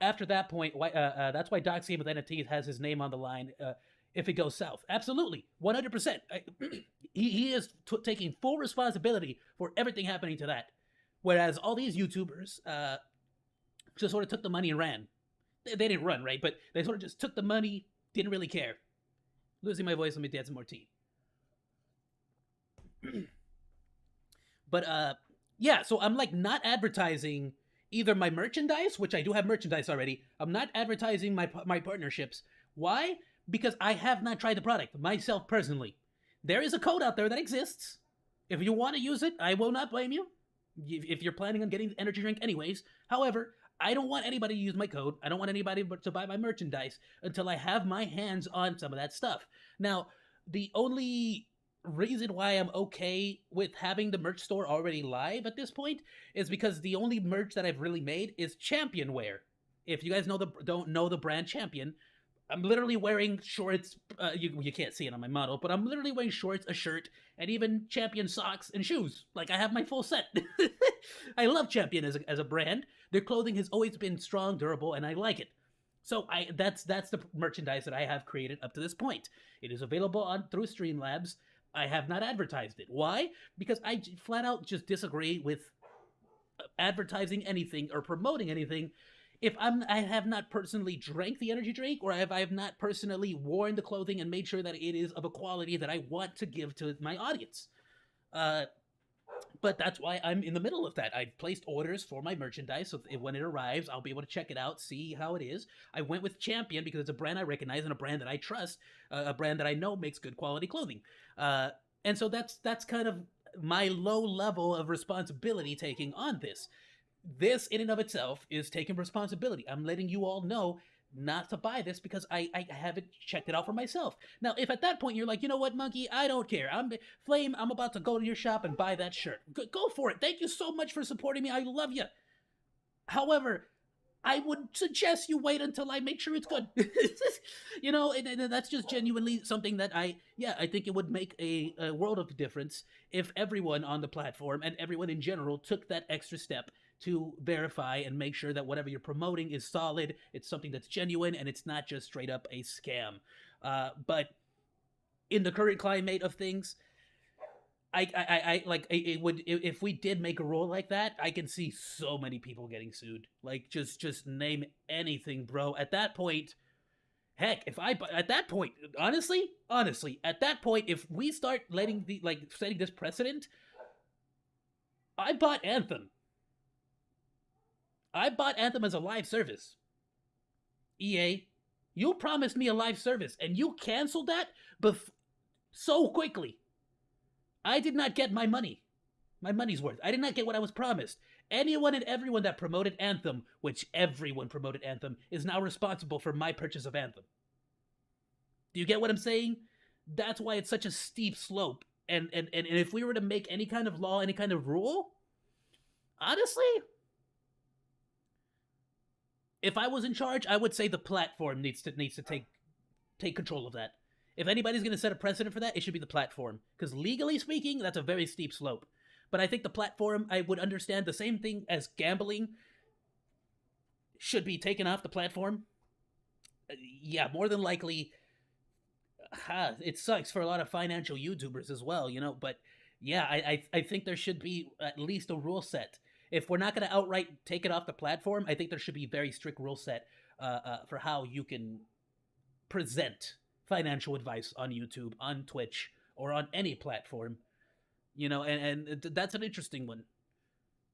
Speaker 4: after that point, that's why Doc's Game with NFTs has his name on the line if it goes south. Absolutely. 100%. He is taking full responsibility for everything happening to that. Whereas all these YouTubers just sort of took the money and ran. They didn't run, right? But they sort of just took the money, didn't really care. Losing my voice, let me add some more tea. But yeah, so I'm like not advertising either my merchandise, which I do have merchandise already. I'm not advertising my partnerships. Why? Because I have not tried the product myself personally. There is a code out there that exists. If you want to use it, I will not blame you. If you're planning on getting the energy drink anyways. However, I don't want anybody to use my code. I don't want anybody to buy my merchandise until I have my hands on some of that stuff. Now, the only reason why I'm okay with having the merch store already live at this point is because the only merch that I've really made is Champion wear. If you guys don't know the brand Champion, I'm literally wearing shorts. You can't see it on my model, but I'm literally wearing shorts, a shirt, and even Champion socks and shoes. Like, I have my full set. I love Champion as a brand. Their clothing has always been strong, durable, and I like it. So that's the merchandise that I have created up to this point. It is available through Streamlabs. I have not advertised it. Why? Because I flat out just disagree with advertising anything or promoting anything if I have not personally drank the energy drink, or if I have not personally worn the clothing and made sure that it is of a quality that I want to give to my audience. But that's why I'm in the middle of that. I've placed orders for my merchandise, so when it arrives, I'll be able to check it out, see how it is. I went with Champion because it's a brand I recognize and a brand that I trust, a brand that I know makes good quality clothing. And so that's kind of my low level of responsibility taking on this. This, in and of itself, is taking responsibility. I'm letting you all know not to buy this because I haven't checked it out for myself. Now, if at that point you're like, you know what, Monkey, I don't care. Flame, I'm about to go to your shop and buy that shirt. Go for it. Thank you so much for supporting me. I love you. However, I would suggest you wait until I make sure it's good. You know, and that's just genuinely something that I think it would make a world of difference if everyone on the platform and everyone in general took that extra step to verify and make sure that whatever you're promoting is solid, it's something that's genuine, and it's not just straight up a scam. But in the current climate of things, I like it would, if we did make a rule like that, I can see so many people getting sued. Like, just name anything, bro. At that point, heck, at that point, honestly, at that point, if we start setting this precedent, I bought Anthem. I bought Anthem as a live service. EA, you promised me a live service, and you canceled that so quickly. I did not get my money's worth. I did not get what I was promised. Anyone and everyone that promoted Anthem, which everyone promoted Anthem, is now responsible for my purchase of Anthem. Do you get what I'm saying? That's why it's such a steep slope. And if we were to make any kind of law, any kind of rule, honestly, if I was in charge, I would say the platform needs to take control of that. If anybody's going to set a precedent for that, it should be the platform. Because legally speaking, that's a very steep slope. But I think the platform, I would understand the same thing as gambling should be taken off the platform. Yeah, more than likely, it sucks for a lot of financial YouTubers as well, you know. But yeah, I think there should be at least a rule set. If we're not going to outright take it off the platform, I think there should be very strict rule set for how you can present financial advice on YouTube, on Twitch, or on any platform. You know, and that's an interesting one.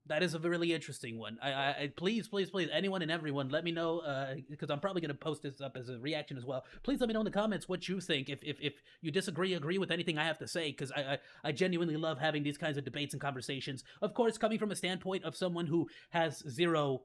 Speaker 4: That is a really interesting one. I please, anyone and everyone, let me know, because I'm probably going to post this up as a reaction as well. Please let me know in the comments what you think. If you agree with anything I have to say, because I genuinely love having these kinds of debates and conversations. Of course, coming from a standpoint of someone who has zero,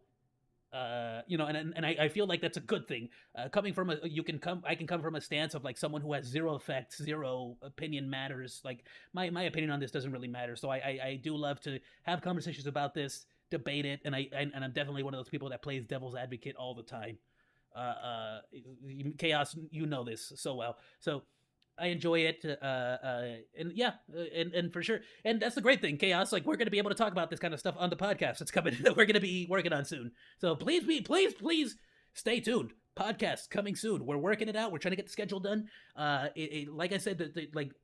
Speaker 4: and I feel like that's a good thing. Coming from I can come from a stance of like someone who has zero effect, zero opinion matters. Like my opinion on this doesn't really matter. So I do love to have conversations about this, debate it, and I'm definitely one of those people that plays devil's advocate all the time. Chaos, you know this so well. So I enjoy it, and for sure, and that's the great thing, Chaos. Like, we're going to be able to talk about this kind of stuff on the podcast that's coming, that we're going to be working on soon. So please stay tuned. Podcast coming soon. We're working it out. We're trying to get the schedule done. Like I said,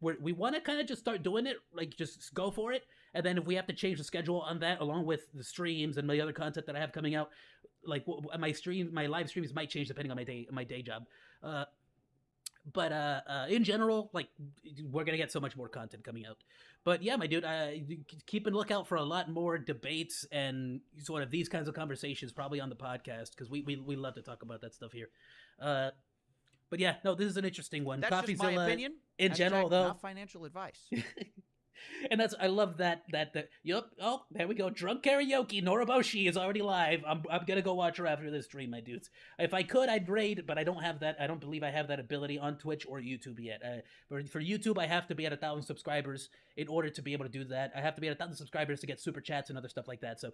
Speaker 4: we want to kind of just start doing it. Like, just go for it. And then if we have to change the schedule on that, along with the streams and the other content that I have coming out, like my live streams might change depending on my day job. But in general, like, we're going to get so much more content coming out. But yeah, my dude, keep a lookout for a lot more debates and sort of these kinds of conversations probably on the podcast, because we love to talk about that stuff here. But yeah, no, this is an interesting one.
Speaker 16: That's just my opinion.
Speaker 4: In general, though.
Speaker 16: Not financial advice.
Speaker 4: And I love that yup. Oh, there we go. Drunk karaoke. Noroboshi is already live. I'm gonna go watch her after this stream, my dudes. If I could, I'd raid, but I don't have that. I don't believe I have that ability on Twitch or YouTube yet. For YouTube, I have to be at 1,000 subscribers in order to be able to do that. I have to be at 1,000 subscribers to get super chats and other stuff like that. So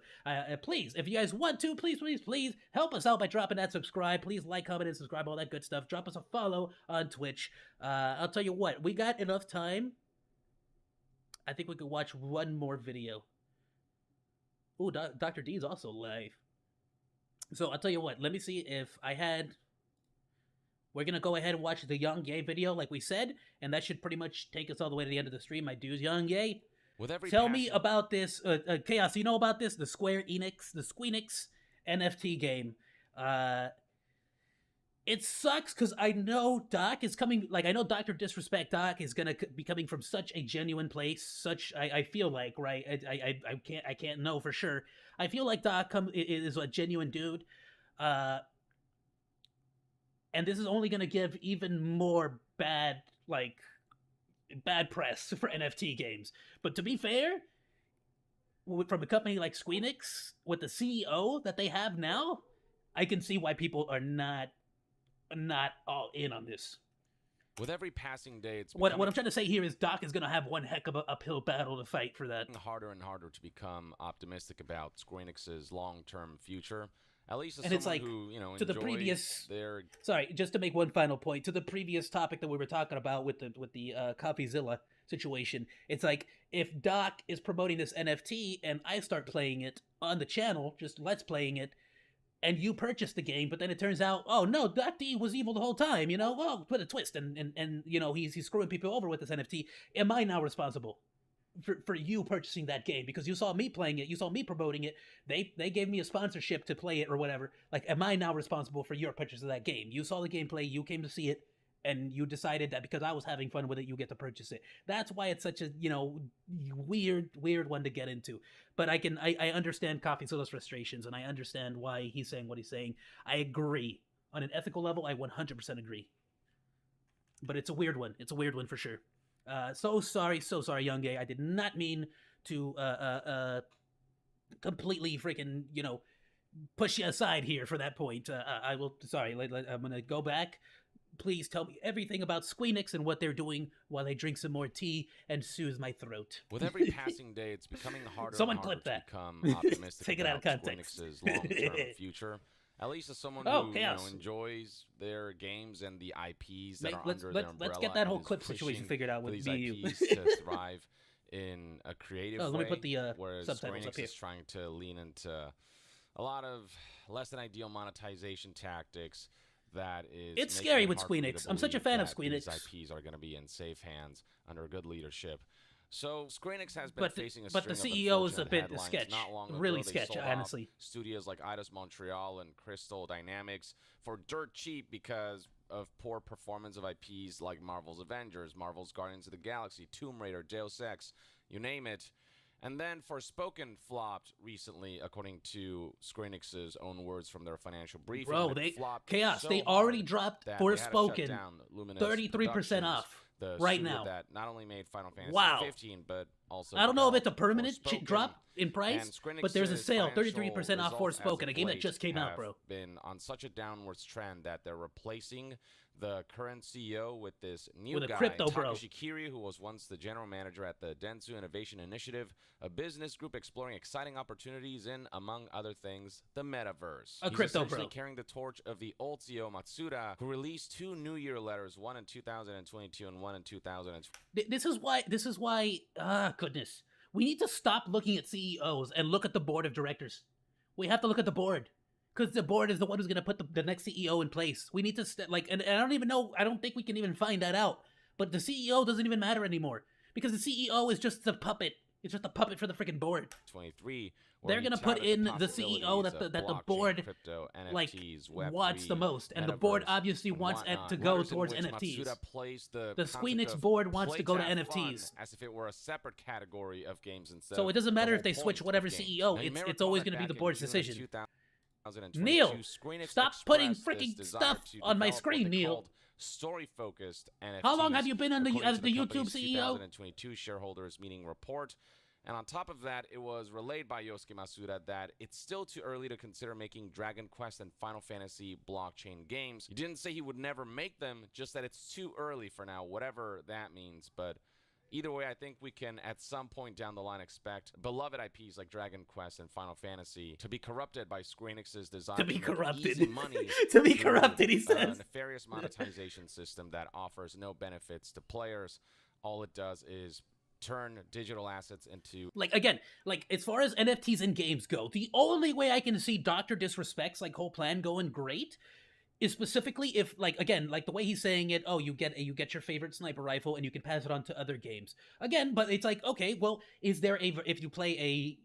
Speaker 4: please, if you guys want to, please help us out by dropping that subscribe. Please like, comment, and subscribe, all that good stuff. Drop us a follow on Twitch. I'll tell you what, we got enough time. I think we could watch one more video. Ooh, Dr. D is also live. So I'll tell you what, let me see if I had... We're going to go ahead and watch the Young Gay video like we said, and that should pretty much take us all the way to the end of the stream, my dudes. Young Gay, tell me about this. Chaos, you know about this? The Square Enix, the Squeenix NFT game. It sucks because I know Doc is coming, like, I know Dr. Disrespect Doc is going to be coming from such a genuine place, I feel like, right? I can't know for sure. I feel like Doc is a genuine dude. And this is only going to give even more bad press for NFT games. But to be fair, from a company like Squeenix, with the CEO that they have now, I can see why people are not all in on this.
Speaker 8: With every passing day, it's
Speaker 4: what I'm trying to say here is Doc is going to have one heck of an uphill battle to fight for that.
Speaker 8: Harder and harder to become optimistic about Squeenix's long-term future. At least as
Speaker 4: and it's like,
Speaker 8: who,
Speaker 4: to
Speaker 8: enjoys
Speaker 4: the previous.
Speaker 8: Their...
Speaker 4: Sorry, just to make one final point to the previous topic that we were talking about with the CoffeeZilla situation. It's like if Doc is promoting this NFT and I start playing it on the channel, just let's playing it. And you purchase the game, but then it turns out, oh no, Doc D was evil the whole time, oh, put a twist, and he's screwing people over with this NFT. Am I now responsible for you purchasing that game? Because you saw me playing it, you saw me promoting it, they gave me a sponsorship to play it or whatever. Like, am I now responsible for your purchase of that game? You saw the gameplay, you came to see it, and you decided that because I was having fun with it, you get to purchase it. That's why it's such a, weird one to get into. But I understand CoffeeZilla's frustrations, and I understand why he's saying what he's saying. I agree. On an ethical level, I 100% agree. But it's a weird one. It's a weird one for sure. So sorry, Young Gay. I did not mean to completely freaking, push you aside here for that point. I'm going to go back. Please tell me everything about Squeenix and what they're doing while I drink some more tea and soothe my throat.
Speaker 8: With every passing day, it's becoming harder
Speaker 4: Someone
Speaker 8: and harder
Speaker 4: clip that.
Speaker 8: to become optimistic
Speaker 4: Take it out of
Speaker 8: about
Speaker 4: context.
Speaker 8: Squeenix's long-term future. At least as someone who enjoys their games and the IPs that are under their umbrella.
Speaker 4: Let's get that whole clip situation figured out with
Speaker 8: these
Speaker 4: me and you.
Speaker 8: IPs to thrive in a creative way.
Speaker 4: Let me put the
Speaker 8: whereas
Speaker 4: subtitles
Speaker 8: Squeenix
Speaker 4: up here.
Speaker 8: is trying to lean into a lot of less than ideal monetization tactics. That is,
Speaker 4: it's scary with Squeenix. I'm such a fan of Squeenix.
Speaker 8: These IPs are going to be in safe hands under good leadership. So Squeenix has been facing a string
Speaker 4: but the
Speaker 8: of
Speaker 4: CEO is a
Speaker 8: unfortunate
Speaker 4: bit
Speaker 8: headlines.
Speaker 4: sketch,
Speaker 8: Not long ago,
Speaker 4: really
Speaker 8: they
Speaker 4: sketch,
Speaker 8: sold
Speaker 4: honestly.
Speaker 8: off studios like Eidos Montreal and Crystal Dynamics for dirt cheap because of poor performance of IPs like Marvel's Avengers, Marvel's Guardians of the Galaxy, Tomb Raider, Deus Ex, you name it. And then Forspoken flopped recently, according to Squeenix's own words from their financial briefing.
Speaker 4: Bro, they already dropped Forspoken 33% off right now.
Speaker 8: That not only made Final Fantasy 15, but also
Speaker 4: I don't know if it's a permanent drop in price, but there's a sale, 33% off Forspoken, a game that just came out, bro.
Speaker 8: Been on such a downwards trend that they're replacing the current CEO with this new guy, Takashi Kiri, who was once the general manager at the Dentsu Innovation Initiative, a business group exploring exciting opportunities in, among other things, the metaverse.
Speaker 4: A crypto bro.
Speaker 8: Carrying the torch of the old CEO Matsuda, who released 2 New Year letters, one in 2022 and one in 2020.
Speaker 4: This is why, goodness. We need to stop looking at CEOs and look at the board of directors. We have to look at the board. Because the board is the one who's going to put the next CEO in place. We need to, and I don't even know, I don't think we can even find that out. But the CEO doesn't even matter anymore. Because the CEO is just the puppet. It's just a puppet for the freaking board.
Speaker 8: 23.
Speaker 4: They're going to put in the CEO that the board
Speaker 8: crypto, NFTs,
Speaker 4: wants the most. And the board obviously wants it to go towards NFTs. The Squeenix board wants to go to NFTs.
Speaker 8: As if it were a separate category of games instead.
Speaker 4: So it doesn't matter if they switch whatever CEO. It's always going to be the board's decision. Neil, stop putting freaking stuff on my screen, Neil.
Speaker 20: story-focused NFTs.
Speaker 4: How long have you been as the YouTube
Speaker 20: company's
Speaker 4: CEO?
Speaker 20: 2022 shareholders meeting report. And on top of that, it was relayed by Yosuke Masuda that it's still too early to consider making Dragon Quest and Final Fantasy blockchain games. He didn't say he would never make them, just that it's too early for now, whatever that means. But either way, I think we can, at some point down the line, expect beloved IPs like Dragon Quest and Final Fantasy to be corrupted by Square Enix's desire
Speaker 4: To be corrupted.
Speaker 20: easy money
Speaker 4: To be
Speaker 20: through
Speaker 4: corrupted, he
Speaker 20: a
Speaker 4: says.
Speaker 20: nefarious monetization system that offers no benefits to players. All it does is turn digital assets into...
Speaker 4: Like, again, like, as far as NFTs and games go, the only way I can see Dr. Disrespect's, like, whole plan going great is specifically if, like, again, like the way he's saying it, oh, you get your favorite sniper rifle and you can pass it on to other games. Again, but it's like, okay, well, is there if you play a,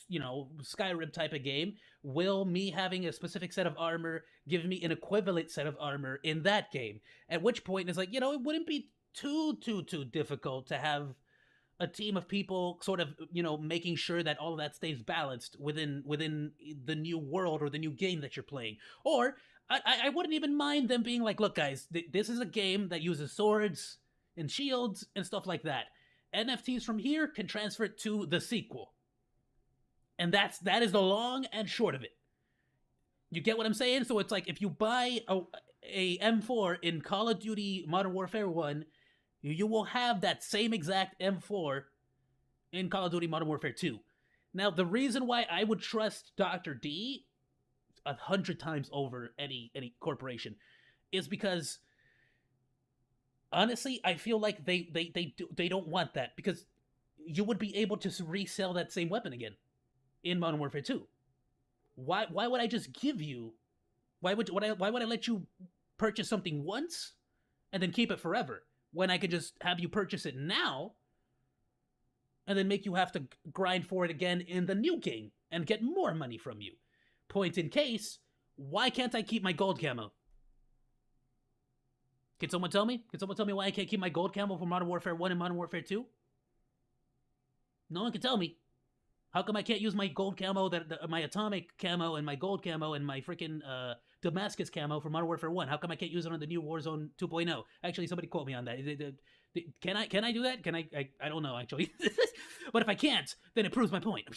Speaker 4: you know, Skyrim type of game, will me having a specific set of armor give me an equivalent set of armor in that game? At which point it's like, you know, it wouldn't be too difficult to have a team of people sort of, you know, making sure that all of that stays balanced within the new world or the new game that you're playing. Or I wouldn't even mind them being like, look guys, this is a game that uses swords and shields and stuff like that. NFTs from here can transfer it to the sequel. And that is the long and short of it. You get what I'm saying? So it's like, if you buy a M4 in Call of Duty Modern Warfare 1, you will have that same exact M4 in Call of Duty Modern Warfare 2. Now, the reason why I would trust Dr. D 100 times over any corporation is because, honestly, I feel like they don't want that, because you would be able to resell that same weapon again in Modern Warfare 2. Why would I just give you? Why would I let you purchase something once and then keep it forever, when I could just have you purchase it now and then make you have to grind for it again in the new game and get more money from you? Point in case, why can't I keep my gold camo? Can someone tell me? Can someone tell me why I can't keep my gold camo from Modern Warfare 1 and Modern Warfare 2? No one can tell me. How come I can't use my gold camo, my atomic camo and my gold camo and my freaking Damascus camo for Modern Warfare 1? How come I can't use it on the new Warzone 2.0? Actually, somebody quote me on that. Can I do that? Can I don't know, actually. But if I can't, then it proves my point.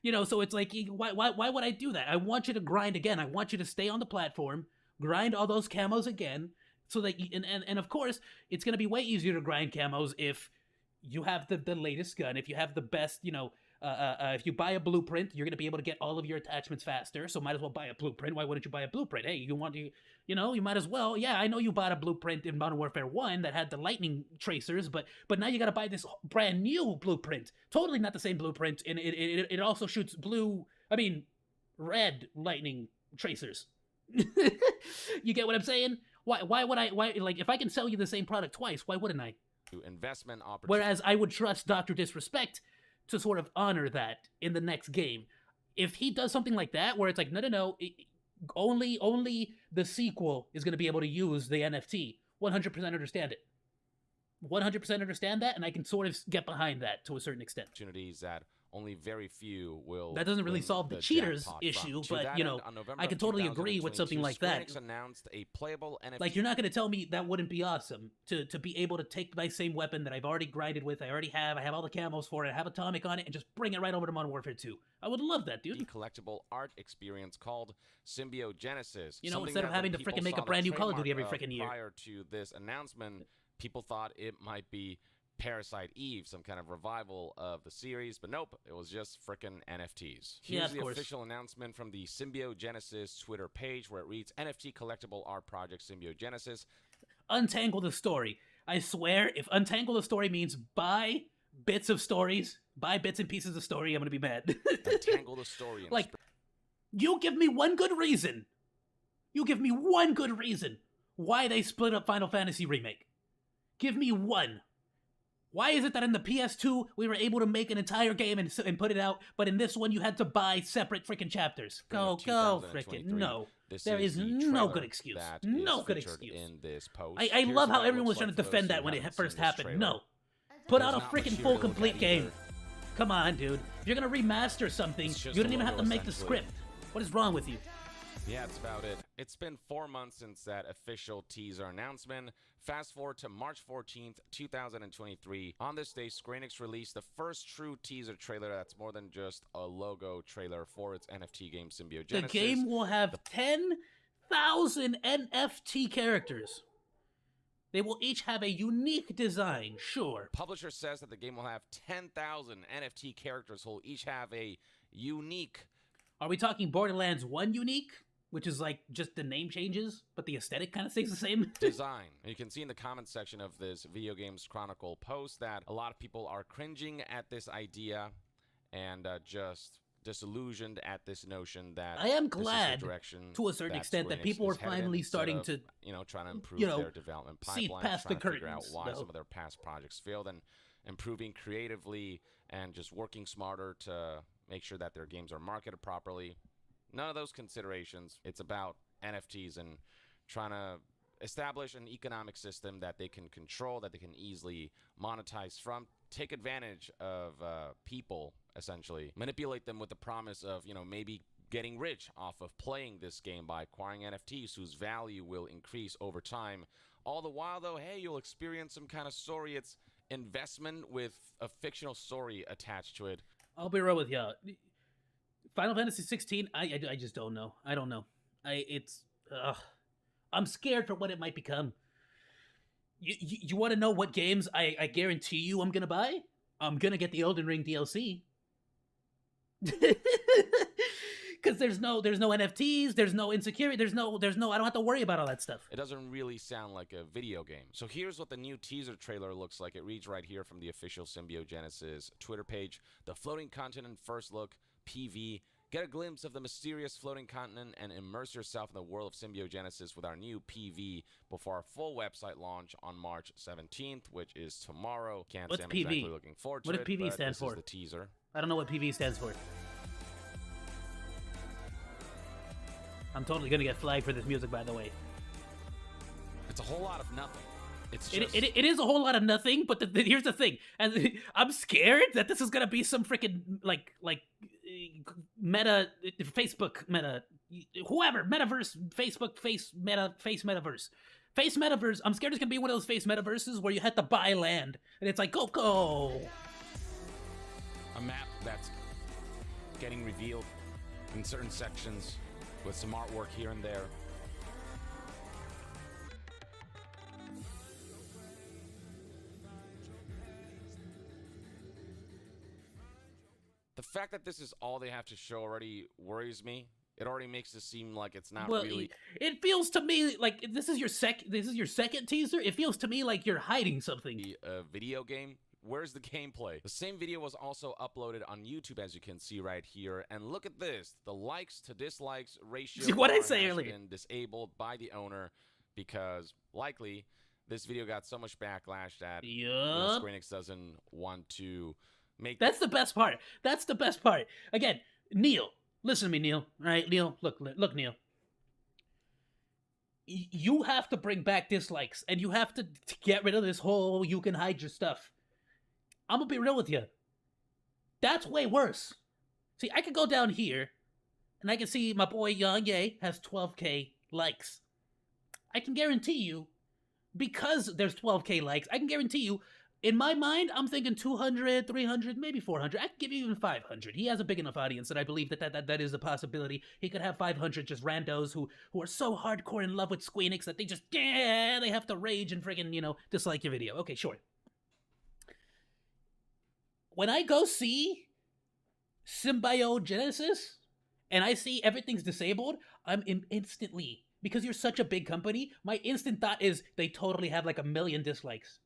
Speaker 4: You know, so it's like, why would I do that? I want you to grind again. I want you to stay on the platform, grind all those camos again, so that and of course, it's going to be way easier to grind camos if you have the latest gun, if you have the best, you know, if you buy a blueprint, you're going to be able to get all of your attachments faster, so might as well buy a blueprint. Why wouldn't you buy a blueprint? Hey, you want to, you know, you might as well. Yeah, I know you bought a blueprint in Modern Warfare 1 that had the lightning tracers, but now you got to buy this brand new blueprint. Totally not the same blueprint, and it also shoots red lightning tracers. You get what I'm saying? Why would I, like, if I can sell you the same product twice, why wouldn't I?
Speaker 20: Investment opportunity.
Speaker 4: Whereas I would trust Dr. Disrespect to sort of honor that in the next game. If he does something like that, where it's like, no, only the sequel is going to be able to use the NFT, 100% understand it. 100% understand that, and I can sort of get behind that to a certain extent.
Speaker 20: Opportunities that only very few will.
Speaker 4: That doesn't really solve the cheaters issue, but, you know, I can totally agree with something like that.
Speaker 20: Announced a playable NFT.
Speaker 4: Like, you're not going to tell me that wouldn't be awesome to be able to take my same weapon that I've already grinded with, I have all the camos for it, I have atomic on it, and just bring it right over to Modern Warfare 2. I would love that, dude.
Speaker 20: A collectible art experience called Symbiogenesis.
Speaker 4: You know, instead of having to freaking make a brand new Call of Duty every freaking year.
Speaker 20: Prior to this announcement, people thought it might be Parasite Eve, some kind of revival of the series, but nope, it was just frickin' NFTs. Here's the official announcement from the Symbiogenesis Twitter page, where it reads, NFT collectible art project Symbiogenesis.
Speaker 4: Untangle the story. I swear, if untangle the story means buy bits of stories, buy bits and pieces of story, I'm gonna be mad.
Speaker 20: Untangle the story.
Speaker 4: Like, you give me one good reason. You give me one good reason why they split up Final Fantasy Remake. Give me one. Why is it that in the PS2 we were able to make an entire game and put it out, but in this one you had to buy separate freaking chapters? Go freaking no. There is no good excuse. No good excuse.
Speaker 20: In this post.
Speaker 4: I love how everyone was trying to defend that when it first happened. No. Put out a freaking full complete game. Come on, dude. If you're gonna remaster something, you don't even have to make the script. What is wrong with you?
Speaker 20: Yeah, that's about it. It's been 4 months since that official teaser announcement. Fast forward to March 14th, 2023. On this day, Square Enix released the first true teaser trailer that's more than just a logo trailer for its NFT game Symbiogenesis.
Speaker 4: The game will have 10,000 NFT characters. They will each have a unique design, sure.
Speaker 20: Publisher says that the game will have 10,000 NFT characters who will each have a unique...
Speaker 4: Are we talking Borderlands 1 unique? Which is like just the name changes, but the aesthetic kind of stays the same.
Speaker 20: Design. You can see in the comments section of this Video Games Chronicle post that a lot of people are cringing at this idea and just disillusioned at this notion that
Speaker 4: I am
Speaker 20: this is the
Speaker 4: glad,
Speaker 20: direction
Speaker 4: to a certain extent,
Speaker 20: Square
Speaker 4: that
Speaker 20: Enix
Speaker 4: people are
Speaker 20: is headed
Speaker 4: finally
Speaker 20: instead
Speaker 4: starting
Speaker 20: of,
Speaker 4: to,
Speaker 20: trying to improve their development
Speaker 4: see
Speaker 20: pipeline,
Speaker 4: past the
Speaker 20: trying to figure out
Speaker 4: curtains,
Speaker 20: why
Speaker 4: though.
Speaker 20: some of their past projects failed, and improving creatively and just working smarter to make sure that their games are marketed properly. None of those considerations. It's about NFTs and trying to establish an economic system that they can control, that they can easily monetize from, take advantage of people, essentially, manipulate them with the promise of, maybe getting rich off of playing this game by acquiring NFTs whose value will increase over time. All the while, though, hey, you'll experience some kind of story. It's investment with a fictional story attached to it.
Speaker 4: I'll be real with y'all. Final Fantasy 16, I just don't know. I don't know. I'm scared for what it might become. You want to know what games I guarantee you I'm gonna buy? I'm gonna get the Elden Ring DLC. Because there's no NFTs, there's no insecurity, there's no I don't have to worry about all that stuff.
Speaker 20: It doesn't really sound like a video game. So here's what the new teaser trailer looks like. It reads right here from the official Symbiogenesis Twitter page. The floating continent first look, PV. Get a glimpse of the mysterious floating continent and immerse yourself in the world of Symbiogenesis with our new PV before our full website launch on March 17th, which is tomorrow. Can't say I'm exactly looking forward to it.
Speaker 4: What does PV stand for?
Speaker 20: This is the teaser.
Speaker 4: I don't know what PV stands for. I'm totally gonna get flagged for this music, by the way.
Speaker 20: It's a whole lot of nothing. It's just...
Speaker 4: It is a whole lot of nothing, but here's the thing. And I'm scared that this is gonna be some freaking like meta, Facebook meta, whoever, metaverse, Facebook face metaverse. Face metaverse. I'm scared it's gonna be one of those face metaverses where you have to buy land and it's like go.
Speaker 20: A map that's getting revealed in certain sections with some artwork here and there. The fact that this is all they have to show already worries me. It already makes it seem like it's not really.
Speaker 4: It feels to me like this is your second teaser. It feels to me like you're hiding something.
Speaker 20: A video game. Where's the gameplay? The same video was also uploaded on YouTube, as you can see right here. And look at this. The likes to dislikes ratio
Speaker 4: What I
Speaker 20: has
Speaker 4: say earlier.
Speaker 20: been disabled by the owner because likely this video got so much backlash that Square Enix doesn't want to make.
Speaker 4: That's the best part. That's the best part. Again, Neil, listen to me, Neil. All right, Neil, look, Neil. You have to bring back dislikes, and you have to get rid of this whole you can hide your stuff. I'm gonna be real with you. That's way worse. See, I could go down here, and I can see my boy Young Ye has 12K likes. I can guarantee you, because there's 12K likes, I can guarantee you, in my mind, I'm thinking 200, 300, maybe 400. I could give you even 500. He has a big enough audience that I believe that is a possibility. He could have 500 just randos who are so hardcore in love with Square Enix that they just, they have to rage and friggin', dislike your video. Okay, sure. When I go see Symbiogenesis and I see everything's disabled, I'm instantly, because you're such a big company, my instant thought is they totally have like 1 million dislikes.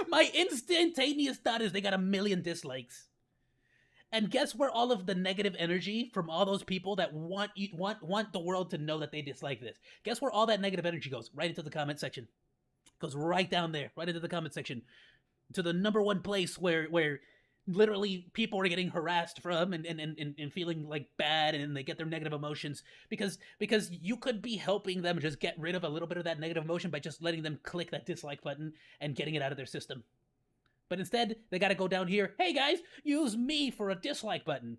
Speaker 4: My instantaneous thought is they got 1 million dislikes. And guess where all of the negative energy from all those people that want the world to know that they dislike this? Guess where all that negative energy goes? Right into the comment section. Goes right down there, right into the comment section. To the number one place where literally people are getting harassed from and feeling like bad, and they get their negative emotions because you could be helping them just get rid of a little bit of that negative emotion by just letting them click that dislike button and getting it out of their system. But instead, they got to go down here. Hey guys, use me for a dislike button.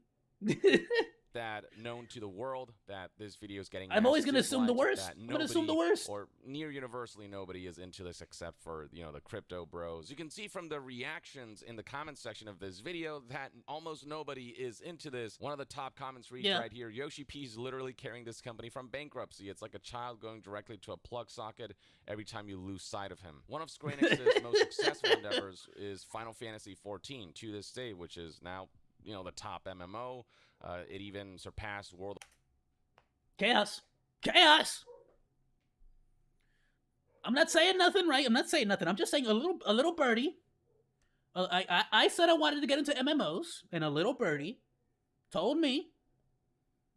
Speaker 20: that known to the world that this video is getting.
Speaker 4: I'm always going to
Speaker 20: massive
Speaker 4: assume the
Speaker 20: likes,
Speaker 4: worst.
Speaker 20: that
Speaker 4: I'm going to assume the
Speaker 20: nobody,
Speaker 4: worst.
Speaker 20: Or near universally nobody is into this except for, you know, the crypto bros. You can see from the reactions in the comments section of this video that almost nobody is into this. One of the top comments reads right here, Yoshi P is literally carrying this company from bankruptcy. It's like a child going directly to a plug socket every time you lose sight of him. One of Square Enix's most successful endeavors is Final Fantasy XIV to this day, which is now, you know, the top MMO. It even surpassed World.
Speaker 4: Chaos. I'm not saying nothing, right? I'm not saying nothing. I'm just saying a little birdie. I said I wanted to get into MMOs, and a little birdie told me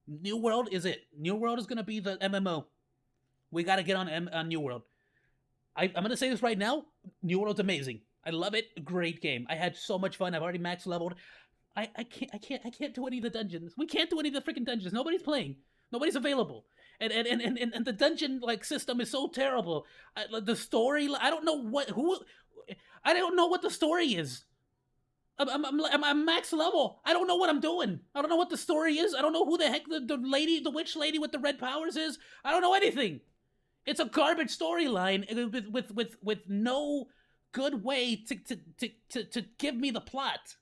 Speaker 4: New World is it. New World is gonna be the MMO. We gotta get on New World. I'm gonna say this right now. New World's amazing. I love it. Great game. I had so much fun. I've already max leveled. I can't do any of the dungeons. We can't do any of the freaking dungeons. Nobody's playing. Nobody's available. And the dungeon like system is so terrible. The story, I don't know what the story is. I'm max level. I don't know what I'm doing. I don't know what the story is. I don't know who the heck the witch lady with the red powers is. I don't know anything. It's a garbage storyline with no good way to give me the plot.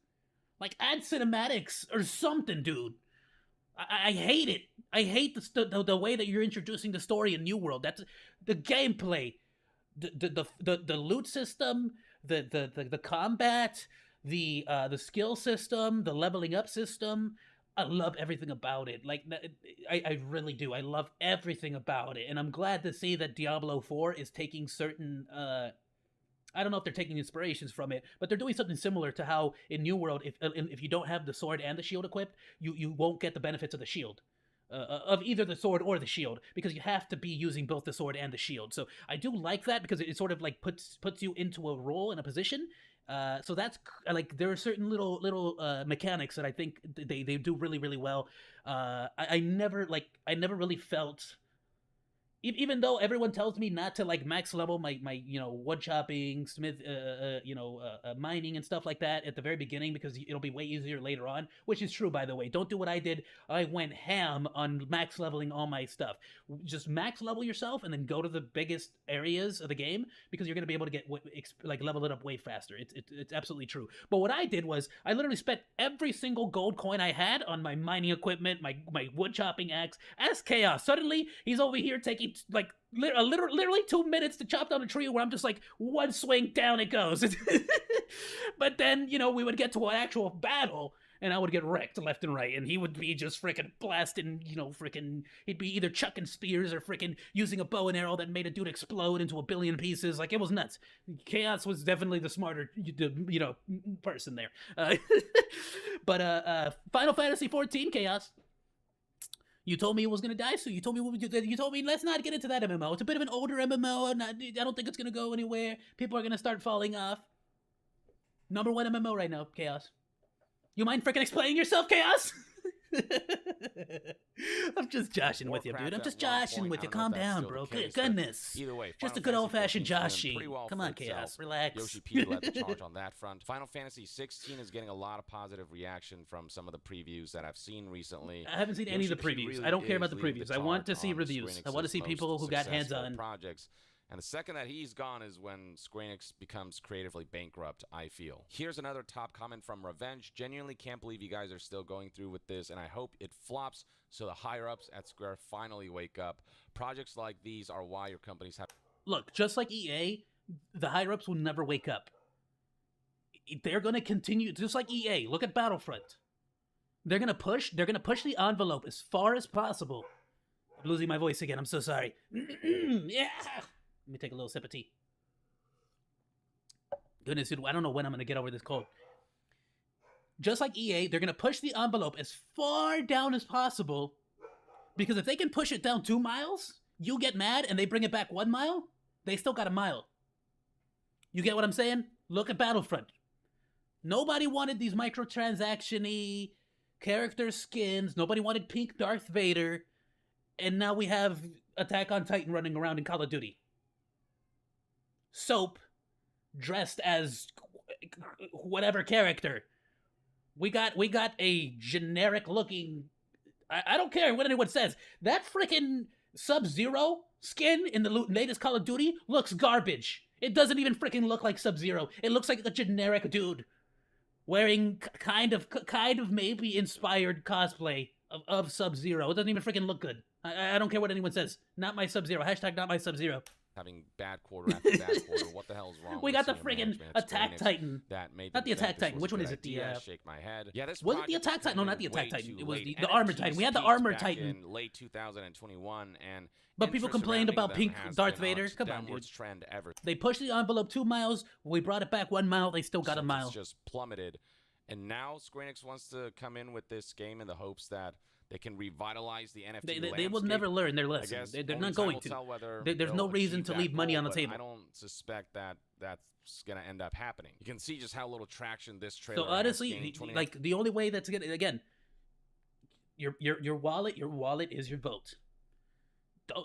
Speaker 4: Like, add cinematics or something, dude. I hate it. I hate the way that you're introducing the story in New World. That's the gameplay, the loot system, the combat, the skill system, the leveling up system. I love everything about it. Like, I really do. I love everything about it, and I'm glad to see that Diablo 4 is taking certain. I don't know if they're taking inspirations from it, but they're doing something similar to how in New World, if you don't have the sword and the shield equipped, you won't get the benefits of the shield, of either the sword or the shield, because you have to be using both the sword and the shield. So I do like that because it sort of like puts you into a role and a position. So that's like there are certain little mechanics that I think they do really, really well. I never really felt. Even though everyone tells me not to like max level my wood chopping, mining and stuff like that at the very beginning because it'll be way easier later on, which is true, by the way. Don't do what I did. I went ham on max leveling all my stuff. Just max level yourself and then go to the biggest areas of the game because you're going to be able to get level it up way faster. It's absolutely true. But what I did was I literally spent every single gold coin I had on my mining equipment, my wood chopping axe. As Chaos, suddenly he's over here taking like literally 2 minutes to chop down a tree where I'm just like one swing down it goes. But then we would get to an actual battle and I would get wrecked left and right and he would be just freaking blasting, he'd be either chucking spears or freaking using a bow and arrow that made a dude explode into a billion pieces. Like, it was nuts. Chaos was definitely the smarter person there. But Final Fantasy XIV, Chaos, you told me it was gonna die, so you told me let's not get into that MMO. It's a bit of an older MMO. I don't think it's gonna go anywhere. People are gonna start falling off. Number 1 MMO right now, Chaos. You mind freaking explaining yourself, Chaos? I'm just joshing with you, dude. I'm just joshing with you. Calm down, bro. Goodness.
Speaker 20: Either way,
Speaker 4: just a good old-fashioned joshing. Come on, Chaos. Relax.
Speaker 20: Yoshi P led the charge on that front. Final Fantasy 16 is getting a lot of positive reaction from some of the previews that I've seen recently.
Speaker 4: I haven't seen any of the previews.
Speaker 20: Really,
Speaker 4: I don't care about the previews. I want to see reviews. I want to see people who got hands-on
Speaker 20: projects. And the second that he's gone is when Square Enix becomes creatively bankrupt, I feel. Here's another top comment from Revenge. Genuinely can't believe you guys are still going through with this, and I hope it flops so the higher-ups at Square finally wake up. Projects like these are why your companies have...
Speaker 4: Look, just like EA, the higher-ups will never wake up. They're going to continue, just like EA. Look at Battlefront. They're going to push the envelope as far as possible. I'm losing my voice again. I'm so sorry. Yeah. Let me take a little sip of tea. Goodness, dude, I don't know when I'm going to get over this cold. Just like EA, they're going to push the envelope as far down as possible. Because if they can push it down 2 miles, you get mad and they bring it back 1 mile, they still got a mile. You get what I'm saying? Look at Battlefront. Nobody wanted these microtransaction-y character skins. Nobody wanted pink Darth Vader. And now we have Attack on Titan running around in Call of Duty. Soap dressed as whatever character. We got a generic looking I don't care what anyone says. That freaking Sub-Zero skin in the latest Call of Duty looks garbage. It doesn't even freaking look like Sub-Zero. It looks like a generic dude wearing kind of maybe inspired cosplay of Sub-Zero. It doesn't even freaking look good. I don't care what anyone says. Not my Sub-Zero. Hashtag not my Sub-Zero.
Speaker 20: Having bad quarter after bad quarter. What the hell is wrong?
Speaker 4: We
Speaker 20: with
Speaker 4: got the
Speaker 20: senior
Speaker 4: friggin'
Speaker 20: management at
Speaker 4: Attack
Speaker 20: Square Enix
Speaker 4: Titan.
Speaker 20: That made
Speaker 4: Not the
Speaker 20: them think
Speaker 4: Attack
Speaker 20: this
Speaker 4: Titan.
Speaker 20: was
Speaker 4: Which
Speaker 20: a
Speaker 4: one
Speaker 20: good
Speaker 4: is it? The
Speaker 20: idea. Shake my head. Yeah, this
Speaker 4: was it the
Speaker 20: project
Speaker 4: Attack Titan? No,
Speaker 20: came
Speaker 4: not the
Speaker 20: in
Speaker 4: Attack
Speaker 20: way
Speaker 4: Titan.
Speaker 20: too
Speaker 4: It was
Speaker 20: late.
Speaker 4: the Armor
Speaker 20: NFTs
Speaker 4: Titan. We had the
Speaker 20: peaked
Speaker 4: Armor
Speaker 20: back
Speaker 4: Titan.
Speaker 20: in late 2021, and
Speaker 4: But people
Speaker 20: interest
Speaker 4: complained
Speaker 20: surrounding
Speaker 4: about
Speaker 20: them
Speaker 4: pink
Speaker 20: has
Speaker 4: Darth
Speaker 20: been on
Speaker 4: Vader.
Speaker 20: its
Speaker 4: Come on, dude.
Speaker 20: downwards trend ever
Speaker 4: They pushed the envelope 2 miles. We brought it back 1 mile. They still got a mile.
Speaker 20: It's just plummeted. And now Square Enix wants to come in with this game in the hopes that they can revitalize the NFT
Speaker 4: They will never learn their lesson. They're not going to. There's no reason to leave money on the table.
Speaker 20: I don't suspect that that's going to end up happening. You can see just how little traction this trailer
Speaker 4: So honestly, the only way that's gonna, again, your wallet is your vote.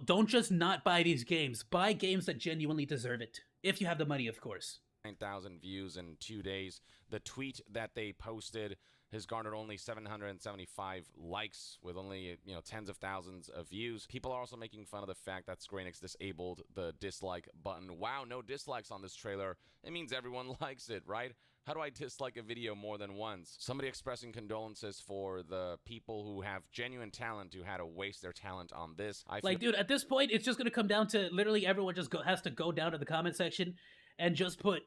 Speaker 4: Don't just not buy these games. Buy games that genuinely deserve it. If you have the money, of course.
Speaker 20: 9,000 views in 2 days. The tweet that they posted has garnered only 775 likes with only, tens of thousands of views. People are also making fun of the fact that Square Enix disabled the dislike button. Wow, no dislikes on this trailer. It means everyone likes it, right? How do I dislike a video more than once? Somebody expressing condolences for the people who have genuine talent who had to waste their talent on this.
Speaker 4: Dude, at this point, it's just going to come down to literally everyone just has to go down to the comment section and just put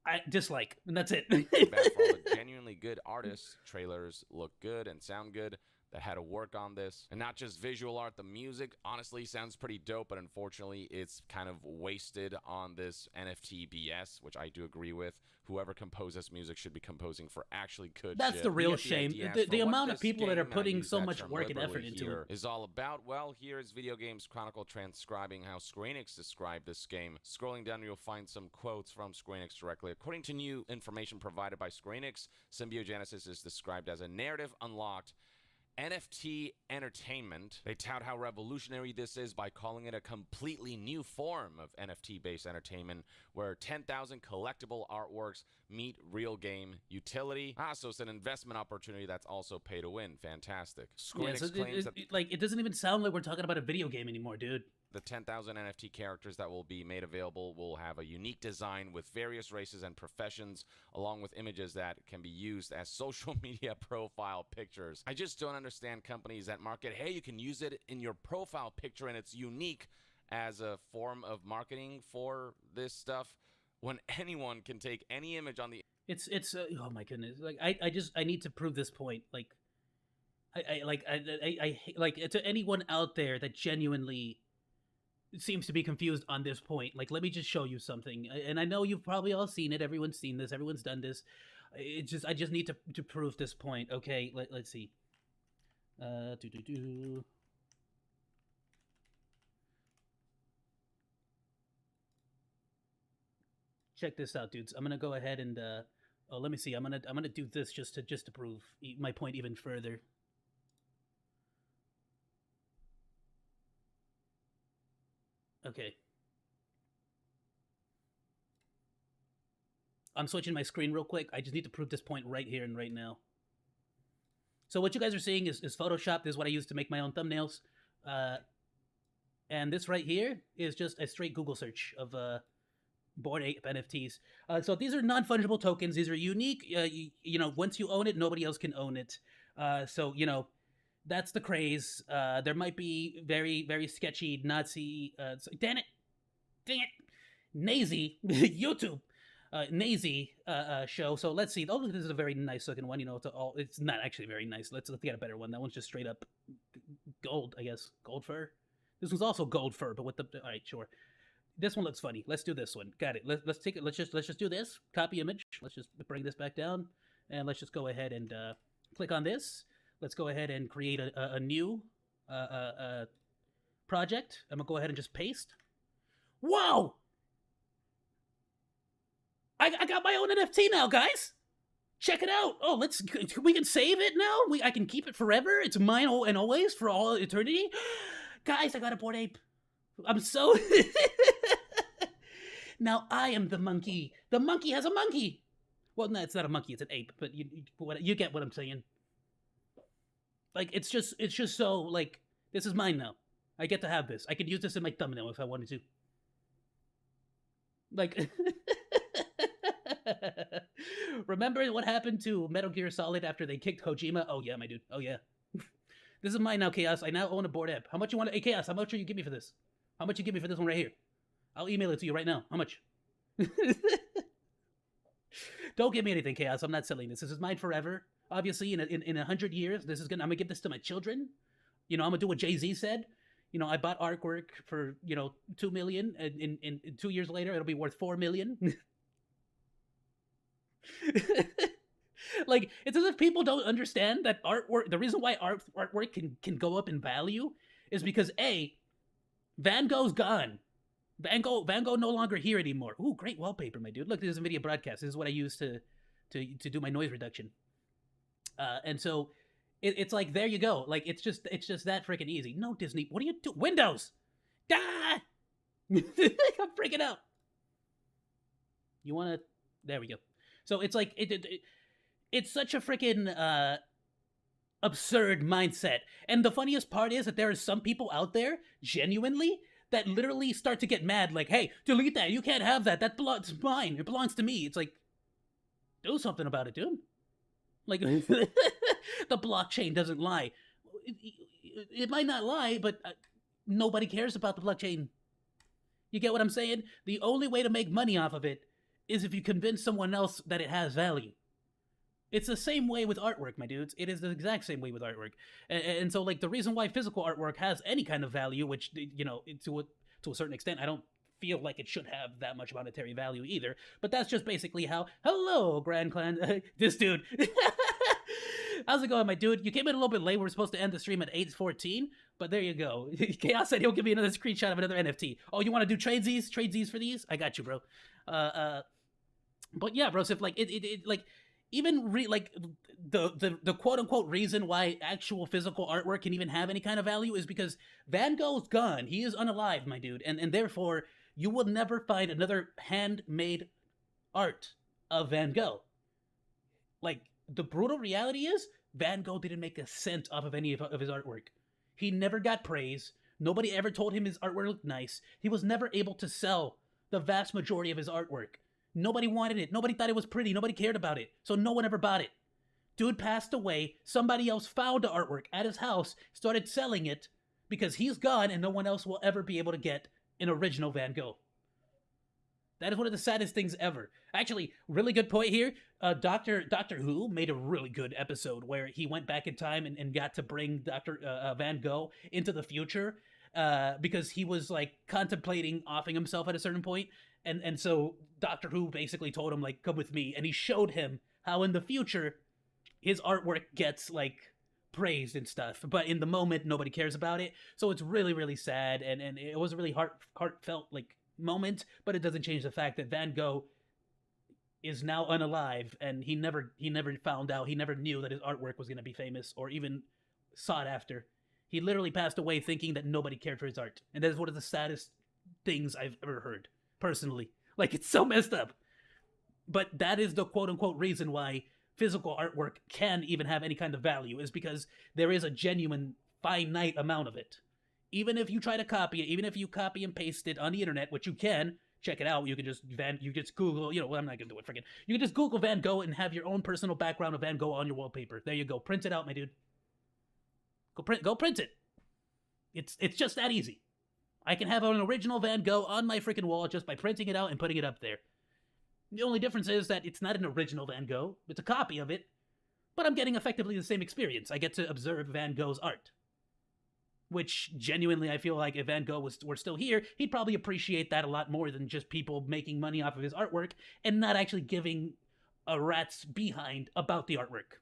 Speaker 4: I dislike, and that's it.
Speaker 20: Bad for all the genuinely good artists. Trailers look good and sound good that had to work on this. And not just visual art, the music honestly sounds pretty dope, but unfortunately it's kind of wasted on this NFT BS, which I do agree with. Whoever composes music should be composing for actually good
Speaker 4: That's
Speaker 20: shit.
Speaker 4: the real shame. The amount of people that are putting so much work and effort into it
Speaker 20: is all about. Well, here is Video Games Chronicle transcribing how Square Enix described this game. Scrolling down, you'll find some quotes from Square Enix directly. According to new information provided by Square Enix, Symbiogenesis is described as a narrative unlocked NFT entertainment. They tout how revolutionary this is by calling it a completely new form of NFT-based entertainment where 10,000 collectible artworks meet real game utility. So it's an investment opportunity that's also pay to win. Fantastic. Square Enix claims that
Speaker 4: it doesn't even sound like we're talking about a video game anymore, dude.
Speaker 20: The 10,000 NFT characters that will be made available will have a unique design with various races and professions, along with images that can be used as social media profile pictures. I just don't understand companies that market, hey, you can use it in your profile picture and it's unique as a form of marketing for this stuff, when anyone can take any image on the...
Speaker 4: It's oh my goodness. Like, I need to prove this point. Like, I to anyone out there that genuinely seems to be confused on this point, like, let me just show you something. And I know you've probably all seen it. Everyone's seen this. Everyone's done this. I just need to prove this point. Okay, let's see. Check this out, dudes. I'm gonna go ahead and let me see. I'm gonna do this just to prove my point even further. Okay. I'm switching my screen real quick. I just need to prove this point right here and right now. So what you guys are seeing is Photoshop. This is what I use to make my own thumbnails. And this right here is just a straight Google search of Bored Ape NFTs. So these are non-fungible tokens. These are unique. Once you own it, nobody else can own it. So, that's the craze. There might be very, very sketchy Nazi... dang it! Nazi YouTube Nazi show. So let's see. Oh, this is a very nice looking one. It's not actually very nice. Let's get a better one. That one's just straight up gold, I guess. Gold fur. This one's also gold fur, but with the... All right, sure. This one looks funny. Let's do this one. Got it. Let's take it. Let's just do this. Copy image. Let's just bring this back down, and let's just go ahead and click on this. Let's go ahead and create a new project. I'm gonna go ahead and just paste. Whoa! I got my own NFT now, guys. Check it out. Oh, we can save it now. I can keep it forever. It's mine and always for all eternity. Guys, I got a Bored Ape. I'm so... Now I am the monkey. The monkey has a monkey. Well, no, it's not a monkey. It's an ape. But you get what I'm saying. Like, it's just so, like, this is mine now. I get to have this. I could use this in my thumbnail if I wanted to. Like, remember what happened to Metal Gear Solid after they kicked Kojima? Oh yeah, my dude. Oh yeah. This is mine now, Chaos. I now own a board app. How much you want to... Hey, Chaos, how much will you give me for this? How much you give me for this one right here? I'll email it to you right now. How much? Don't give me anything, Chaos. I'm not selling this. This is mine forever. Obviously, in 100 years, I'm gonna give this to my children. You know, I'm gonna do what Jay-Z said. You know, I bought artwork for, you know, $2 million, and in 2 years later, it'll be worth $4 million. Like, it's as if people don't understand that artwork, the reason why artwork can go up in value is because, A, Van Gogh's gone. Van Gogh no longer here anymore. Ooh, great wallpaper, my dude. Look, this is a video broadcast. This is what I use to do my noise reduction. And so it's like, there you go. Like, it's just that freaking easy. No, Disney, what do you do? Windows! Ah! I'm freaking out. You want to... There we go. So it's like, it's such a freaking absurd mindset. And the funniest part is that there are some people out there, genuinely, that literally start to get mad, like, hey, delete that. You can't have that. That belongs mine. It belongs to me. It's like, do something about it, dude. Like, the blockchain doesn't lie. It might not lie, but nobody cares about the blockchain. You get what I'm saying? The only way to make money off of it is if you convince someone else that it has value. It's the same way with artwork, my dudes. It is the exact same way with artwork. And so, like, the reason why physical artwork has any kind of value, which, you know, to a certain extent, I don't feel like it should have that much monetary value either. But that's just basically how... Hello, Grand Clan. This dude. How's it going, my dude? You came in a little bit late. We were supposed to end the stream at 8:14, but there you go. Chaos said he'll give me another screenshot of another NFT. Oh, you want to do tradesies? Tradesies for these? I got you, bro. But yeah, bro, so if, like, even the quote unquote reason why actual physical artwork can even have any kind of value is because Van Gogh's gone. He is unalive, my dude, and therefore you will never find another handmade art of Van Gogh. Like, the brutal reality is Van Gogh didn't make a cent off of any of his artwork. He never got praise. Nobody ever told him his artwork looked nice. He was never able to sell the vast majority of his artwork. Nobody wanted it. Nobody thought it was pretty. Nobody cared about it. So no one ever bought it. Dude passed away. Somebody else found the artwork at his house, started selling it because he's gone and no one else will ever be able to get an original Van Gogh. That is one of the saddest things ever. Actually, really good point here. Doctor Who made a really good episode where he went back in time and got to bring Dr. Van Gogh into the future because he was, like, contemplating offing himself at a certain point. And so Doctor Who basically told him, like, come with me. And he showed him how in the future his artwork gets, like, praised and stuff. But in the moment, nobody cares about it. So it's really, really sad. And it was a really heartfelt, like, moment. But it doesn't change the fact that Van Gogh is now unalive. And he never found out. He never knew that his artwork was going to be famous or even sought after. He literally passed away thinking that nobody cared for his art. And that is one of the saddest things I've ever heard. Personally. Like, it's so messed up. But that is the quote-unquote reason why physical artwork can even have any kind of value, is because there is a genuine finite amount of it. Even if you try to copy it, even if you copy and paste it on the internet, which you can, check it out, you can just Google, you know, well, I'm not gonna do it, freaking. You can just Google Van Gogh and have your own personal background of Van Gogh on your wallpaper. There you go. Print it out, my dude. Go print it. It's just that easy. I can have an original Van Gogh on my freaking wall just by printing it out and putting it up there. The only difference is that it's not an original Van Gogh. It's a copy of it. But I'm getting effectively the same experience. I get to observe Van Gogh's art. Which, genuinely, I feel like if Van Gogh were still here, he'd probably appreciate that a lot more than just people making money off of his artwork and not actually giving a rat's behind about the artwork.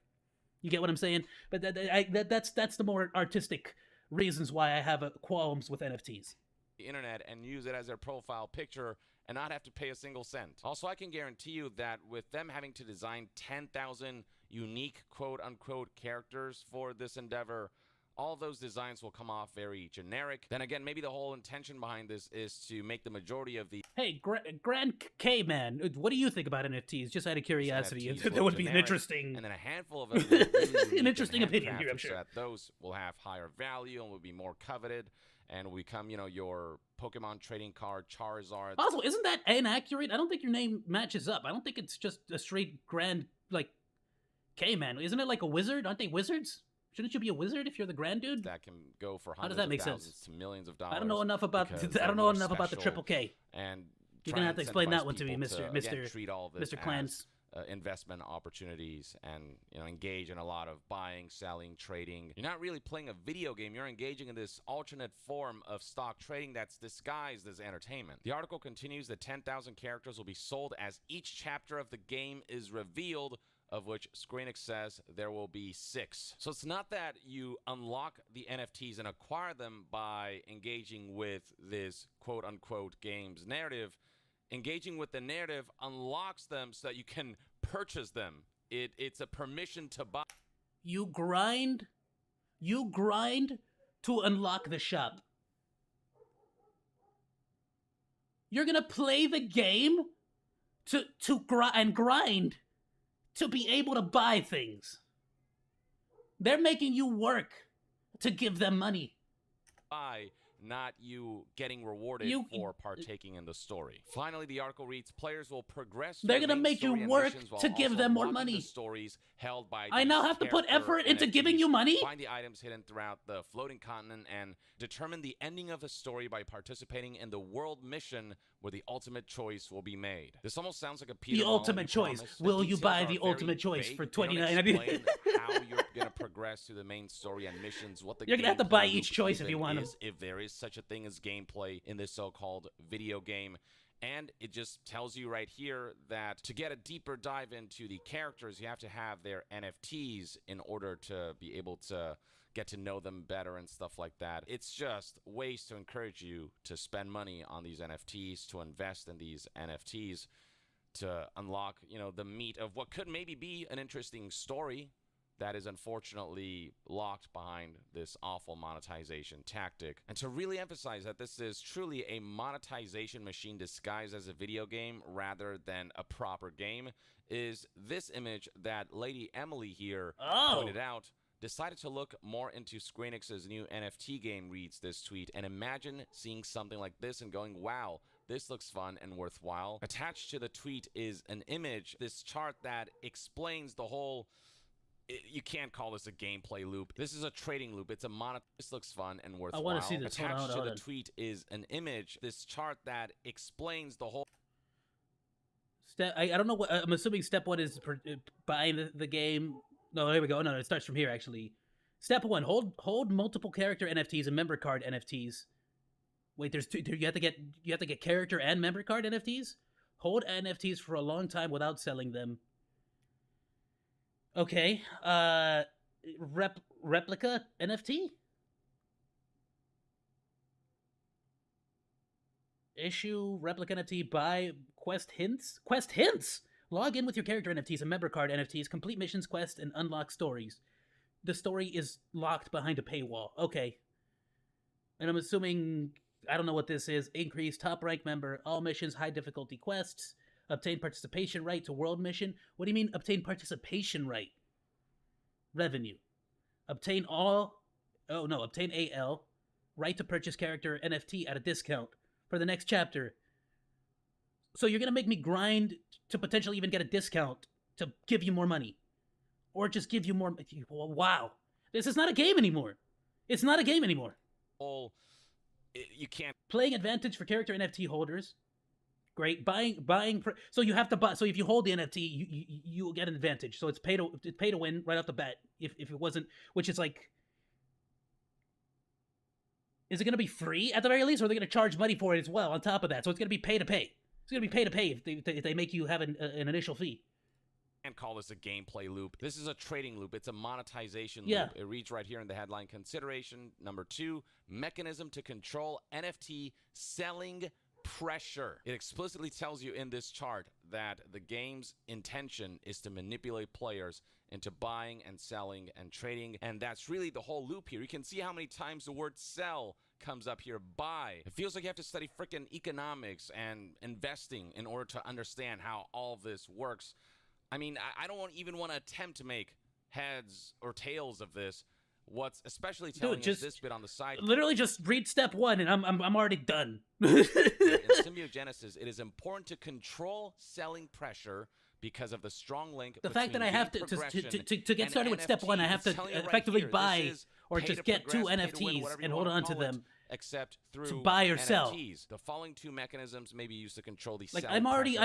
Speaker 4: You get what I'm saying? But that's the more artistic reasons why I have qualms with NFTs.
Speaker 20: The internet and use it as their profile picture and not have to pay a single cent. Also, I can guarantee you that with them having to design 10,000 unique quote-unquote characters for this endeavor, all those designs will come off very generic. Then again, maybe the whole intention behind this is to make the majority of the
Speaker 4: Hey, Grand K-Man, what do you think about NFTs? Just out of curiosity.
Speaker 20: NFTs
Speaker 4: That would
Speaker 20: look
Speaker 4: be an
Speaker 20: generic,
Speaker 4: interesting...
Speaker 20: and then a handful of them will really
Speaker 4: an interesting
Speaker 20: and
Speaker 4: opinion here, I'm
Speaker 20: handcrafted
Speaker 4: sure.
Speaker 20: so that those will have higher value and will be more coveted and will become, you know, your Pokemon trading card, Charizard.
Speaker 4: Also, isn't that inaccurate? I don't think your name matches up. I don't think it's just a straight Grand, like, K-Man. Isn't it like a wizard? Aren't they wizards? Shouldn't you be a wizard if you're the grand dude?
Speaker 20: That can go for
Speaker 4: How does
Speaker 20: hundreds
Speaker 4: that
Speaker 20: of
Speaker 4: make
Speaker 20: thousands
Speaker 4: sense?
Speaker 20: to millions of dollars.
Speaker 4: I don't know enough about
Speaker 20: because
Speaker 4: I don't know
Speaker 20: they're
Speaker 4: enough
Speaker 20: more
Speaker 4: about the
Speaker 20: special
Speaker 4: Triple K.
Speaker 20: And
Speaker 4: You're gonna have to explain that one to me,
Speaker 20: people
Speaker 4: Mister
Speaker 20: again, treat all of this
Speaker 4: Mr. Clans.
Speaker 20: as, investment opportunities and, you know, engage in a lot of buying, selling, trading. You're not really playing a video game. You're engaging in this alternate form of stock trading that's disguised as entertainment. The article continues that 10,000 characters will be sold as each chapter of the game is revealed, of which Square Enix says there will be 6. So it's not that you unlock the NFTs and acquire them by engaging with this quote-unquote game's narrative. Engaging with the narrative unlocks them so that you can purchase them. It's a permission to buy.
Speaker 4: You grind to unlock the shop. You're gonna play the game to grind to be able to buy things. They're making you work to give them money.
Speaker 20: Not you getting rewarded for partaking in the story. Finally, the article reads, players will progress.
Speaker 4: They're gonna make you work to give them more money.
Speaker 20: The stories held by
Speaker 4: I now have to put effort into giving you money?
Speaker 20: Find the items hidden throughout the floating continent and determine the ending of the story by participating in the world mission where the ultimate choice will be made. This almost sounds like a Peter
Speaker 4: The ultimate choice.
Speaker 20: promise. The
Speaker 4: Will you
Speaker 20: details
Speaker 4: buy
Speaker 20: are
Speaker 4: the
Speaker 20: very
Speaker 4: ultimate choice
Speaker 20: vague.
Speaker 4: for
Speaker 20: They don't
Speaker 4: $29.99?
Speaker 20: explain how you're going to progress through the main story and missions, what the
Speaker 4: You're gonna have to
Speaker 20: gameplay
Speaker 4: buy
Speaker 20: loop
Speaker 4: each choice if you
Speaker 20: even
Speaker 4: want 'em.
Speaker 20: is, if there is such a thing as gameplay in this so-called video game. And it just tells you right here that to get a deeper dive into the characters, you have to have their NFTs in order to be able to get to know them better and stuff like that. It's just ways to encourage you to spend money on these NFTs, to invest in these NFTs, to unlock, you know, the meat of what could maybe be an interesting story that is unfortunately locked behind this awful monetization tactic. And to really emphasize that this is truly a monetization machine disguised as a video game rather than a proper game is this image that Lady Emily here pointed out. Decided to look more into Square Enix's new NFT game, reads this tweet, and imagine seeing something like this and going, wow, this looks fun and worthwhile. Attached to the tweet is an image, this chart that explains the whole... You can't call this a gameplay loop. This is a trading loop. It's a This looks fun and worthwhile.
Speaker 4: I want to see this.
Speaker 20: Attached to the tweet is an image, this chart that explains the whole...
Speaker 4: I don't know what... I'm assuming step 1 is buying the game... No, there we go. No, it starts from here, actually. Step 1, hold multiple character NFTs and member card NFTs. Wait, there's two. You have to get character and member card NFTs? Hold NFTs for a long time without selling them. Okay. Replica NFT? Issue replica NFT, buy quest hints? Quest hints! Log in with your character NFTs and member card NFTs, complete missions, quests, and unlock stories. The story is locked behind a paywall. Okay. And I'm assuming, I don't know what this is, increase top rank member, all missions, high difficulty quests, obtain participation right to world mission. What do you mean obtain participation right? Revenue. Obtain AL, right to purchase character NFT at a discount for the next chapter. So you're going to make me grind to potentially even get a discount to give you more money. Or just give you more... Wow. This is not a game anymore. It's not a game anymore.
Speaker 20: You can't...
Speaker 4: Playing advantage for character NFT holders. Great. Buying... So you have to buy... So if you hold the NFT, you will get an advantage. So it's pay to win right off the bat. If it wasn't... Which is like... Is it going to be free at the very least? Or are they going to charge money for it as well on top of that? So it's going to be pay to pay. It's going to be pay to pay if they make you have an initial fee.
Speaker 20: Can't call this a gameplay loop. This is a trading loop. It's a monetization
Speaker 4: Yeah.
Speaker 20: loop. It reads right here in the headline. Consideration number 2, mechanism to control NFT selling pressure. It explicitly tells you in this chart that the game's intention is to manipulate players into buying and selling and trading, and that's really the whole loop here. You can see how many times the word sell comes up here. Buy. It feels like you have to study freaking economics and investing in order to understand how all this works. I mean, I don't even want to attempt to make heads or tails of this. What's especially telling is this bit on the side.
Speaker 4: Literally just read step 1 and I'm already done.
Speaker 20: In symbiogenesis, it is important to control selling pressure because of the strong link.
Speaker 4: The fact that I have to get started with step 1, I have to effectively buy or just get 2 NFTs and hold on to them.
Speaker 20: Except through
Speaker 4: to buy or sell.
Speaker 20: NFTs. The following 2 mechanisms may be used to control the
Speaker 4: like I'm already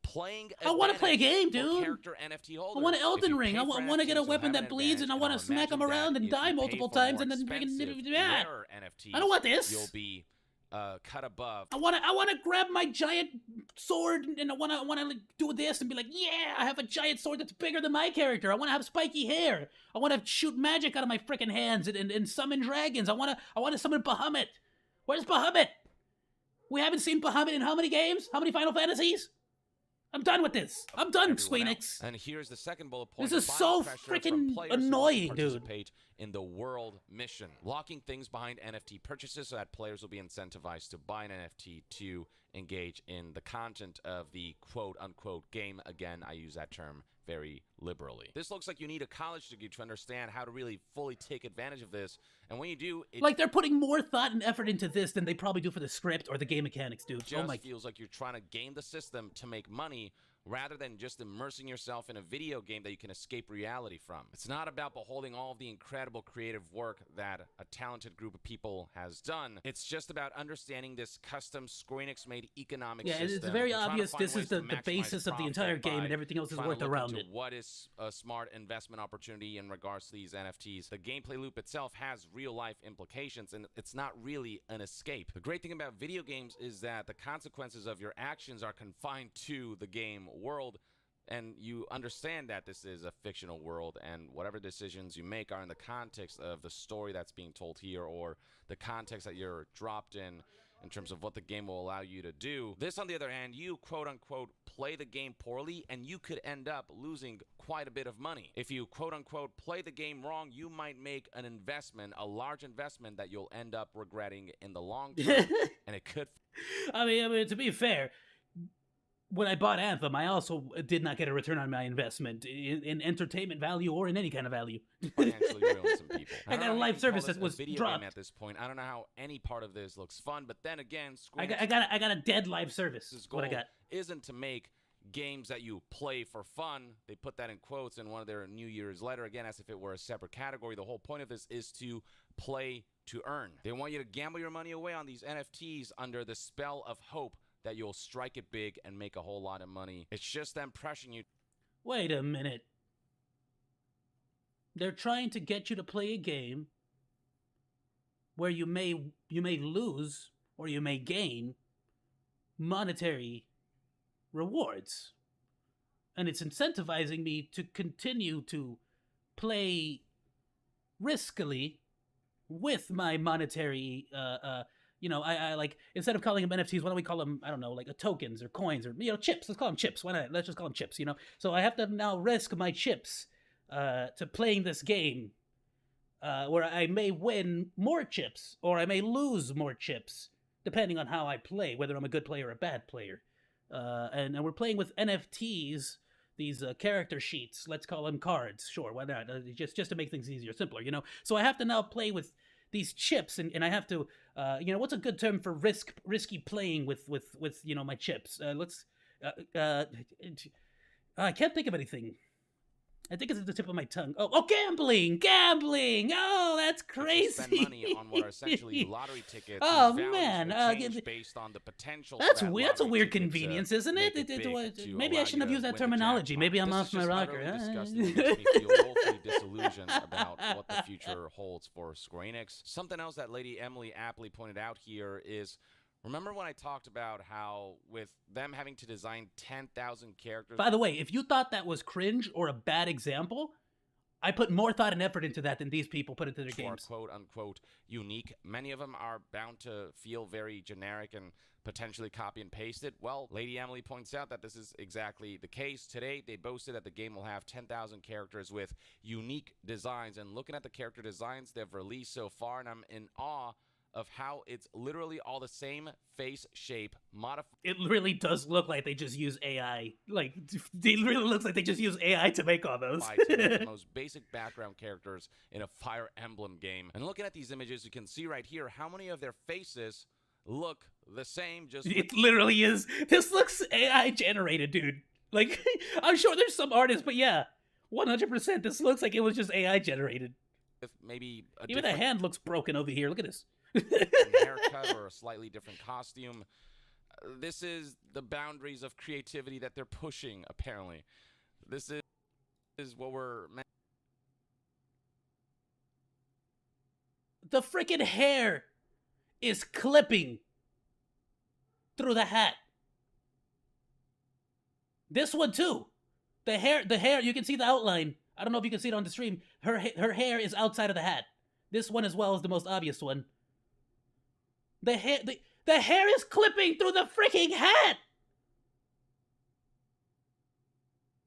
Speaker 20: playing.
Speaker 4: I want to play a game, dude.
Speaker 20: Character NFT holders.
Speaker 4: I want an Elden Ring. I want to get a weapon that bleeds, and I want to smack them around and die multiple times, and then yeah. I don't want this.
Speaker 20: You'll be cut above.
Speaker 4: I want to grab my giant sword, and I want to like, do this and be like, yeah, I have a giant sword that's bigger than my character. I want to have spiky hair. I want to shoot magic out of my freaking hands and summon dragons. I want to summon Bahamut. Where's Bahamut? We haven't seen Bahamut in how many games? How many Final Fantasies? I'm done with this. I'm done, Squeenix.
Speaker 20: And here's the second bullet point.
Speaker 4: This is so freaking annoying, dude.
Speaker 20: Participate in the world mission, locking things behind NFT purchases so that players will be incentivized to buy an NFT to engage in the content of the quote-unquote game. Again, I use that term very liberally. This looks like you need a college degree to understand how to really fully take advantage of this. And when you do, it
Speaker 4: like they're putting more thought and effort into this than they probably do for the script or the game mechanics, dude.
Speaker 20: Just feels like you're trying to game the system to make money rather than just immersing yourself in a video game that you can escape reality from. It's not about beholding all of the incredible creative work that a talented group of people has done. It's just about understanding this custom Square Enix made economic system.
Speaker 4: Yeah, it's very obvious this is the basis of the entire game and everything else is worked around it.
Speaker 20: What is a smart investment opportunity in regards to these NFTs? The gameplay loop itself has real life implications and it's not really an escape. The great thing about video games is that the consequences of your actions are confined to the game world, and you understand that this is a fictional world and whatever decisions you make are in the context of the story that's being told here or the context that you're dropped in terms of what the game will allow you to do. This, on the other hand, you quote-unquote play the game poorly and you could end up losing quite a bit of money. If you quote-unquote play the game wrong, you might make an investment, a large investment that you'll end up regretting in the long term, and it could...
Speaker 4: I mean, to be fair, when I bought Anthem, I also did not get a return on my investment in entertainment value or in any kind of value.
Speaker 20: Financially ruined some people.
Speaker 4: I got a live service that was
Speaker 20: video
Speaker 4: dropped
Speaker 20: game at this point. I don't know how any part of this looks fun, but then again,
Speaker 4: I got a dead live service. Is what I got.
Speaker 20: Isn't to make games that you play for fun. They put that in quotes in one of their New Year's letter, again, as if it were a separate category. The whole point of this is to play to earn. They want you to gamble your money away on these NFTs under the spell of hope that you'll strike it big and make a whole lot of money. It's just them pressuring you.
Speaker 4: Wait a minute. They're trying to get you to play a game where you may lose or you may gain monetary rewards. And it's incentivizing me to continue to play riskily with my monetary I like, instead of calling them NFTs, why don't we call them, I don't know, like tokens or coins or, chips. Let's call them chips. Why not? Let's just call them chips, So I have to now risk my chips to playing this game where I may win more chips or I may lose more chips, depending on how I play, whether I'm a good player or a bad player. And we're playing with NFTs, these character sheets. Let's call them cards. Sure, why not? Just to make things easier, simpler, So I have to now play with these chips, and I have to, what's a good term for risky playing with my chips? I can't think of anything. I think it's at the tip of my tongue. Oh, gambling! Oh, that's crazy.
Speaker 20: Spend money on what are essentially lottery tickets.
Speaker 4: Oh man,
Speaker 20: based on the potential.
Speaker 4: That's weird. That's a weird convenience, isn't it? Maybe I shouldn't have used that terminology. Maybe I'm off my rocker.
Speaker 20: Disgusting. It makes me feel woefully disillusioned about what the future holds for Square Enix. Something else that Lady Emily aptly pointed out here is, remember when I talked about how with them having to design 10,000 characters...
Speaker 4: By the way, if you thought that was cringe or a bad example, I put more thought and effort into that than these people put into their games.
Speaker 20: Quote unquote unique. Many of them are bound to feel very generic and potentially copy and paste it. Well, Lady Emily points out that this is exactly the case. Today, they boasted that the game will have 10,000 characters with unique designs. And looking at the character designs they've released so far, and I'm in awe of how it's literally all the same face shape modified.
Speaker 4: It really does look like they just use AI. Like, it really looks like they just use AI to make all those.
Speaker 20: The most basic background characters in a Fire Emblem game. And looking at these images, you can see right here how many of their faces look the same. Just
Speaker 4: it literally is. This looks AI generated, dude. Like, I'm sure there's some artists, but yeah, 100%. This looks like it was just AI generated.
Speaker 20: With maybe
Speaker 4: even the hand looks broken over here. Look at this.
Speaker 20: haircut or a slightly different costume. This is the boundaries of creativity that they're pushing, apparently. This is what we're meant.
Speaker 4: The freaking hair is clipping through the hat. This one too. The hair, you can see the outline. I don't know if you can see it on the stream. Her hair is outside of the hat. This one as well is the most obvious one. The hair is clipping through the freaking hat!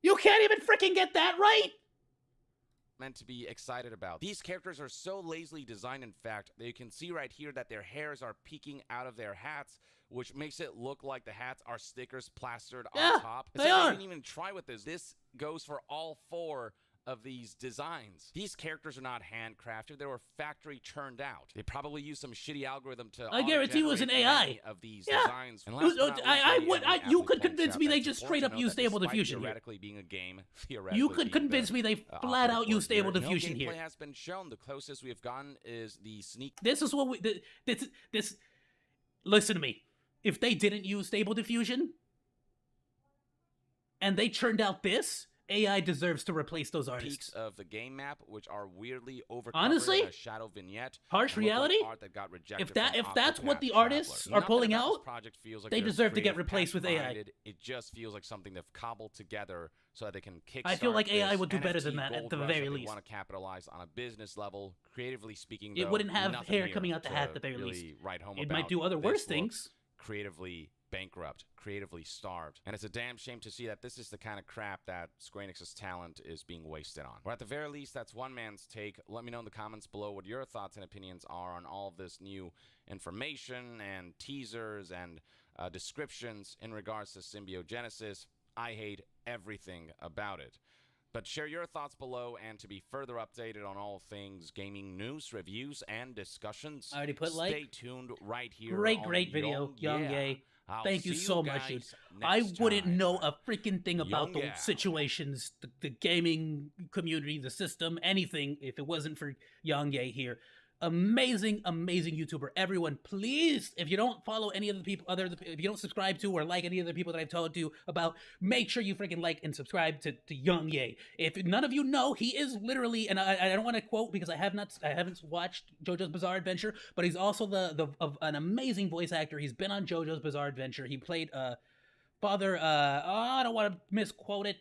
Speaker 4: You can't even freaking get that right!
Speaker 20: Meant to be excited about. These characters are so lazily designed, in fact, that you can see right here that their hairs are peeking out of their hats, which makes it look like the hats are stickers plastered on top.
Speaker 4: They are.
Speaker 20: I didn't even try with this. This goes for all 4 of these designs. These characters are not handcrafted. They were factory churned out. They probably used some shitty algorithm to
Speaker 4: I guarantee it was an AI.
Speaker 20: Of these designs. And last but not least,
Speaker 4: you could convince me they just straight up used Stable Diffusion here.
Speaker 20: Theoretically being a game, theoretically
Speaker 4: you could convince me they flat out used Stable Diffusion here.
Speaker 20: No gameplay has been shown. The closest we have gotten is the sneak.
Speaker 4: This is what we this listen to me. If they didn't use Stable Diffusion and they churned out this, AI deserves to replace those artists.
Speaker 20: Peaks of the game map, which are weirdly overcovered
Speaker 4: honestly,
Speaker 20: in a shadow vignette.
Speaker 4: Harsh reality.
Speaker 20: Art that got rejected
Speaker 4: if that's what the artists are pulling out,
Speaker 20: like
Speaker 4: they deserve to get replaced with AI.
Speaker 20: It just feels like something they've cobbled together so that they can kickstart.
Speaker 4: I feel like AI would do better
Speaker 20: NFT
Speaker 4: than that at the
Speaker 20: gold
Speaker 4: very
Speaker 20: rush that
Speaker 4: least.
Speaker 20: They want to capitalize on a business level, creatively speaking.
Speaker 4: It
Speaker 20: though,
Speaker 4: wouldn't have
Speaker 20: nothing
Speaker 4: hair
Speaker 20: here
Speaker 4: coming out the hat
Speaker 20: to
Speaker 4: at the very
Speaker 20: really
Speaker 4: least.
Speaker 20: write home
Speaker 4: It
Speaker 20: about.
Speaker 4: might do other
Speaker 20: This
Speaker 4: worse
Speaker 20: looks
Speaker 4: things.
Speaker 20: Creatively bankrupt, creatively starved. And it's a damn shame to see that this is the kind of crap that Square Enix's talent is being wasted on. Or at the very least, that's one man's take. Let me know in the comments below what your thoughts and opinions are on all of this new information and teasers and descriptions in regards to Symbiogenesis. I hate everything about it. But share your thoughts below, and to be further updated on all things gaming news, reviews, and discussions,
Speaker 4: I already put
Speaker 20: stay tuned right here.
Speaker 4: Great video, Young Ye. Thank you so much, dude. I wouldn't know a freaking thing about the situations, the gaming community, the system, anything if it wasn't for Young Ye here. Amazing YouTuber. Everyone, please, if you don't follow any of the people, if you don't subscribe to or like any of the people that I've told you about, make sure you freaking like and subscribe to Young Ye. If none of you know, he is literally, and I don't want to quote because I haven't watched JoJo's Bizarre Adventure, but he's also an amazing voice actor. He's been on JoJo's Bizarre Adventure. He played Father. I don't want to misquote it.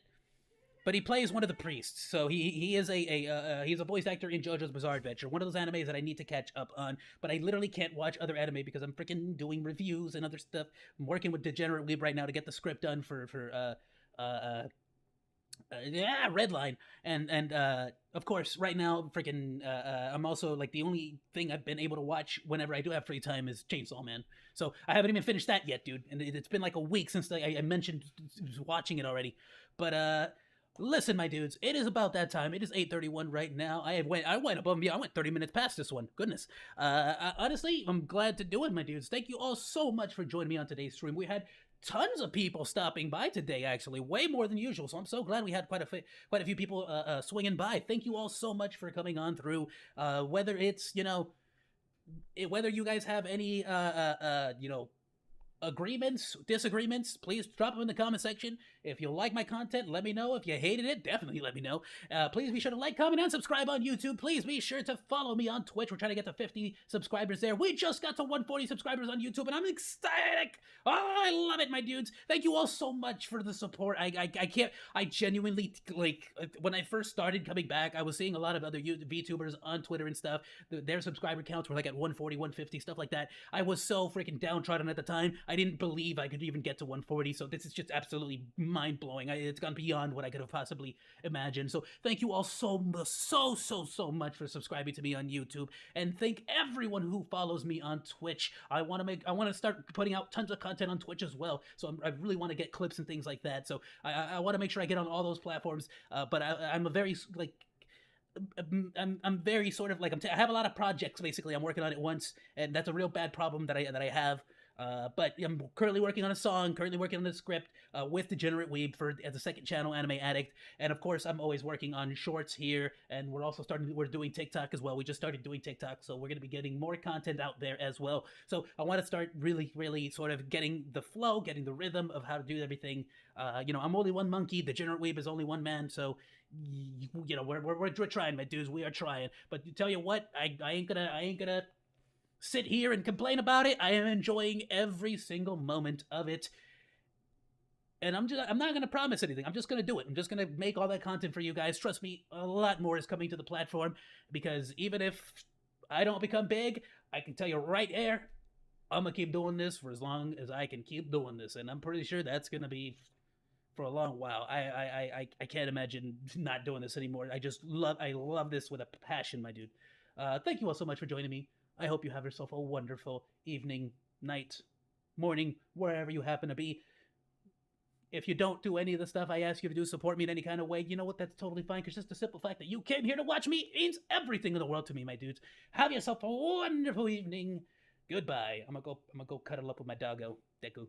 Speaker 4: But he plays one of the priests, so he is he's a voice actor in JoJo's Bizarre Adventure, one of those animes that I need to catch up on. But I literally can't watch other anime because I'm freaking doing reviews and other stuff. I'm working with Degenerate Weeb right now to get the script done for Redline, and of course right now freaking I'm also like the only thing I've been able to watch whenever I do have free time is Chainsaw Man. So I haven't even finished that yet, dude, and it's been like a week since I mentioned watching it already, but listen, my dudes, it is about that time. It is 8:31 right now. I went above and beyond. I went 30 minutes past this one. Goodness. Honestly, I'm glad to do it, my dudes. Thank you all so much for joining me on today's stream. We had tons of people stopping by today, actually, way more than usual. So I'm so glad we had quite a few people swinging by. Thank you all so much for coming on through. Whether it's whether you guys have any agreements, disagreements, please drop them in the comment section. If you like my content, let me know. If you hated it, definitely let me know. Please be sure to like, comment, and subscribe on YouTube. Please be sure to follow me on Twitch. We're trying to get to 50 subscribers there. We just got to 140 subscribers on YouTube, and I'm ecstatic. Oh, I love it, my dudes. Thank you all so much for the support. I genuinely, like, when I first started coming back, I was seeing a lot of other VTubers on Twitter and stuff. Their subscriber counts were like at 140, 150, stuff like that. I was so freaking downtrodden at the time. I didn't believe I could even get to 140, so this is just absolutely mind-blowing. It's gone beyond what I could have possibly imagined. So thank you all so much for subscribing to me on YouTube, and thank everyone who follows me on Twitch. I want to start putting out tons of content on Twitch as well, so I really want to get clips and things like that. So I want to make sure I get on all those platforms, but I'm a very, like, I'm very sort of like, I have a lot of projects basically I'm working on at once, and that's a real bad problem that I have. But I'm currently working on a song, currently working on a script with Degenerate Weeb as a second channel, Anime Addict, and of course I'm always working on shorts here, and we're doing TikTok as well. We just started doing TikTok, so we're going to be getting more content out there as well. So I want to start really sort of getting the flow, getting the rhythm of how to do everything. I'm only one monkey, Degenerate Weeb is only one man, so we're trying, my dudes. We are trying. But to tell you what, I ain't gonna sit here and complain about it. I am enjoying every single moment of it. And I'm not going to promise anything. I'm just going to do it. I'm just going to make all that content for you guys. Trust me, a lot more is coming to the platform, because even if I don't become big, I can tell you right there, I'm going to keep doing this for as long as I can keep doing this. And I'm pretty sure that's going to be for a long while. I can't imagine not doing this anymore. I love this with a passion, my dude. Thank you all so much for joining me. I hope you have yourself a wonderful evening, night, morning, wherever you happen to be. If you don't do any of the stuff I ask you to do, support me in any kind of way, you know what? That's totally fine, because just the simple fact that you came here to watch me means everything in the world to me, my dudes. Have yourself a wonderful evening. Goodbye. I'm gonna go cuddle up with my doggo, Deku.